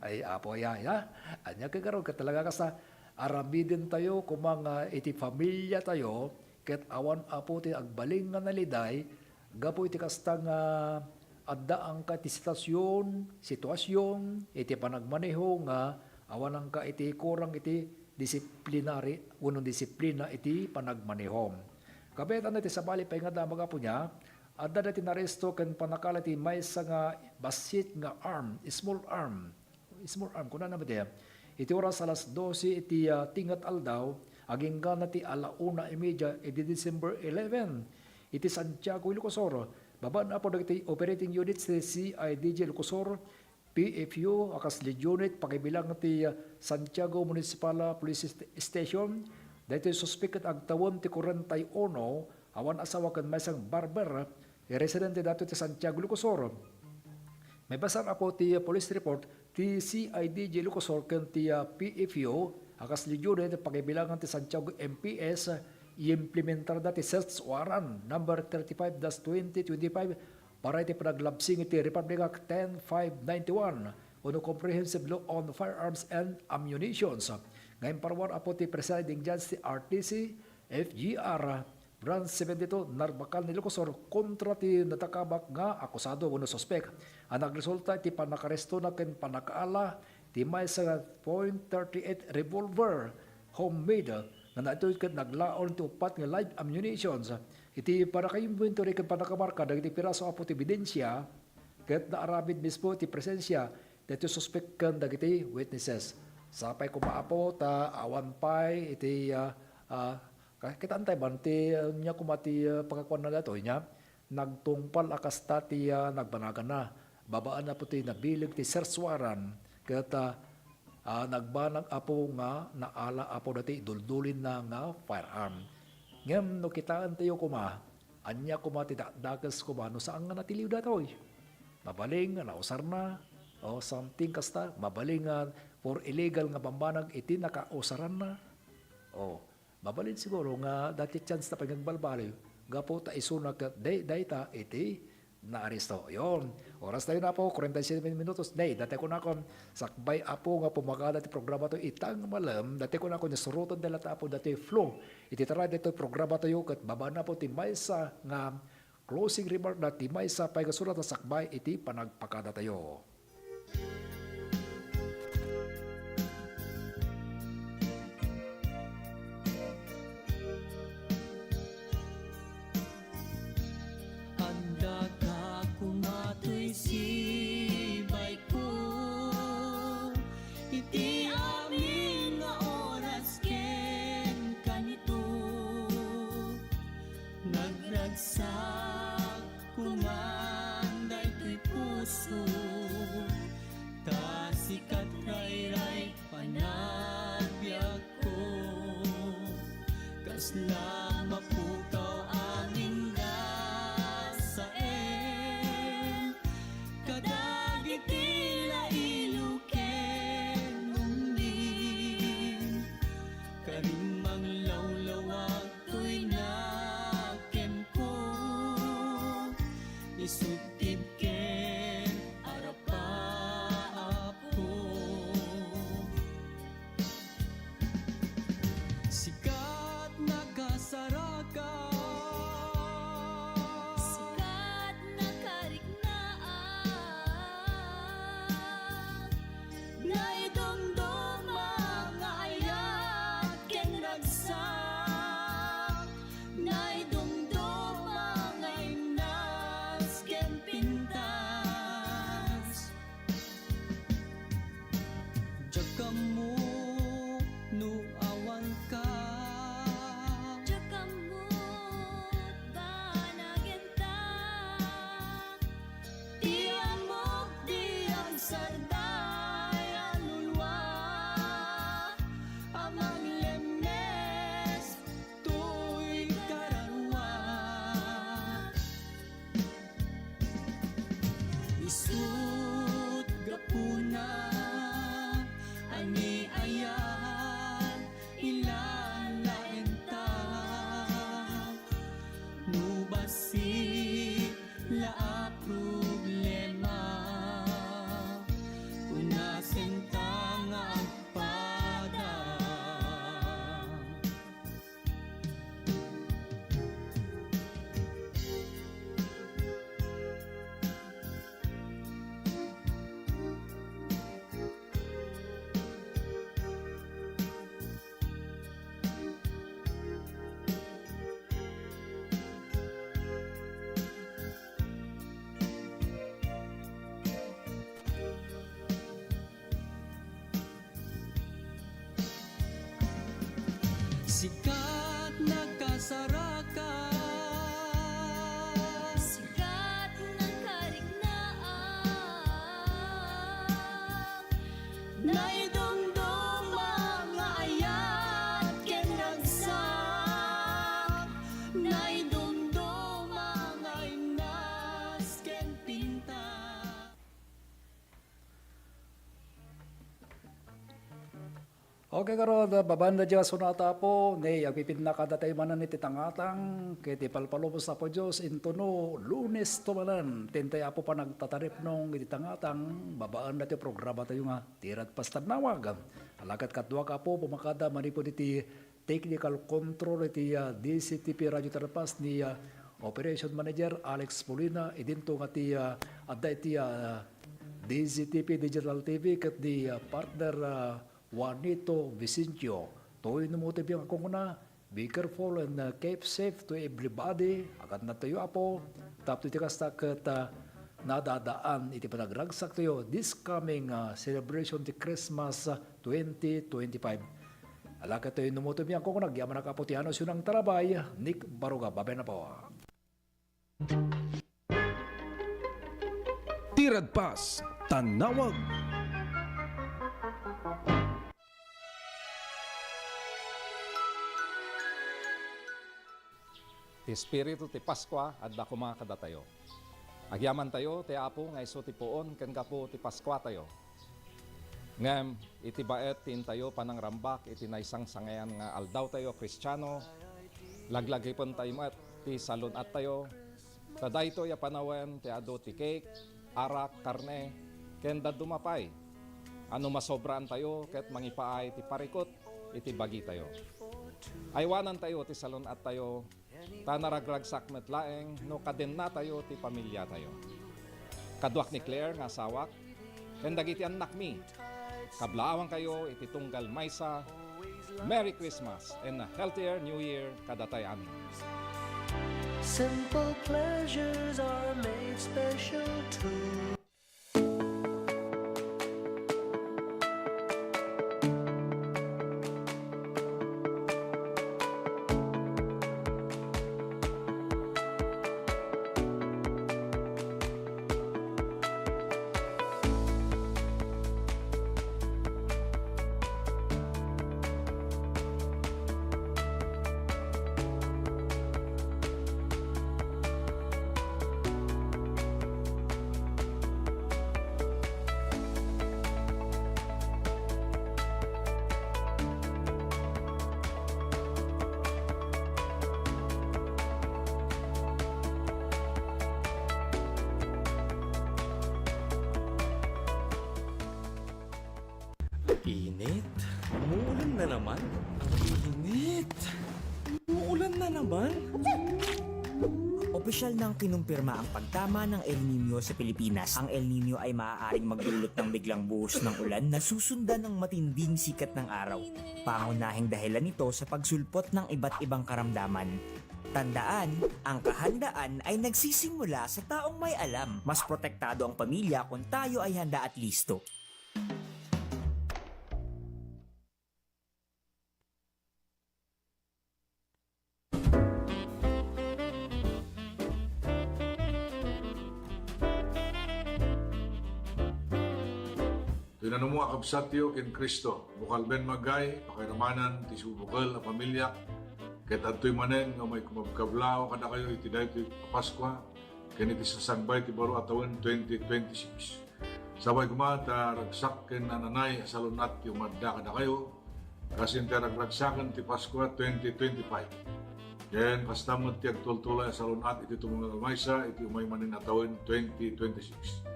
Ay apo ya, anya kagaro ka talaga ka sa aramidin tayo kung mga iti pamilya tayo, ket awan apo ti agbaling nga naliday, gapo iti kasta nga adda ang ka iti sitwasyon, iti panagmaneho nga awan ang ka iti kurang iti disciplinary, unong disiplina iti panagmaneho. Kabetan iti sabali pa nga damag apo niya, adda dati naresto ken panakala ti maysa nga basit nga arm, small arm, kuna na ba diya? Iti oras alas 12 iti tingat aldaw, aging gana ti alauna 1:30 iti December 11. Iti Santiago, Ilocosur. Babaan na po dagiti operating units ti CIDG Ilocosur, PFU, akas lead unit, pakibilang ti Santiago Municipal Police Station. Dito suspect at agtawon ti 41, awan asawa kan maysang barber, residente dato ti Santiago, Ilocosur. May basar apo ti police report ti CIDG Ilocosur ken ti PFU akas lidyude ti pagibilangan ti Santiago MPS i-implementar dati search warrant number 35-2025 para iti panaglabsing iti Republic Act 10591 uno Comprehensive Law on Firearms and Ammunitions. Ngayon parwan apo ti presiding judge ti RTC FGR Branch 72, Narbakal ni Ilocosur kontra ti natakabak nga akusado uno suspek. Ang nagresulta ti panakaresto na ken panakaala ti may sa .38 revolver homemade na naito ket naglaon ti upat nga live ammunitions. Iti para kay inventory ken panakamarka dagiti piraso apo ti ebidensya ket naarabid mismo ti presensya dito suspek ken dagiti witnesses. Sapay kumaapo ta awan pay iti kita antay banti niya kumati pagkakuan na dato niya nagtungpal akas tati nagbanagan na babaan na po ti nabilig ti search warrant kaya nagbanag apo nga naala apo dati duldulin na nga firearm. Ngem no kitaan tayo kuma anya kumati dagas kuma no saan nga natiliw datoy mabaling nga nausar na o something kasta mabaling nga for illegal nga bambanag iti nakausaran na mabalin siguro nga dati chance na pagagbalbali gapo ta isuna kat data iti naaresto. Yon. Oras tayo na po 47 minutos. Dati ko na kon sakbay apo nga pumakala ti programa to itang malam. Dati ko na kon nasurutan dala ta po dati flow. Iti tara dito programa tayo kat baba na po ti maysa nga closing remark na ti maysa pay kasurat na sakbay iti panagpakada tayo. Sibay ko iti amin nga oras ken kanito nagragsak kumanday to'y puso ta sikat ray panagbiag ko kasla mapukaw amin tila iluken umin karimang lawlawag to'y naken ko isutib ken arapa ako sikat nagasaraka amang Okay karon babanda dya sunata po ne agpipid na kada tayo manan iti tangatang kiti palpalubos na po Diyos intuno Lunes tumanan tintay apo pa nagtatarip nung iti tangatang babaan na ti programa tayo nga tirad pastadnawag alakat katwa ka po pumakada manipod iti technical control iti DCTP Radio Terpas ni Operation Manager Alex Molina idinto nga ti adda iti DCTP Digital TV ket di partner Juanito Vicencio. Toy numuti biyang ako na, be careful and keep safe to everybody. Agad na tayo apo, tapos iti kasta kat nadadaan iti panagragsak tayo this coming celebration the Christmas 2025. Alakat tayo numuti biyang ako na, gyaman na kaputiano sunang tarabay, Nick Baruga, babay na po. Tirad Pass, Tanawag. Ti Espiritu ti Paskwa adda kuma kadatayo. Agyaman tayo ti apo nga iso ti puon ken gapo ti Paskwa tayo. Ngem iti baet tin tayo panangrambak iti naysang sangayan nga aldaw tayo Kristiyano. Laglagipon tayo met ti salunat tayo. Taday to ya panawen ti ado ti cake, arak, karne, ken dadumapay. Ano masobraan tayo ket mangipaay ti parikot iti bagi tayo. Aywanan tayo ti salunat tayo. Tanaragragsak met laeng no kaden na tayo ti pamilya tayo. Kaduak ni Claire nga sawak, ken dagiti anak mi. Kablawang kayo iti tunggal maysa. Merry Christmas and a healthier New Year kadatay amin. Simple pleasures are made special too. Init. Umuulan na naman. Init. Umuulan na naman. Opisyal nang kinumpirma ang pagtama ng El Nino sa Pilipinas. Ang El Nino ay maaaring magdulot ng biglang buhos ng ulan na susundan ng matinding sikat ng araw. Pangunahing dahilan nito sa pagsulpot ng iba't ibang karamdaman. Tandaan, ang kahandaan ay nagsisimula sa taong may alam. Mas protektado ang pamilya kung tayo ay handa at listo. Tinanong mo akabsatyo ken Kristo, bukal ben magay, pakiramanan, ti subukal a pamilya, ket adtoy manen nga may kumabkablaw kada kayo iti daytoy Paskwa, ken iti sasagbay ti baro atawon 2026. Sabay kumata ragsak ken nananay salunat ti umadda kada kayo, kasin ti ragragsaken ti Paskwa 2025. Ken pastamot ti agtultulay salunat iti tumungal maysa iti umay manen atawon 2026.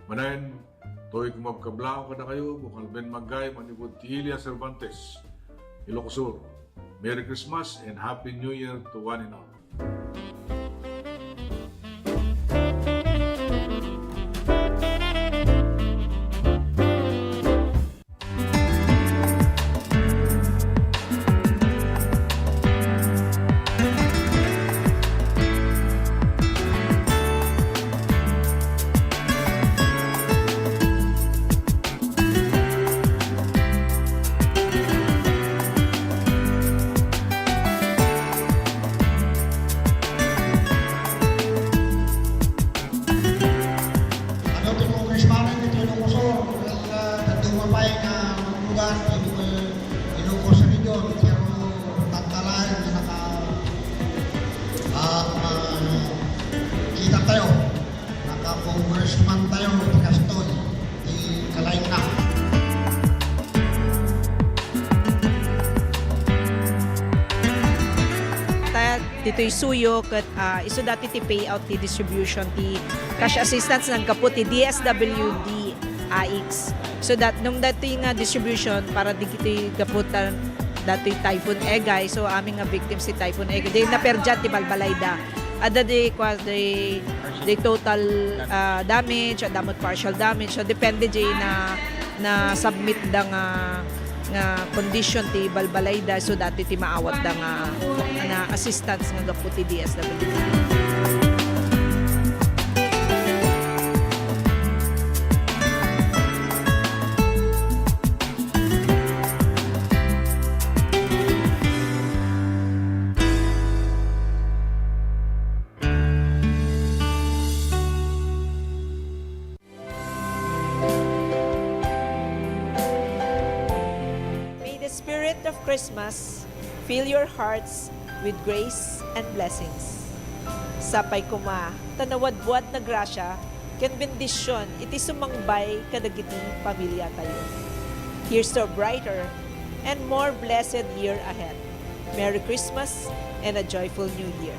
Manen to'y kumabkablao kada kayo, bukal ben magay, manibod ti Ilia Cervantes, Ilocos Sur. Merry Christmas and Happy New Year to one and all. dito'y suyo kat iso dati ti payout ti distribution ti cash assistance ng kaput ti DSWD AX. So that nung dati nga distribution para di kiti kaputan dati Typhoon Egay. So aming nga victims ti Typhoon Egay. Di naperjat ti Balbalayda. Ada the total damage, damot partial damage. So depende di na submit da nga condition ti Balbalayda, so dati ti maawat da nga assistance nga gapu ti DSWD. Of Christmas, fill your hearts with grace and blessings. Sapay kuma, tanawad-buad na grasya, ken bendisyon, iti sumangbay kadagiti pamilya tayo. Here's to a brighter and more blessed year ahead. Merry Christmas and a joyful New Year.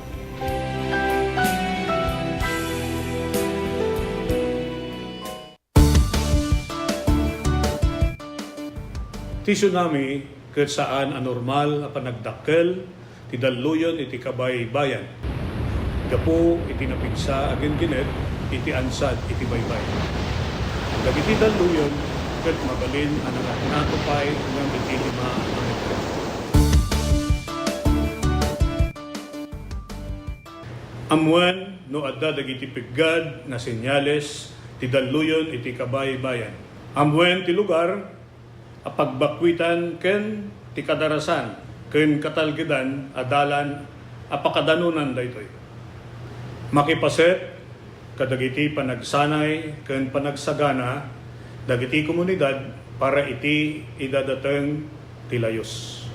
Ti tsunami ket saan anormal a panagdakkel ti dalluyon iti kabay bayan. Gapo iti napigsa agen ginet iti ansad iti baybay. Dagiti dalluyon ket mabalin ang natupay ng iti lima ang amuan no adda dagiti piggad na senyales ti dalluyon iti kabay bayan. Amuan ti lugar apagbakwitan ken ti kadarasan ken katalgedan adalan apakadanunan daytoy. Makipaset kadagiti panagsanay ken panagsagana dagiti komunidad para iti idadateng ti layos.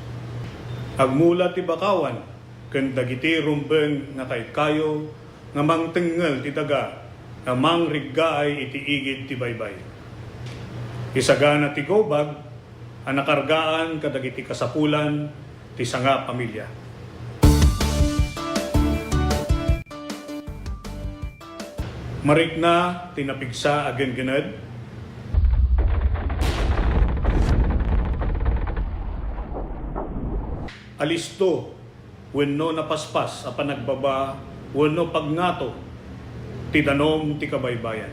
Agmula ti bakawan ken dagiti rumbeng nga kayo nga mangtengel ti daga nga mangriggaay iti igid ti baybay. Isagana ti gobag ang nakargaan kadagiti kasapulan ti sanga pamilya. Marikna tinapigsa agen gened. Alisto wenno napaspas a panagbaba wenno pagngato ti danom ti kabaybayan.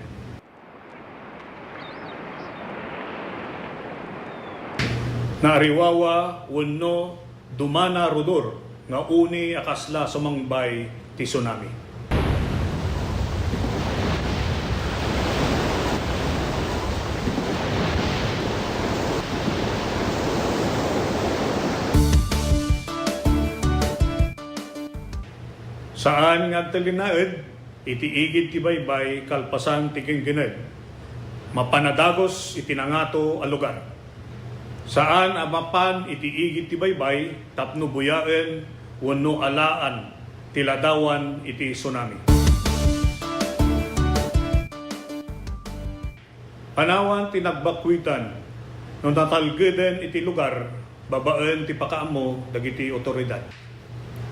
Naariwawa wenno dumana rodor nga uni akasla sumangbay ti tsunami. Saan nga talinaed iti igid ti baybay kalpasan ti genggened. Mapanadagos iti nangato a lugar. Saan amapan iti igid ti baybay tapno buyaen wenno alaan ti ladawan iti tsunami. Panawan ti nagbakwitan no natalgeden iti lugar babaen ti pakaammo dagiti otoridad.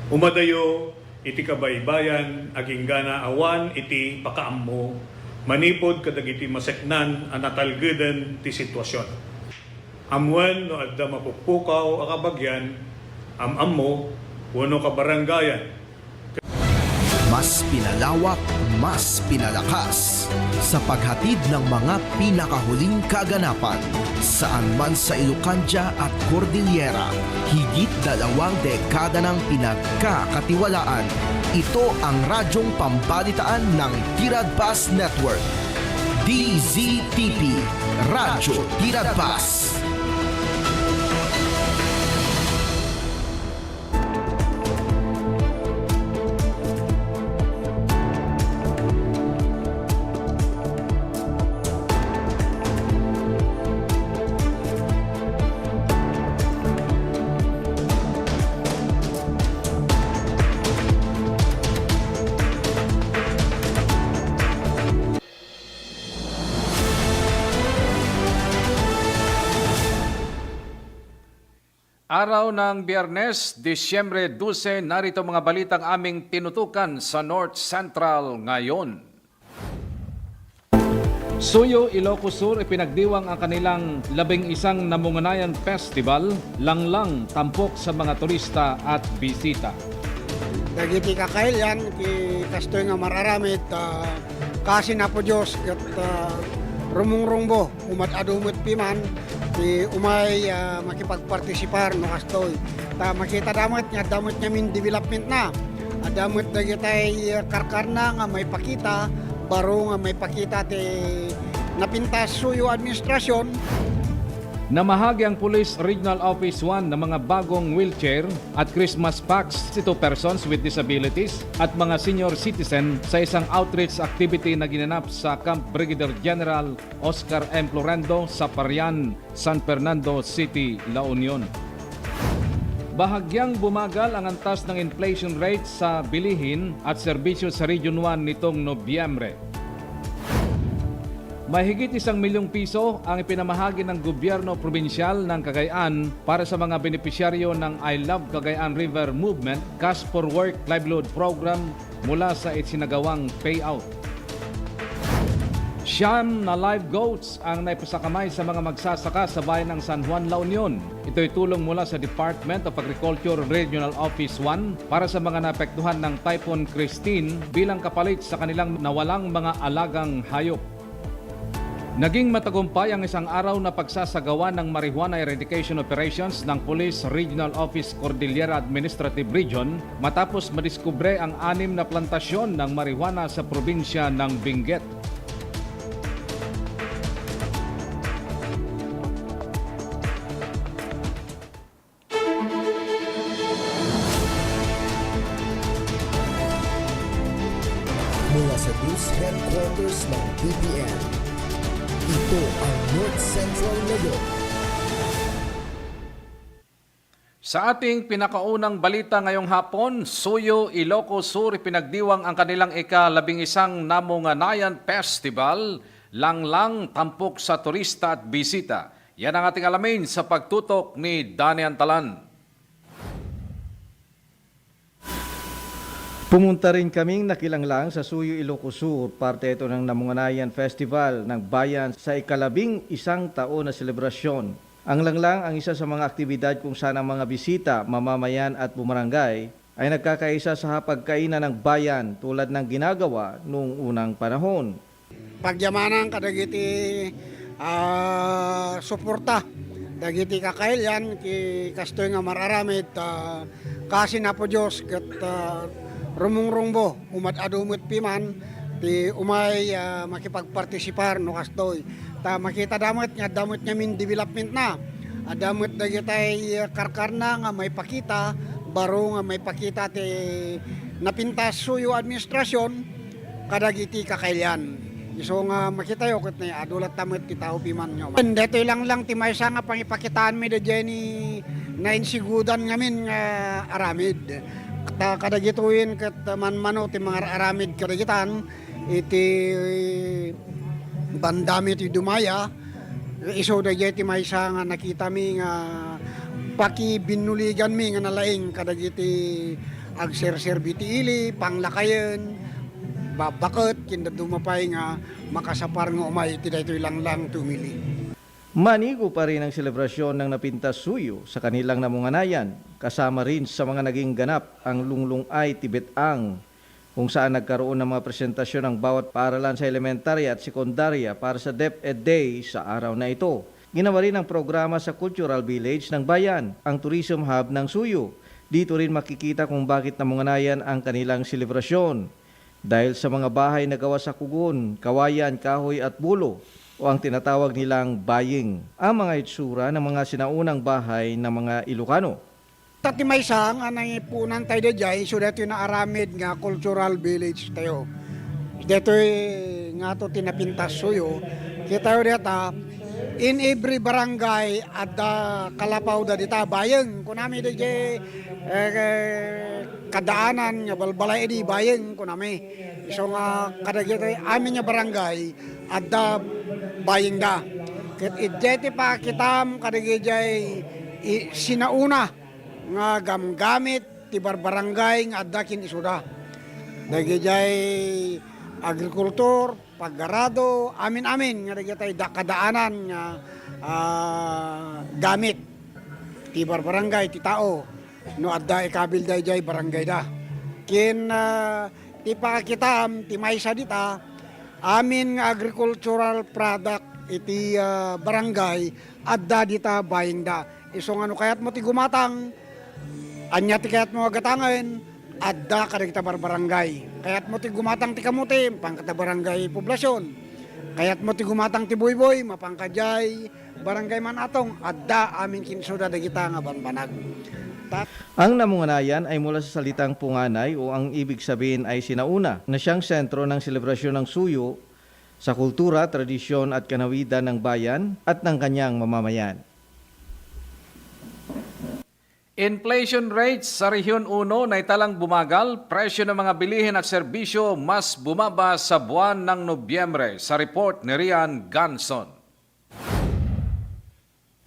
Umadayo iti kabaybayan aging gana awan iti pakaammo manipod kadagiti maseknan a natalgeden ti sitwasyon. Amuan no adda mapuppukaw a kabagyan, ammo wano kabarangayan. Mas pinalawak, mas pinalakas sa paghatid ng mga pinakahuling kaganapan saan man sa Ilocania at Cordillera. Higit 2 dekada ng pinagkakatiwalaan. Ito ang radyong pambalitaan ng Tiradpas Network. DZTP, Radyo Tiradpas. Araw ng Biyernes, Disyembre 12, narito mga balitang aming tinutukan sa North Central ngayon. Suyo, Ilocos Sur, ipinagdiwang ang kanilang 11 Namunganayan Festival, langlang tampok sa mga turista at bisita. Dagiti kakailan, ki kastoy nga mararamit, kasi na po Diyos, at rumungrungbo, umat adumot piman, ti umay makipagpartisipar no kastoy. Makita damot niya min development na. Damot dagitay karkarna nga may pakita, baro nga may pakita ti napintas suyo administrasyon. Namahagi ang Police Regional Office 1 ng mga bagong wheelchair at Christmas packs to persons with disabilities at mga senior citizen sa isang outreach activity na ginanap sa Camp Brigadier General Oscar M. Florendo sa Parian, San Fernando City, La Union. Bahagyang bumagal ang antas ng inflation rate sa bilihin at serbisyo sa Region 1 nitong Nobyembre. Mahigit 1 milyong piso ang ipinamahagi ng gobyerno probinsyal ng Cagayan para sa mga benepisyaryo ng I Love Cagayan River Movement Cash for Work Livelihood Program mula sa isinagawang payout. 9 na live goats ang naipasakamay sa mga magsasaka sa bayan ng San Juan, La Union. Ito'y tulong mula sa Department of Agriculture Regional Office 1 para sa mga naapektuhan ng Typhoon Christine bilang kapalit sa kanilang nawalang mga alagang hayop. Naging matagumpay ang isang araw na pagsasagawa ng marijuana eradication operations ng Police Regional Office Cordillera Administrative Region matapos madiskubre ang 6 na plantasyon ng marijuana sa probinsya ng Benguet. Mula sa News Headquarters ng BPN, ito ang North Central ngayon. Sa ating pinakaunang balita ngayong hapon, Suyo, Ilocos Sur, pinagdiwang ang kanilang ika-11 Namunganayan Festival, langlang tampok sa turista at bisita. Yan ang ating alamin sa pagtutok ni Danny Antalan. Pumunta rin kaming nakilanglang sa Suyo, Ilocos Sur, parte ito ng Namunganayan Festival ng Bayan sa ika-11 taon na selebrasyon. Ang langlang ang isa sa mga aktibidad kung saan ang mga bisita, mamamayan at bumarangay ay nagkakaisa sa hapagkainan ng bayan tulad ng ginagawa noong unang panahon. Pagyamanan kadagiti suporta, dagiti kakailan, ki kastoy nga mararamit, kasi na po Diyos, kat rumungrungbo, umat adumot piman, ti umay makipagpartisipar no kastoy. Makita damot niya min development na. Damot dagitay karkarna nga may pakita, baro nga may pakita ti napintas suyo administrasyon kadagiti kakailan. So nga makita yo ket na adulat tamot ti tao piman nyo. Dito lang ti maysa nga pangipakitaan mi da Jenny na insigudan ngamin nga aramid. Kadagituin ket manmano ti mga aramid kadagitan iti bandami ti dumaya iso da ti maysa nga nakita mi nga pakibinuligan mi nga nalaing kadagiti agserserbi ti ili panglakayen babakot kinda dumapay nga makasapar nga umay ti daytoy lang tumili. Manigo pa rin ang selebrasyon ng Napintas Suyo sa kanilang namunganayan. Kasama rin sa mga naging ganap ang Lunglungay Tibet-ang, kung saan nagkaroon ng mga presentasyon ng bawat paaralan sa elementarya at sekundarya para sa DepEd Day sa araw na ito. Ginawa rin ang programa sa Cultural Village ng Bayan, ang tourism hub ng Suyo. Dito rin makikita kung bakit namunganayan ang kanilang selebrasyon. Dahil sa mga bahay na gawa sa kugon, kawayan, kahoy at bulo, o ang tinatawag nilang baying, ang mga itsura ng mga sinaunang bahay ng mga Ilocano. Tati may sang anay punan tayo dajay so dito na aramid nga cultural village tayo. Dito nga to tinapintas suyo. Kita yo data in every barangay at kalapaw da dita bayeng kunami dajay kadaanan nga balbalay di bayeng kunami. So nga kadagito amin nga barangay at bayeng da. Ket idjeti pa kitam kadagijay sinauna nga gamgamit ti barbarangay nga adda kin isuda. Dagijay agrikultur, paggarado, amin-amin nga dagitay kadaanan nga gamit ti barbarangay ti tao no adda ikabil dayjay barangay da. Kin ti pakakitam ti maysa dita amin nga agricultural product iti barangay adda dita buying da. Iso nga no kayat mo ti gumatang anya ti kayat mo agatangan adda kadagita barbarangay. Kayat mo ti gumatang ti kamuti pangkata barangay poblasyon. Kayat mo ti gumatang ti boyboy mapangkajay barangay man atong adda amin kinsuda dagita nga banbanag. Ang namunganayan ay mula sa salitang punganay o ang ibig sabihin ay sinauna na siyang sentro ng selebrasyon ng suyo sa kultura, tradisyon at kanawidan ng bayan at ng kanyang mamamayan. Inflation rates sa Rehiyon 1 na italang bumagal, presyo ng mga bilihin at serbisyo mas bumaba sa buwan ng Nobyembre sa report ni Rian Ganson.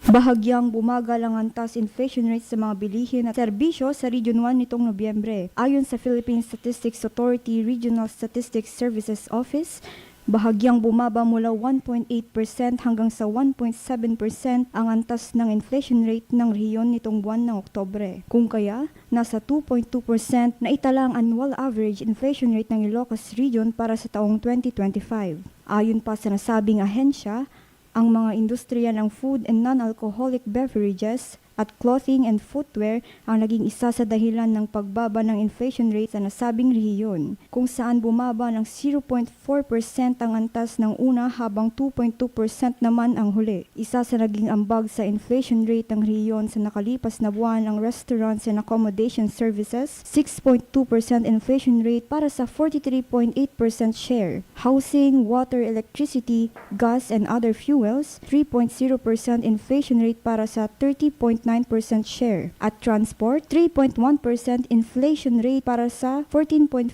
Bahagyang bumagal ang antas inflation rate sa mga bilihin at serbisyo sa Region 1 nitong Nobyembre. Ayon sa Philippine Statistics Authority Regional Statistics Services Office, bahagyang bumaba mula 1.8% hanggang sa 1.7% ang antas ng inflation rate ng rehiyon nitong buwan ng Oktubre. Kung kaya, nasa 2.2% na itala ang annual average inflation rate ng Ilocos Region para sa taong 2025. Ayon pa sa nasabing ahensya, ang mga industriya ng food and non-alcoholic beverages at clothing and footwear ang naging isa sa dahilan ng pagbaba ng inflation rate sa nasabing rehiyon, kung saan bumaba ng 0.4% ang antas ng una habang 2.2% naman ang huli. Isa sa naging ambag sa inflation rate ng rehiyon sa nakalipas na buwan ang restaurants and accommodation services, 6.2% inflation rate para sa 43.8% share. Housing, water, electricity, gas and other fuels, 3.0% inflation rate para sa 30.9% share. At transport, 3.1% inflation rate para sa 14.5%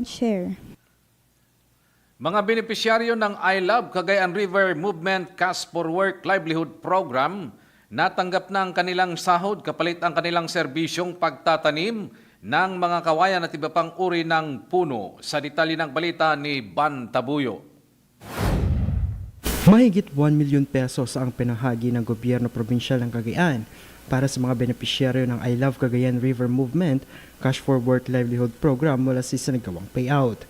share. Mga benepisyaryo ng I Love Cagayan River Movement Cash for Work Livelihood Program natanggap na ang kanilang sahod kapalit ang kanilang serbisyong pagtatanim ng mga kawayan at iba pang uri ng puno. Sa detalye ng balita ni Ban Tabuyo. Mahigit 1 milyon pesos ang pinahagi ng gobyerno probinsyal ng Cagayan para sa mga benepisyaryo ng I Love Cagayan River Movement Cash for Work Livelihood Program mula sa isinagawang payout.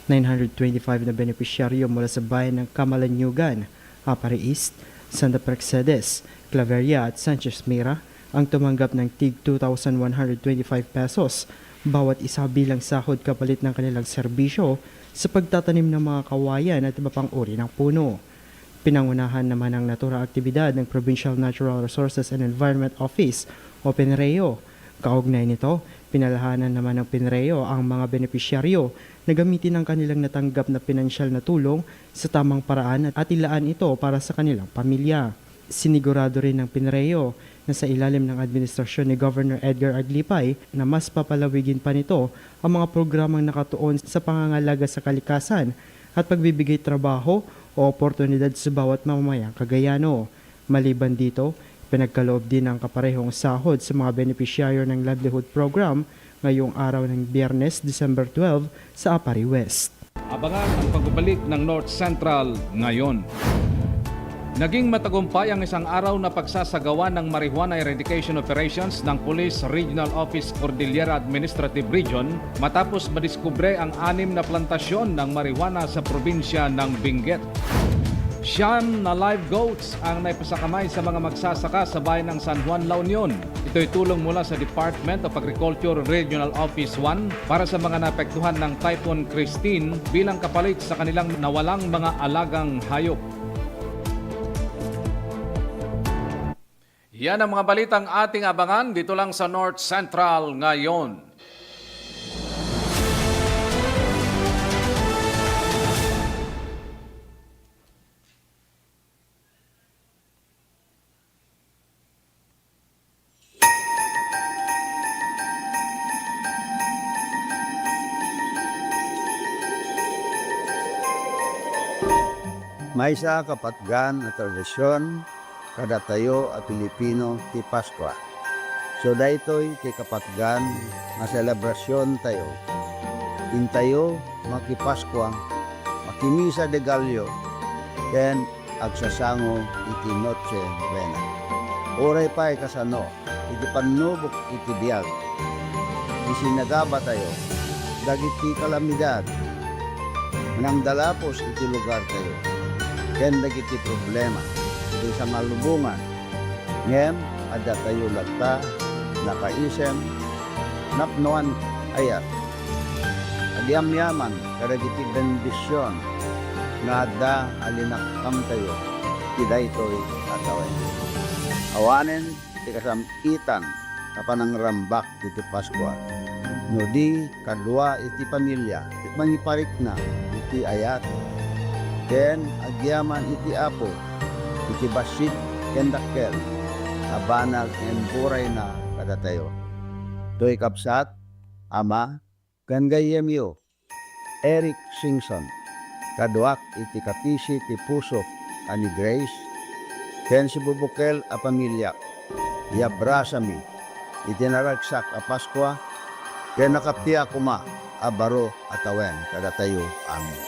925 na benepisyaryo mula sa bayan ng Camalanyugan, Apare East, Santa Praxedes, Claveria at Sanchez Mira ang tumanggap ng tig 2,125 pesos bawat isa bilang sahod kapalit ng kanilang serbisyo sa pagtatanim ng mga kawayan at iba pang uri ng puno. Pinangunahan naman ang naturang aktibidad ng Provincial Natural Resources and Environment Office o PNREO. Kaugnay nito, pinalahanan naman ng PNREO ang mga benepisyaryo na gamitin ang kanilang natanggap na pinansyal na tulong sa tamang paraan at ilaan ito para sa kanilang pamilya. Sinigurado rin ng PNREO na sa ilalim ng administrasyon ni Governor Edgar Aglipay na mas papalawigin pa nito ang mga programang nakatuon sa pangangalaga sa kalikasan at pagbibigay trabaho o oportunidad sa bawat mamamayang Cagayano. Maliban dito, pinagkaloob din ang kaparehong sahod sa mga benepisyaryo ng livelihood program ngayong araw ng Biyernes, December 12 sa Apare West. Abangan ang pagbabalik ng North Central ngayon. Naging matagumpay ang isang araw na pagsasagawa ng marijuana eradication operations ng Police Regional Office Cordillera Administrative Region matapos madiskubre ang 6 na plantasyon ng marijuana sa probinsya ng Benguet. 9 na live goats ang naipasakamay sa mga magsasaka sa bayan ng San Juan, La Union. Ito'y tulong mula sa Department of Agriculture Regional Office 1 para sa mga naapektuhan ng Typhoon Christine bilang kapalit sa kanilang nawalang mga alagang hayop. Yan ang mga balitang ating abangan dito lang sa North Central ngayon. May isa kapatgan na tradisyon kada tayo at Pilipino ti Paskwa. So daytoy ti kapatgan nga selebrasyon tayo. Intayo makipaskwa, makimisa de Gallo, ken agsasango iti Noche Buena. Oray pa'y kasano, iti panubok iti biyag. Isinagaba tayo, dagiti kalamidad, nang dalapos iti lugar tayo, ken dagiti problema, iti sa malubungan. Ngem, ada tayo lagta, nakaisem, napnoan ayat. Agyam-yaman, karagiti bendisyon, nga ada alinakam tayo, tiday to'y atawen. Awanen, ti kasamitan, kapanang rambak iti Paskwa. No di, kadwa iti pamilya, mangiparik na iti ayat. Ken, agyaman iti apo, iti basit, ken dakkel, abanag en buray na kada tayo. To'y kapsat, ama, ken gayemyo, Eric Singson, kaduak iti kapisi ti puso ani Grace, ken si bubukel a pamilya, yabrasami, iti naragsak a Paskwa, ken nakaptiya kuma a baro atawen kada tayo. Amen.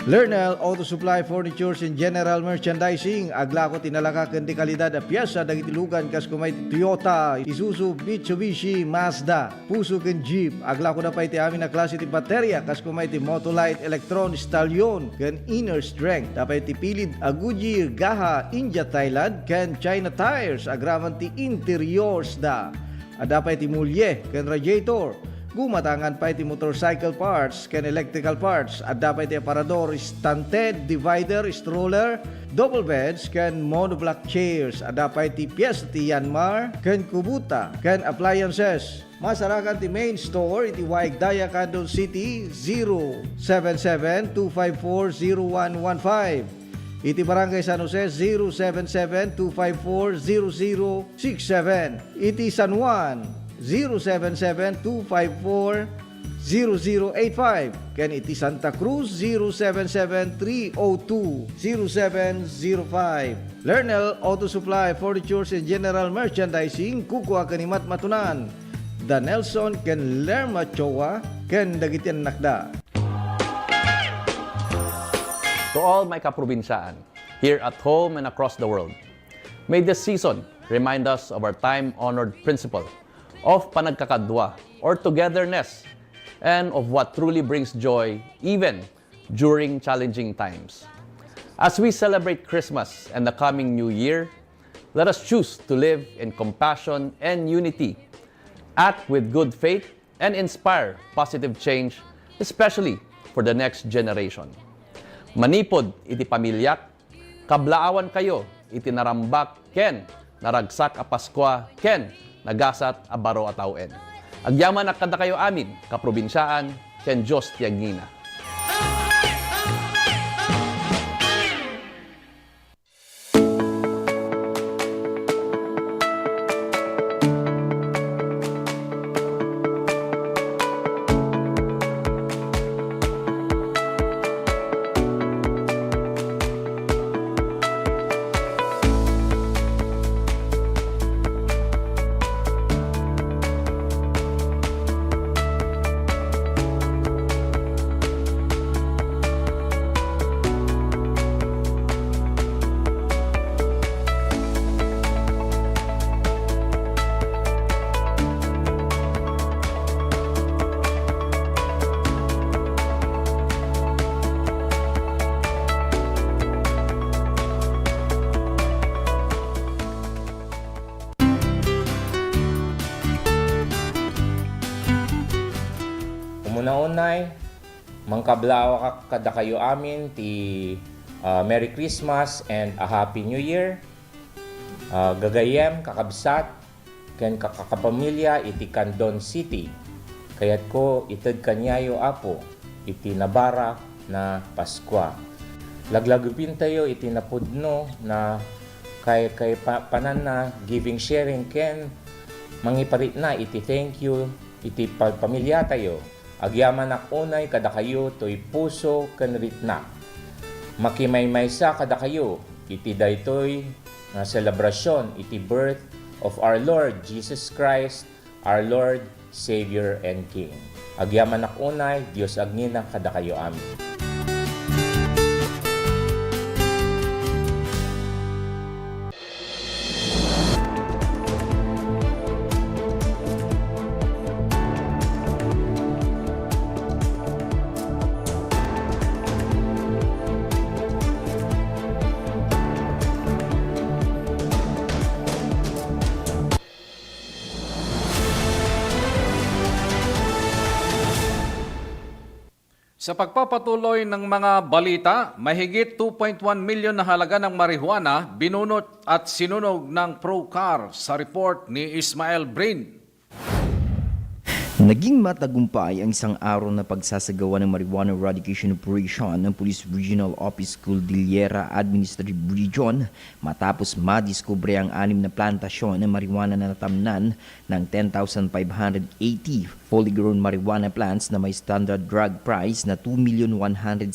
Lernel Auto Supply Furnitures and General Merchandising aglako tinalaka ken di kalidad a piyesa dagiti lugan kas kumay Toyota, Isuzu, Mitsubishi, Mazda, puso ken Jeep aglako na pa iti amin na klase ti baterya kas kumay ti Motolite, Electron, Stallion ken Inner Strength dapat ti pilid a Goodyear, Gaha, India, Thailand ken China Tires agraman ti interiors da dapat ti mulye ken radiator. Gumatangan pa iti motorcycle parts ken electrical parts at dapat iti aparador, stunted, divider, stroller, double beds ken monoblock chairs at dapat iti piyesa ti Yanmar ken Kubota ken appliances. Masarakan ti main store iti Waigdaya, Quezon City 077-254-0115. Iti Barangay San Jose 077-254-0067. Iti San Juan 077-254-0085. Ken iti Santa Cruz 077-302-0705. Lernel Auto Supply Furnitures and General Merchandising kukuha kanimat matunan. Da Nelson ken Lerma Chowa ken dagitian nakda. To all my kaprobinsaan, here at home and across the world, may this season remind us of our time-honored principle of panagkakadwa or togetherness and of what truly brings joy even during challenging times. As we celebrate Christmas and the coming New Year, let us choose to live in compassion and unity, act with good faith, and inspire positive change, especially for the next generation. Manipod iti pamilyak, kablaawan kayo iti narambak ken naragsak a Paskwa ken nagasat a baro a tawen. Agyaman ak kada kayo amin, kaprobinsyaan, ken Diyos ti agngina. Una-unay, mangkablaw ka kada kayo amin ti Merry Christmas and a Happy New Year. Gagayem, kakabsat, ken kakapamilya iti Quezon City. Kayat ko ited kanyayo apo iti nabara na Paskwa. Laglagupin tayo iti napudno na kay panan na giving sharing ken mangiparit na iti thank you, iti pamilya tayo. Agyaman unay kada kayo to'y puso kanrit na. Makimay-maysa kada kayo, iti daytoy nga selebrasyon, iti birth of our Lord Jesus Christ, our Lord, Savior, and King. Agyaman unay, Diyos agnina kada kayo amin. Sa pagpapatuloy ng mga balita, mahigit 2.1 milyon na halaga ng marijuana binunot at sinunog ng Procar sa report ni Ismael Brin. Naging matagumpay ang isang araw na pagsasagawa ng marijuana eradication operation ng Police Regional Office Cordillera Administrative Region matapos madiskubre ang 6 na plantasyon ng marijuana na natamnan ng 10,580 fully grown marijuana plants na may standard drug price na 2,116,000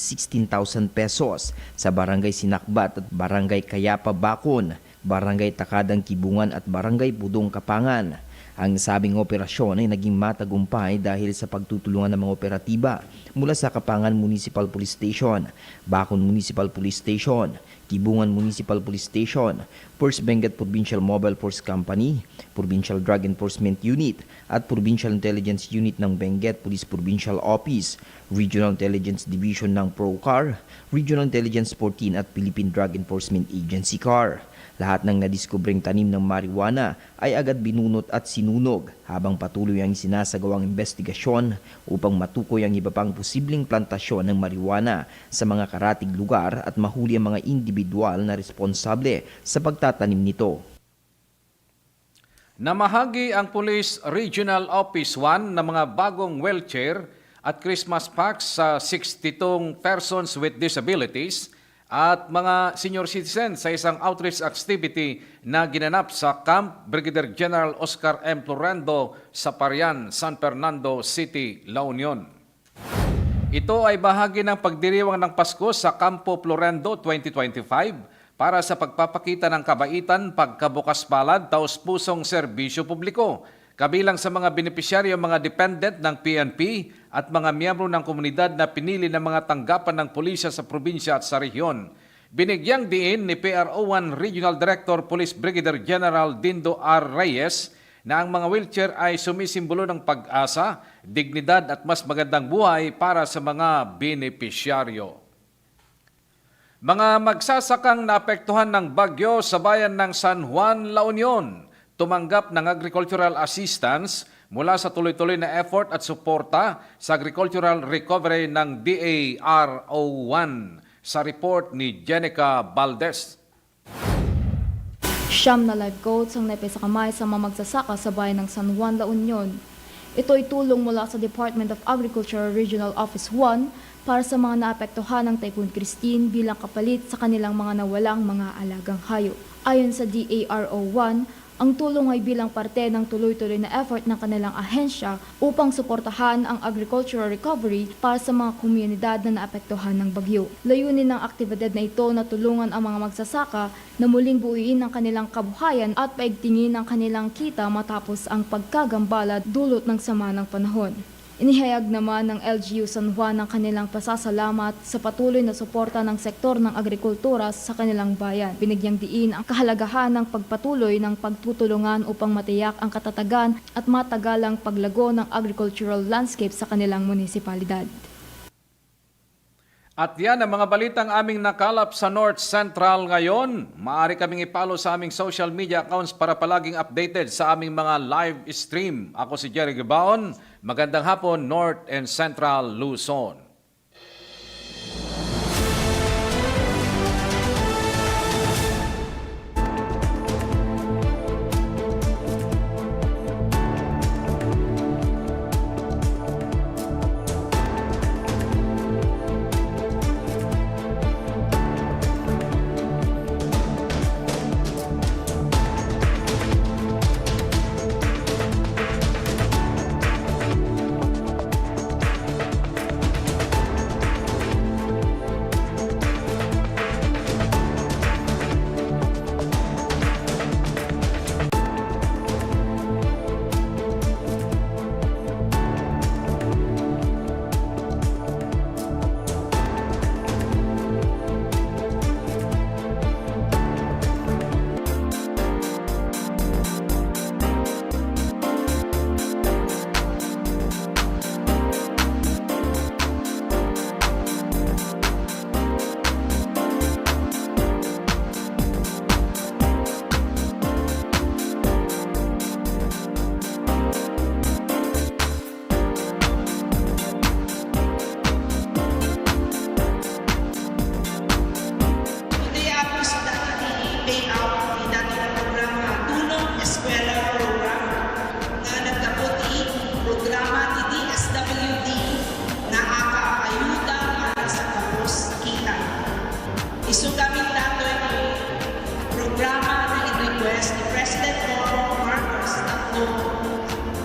pesos sa Barangay Sinakbat at Barangay Kayapa Bacon, Barangay Takadang Kibungan at Barangay Budong Kapangan. Ang sabing operasyon ay naging matagumpay dahil sa pagtutulungan ng mga operatiba mula sa Kapangan Municipal Police Station, Bacon Municipal Police Station, Kibungan Municipal Police Station, First Benguet Provincial Mobile Force Company, Provincial Drug Enforcement Unit at Provincial Intelligence Unit ng Benguet Police Provincial Office, Regional Intelligence Division ng Procar, Regional Intelligence 14 at Philippine Drug Enforcement Agency CAR. Lahat ng nadiskubreng tanim ng marijuana ay agad binunot at sinunog habang patuloy ang sinasagawang investigasyon upang matukoy ang iba pang posibleng plantasyon ng marijuana sa mga karatig lugar at mahuli ang mga individual na responsable sa pagtatanim nito. Namahagi ang Police Regional Office 1 ng mga bagong wheelchair at Christmas packs sa 62 persons with disabilities at mga senior citizens sa isang outreach activity na ginanap sa Camp Brigadier General Oscar M. Florendo sa Parian, San Fernando City, La Union. Ito ay bahagi ng pagdiriwang ng Pasko sa Campo Florendo 2025 para sa pagpapakita ng kabaitan, pagkabukas palad, taos-pusong serbisyo publiko. Kabilang sa mga benepisyaryo mga dependent ng PNP at mga miyembro ng komunidad na pinili ng mga tanggapan ng pulisya sa probinsya at sa rehiyon. Binigyang diin ni PRO1 Regional Director Police Brigadier General Dindo R. Reyes na ang mga wheelchair ay sumisimbolo ng pag-asa, dignidad at mas magandang buhay para sa mga benepisyaryo. Mga magsasakang naapektuhan ng bagyo sa bayan ng San Juan, La Union, tumanggap ng agricultural assistance mula sa tuloy-tuloy na effort at suporta sa agricultural recovery ng DARO1 sa report ni Jenica Valdez. 9 na live goats ang naipisakamay sa mga magsasaka sa bayan ng San Juan, La Union. Ito ay tulong mula sa Department of Agriculture Regional Office 1 para sa mga naapektuhan ng Typhoon Christine bilang kapalit sa kanilang mga nawalang mga alagang hayop. Ayon sa DARO1, ang tulong ay bilang parte ng tuloy-tuloy na effort ng kanilang ahensya upang suportahan ang agricultural recovery para sa mga komunidad na naapektuhan ng bagyo. Layunin ng aktibidad na ito na tulungan ang mga magsasaka na muling buuin ang kanilang kabuhayan at paigtingin ang kanilang kita matapos ang pagkagambala dulot ng sama ng panahon. Inihayag naman ng LGU San Juan ang kanilang pasasalamat sa patuloy na suporta ng sektor ng agrikultura sa kanilang bayan. Binigyang diin ang kahalagahan ng pagpatuloy ng pagtutulungan upang matiyak ang katatagan at matagalang paglago ng agricultural landscape sa kanilang munisipalidad. At yan ang mga balitang aming nakalap sa North Central ngayon. Maaari kaming ipalo sa aming social media accounts para palaging updated sa aming mga live stream. Ako si Jerry Gabaon. Magandang hapon, North and Central Luzon.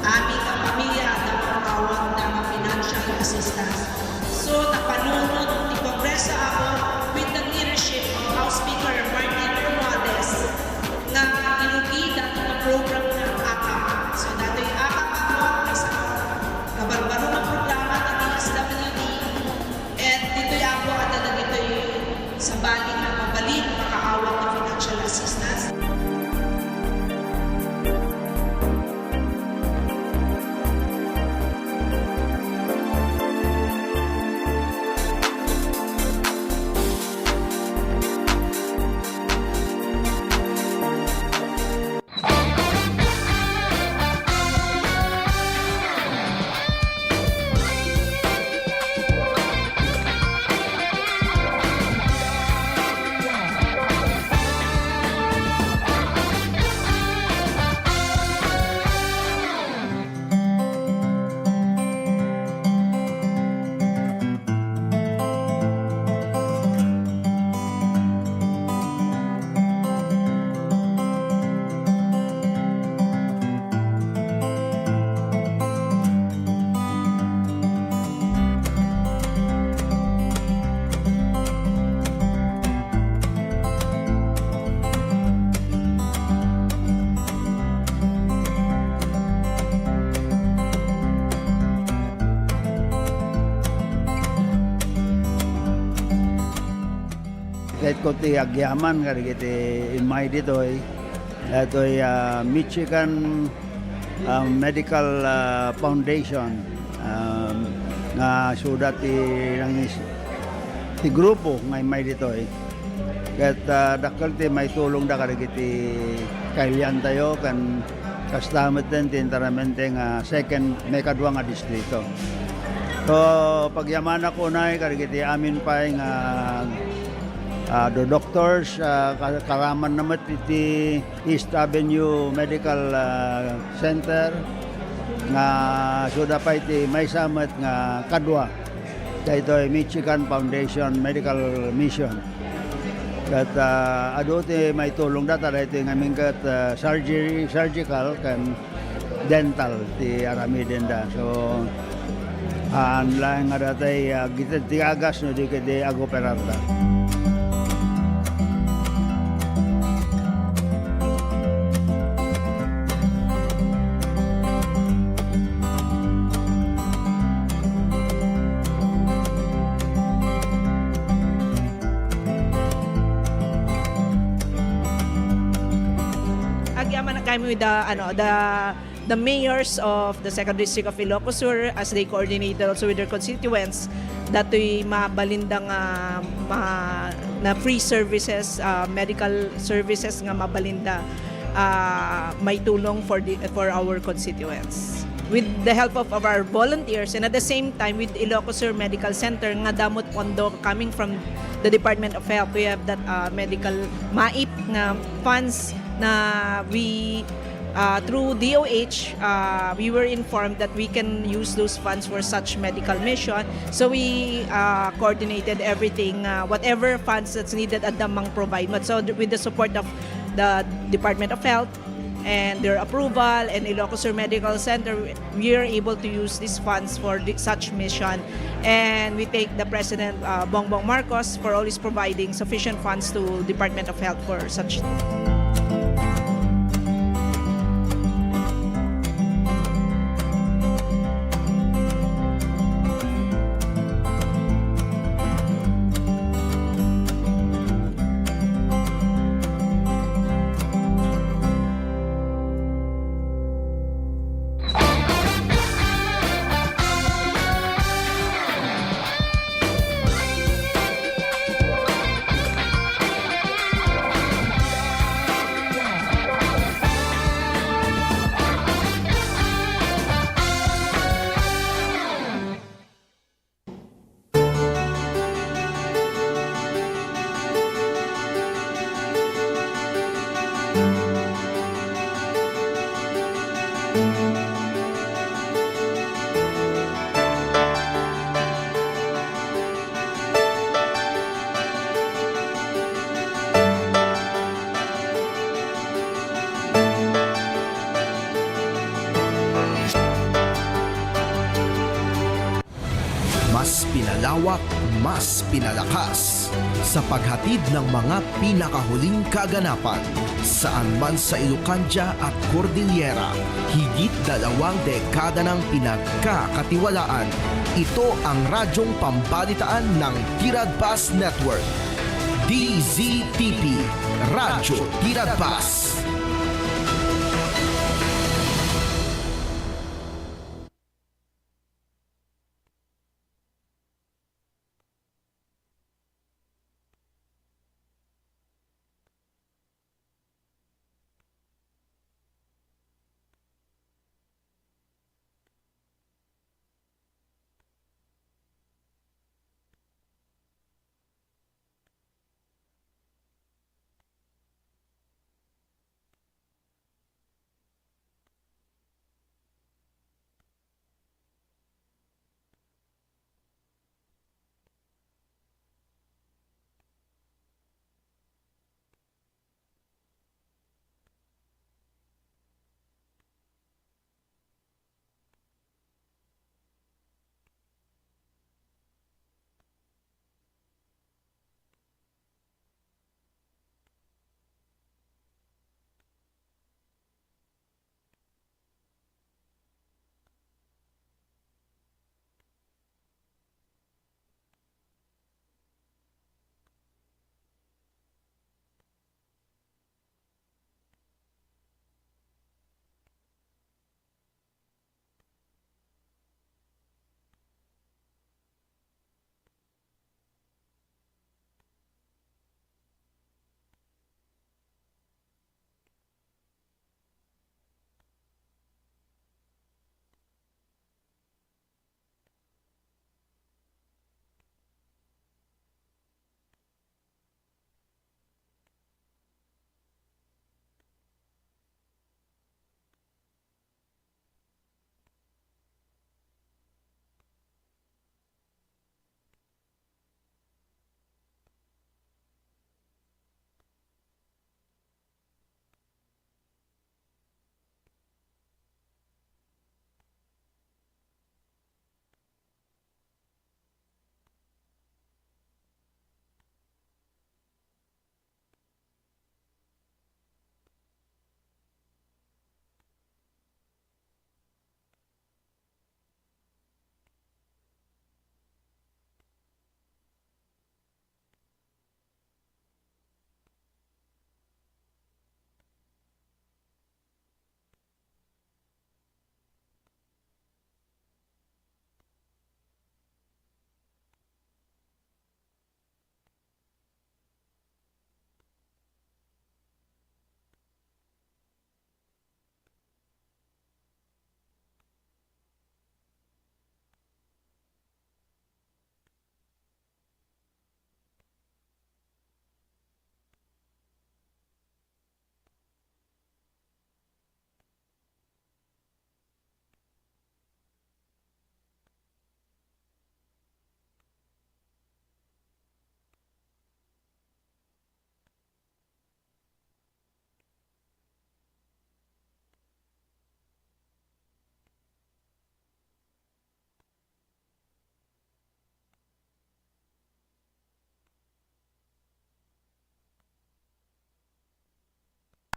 aming pamilya na makawag ng financial assistance. So, napanunod ni Kongreso ako with the leadership of House Speaker Martin Romualdez na inugida ng program ng AKAP. So, dati yung AKAP ako ay sa kabarbaro ng programa ng DSWD at dito ako at dito sa bali na mabalik makaawat ng financial assistance. Kahit ko ti agyaman kari kiti imay ditoy itoy Michigan Medical Foundation nga sudat ti grupo nga imay ditoy ket dakkel ti may tulong da kari kiti kailan tayo kan kastamet din ti enteramente nga second may kadwa nga distrito. So pagyaman ako na kari kiti amin pa nga the doctors karaman naman iti East Avenue Medical Center nga suda pa iti may samet nga kadwa dahito Michigan Foundation Medical Mission kat ado ti may tulong data dahito nga mingkat surgical kan dental ti aramiden da so lang nga datay kita ti agas no di kedi agoperar da. With the mayors of the second district of Ilocos Sur as they coordinated also with their constituents dato'y mabalindang na free services, medical services nga mabalinda may tulong for our constituents. With the help of our volunteers and at the same time with Ilocos Sur Medical Center nga damot pondo coming from the Department of Health, we have that medical MAIP nga funds na we through DOH we were informed that we can use those funds for such medical mission, so we coordinated everything, whatever funds that's needed at Damang provide. But so with the support of the Department of Health and their approval and Ilocos Sur Medical Center, we are able to use these funds for such mission, and we thank the President Bongbong Marcos for always providing sufficient funds to Department of Health for such. pinalawak, mas pinalakas sa paghatid ng mga pinakahuling kaganapan saan man sa Ilocania at Cordillera. Higit 2 dekada ng pinagkakatiwalaan. Ito ang radyong pambalitaan ng Tiradpas Network. DZTP, Radyo Tiradpas.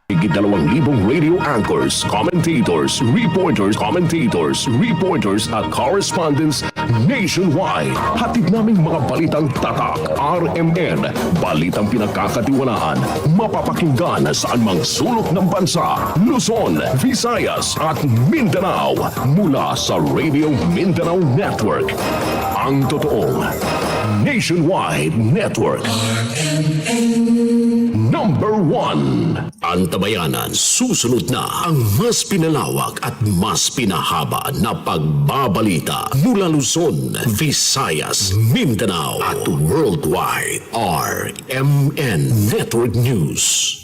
Higit 2,000 radio anchors, commentators, reporters at correspondents nationwide. Hatid naming mga balitang tatak, RMN, balitang pinagkakatiwalaan, mapapakinggan saan mang sulok ng bansa, Luzon, Visayas at Mindanao mula sa Radio Mindanao Network. Ang totoong Nationwide Network. Number 1. Antabayanan, susunod na ang mas pinalawak at mas pinahaba na pagbabalita mula Luzon, Visayas, Mindanao at worldwide. RMN Network News.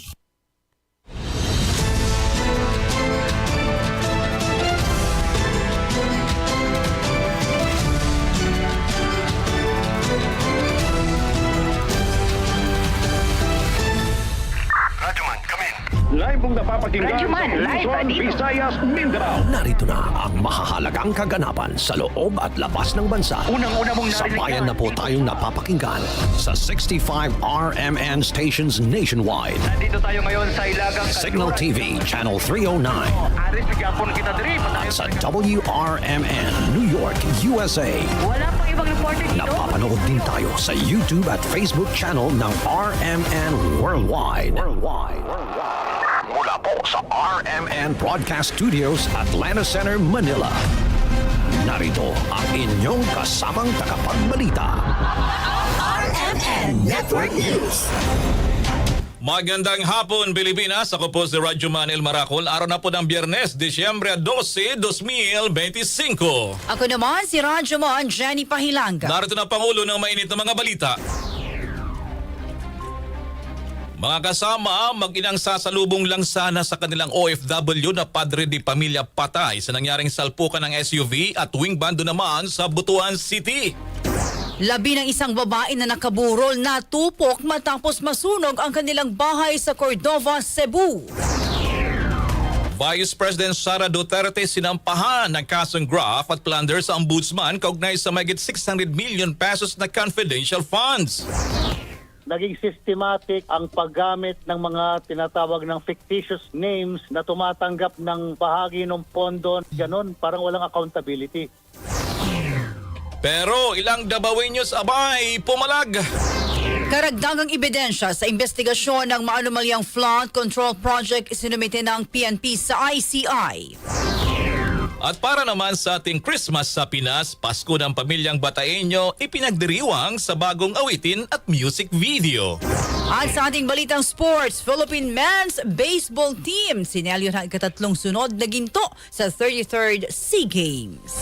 Live pong napapakinggan sa Luzon, Visayas, Mindanao. Narito na ang mahahalagang kaganapan sa loob at labas ng bansa. Unang-una mong narinig. Sabayan na po tayong napapakinggan sa 65 RMN stations nationwide. Nandito tayo ngayon sa Ilagang Signal TV, Channel 309. Aris, bigyan kita diri. At sa WRMN, New York, USA. Wala pang ibang reporter dito. Napapanood din tayo sa YouTube at Facebook channel ng RMN Worldwide. Mula po sa RMN Broadcast Studios, Atlanta Center, Manila. Narito ang inyong kasamang tagapagbalita. RMN Network News. Magandang hapon, Pilipinas. Ako po si Radyo Manil Maracol. Araw na po ng Biyernes, Disyembre 12, 2025. Ako naman si Radyo Mon, Jenny Pahilanga. Narito na Pangulo ng mainit na mga balita. Mga kasama, mag-inang sasalubong lang sana sa kanilang OFW na padre di pamilya patay sa nangyaring salpukan ng SUV at wing bando naman sa Butuan City. Labi ng isang babae na nakaburol na tupok matapos masunog ang kanilang bahay sa Cordova, Cebu. Vice President Sara Duterte sinampahan ng kasong graft at plunder sa ombudsman kaugnay sa mahigit 600 million pesos na confidential funds. Naging systematic ang paggamit ng mga tinatawag ng fictitious names na tumatanggap ng bahagi ng pondo. Ganon, parang walang accountability. Pero ilang Dabawenyos abay pumalag. Karagdagang ebidensya sa investigasyon ng maanumalyang flood control project isinumite ng PNP sa ICI. At para naman sa ating Christmas sa Pinas, Pasko ng Pamilyang Bataeño ipinagdiriwang sa bagong awitin at music video. At sa ating balitang sports, Philippine Men's Baseball Team sinelyo ng ikatatlong sunod na ginto sa 33rd SEA Games.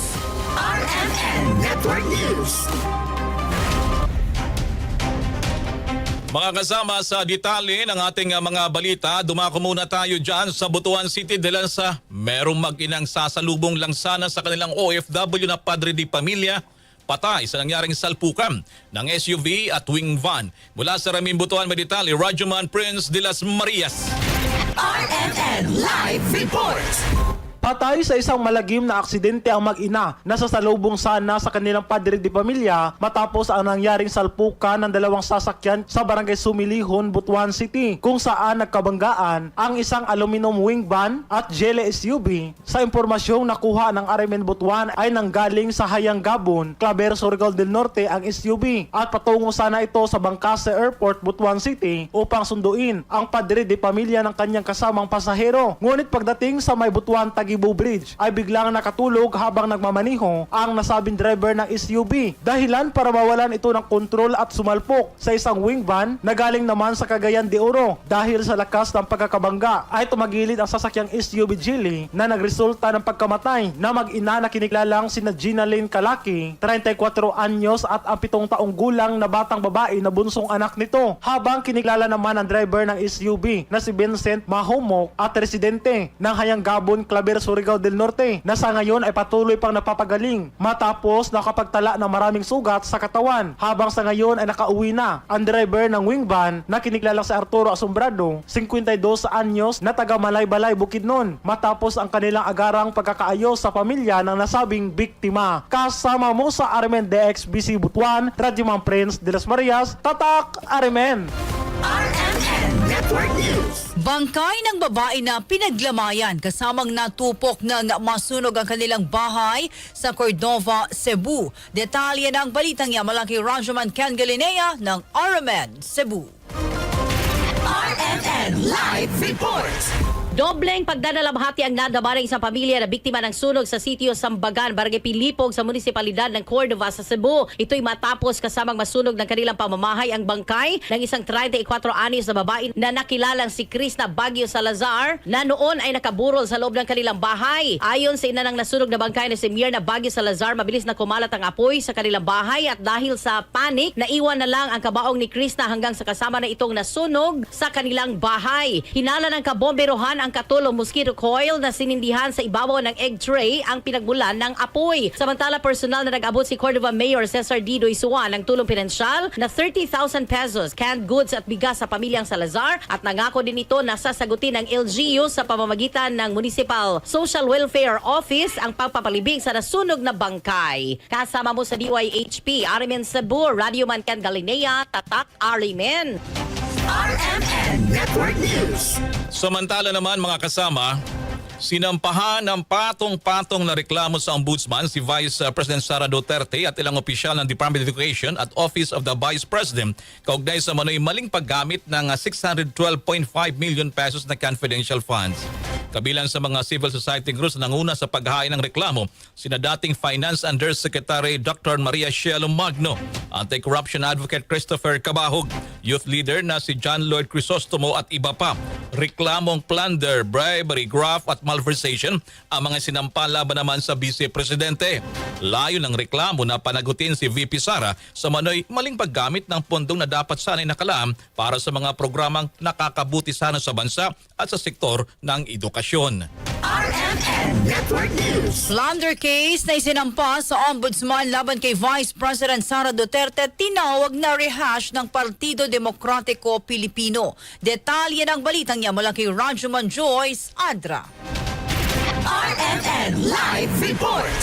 RMN Network News. Mga kasama sa detalye ng ating mga balita, dumako muna tayo dyan sa Butuan City dahil sa merong mag-inang sasalubong lang sana sa kanilang OFW na padre di pamilya patay sa nangyaring salpukan ng SUV at wing van. Mula sa Ramim Butuan may detalye, Rajuman Prince de las Marias. RMN Live Report. Patay sa isang malagim na aksidente ang mag-ina na sasalubong sana sa kanilang padre di pamilya matapos ang nangyaring salpukan ng dalawang sasakyan sa barangay Sumilihon, Butuan City kung saan nagkabanggaan ang isang aluminum wing van at Jele SUV. Sa impormasyong nakuha ng RMN Butuan ay nanggaling sa Hayang Gabon, Claver, Surigao del Norte ang SUV at patungo sana ito sa Bangkase Airport, Butuan City upang sunduin ang padre di pamilya ng kanyang kasamang pasahero. Ngunit pagdating sa may Butuan Tagibo Bridge ay biglang nakatulog habang nagmamaniho ang nasabing driver ng SUV. Dahilan para mawalan ito ng kontrol at sumalpok sa isang wing van na galing naman sa Cagayan de Oro. Dahil sa lakas ng pagkakabangga ay tumagilid ang sasakyang SUV Geely na nagresulta ng pagkamatay na mag-ina na kinilalang sina Gina Lynn Calaki, 34 anyos at ang 7 taong gulang na batang babae na bunsong anak nito. Habang kinikilala naman ang driver ng SUV na si Vincent Mahomok at residente ng Hayang Gabon, Claver, Surigao del Norte na sa ngayon ay patuloy pang napapagaling matapos nakapagtala ng maraming sugat sa katawan. Habang sa ngayon ay nakauwi na ang driver ng wing van na kinikilalang si Arturo Asombrado, 52 anyos na taga Malay-Balay, Bukidnon, matapos ang kanilang agarang pagkakaayos sa pamilya ng nasabing biktima. Kasama mo sa RMN DXBC Butuan, Radyo Prince de las Marias, Tatak RMN. RMN Network News. Bangkay ng babae na pinaglamayan kasamang natupok ng masunog ang kanilang bahay sa Cordova, Cebu. Detalye ng balitang yan malaki Rajaman Ken Galinea ng RMN Cebu. RMN Live Report. Dobleng pagdadalamhati ang nadama ng isang pamilya na biktima ng sunog sa sitio Sambagan, Barangay Pilipog sa munisipalidad ng Cordova sa Cebu. Ito'y matapos kasamang masunog ng kanilang pamamahay ang bangkay ng isang 34 anyos na babae na nakilalang si Krista Baguio Salazar na noon ay nakaburol sa loob ng kanilang bahay. Ayon sa ina ng nasunog na bangkay na si Mirna Baguio Salazar, mabilis na kumalat ang apoy sa kanilang bahay at dahil sa panik, naiwan na lang ang kabaong ni Krista hanggang sa kasama na itong nasunog sa kanilang bahay. Hinala ng kabomberohan ang katulong mosquito coil na sinindihan sa ibabaw ng egg tray ang pinagmulan ng apoy. Samantala, personal na nag-abot si Cordova Mayor Cesar D. Doisuan ng tulong pinansyal na 30,000 pesos, canned goods at bigas sa pamilyang Salazar at nangako din ito na sasagutin ng LGU sa pamamagitan ng Municipal Social Welfare Office ang pagpapalibing sa nasunog na bangkay. Kasama mo sa DYHP, Arimen Cebu, Radio Man Ken Galinea, Tatak Arimen. RMN Network News. Samantala naman mga kasama, sinampahan ng patong-patong na reklamo sa Ombudsman si Vice President Sara Duterte at ilang opisyal ng Department of Education at Office of the Vice President kaugnay sa manoy maling paggamit ng 612.5 million pesos na confidential funds. Kabilang sa mga civil society groups na nanguna sa paghahain ng reklamo, sina dating Finance Undersecretary Dr. Maria Cielo Magno, Anti-Corruption Advocate Christopher Cabahog, Youth Leader na si John Lloyd Crisostomo at iba pa. Reklamong plunder, bribery, graft at malversation ang mga sinampa laban naman sa Vice Presidente. Layo ng reklamo na panagutin si VP Sara sa manoy maling paggamit ng pondong na dapat sanay nakalaan para sa mga programang nakakabuti sana sa bansa at sa sektor ng edukasyon. RMN Network News. Plunder case na isinampa sa Ombudsman laban kay Vice President Sara Duterte tinawag na rehash ng Partido Demokratiko Pilipino. Detalye ng balitang niya mula kay Rajuman Joyce Adra. RMN Live Report.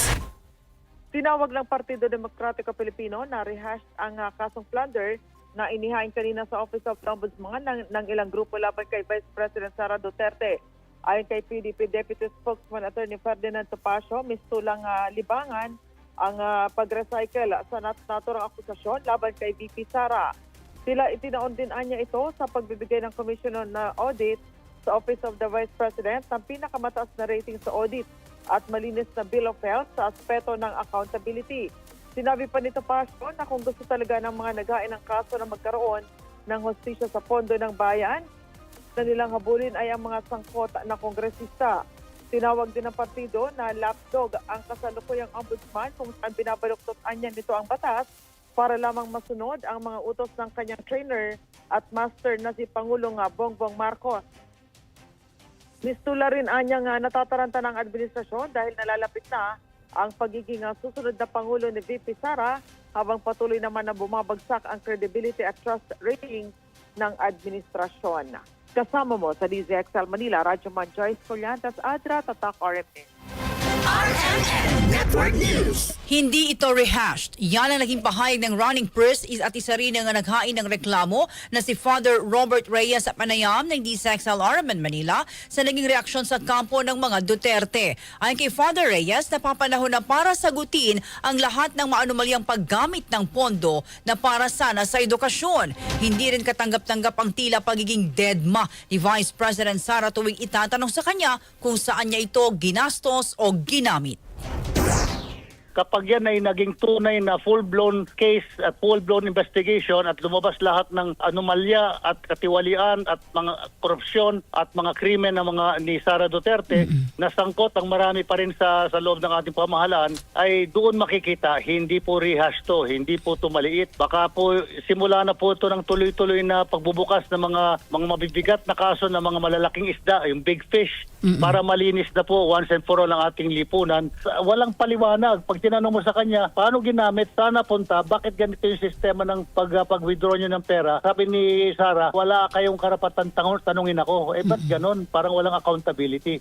Tinawag ng Partido Demokratiko Pilipino na rehash ang kasong plunder na inihain kanina sa Office of the Ombudsman ng ilang grupo laban kay Vice President Sara Duterte. Ayon kay PDP Deputy Spokesman Attorney Ferdinand Topacio, mistulang libangan ang pag-recycle sa naturang akusasyon laban kay VP Sara. Sila itinaon din anya ito sa pagbibigay ng Commission on Audit sa Office of the Vice President ng pinakamataas na rating sa audit at malinis na Bill of Health sa aspeto ng accountability. Sinabi pa ni Topacio na kung gusto talaga ng mga naghain ng kaso na magkaroon ng hustisya sa pondo ng bayan, na nilang habulin ay ang mga sangkot na kongresista. Tinawag din ng partido na lapdog ang kasalukuyang ombudsman kung saan binabaluktot-an niya nito ang batas para lamang masunod ang mga utos ng kanyang trainer at master na si Pangulong Bongbong Marcos. Mistula rin anyang natataranta ng administrasyon dahil nalalapit na ang pagiging susunod na Pangulo ni VP Sara habang patuloy naman na bumabagsak ang credibility at trust rating ng administrasyon. Kasama mo sa DZXL Manila, Radyo Man Joyce Collantas, Adra, Tatak RMN. RMN Network News. Hindi ito rehashed. Yan ang naging pahayag ng running priest at isa rin ang naghain ng reklamo na si Father Robert Reyes at panayam ng DZXL RMN Manila sa naging reaksyon sa kampo ng mga Duterte. Ayon kay Father Reyes, napapanahon na para sagutin ang lahat ng maanumalyang paggamit ng pondo na para sana sa edukasyon. Hindi rin katanggap-tanggap ang tila pagiging deadma ni Vice President Sara tuwing itatanong sa kanya kung saan niya ito ginastos o ginamit. Kapag yan ay naging tunay na full-blown case at full-blown investigation at lumabas lahat ng anomalya at katiwalian at mga korupsyon at mga krimen ng mga ni Sara Duterte na sangkot ang marami pa rin sa loob ng ating pamahalaan, ay doon makikita hindi po rehash to, hindi po tumaliit. Baka po simula na po ito ng tuloy-tuloy na pagbubukas ng mga mabibigat na kaso ng mga malalaking isda, yung big fish, para malinis na po once and for all ang ating lipunan. Walang paliwanag. Pag tinanong mo sa kanya, paano ginamit, saan napunta, bakit ganito yung sistema ng pag-withdraw nyo ng pera? Sabi ni Sara, wala kayong karapatan tanungin ako. Ba't ganon? Parang walang accountability.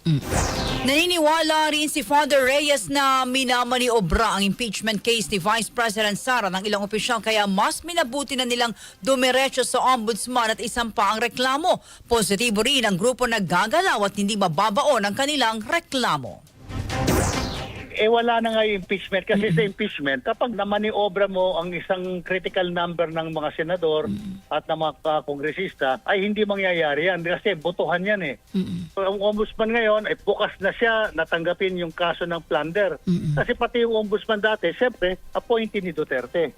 Naniniwala rin si Father Reyes na minamaniobra ang impeachment case ni Vice President Sara ng ilang opisyal kaya mas minabuti na nilang dumiretso sa ombudsman at isampa ang reklamo. Positibo rin ang grupo na gagalaw at hindi mababaon ang kanilang reklamo. Wala na nga yung impeachment kasi sa impeachment, kapag namaniobra mo ang isang critical number ng mga senador at ng mga kongresista, ay hindi mangyayari yan kasi botohan yan eh. Ang ombudsman ngayon, ay bukas na siya natanggapin yung kaso ng plunder. Kasi pati yung ombudsman dati, siyempre, appointee ni Duterte.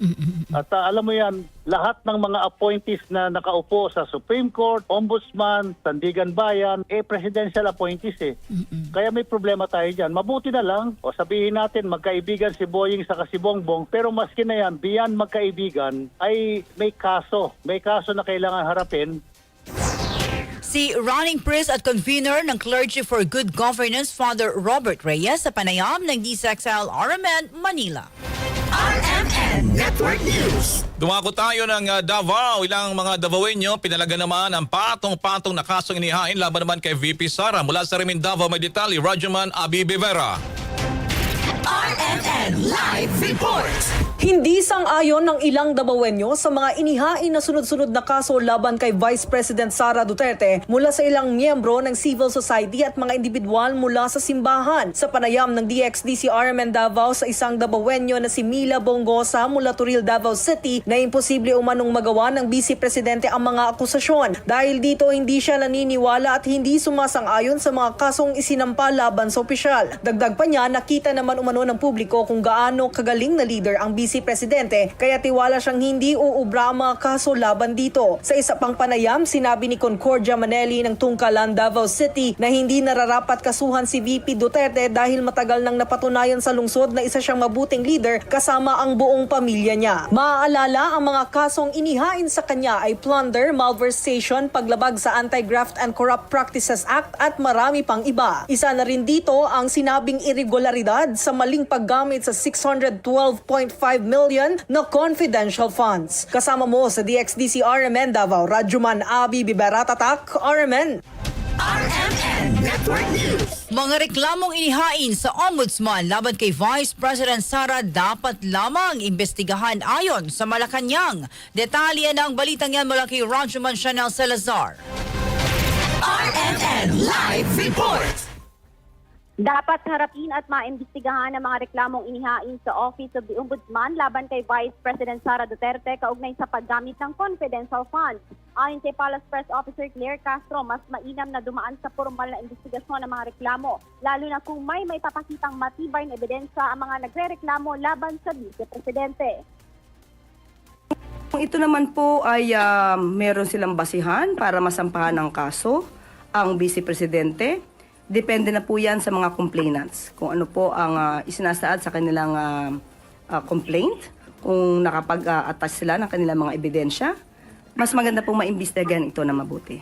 At alam mo yan, lahat ng mga appointees na nakaupo sa Supreme Court, Ombudsman, Sandigan Bayan, presidential appointees eh. Kaya may problema tayo dyan. Mabuti na lang, o sabihin natin magkaibigan si Boying sa si Bongbong, pero maski na yan, beyond magkaibigan, ay may kaso. May kaso na kailangan harapin. Si running priest at convener ng Clergy for Good Governance, Father Robert Reyes, sa panayam ng DCXL RMN, Manila. RMN Network News. Dumako tayo ng Davao. Ilang mga Davaoenyo pinalaga naman ang patong-patong na kasong inihain laban naman kay VP Sara. Mula sa Rimin Davao, may detalye, Rajuman Abi Bivera. RMN Live Report. Hindi sang-ayon ng ilang Davaoenyo sa mga inihain na sunod-sunod na kaso laban kay Vice President Sara Duterte mula sa ilang miyembro ng civil society at mga individual mula sa simbahan. Sa panayam ng DXDC RMN Davao sa isang Davaoenyo na si Mila Bongosa mula Turil, Davao City, na imposible umanong magawa ng Vice Presidente ang mga akusasyon. Dahil dito hindi siya naniniwala at hindi sumasang-ayon sa mga kasong isinampa laban sa opisyal. Dagdag pa niya, nakita naman umano ng publiko kung gaano kagaling na leader ang Vice Presidente, kaya tiwala siyang hindi uubra ang mga kaso laban dito. Sa isa pang panayam, sinabi ni Concordia Maneli ng Tungkalan, Davao City na hindi nararapat kasuhan si VP Duterte dahil matagal nang napatunayan sa lungsod na isa siyang mabuting leader kasama ang buong pamilya niya. Maaalala, ang mga kasong inihain sa kanya ay plunder, malversation, paglabag sa Anti-Graft and Corrupt Practices Act at marami pang iba. Isa na rin dito ang sinabing irregularidad sa maling paggamit sa 612.5 million na confidential funds. Kasama mo sa DXDC RMN Davao, Rajuman Abi Bivera, Tatak, RMN. RMN Network News. Mga reklamong inihain sa Ombudsman laban kay Vice President Sara dapat lamang imbestigahan ayon sa Malacanang. Detalye ng balitang yan mula kay Rajuman Chanel Salazar. RMN Live Report. Dapat harapin at maimbestigahan ang mga reklamong inihain sa Office of the Ombudsman laban kay Vice President Sara Duterte kaugnay sa paggamit ng confidential funds. Ayon kay Palace Press Officer Claire Castro, mas mainam na dumaan sa formal na investigasyon ng mga reklamo, lalo na kung may papakitang matibay na ebidensya ang mga nagrereklamo laban sa Vice Presidente. Ito naman po ay meron silang basihan para masampahan ng kaso ang Vice Presidente. Depende na po yan sa mga complainants. Kung ano po ang isinasaad sa kanilang complaint, kung nakapag-attach sila ng kanilang mga ebidensya, mas maganda pong maimbestigahan ito na mabuti.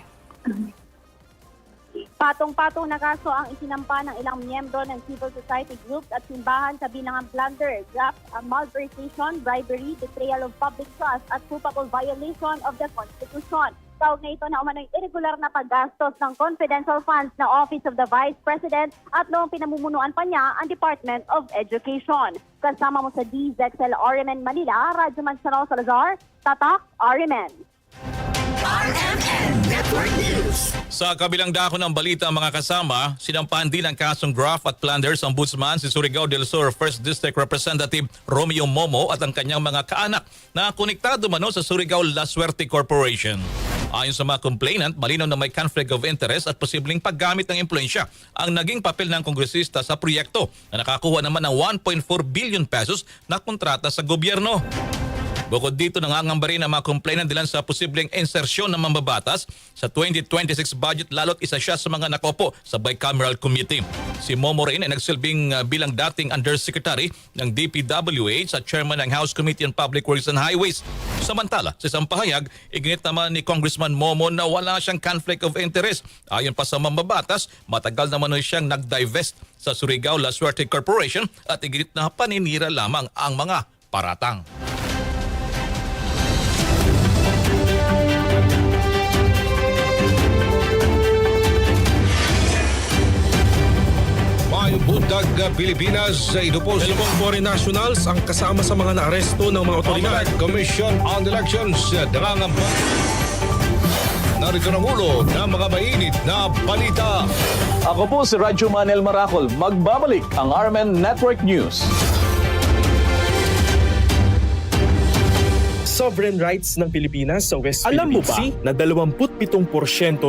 Patong-patong na kaso ang isinampa ng ilang miyembro ng civil society groups at simbahan sa bilangang plunder, graft, malversation, bribery, betrayal of public trust at culpable violation of the Constitution. Kaugnay ito na umano'y irregular na paggastos ng confidential funds ng Office of the Vice President at noong pinamumunuan pa niya ang Department of Education. Kasama mo sa DZXL RMN Manila, Rajuman Salazar, Tatak, RMN. RMN Network News. Sa kabilang dako ng balita, mga kasama, sinampahan din ang kasong graft at plunder sa Ombudsman si Surigao del Sur 1st District Representative Romeo Momo at ang kanyang mga kaanak na konektado mano sa Surigao La Suerte Corporation. Ayon sa mga complainant, malinaw na may conflict of interest at posibleng paggamit ng impluensya ang naging papel ng kongresista sa proyekto na nakakuha naman ng 1.4 billion pesos na kontrata sa gobyerno. Bukod dito, nangangamba rin ang mga complainant dilan sa posibleng insersyon ng mambabatas sa 2026 budget, lalo't isa siya sa mga nakopo sa bicameral committee. Si Momo rin ay nagsilbing bilang dating undersecretary ng DPWH at chairman ng House Committee on Public Works and Highways. Samantala, sa isang pahayag, iginit naman ni Congressman Momo na wala siyang conflict of interest. Ayon pa sa mambabatas, matagal naman siyang nag-divest sa Surigao La Suerte Corporation at iginit na paninira lamang ang mga paratang. Buntag Pilipinas, ito po si foreign nationals ang kasama sa mga naaresto ng mga otoridad. Commission on Elections, nangangamba. Narito ang ulo ng mga mainit na balita. Ako po si Radyo Manel Maracol. Magbabalik ang RMN Network News. Sovereign rights ng Pilipinas sa West Philippine Sea na 27%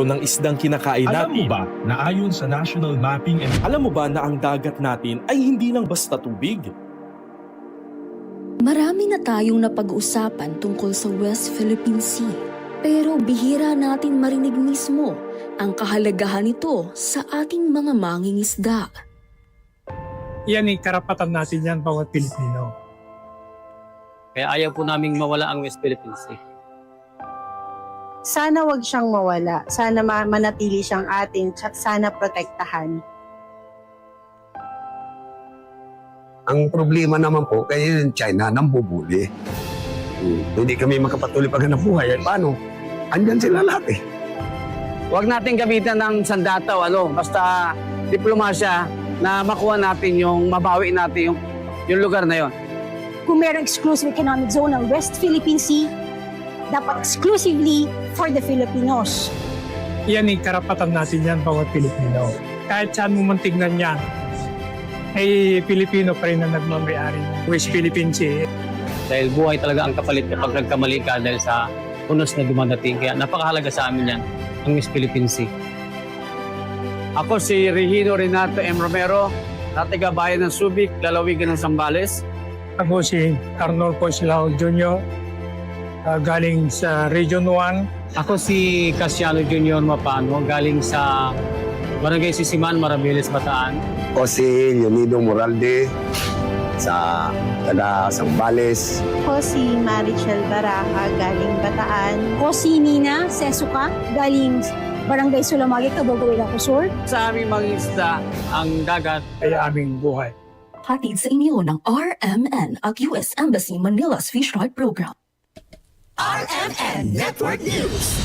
ng isdang kinakain natin. Alam mo ba na ayon sa National Mapping and Alam mo ba na ang dagat natin ay hindi lang basta tubig? Marami na tayong napag-uusapan tungkol sa West Philippine Sea. Pero bihira natin marinig mismo ang kahalagahan nito sa ating mga mangingisda. Yan ay karapatan natin yan bawat Pilipino. Kaya ayaw po naming mawala ang West Philippine Sea. sana wag siyang mawala. Sana manatili siyang atin, sana protektahan. Ang problema naman po, kaya yung China nambubuli. Hindi kami makapatuloy pag hanap buhay. Ay, paano? Andyan sila lahat eh. Huwag natin gamitan ng sandata o basta diplomasya na makuha natin mabawi natin yung lugar na yon. Kung mayroong exclusive economic zone ng West Philippine Sea, dapat exclusively for the Filipinos. Yan ay karapatan natin yan, bawat Pilipino. Kahit saan mo man tignan yan, ay Pilipino pa rin na nagmamayari ng West Philippine Sea. Dahil buhay talaga ang kapalit kapag nagkamali ka dahil sa unos na dumadating. Kaya napakahalaga sa amin yan, ang West Philippine Sea. Ako si Regino Renato M. Romero, taga-bayan ng Subic, lalawigan ng Zambales. Ako si Arnold Ponsilao Jr., galing sa Region 1. Ako si Casiano Jr. Mapano, galing sa Barangay Sisiman, Marabeles, Bataan. O si Leonido Moralde sa Zambales. Ako si Marichel Baraja, galing Bataan. Ako si Nina Sesuka, galing Barangay Sulamagi, Cabugawil, Sur. Sa aming mga isda, ang dagat ay aming buhay. Hatid sa inyo ng RMN at US Embassy Manila's Fish Ride Program. RMN Network News.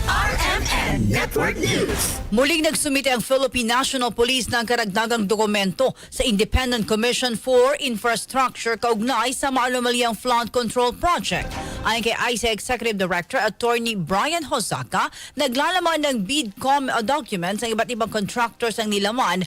RMN Network News. Muling nagsumite ang Philippine National Police ng karagdagang dokumento sa Independent Commission for Infrastructure kaugnay sa maanumalyang flood control project. Ayon kay ICA Executive Director Attorney Brian Hosaka, naglalaman ng BIDCOM documents ang iba't ibang contractors ang nilalaman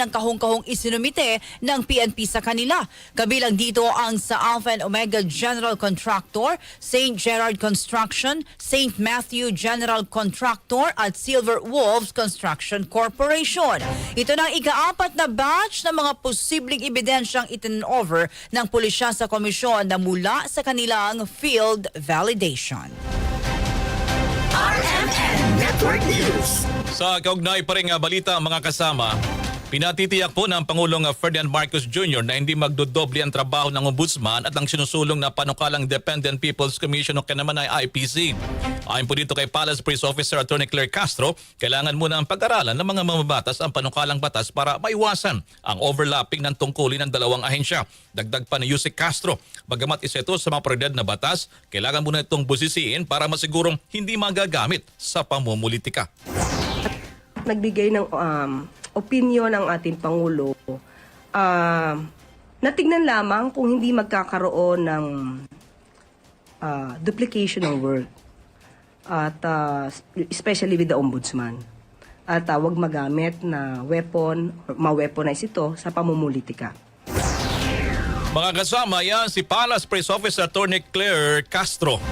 ng kahong-kahong isinumite ng PNP sa kanila. Kabilang dito ang sa Alpha and Omega General Contractor, St. Gerard Construction, St. Matthew General Contractor at Silver Wolves Construction Corporation. Ito na ang ika-4 na batch ng mga posibleng ebidensyang itin-over ng pulisya sa komisyon na mula sa kanilang field validation. RMN Network News. Sa kaugnay pa rin balita mga kasama, pinatitiyak po ng Pangulong Ferdinand Marcos Jr. na hindi magdodoble ang trabaho ng Ombudsman at ang sinusulong na panukalang Independent People's Commission o kanaman ay IPC. Ayon po dito kay Palace Police Officer Attorney Claire Castro, kailangan muna ang pag-aralan ng mga mamabatas ang panukalang batas para maiwasan ang overlapping ng tungkulin ng dalawang ahensya. Dagdag pa ni Yusek Castro, bagamat isa ito sa mga prioridad na batas, kailangan muna itong busisiin para masigurong hindi magagamit sa pamumulitika. Nagbigay ng opinion ng ating Pangulo, natignan lamang kung hindi magkakaroon ng duplication of work, at especially with the Ombudsman. At wag magamit na weapon, ma-weaponize ito sa pamumulitika. Mga kasama, yan si Palace Police Officer Attorney Claire Castro.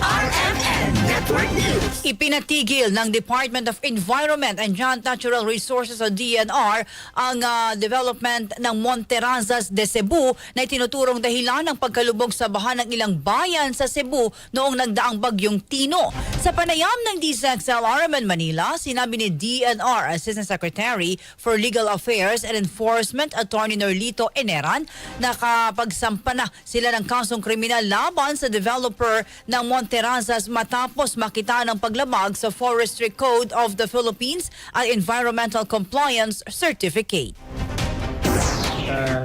RMN Network News. Ipinatigil ng Department of Environment and Natural Resources o DNR ang development ng Monterazas de Cebu na itinuturong dahilan ng pagkalubog sa baha ng ilang bayan sa Cebu noong nagdaang bagyong Tino. Sa panayam ng DZXL RMN Manila, sinabi ni DNR Assistant Secretary for Legal Affairs and Enforcement Attorney Norlito Eneran na kapagsampa na sila ng kasong kriminal laban sa developer ng Monterazas matapos makita ng paglabag sa Forestry Code of the Philippines at Environmental Compliance Certificate.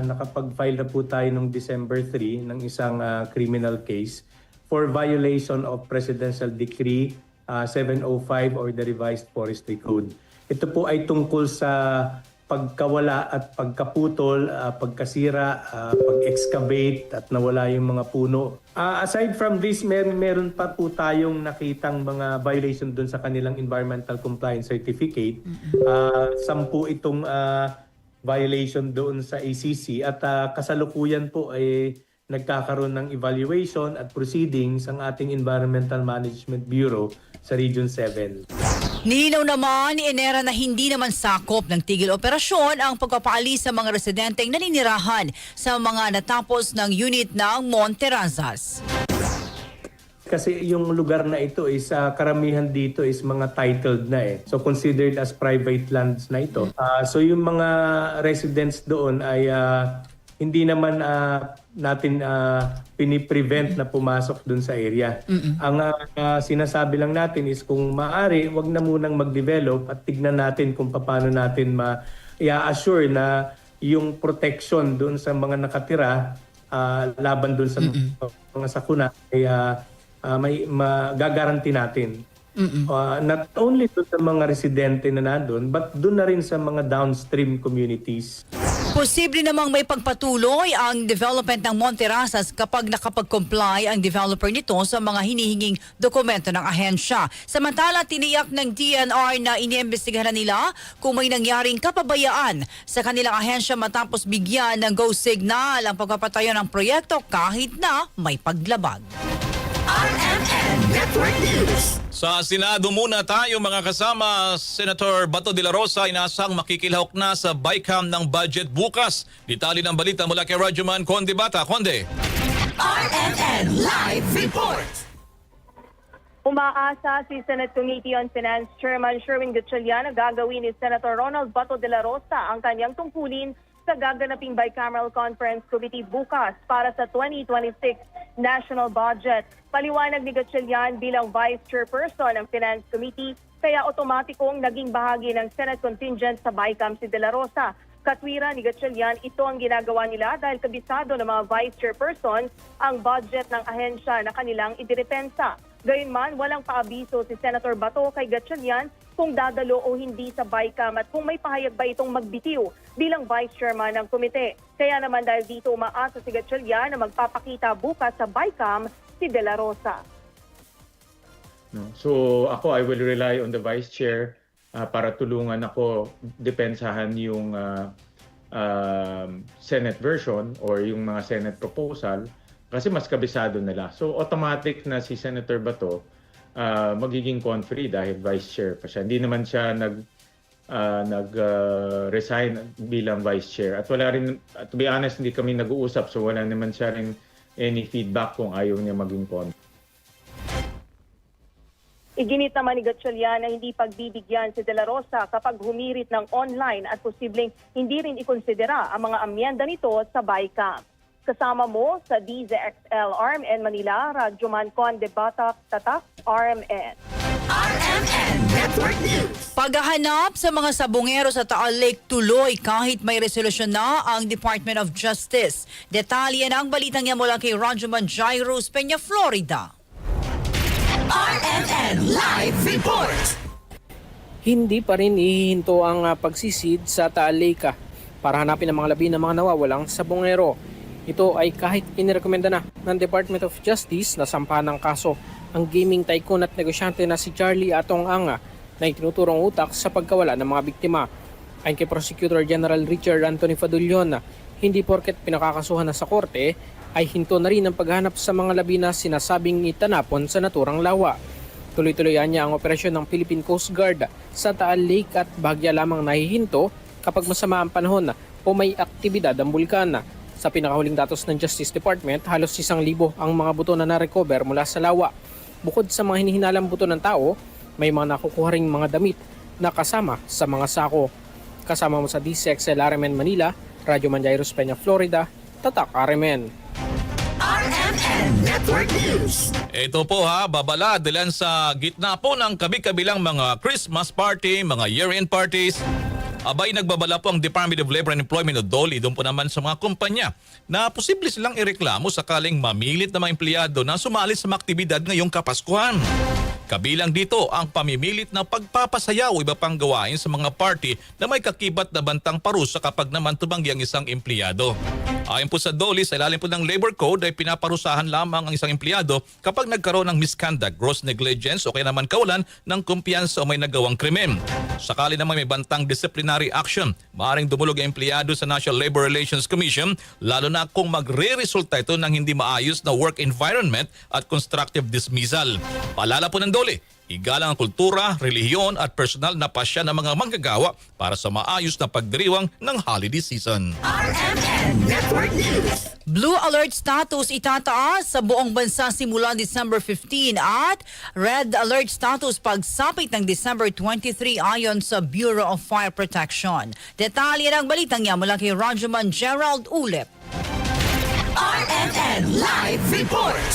Nakapag-file na po tayo noong December 3 ng isang criminal case for violation of Presidential Decree 705 or the Revised Forestry Code. Ito po ay tungkol sa pagkawala at pagkaputol, pagkasira, pag-excavate at nawala yung mga puno. Aside from this, meron pa po tayong nakitang mga violation doon sa kanilang Environmental Compliance Certificate. 10 itong violation doon sa ACC at kasalukuyan po ay nagkakaroon ng evaluation at proceedings ang ating Environmental Management Bureau sa Region 7. Nilinaw naman ni Enera na hindi naman sakop ng tigil operasyon ang pagpapaalis sa mga residenteng naninirahan sa mga natapos ng unit ng Monterazas. Kasi yung lugar na ito is karamihan dito is mga titled na eh. So considered as private lands na ito. So yung mga residents doon ay hindi naman natin piniprevent na pumasok dun sa area. Ang sinasabi lang natin is kung maaari, wag na munang mag-develop at tignan natin kung paano natin i-assure na yung protection dun sa mga nakatira laban dun sa mga sakuna ay magagaranti natin. Not only dun sa mga residente na nandun, but dun na rin sa mga downstream communities. Posible namang may pagpatuloy ang development ng Monterasas kapag nakapag-comply ang developer nito sa mga hinihinging dokumento ng ahensya. Samantala, tiniyak ng DNR na iniimbestigahan nila kung may nangyaring kapabayaan sa kanilang ahensya matapos bigyan ng go signal ang pagpapatayo ng proyekto kahit na may paglabag. RMN Network News. Sa Senado muna tayo mga kasama. Senator Bato de la Rosa inasang makikilahok na sa BICAM ng budget bukas. Detalye ng balita mula kay Radyoman Conde Bata. Conde. RMN Live Report. Umaasa si Senate Committee on Finance Chairman Sherwin Gatchalian na gagawin ni Senator Ronald Bato de la Rosa ang kanyang tungkulin sa gaganaping Bicameral Conference Committee bukas para sa 2026 National Budget. Paliwanag ni Gatchalian bilang Vice Chairperson ng Finance Committee, kaya otomatikong naging bahagi ng Senate contingent sa BICAM si De La Rosa. Katwira ni Gatchalian, ito ang ginagawa nila dahil kabisado ng mga Vice Chairperson ang budget ng ahensya na kanilang idirepensa. Gayunman, walang paabiso si Senator Bato kay Gatchalian kung dadalo o hindi sa BICAM at kung may pahayag ba itong magbitiw bilang Vice Chairman ng komite. Kaya naman dahil dito umaasa si Gatchalian na magpapakita bukas sa BICAM si De La Rosa. So ako, I will rely on the Vice Chair para tulungan ako depensahan yung Senate version or yung mga Senate proposal kasi mas kabisado nila. So automatic na si Senator Bato magiging con-free dahil Vice Chair pa siya. Hindi naman siya nag-resign bilang Vice Chair. At wala rin, to be honest, hindi kami nag-uusap so wala naman siya rin any feedback kung ayaw niya maging con. Iginit naman ni Gatchalian na hindi pagbibigyan si De La Rosa kapag humirit ng online at posibleng hindi rin ikonsidera ang mga amyenda nito sa BICAM. Kasama mo sa DZXL RMN Manila, Radyoman Conde Bata, Tatak, RMN. RMN Network News. Paghahanap sa mga sabongero sa Taal Lake tuloy kahit may resolusyon na ang Department of Justice. Detalye ng balitang yan mula kay Radyoman Jairus Peña, Florida. RMN Live Report. Hindi pa rin ihinto ang pagsisid sa Taal Lake para hanapin ang mga labi ng mga nawawalang sabongero. Ito ay kahit inirekomenda na ng Department of Justice na sampahan ng kaso ang gaming tycoon at negosyante na si Charlie Atong Anga na itinuturong utak sa pagkawala ng mga biktima. Ayon kay Prosecutor General Richard Anthony Fadulion, hindi porket pinakakasuhan na sa korte ay hinto na rin ang paghanap sa mga labi na sinasabing itanapon sa naturang lawa. Tuloy-tuloyan niya ang operasyon ng Philippine Coast Guard sa Taal Lake at bahagya lamang nahihinto kapag masama ang panahon o may aktibidad ang bulkan. Sa pinakahuling datos ng Justice Department, halos 1,000 ang mga buto na na-recover mula sa lawa. Bukod sa mga hinihinalang buto ng tao, may mga nakukuha ring mga damit na kasama sa mga sako. Kasama mo sa DZXL RMN Manila, Radyoman Jairus Peña, Florida, Tatak RMN. RMN Network News. Ito po babala dilan sa gitna po ng kabi-kabilang mga Christmas party, mga year-end parties. Abay, nagbabala po ang Department of Labor and Employment o DOLE doon po naman sa mga kumpanya na posible silang ireklamo sakaling mamilit na mga empleyado na sumali sa mga aktibidad ngayong Kapaskuhan. Kabilang dito ang pamimilit na pagpapasayaw o iba pang gawain sa mga party na may kakibat na bantang parusa kapag naman tumanggi ang isang empleyado. Ayon po sa DOLE, sa ilalim po ng Labor Code ay pinaparusahan lamang ang isang empleyado kapag nagkaroon ng misconduct, gross negligence o kaya naman kawalan ng kumpiyansa o may nagawang krimen. Sakali naman may bantang disciplinary action, maaaring dumulog ang empleyado sa National Labor Relations Commission lalo na kung magre-resulta ito ng hindi maayos na work environment at constructive dismissal. Paalala po ng DOLE, igalang ang kultura, relihiyon at personal na pasya ng mga manggagawa para sa maayos na pagdiriwang ng holiday season. RMN Network News. Blue alert status itataas sa buong bansa simula December 15 at red alert status pagsapit ng December 23 ayon sa Bureau of Fire Protection. Detalye ng balitang yan mula kay Radyoman Gerald Ulep. RMN Live Report!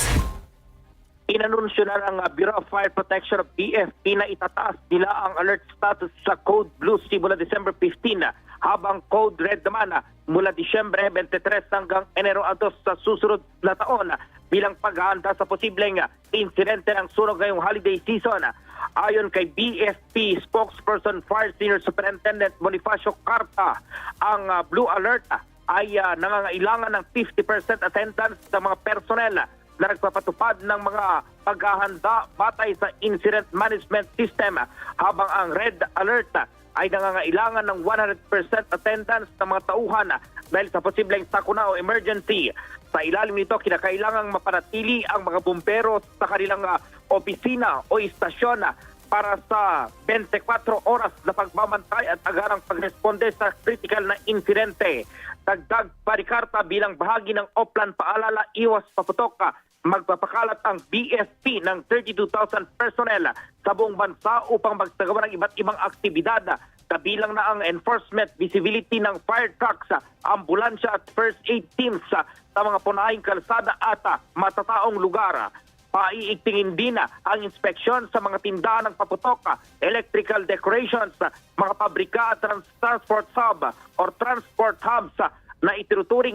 Inanunsyo na ng Bureau of Fire Protection of BFP na itataas nila ang alert status sa Code Blue mula December 15 habang Code Red naman mula Disyembre 23 hanggang Enero 2 sa susunod na taon bilang paghahanda sa posibleng insidente ng sunog ngayong holiday season. Ayon kay BFP spokesperson Fire Senior Superintendent Bonifacio Carta, ang Blue Alert ay nangangailangan ng 50% attendance sa mga personnel na nagpapatupad ng mga paghahanda batay sa Incident Management System, habang ang Red Alert ay nangangailangan ng 100% attendance ng mga tauhan dahil sa posibleng sakuna o emergency. Sa ilalim nito, kinakailangang mapanatili ang mga bumbero sa kanilang opisina o istasyon para sa 24 oras na pagmamantay at agarang pagresponde sa critical na insidente. Dagdag pa ni Carta, bilang bahagi ng Oplan Paalala Iwas Paputok, magpapakalat ang BFP ng 32,000 personnel sa buong bansa upang magsagawa ng iba't ibang aktibidad, kabilang na ang enforcement visibility ng fire trucks, ambulansya at first aid teams sa mga punahing kalsada at matataong lugar. Paiigtingin din ang inspeksyon sa mga tindahan ng paputok, electrical decorations, mga pabrika at transport hub or transport hubs na itinuturing